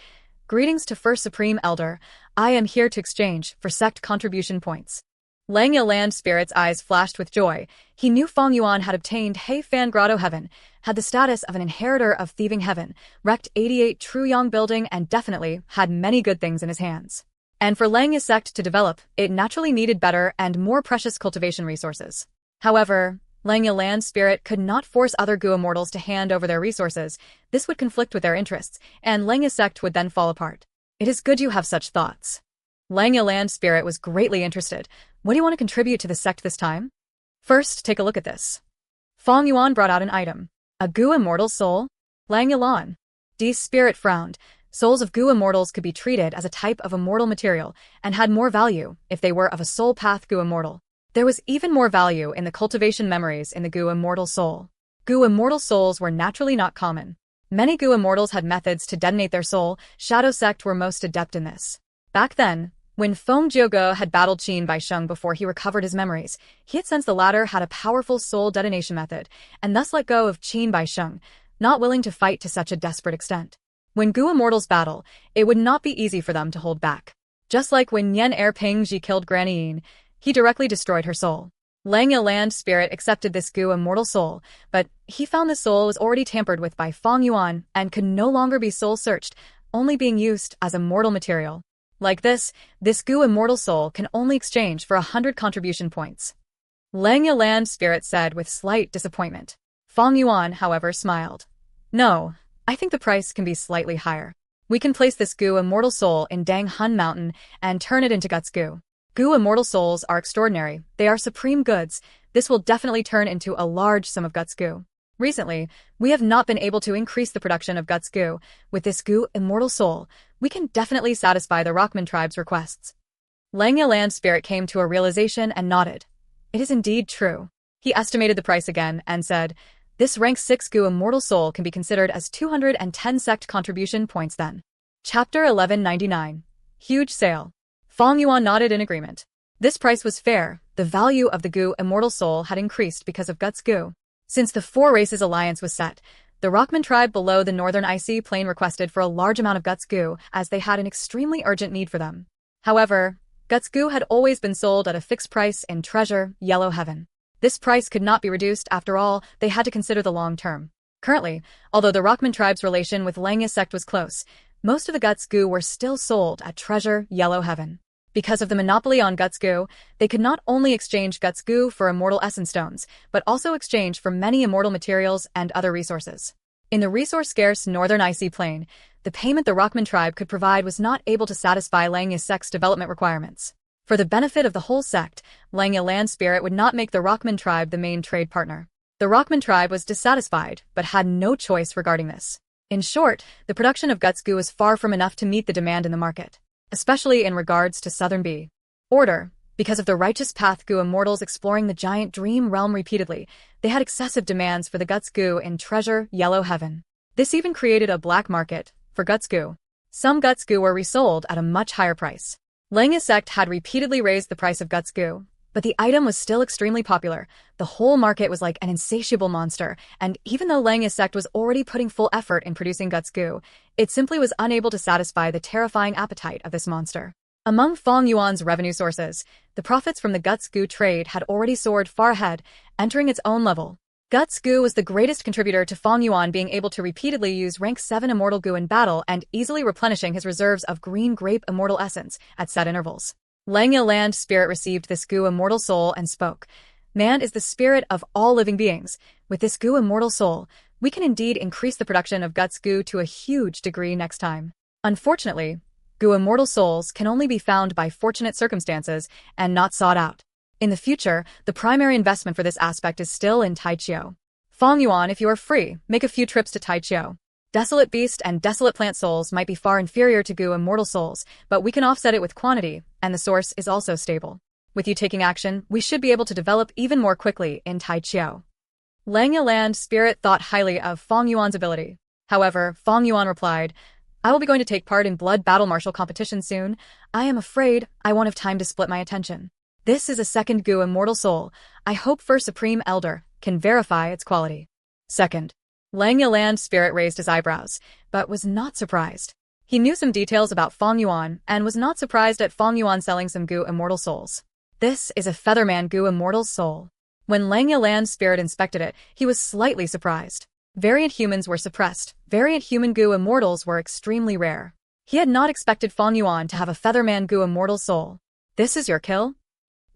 Greetings to First Supreme Elder, I am here to exchange for sect contribution points. Langya Land Spirit's eyes flashed with joy. He knew Fang Yuan had obtained Hei Fan Grotto Heaven, had the status of an inheritor of Thieving Heaven, wrecked 88 True Yong building and definitely had many good things in his hands. And for Langya sect to develop, it naturally needed better and more precious cultivation resources. However, Langya Land Spirit could not force other Goo immortals to hand over their resources. This would conflict with their interests, and Langya sect would then fall apart. It is good you have such thoughts. Langya Land Spirit was greatly interested. What do you want to contribute to the sect this time? First, take a look at this. Fang Yuan brought out an item. A Goo immortal soul? Langya Lan. D's Spirit frowned. Souls of Gu immortals could be treated as a type of immortal material and had more value if they were of a soul path Gu immortal. There was even more value in the cultivation memories in the Gu immortal soul. Gu immortal souls were naturally not common. Many Gu immortals had methods to detonate their soul. Shadow Sect were most adept in this. Back then, when Feng Jiuge had battled Qin Baisheng before he recovered his memories, he had sensed the latter had a powerful soul detonation method, and thus let go of Qin Baisheng, not willing to fight to such a desperate extent. When Gu immortals battle, it would not be easy for them to hold back. Just like when Yan Erping killed Granny Yin, he directly destroyed her soul. Lang Yi land spirit accepted this Gu immortal soul, but he found the soul was already tampered with by Feng Yuan and could no longer be soul searched, only being used as immortal material. Like this Gu immortal soul can only exchange for 100 contribution points. Lang Yi land spirit said with slight disappointment. Feng Yuan, however, smiled. No, I think the price can be slightly higher. We can place this Gu immortal soul in Dang Hun Mountain and turn it into Guts Gu. Gu immortal souls are extraordinary. They are supreme goods. This will definitely turn into a large sum of Guts Gu. Recently, we have not been able to increase the production of Guts Gu. With this Gu immortal soul, we can definitely satisfy the Rockman tribe's requests. Lang Yi land spirit came to a realization and nodded. It is indeed true. He estimated the price again and said, this rank 6 Gu immortal soul can be considered as 210 sect contribution points then. Chapter 1199. Huge sale. Feng Yuan nodded in agreement. This price was fair. The value of the Gu immortal soul had increased because of Guts Gu. Since the Four Races alliance was set, the Rockman tribe below the northern icy plain requested for a large amount of Guts Gu as they had an extremely urgent need for them. However, Guts Gu had always been sold at a fixed price in Treasure, Yellow Heaven. This price could not be reduced. After all, they had to consider the long term. Currently, although the Rockman tribe's relation with Lang Yi sect was close, most of the Guts Gu were still sold at Treasure, Yellow Heaven. Because of the monopoly on Guts Gu, they could not only exchange Guts Gu for immortal essence stones, but also exchange for many immortal materials and other resources. In the resource-scarce northern icy plain, the payment the Rockman tribe could provide was not able to satisfy Lang Yi sect's development requirements. For the benefit of the whole sect, Lang Yi land spirit would not make the Rockman tribe the main trade partner. The Rockman tribe was dissatisfied, but had no choice regarding this. In short, the production of Guts Gu was far from enough to meet the demand in the market, especially in regards to Southern B. Order. Because of the righteous path Gu immortals exploring the giant dream realm repeatedly, they had excessive demands for the Guts Gu in Treasure, Yellow Heaven. This even created a black market for Guts Gu. Some Guts Gu were resold at a much higher price. Lang Yi sect had repeatedly raised the price of Guts Gu, but the item was still extremely popular. The whole market was like an insatiable monster, and even though Lang Yi sect was already putting full effort in producing Guts Gu, it simply was unable to satisfy the terrifying appetite of this monster. Among Feng Yuan's revenue sources, the profits from the Guts Gu trade had already soared far ahead, entering its own level. Guts Gu was the greatest contributor to Feng Yuan being able to repeatedly use rank 7 immortal Gu in battle and easily replenishing his reserves of green grape immortal essence at set intervals. Lang Yi land spirit received this Gu immortal soul and spoke. Man is the spirit of all living beings. With this Gu immortal soul, we can indeed increase the production of Guts Gu to a huge degree next time. Unfortunately, Gu immortal souls can only be found by fortunate circumstances and not sought out. In the future, the primary investment for this aspect is still in Taichio. Feng Yuan, if you are free, make a few trips to Taichio. Desolate beast and desolate plant souls might be far inferior to Gu immortal souls, but we can offset it with quantity, and the source is also stable. With you taking action, we should be able to develop even more quickly in Taichio. Lang Yi land spirit thought highly of Feng Yuan's ability. However, Feng Yuan replied, I will be going to take part in blood battle martial competition soon. I am afraid I won't have time to split my attention. This is a second Gu immortal soul. I hope First Supreme Elder can verify its quality. Second. Lang Yi land spirit raised his eyebrows, but was not surprised. He knew some details about Feng Yuan and was not surprised at Feng Yuan selling some Gu immortal souls. This is a Featherman Gu immortal soul. When Lang Yi land spirit inspected it, he was slightly surprised. Variant humans were suppressed. Variant human Gu immortals were extremely rare. He had not expected Feng Yuan to have a Featherman Gu immortal soul. This is your kill?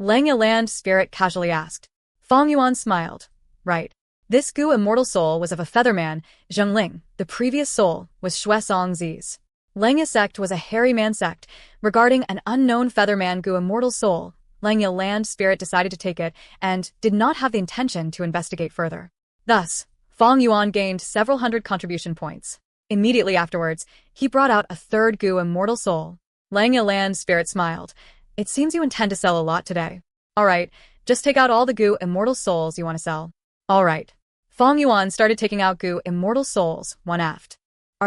Lang Yi land spirit casually asked. Feng Yuan smiled. Right. This Gu immortal soul was of a Featherman, Zhengling. The previous soul was Shuesong Zi's. Lang Yi sect was a hairy man sect. Regarding an unknown Featherman Gu immortal soul, Lang Yi land spirit decided to take it and did not have the intention to investigate further. Thus, Feng Yuan gained several hundred contribution points. Immediately afterwards, he brought out a third goo immortal soul. Lang Yilan's spirit smiled. It seems you intend to sell a lot today. Alright, just take out all the goo immortal souls you want to sell. Alright. Fong Yuan started taking out goo immortal souls, one after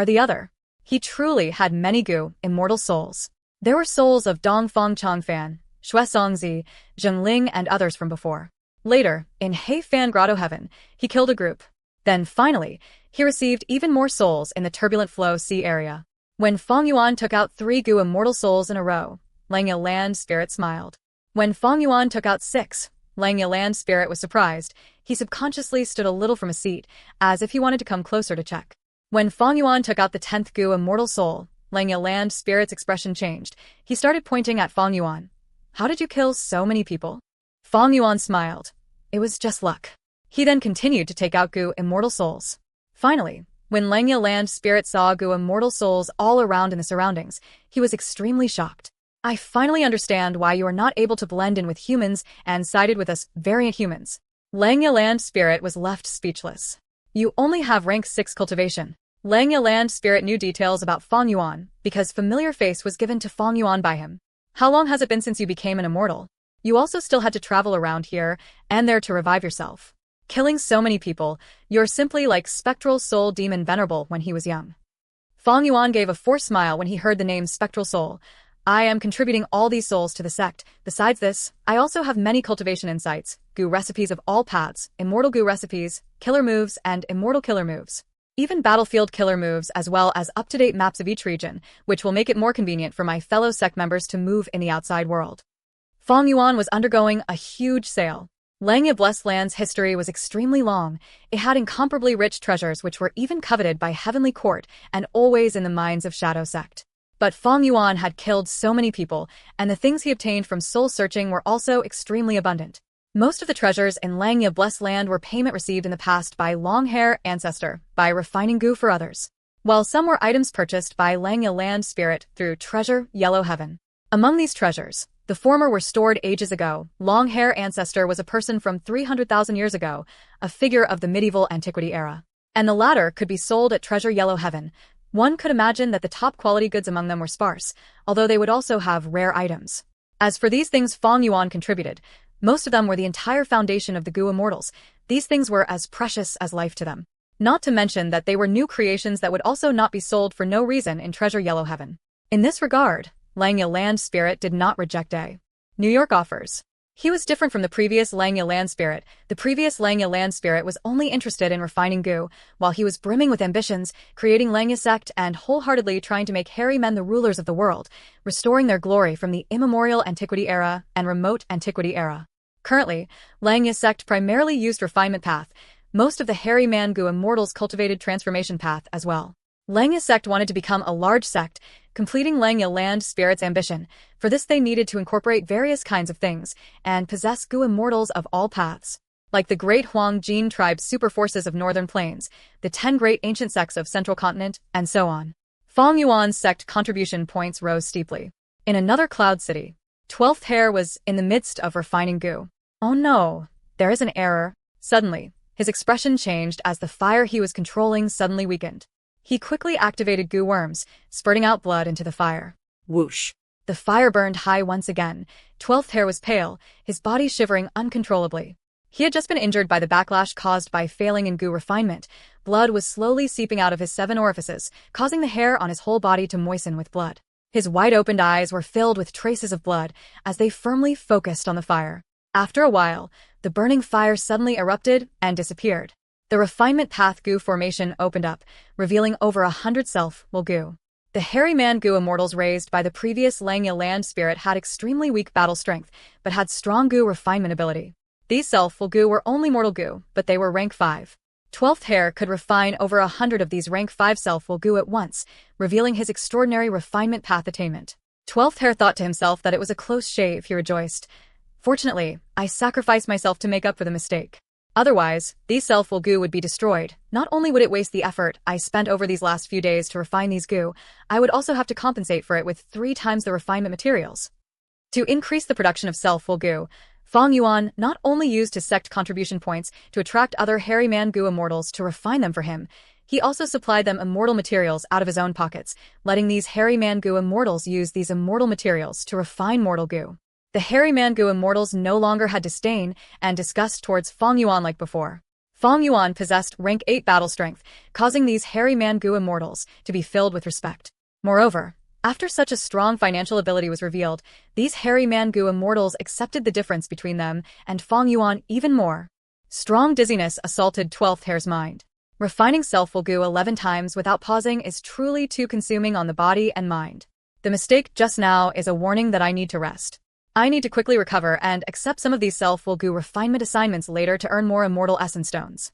the other. He truly had many goo immortal souls. There were souls of Dong Fong Chongfan, Xue Songzi, Zheng Ling and others from before. Later, in Heifan Grotto Heaven, he killed a group. Then, finally, he received even more souls in the Turbulent Flow Sea area. When Fong Yuan took out 3 goo immortal souls in a row, Lang Yilan's spirit smiled. When Fong Yuan took out 6, Lang Yilan's spirit was surprised. He subconsciously stood a little from a seat, as if he wanted to come closer to check. When Fong Yuan took out the 10th goo immortal soul, Lang Yilan's spirit's expression changed. He started pointing at Fong Yuan. How did you kill so many people? Fong Yuan smiled. It was just luck. He then continued to take out goo immortal souls. Finally, when Lang Yilan's spirit saw goo immortal souls all around in the surroundings, he was extremely shocked. I finally understand why you are not able to blend in with humans and sided with us variant humans. Lang Yilan's spirit was left speechless. You only have rank 6 cultivation. Lang Yilan's spirit knew details about Fong Yuan because familiar face was given to Fong Yuan by him. How long has it been since you became an immortal? You also still had to travel around here and there to revive yourself. Killing so many people, you're simply like Spectral Soul Demon Venerable when he was young. Fong Yuan gave a forced smile when he heard the name Spectral Soul. I am contributing all these souls to the sect. Besides this, I also have many cultivation insights, goo recipes of all paths, immortal goo recipes, killer moves, and immortal killer moves. Even battlefield killer moves as well as up-to-date maps of each region, which will make it more convenient for my fellow sect members to move in the outside world. Fong Yuan was undergoing a huge sale. Langya Blessed Land's history was extremely long. It had incomparably rich treasures which were even coveted by Heavenly Court and always in the minds of Shadow Sect. But Fong Yuan had killed so many people, and the things he obtained from soul-searching were also extremely abundant. Most of the treasures in Langya Blessed Land were payment received in the past by long-hair ancestor, by refining goo for others, while some were items purchased by Langya Land Spirit through Treasure Yellow Heaven. Among these treasures, the former were stored ages ago. Long-hair ancestor was a person from 300,000 years ago, a figure of the medieval antiquity era. And the latter could be sold at Treasure Yellow Heaven. One could imagine that the top-quality goods among them were sparse, although they would also have rare items. As for these things Fong Yuan contributed, most of them were the entire foundation of the Goo Immortals. These things were as precious as life to them. Not to mention that they were new creations that would also not be sold for no reason in Treasure Yellow Heaven. In this regard, Langya Land Spirit did not reject a New York offers. He was different from the previous Langya Land Spirit. The previous Langya Land Spirit was only interested in refining goo, while he was brimming with ambitions, creating Langya Sect and wholeheartedly trying to make hairy men the rulers of the world, restoring their glory from the immemorial antiquity era and remote antiquity era. Currently, Langya Sect primarily used refinement path. Most of the hairy man goo immortals cultivated transformation path as well. Langya Sect wanted to become a large sect, completing Langya Land Spirit's ambition. For this they needed to incorporate various kinds of things, and possess goo immortals of all paths. Like the great Huang Jin tribe's super forces of northern plains, the 10 great ancient sects of central continent, and so on. Fong Yuan's sect contribution points rose steeply. In another cloud city, 12th Hair was in the midst of refining goo. Oh no, there is an error. Suddenly, his expression changed as the fire he was controlling suddenly weakened. He quickly activated goo worms, spurting out blood into the fire. Whoosh. The fire burned high once again. 12th Hair was pale, his body shivering uncontrollably. He had just been injured by the backlash caused by failing in goo refinement. Blood was slowly seeping out of his 7 orifices, causing the hair on his whole body to moisten with blood. His wide-opened eyes were filled with traces of blood as they firmly focused on the fire. After a while, the burning fire suddenly erupted and disappeared. The refinement path goo formation opened up, revealing over 100 self-will goo. The hairy man goo immortals raised by the previous Langya Land Spirit had extremely weak battle strength, but had strong goo refinement ability. These self-will goo were only mortal goo, but they were rank 5. 12th Hair could refine over 100 of these rank 5 self-will goo at once, revealing his extraordinary refinement path attainment. 12th Hair thought to himself that it was a close shave, he rejoiced. Fortunately, I sacrificed myself to make up for the mistake. Otherwise, these self-will goo would be destroyed. Not only would it waste the effort I spent over these last few days to refine these goo, I would also have to compensate for it with 3 times the refinement materials. To increase the production of self-will goo, Fong Yuan not only used his sect contribution points to attract other hairy man goo immortals to refine them for him, He also supplied them immortal materials out of his own pockets, letting these hairy man goo immortals use these immortal materials to refine mortal goo. The hairy man goo immortals no longer had disdain and disgust towards Fang Yuan like before. Fang Yuan possessed rank 8 battle strength, causing these hairy man goo immortals to be filled with respect. Moreover, after such a strong financial ability was revealed, these hairy man goo immortals accepted the difference between them and Fang Yuan even more. Strong dizziness assaulted 12th hair's mind. Refining self-will goo 11 times without pausing is truly too consuming on the body and mind. The mistake just now is a warning that I need to rest. I need to quickly recover and accept some of these self-will goo refinement assignments later to earn more immortal essence stones.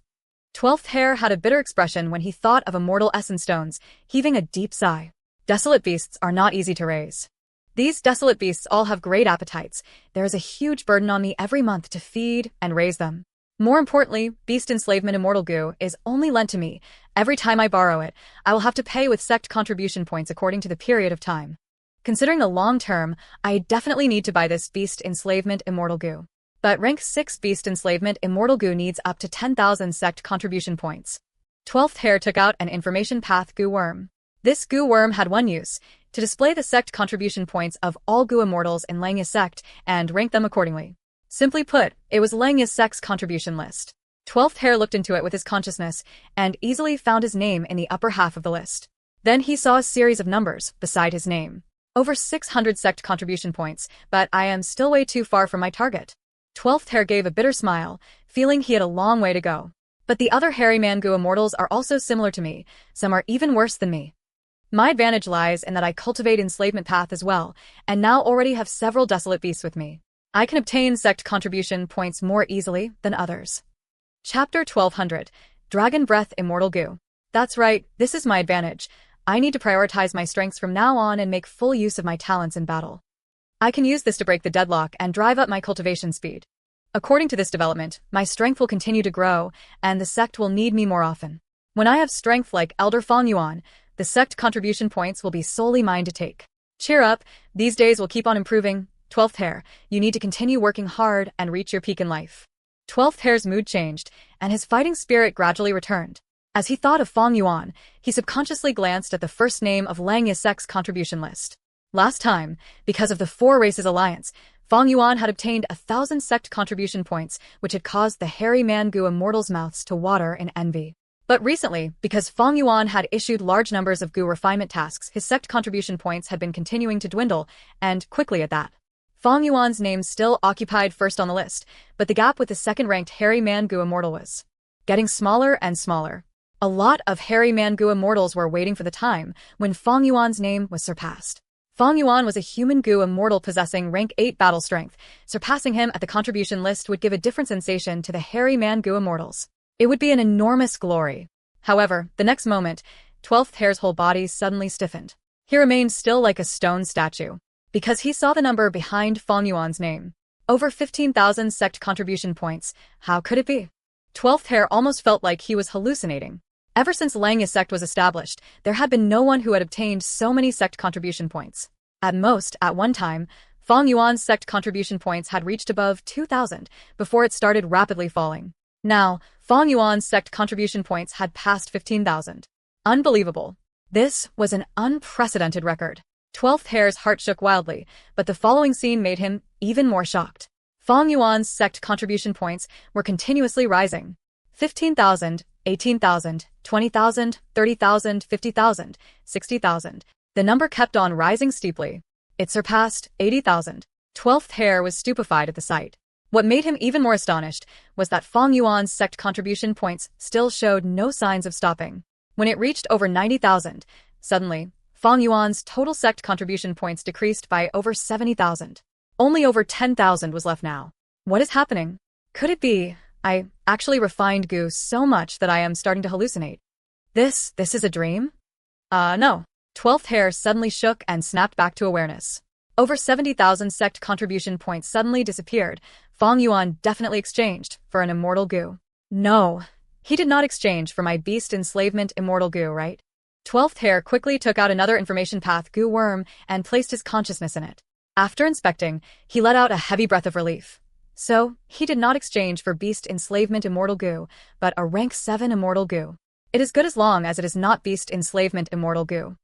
12th hair had a bitter expression when he thought of immortal essence stones, heaving a deep sigh. Desolate beasts are not easy to raise. These desolate beasts all have great appetites. There is a huge burden on me every month to feed and raise them. More importantly, beast enslavement immortal goo is only lent to me. Every time I borrow it, I will have to pay with sect contribution points according to the period of time. Considering the long term, I definitely need to buy this beast enslavement immortal goo. But rank 6 beast enslavement immortal goo needs up to 10,000 sect contribution points. 12th hair took out an information path goo worm. This goo worm had one use, to display the sect contribution points of all goo immortals in Langya's sect and rank them accordingly. Simply put, it was Langya's sect's contribution list. 12th hair looked into it with his consciousness and easily found his name in the upper half of the list. Then he saw a series of numbers beside his name. Over 600 sect contribution points, but I am still way too far from my target. 12th hair gave a bitter smile, feeling he had a long way to go. But the other hairy man goo immortals are also similar to me, some are even worse than me. My advantage lies in that I cultivate enslavement path as well, and now already have several desolate beasts with me. I can obtain sect contribution points more easily than others. Chapter 1200, Dragon Breath Immortal Goo. That's right, this is my advantage. I need to prioritize my strengths from now on and make full use of my talents in battle. I can use this to break the deadlock and drive up my cultivation speed. According to this development, my strength will continue to grow, and the sect will need me more often. When I have strength like Elder Fang Yuan, the sect contribution points will be solely mine to take. Cheer up, these days will keep on improving. 12th hair, you need to continue working hard and reach your peak in life. 12th hair's mood changed, and his fighting spirit gradually returned. As he thought of Fang Yuan, he subconsciously glanced at the first name of Langya's sect's contribution list. Last time, because of the Four Races Alliance, Fang Yuan had obtained 1,000 sect contribution points, which had caused the hairy man goo immortals' mouths to water in envy. But recently, because Fang Yuan had issued large numbers of goo refinement tasks, his sect contribution points had been continuing to dwindle, and quickly at that. Fang Yuan's name still occupied first on the list, but the gap with the second-ranked hairy man goo immortal was getting smaller and smaller. A lot of hairy man goo immortals were waiting for the time when Fang Yuan's name was surpassed. Fang Yuan was a human goo immortal possessing rank 8 battle strength. Surpassing him at the contribution list would give a different sensation to the hairy man goo immortals. It would be an enormous glory. However, the next moment, 12th hair's whole body suddenly stiffened. He remained still like a stone statue, because he saw the number behind Fang Yuan's name. Over 15,000 sect contribution points. How could it be? 12th hair almost felt like he was hallucinating. Ever since Langya's sect was established, there had been no one who had obtained so many sect contribution points. At most, at one time, Fang Yuan's sect contribution points had reached above 2,000 before it started rapidly falling. Now, Fang Yuan's sect contribution points had passed 15,000. Unbelievable. This was an unprecedented record. 12th hair's heart shook wildly, but the following scene made him even more shocked. Fang Yuan's sect contribution points were continuously rising. 15,000, 18,000, 20,000, 30,000, 50,000, 60,000. The number kept on rising steeply. It surpassed 80,000. 12th hair was stupefied at the sight. What made him even more astonished was that Fang Yuan's sect contribution points still showed no signs of stopping. When it reached over 90,000, suddenly, Fang Yuan's total sect contribution points decreased by over 70,000. Only over 10,000 was left now. What is happening? Could it be I actually refined goo so much that I am starting to hallucinate? This is a dream? No. 12th hair suddenly shook and snapped back to awareness. Over 70,000 sect contribution points suddenly disappeared. Fang Yuan definitely exchanged for an immortal goo. No, he did not exchange for my beast enslavement immortal goo, right? 12th hair quickly took out another information path goo worm and placed his consciousness in it. After inspecting, he let out a heavy breath of relief. So, he did not exchange for beast enslavement immortal goo, but a rank 7 immortal goo. It is good as long as it is not beast enslavement immortal goo.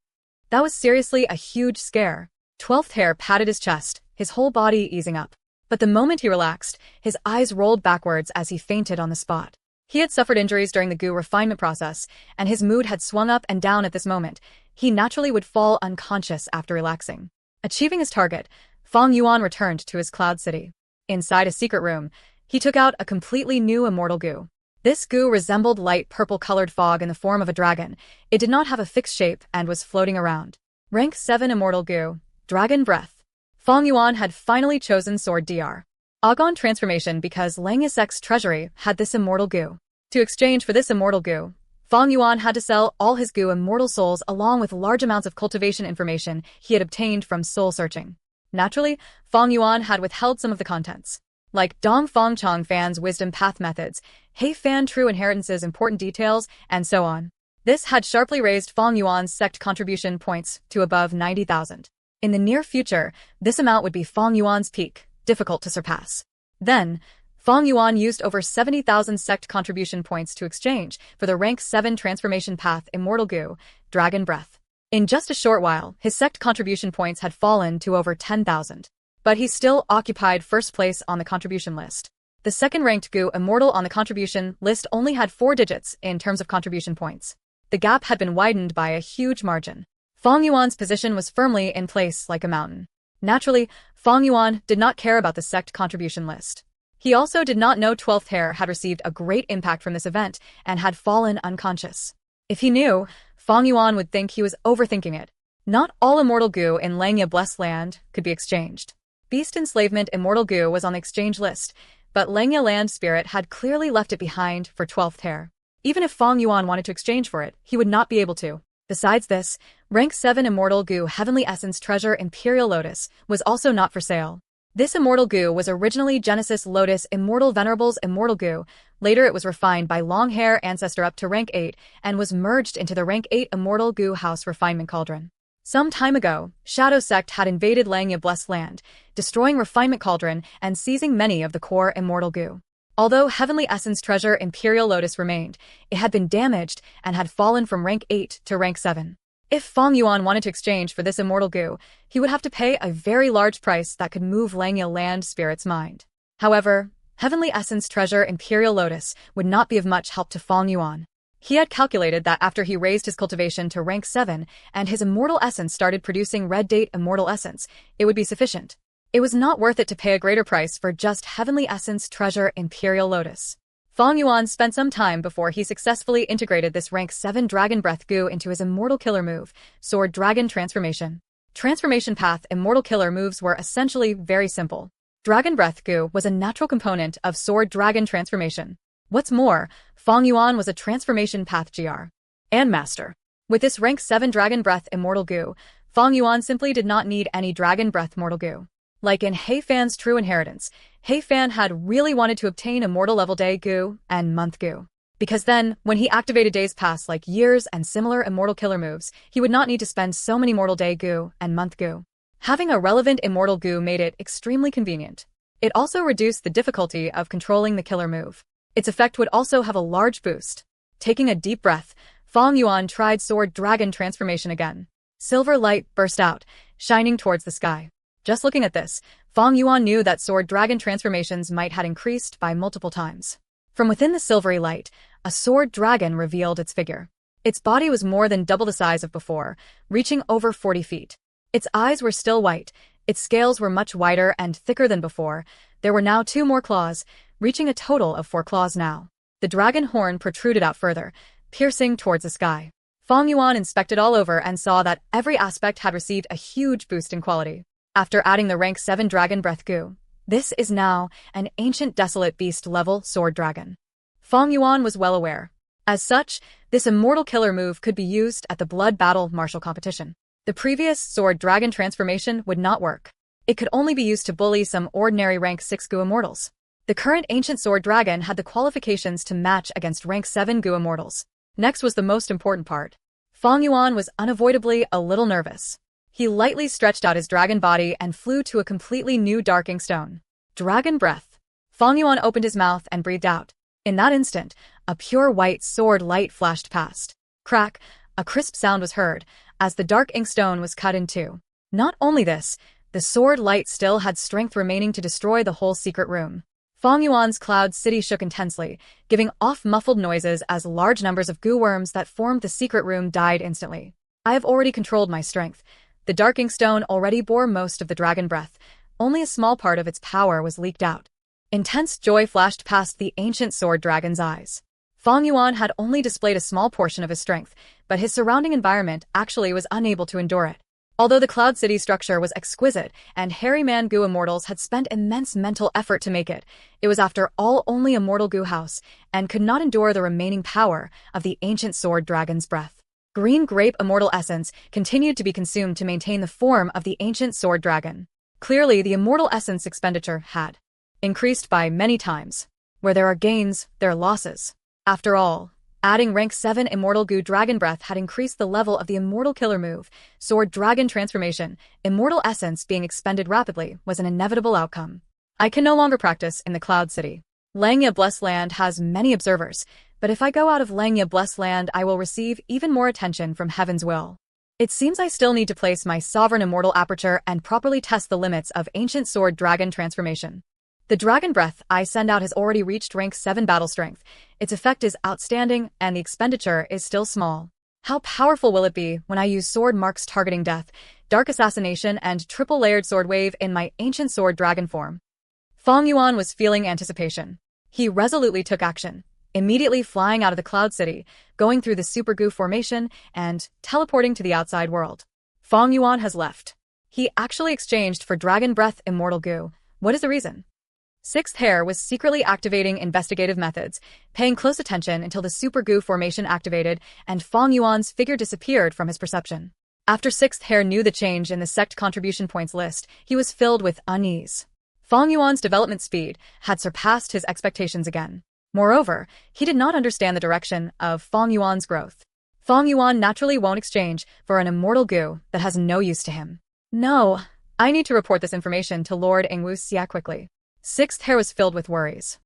That was seriously a huge scare. 12th hair patted his chest, his whole body easing up. But the moment he relaxed, his eyes rolled backwards as he fainted on the spot. He had suffered injuries during the goo refinement process, and his mood had swung up and down at this moment. He naturally would fall unconscious after relaxing. Achieving his target, Fang Yuan returned to his cloud city. Inside a secret room, he took out a completely new immortal goo. This goo resembled light purple-colored fog in the form of a dragon. It did not have a fixed shape and was floating around. Rank 7 immortal goo, Dragon Breath. Fang Yuan had finally chosen Sword Dr. Agon transformation because Lang Yisek's treasury had this immortal goo. To exchange for this immortal goo, Fang Yuan had to sell all his goo immortal souls along with large amounts of cultivation information he had obtained from soul searching. Naturally, Fang Yuan had withheld some of the contents, like Dong Fang Chong Fan's wisdom path methods, Hei Fan true inheritance's important details, and so on. This had sharply raised Fang Yuan's sect contribution points to above 90,000. In the near future, this amount would be Fang Yuan's peak, difficult to surpass. Then, Fang Yuan used over 70,000 sect contribution points to exchange for the rank 7 transformation path immortal goo, Dragon Breath. In just a short while, his sect contribution points had fallen to over 10,000. But he still occupied first place on the contribution list. The second-ranked goo immortal on the contribution list only had 4 digits in terms of contribution points. The gap had been widened by a huge margin. Fang Yuan's position was firmly in place like a mountain. Naturally, Fang Yuan did not care about the sect contribution list. He also did not know 12th hair had received a great impact from this event and had fallen unconscious. If he knew, Fang Yuan would think he was overthinking it. Not all immortal goo in Langya Blessed Land could be exchanged. Beast enslavement immortal goo was on the exchange list, but Langya Land Spirit had clearly left it behind for 12th hair. Even if Fang Yuan wanted to exchange for it, he would not be able to. Besides this, rank 7 immortal goo Heavenly Essence Treasure Imperial Lotus was also not for sale. This immortal goo was originally Genesis Lotus Immortal Venerables Immortal Goo. Later it was refined by Long Hair Ancestor up to rank 8 and was merged into the rank 8 Immortal Goo House Refinement Cauldron. Some time ago, Shadow Sect had invaded Langya Blessed Land, destroying Refinement Cauldron and seizing many of the core immortal goo. Although Heavenly Essence Treasure Imperial Lotus remained, it had been damaged and had fallen from rank 8 to rank 7. If Fang Yuan wanted to exchange for this immortal goo, he would have to pay a very large price that could move Langya Land Spirit's mind. However, Heavenly Essence Treasure Imperial Lotus would not be of much help to Fang Yuan. He had calculated that after he raised his cultivation to rank 7 and his immortal essence started producing Red Date Immortal Essence, it would be sufficient. It was not worth it to pay a greater price for just Heavenly Essence Treasure Imperial Lotus. Fang Yuan spent some time before he successfully integrated this rank 7 Dragon Breath goo into his immortal killer move, Sword Dragon Transformation. Transformation path immortal killer moves were essentially very simple. Dragon Breath goo was a natural component of Sword Dragon Transformation. What's more, Fang Yuan was a transformation path GR and master. With this rank 7 Dragon Breath immortal goo, Fang Yuan simply did not need any Dragon Breath mortal goo. Like in Hei Fan's true inheritance, Hei Fan had really wanted to obtain immortal level day goo and month goo. Because then, when he activated days pass like years and similar immortal killer moves, he would not need to spend so many mortal day goo and month goo. Having a relevant immortal goo made it extremely convenient. It also reduced the difficulty of controlling the killer move. Its effect would also have a large boost. Taking a deep breath, Fang Yuan tried Sword Dragon Transformation again. Silver light burst out, shining towards the sky. Just looking at this, Fang Yuan knew that Sword Dragon transformations might had increased by multiple times. From within the silvery light, a sword dragon revealed its figure. Its body was more than double the size of before, reaching over 40 feet. Its eyes were still white, its scales were much wider and thicker than before. There were now 2 more claws, reaching a total of 4 claws now. The dragon horn protruded out further, piercing towards the sky. Fang Yuan inspected all over and saw that every aspect had received a huge boost in quality. After adding the rank 7 Dragon Breath goo, this is now an ancient desolate beast level sword dragon. Fang Yuan was well aware. As such, this immortal killer move could be used at the blood battle martial competition. The previous sword dragon transformation would not work. It could only be used to bully some ordinary rank 6 goo immortals. The current ancient sword dragon had the qualifications to match against rank 7 goo immortals. Next was the most important part. Fang Yuan was unavoidably a little nervous. He lightly stretched out his dragon body and flew to a completely new darking stone. Dragon Breath. Fang Yuan opened his mouth and breathed out. In that instant, a pure white sword light flashed past. Crack, a crisp sound was heard, as the dark inkstone was cut in two. Not only this, the sword light still had strength remaining to destroy the whole secret room. Fong Yuan's cloud city shook intensely, giving off muffled noises as large numbers of goo worms that formed the secret room died instantly. I have already controlled my strength. The dark inkstone already bore most of the dragon breath. Only a small part of its power was leaked out. Intense joy flashed past the ancient sword dragon's eyes. Fong Yuan had only displayed a small portion of his strength, but his surrounding environment actually was unable to endure it. Although the Cloud City structure was exquisite and Harry Man Goo Immortals had spent immense mental effort to make it, it was after all only a mortal goo house and could not endure the remaining power of the ancient sword dragon's breath. Green grape immortal essence continued to be consumed to maintain the form of the ancient sword dragon. Clearly, the immortal essence expenditure had increased by many times. Where there are gains, there are losses. After all, adding rank 7 Immortal Goo Dragon Breath had increased the level of the Immortal Killer move. Sword Dragon Transformation, Immortal Essence being expended rapidly, was an inevitable outcome. I can no longer practice in the Cloud City. Langya Blessed Land has many observers, but if I go out of Langya Blessed Land I will receive even more attention from Heaven's will. It seems I still need to place my Sovereign Immortal Aperture and properly test the limits of Ancient Sword Dragon Transformation. The Dragon Breath I send out has already reached rank 7 battle strength. Its effect is outstanding, and the expenditure is still small. How powerful will it be when I use Sword Marks Targeting Death, Dark Assassination, and Triple-Layered Sword Wave in my Ancient Sword Dragon form? Fong Yuan was feeling anticipation. He resolutely took action, immediately flying out of the Cloud City, going through the Super Goo formation, and teleporting to the outside world. Fong Yuan has left. He actually exchanged for Dragon Breath Immortal Goo. What is the reason? Sixth Hair was secretly activating investigative methods, paying close attention until the Super Goo formation activated and Fong Yuan's figure disappeared from his perception. After Sixth Hair knew the change in the sect contribution points list, he was filled with unease. Fong Yuan's development speed had surpassed his expectations again. Moreover, he did not understand the direction of Fong Yuan's growth. Fong Yuan naturally won't exchange for an immortal goo that has no use to him. No, I need to report this information to Lord Ingwu Xia quickly. Sixth Hair was filled with worries.